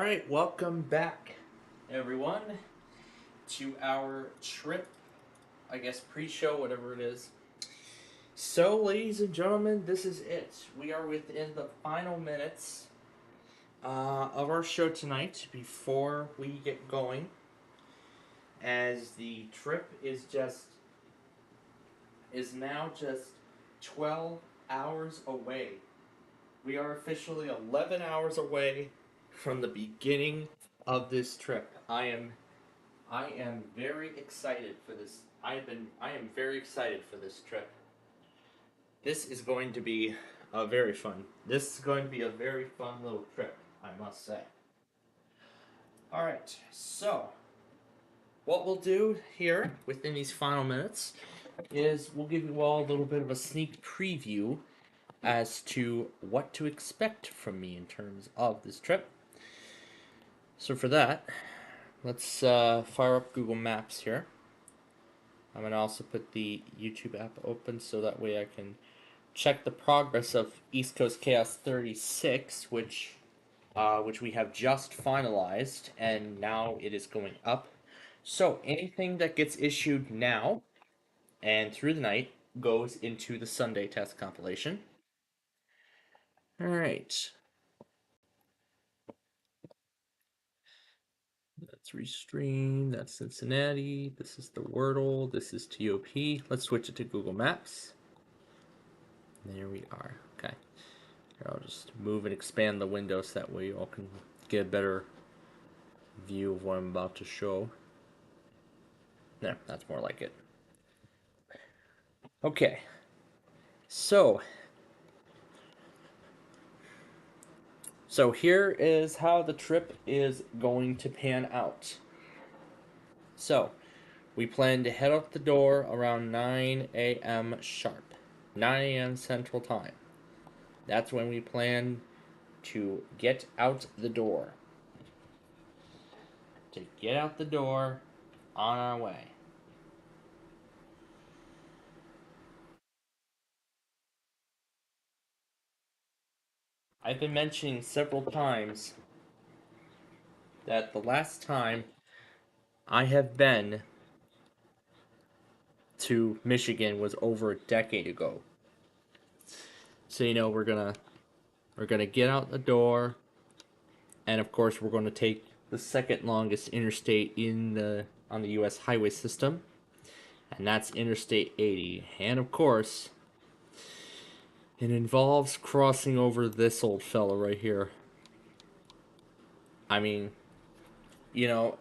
Alright, welcome back, everyone, to our trip, I guess pre-show, whatever it is. So, ladies and gentlemen, this is it. We are within the final minutes of our show tonight before we get going, as the trip is now just 12 hours away. We are officially 11 hours away from the beginning of this trip. I am very excited for this. I am very excited for this trip. This is going to be very fun. This is going to be a very fun little trip, I must say. Alright, so what we'll do here within these final minutes is we'll give you all a little bit of a sneak preview as to what to expect from me in terms of this trip. So for that, let's fire up Google Maps here. I'm going to also put the YouTube app open so that way I can check the progress of East Coast Chaos 36, which we have just finalized, and now it is going up. So anything that gets issued now and through the night goes into the Sunday test compilation. Alright. That's Restream, that's Cincinnati, this is the Wordle, this is TOP. Let's switch it to Google Maps. There we are. Okay. Here, I'll just move and expand the window so that way you all can get a better view of what I'm about to show. There, that's more like it. Okay. So here is how the trip is going to pan out. So, we plan to head out the door around 9 a.m. sharp. 9 a.m. Central Time. That's when we plan to get out the door. To get out the door on our way. I've been mentioning several times that the last time I have been to Michigan was over a decade ago. So we're gonna get out the door, and of course we're gonna take the second longest interstate on the U.S. highway system, and that's Interstate 80. And of course, it involves crossing over this old fella right here. I mean, I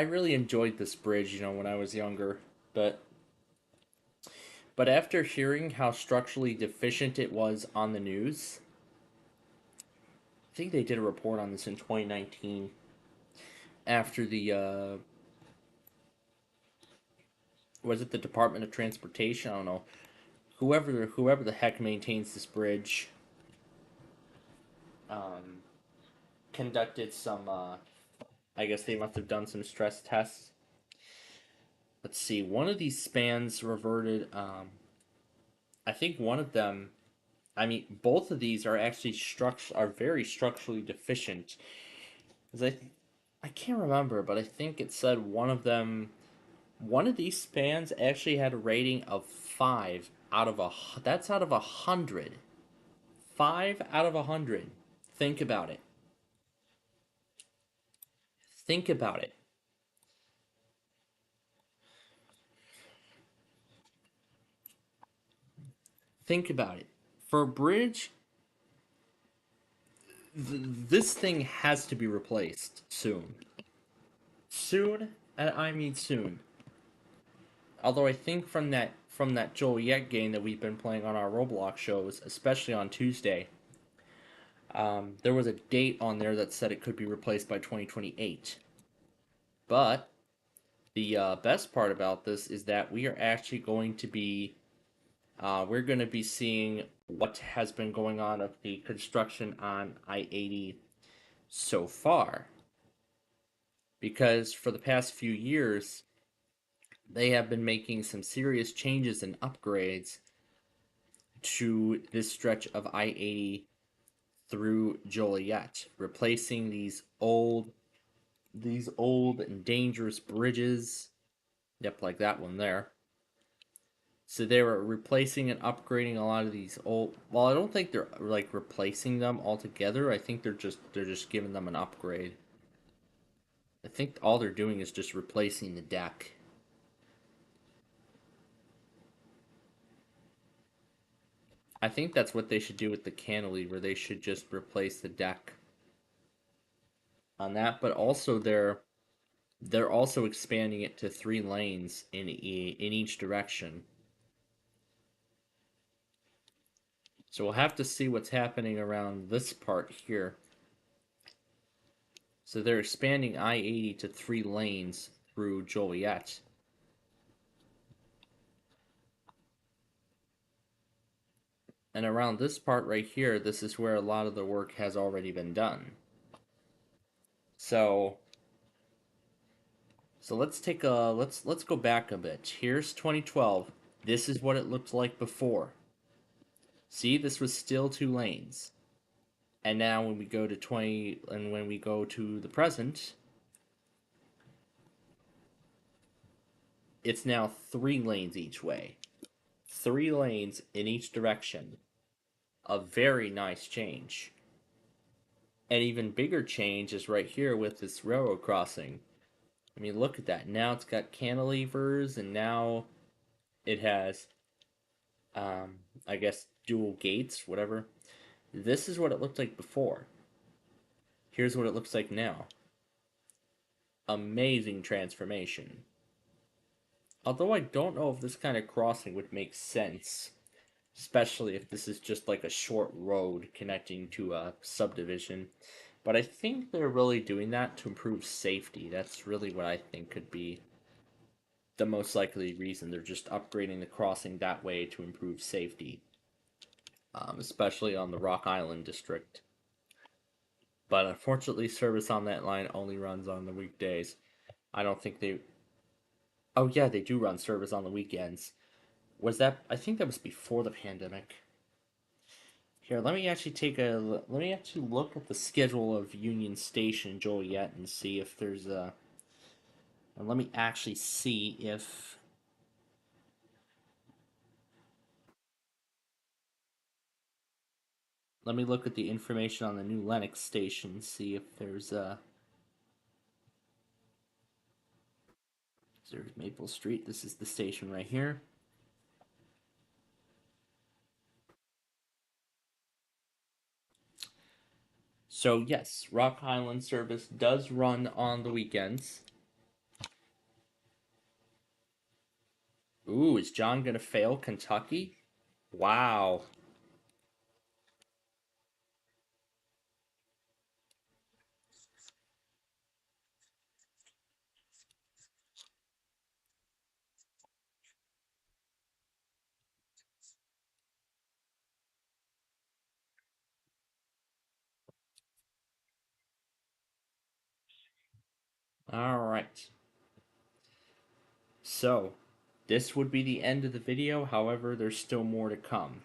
really enjoyed this bridge, when I was younger, but after hearing how structurally deficient it was on the news, I think they did a report on this in 2019 after the was it the Department of Transportation? I don't know. Whoever the heck maintains this bridge conducted some I guess they must have done some stress tests. Let's see. One of these spans reverted I think one of them, both of these are actually very structurally deficient. Because I can't remember, but I think it said one of these spans actually had a rating of 5 out of that's out of 100. 5 out of 100. Think about it. Think about it. Think about it. For a bridge, this thing has to be replaced soon. Soon, and I mean soon. Although I think from that Joliet game that we've been playing on our Roblox shows, especially on Tuesday, there was a date on there that said it could be replaced by 2028. But the best part about this is that we are actually going to be seeing what has been going on of the construction on I-80 so far. Because for the past few years, they have been making some serious changes and upgrades to this stretch of I-80 through Joliet, replacing these old and dangerous bridges. Yep, like that one there. So they were replacing and upgrading a lot of these old. Well, I don't think they're like replacing them altogether. I think they're just giving them an upgrade. I think all they're doing is just replacing the deck. I think that's what they should do with the cantilever. They should just replace the deck on that, but also they're also expanding it to 3 lanes in each direction. So we'll have to see what's happening around this part here. So they're expanding I-80 to 3 lanes through Joliet. And around this part right here, this is where a lot of the work has already been done. So let's take a let's go back a bit. Here's 2012. This is what it looked like before. See, this was still 2 lanes. And now when we go to the present, it's now 3 lanes each way. 3 lanes in each direction. A very nice change. An even bigger change is right here with this railroad crossing. I mean, look at that. Now it's got cantilevers, and now it has, I guess, dual gates, whatever. This is what it looked like before. Here's what it looks like now. Amazing transformation. Although I don't know if this kind of crossing would make sense, especially if this is just like a short road connecting to a subdivision. But I think they're really doing that to improve safety. That's really what I think could be the most likely reason. They're just upgrading the crossing that way to improve safety, especially on the Rock Island district. But unfortunately, service on that line only runs on the weekdays. I don't think they... Oh yeah, they do run service on the weekends. Was that... I think that was before the pandemic. Here, let me actually look at the schedule of Union Station Joliet and see if there's a... And let me actually see if... Let me look at the information on the new Lenox station, see if there's a... There's Maple Street. This is the station right here. So yes, Rock Island service does run on the weekends. Ooh, is John gonna fail Kentucky? Wow. Alright. So, this would be the end of the video, however, there's still more to come.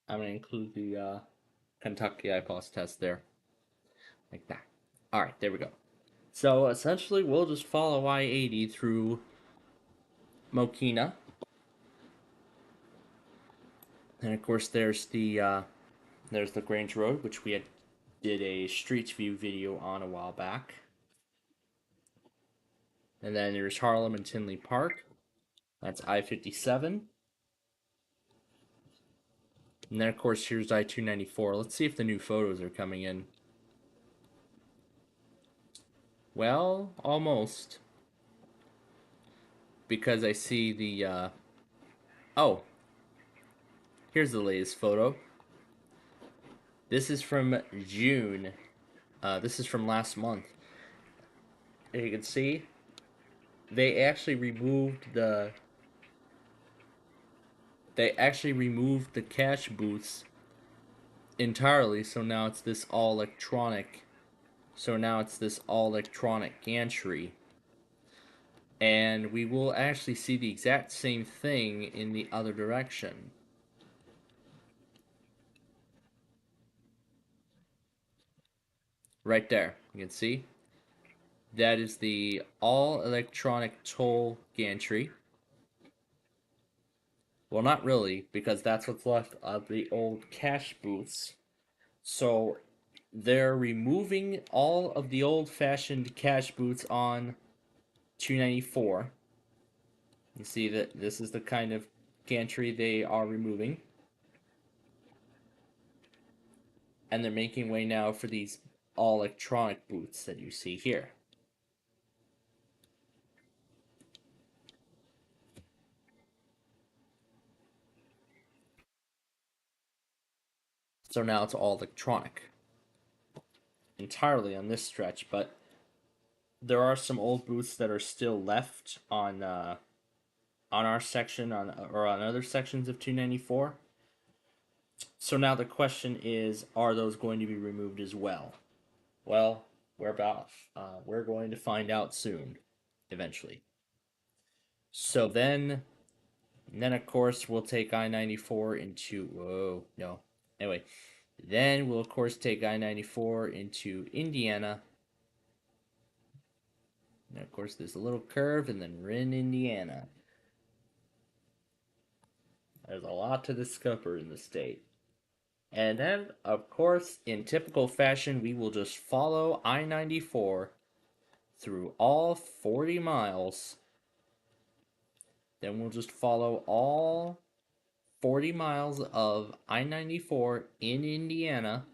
I'm going to include the Kentucky IPOS test there. Like that. Alright, there we go. So, essentially, we'll just follow I-80 through Mokina. And, of course, there's the Grange Road, which we did a Streets View video on a while back. And then there's Harlem and Tinley Park. That's I-57. And then, of course, here's I-294. Let's see if the new photos are coming in. Well, almost. Because I see the, Oh. Here's the latest photo. This is from June. This is from last month. And you can see, they actually removed the... cash booths entirely, so now it's this all electronic So now it's this all-electronic gantry. And we will actually see the exact same thing in the other direction. Right there, you can see. That is the all-electronic toll gantry. Well, not really, because that's what's left of the old cash booths. So they're removing all of the old-fashioned cash booths on 294. You see that this is the kind of gantry they are removing. And they're making way now for these all-electronic booths that you see here. So now it's all electronic. Entirely on this stretch, but there are some old booths that are still left on our section or on other sections of 294. So now the question is, are those going to be removed as well? Well, we're going to find out soon, eventually. So then of course we'll take I-94 into then we'll of course take I-94 into Indiana. And of course there's a little curve, and then we're in Indiana. There's a lot to discover in the state. And then, of course, in typical fashion, we will just follow I-94 through all 40 miles. Then we'll just follow all 40 miles of I-94 in Indiana.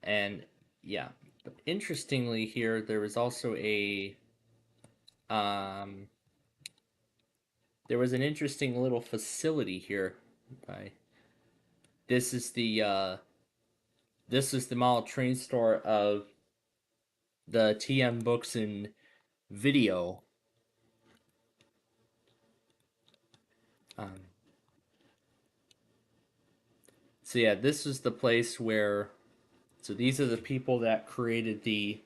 And, yeah. But interestingly here, there was also there was an interesting little facility here. This is the model train store of the TM Books and Video. So yeah, this is the place where. So these are the people that created the,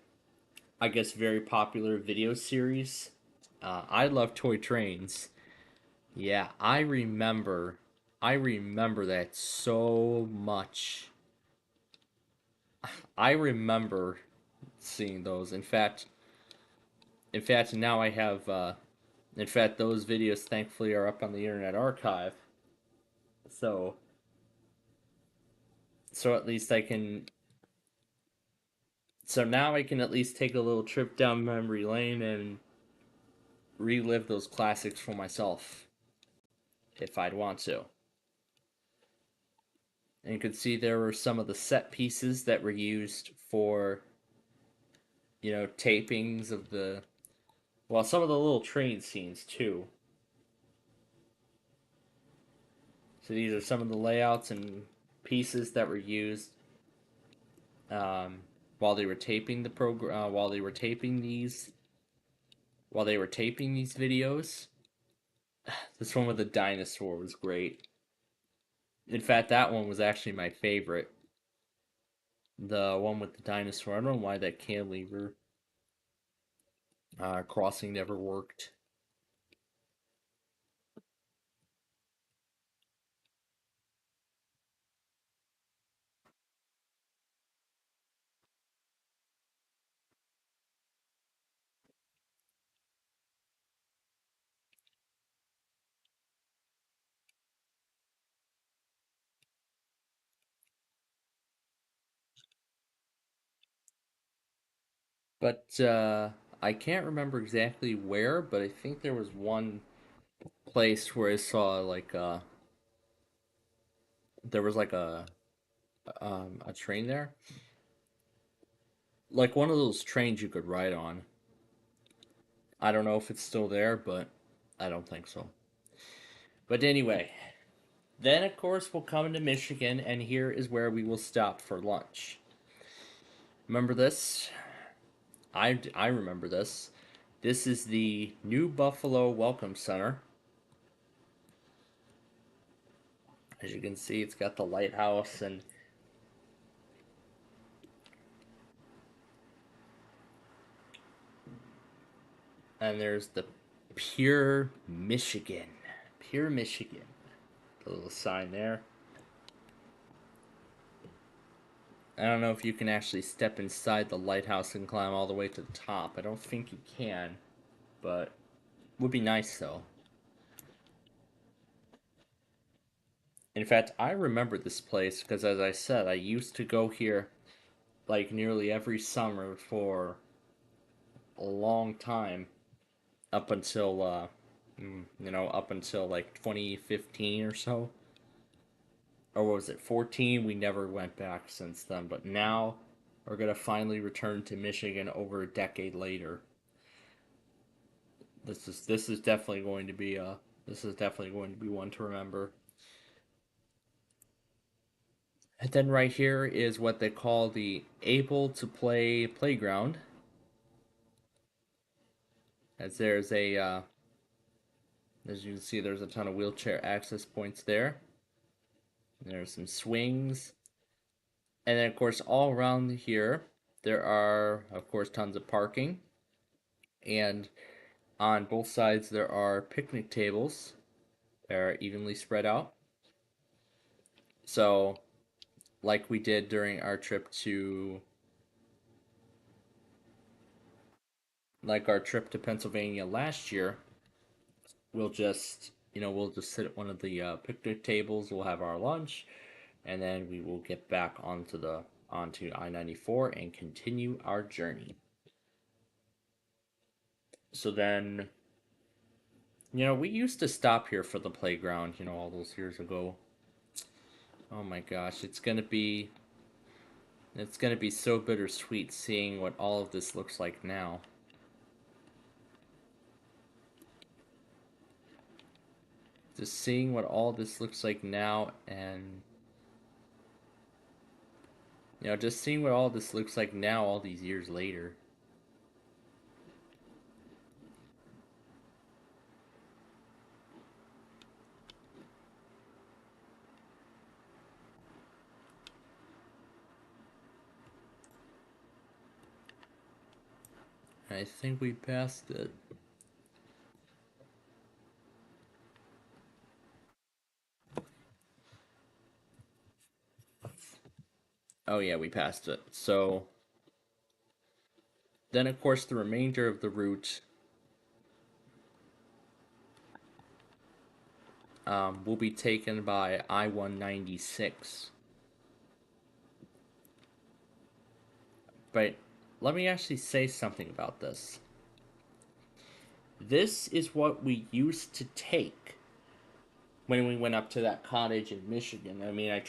I guess, very popular video series. I Love Toy Trains. Yeah, I remember that so much. I remember seeing those. In fact, now I have. In fact, those videos thankfully are up on the Internet Archive. So at least I can. So now I can at least take a little trip down memory lane and relive those classics for myself, if I'd want to. And you can see there were some of the set pieces that were used for, tapings of some of the little train scenes too. So these are some of the layouts and pieces that were used while they were taping the program, while they were taping these videos. This one with the dinosaur was great. In fact, that one was actually my favorite. The one with the dinosaur. I don't know why that cantilever crossing never worked. But I can't remember exactly where, but I think there was one place where I saw there was a train there, like one of those trains you could ride on. I don't know if it's still there, but I don't think so. But anyway, then of course we'll come into Michigan, and here is where we will stop for lunch. Remember this? I remember this. This is the New Buffalo Welcome Center. As you can see, it's got the lighthouse and there's the Pure Michigan. Pure Michigan. The little sign there. I don't know if you can actually step inside the lighthouse and climb all the way to the top. I don't think you can, but would be nice though. In fact, I remember this place because, as I said, I used to go here like nearly every summer for a long time, up until up until like 2015 or so. Or what was it, 14? We never went back since then. But now we're gonna finally return to Michigan over a decade later. This is definitely going to be one to remember. And then right here is what they call the Able to Play Playground. As there's as you can see, there's a ton of wheelchair access points there. And there's some swings. And then, of course, all around here, there are, of course, tons of parking. And on both sides, there are picnic tables that are evenly spread out. So, like we did during our trip to Pennsylvania last year, we'll just sit at one of the picnic tables. We'll have our lunch, and then we will get back onto I-94 and continue our journey. So then, we used to stop here for the playground, all those years ago. Oh my gosh, it's gonna be so bittersweet seeing what all of this looks like now. Just seeing what all this looks like now, and just seeing what all this looks like now all these years later. I think we passed it. Oh yeah, we passed it. So then, of course, the remainder of the route will be taken by I-196. But let me actually say something about this. This is what we used to take when we went up to that cottage in Michigan. I mean, I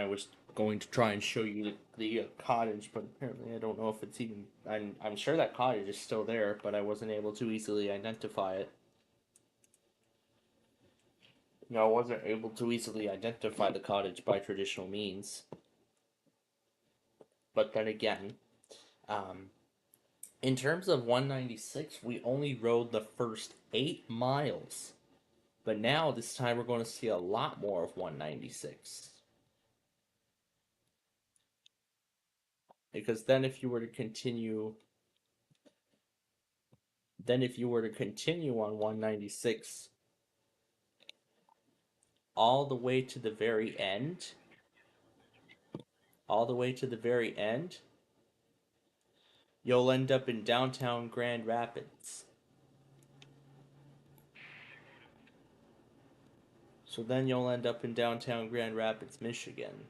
was going to try and show you the cottage, but apparently I don't know if it's even... I'm sure that cottage is still there, but I wasn't able to easily identify it. I wasn't able to easily identify the cottage by traditional means. But then again, in terms of 196, we only rode the first 8 miles. But now, this time, we're going to see a lot more of 196. Because then if you were to continue on 196 all the way to the very end, you'll end up in downtown Grand Rapids. So then you'll end up in downtown Grand Rapids, Michigan.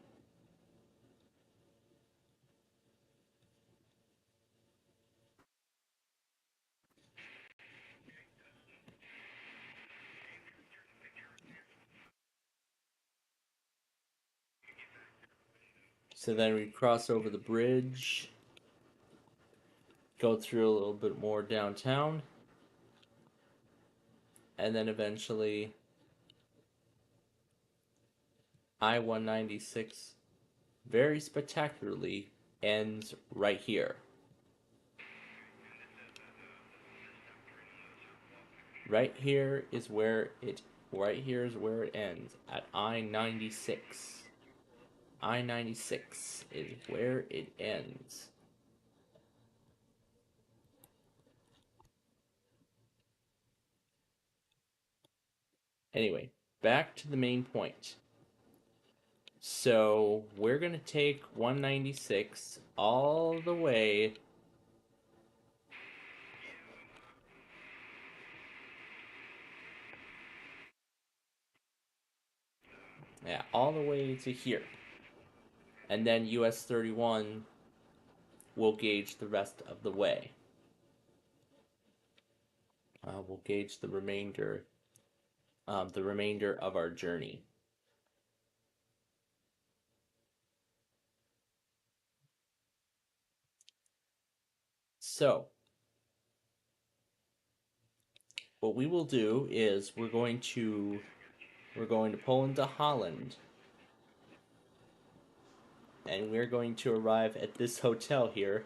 So then we cross over the bridge, go through a little bit more downtown, and then eventually I-196 very spectacularly ends right here. Right here is where it right here is where it ends, at I-96. I-96 is where it ends. Anyway, back to the main point. So we're going to take 196 all the way all the way to here. And then US 31 will gauge the rest of the way. We'll gauge the remainder of our journey. So, what we will do is we're going to pull into Holland, and we're going to arrive at this hotel here.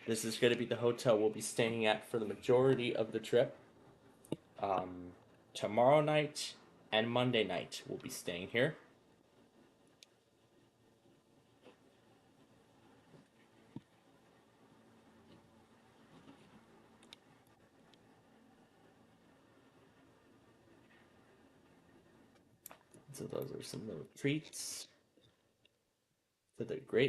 This is going to be the hotel we'll be staying at for the majority of the trip. Tomorrow night and Monday night we'll be staying here. So those are some little treats for the great